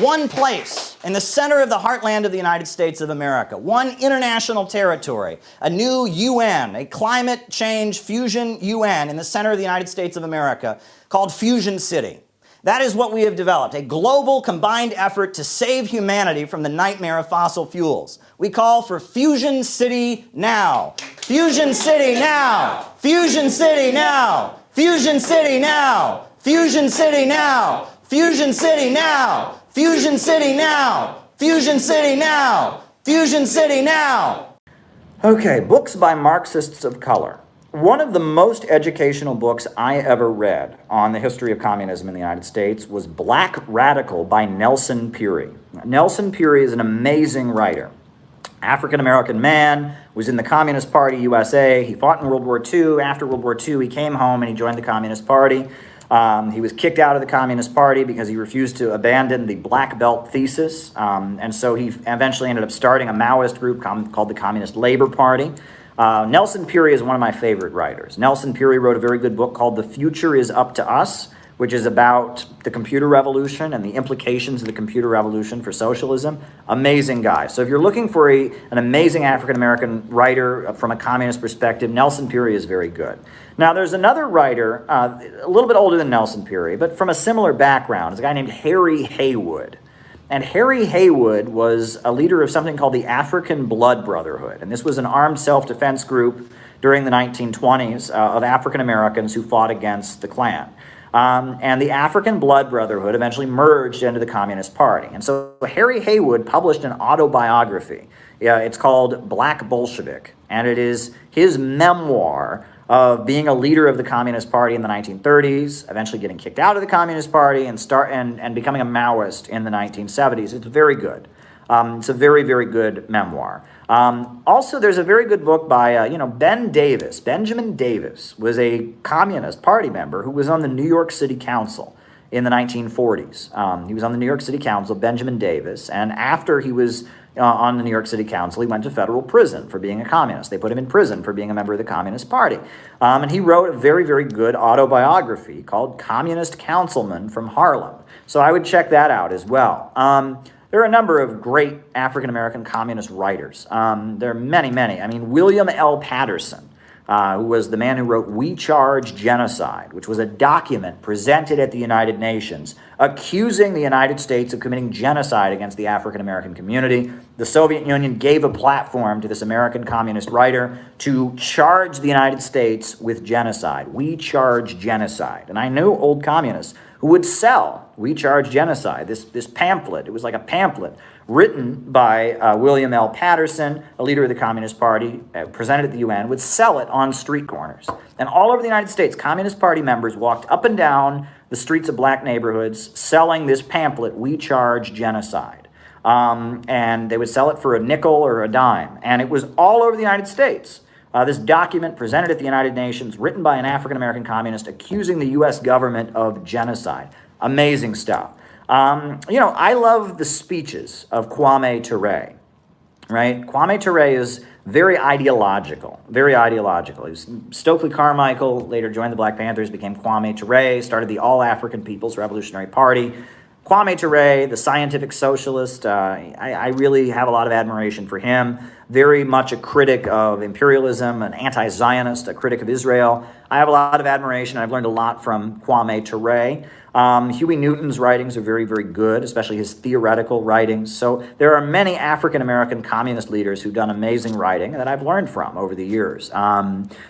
one place in the center of the heartland of the United States of America, one international territory, a new UN, a climate change fusion UN in the center of the United States of America called Fusion City. That is what we have developed, a global combined effort to save humanity from the nightmare of fossil fuels. We call for Fusion City now. Fusion City now. Fusion City now. Fusion City now. Fusion City now. Fusion City now! Fusion City now! Fusion City now! Fusion City now! Okay, books by Marxists of color. One of the most educational books I ever read on the history of communism in the United States was Black Radical by Nelson Peary. Nelson Peary is an amazing writer. African-American man, was in the Communist Party USA. He fought in World War II. After World War II, he came home and he joined the Communist Party. He was kicked out of the Communist Party because he refused to abandon the Black Belt thesis, and so he eventually ended up starting a Maoist group called the Communist Labor Party. Nelson Peary is one of my favorite writers. Nelson Peary wrote a very good book called The Future is Up to Us, which is about the computer revolution and the implications of the computer revolution for socialism. Amazing guy. So if you're looking for an amazing African-American writer from a communist perspective, Nelson Peary is very good. Now, there's another writer, a little bit older than Nelson Peary, but from a similar background. It's a guy named Harry Haywood. And Harry Haywood was a leader of something called the African Blood Brotherhood. And this was an armed self-defense group during the 1920s of African Americans who fought against the Klan. And the African Blood Brotherhood eventually merged into the Communist Party. And so Harry Haywood published an autobiography. It's called Black Bolshevik, and it is his memoir of being a leader of the Communist Party in the 1930s, eventually getting kicked out of the Communist Party, and becoming a Maoist in the 1970s. It's very good. It's a very, very good memoir. Also, there's a very good book by, Ben Davis. Benjamin Davis was a Communist Party member who was on the New York City Council in the 1940s. He was on the New York City Council, Benjamin Davis, and after he was on the New York City Council, he went to federal prison for being a communist. They put him in prison for being a member of the Communist Party. And he wrote a very, very good autobiography called Communist Councilman from Harlem. So I would check that out as well. There are a number of great African-American communist writers. There are many, many. I mean, William L. Patterson, who was the man who wrote We Charge Genocide, which was a document presented at the United Nations accusing the United States of committing genocide against the African-American community. The Soviet Union gave a platform to this American communist writer to charge the United States with genocide. We Charge Genocide. And I knew old communists who would sell We Charge Genocide, this pamphlet. It was like a pamphlet written by William L. Patterson, a leader of the Communist Party, presented at the UN, would sell it on street corners. And all over the United States, Communist Party members walked up and down the streets of black neighborhoods selling this pamphlet, We Charge Genocide. And they would sell it for a nickel or a dime. And it was all over the United States. This document presented at the United Nations, written by an African-American communist accusing the U.S. government of genocide. Amazing stuff. I love the speeches of Kwame Ture, right? Kwame Ture is very ideological, very ideological. He was Stokely Carmichael, later joined the Black Panthers, became Kwame Ture, started the All-African People's Revolutionary Party. Kwame Ture, the scientific socialist, I really have a lot of admiration for him. Very much a critic of imperialism, an anti-Zionist, a critic of Israel. I have a lot of admiration. I've learned a lot from Kwame Ture. Huey Newton's writings are very, very good, especially his theoretical writings. So there are many African-American communist leaders who've done amazing writing that I've learned from over the years.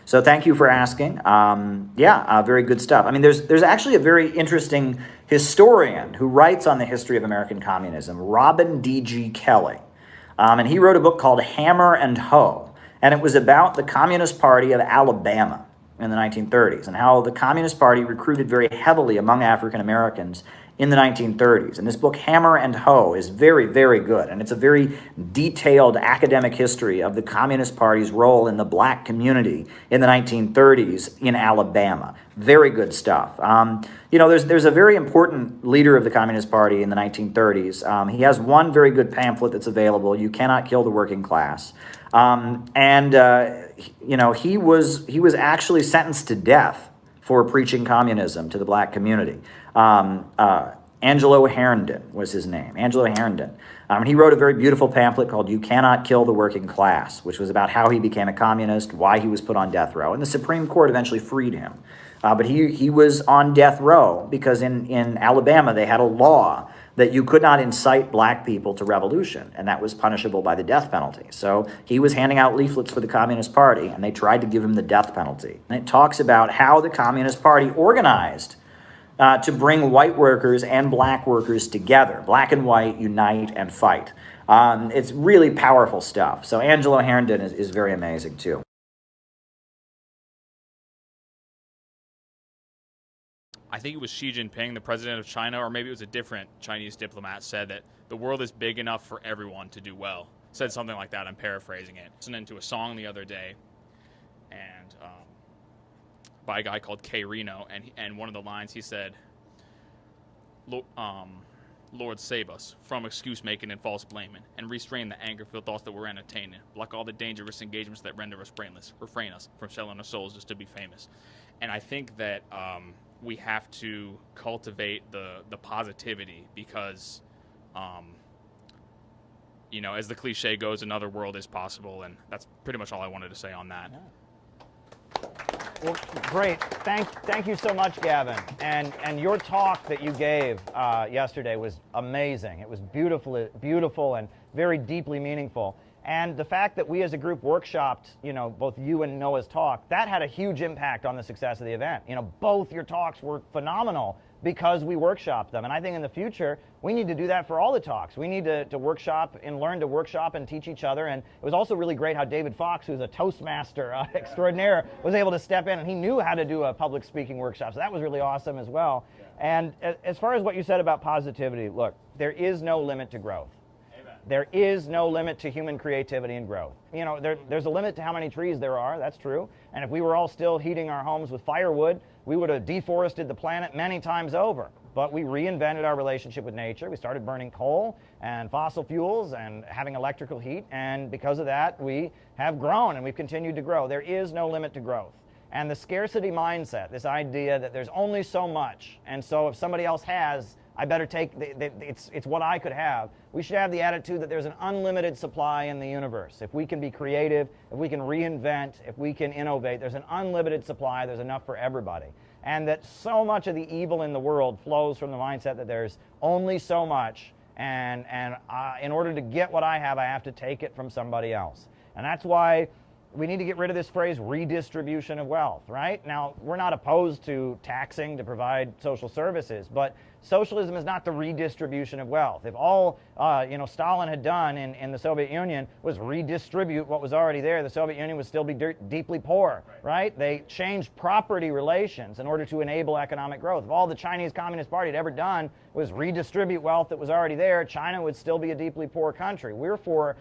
So thank you for asking. Very good stuff. I mean, there's actually a very interesting historian who writes on the history of American communism, Robin D.G. Kelly. And he wrote a book called Hammer and Hoe, and it was about the Communist Party of Alabama in the 1930s and how the Communist Party recruited very heavily among African Americans in the 1930s. And this book, Hammer and Hoe, is very, very good. And it's a very detailed academic history of the Communist Party's role in the black community in the 1930s in Alabama. Very good stuff. There's a very important leader of the Communist Party in the 1930s. He has one very good pamphlet that's available, You Cannot Kill the Working Class. He was actually sentenced to death for preaching communism to the black community. Angelo Herndon was his name, Angelo Herndon. He wrote a very beautiful pamphlet called You Cannot Kill the Working Class, which was about how he became a communist, why he was put on death row. And the Supreme Court eventually freed him. But he was on death row because in Alabama they had a law that you could not incite black people to revolution, and that was punishable by the death penalty. So he was handing out leaflets for the Communist Party, and they tried to give him the death penalty. And it talks about how the Communist Party organized to bring white workers and black workers together. Black and white, unite and fight. It's really powerful stuff. So Angelo Herndon is very amazing, too. I think it was Xi Jinping, the president of China, or maybe it was a different Chinese diplomat, said that the world is big enough for everyone to do well. Said something like that. I'm paraphrasing it. Listening to a song the other day, and by a guy called K. Reno, and one of the lines he said, Lord, save us from excuse making and false blaming, and restrain the anger-filled thoughts that we're entertaining. Block all the dangerous engagements that render us brainless. Refrain us from selling our souls just to be famous. And I think that we have to cultivate the positivity because, as the cliche goes, another world is possible, and that's pretty much all I wanted to say on that. Yeah. Well, great. Thank you so much, Gavin. And your talk that you gave yesterday was amazing. It was beautiful and very deeply meaningful. And the fact that we as a group workshopped, both you and Noah's talk, that had a huge impact on the success of the event. Both your talks were phenomenal because we workshopped them. And I think in the future, we need to do that for all the talks. We need to workshop and learn to workshop and teach each other. And it was also really great how David Fox, who's a Toastmaster extraordinaire, was able to step in, and he knew how to do a public speaking workshop. So that was really awesome as well. And as far as what you said about positivity, look, there is no limit to growth. There is no limit to human creativity and growth. There's a limit to how many trees there are, that's true. And if we were all still heating our homes with firewood, we would have deforested the planet many times over. But we reinvented our relationship with nature. We started burning coal and fossil fuels and having electrical heat. And because of that, we have grown and we've continued to grow. There is no limit to growth. And the scarcity mindset, this idea that there's only so much, and so if somebody else has, I better take, it's what I could have. We should have the attitude that there's an unlimited supply in the universe. If we can be creative, if we can reinvent, if we can innovate, there's an unlimited supply, there's enough for everybody. And that so much of the evil in the world flows from the mindset that there's only so much, and in order to get what I have to take it from somebody else. And that's why we need to get rid of this phrase redistribution of wealth, right? Now, we're not opposed to taxing to provide social services, but socialism is not the redistribution of wealth. If all Stalin had done in the Soviet Union was redistribute what was already there, the Soviet Union would still be deeply poor, right? They changed property relations in order to enable economic growth. If all the Chinese Communist Party had ever done was redistribute wealth that was already there, China would still be a deeply poor country. We're for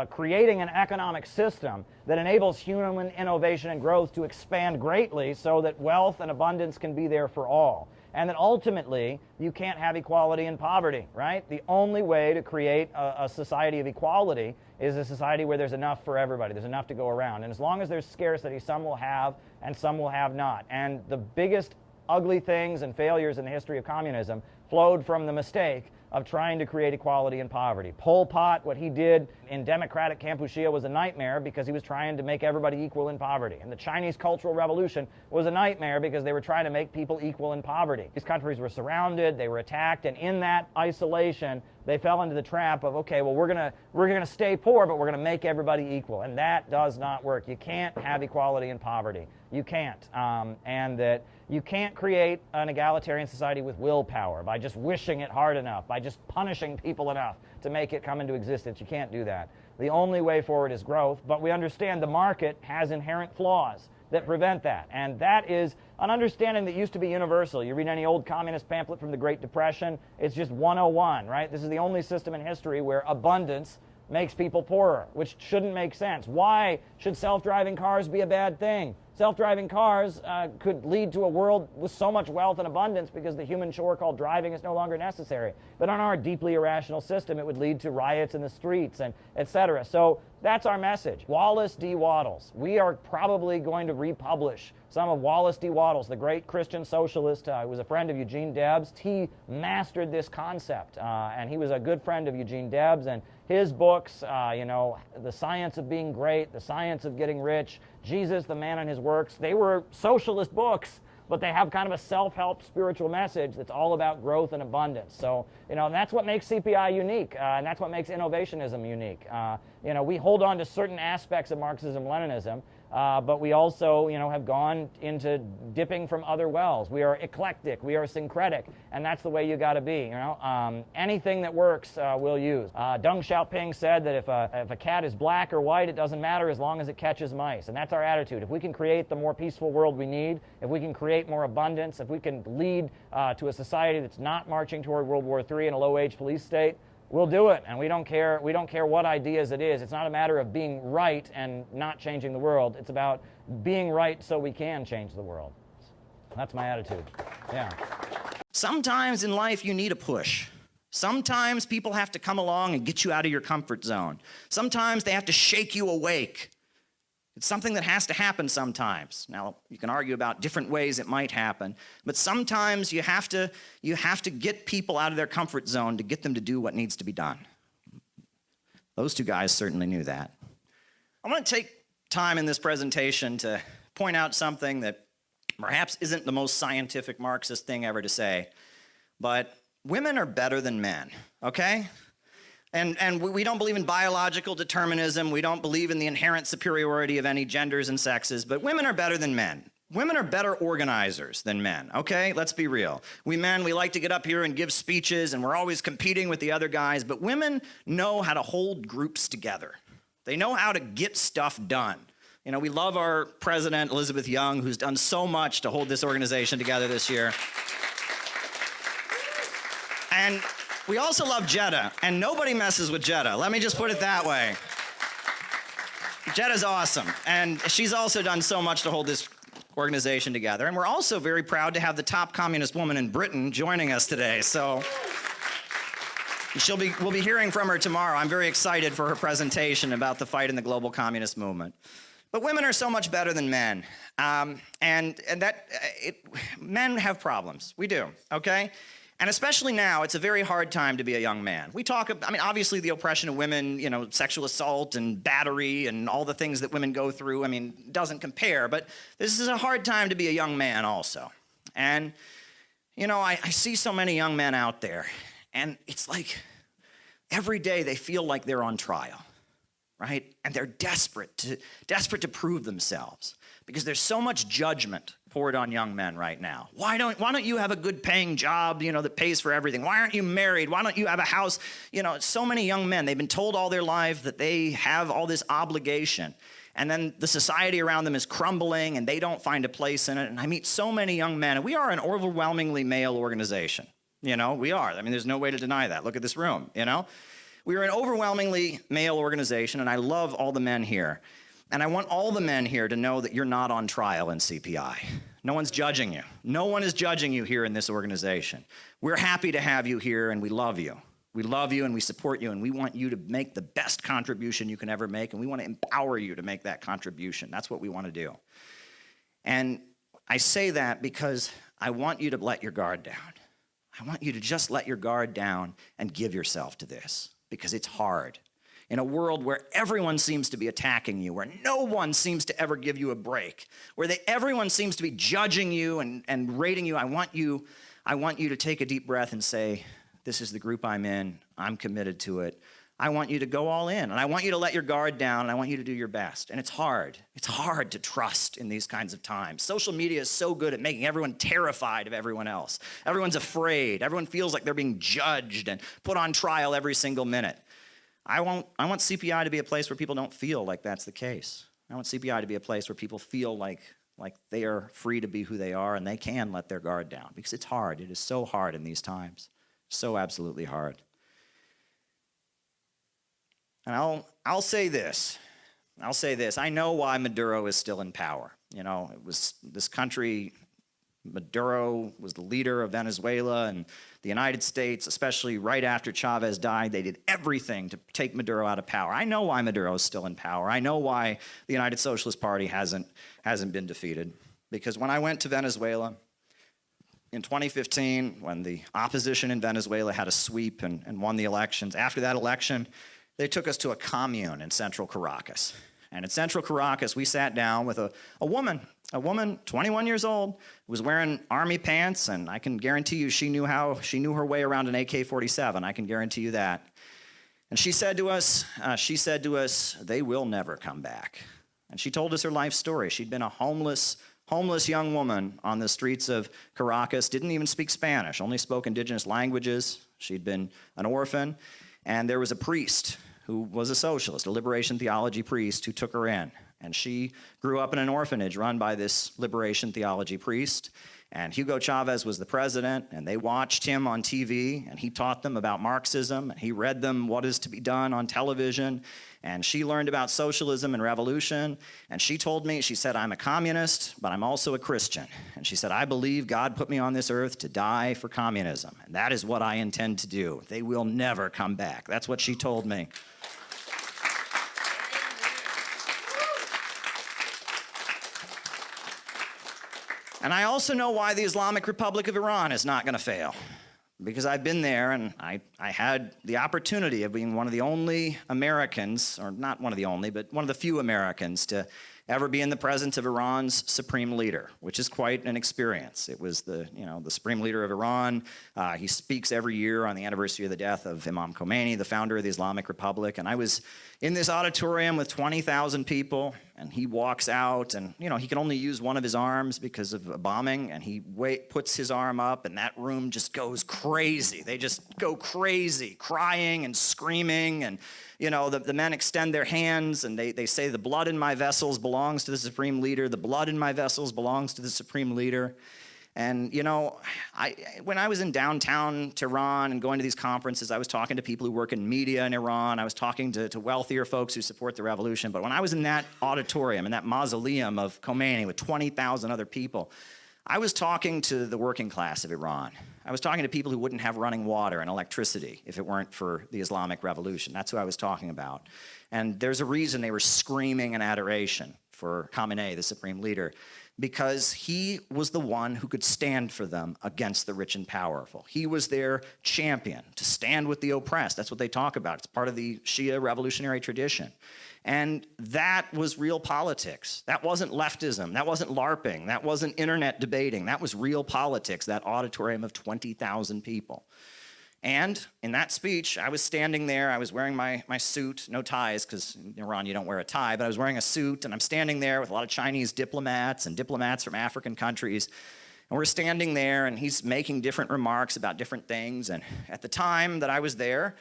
creating an economic system that enables human innovation and growth to expand greatly so that wealth and abundance can be there for all. And that ultimately, you can't have equality and poverty, right? The only way to create a society of equality is a society where there's enough for everybody. There's enough to go around. And as long as there's scarcity, some will have and some will have not. And the biggest ugly things and failures in the history of communism flowed from the mistake of trying to create equality and poverty. Pol Pot, what he did in democratic Kampuchea was a nightmare because he was trying to make everybody equal in poverty. And the Chinese Cultural Revolution was a nightmare because they were trying to make people equal in poverty. These countries were surrounded, they were attacked, and in that isolation, they fell into the trap of, okay, well, we're gonna stay poor, but we're gonna make everybody equal. And that does not work. You can't have equality and poverty. You can't. And that you can't create an egalitarian society with willpower, by just wishing it hard enough, by just punishing people enough to make it come into existence. You can't do that. The only way forward is growth, but we understand the market has inherent flaws that prevent that. And that is an understanding that used to be universal. You read any old communist pamphlet from the Great Depression, it's just 101, right? This is the only system in history where abundance makes people poorer, which shouldn't make sense. Why should self-driving cars be a bad thing? Self-driving cars could lead to a world with so much wealth and abundance because the human chore called driving is no longer necessary. But on our deeply irrational system, it would lead to riots in the streets and etc. So that's our message. Wallace D. Wattles. We are probably going to republish some of Wallace D. Wattles, the great Christian socialist who was a friend of Eugene Debs. He mastered this concept, and he was a good friend of Eugene Debs. And his books, The Science of Being Great, The Science of Getting Rich, Jesus, the Man and His Works, they were socialist books, but they have kind of a self-help spiritual message that's all about growth and abundance. So, and that's what makes CPI unique, and that's what makes innovationism unique. We hold on to certain aspects of Marxism-Leninism, but we also, have gone into dipping from other wells. We are eclectic, we are syncretic, and that's the way you got to be. Anything that works, we'll use. Deng Xiaoping said that if a cat is black or white, it doesn't matter as long as it catches mice, and that's our attitude. If we can create the more peaceful world we need, if we can create more abundance, if we can lead to a society that's not marching toward World War III and a low-wage police state, we'll do it, and we don't care what ideas it is. It's not a matter of being right and not changing the world. It's about being right so we can change the world. That's my attitude. Yeah. Sometimes in life you need a push. Sometimes people have to come along and get you out of your comfort zone. Sometimes they have to shake you awake. It's something that has to happen sometimes. Now, you can argue about different ways it might happen, but sometimes you have to get people out of their comfort zone to get them to do what needs to be done. Those two guys certainly knew that. I want to take time in this presentation to point out something that perhaps isn't the most scientific Marxist thing ever to say, but women are better than men, okay? And we don't believe in biological determinism. We don't believe in the inherent superiority of any genders and sexes, but women are better than men. Women are better organizers than men, okay? Let's be real. We men, we like to get up here and give speeches, and we're always competing with the other guys, but women know how to hold groups together. They know how to get stuff done. You know, we love our president, Elizabeth Young, who's done so much to hold this organization together this year. And we also love Jeddah, and nobody messes with Jeddah. Let me just put it that way. Jeddah's awesome, and she's also done so much to hold this organization together. And we're also very proud to have the top communist woman in Britain joining us today. So we'll be hearing from her tomorrow. I'm very excited for her presentation about the fight in the global communist movement. But women are so much better than men, men have problems. We do, okay? And especially now, it's a very hard time to be a young man. We talk, I mean, obviously the oppression of women, you know, sexual assault and battery and all the things that women go through, I mean, doesn't compare, but this is a hard time to be a young man also. And, you know, I see so many young men out there, and it's like every day they feel like they're on trial, right? And they're desperate to prove themselves because there's so much judgment poured on young men right now. Why don't you have a good paying job, you know, that pays for everything? Why aren't you married? Why don't you have a house? You know, so many young men, they've been told all their life that they have all this obligation. And then the society around them is crumbling and they don't find a place in it. And I meet so many young men, and we are an overwhelmingly male organization. You know, we are. I mean, there's no way to deny that. Look at this room, you know? We are an overwhelmingly male organization, and I love all the men here. And I want all the men here to know that you're not on trial in CPI. No one's judging you. No one is judging you here in this organization. We're happy to have you here, and we love you. We love you, and we support you, and we want you to make the best contribution you can ever make, and we want to empower you to make that contribution. That's what we want to do. And I say that because I want you to let your guard down. I want you to just let your guard down and give yourself to this, because it's hard. In a world where everyone seems to be attacking you, where no one seems to ever give you a break, where everyone seems to be judging you and rating you, I want you to take a deep breath and say, this is the group I'm in, I'm committed to it. I want you to go all in, and I want you to let your guard down, and I want you to do your best. And it's hard. It's hard to trust in these kinds of times. Social media is so good at making everyone terrified of everyone else. Everyone's afraid. Everyone feels like they're being judged and put on trial every single minute. I want CPI to be a place where people don't feel like that's the case. I want CPI to be a place where people feel like they are free to be who they are and they can let their guard down, because it's hard. It is so hard in these times. So absolutely hard. And I'll say this. I know why Maduro is still in power. You know, it was this country. Maduro was the leader of Venezuela, and the United States, especially right after Chavez died, they did everything to take Maduro out of power. I know why Maduro is still in power. I know why the United Socialist Party hasn't been defeated. Because when I went to Venezuela in 2015, when the opposition in Venezuela had a sweep and won the elections, after that election, they took us to a commune in central Caracas. And in central Caracas, we sat down with a woman, 21 years old, who was wearing army pants, and I can guarantee you she knew her way around an AK-47. I can guarantee you that. And she said to us, they will never come back. And she told us her life story. She'd been a homeless young woman on the streets of Caracas, didn't even speak Spanish, only spoke indigenous languages. She'd been an orphan, and there was a priest who was a socialist, a liberation theology priest, who took her in. And she grew up in an orphanage run by this liberation theology priest. And Hugo Chavez was the president, and they watched him on TV, and he taught them about Marxism, and he read them what is to be done on television. And she learned about socialism and revolution. And she told me, she said, I'm a communist, but I'm also a Christian. And she said, I believe God put me on this earth to die for communism. And that is what I intend to do. They will never come back. That's what she told me. And I also know why the Islamic Republic of Iran is not going to fail. Because I've been there, and I I had the opportunity of being one of the only Americans, or not one of the only, but one of the few Americans to ever be in the presence of Iran's supreme leader, which is quite an experience. It was the supreme leader of Iran. He speaks every year on the anniversary of the death of Imam Khomeini, the founder of the Islamic Republic. And I was in this auditorium with 20,000 people, and he walks out, and he can only use one of his arms because of a bombing, and he puts his arm up, and that room just goes crazy. They just go crazy, crying and screaming, and the men extend their hands, and they say, "The blood in my vessels belongs to the supreme leader. The blood in my vessels belongs to the supreme leader." And, when I was in downtown Tehran and going to these conferences, I was talking to people who work in media in Iran. I was talking to wealthier folks who support the revolution. But when I was in that auditorium, in that mausoleum of Khomeini with 20,000 other people, I was talking to the working class of Iran. I was talking to people who wouldn't have running water and electricity if it weren't for the Islamic Revolution. That's who I was talking about. And there's a reason they were screaming in adoration for Khamenei, the supreme leader, because he was the one who could stand for them against the rich and powerful. He was their champion, to stand with the oppressed. That's what they talk about. It's part of the Shia revolutionary tradition. And that was real politics. That wasn't leftism. That wasn't LARPing. That wasn't internet debating. That was real politics, that auditorium of 20,000 people. And in that speech, I was standing there. I was wearing my suit, no ties, because in Iran you don't wear a tie, but I was wearing a suit, and I'm standing there with a lot of Chinese diplomats and diplomats from African countries. And we're standing there, and he's making different remarks about different things. And at the time that I was there,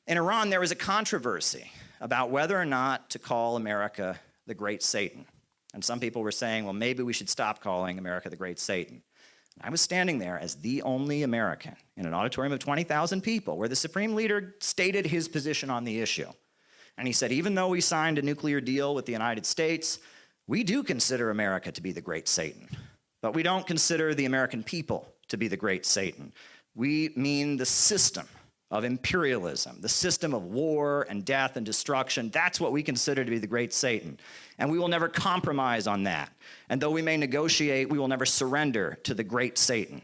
in Iran, there was a controversy about whether or not to call America the Great Satan. And some people were saying, well, maybe we should stop calling America the Great Satan. I was standing there as the only American in an auditorium of 20,000 people where the supreme leader stated his position on the issue. And he said, even though we signed a nuclear deal with the United States, we do consider America to be the Great Satan. But we don't consider the American people to be the Great Satan. We mean the system of imperialism, the system of war and death and destruction. That's what we consider to be the Great Satan. And we will never compromise on that. And though we may negotiate, we will never surrender to the Great Satan.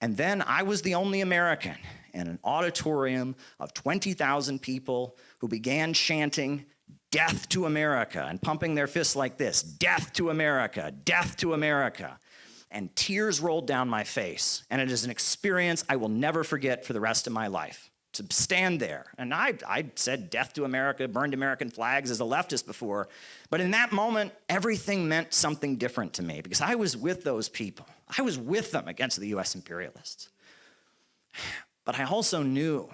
And then I was the only American in an auditorium of 20,000 people who began chanting, "Death to America," and pumping their fists like this, "Death to America, death to America." And tears rolled down my face. And it is an experience I will never forget for the rest of my life. To stand there. And I said death to America, burned American flags as a leftist before. But in that moment, everything meant something different to me because I was with those people. I was with them against the US imperialists. But I also knew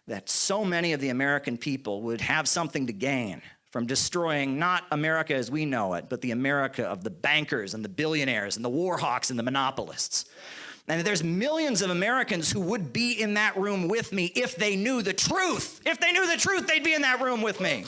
that so many of the American people would have something to gain from destroying not America as we know it, but the America of the bankers and the billionaires and the war hawks and the monopolists. And there's millions of Americans who would be in that room with me if they knew the truth. If they knew the truth, they'd be in that room with me.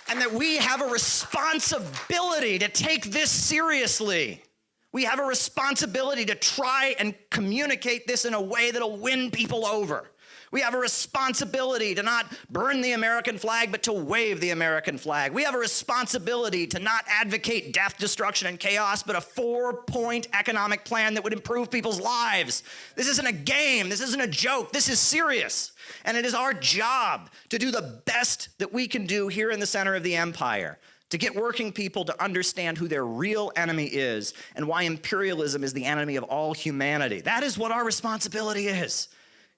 And that we have a responsibility to take this seriously. We have a responsibility to try and communicate this in a way that'll win people over. We have a responsibility to not burn the American flag, but to wave the American flag. We have a responsibility to not advocate death, destruction, and chaos, but a 4-point economic plan that would improve people's lives. This isn't a game. This isn't a joke. This is serious. And it is our job to do the best that we can do here in the center of the empire, to get working people to understand who their real enemy is and why imperialism is the enemy of all humanity. That is what our responsibility is.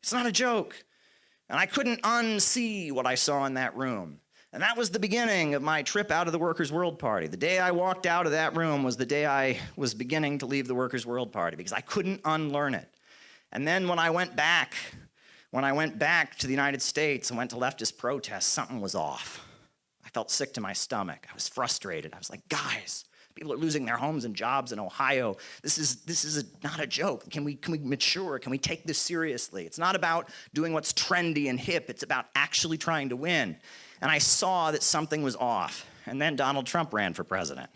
It's not a joke. And I couldn't unsee what I saw in that room. And that was the beginning of my trip out of the Workers' World Party. The day I walked out of that room was the day I was beginning to leave the Workers' World Party because I couldn't unlearn it. And then when I went back to the United States and went to leftist protests, something was off. I felt sick to my stomach. I was frustrated. I was like, guys, people are losing their homes and jobs in Ohio. This is not a joke. Can we mature? Can we take this seriously? It's not about doing what's trendy and hip. It's about actually trying to win. And I saw that something was off. And then Donald Trump ran for president.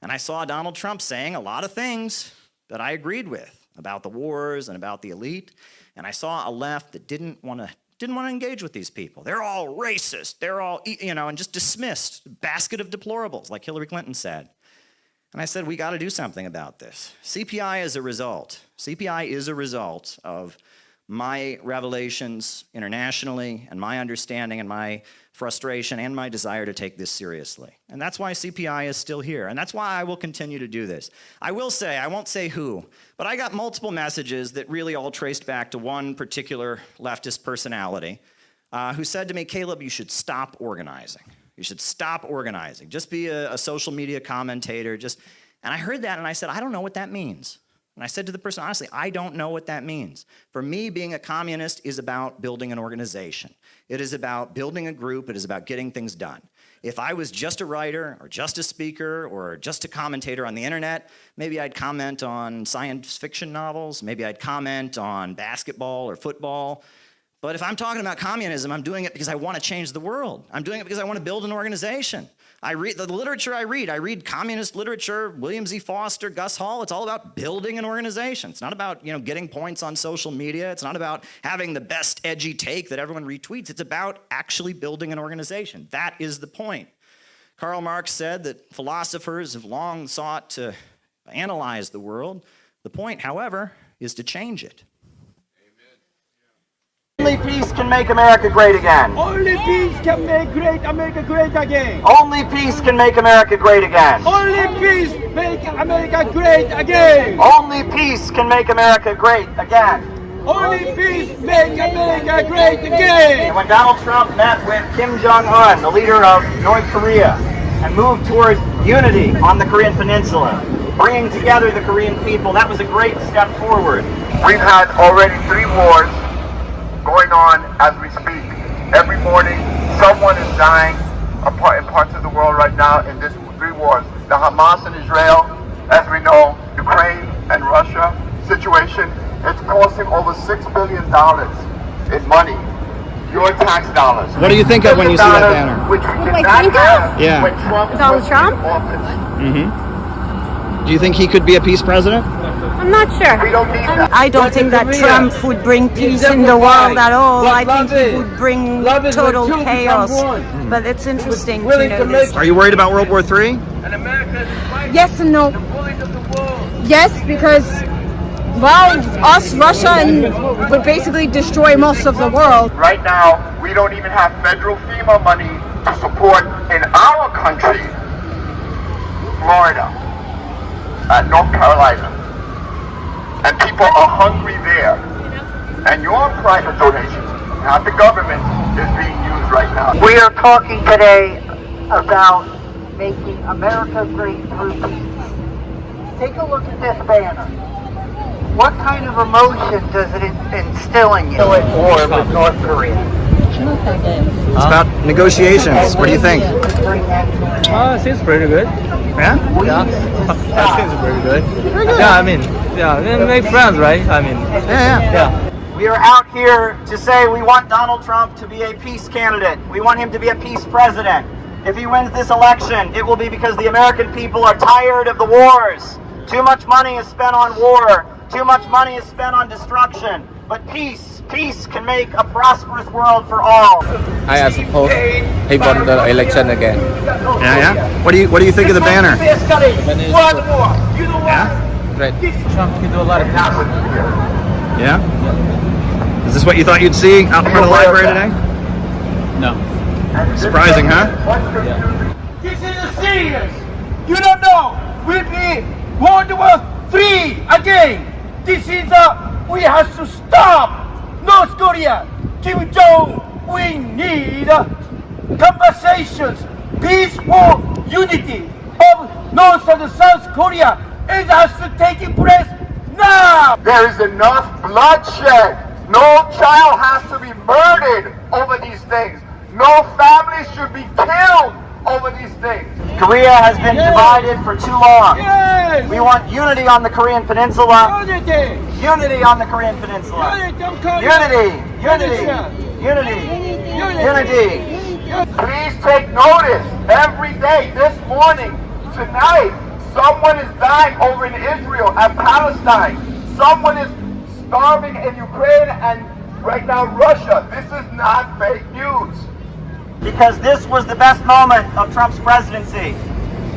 And I saw Donald Trump saying a lot of things that I agreed with about the wars and about the elite. And I saw a left that didn't want to engage with these people. They're all racist. They're all, and just dismissed. Basket of deplorables, like Hillary Clinton said. And I said, we got to do something about this. CPI is a result. CPI is a result of my revelations internationally and my understanding and my frustration and my desire to take this seriously. And that's why CPI is still here. And that's why I will continue to do this. I will say, I won't say who, but I got multiple messages that really all traced back to one particular leftist personality who said to me, Caleb, you should stop organizing. You should stop organizing. Just be a social media commentator. And I heard that and I said, I don't know what that means. And I said to the person, honestly, I don't know what that means. For me, being a communist is about building an organization. It is about building a group. It is about getting things done. If I was just a writer or just a speaker or just a commentator on the internet, maybe I'd comment on science fiction novels. Maybe I'd comment on basketball or football. But if I'm talking about communism, I'm doing it because I want to change the world. I'm doing it because I want to build an organization. I read the literature I read communist literature, William Z. Foster, Gus Hall. It's all about building an organization. It's not about, getting points on social media. It's not about having the best edgy take that everyone retweets. It's about actually building an organization. That is the point. Karl Marx said that philosophers have long sought to analyze the world. The point, however, is to change it. Only peace can make America great again. Only peace can make America great again. Only peace can make America great again. Only peace make America great again. Only peace can make America great again. Only peace make America great again. And when Donald Trump met with Kim Jong-un, the leader of North Korea, and moved towards unity on the Korean Peninsula, bringing together the Korean people, that was a great step forward. We've had already 3 wars going on as we speak. Every morning, someone is dying in parts of the world right now in these 3 wars. The Hamas and Israel, as we know, Ukraine and Russia situation, it's costing over $6 billion in money. Your tax dollars. What do you think of when you see that banner? Which we did not have Yeah. when Trump was in office. Do you think he could be a peace president? I'm not sure. We don't need that. I don't think that Trump would bring peace in the world at all. I think he would bring total chaos. But it's interesting to know this. Are you worried about World War III? Yes and no. Yes, because, well, us, Russia, would basically destroy most of the world. Right now, we don't even have federal FEMA money to support in our country, Florida, North Carolina. And people are hungry there. And your private donations, not the government, is being used right now. We are talking today about making America great through peace. Take a look at this banner. What kind of emotion does it instill in you? War with North Korea. It's about negotiations. What do you think? It seems pretty good. Yeah? Yeah. That seems pretty good. Yeah, we make friends, right? Yeah. We are out here to say we want Donald Trump to be a peace candidate. We want him to be a peace president. If he wins this election, it will be because the American people are tired of the wars. Too much money is spent on war. Too much money is spent on destruction. But peace can make a prosperous world for all. I suppose he won the election again. Yeah. What do you think of the banner? Yeah. Right. Trump can do a lot of things. Yeah. Is this what you thought you'd see out in front of the library today? No. Surprising, huh? Yeah. This is serious. You don't know. We'll be World War III again. This is we have to stop North Korea. Kim Jong. We need conversations, peaceful unity of North and South Korea. It has to take place now. There is enough bloodshed. No child has to be murdered over these things. No family should be killed over these things. Korea has been divided for too long. We want unity on the Korean Peninsula. Unity on the Korean Peninsula. Unity. Please take notice. Every day, this morning, tonight, someone is dying over in Israel and Palestine. Someone is starving in Ukraine and right now Russia. This is not fake news. Because this was the best moment of Trump's presidency.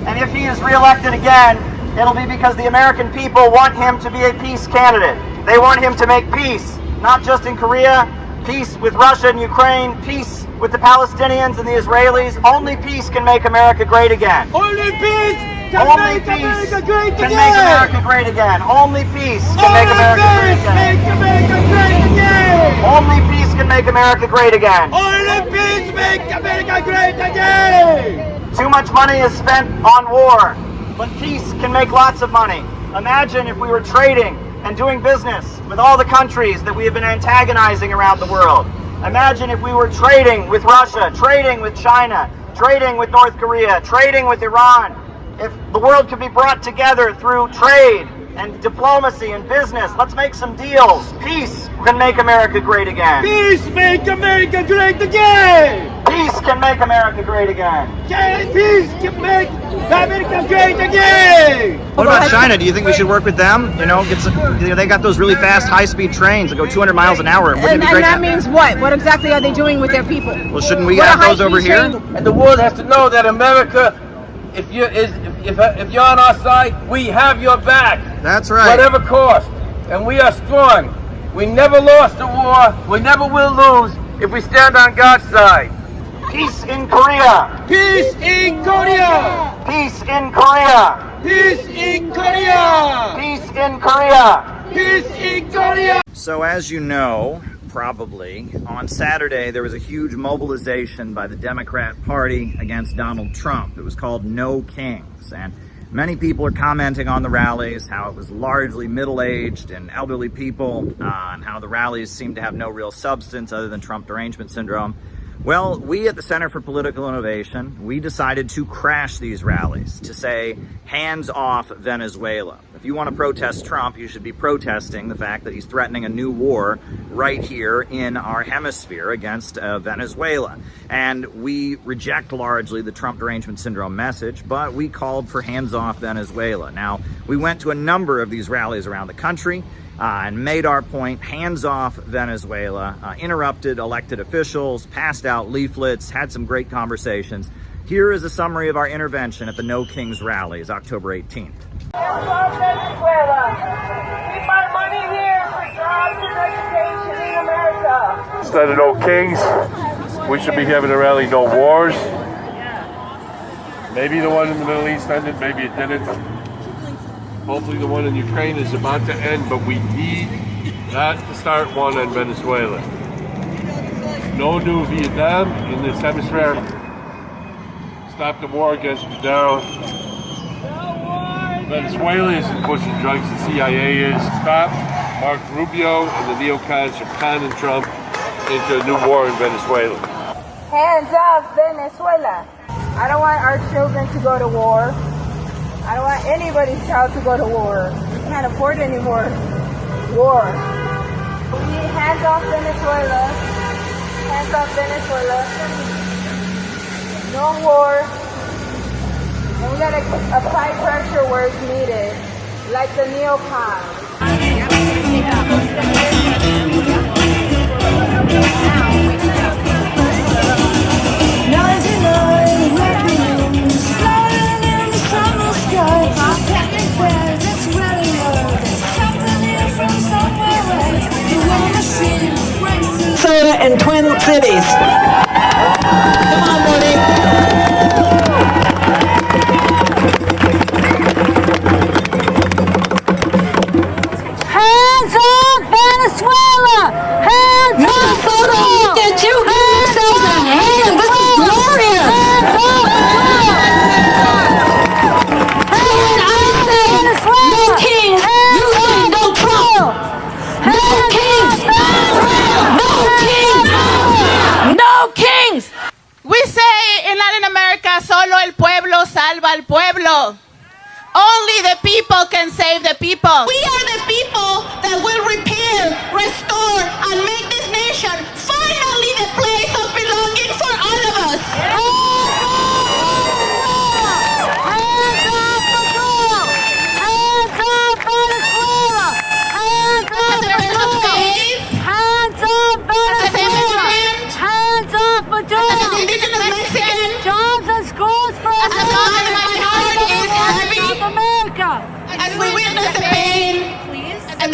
And if he is reelected again, it'll be because the American people want him to be a peace candidate. They want him to make peace, not just in Korea, peace with Russia and Ukraine, peace with the Palestinians and the Israelis. Only peace can make America great again. Only peace can Only make peace America great can again. make America great again. Only peace can make America great again. Only peace can make America great again. Only peace make America great again. Too much money is spent on war, but peace can make lots of money. Imagine if we were trading and doing business with all the countries that we have been antagonizing around the world. Imagine if we were trading with Russia, trading with China, trading with North Korea, trading with Iran. If the world could be brought together through trade and diplomacy and business, let's make some deals. Peace can make America great again. Peace make America great again. Peace can make America great again. Peace can make America great again. What about China? Do you think we should work with them? You know, they got those really fast, high-speed trains that go 200 miles an hour. And that means what? What exactly are they doing with their people? Well, shouldn't we have those over here? And the world has to know that America, if you're on our side, we have your back. That's right. Whatever cost. And we are strong. We never lost a war. We never will lose if we stand on God's side. Peace in Korea. Peace in Korea. Peace in Korea. Peace in Korea. Peace in Korea. Peace in Korea. So as you know, probably, on Saturday there was a huge mobilization by the Democrat Party against Donald Trump. It was called No Kings, and many people are commenting on the rallies, how it was largely middle-aged and elderly people, and how the rallies seemed to have no real substance other than Trump derangement syndrome. Well, we at the Center for Political Innovation, we decided to crash these rallies, to say, hands off Venezuela. If you want to protest Trump, you should be protesting the fact that he's threatening a new war right here in our hemisphere against Venezuela. And we reject largely the Trump derangement syndrome message, but we called for hands off Venezuela. Now, we went to a number of these rallies around the country, and made our point, hands off Venezuela, interrupted elected officials, passed out leaflets, had some great conversations. Here is a summary of our intervention at the No Kings rallies, October 18th. Hands off Venezuela. Keep our money here for jobs and education in America. Instead of No Kings, we should be having a rally, No Wars. Maybe the one in the Middle East ended, maybe it didn't. Hopefully the one in Ukraine is about to end, but we need not to start one on Venezuela. No new Vietnam in this hemisphere. Stop the war against Maduro. Venezuela isn't pushing drugs, the CIA is. Stop Mark Rubio and the neocons from conning Trump into a new war in Venezuela. Hands off Venezuela. I don't want our children to go to war. I don't want anybody's child to go to war. We can't afford any more war. We need hands off Venezuela. Hands off Venezuela. No war. And we gotta apply pressure where it's needed, like the neocons. In Twin Cities. Come on, buddy. Hands off Venezuela! Hands off Venezuela! Get you yourselves a hand! This is glorious! And I say, no kings! You say no Trump! No kings! No kings! We say in Latin America, solo el pueblo salva al pueblo. Only the people can save the people. We are the people that will repair, restore, and make this nation finally the place of belonging for all of us. Jobs and schools for everyone.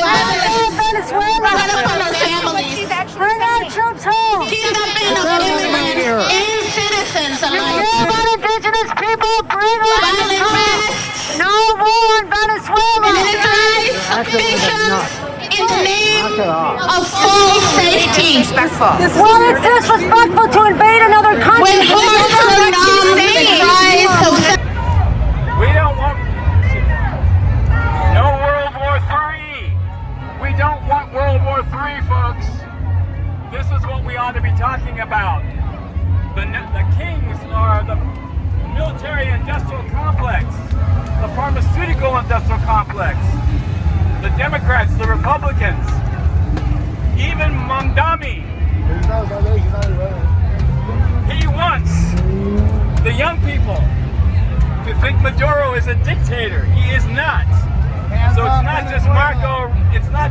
Venezuela. Run up on our families. Bring our troops home. Kidnapping of immigrants and citizens alike. Indigenous people, bring Violent arrests. no war in Venezuela. Militarized victims in the name of full safety. Well, it's disrespectful to invade another country. When hearts are numb, the cries of we don't want no World War III. We don't want World War III, folks. This is what we ought to be talking about. The kings are the military-industrial complex, the pharmaceutical-industrial complex, the Democrats, the Republicans, even Mamdani. He wants the young people to think Maduro is a dictator. He is not. So it's not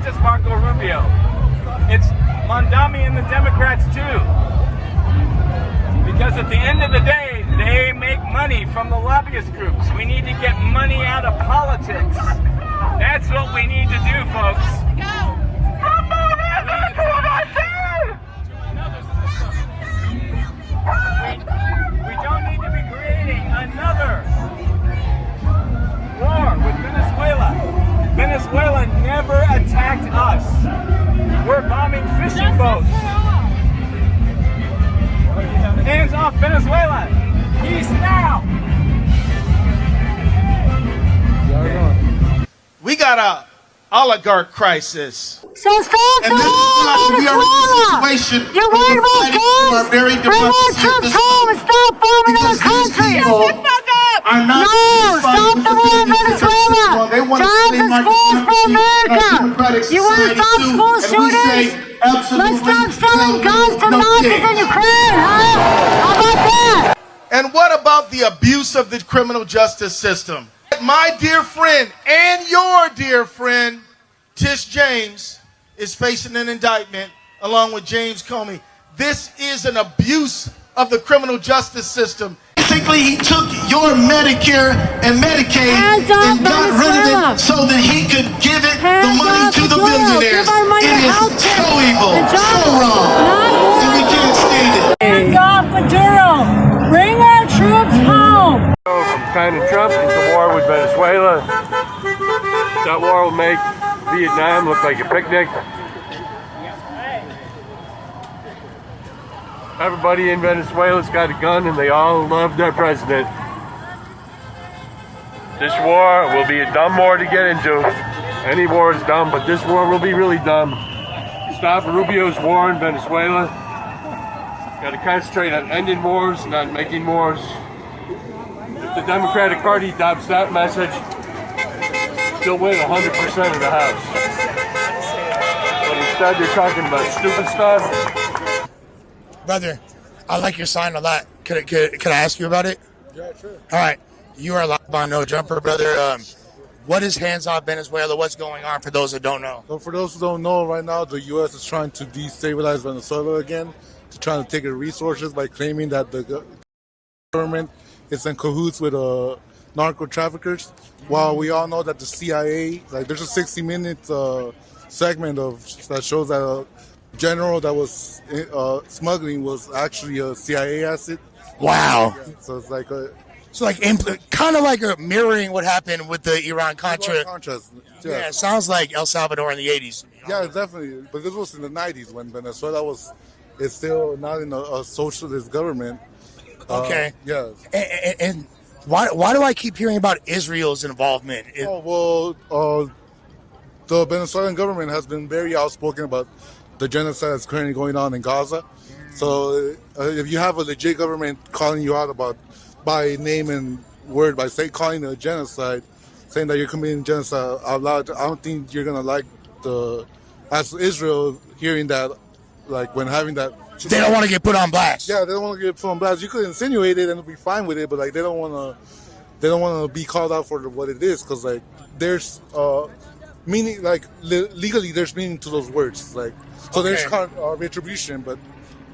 just Marco Rubio. It's Mamdani and the Democrats too. Because at the end of the day, they make money from the lobbyist groups. We need to get money out of politics. That's what we need to do, folks. We don't need to be creating another war with Venezuela. Venezuela never attacked us. We're bombing fishing boats. Hands off Venezuela. Peace now. We got a oligarch crisis. So stop and this is like we are in a situation You're where worried we're about fighting for our guns? very Bring our troops home and stop bombing other countries. Are not stop the war in Venezuela. They want Jobs to and schools for America. You want to stop school shootings? Let's stop selling guns to Nazis in Ukraine, huh? How about that? And what about the abuse of the criminal justice system? My dear friend and your dear friend, Tish James, is facing an indictment along with James Comey. This is an abuse of the criminal justice system. Basically, he took your Medicare and Medicaid and got rid of it so that he could give it the money to the billionaires. It is so evil, so wrong, and we can't stand it. Hands off Maduro. Bring our troops home. From China Trump into war with Venezuela. That war will make Vietnam look like a picnic. Everybody in Venezuela's got a gun and they all love their president. This war will be a dumb war to get into. Any war is dumb, but this war will be really dumb. Stop Rubio's war in Venezuela. Got to concentrate on ending wars, not making wars. If the Democratic Party adopts that message, they'll win 100% of the House. But instead, they're talking about stupid stuff. Brother, I like your sign a lot. Can I ask you about it? Yeah, sure. All right. You are live on No Jumper, brother. What is Hands Off Venezuela? What's going on for those that don't know? So for those who don't know, right now the U.S. is trying to destabilize Venezuela again, to trying to take its resources by claiming that the government is in cahoots with narco traffickers. While we all know that the CIA, like there's a 60-minute segment that shows that a general that was smuggling was actually a CIA asset. Wow. So it's like kind of like mirroring what happened with the Iran-Contra. Yeah, it sounds like El Salvador in the 80s. Yeah, definitely. But this was in the 90s when Venezuela it's still not in a socialist government. Okay. Yeah. And why do I keep hearing about Israel's involvement? The Venezuelan government has been very outspoken about the genocide that's currently going on in Gaza. So if you have a legit government calling you out by name and word, by calling it a genocide, saying that you're committing genocide out loud, I don't think you're gonna like as Israel hearing that, like when having that. They don't want to get put on blast. Yeah, they don't want to get put on blast. You could insinuate it and it'll be fine with it, but like they don't want to be called out for what it is, because like there's meaning, like legally there's meaning to those words, like so there's retribution, but.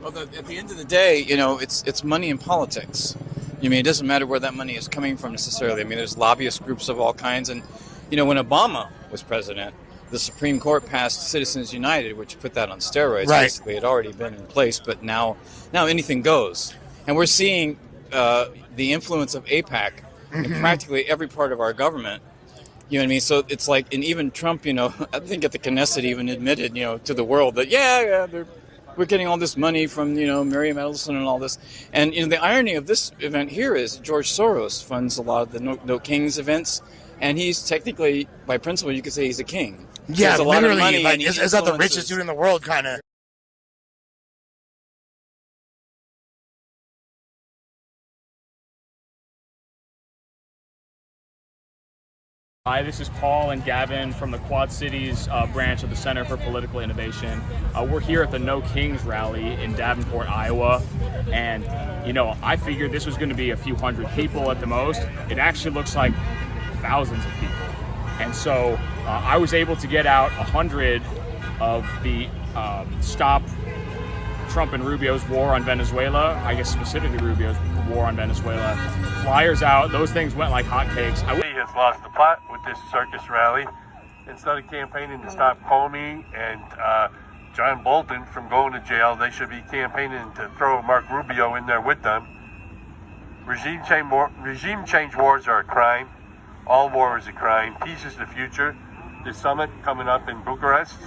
Well, at the end of the day, it's money in politics. I mean, it doesn't matter where that money is coming from necessarily. I mean, there's lobbyist groups of all kinds. And, when Obama was president, the Supreme Court passed Citizens United, which put that on steroids. Right. Basically, it had already been in place, but now anything goes. And we're seeing the influence of AIPAC in practically every part of our government. You know what I mean? So it's like, and even Trump, I think at the Knesset even admitted, to the world that, we're getting all this money from, Miriam Edelson and all this. And, the irony of this event here is George Soros funds a lot of the No Kings events. And he's technically, by principle, you could say he's a king. Yeah, a lot of money, like, is that the richest dude in the world, kind of? Hi, this is Paul and Gavin from the Quad Cities branch of the Center for Political Innovation. We're here at the No Kings rally in Davenport, Iowa. And, I figured this was going to be a few hundred people at the most. It actually looks like thousands of people. And so I was able to get out 100 of the Stop Trump and Rubio's War on Venezuela, I guess specifically Rubio's War on Venezuela, flyers out. Those things went like hotcakes. He has lost the plot with this circus rally. Instead of campaigning to stop Comey and John Bolton from going to jail, they should be campaigning to throw Mark Rubio in there with them. Regime change wars are a crime. All war is a crime. Peace is the future. The summit coming up in Bucharest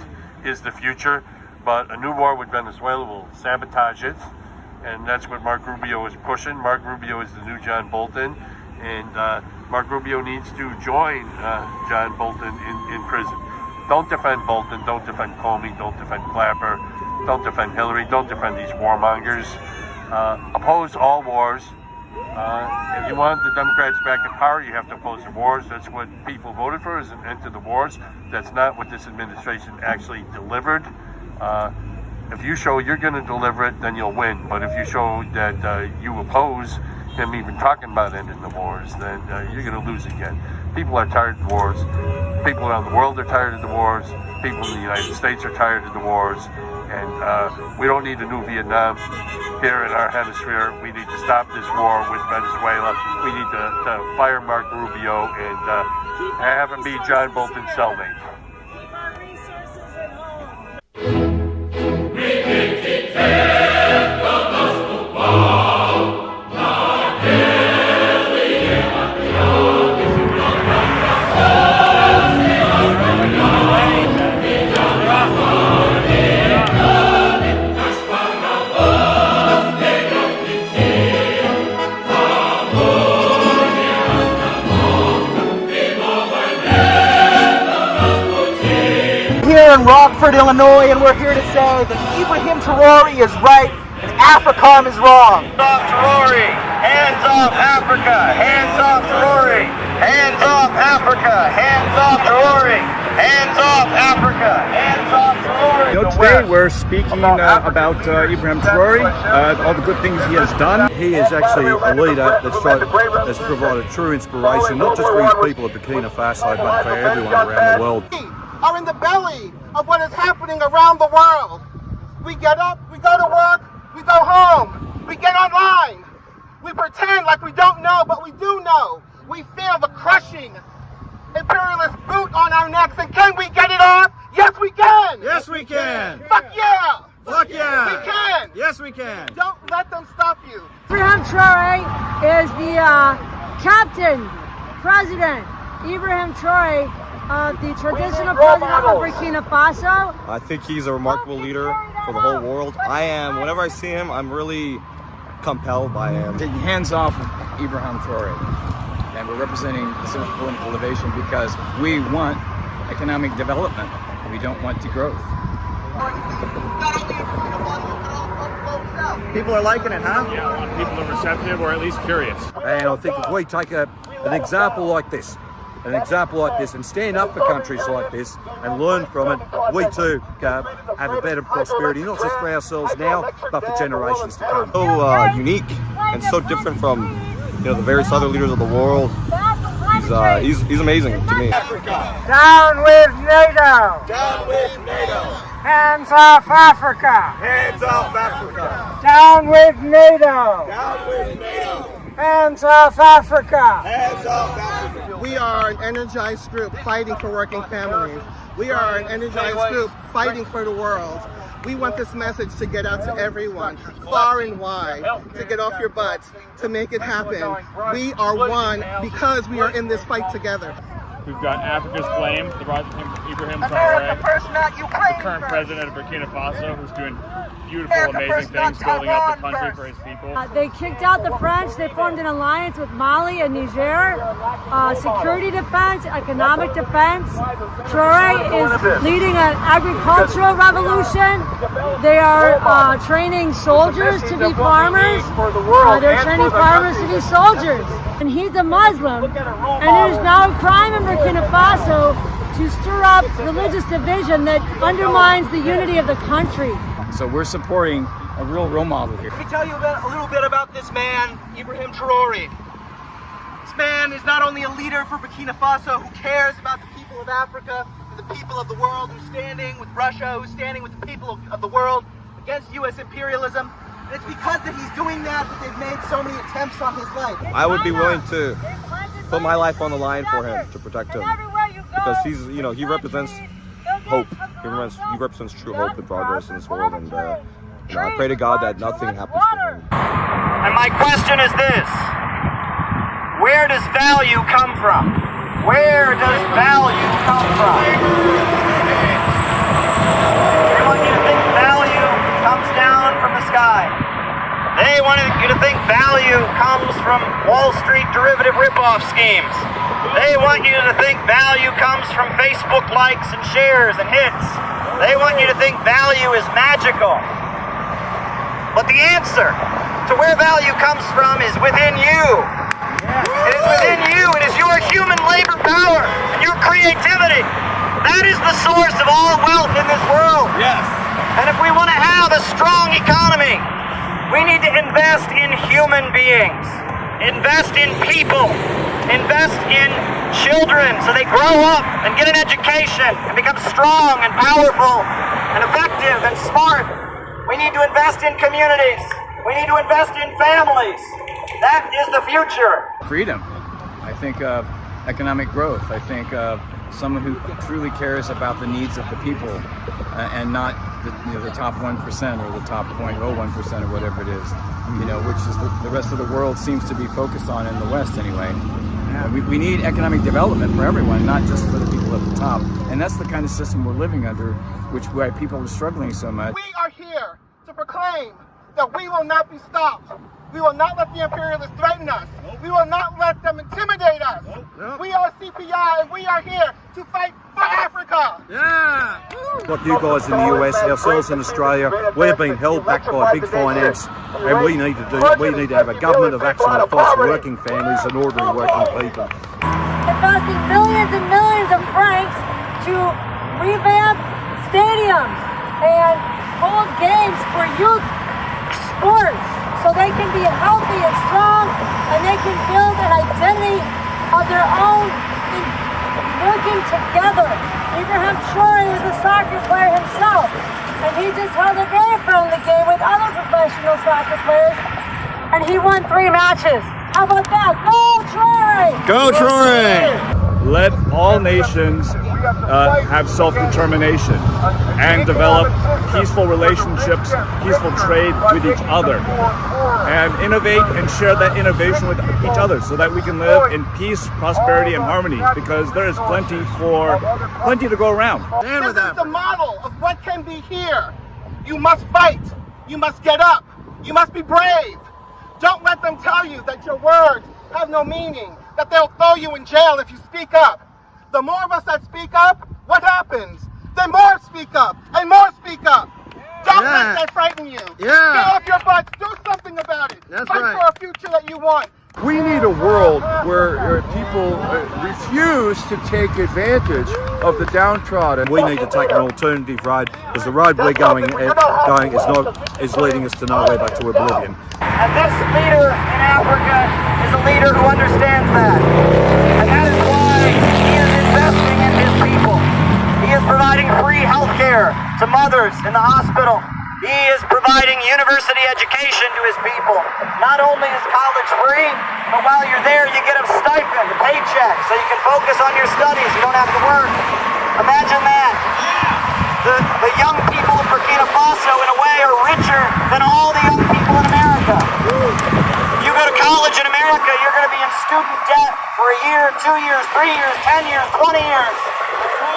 is the future, but a new war with Venezuela will sabotage it, and that's what Mark Rubio is pushing. Mark Rubio is the new John Bolton, and Mark Rubio needs to join John Bolton in prison. Don't defend Bolton, don't defend Comey, don't defend Clapper, don't defend Hillary, don't defend these warmongers. Oppose all wars. If you want the Democrats back in power, you have to oppose the wars. That's what people voted for, is an end to the wars. That's not what this administration actually delivered. If you show you're going to deliver it, then you'll win. But if you show that you oppose him even talking about ending the wars, then you're going to lose again. People are tired of the wars. People around the world are tired of the wars. People in the United States are tired of the wars. And we don't need a new Vietnam here in our hemisphere. We need to stop this war with Venezuela. We need to fire Mark Rubio and have him be John Bolton's cellmate. In Rockford, Illinois, and we're here to say that Ibrahim Traore is right and AFRICOM is wrong. Hands off Traore! Hands off Africa! Hands off Traore! Hands off Africa! Hands off Traore! Hands off Africa! Hands off Traore! Today we're speaking about Ibrahim Traore, all the good things he has done. He is actually a leader that's provided true inspiration, not just for his people of Burkina Faso, but for everyone around the world. Are in the belly of what is happening around the world. We get up, we go to work, we go home, we get online. We pretend like we don't know, but we do know. We feel the crushing imperialist boot on our necks, and can we get it off? Yes, we can! Yes, we can! Fuck yeah! Fuck yeah! We can! Yes, we can! Don't let them stop you. Ibrahim Traore is the captain, president, Ibrahim Traore, the traditional president of Burkina Faso. I think he's a remarkable leader for the whole world. Whenever I see him, I'm really compelled by him. Taking hands off of Ibrahim Traore. And we're representing the Center for Political Innovation because we want economic development. We don't want degrowth. People are liking it, huh? Yeah, a lot of people are receptive or at least curious. And I think if we take an example like this, and stand up for countries like this and learn from it, we too have a better prosperity, not just for ourselves now, but for generations to come. So unique and so different from the various other leaders of the world. He's amazing to me. Down with NATO! Down with NATO! Hands off Africa! Hands off Africa! Down with NATO! Down with NATO! Hands off Africa! Hands off Africa! We are an energized group fighting for working families. We are an energized group fighting for the world. We want this message to get out to everyone, far and wide, to get off your butts, to make it happen. We are one because we are in this fight together. We've got Africa's Flame, the rise of Ibrahim Traore, the current president of Burkina Faso, who's doing beautiful, amazing things, building up the country for his people. They kicked out the French. They formed an alliance with Mali and Niger. Security defense, economic defense. Traore is leading an agricultural revolution. They are training soldiers to be farmers. They're training farmers to be soldiers. And he's a Muslim. And it is now a crime in Burkina Faso to stir up religious division that undermines the unity of the country. So we're supporting a real role model here. Let me tell you a little bit about this man, Ibrahim Traore. This man is not only a leader for Burkina Faso who cares about the people of Africa and the people of the world, who's standing with Russia, who's standing with the people of the world against U.S. imperialism. And it's because that he's doing that they've made so many attempts on his life. I would be willing to put my life on the line for him to protect him, because he's, you know, he represents hope. He represents true hope and progress in this world, and you know, I pray to God that nothing happens to him. And my question is this: where does value come from? Where does value come from? They want you to think value comes down from the sky. They want you to think value comes from Wall Street derivative ripoff schemes. They want you to think value comes from Facebook likes and shares and hits. They want you to think value is magical. But the answer to where value comes from is within you. It is within you. It is your human labor power, your creativity. That is the source of all wealth in this world. Yes. And if we want to have a strong economy, we need to invest in human beings, invest in people, invest in children so they grow up and get an education and become strong and powerful and effective and smart. We need to invest in communities. We need to invest in families. That is the future. Freedom. I think of economic growth. I think of someone who truly cares about the needs of the people and not the top 1% or the top 0.01% or whatever it is, which is the rest of the world seems to be focused on in the West anyway. We need economic development for everyone, not just for the people at the top. And that's the kind of system we're living under, why people are struggling so much. We are here to proclaim that we will not be stopped. We will not let the imperialists threaten us. We will not let them intimidate us. We are CPI and we are here to fight for Africa. Yeah. Like you guys in the US, ourselves in Australia, we're being held back by big finance, and we need to have a government of action that fights for working families and ordinary working people. Investing millions and millions of francs to revamp stadiums and hold games for youth sports so they can be healthy and strong and they can build an identity of their own in working together. Ibrahim Traore was a soccer player himself, and he just held a very friendly game with other professional soccer players, and he won 3 matches. How about that? Go Traore! Go Traore! Let all nations have self-determination and develop peaceful relationships, peaceful trade with each other, and innovate and share that innovation with each other so that we can live in peace, prosperity, and harmony, because there is plenty to go around. This is the model of what can be here. You must fight. You must get up. You must be brave. Don't let them tell you that your words have no meaning, that they'll throw you in jail if you speak up. The more of us that speak up, what happens? The more speak up, and more speak up. Don't let that frighten you. Get off your butts, do something about it. Fight for a future that you want. We need a world where people refuse to take advantage of the downtrodden. We need to take an alternative road, because the road we're going is leading us to nowhere but to oblivion. And this leader in Africa is a leader who understands that. And that is why he is investing in his people. He is providing free health care to mothers in the hospital. He is providing university education to his people. Not only is college free, but while you're there, you get a stipend, a paycheck, so you can focus on your studies. You don't have to work. Imagine that. The young people of Burkina Faso, in a way, are richer than all the young people in America. You go to college in America, you're going to be in student debt for a year, 2 years, 3 years, 10 years, 20 years.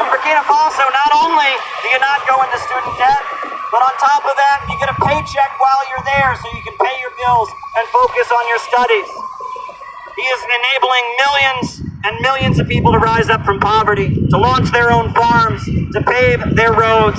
In Burkina Faso, not only do you not go into student debt, but on top of that, you get a paycheck while you're there so you can pay your bills and focus on your studies. He is enabling millions and millions of people to rise up from poverty, to launch their own farms, to pave their roads.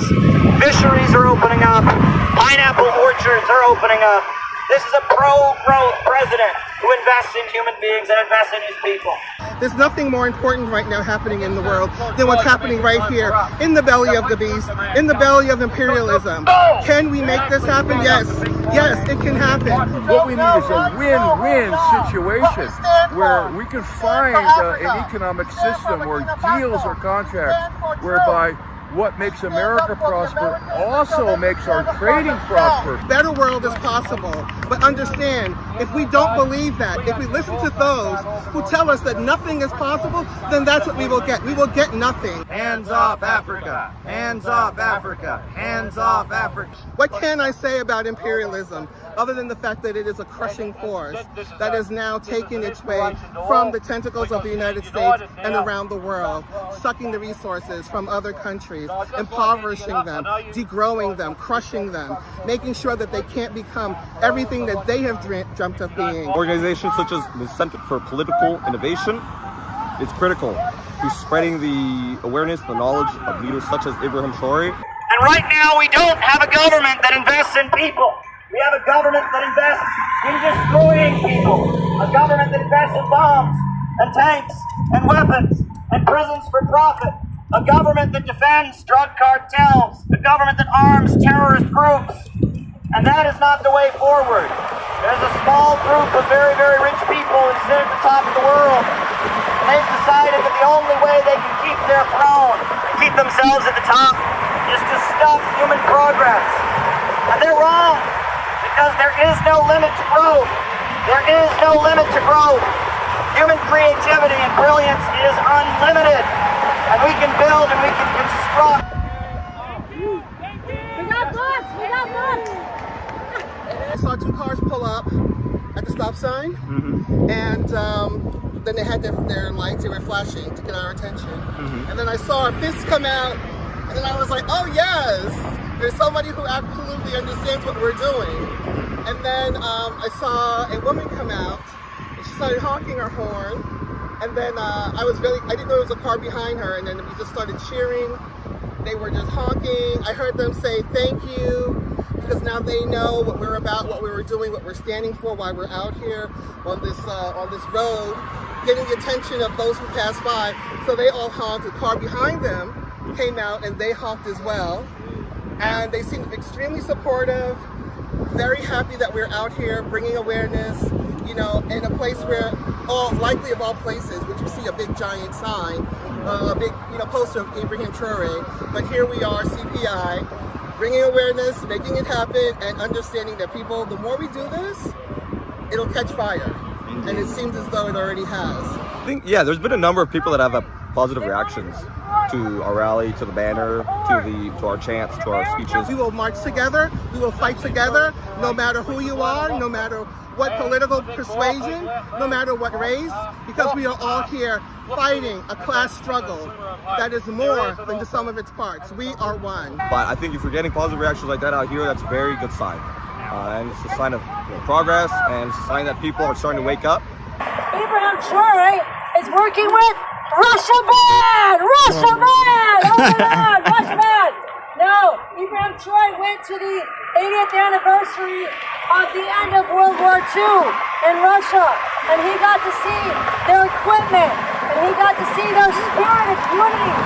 Fisheries are opening up. Pineapple orchards are opening up. This is a pro-growth president who invests in human beings and invests in his people. There's nothing more important right now happening in the world than what's happening right here in the belly of the beast, in the belly of imperialism. Can we make this happen? Yes. Yes, it can happen. What we need is a win-win situation where we can find an economic system where deals or contracts whereby what makes America prosper also makes our trading prosper. Better world is possible, but understand, if we don't believe that, if we listen to those who tell us that nothing is possible, then that's what we will get. We will get nothing. Hands off Africa! Hands off Africa! Hands off Africa! What can I say about imperialism other than the fact that it is a crushing force that is now taking its way from the tentacles of the United States and around the world, sucking the resources from other countries, impoverishing them, degrowing them, crushing them, making sure that they can't become everything that they have dreamt of being. Organizations such as the Center for Political Innovation is critical to spreading the awareness, the knowledge of leaders such as Ibrahim Traoré. And right now we don't have a government that invests in people. We have a government that invests in destroying people. A government that invests in bombs and tanks and weapons and prisons for profit. A government that defends drug cartels. A government that arms terrorist groups. And that is not the way forward. There's a small group of very, very rich people who sit at the top of the world. And they've decided that the only way they can keep their throne, keep themselves at the top, is to stop human progress. And they're wrong, because there is no limit to growth. There is no limit to growth. Human creativity and brilliance is unlimited. And we can build and we can construct. We got books! We got books! I saw two cars pull up at the stop sign, and then they had their lights, they were flashing to get our attention. And then I saw a fist come out, and then I was like, oh yes, there's somebody who absolutely understands what we're doing. And then I saw a woman come out, and she started honking her horn, and then I didn't know there was a car behind her, and then we just started cheering. They were just honking. I heard them say thank you, because now they know what we're about, what we were doing, what we're standing for, why we're out here on this road, getting the attention of those who pass by. So they all honked. The car behind them came out and they honked as well. And they seemed extremely supportive, very happy that we're out here bringing awareness, you know, in a place where, likely of all places, would you see a big giant sign, a big, poster of Ibrahim Traoré. But here we are, CPI, bringing awareness, making it happen, and understanding that people, the more we do this, it'll catch fire. And it seems as though it already has. I think, there's been a number of people that have positive reactions to our rally, to the banner, to our chants, to our speeches. We will march together, we will fight together, no matter who you are, no matter what political persuasion, no matter what race, because we are all here fighting a class struggle that is more than the sum of its parts. We are one. But I think if we're getting positive reactions like that out here, that's a very good sign. And it's a sign of progress, and it's a sign that people are starting to wake up. Ibrahim Traoré is working with Russia Bad! Russia Bad! Oh my God, Russia Bad! No, Ibrahim Traoré went to the 80th anniversary of the end of World War II in Russia, and he got to see their equipment, and he got to see their spirit of unity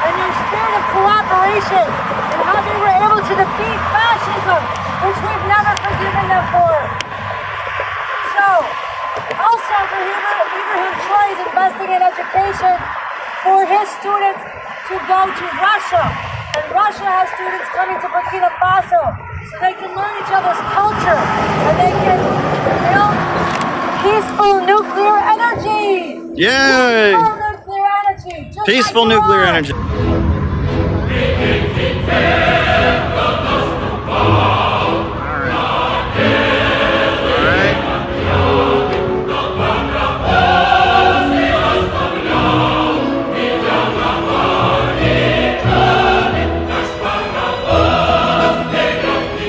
and their spirit of cooperation, and how they were able to defeat fascism, which we've never forgiven them for. So, also Ibrahim Traoré is investing in education for his students to go to Russia. And Russia has students coming to Burkina Faso. so they can learn each other's culture, and they can build peaceful nuclear energy. Yay! Peaceful nuclear energy. Just Peaceful like nuclear ours. energy.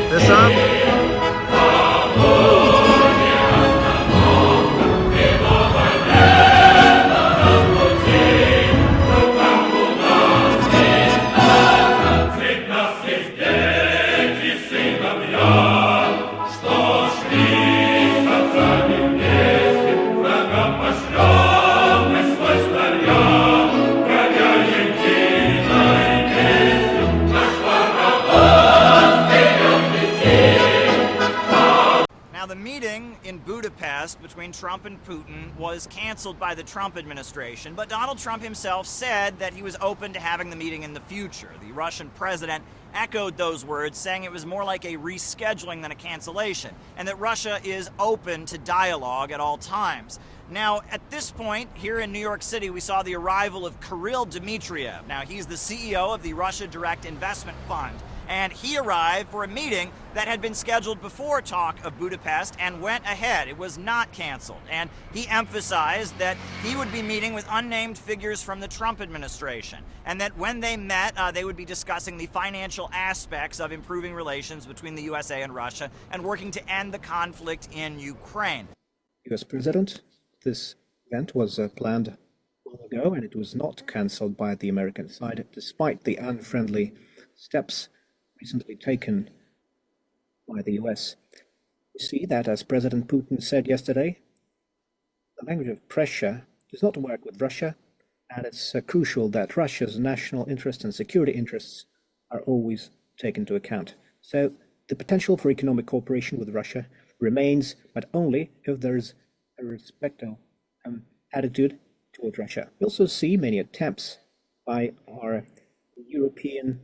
This up? Now, the meeting in Budapest between Trump and Putin was canceled by the Trump administration, but Donald Trump himself said that he was open to having the meeting in the future. The Russian president echoed those words, saying it was more like a rescheduling than a cancellation, and that Russia is open to dialogue at all times. Now, at this point, here in New York City, we saw the arrival of Kirill Dmitriev. Now, he's the CEO of the Russia Direct Investment Fund, and he arrived for a meeting that had been scheduled before talk of Budapest and went ahead. It was not canceled, and he emphasized that he would be meeting with unnamed figures from the Trump administration, and that when they met, they would be discussing the financial aspects of improving relations between the USA and Russia and working to end the conflict in Ukraine. US President, this event was planned long ago, and it was not cancelled by the American side, despite the unfriendly steps recently taken by the US. We see that, as President Putin said yesterday, the language of pressure does not work with Russia, and it's crucial that Russia's national interests and security interests are always taken into account. So the potential for economic cooperation with Russia remains, but only if there's a respectful attitude toward Russia. We also see many attempts by our European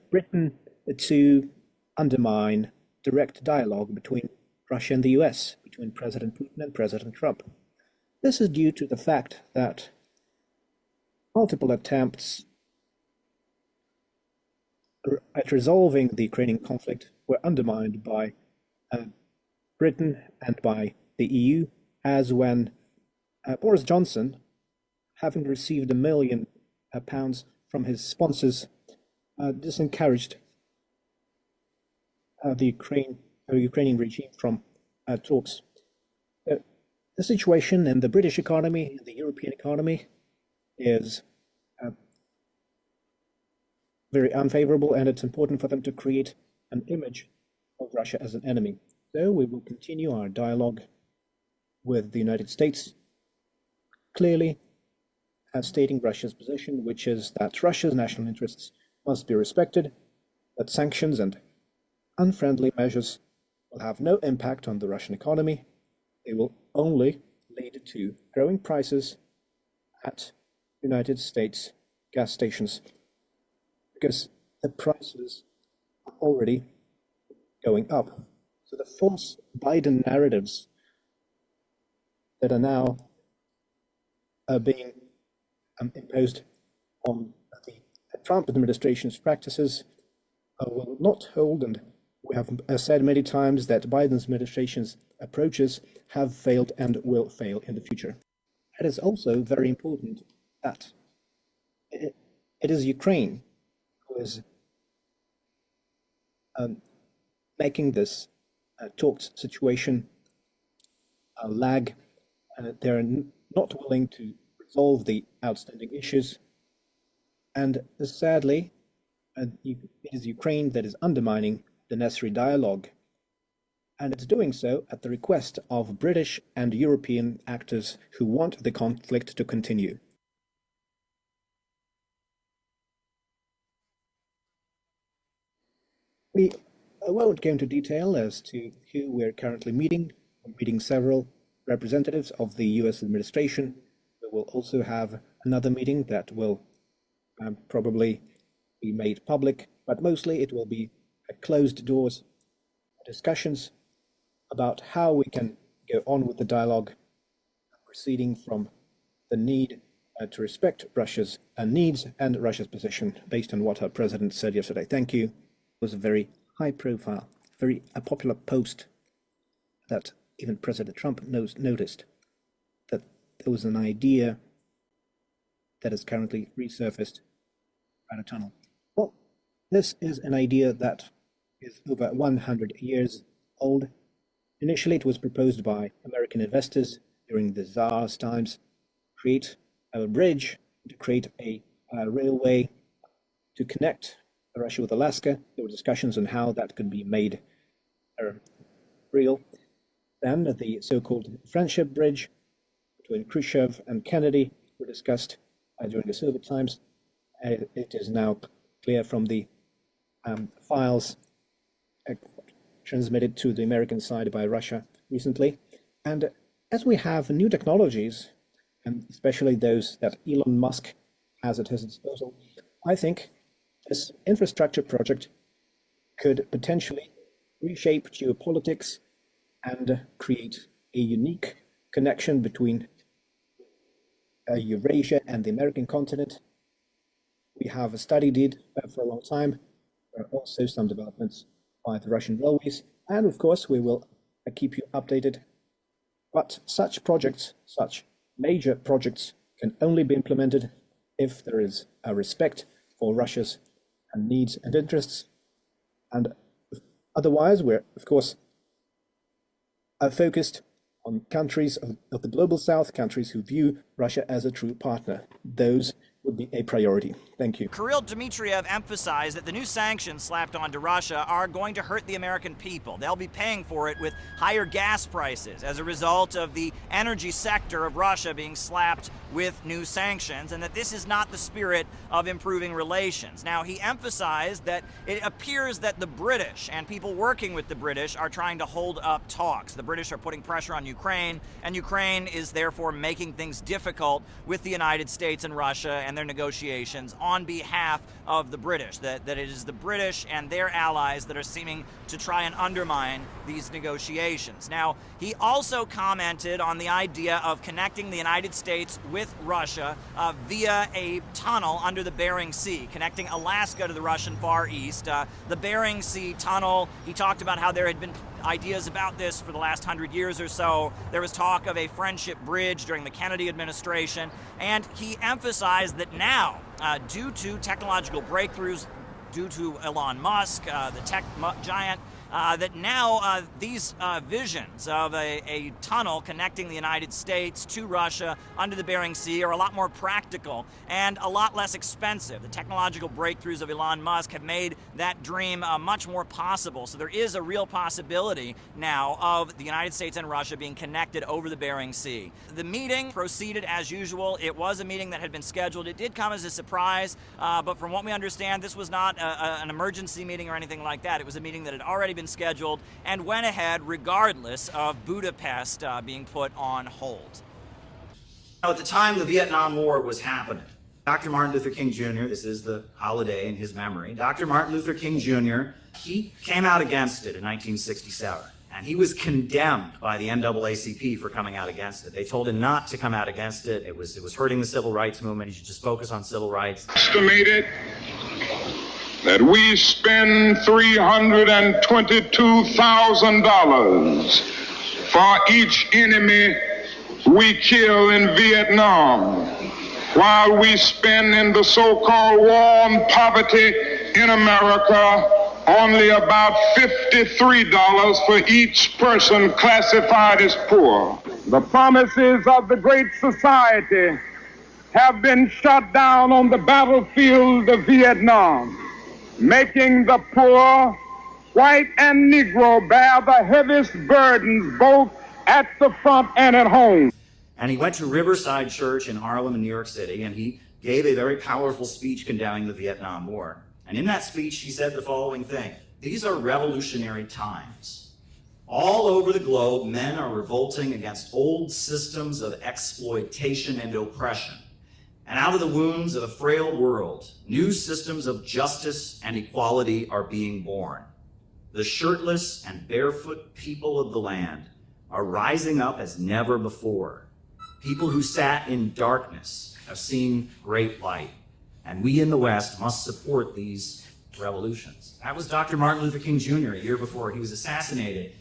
Britain to undermine direct dialogue between Russia and the US, between President Putin and President Trump. This is due to the fact that multiple attempts at resolving the Ukrainian conflict were undermined by Britain and by the EU, as when Boris Johnson, having received £1 million from his sponsors, disencouraged the Ukrainian regime from talks. The situation in the British economy, in the European economy, is very unfavorable, and it's important for them to create an image of Russia as an enemy. So we will continue our dialogue with the United States, clearly stating Russia's position, which is that Russia's national interests must be respected, that sanctions and unfriendly measures will have no impact on the Russian economy. They will only lead to growing prices at United States gas stations, because the prices are already going up. So the false Biden narratives that are now being imposed on the Trump administration's practices will not hold, and we have said many times that Biden's administration's approaches have failed and will fail in the future. It is also very important that it is Ukraine who is making this talks situation lag. They're not willing to resolve the outstanding issues, and sadly, it is Ukraine that is undermining the necessary dialogue, and it's doing so at the request of British and European actors who want the conflict to continue. We won't go into detail as to who we're currently meeting. We're meeting several representatives of the US administration. We will also have another meeting that will probably be made public, but mostly it will be closed doors discussions about how we can go on with the dialogue, proceeding from the need to respect Russia's needs and Russia's position based on what our president said yesterday. Thank you. It was a very high profile, very popular post that even President Trump noticed, that there was an idea that is currently resurfaced by the tunnel. Well, this is an idea that is over 100 years old. Initially, it was proposed by American investors during the Tsar's times, create a bridge, to create a railway to connect Russia with Alaska. There were discussions on how that could be made real. Then the so-called Friendship Bridge between Khrushchev and Kennedy were discussed during the Soviet times. It is now clear from the files transmitted to the American side by Russia recently. And as we have new technologies, and especially those that Elon Musk has at his disposal, I think this infrastructure project could potentially reshape geopolitics and create a unique connection between Eurasia and the American continent. We have studied it for a long time. There are also some developments by the Russian railways, and of course we will keep you updated. But such projects, such major projects, can only be implemented if there is a respect for Russia's needs and interests, and otherwise we're of course focused on countries of the global south, countries who view Russia as a true partner. Those would be a priority. Thank you. Kirill Dmitriev emphasized that the new sanctions slapped onto Russia are going to hurt the American people. They'll be paying for it with higher gas prices as a result of the energy sector of Russia being slapped with new sanctions, and that this is not the spirit of improving relations. Now, he emphasized that it appears that the British and people working with the British are trying to hold up talks. The British are putting pressure on Ukraine, and Ukraine is therefore making things difficult with the United States and Russia and their negotiations on behalf of the British, that it is the British and their allies that are seeming to try and undermine these negotiations. Now, he also commented on the idea of connecting the United States with Russia via a tunnel under the Bering Sea, connecting Alaska to the Russian Far East. The Bering Sea tunnel, he talked about how there had been ideas about this for the last 100 years or so. There was talk of a friendship bridge during the Kennedy administration, and he emphasized that now, due to technological breakthroughs, due to Elon Musk, the tech giant, that now these visions of a tunnel connecting the United States to Russia under the Bering Sea are a lot more practical and a lot less expensive. The technological breakthroughs of Elon Musk have made that dream much more possible. So there is a real possibility now of the United States and Russia being connected over the Bering Sea. The meeting proceeded as usual. It was a meeting that had been scheduled. It did come as a surprise, but from what we understand, this was not an emergency meeting or anything like that. It was a meeting that had already been scheduled and went ahead regardless of Budapest being put on hold. Now, at the time the Vietnam War was happening, Dr. Martin Luther King Jr., this is the holiday in his memory, Dr. Martin Luther King Jr., he came out against it in 1967. And he was condemned by the NAACP for coming out against it. They told him not to come out against it. It was hurting the civil rights movement. He should just focus on civil rights. Estimated that we spend $322,000 for each enemy we kill in Vietnam, while we spend in the so-called war on poverty in America only about $53 for each person classified as poor. The promises of the Great Society have been shot down on the battlefield of Vietnam, making the poor, white and Negro, bear the heaviest burdens both at the front and at home. And he went to Riverside Church in Harlem in New York City, and he gave a very powerful speech condemning the Vietnam War. And in that speech, he said the following thing: "These are revolutionary times. All over the globe, men are revolting against old systems of exploitation and oppression. And out of the wounds of a frail world, new systems of justice and equality are being born. the shirtless and barefoot people of the land are rising up as never before. People who sat in darkness have seen great light, and we in the West must support these revolutions. That was Dr. Martin Luther King Jr. a year before he was assassinated.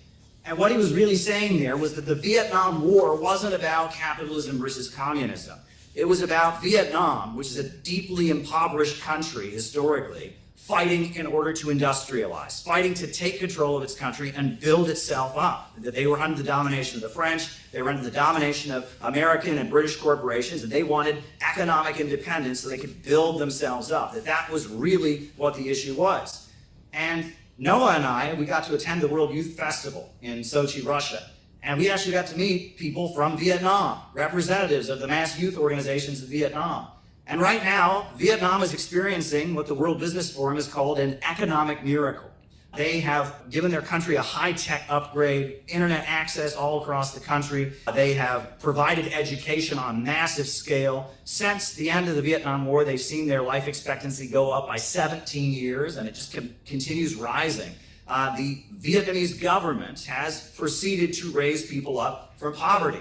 And what he was really saying there was that the Vietnam War wasn't about capitalism versus communism. It was about Vietnam, which is a deeply impoverished country historically, fighting in order to industrialize, fighting to take control of its country and build itself up. That they were under the domination of the French, they were under the domination of American and British corporations, and they wanted economic independence so they could build themselves up. That was really what the issue was. And Noah and I, we got to attend the World Youth Festival in Sochi, Russia. And we actually got to meet people from Vietnam, representatives of the mass youth organizations of Vietnam. And right now, Vietnam is experiencing what the World Business Forum has called an economic miracle. They have given their country a high-tech upgrade, internet access all across the country. They have provided education on massive scale. Since the end of the Vietnam War, they've seen their life expectancy go up by 17 years, and it just continues rising. The Vietnamese government has proceeded to raise people up from poverty.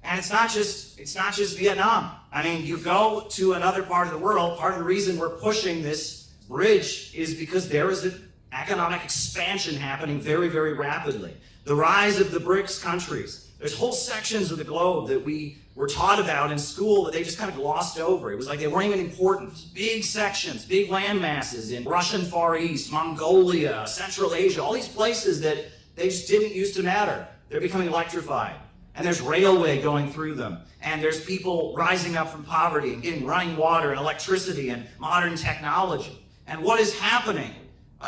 And it's not just Vietnam. I mean, you go to another part of the world, part of the reason we're pushing this bridge is because there is an economic expansion happening very, very rapidly. The rise of the BRICS countries. There's whole sections of the globe that we were taught about in school that they just kind of glossed over. It was like they weren't even important. Big sections, big land masses in Russian Far East, Mongolia, Central Asia, all these places that they just didn't used to matter. They're becoming electrified. And there's railway going through them. And there's people rising up from poverty and getting running water and electricity and modern technology. And what is happening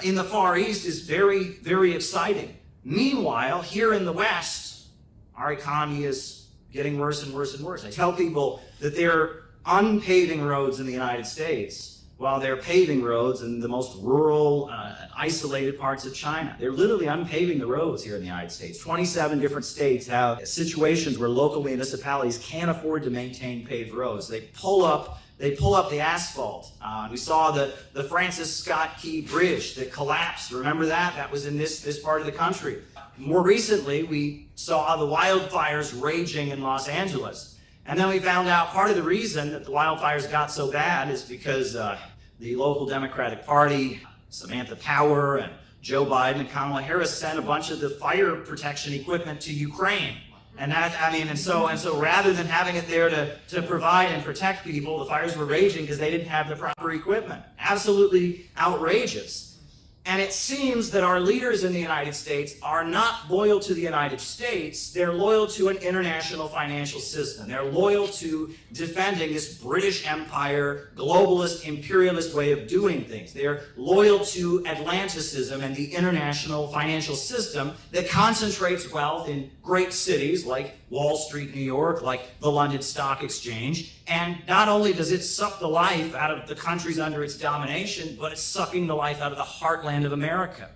in the Far East is very, very exciting. Meanwhile, here in the West, our economy is getting worse and worse and worse. I tell people that they're unpaving roads in the United States while they're paving roads in the most rural, isolated parts of China. They're literally unpaving the roads here in the United States. 27 different states have situations where local municipalities can't afford to maintain paved roads. They pull up the asphalt. We saw the Francis Scott Key Bridge that collapsed. Remember that? That was in this part of the country. More recently, we saw the wildfires raging in Los Angeles. And then we found out part of the reason that the wildfires got so bad is because the local Democratic Party, Samantha Power and Joe Biden and Kamala Harris sent a bunch of the fire protection equipment to Ukraine. And that, I mean, and so rather than having it there to provide and protect people, the fires were raging because they didn't have the proper equipment. Absolutely outrageous. And it seems that our leaders in the United States are not loyal to the United States. They're loyal to an international financial system. They're loyal to defending this British Empire, globalist, imperialist way of doing things. They're loyal to Atlanticism and the international financial system that concentrates wealth in great cities like Wall Street, New York, like the London Stock Exchange. And not only does it suck the life out of the countries under its domination, but it's sucking the life out of the heartland of America.